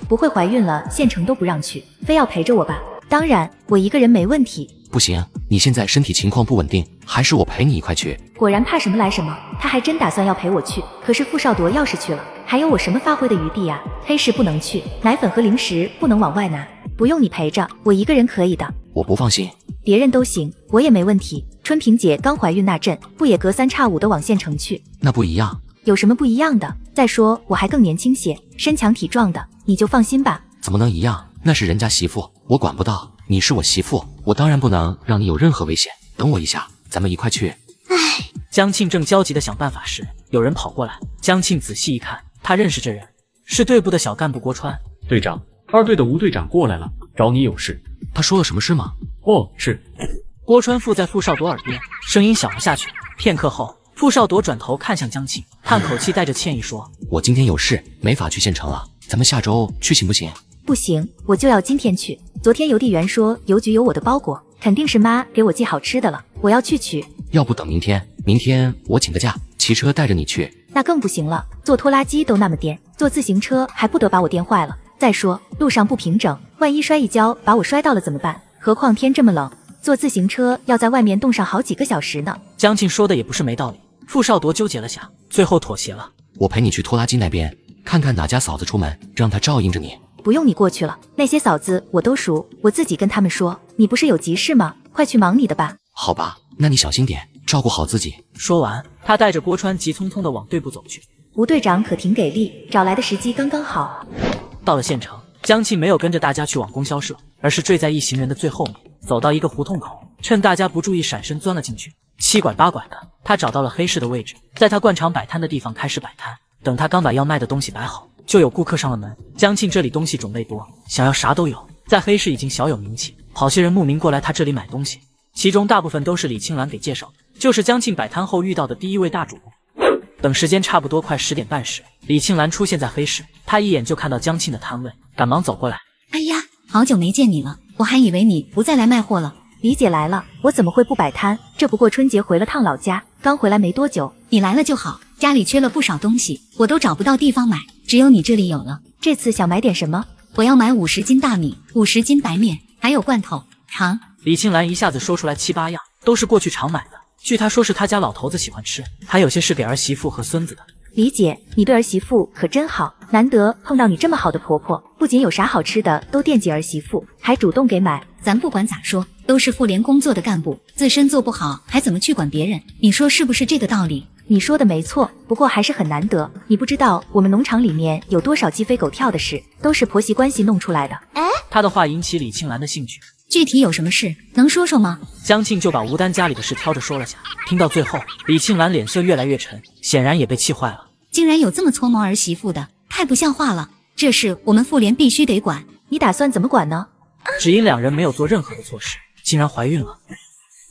C: 不会怀孕了，县城都不让去，非要陪着我吧？当然，我一个人没问题。
D: 不行，你现在身体情况不稳定，还是我陪你一块去。
C: 果然怕什么来什么，他还真打算要陪我去。可是傅少铎要是去了，还有我什么发挥的余地呀？黑市不能去，奶粉和零食不能往外拿。不用你陪着，我一个人可以的。
D: 我不放心。
C: 别人都行，我也没问题。春萍姐刚怀孕那阵，不也隔3差5的往县城去？
D: 那不一样。
C: 有什么不一样的？再说我还更年轻些，身强体壮的，你就放心吧。
D: 怎么能一样？那是人家媳妇，我管不到。你是我媳妇，我当然不能让你有任何危险。等我一下，咱们一块去。
A: 江庆正焦急的想办法时，有人跑过来。江庆仔细一看，他认识这人，是队部的小干部郭川。
Q: 队长，2队的吴队长过来了，找你有事。
D: 他说了什么事吗？
Q: 哦，是。
A: 郭川附在傅少铎耳边，声音小了下去。片刻后，傅少铎转头看向江庆，叹口气，带着歉意说：“
D: 我今天有事，没法去县城了，咱们下周去行不行？”
C: 不行，我就要今天去。昨天邮递员说邮局有我的包裹，肯定是妈给我寄好吃的了，我要去取。
D: 要不等明天？明天我请个假，骑车带着你去。
C: 那更不行了，坐拖拉机都那么颠，坐自行车还不得把我颠坏了？再说路上不平整，万一摔一跤把我摔到了怎么办？何况天这么冷，坐自行车要在外面冻上好几个小时呢。
A: 江庆说的也不是没道理，傅少铎纠结了下，最后妥协了。
D: 我陪你去拖拉机那边，看看哪家嫂子出门，让她照应着你。
C: 不用你过去了，那些嫂子我都熟，我自己跟他们说。你不是有急事吗？快去忙你的吧。
D: 好吧，那你小心点，照顾好自己。
A: 说完，他带着郭川急匆匆地往队部走去。
C: 吴队长可挺给力，找来的时机刚刚好。
A: 到了县城，江庆没有跟着大家去往供销社，而是坠在一行人的最后面，走到一个胡同口，趁大家不注意闪身钻了进去。七拐八拐的，他找到了黑市的位置，在他惯常摆摊的地方开始摆摊。等他刚把要卖的东西摆好，就有顾客上了门。江庆这里东西种类多，想要啥都有，在黑市已经小有名气，好些人慕名过来他这里买东西，其中大部分都是李青兰给介绍的，就是江庆摆摊后遇到的第一位大主顾。等时间差不多快10点半时，李青兰出现在黑市，她一眼就看到江庆的摊位，赶忙走过来。
E: 哎呀，好久没见你了，我还以为你不再来卖货了。
C: 李姐来了，我怎么会不摆摊？这不过春节回了趟老家，刚回来没多久。
E: 你来了就好，家里缺了不少东西，我都找不到地方买，只有你这里有了。
C: 这次想买点什么？
E: 我要买50斤大米，50斤白面，还有罐头、糖。
A: 李青兰一下子说出来7、8样，都是过去常买的。据她说是她家老头子喜欢吃，还有些是给儿媳妇和孙子的。
C: 李姐，你对儿媳妇可真好，难得碰到你这么好的婆婆，不仅有啥好吃的都惦记儿媳妇，还主动给买。
E: 咱不管咋说，都是妇联工作的干部，自身做不好，还怎么去管别人？你说是不是这个道理？
C: 你说的没错，不过还是很难得。你不知道我们农场里面有多少鸡飞狗跳的事，都是婆媳关系弄出来的。
A: 他的话引起李青兰的兴趣。
E: 具体有什么事，能说说吗？
A: 江庆就把吴丹家里的事挑着说了下。听到最后，李庆兰脸色越来越沉，显然也被气坏了。
E: 竟然有这么搓磨儿媳妇的，太不像话了！这事我们妇联必须得管。
C: 你打算怎么管呢？
A: 只因两人没有做任何的错事，竟然怀孕了。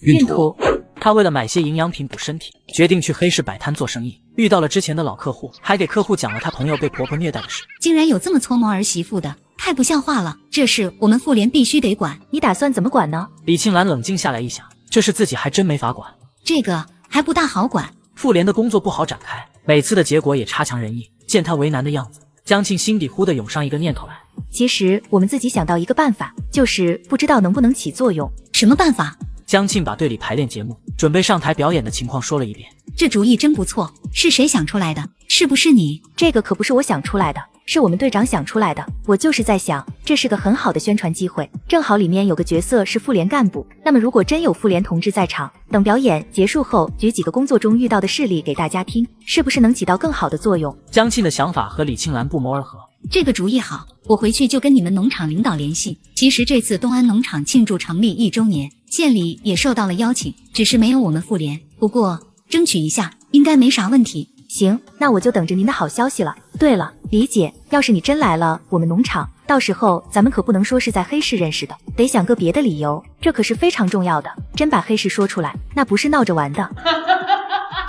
C: 孕吐。
A: 她为了买些营养品补身体，决定去黑市摆摊做生意。遇到了之前的老客户，还给客户讲了她朋友被婆婆虐待的事。
E: 竟然有这么搓磨儿媳妇的，太不像话了！这事我们妇联必须得管。
C: 你打算怎么管呢？
A: 李庆兰冷静下来一想，这事自己还真没法管。
E: 这个还不大好管。
A: 妇联的工作不好展开，每次的结果也差强人意。见她为难的样子，江庆心底忽地涌上一个念头来。
C: 其实我们自己想到一个办法，就是不知道能不能起作用。
E: 什么办法？
A: 江庆把队里排练节目、准备上台表演的情况说了一遍。
E: 这主意真不错，是谁想出来的？是不是你？
C: 这个可不是我想出来的，是我们队长想出来的。我就是在想，这是个很好的宣传机会，正好里面有个角色是妇联干部。那么如果真有妇联同志在场，等表演结束后举几个工作中遇到的事例给大家听，是不是能起到更好的作用？
A: 江庆的想法和李庆兰不谋而合。
E: 这个主意好，我回去就跟你们农场领导联系。其实这次东安农场庆祝成立1周年，县里也受到了邀请，只是没有我们妇联。不过争取一下，应该没啥问题。
C: 行，那我就等着您的好消息了。对了，李姐，要是你真来了我们农场，到时候咱们可不能说是在黑市认识的，得想个别的理由，这可是非常重要的。真把黑市说出来，那不是闹着玩的。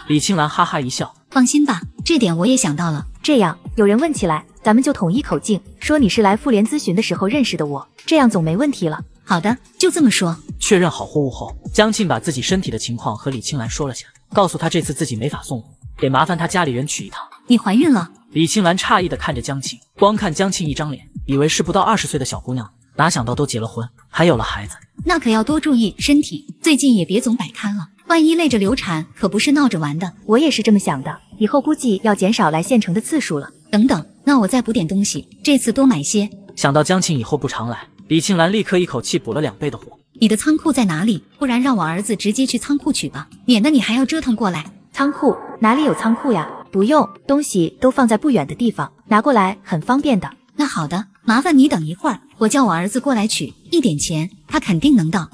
A: 李青兰哈哈一笑，
E: 放心吧，这点我也想到了。
C: 这样，有人问起来，咱们就统一口径，说你是来妇联咨询的时候认识的我，这样总没问题了。
E: 好的，就这么说。
A: 确认好货物后，江庆把自己身体的情况和李青兰说了下，告诉她这次自己没法送货，得麻烦她家里人取一趟。
E: 你怀孕了？
A: 李青兰诧异地看着江庆，光看江庆一张脸，以为是不到20岁的小姑娘，哪想到都结了婚，还有了孩子。
E: 那可要多注意身体，最近也别总摆摊了，万一累着流产，可不是闹着玩的。
C: 我也是这么想的，以后估计要减少来县城的次数了。
E: 等等，那我再补点东西，这次多买些。
A: 想到江庆以后不常来，李庆兰立刻一口气补了2倍的货。
E: 你的仓库在哪里？不然让我儿子直接去仓库取吧，免得你还要折腾过来。
C: 仓库？哪里有仓库呀？不用，东西都放在不远的地方，拿过来很方便的。
E: 那好的，麻烦你等一会儿，我叫我儿子过来取，一点钱，他肯定能到。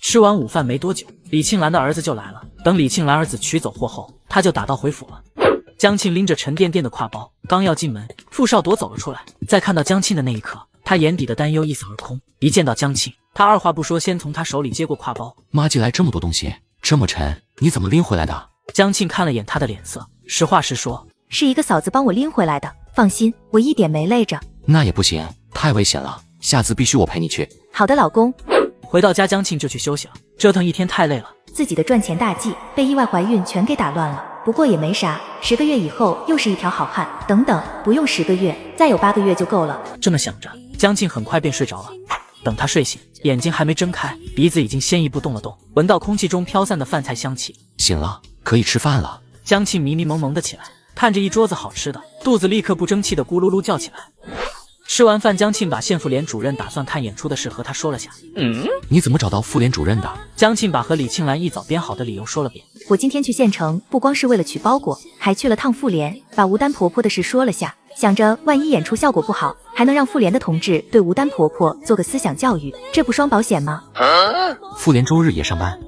A: 吃完午饭没多久，李庆兰的儿子就来了。等李庆兰儿子取走货后，他就打道回府了。江庆拎着沉甸甸的挎包，刚要进门，傅少铎走了出来。在看到江庆的那一刻，他眼底的担忧一扫而空。一见到江庆，他二话不说，先从他手里接过挎包。
D: 妈寄来这么多东西，这么沉，你怎么拎回来的？
A: 江庆看了眼他的脸色，实话实说，
C: 是一个嫂子帮我拎回来的，放心，我一点没累着。
D: 那也不行，太危险了，下次必须我陪你去。
C: 好的，老公。
A: 回到家，江庆就去休息了，折腾一天太累了，
C: 自己的赚钱大计被意外怀孕全给打乱了。不过也没啥，10个月以后又是一条好汉。等等，不用10个月，再有8个月就够了。
A: 这么想着，江静很快便睡着了。等他睡醒，眼睛还没睁开，鼻子已经先一步动了动，闻到空气中飘散的饭菜香气。
D: 醒了，可以吃饭了。
A: 江庆迷迷蒙蒙的起来，看着一桌子好吃的，肚子立刻不争气的咕噜噜叫起来。吃完饭，江庆把县妇联主任打算看演出的事和他说了下。
D: 你怎么找到妇联主任的？
A: 江庆把和李庆兰一早编好的理由说了遍。
C: 我今天去县城，不光是为了取包裹，还去了趟妇联，把吴丹婆婆的事说了下，想着万一演出效果不好，还能让妇联的同志对吴丹婆婆做个思想教育，这不双保险吗？
D: 妇联周日也上班？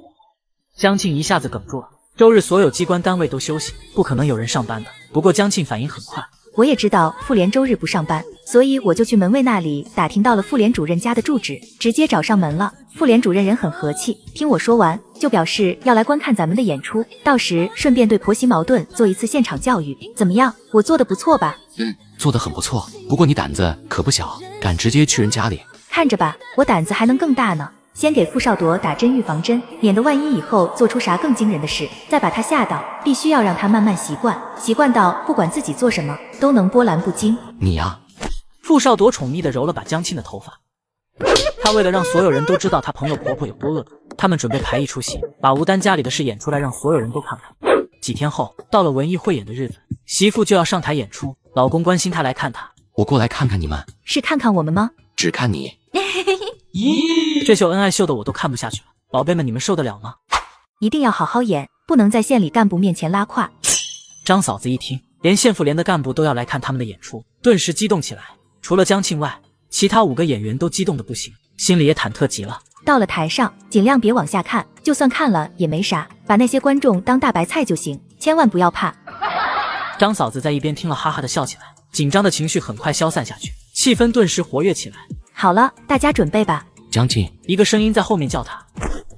A: 江庆一下子哽住了。周日所有机关单位都休息，不可能有人上班的。不过江庆反应很快。
C: 我也知道妇联周日不上班，所以我就去门卫那里打听到了妇联主任家的住址，直接找上门了。妇联主任人很和气，听我说完就表示要来观看咱们的演出，到时顺便对婆媳矛盾做一次现场教育。怎么样，我做的不错吧？
D: 做得很不错。不过你胆子可不小，敢直接去人家里。
C: 看着吧，我胆子还能更大呢。先给傅少铎打针预防针，免得万一以后做出啥更惊人的事，再把他吓到。必须要让他慢慢习惯，习惯到不管自己做什么都能波澜不惊。
D: 你呀，
A: 傅少铎宠溺地揉了把江庆的头发。他为了让所有人都知道他朋友婆婆有多恶毒，他们准备排一出戏，把吴丹家里的事演出来，让所有人都看看。几天后，到了文艺汇演的日子，媳妇就要上台演出，老公关心她来看她。
D: 我过来看看你们。
C: 是看看我们吗？
D: 只看你。
A: 咦，这秀恩爱秀的我都看不下去了，宝贝们，你们受得了吗？
C: 一定要好好演，不能在县里干部面前拉胯。
A: 张嫂子一听，连县妇联的干部都要来看他们的演出，顿时激动起来。除了江庆外，其他5个演员都激动的不行，心里也忐忑极了。
C: 到了台上，尽量别往下看，就算看了也没啥，把那些观众当大白菜就行，千万不要怕。
A: 张嫂子在一边听了哈哈的笑起来，紧张的情绪很快消散下去，气氛顿时活跃起来。
C: 好了，大家准备吧。
D: 江庆，
A: 一个声音在后面叫他。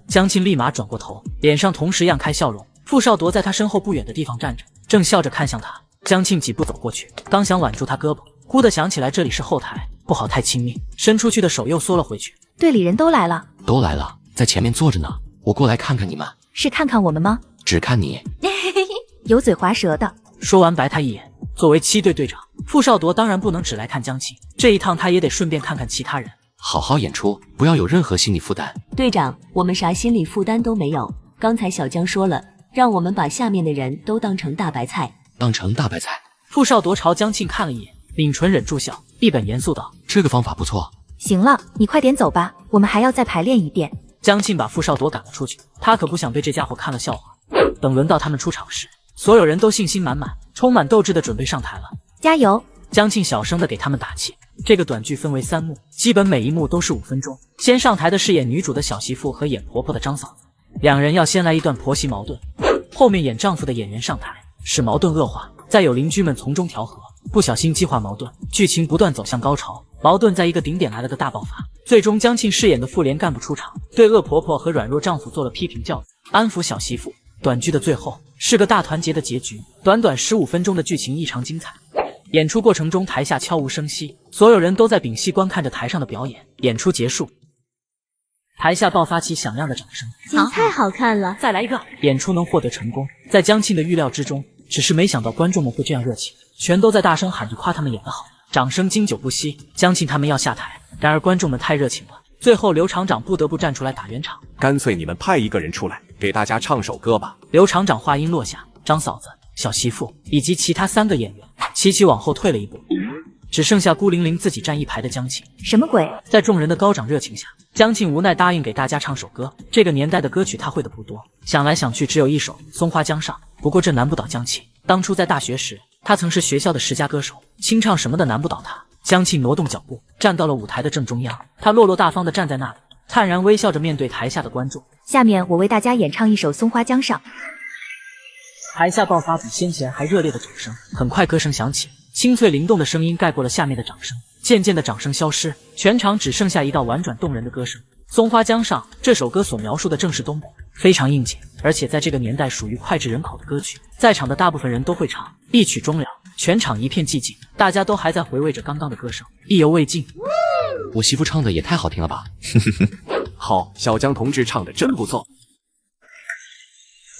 A: 江庆立马转过头，脸上同时漾开笑容。傅少铎在他身后不远的地方站着，正笑着看向他。江庆几步走过去，刚想挽住他胳膊，忽地想起来这里是后台，不好太亲密，伸出去的手又缩了回去。
C: 队里人都来了。
D: 都来了，在前面坐着呢。我过来看看你们。
C: 是看看我们吗？
D: 只看你。
C: 油嘴滑舌的。
A: 说完白他一眼。作为7队队长，傅少铎当然不能只来看江庆，这一趟他也得顺便看看其他人。
D: 好好演出，不要有任何心理负担。
U: 队长，我们啥心理负担都没有。刚才小江说了，让我们把下面的人都当成大白菜。
D: 当成大白菜？
A: 傅少铎朝江庆看了一眼，抿唇忍住笑，一本严肃道：“
D: 这个方法不错。”
C: 行了，你快点走吧，我们还要再排练一遍。
A: 江庆把傅少铎赶了出去，他可不想被这家伙看了笑话。等轮到他们出场时，所有人都信心满满，充满斗志的准备上台了。
C: 加油！
A: 江庆小声的给他们打气。这个短剧分为3幕，基本每一幕都是5分钟。先上台的是演女主的小媳妇和演婆婆的张嫂子，两人要先来一段婆媳矛盾，后面演丈夫的演员上台，使矛盾恶化，再有邻居们从中调和，不小心激化矛盾，剧情不断走向高潮，矛盾在一个顶点来了个大爆发。最终江庆饰演的妇联干部出场，对恶婆婆和软弱丈夫做了批评教育，安抚小媳妇。短剧的最后是个大团结的结局，短短15分钟的剧情异常精彩。演出过程中台下悄无声息，所有人都在屏息观看着台上的表演。演出结束，台下爆发起响亮的掌声。
I: 太好看了，
A: 再来一个！演出能获得成功，在江庆的预料之中，只是没想到观众们会这样热情，全都在大声喊着夸他们演得好，掌声经久不息。江庆他们要下台，然而观众们太热情了，最后刘厂长不得不站出来打圆场。
J: 干脆你们派一个人出来，给大家唱首歌吧。
A: 刘厂长话音落下，张嫂子、小媳妇以及其他3个演员齐齐往后退了一步，只剩下孤零零自己站一排的江庆。
C: 什么鬼？
A: 在众人的高涨热情下，江庆无奈答应给大家唱首歌。这个年代的歌曲他会的不多，想来想去只有一首《松花江上》。不过这难不倒江庆，当初在大学时，他曾是学校的10佳歌手，清唱什么的难不倒他。江庆挪动脚步，站到了舞台的正中央，他落落大方地站在那里，灿然微笑着面对台下的观众。
C: 下面我为大家演唱一首《松花江上》。
A: 台下爆发比先前还热烈的掌声，很快歌声响起，清脆灵动的声音盖过了下面的掌声。渐渐的掌声消失，全场只剩下一道婉转动人的歌声。松花江上这首歌所描述的正是东北，非常应景，而且在这个年代属于脍炙人口的歌曲，在场的大部分人都会唱。一曲终了，全场一片寂静，大家都还在回味着刚刚的歌声，意犹未尽。
D: 我媳妇唱的也太好听了吧！
J: 好，小江同志唱的真不错。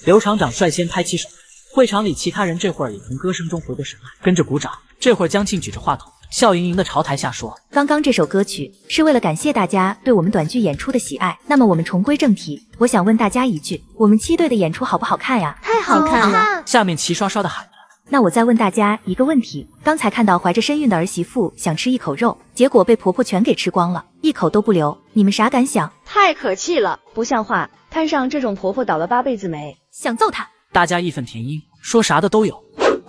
A: 刘厂长率先拍起手。会场里其他人这会儿也从歌声中回过神来，跟着鼓掌。这会儿江庆举着话筒，笑盈盈的朝台下说：“
C: 刚刚这首歌曲是为了感谢大家对我们短剧演出的喜爱。那么我们重归正题，我想问大家一句，我们7队的演出好不好看呀？
I: 太好看了！”
A: 下面齐刷刷的喊着。
C: 那我再问大家一个问题，刚才看到怀着身孕的儿媳妇想吃一口肉，结果被婆婆全给吃光了，一口都不留，你们啥感想？
H: 太可气了，不像话！摊上这种婆婆倒了8辈子霉，
C: 想揍她！
A: 大家义愤填膺，说啥的都有。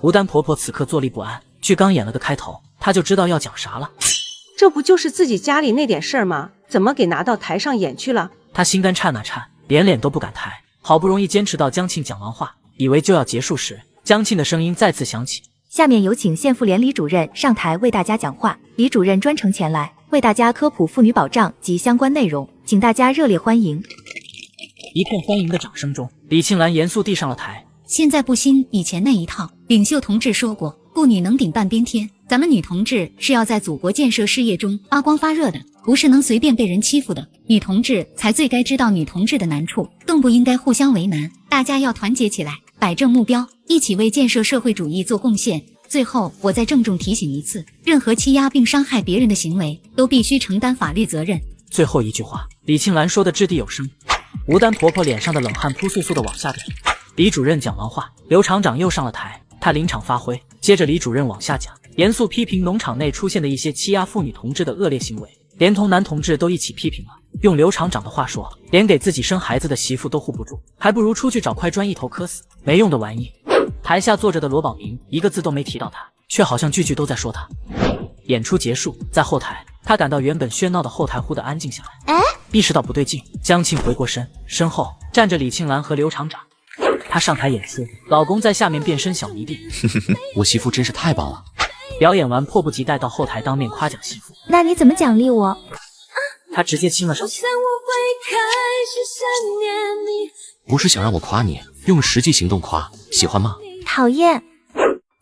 A: 吴丹婆婆此刻坐立不安，剧刚演了个开头，她就知道要讲啥了。
K: 这不就是自己家里那点事儿吗？怎么给拿到台上演去了？
A: 她心肝颤啊颤，连脸都不敢抬。好不容易坚持到江庆讲完话，以为就要结束时，江庆的声音再次响起：“
C: 下面有请县妇联李主任上台为大家讲话。李主任专程前来为大家科普妇女保障及相关内容，请大家热烈欢迎。”
A: 一片欢迎的掌声中，李庆兰严肃地上了台。
E: 现在不兴以前那一套，领袖同志说过，妇女能顶半边天，咱们女同志是要在祖国建设事业中发光发热的，不是能随便被人欺负的。女同志才最该知道女同志的难处，更不应该互相为难。大家要团结起来，摆正目标，一起为建设社会主义做贡献。最后，我再郑重提醒一次，任何欺压并伤害别人的行为，都必须承担法律责任。
A: 最后一句话，李庆兰说的掷地有声。吴丹婆婆脸上的冷汗扑簌簌的往下掉。李主任讲完话，刘厂长又上了台，他临场发挥。接着李主任往下讲，严肃批评农场内出现的一些欺压妇女同志的恶劣行为，连同男同志都一起批评了。用刘厂长的话说，连给自己生孩子的媳妇都护不住，还不如出去找块砖一头磕死，没用的玩意。台下坐着的罗宝明一个字都没提到他，却好像句句都在说他。演出结束，在后台，他感到原本喧闹的后台忽地安静下来，意识到不对劲。江庆回过身，身后站着李庆兰和刘厂长。他上台演出，老公在下面变身小迷弟。
D: 我媳妇真是太棒了！
A: 表演完，迫不及待到后台当面夸奖媳妇。
C: 那你怎么奖励我？
A: 他直接亲了上去。
D: 不是想让我夸你，用实际行动夸，喜欢吗？
C: 讨厌。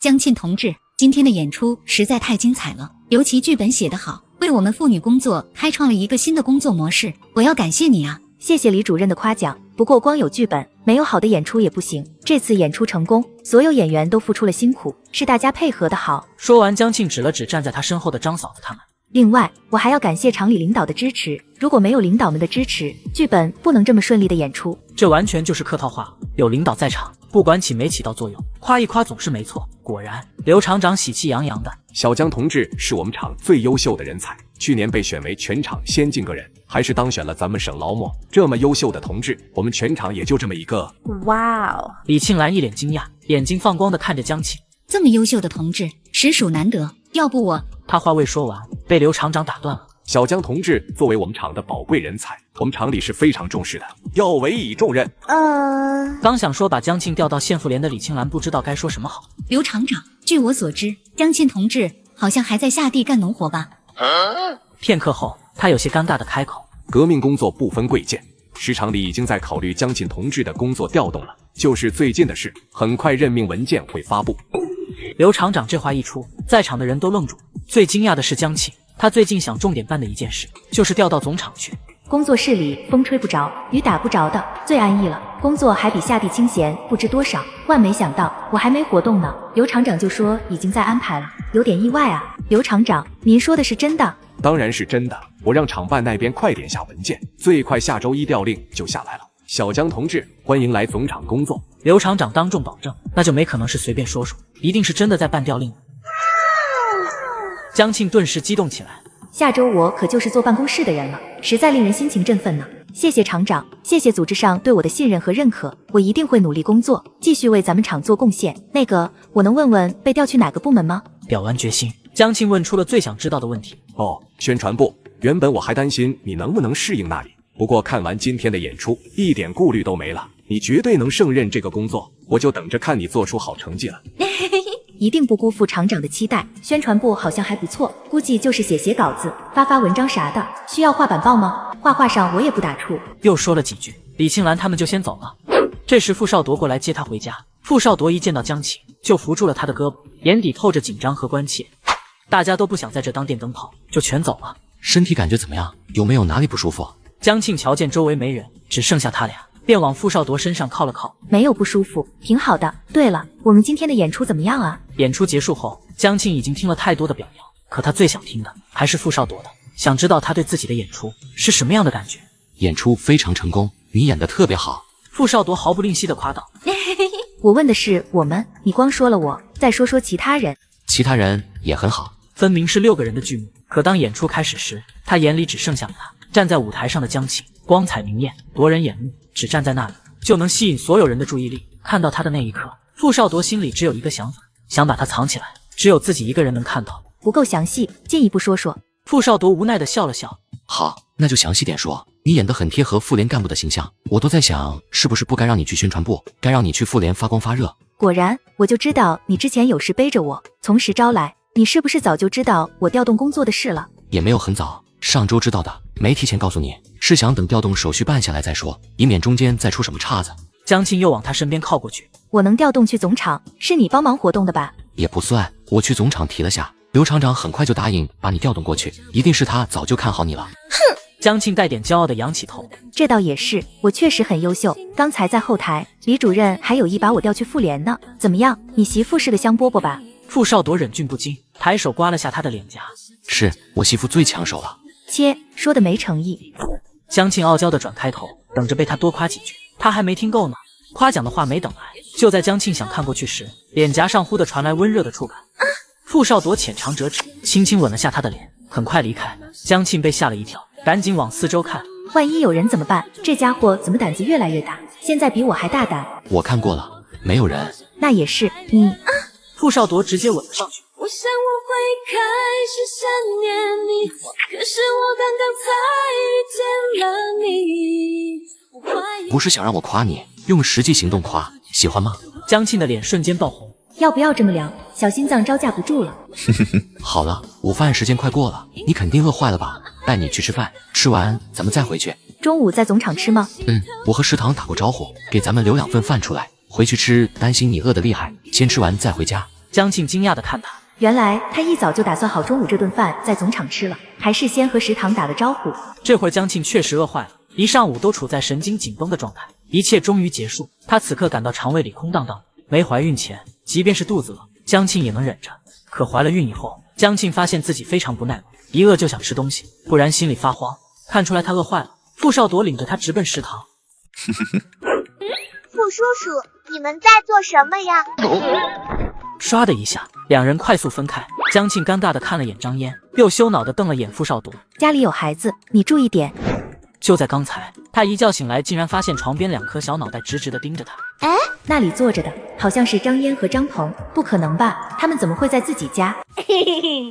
E: 江庆同志，今天的演出实在太精彩了，尤其剧本写得好，为我们妇女工作开创了一个新的工作模式，我要感谢你啊！
C: 谢谢李主任的夸奖，不过光有剧本，没有好的演出也不行。这次演出成功，所有演员都付出了辛苦，是大家配合的好。
A: 说完，江庆指了指站在他身后的张嫂子他们。
C: 另外，我还要感谢厂里领导的支持，如果没有领导们的支持，剧本不能这么顺利的演出。
A: 这完全就是客套话，有领导在场，不管起没起到作用，夸一夸总是没错。果然，刘厂长喜气洋洋的。
J: 小江同志是我们厂最优秀的人才，去年被选为全厂先进个人，还是当选了咱们省劳模。这么优秀的同志，我们全厂也就这么一个。
H: 哇哦！
A: 李庆兰一脸惊讶，眼睛放光的看着江庆。
E: 这么优秀的同志，实属难得。要不我……
A: 他话未说完，被刘厂长打断了。
J: 小江同志作为我们厂的宝贵人才，我们厂里是非常重视的，要委以重任。
A: 刚想说把江庆调到县妇联的李庆兰不知道该说什么好。
E: 刘厂长，据我所知，江庆同志好像还在下地干农活吧？
A: 片刻后，他有些尴尬的开口：“
J: 革命工作不分贵贱，市场里已经在考虑江庆同志的工作调动了。就是最近的事，很快任命文件会发布。”
A: 刘厂长这话一出，在场的人都愣住。最惊讶的是江庆，他最近想重点办的一件事，就是调到总厂去。
C: 工作室里风吹不着，雨打不着的，最安逸了。工作还比下地清闲不知多少。万没想到，我还没活动呢，刘厂长就说已经在安排了，有点意外啊。刘厂长，您说的是真的？
J: 当然是真的，我让厂办那边快点下文件，最快下周一调令就下来了。小江同志，欢迎来总厂工作。
A: 刘厂长当众保证，那就没可能是随便说说，一定是真的在办调令。江庆顿时激动起来，
C: 下周我可就是坐办公室的人了，实在令人心情振奋呢。谢谢厂长，谢谢组织上对我的信任和认可，我一定会努力工作，继续为咱们厂做贡献。那个，我能问问被调去哪个部门吗？
A: 表完决心，江庆问出了最想知道的问题。
J: 宣传部。原本我还担心你能不能适应那里，不过看完今天的演出，一点顾虑都没了，你绝对能胜任这个工作，我就等着看你做出好成绩了。
C: 一定不辜负厂长的期待，宣传部好像还不错，估计就是写稿子、发文章啥的。需要画板报吗？画上我也不打怵。
A: 又说了几句，李庆兰他们就先走了。这时傅少铎过来接他回家，傅少铎一见到江庆，就扶住了他的胳膊，眼底透着紧张和关切。大家都不想在这当电灯泡，就全走了。
D: 身体感觉怎么样？有没有哪里不舒服？
A: 江庆瞧见周围没人，只剩下他俩，便往傅少铎身上靠了靠。
C: 没有不舒服，挺好的。对了，我们今天的演出怎么样啊？
A: 演出结束后，江庆已经听了太多的表扬，可他最想听的还是傅少铎的，想知道他对自己的演出是什么样的感觉。
D: 演出非常成功，你演得特别好。
A: 傅少铎毫不吝惜地夸道。
C: 我问的是我们，你光说了我，再说说其他人。
D: 其他人也很好。
A: 分明是6个人的剧目，可当演出开始时，他眼里只剩下了他。站在舞台上的江庆，光彩明艳，夺人眼目，只站在那里就能吸引所有人的注意力。看到他的那一刻，傅少铎心里只有一个想法，想把他藏起来，只有自己一个人能看到。
C: 不够详细，进一步说说。
A: 傅少铎无奈地笑了笑。
D: 好，那就详细点说。你演得很贴合妇联干部的形象，我都在想，是不是不该让你去宣传部，该让你去妇联发光发热。
C: 果然，我就知道你之前有事背着我，从实招来。你是不是早就知道我调动工作的事了？
D: 也没有很早，上周知道的，没提前告诉你，是想等调动手续办下来再说，以免中间再出什么岔子。
A: 江庆又往他身边靠过去。
C: 我能调动去总厂，是你帮忙活动的吧？
D: 也不算，我去总厂提了下，刘厂长很快就答应把你调动过去，一定是他早就看好你了。
C: 哼！
A: 江庆带点骄傲地扬起头。
C: 这倒也是，我确实很优秀。刚才在后台，李主任还有意把我调去妇联呢。怎么样，你媳妇是个香饽饽吧？
A: 傅少铎忍俊不禁，抬手刮了下他的脸颊。
D: 是我媳妇最抢手了。
C: 切，说的没诚意。
A: 江庆傲娇地转开头，等着被他多夸几句。他还没听够呢，夸奖的话没等来，就在江庆想看过去时，脸颊上忽地传来温热的触感。傅少铎浅尝辄止，轻轻吻了下他的脸，很快离开。江庆被吓了一跳，赶紧往四周看，
C: 万一有人怎么办？这家伙怎么胆子越来越大？现在比我还大胆。
D: 我看过了，没有人。
C: 那也是你。
A: 傅少铎直接吻了上去。
M: 我想我会开始想念你，可是我刚刚才遇见了你。
D: 不是想让我夸你，用实际行动夸，喜欢吗？
A: 江庆的脸瞬间爆红。
C: 要不要这么凉？小心脏招架不住了。
D: 好了，午饭时间快过了，你肯定饿坏了吧？带你去吃饭，吃完咱们再回去。
C: 中午在总厂吃吗？
D: 我和食堂打过招呼，给咱们留2份饭出来，回去吃，担心你饿得厉害，先吃完再回家。
A: 江庆惊讶地看他，
C: 原来他一早就打算好中午这顿饭在总厂吃了，还事先和食堂打了招呼。
A: 这会儿江庆确实饿坏了，一上午都处在神经紧绷的状态，一切终于结束，他此刻感到肠胃里空荡荡的。没怀孕前，即便是肚子饿，江庆也能忍着，可怀了孕以后，江庆发现自己非常不耐饿，一饿就想吃东西，不然心里发慌。看出来他饿坏了，傅少铎领着他直奔食堂。
I: 傅叔叔，你们在做什么呀？
A: 唰的一下，两人快速分开。江庆尴尬地看了眼张嫣，又羞恼地瞪了眼傅少铎。
C: 家里有孩子，你注意点。
A: 就在刚才，他一觉醒来，竟然发现床边2颗小脑袋直直地盯着他。
C: 哎，那里坐着的好像是张嫣和张鹏，不可能吧？他们怎么会在自己家？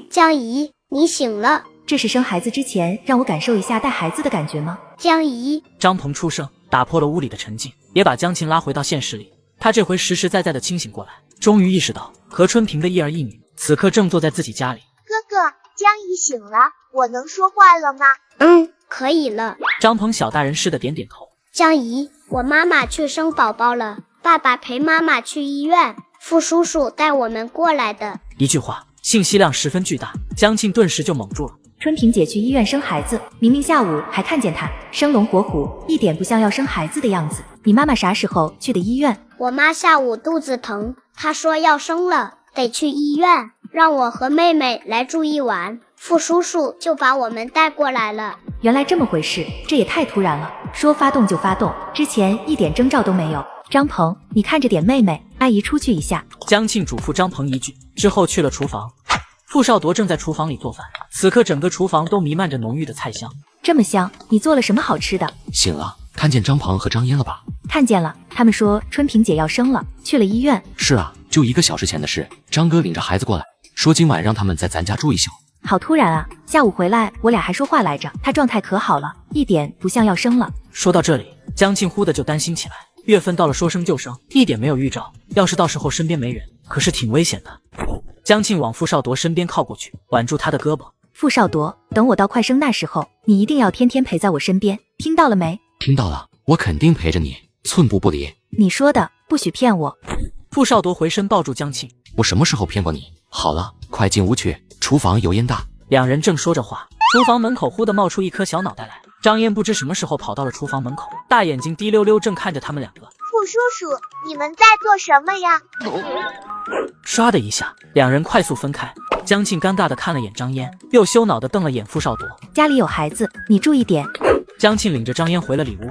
I: 江姨，你醒了。
C: 这是生孩子之前让我感受一下带孩子的感觉吗？
I: 江姨，
A: 张鹏出声，打破了屋里的沉静，也把江庆拉回到现实里。他这回实实在在地清醒过来，终于意识到何春平的一儿一女此刻正坐在自己家里。
I: 哥哥，江姨醒了，我能说话了吗？可以了。
A: 张鹏小大人似的点点头。
I: 江姨，我妈妈去生宝宝了，爸爸陪妈妈去医院，傅叔叔带我们过来的。
A: 一句话，信息量十分巨大，江庆顿时就懵住了。
C: 春萍姐去医院生孩子，明明下午还看见她生龙活虎，一点不像要生孩子的样子。你妈妈啥时候去的医院？
I: 我妈下午肚子疼，她说要生了，得去医院，让我和妹妹来住一晚。傅叔叔就把我们带过来了。
C: 原来这么回事，这也太突然了，说发动就发动，之前一点征兆都没有。张鹏，你看着点妹妹，阿姨出去一下。
A: 江庆嘱咐张鹏一句之后去了厨房。傅少铎正在厨房里做饭，此刻整个厨房都弥漫着浓郁的菜香。
C: 这么香，你做了什么好吃的？
D: 醒了，看见张鹏和张嫣了吧？
C: 看见了，他们说春萍姐要生了，去了医院。
D: 是啊，就1个小时前的事。张哥领着孩子过来，说今晚让他们在咱家住一宿。
C: 好突然啊！下午回来我俩还说话来着，他状态可好了，一点不像要生了。
A: 说到这里，江庆忽的就担心起来，月份到了说生就生，一点没有预兆，要是到时候身边没人，可是挺危险的。江庆往傅少铎身边靠过去，挽住他的胳膊。
C: 傅少铎，等我到快生那时候，你一定要天天陪在我身边，听到了没？
D: 听到了，我肯定陪着你，寸步不离。
C: 你说的，不许骗我。
A: 傅少铎回身抱住江庆。
D: 我什么时候骗过你？好了，快进屋去，厨房油烟大。
A: 两人正说着话，厨房门口忽地冒出1颗小脑袋来。张嫣不知什么时候跑到了厨房门口，大眼睛滴溜溜正看着他们两个。
S: 傅叔叔，你们在做什么呀？
A: 唰的一下，两人快速分开。江庆尴尬的看了眼张嫣，又羞恼的瞪了眼傅少铎。
C: 家里有孩子，你注意点。
A: 江庆领着张嫣回了里屋。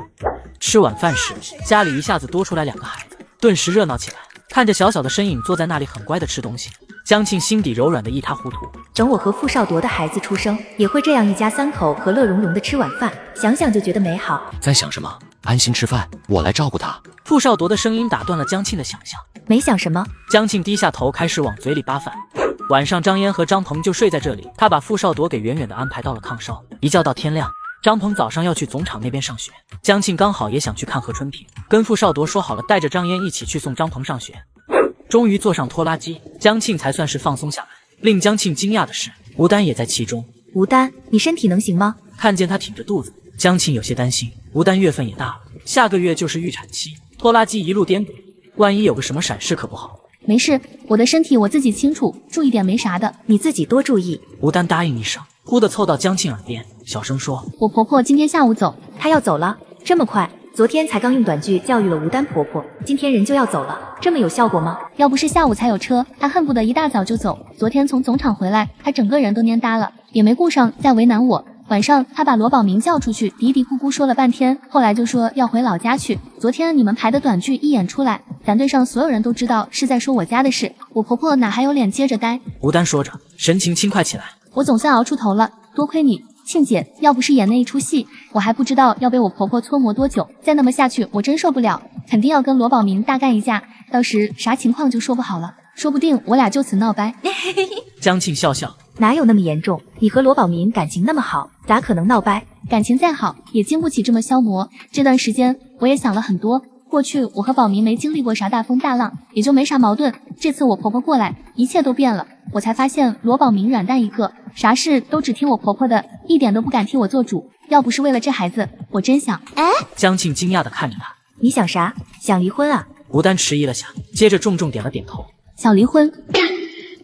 A: 吃晚饭时，家里一下子多出来2个孩子，顿时热闹起来。看着小小的身影坐在那里很乖的吃东西，江庆心底柔软的一塌糊涂。
C: 等我和傅少铎的孩子出生，也会这样一家3口和乐融融的吃晚饭，想想就觉得美好。
D: 在想什么？安心吃饭，我来照顾他。
A: 傅少铎的声音打断了江庆的想象。
C: 没想什么。
A: 江庆低下头开始往嘴里扒饭。晚上张嫣和张鹏就睡在这里，他把傅少铎给远远的安排到了炕梢，一觉到天亮。张鹏早上要去总厂那边上学，江庆刚好也想去看何春平，跟傅少铎说好了，带着张嫣一起去送张鹏上学。终于坐上拖拉机，江庆才算是放松下来。令江庆惊讶的是，吴丹也在其中。
C: 吴丹，你身体能行吗？
A: 看见他挺着肚子，江庆有些担心。吴丹月份也大了，下个月就是预产期，拖拉机一路颠簸，万一有个什么闪失可不好。
T: 没事，我的身体我自己清楚，注意点没啥的。
C: 你自己多注意。
A: 吴丹答应一声，忽地凑到江庆耳边，小声说：“
T: 我婆婆今天下午走。”
C: 她要走了？这么快？昨天才刚用短句教育了吴丹婆婆，今天人就要走了，这么有效果吗？
T: 要不是下午才有车，她恨不得一大早就走。昨天从总厂回来，她整个人都蔫呆了，也没顾上再为难我。晚上他把罗宝明叫出去，嘀嘀咕咕说了半天，后来就说要回老家去。昨天你们排的短剧一演出来，咱队上所有人都知道是在说我家的事，我婆婆哪还有脸接着呆？
A: 吴丹说着，神情轻快起来。
T: 我总算熬出头了，多亏你，庆姐，要不是演那一出戏，我还不知道要被我婆婆搓磨多久。再那么下去，我真受不了，肯定要跟罗宝明大干一架，到时啥情况就说不好了，说不定我俩就此闹掰。
A: 江庆笑笑。
C: 哪有那么严重？你和罗宝明感情那么好，咋可能闹掰？
T: 感情再好，也经不起这么消磨。这段时间我也想了很多，过去我和宝明没经历过啥大风大浪，也就没啥矛盾。这次我婆婆过来，一切都变了。我才发现罗宝明软蛋一个，啥事都只听我婆婆的，一点都不敢替我做主。要不是为了这孩子，我真想……
A: 江庆惊讶地看着他，
C: 你想啥？想离婚啊？
A: 吴丹迟疑了下，接着重重点了点头。
T: 想离婚。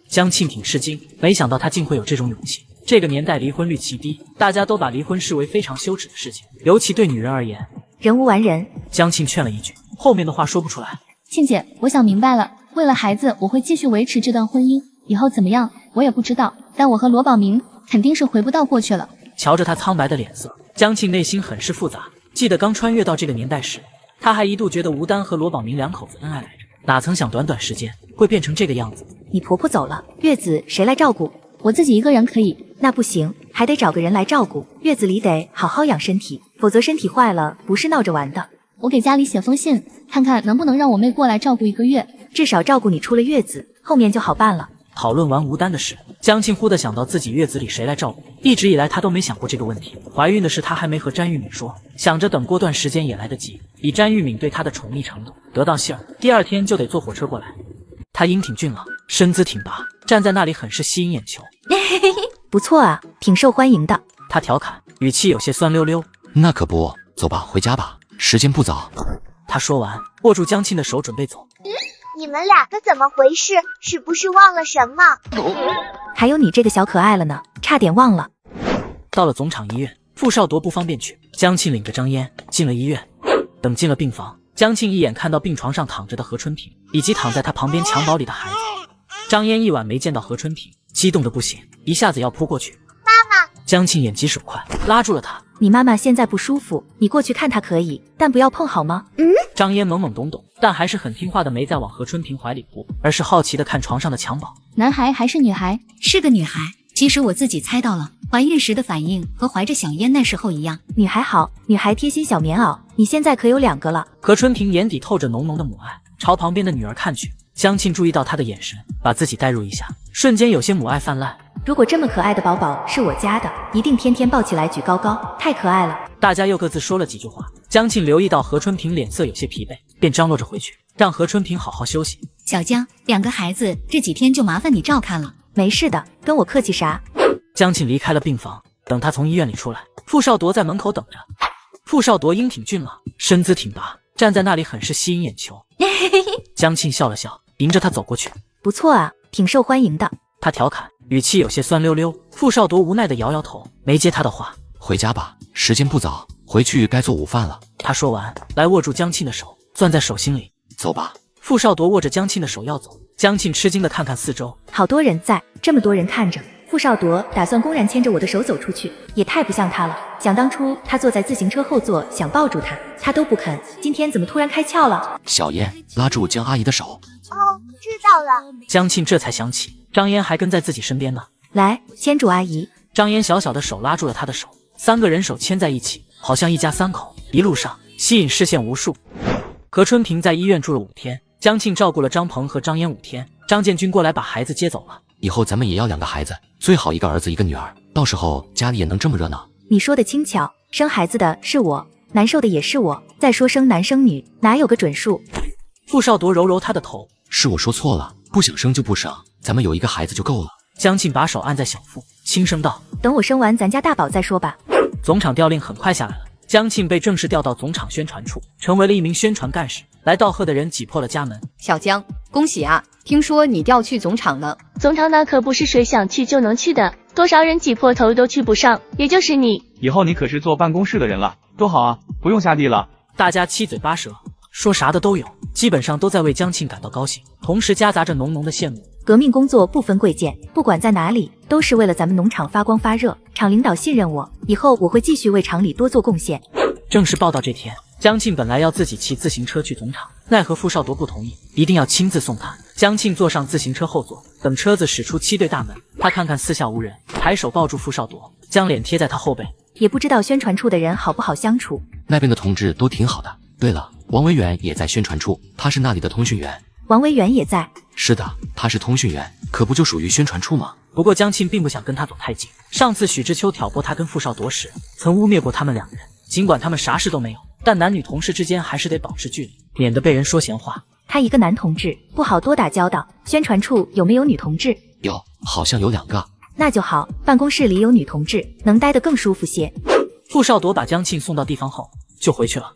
A: 江庆挺吃惊，没想到他竟会有这种勇气。这个年代离婚率极低，大家都把离婚视为非常羞耻的事情，尤其对女人而言。
C: 人无完人。
A: 江庆劝了一句，后面的话说不出来。
T: 庆姐，我想明白了，为了孩子，我会继续维持这段婚姻，以后怎么样我也不知道，但我和罗宝明肯定是回不到过去了。
A: 瞧着他苍白的脸色，江庆内心很是复杂。记得刚穿越到这个年代时，他还一度觉得吴丹和罗宝明两口子恩爱来着，哪曾想短短时间会变成这个样子。
C: 你婆婆走了，月子谁来照顾？
T: 我自己一个人可以。
C: 那不行，还得找个人来照顾。月子里得好好养身体，否则身体坏了不是闹着玩的。
T: 我给家里写封信，看看能不能让我妹过来照顾1个月，
C: 至少照顾你出了月子，后面就好办了。
A: 讨论完吴丹的事，江庆忽地想到自己月子里谁来照顾。一直以来他都没想过这个问题，怀孕的事他还没和詹玉敏说，想着等过段时间也来得及。以詹玉敏对他的宠溺程度，得到信儿第2天就得坐火车过来。他英挺俊朗，身姿挺拔，站在那里很是吸引眼球。
C: 不错啊，挺受欢迎的。
A: 他调侃，语气有些酸溜溜。
D: 那可不，走吧，回家吧，时间不早。
A: 他说完，握住江庆的手准备走。
S: 你们两个怎么回事？是不是忘了什么？
C: 还有你这个小可爱了呢，差点忘了。
A: 到了总厂医院，傅少铎不方便去，江庆领着张嫣进了医院。等进了病房，江庆一眼看到病床上躺着的何春平，以及躺在他旁边襁褓里的孩子。张嫣一晚没见到何春平，激动的不行，一下子要扑过去。
S: 妈妈！
A: 江庆眼疾手快，拉住了他。
C: 你妈妈现在不舒服，你过去看她可以，但不要碰好吗？
A: 张嫣懵懵懂懂，但还是很听话的，没再往何春平怀里扑，而是好奇的看床上的襁褓。
T: 男孩还是女孩？
E: 是个女孩。其实我自己猜到了，怀孕时的反应和怀着小嫣那时候一样。
C: 女孩好，女孩贴心小棉袄，你现在可有2个了。
A: 何春平眼底透着浓浓的母爱，朝旁边的女儿看去。江庆注意到她的眼神，把自己带入一下，瞬间有些母爱泛滥。
C: 如果这么可爱的宝宝是我家的，一定天天抱起来举高高，太可爱了。
A: 大家又各自说了几句话。江庆留意到何春平脸色有些疲惫，便张罗着回去，让何春平好好休息。
E: 小江，2个孩子这几天就麻烦你照看了。
C: 没事的，跟我客气啥？
A: 江庆离开了病房，等他从医院里出来，傅少铎在门口等着。傅少铎英挺俊朗，身姿挺拔，站在那里很是吸引眼球。江庆笑了笑，迎着他走过去。
C: 不错啊，挺受欢迎的。
A: 他调侃，语气有些酸溜溜。傅少铎无奈的摇摇头，没接他的话，
D: 回家吧，时间不早，回去该做午饭了。
A: 他说完，来握住江庆的手，攥在手心里。
D: 走吧。
A: 傅少铎握着江庆的手要走，江庆吃惊地看看四周，
C: 好多人在，这么多人看着。傅少铎打算公然牵着我的手走出去，也太不像他了。想当初他坐在自行车后座想抱住他，他都不肯，今天怎么突然开窍了？
D: 小燕拉住江阿姨的手。
S: 哦，知道了。
A: 江庆这才想起张嫣还跟在自己身边呢。
C: 来，牵住阿姨。
A: 张嫣小小的手拉住了他的手，三个人手牵在一起，好像一家三口。一路上吸引视线无数。何春平在医院住了5天，江庆照顾了张鹏和张嫣5天，张建军过来把孩子接走了。
D: 以后咱们也要2个孩子，最好一个儿子一个女儿，到时候家里也能这么热闹。
C: 你说的轻巧，生孩子的是我，难受的也是我。再说生男生女，哪有个准数？
A: 傅少铎揉揉他的头，
D: 是我说错了，不想生就不生，咱们有1个孩子就够了。
A: 江庆把手按在小腹，轻声道：
C: 等我生完咱家大宝再说吧。
A: 总场调令很快下来了，江庆被正式调到总场宣传处，成为了一名宣传干事。来道贺的人挤破了家门。
O: 小江，恭喜啊！听说你调去总场了。
P: 总场那可不是谁想去就能去的，多少人挤破头都去不上，也就是你。
W: 以后你可是坐办公室的人了，多好啊，不用下地了。
A: 大家七嘴八舌，说啥的都有，基本上都在为江庆感到高兴，同时夹杂着浓浓的羡慕。
C: 革命工作不分贵贱，不管在哪里，都是为了咱们农场发光发热。厂领导信任我，以后我会继续为厂里多做贡献。
A: 正式报道这天，江庆本来要自己骑自行车去总场，奈何傅少铎不同意，一定要亲自送他。江庆坐上自行车后座，等车子驶出7对大门，他看看四下无人，抬手抱住傅少铎，将脸贴在他后背。
C: 也不知道宣传处的人好不好相处，
D: 那边的同志都挺好的。对了，王维远也在宣传处，他是那里的通讯员。
C: 王维远也在？
D: 是的，他是通讯员，可不就属于宣传处吗？
A: 不过江庆并不想跟他走太近。上次许知秋挑拨他跟傅少铎时，曾污蔑过他们2人。尽管他们啥事都没有，但男女同事之间还是得保持距离，免得被人说闲话。
C: 他一个男同志，不好多打交道。宣传处有没有女同志？
D: 有，好像有2个。
C: 那就好，办公室里有女同志，能待得更舒服些。
A: 傅少铎把江庆送到地方后，就回去了。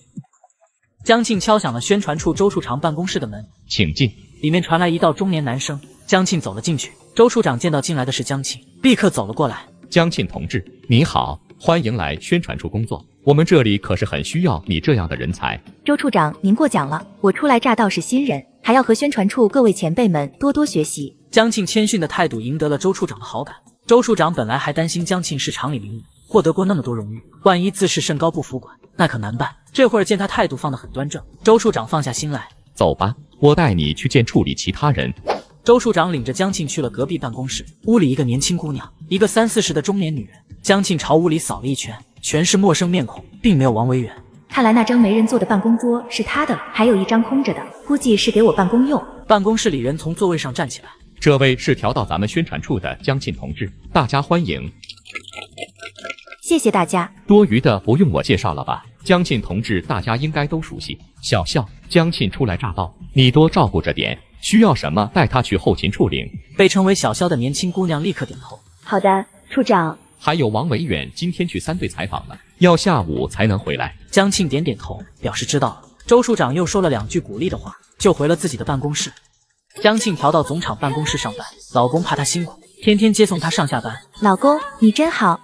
A: 江庆敲响了宣传处周处长办公室的门，
Q: 请进。
A: 里面传来一道中年男声。江庆走了进去，周处长见到进来的是江庆，立刻走了过来。
Q: 江庆同志，你好，欢迎来宣传处工作。我们这里可是很需要你这样的人才。
C: 周处长，您过奖了，我初来乍到是新人，还要和宣传处各位前辈们多多学习。
A: 江庆谦逊的态度赢得了周处长的好感。周处长本来还担心江庆是厂里名医，获得过那么多荣誉，万一自视甚高不服管，那可难办。这会儿见他态度放得很端正，周处长放下心来。
Q: 走吧，我带你去见处里其他人。
A: 周处长领着江庆去了隔壁办公室，屋里一个年轻姑娘，一个30、40的中年女人。江庆朝屋里扫了一圈，全是陌生面孔，并没有王维远。
C: 看来那张没人坐的办公桌是他的，还有一张空着的，估计是给我办公用。
A: 办公室里人从座位上站起来。
Q: 这位是调到咱们宣传处的江庆同志，大家欢迎。
C: 谢谢大家。
Q: 多余的不用我介绍了吧？江庆同志大家应该都熟悉。小笑，江庆初来乍到，你多照顾着点，需要什么带他去后勤处领。
A: 被称为小肖的年轻姑娘立刻点头。
I: 好的，处长。
Q: 还有王维远今天去3队采访了，要下午才能回来。
A: 江庆点点头，表示知道了。周处长又说了2句鼓励的话，就回了自己的办公室。江庆调到总厂办公室上班，老公怕她辛苦，天天接送她上下班。
C: 老公，你真好。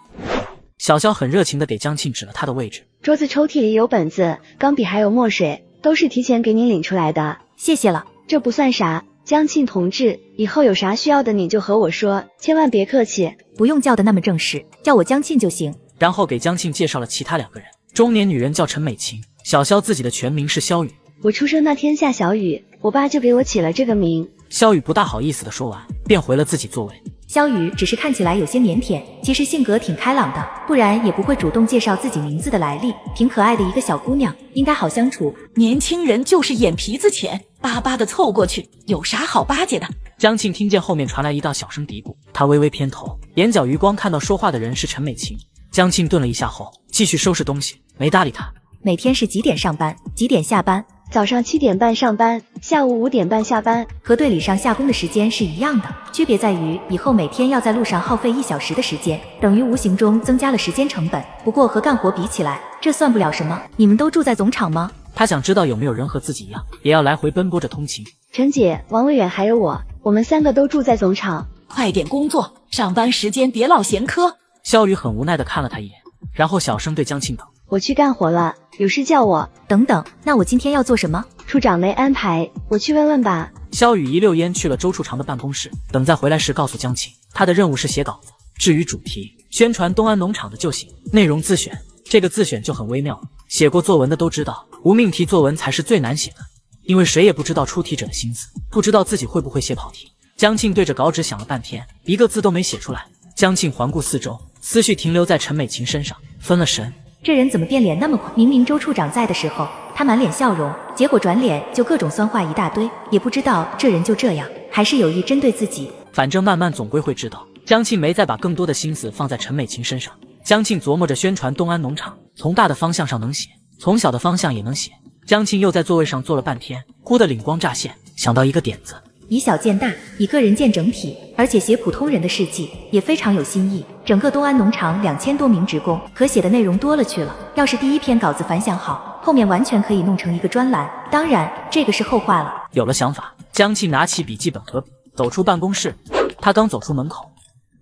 A: 小肖很热情地给江庆指了他的位置。
H: 桌子抽屉里有本子、钢笔还有墨水，都是提前给你领出来的。
C: 谢谢了。
H: 这不算啥，江庆同志，以后有啥需要的你就和我说，千万别客气。
C: 不用叫的那么正式，叫我江庆就行。
A: 然后给江庆介绍了其他2个人。中年女人叫陈美琴，小肖自己的全名是肖雨。
H: 我出生那天下小雨，我爸就给我起了这个名。
A: 肖雨不大好意思地说完，便回了自己座位。
C: 肖雨只是看起来有些腼腆，其实性格挺开朗的，不然也不会主动介绍自己名字的来历。挺可爱的一个小姑娘，应该好相处。
V: 年轻人就是眼皮子浅，巴巴的凑过去，有啥好巴结的？
A: 江庆听见后面传来一道小声嘀咕，他微微偏头，眼角余光看到说话的人是陈美琴。江庆顿了一下后，继续收拾东西，没搭理他。
C: 每天是几点上班，几点下班？
H: 早上7点半上班，下午5点半下班，
C: 和队里上下工的时间是一样的，区别在于以后每天要在路上耗费1小时的时间，等于无形中增加了时间成本。不过和干活比起来，这算不了什么。你们都住在总厂吗？
A: 他想知道有没有人和自己一样，也要来回奔波着通勤。
H: 陈姐、王维远还有我们3个都住在总厂。
V: 快点工作，上班时间别老闲磕。
A: 肖雨很无奈地看了他一眼，然后小声对江庆道：“
H: 我去干活了，有事叫我。”
C: 等等，那我今天要做什么？
H: 处长没安排，我去问问吧。
A: 萧雨一溜烟去了周处长的办公室，等再回来时告诉江庆，他的任务是写稿子，至于主题，宣传东安农场的就行，内容自选。这个自选就很微妙，写过作文的都知道，无命题作文才是最难写的，因为谁也不知道出题者的心思，不知道自己会不会写跑题。江庆对着稿纸想了半天，一个字都没写出来。江庆环顾四周，思绪停留在陈美琴身上，分了神。
C: 这人怎么变脸那么快？明明周处长在的时候，他满脸笑容，结果转脸就各种酸话一大堆，也不知道这人就这样，还是有意针对自己。
A: 反正慢慢总归会知道。江庆没再把更多的心思放在陈美琴身上。江庆琢磨着宣传东安农场，从大的方向上能写，从小的方向也能写。江庆又在座位上坐了半天，忽的灵光乍现，想到一个点子。
C: 以小见大，以个人见整体，而且写普通人的事迹也非常有新意。整个东安农场2000多名职工，可写的内容多了去了。要是第一篇稿子反响好，后面完全可以弄成一个专栏。当然，这个是后话了。
A: 有了想法，江庆拿起笔记本和笔，走出办公室。他刚走出门口，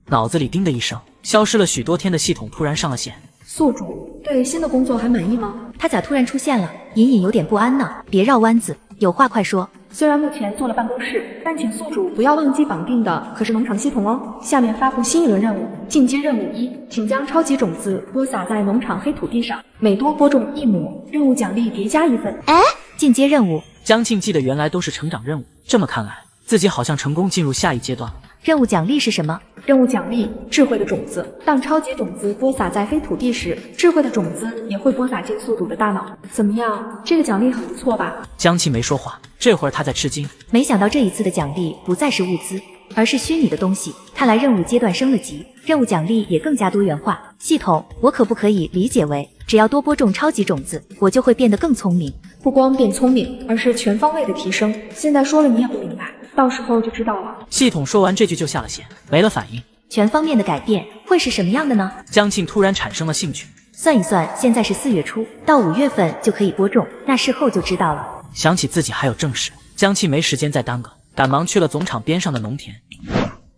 A: 脑子里叮的一声，消失了许多天的系统突然上了线。
F: 宿主对新的工作还满意吗？
C: 他咋突然出现了？隐隐有点不安呢。别绕弯子，有话快说。
F: 虽然目前做了办公室，但请宿主不要忘记绑定的可是农场系统哦。下面发布新一轮任务，进阶任务1，请将超级种子播撒在农场黑土地上，每多播种1亩，任务奖励叠加1份。
C: 进阶任务。
A: 江庆记得原来都是成长任务，这么看来，自己好像成功进入下一阶段了。
C: 任务奖励是什么？
F: 任务奖励智慧的种子。当超级种子播撒在黑土地时，智慧的种子也会播撒进宿主的大脑。怎么样？这个奖励很不错吧？
A: 江庆没说话，这会儿他在吃惊。
C: 没想到这一次的奖励不再是物资，而是虚拟的东西。看来任务阶段升了级，任务奖励也更加多元化。系统，我可不可以理解为，只要多播种超级种子，我就会变得更聪明？
F: 不光变聪明，而是全方位的提升。现在说了你也不明白，到时候就知道了。
A: 系统说完这句就下了线，没了反应。
C: 全方面的改变会是什么样的呢？
A: 江庆突然产生了兴趣。
C: 算一算，现在是4月初，到5月份就可以播种，那事后就知道了。
A: 想起自己还有正事，江庆没时间再耽搁，赶忙去了总场边上的农田。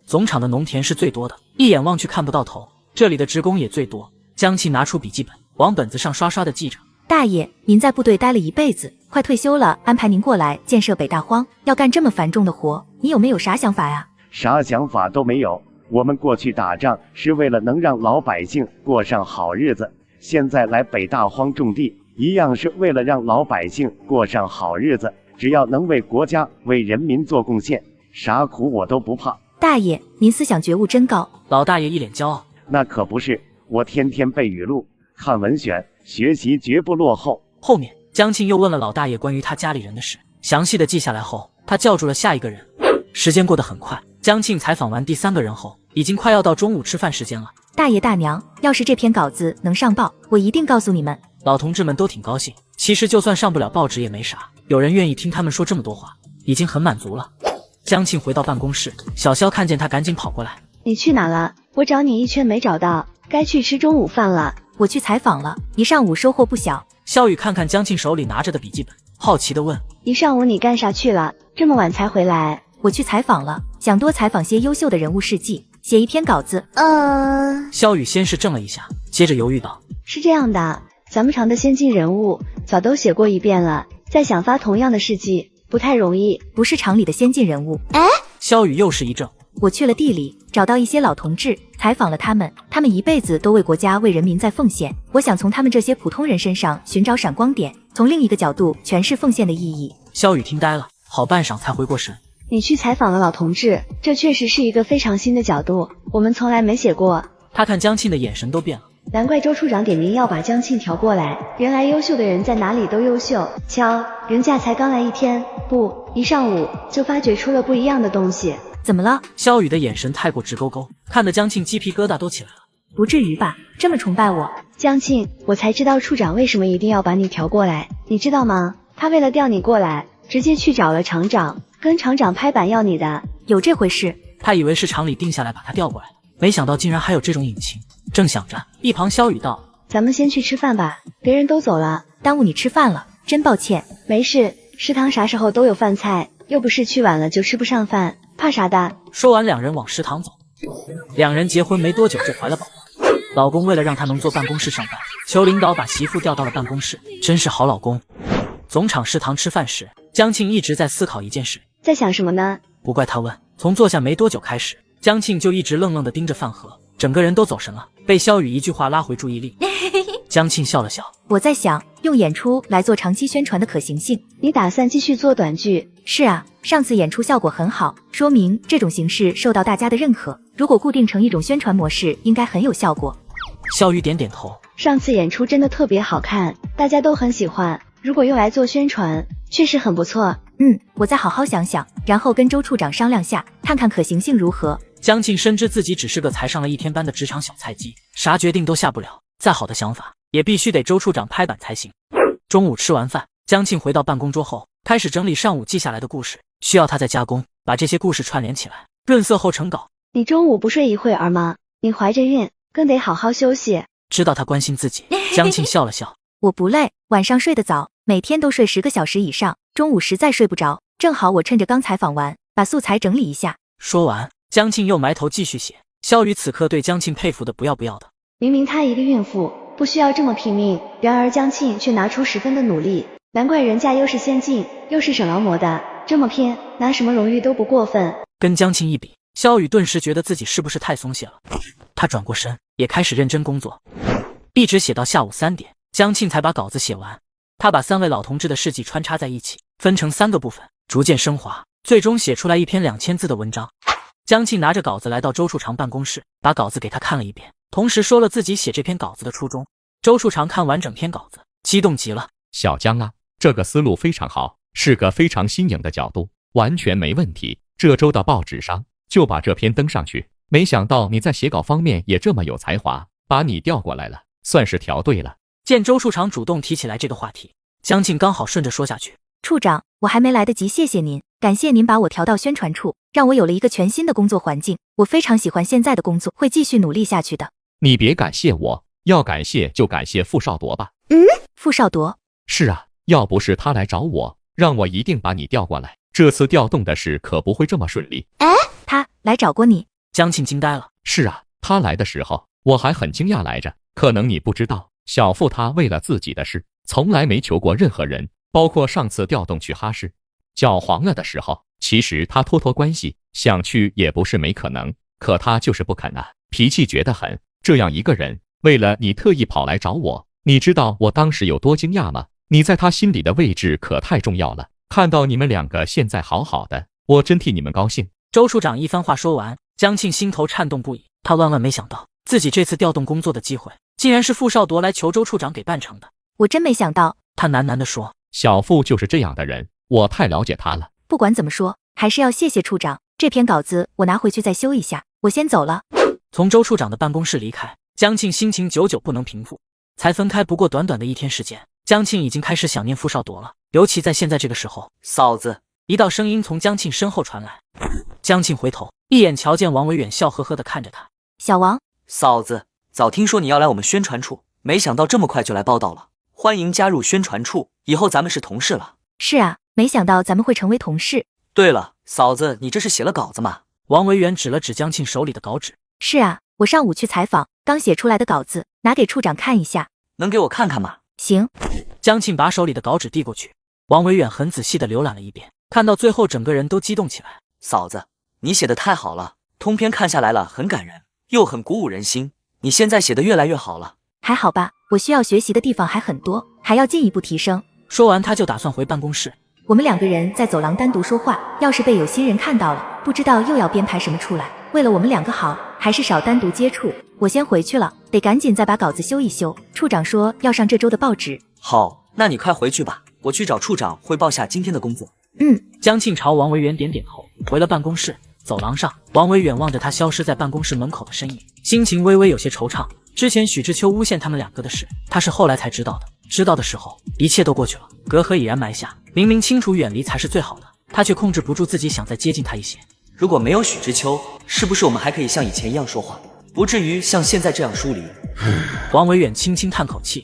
A: 总场的农田是最多的，一眼望去看不到头，这里的职工也最多。江庆拿出笔记本，往本子上刷刷的记着。
C: 大爷，您在部队待了一辈子，快退休了，安排您过来建设北大荒，要干这么繁重的活，你有没有啥想法呀？
L: 啥想法都没有，我们过去打仗是为了能让老百姓过上好日子，现在来北大荒种地，一样是为了让老百姓过上好日子。只要能为国家、为人民做贡献，啥苦我都不怕。
C: 大爷，您思想觉悟真高。
A: 老大爷一脸骄傲。
L: 那可不是，我天天背语录，看文选，学习绝不落后。
A: 后面，江庆又问了老大爷关于他家里人的事，详细的记下来后，他叫住了下一个人。时间过得很快，江庆采访完第3个人后，已经快要到中午吃饭时间了。
C: 大爷大娘，要是这篇稿子能上报，我一定告诉你们。
A: 老同志们都挺高兴，其实就算上不了报纸也没啥，有人愿意听他们说这么多话，已经很满足了。江庆回到办公室，小肖看见他赶紧跑过来。
H: 你去哪了？我找你一圈没找到，该去吃中午饭了。
C: 我去采访了，一上午收获不小。
A: 肖雨看看江庆手里拿着的笔记本，好奇地问：
H: 一上午你干啥去了？这么晚才回来？
C: 我去采访了，想多采访些优秀的人物事迹，写一篇稿子。
A: 肖雨先是怔了一下，接着犹豫道：
H: 是这样的，咱们厂的先进人物早都写过一遍了，再想发同样的事迹不太容易。
C: 不是厂里的先进人物。
A: 肖雨又是一怔。
C: 我去了地里，找到一些老同志，采访了他们，他们一辈子都为国家为人民在奉献。我想从他们这些普通人身上寻找闪光点，从另一个角度诠释奉献的意义。
A: 肖雨听呆了，好半晌才回过神。
H: 你去采访了老同志，这确实是一个非常新的角度，我们从来没写过。
A: 他看江庆的眼神都变了。
H: 难怪周处长点名要把江庆调过来，原来优秀的人在哪里都优秀。瞧，人家才刚来1天，不，一上午就发掘出了不一样的东西。
C: 怎么了？
A: 肖雨的眼神太过直勾勾，看得江庆鸡皮疙瘩都起来了。
C: 不至于吧？这么崇拜我？
H: 江庆，我才知道处长为什么一定要把你调过来，你知道吗？他为了调你过来，直接去找了厂长，跟厂长拍板要你的。
C: 有这回事？
A: 他以为是厂里定下来把他调过来的，没想到竟然还有这种隐情。正想着，一旁肖雨道：
H: 咱们先去吃饭吧，别人都走了，
C: 耽误你吃饭了，真抱歉。
H: 没事，食堂啥时候都有饭菜，又不是去晚了就吃不上饭，怕啥的？
A: 说完，两人往食堂走。两人结婚没多久就怀了宝宝。老公为了让她能坐办公室上班，求领导把媳妇调到了办公室，真是好老公。总厂食堂吃饭时，江庆一直在思考一件事，
H: 在想什么呢？
A: 不怪他问。从坐下没多久开始，江庆就一直愣愣地盯着饭盒，整个人都走神了，被萧雨一句话拉回注意力。江庆笑了笑，
C: 我在想用演出来做长期宣传的可行性。
H: 你打算继续做短剧？
C: 是啊，上次演出效果很好，说明这种形式受到大家的认可。如果固定成一种宣传模式，应该很有效果。
A: 萧雨点点头，
H: 上次演出真的特别好看，大家都很喜欢。如果用来做宣传，确实很不错。
C: 我再好好想想，然后跟周处长商量下，看看可行性如何。
A: 江庆深知自己只是个才上了1天班的职场小菜鸡，啥决定都下不了，再好的想法也必须得周处长拍板才行。中午吃完饭，江庆回到办公桌后，开始整理上午记下来的故事，需要他再加工，把这些故事串联起来，润色后成稿。
H: 你中午不睡一会儿吗？你怀着孕，更得好好休息。
A: 知道他关心自己，江庆笑了笑，
C: 我不累，晚上睡得早，每天都睡10个小时以上，中午实在睡不着，正好我趁着刚采访完，把素材整理一下。
A: 说完，江庆又埋头继续写。萧雨此刻对江庆佩服的不要不要的。
H: 明明她一个孕妇，不需要这么拼命，然而江庆却拿出10分的努力，难怪人家又是先进，又是省劳模的，这么拼，拿什么荣誉都不过分。
A: 跟江庆一比，萧雨顿时觉得自己是不是太松懈了。他转过身，也开始认真工作，一直写到下午3点，江庆才把稿子写完。他把3位老同志的事迹穿插在一起，分成3个部分，逐渐升华，最终写出来一篇2000字的文章。江庆拿着稿子来到周处长办公室，把稿子给他看了一遍，同时说了自己写这篇稿子的初衷。周处长看完整篇稿子，激动极了。
Q: 小江啊，这个思路非常好，是个非常新颖的角度，完全没问题。这周的报纸上就把这篇登上去。没想到你在写稿方面也这么有才华，把你调过来了，算是调对了。
A: 见周处长主动提起来这个话题，江庆刚好顺着说下去。
C: 处长，我还没来得及谢谢您，感谢您把我调到宣传处，让我有了一个全新的工作环境，我非常喜欢现在的工作，会继续努力下去的。
Q: 你别感谢我，要感谢就感谢傅少铎吧。
C: 傅少铎？
Q: 是啊，要不是他来找我，让我一定把你调过来，这次调动的事可不会这么顺利。
C: 他来找过你？
A: 江庆惊呆了。
Q: 是啊，他来的时候我还很惊讶来着。可能你不知道，小傅他为了自己的事，从来没求过任何人，包括上次调动去哈市。脚黄了的时候，其实他托关系，想去也不是没可能，可他就是不肯啊，脾气倔得很。这样一个人，为了你特意跑来找我，你知道我当时有多惊讶吗？你在他心里的位置可太重要了，看到你们2个现在好好的，我真替你们高兴。
A: 周处长一番话说完，江庆心头颤动不已，他万万没想到自己这次调动工作的机会竟然是傅少铎来求周处长给办成的。
C: 我真没想到，
A: 他喃喃地说。
Q: 小傅就是这样的人，我太了解他了。
C: 不管怎么说，还是要谢谢处长，这篇稿子我拿回去再修一下，我先走了。
A: 从周处长的办公室离开，江庆心情久久不能平复。才分开不过短短的1天时间，江庆已经开始想念傅少铎了，尤其在现在这个时候。嫂子，一道声音从江庆身后传来。江庆回头，一眼瞧见王维远笑呵呵地看着他。
C: 小王，
G: 嫂子，早听说你要来我们宣传处，没想到这么快就来报道了，欢迎加入宣传处，以后咱们是同事了。
C: 是啊，没想到咱们会成为同事。
G: 对了，嫂子，你这是写了稿子吗？
A: 王维远指了指江庆手里的稿纸。
C: 是啊，我上午去采访，刚写出来的稿子，拿给处长看一下。
G: 能给我看看吗？
C: 行。
A: 江庆把手里的稿纸递过去，王维远很仔细地浏览了一遍，看到最后整个人都激动起来。
G: 嫂子，你写的太好了，通篇看下来了，很感人，又很鼓舞人心，你现在写的越来越好了。
C: 还好吧，我需要学习的地方还很多，还要进一步提升。
A: 说完他就打算回办公室。
C: 我们2个人在走廊单独说话，要是被有心人看到了，不知道又要编排什么出来。为了我们2个好，还是少单独接触。我先回去了，得赶紧再把稿子修一修。处长说要上这周的报纸。
G: 好，那你快回去吧，我去找处长汇报下今天的工作。
A: 江庆朝王维远点点头，回了办公室。走廊上，王维远望着他消失在办公室门口的身影，心情微微有些惆怅。之前许知秋诬陷他们2个的事，他是后来才知道的。知道的时候，一切都过去了，隔阂已然埋下。明明清楚远离才是最好的，他却控制不住自己想再接近他一些。
G: 如果没有许知秋，是不是我们还可以像以前一样说话，不至于像现在这样疏离？
A: 王维远轻轻叹口气。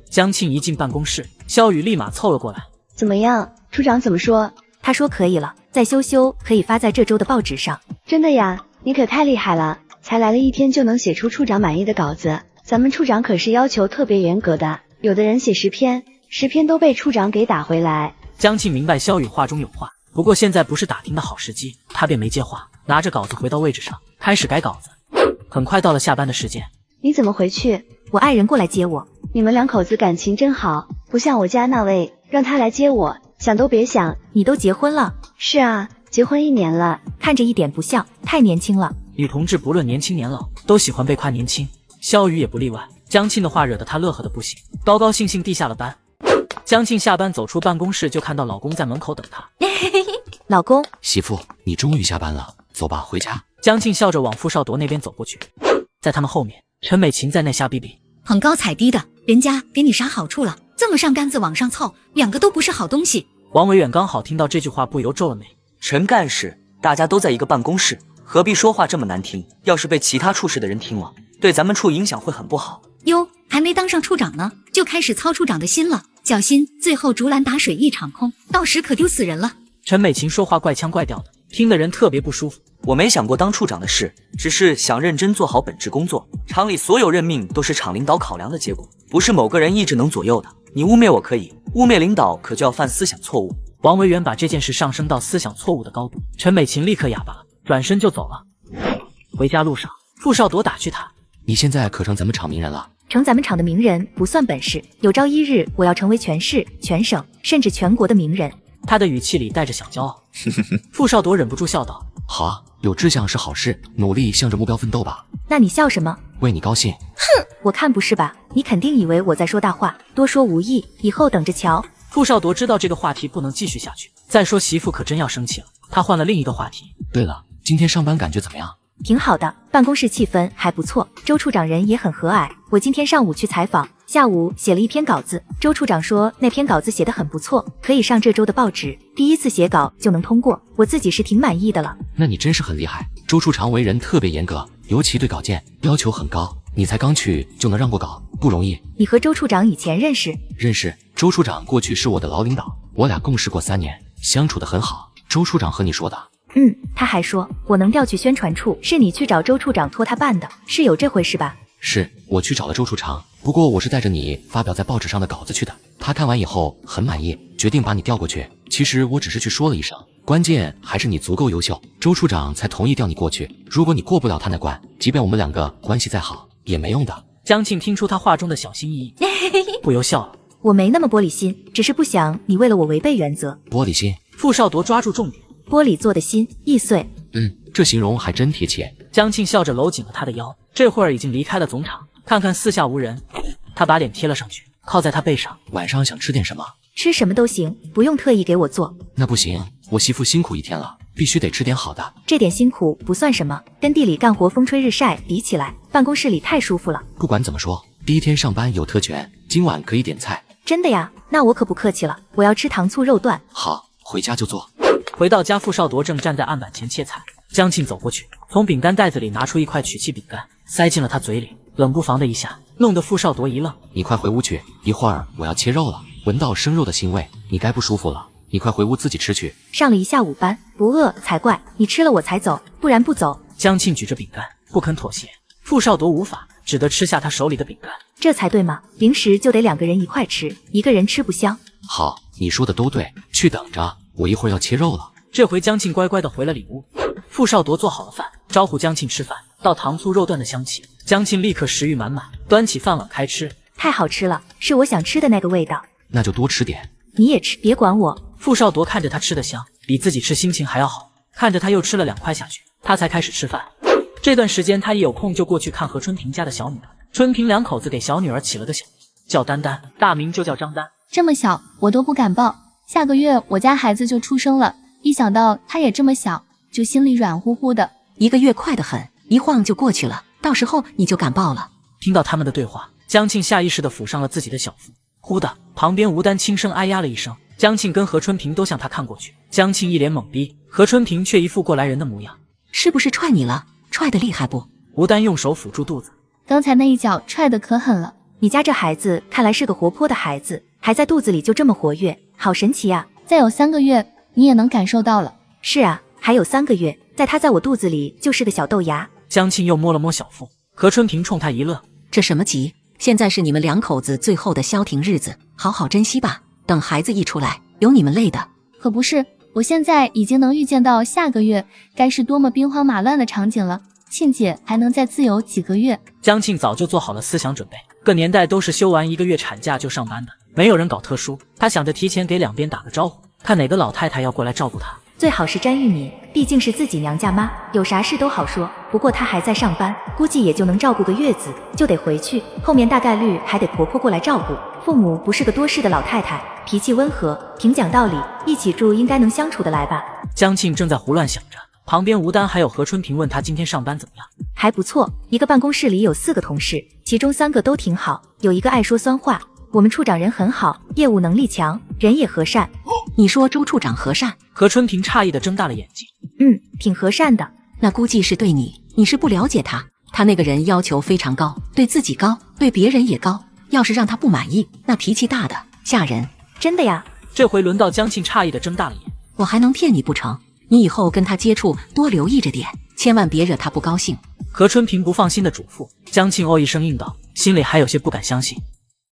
A: 江庆一进办公室，萧雨立马凑了过来。
H: 怎么样，处长怎么说？
C: 他说可以了，再修修可以发在这周的报纸上。
H: 真的呀，你可太厉害了，才来了1天就能写出处长满意的稿子，咱们处长可是要求特别严格的，有的人写10篇，10篇都被处长给打回来。
A: 江庆明白萧雨话中有话，不过现在不是打听的好时机，他便没接话，拿着稿子回到位置上，开始改稿子。很快到了下班的时间，
H: 你怎么回去？
C: 我爱人过来接我。
H: 你们2口子感情真好，不像我家那位，让他来接我，想都别想。
C: 你都结婚了？
H: 是啊，结婚1年了，
C: 看着一点不像，太年轻了。
A: 女同志不论年轻年老，都喜欢被夸年轻，萧雨也不例外。江庆的话惹得他乐呵的不行，高高兴兴地下了班。江庆下班走出办公室，就看到老公在门口等他。
C: 老公，
D: 媳妇，你终于下班了，走吧，回家。
A: 江庆笑着往傅少铎那边走过去，在他们后面，陈美琴在那瞎逼逼，
E: 捧高踩低的，人家给你啥好处了？这么上杆子往上凑，2个都不是好东西。
A: 王维远刚好听到这句话，不由皱了眉。
G: 陈干事，大家都在一个办公室，何必说话这么难听？要是被其他处室的人听了，对咱们处影响会很不好。
E: 哟，还没当上处长呢，就开始操处长的心了，小心最后竹篮打水一场空，到时可丢死人了。
A: 陈美琴说话怪腔怪调的，听的人特别不舒服。
G: 我没想过当处长的事，只是想认真做好本职工作。厂里所有任命都是厂领导考量的结果，不是某个人意志能左右的。你污蔑我可以，污蔑领导可就要犯思想错误。
A: 王维远把这件事上升到思想错误的高度，陈美琴立刻哑巴了，转身就走了。回家路上，傅少铎打趣他：
D: 你现在可成咱们厂名人了。
C: 成咱们厂的名人不算本事，有朝一日我要成为全市、全省甚至全国的名人。
A: 他的语气里带着小骄傲。傅少铎忍不住笑道：
D: 好啊，有志向是好事，努力向着目标奋斗吧。
C: 那你笑什么？
D: 为你高兴。
C: 哼，我看不是吧？你肯定以为我在说大话，多说无益，以后等着瞧。
A: 傅少铎知道这个话题不能继续下去，再说媳妇可真要生气了。他换了另一个话题。
D: 对了，今天上班感觉怎么样？
C: 挺好的，办公室气氛还不错，周处长人也很和蔼。我今天上午去采访，下午写了1篇稿子，周处长说那篇稿子写得很不错，可以上这周的报纸，第1次写稿就能通过，我自己是挺满意的了。
D: 那你真是很厉害。周处长为人特别严格，尤其对稿件要求很高，你才刚去就能让过稿，不容易。
C: 你和周处长以前认识？
D: 认识，周处长过去是我的老领导，我俩共事过3年，相处得很好。周处长和你说的？
C: 他还说我能调去宣传处，是你去找周处长托他办的，是有这回事吧？
D: 是我去找了周处长，不过我是带着你发表在报纸上的稿子去的，他看完以后很满意，决定把你调过去。其实我只是去说了一声，关键还是你足够优秀，周处长才同意调你过去。如果你过不了他那关，即便我们2个关系再好也没用的。
A: 江庆听出他话中的小心翼翼，不由笑了。
C: 我没那么玻璃心，只是不想你为了我违背原则。
D: 玻璃心？
A: 傅少铎抓住重点。
C: 玻璃做的心易碎。
D: 这形容还真贴切。
A: 江庆笑着搂紧了他的腰，这会儿已经离开了总厂，看看四下无人，他把脸贴了上去，靠在他背上。
D: 晚上想吃点什么？
C: 吃什么都行，不用特意给我做。
D: 那不行，我媳妇辛苦1天了，必须得吃点好的。
C: 这点辛苦不算什么，跟地里干活风吹日晒比起来，办公室里太舒服了。
D: 不管怎么说，第1天上班有特权，今晚可以点菜。
C: 真的呀？那我可不客气了，我要吃糖醋肉段。
D: 好，回家就做。
A: 回到家，傅少铎正站在案板前切菜，江庆走过去，从饼干袋子里拿出1块曲奇饼干，塞进了他嘴里，冷不防的一下，弄得傅少铎一愣。
D: 你快回屋去，一会儿我要切肉了，闻到生肉的腥味，你该不舒服了。你快回屋自己吃去。
C: 上了1下午班，不饿才怪，你吃了我才走，不然不走。
A: 江庆举着饼干不肯妥协，傅少铎无法，只得吃下他手里的饼干。
C: 这才对嘛，零食就得2个人一块吃，一个人吃不香。
D: 好，你说的都对，去等着，我一会儿要切肉了。
A: 这回江庆乖乖的回了里屋。傅少铎做好了饭，招呼江庆吃饭，到糖醋肉段的香气，江庆立刻食欲满满，端起饭碗开吃。
C: 太好吃了，是我想吃的那个味道。
D: 那就多吃点。
C: 你也吃，别管我。
A: 傅少铎看着他吃得香，比自己吃心情还要好，看着他又吃了2块下去，他才开始吃饭。这段时间他一有空就过去看何春平家的小女儿。春平2口子给小女儿起了个小名，叫丹丹，大名就叫张丹。
T: 这么小我都不敢抱，下个月我家孩子就出生了，一想到他也这么小，就心里软乎乎的。
V: 1个月快得很，一晃就过去了，到时候你就敢抱了。
A: 听到他们的对话，江庆下意识地抚上了自己的小腹。忽的，旁边吴丹轻声哎呀了一声，江庆跟何春平都向他看过去。江庆一脸懵逼，何春平却一副过来人的模样。
V: 是不是踹你了？踹得厉害不？
A: 吴丹用手抚住肚子，
T: 刚才那一脚踹得可狠了。
C: 你家这孩子看来是个活泼的孩子，还在肚子里就这么活跃，好神奇啊！
T: 再有3个月你也能感受到了。
C: 是啊，还有3个月，在他在我肚子里就是个小豆芽。
A: 江庆又摸了摸小腹，何春平冲他一乐：“
V: 这什么急？现在是你们两口子最后的消停日子，好好珍惜吧。等孩子一出来，有你们累的。”
T: 可不是，我现在已经能预见到下个月该是多么兵荒马乱的场景了。庆姐还能再自由几个月。
A: 江庆早就做好了思想准备，各年代都是休完1个月产假就上班的，没有人搞特殊。他想着提前给两边打个招呼，看哪个老太太要过来照顾他。
C: 最好是詹玉敏，毕竟是自己娘家妈，有啥事都好说。不过她还在上班，估计也就能照顾个月子，就得回去。后面大概率还得婆婆过来照顾。父母不是个多事的老太太，脾气温和，挺讲道理，一起住应该能相处得来吧。
A: 江庆正在胡乱想着，旁边吴丹还有何春平问他今天上班怎么样。
C: 还不错，一个办公室里有4个同事，其中3个都挺好，有一个爱说酸话。我们处长人很好，业务能力强，人也和善。
V: 你说周处长和善？
A: 何春平诧异地睁大了眼睛。
C: 挺和善的。
V: 那估计是对你是不了解他。他那个人要求非常高，对自己高，对别人也高。要是让他不满意，那脾气大的吓人。
C: 真的呀？
A: 这回轮到江庆诧异地睁大了眼。
V: 我还能骗你不成？你以后跟他接触多留意着点，千万别惹他不高兴。
A: 何春平不放心地嘱咐。江庆哦一声应道，心里还有些不敢相信。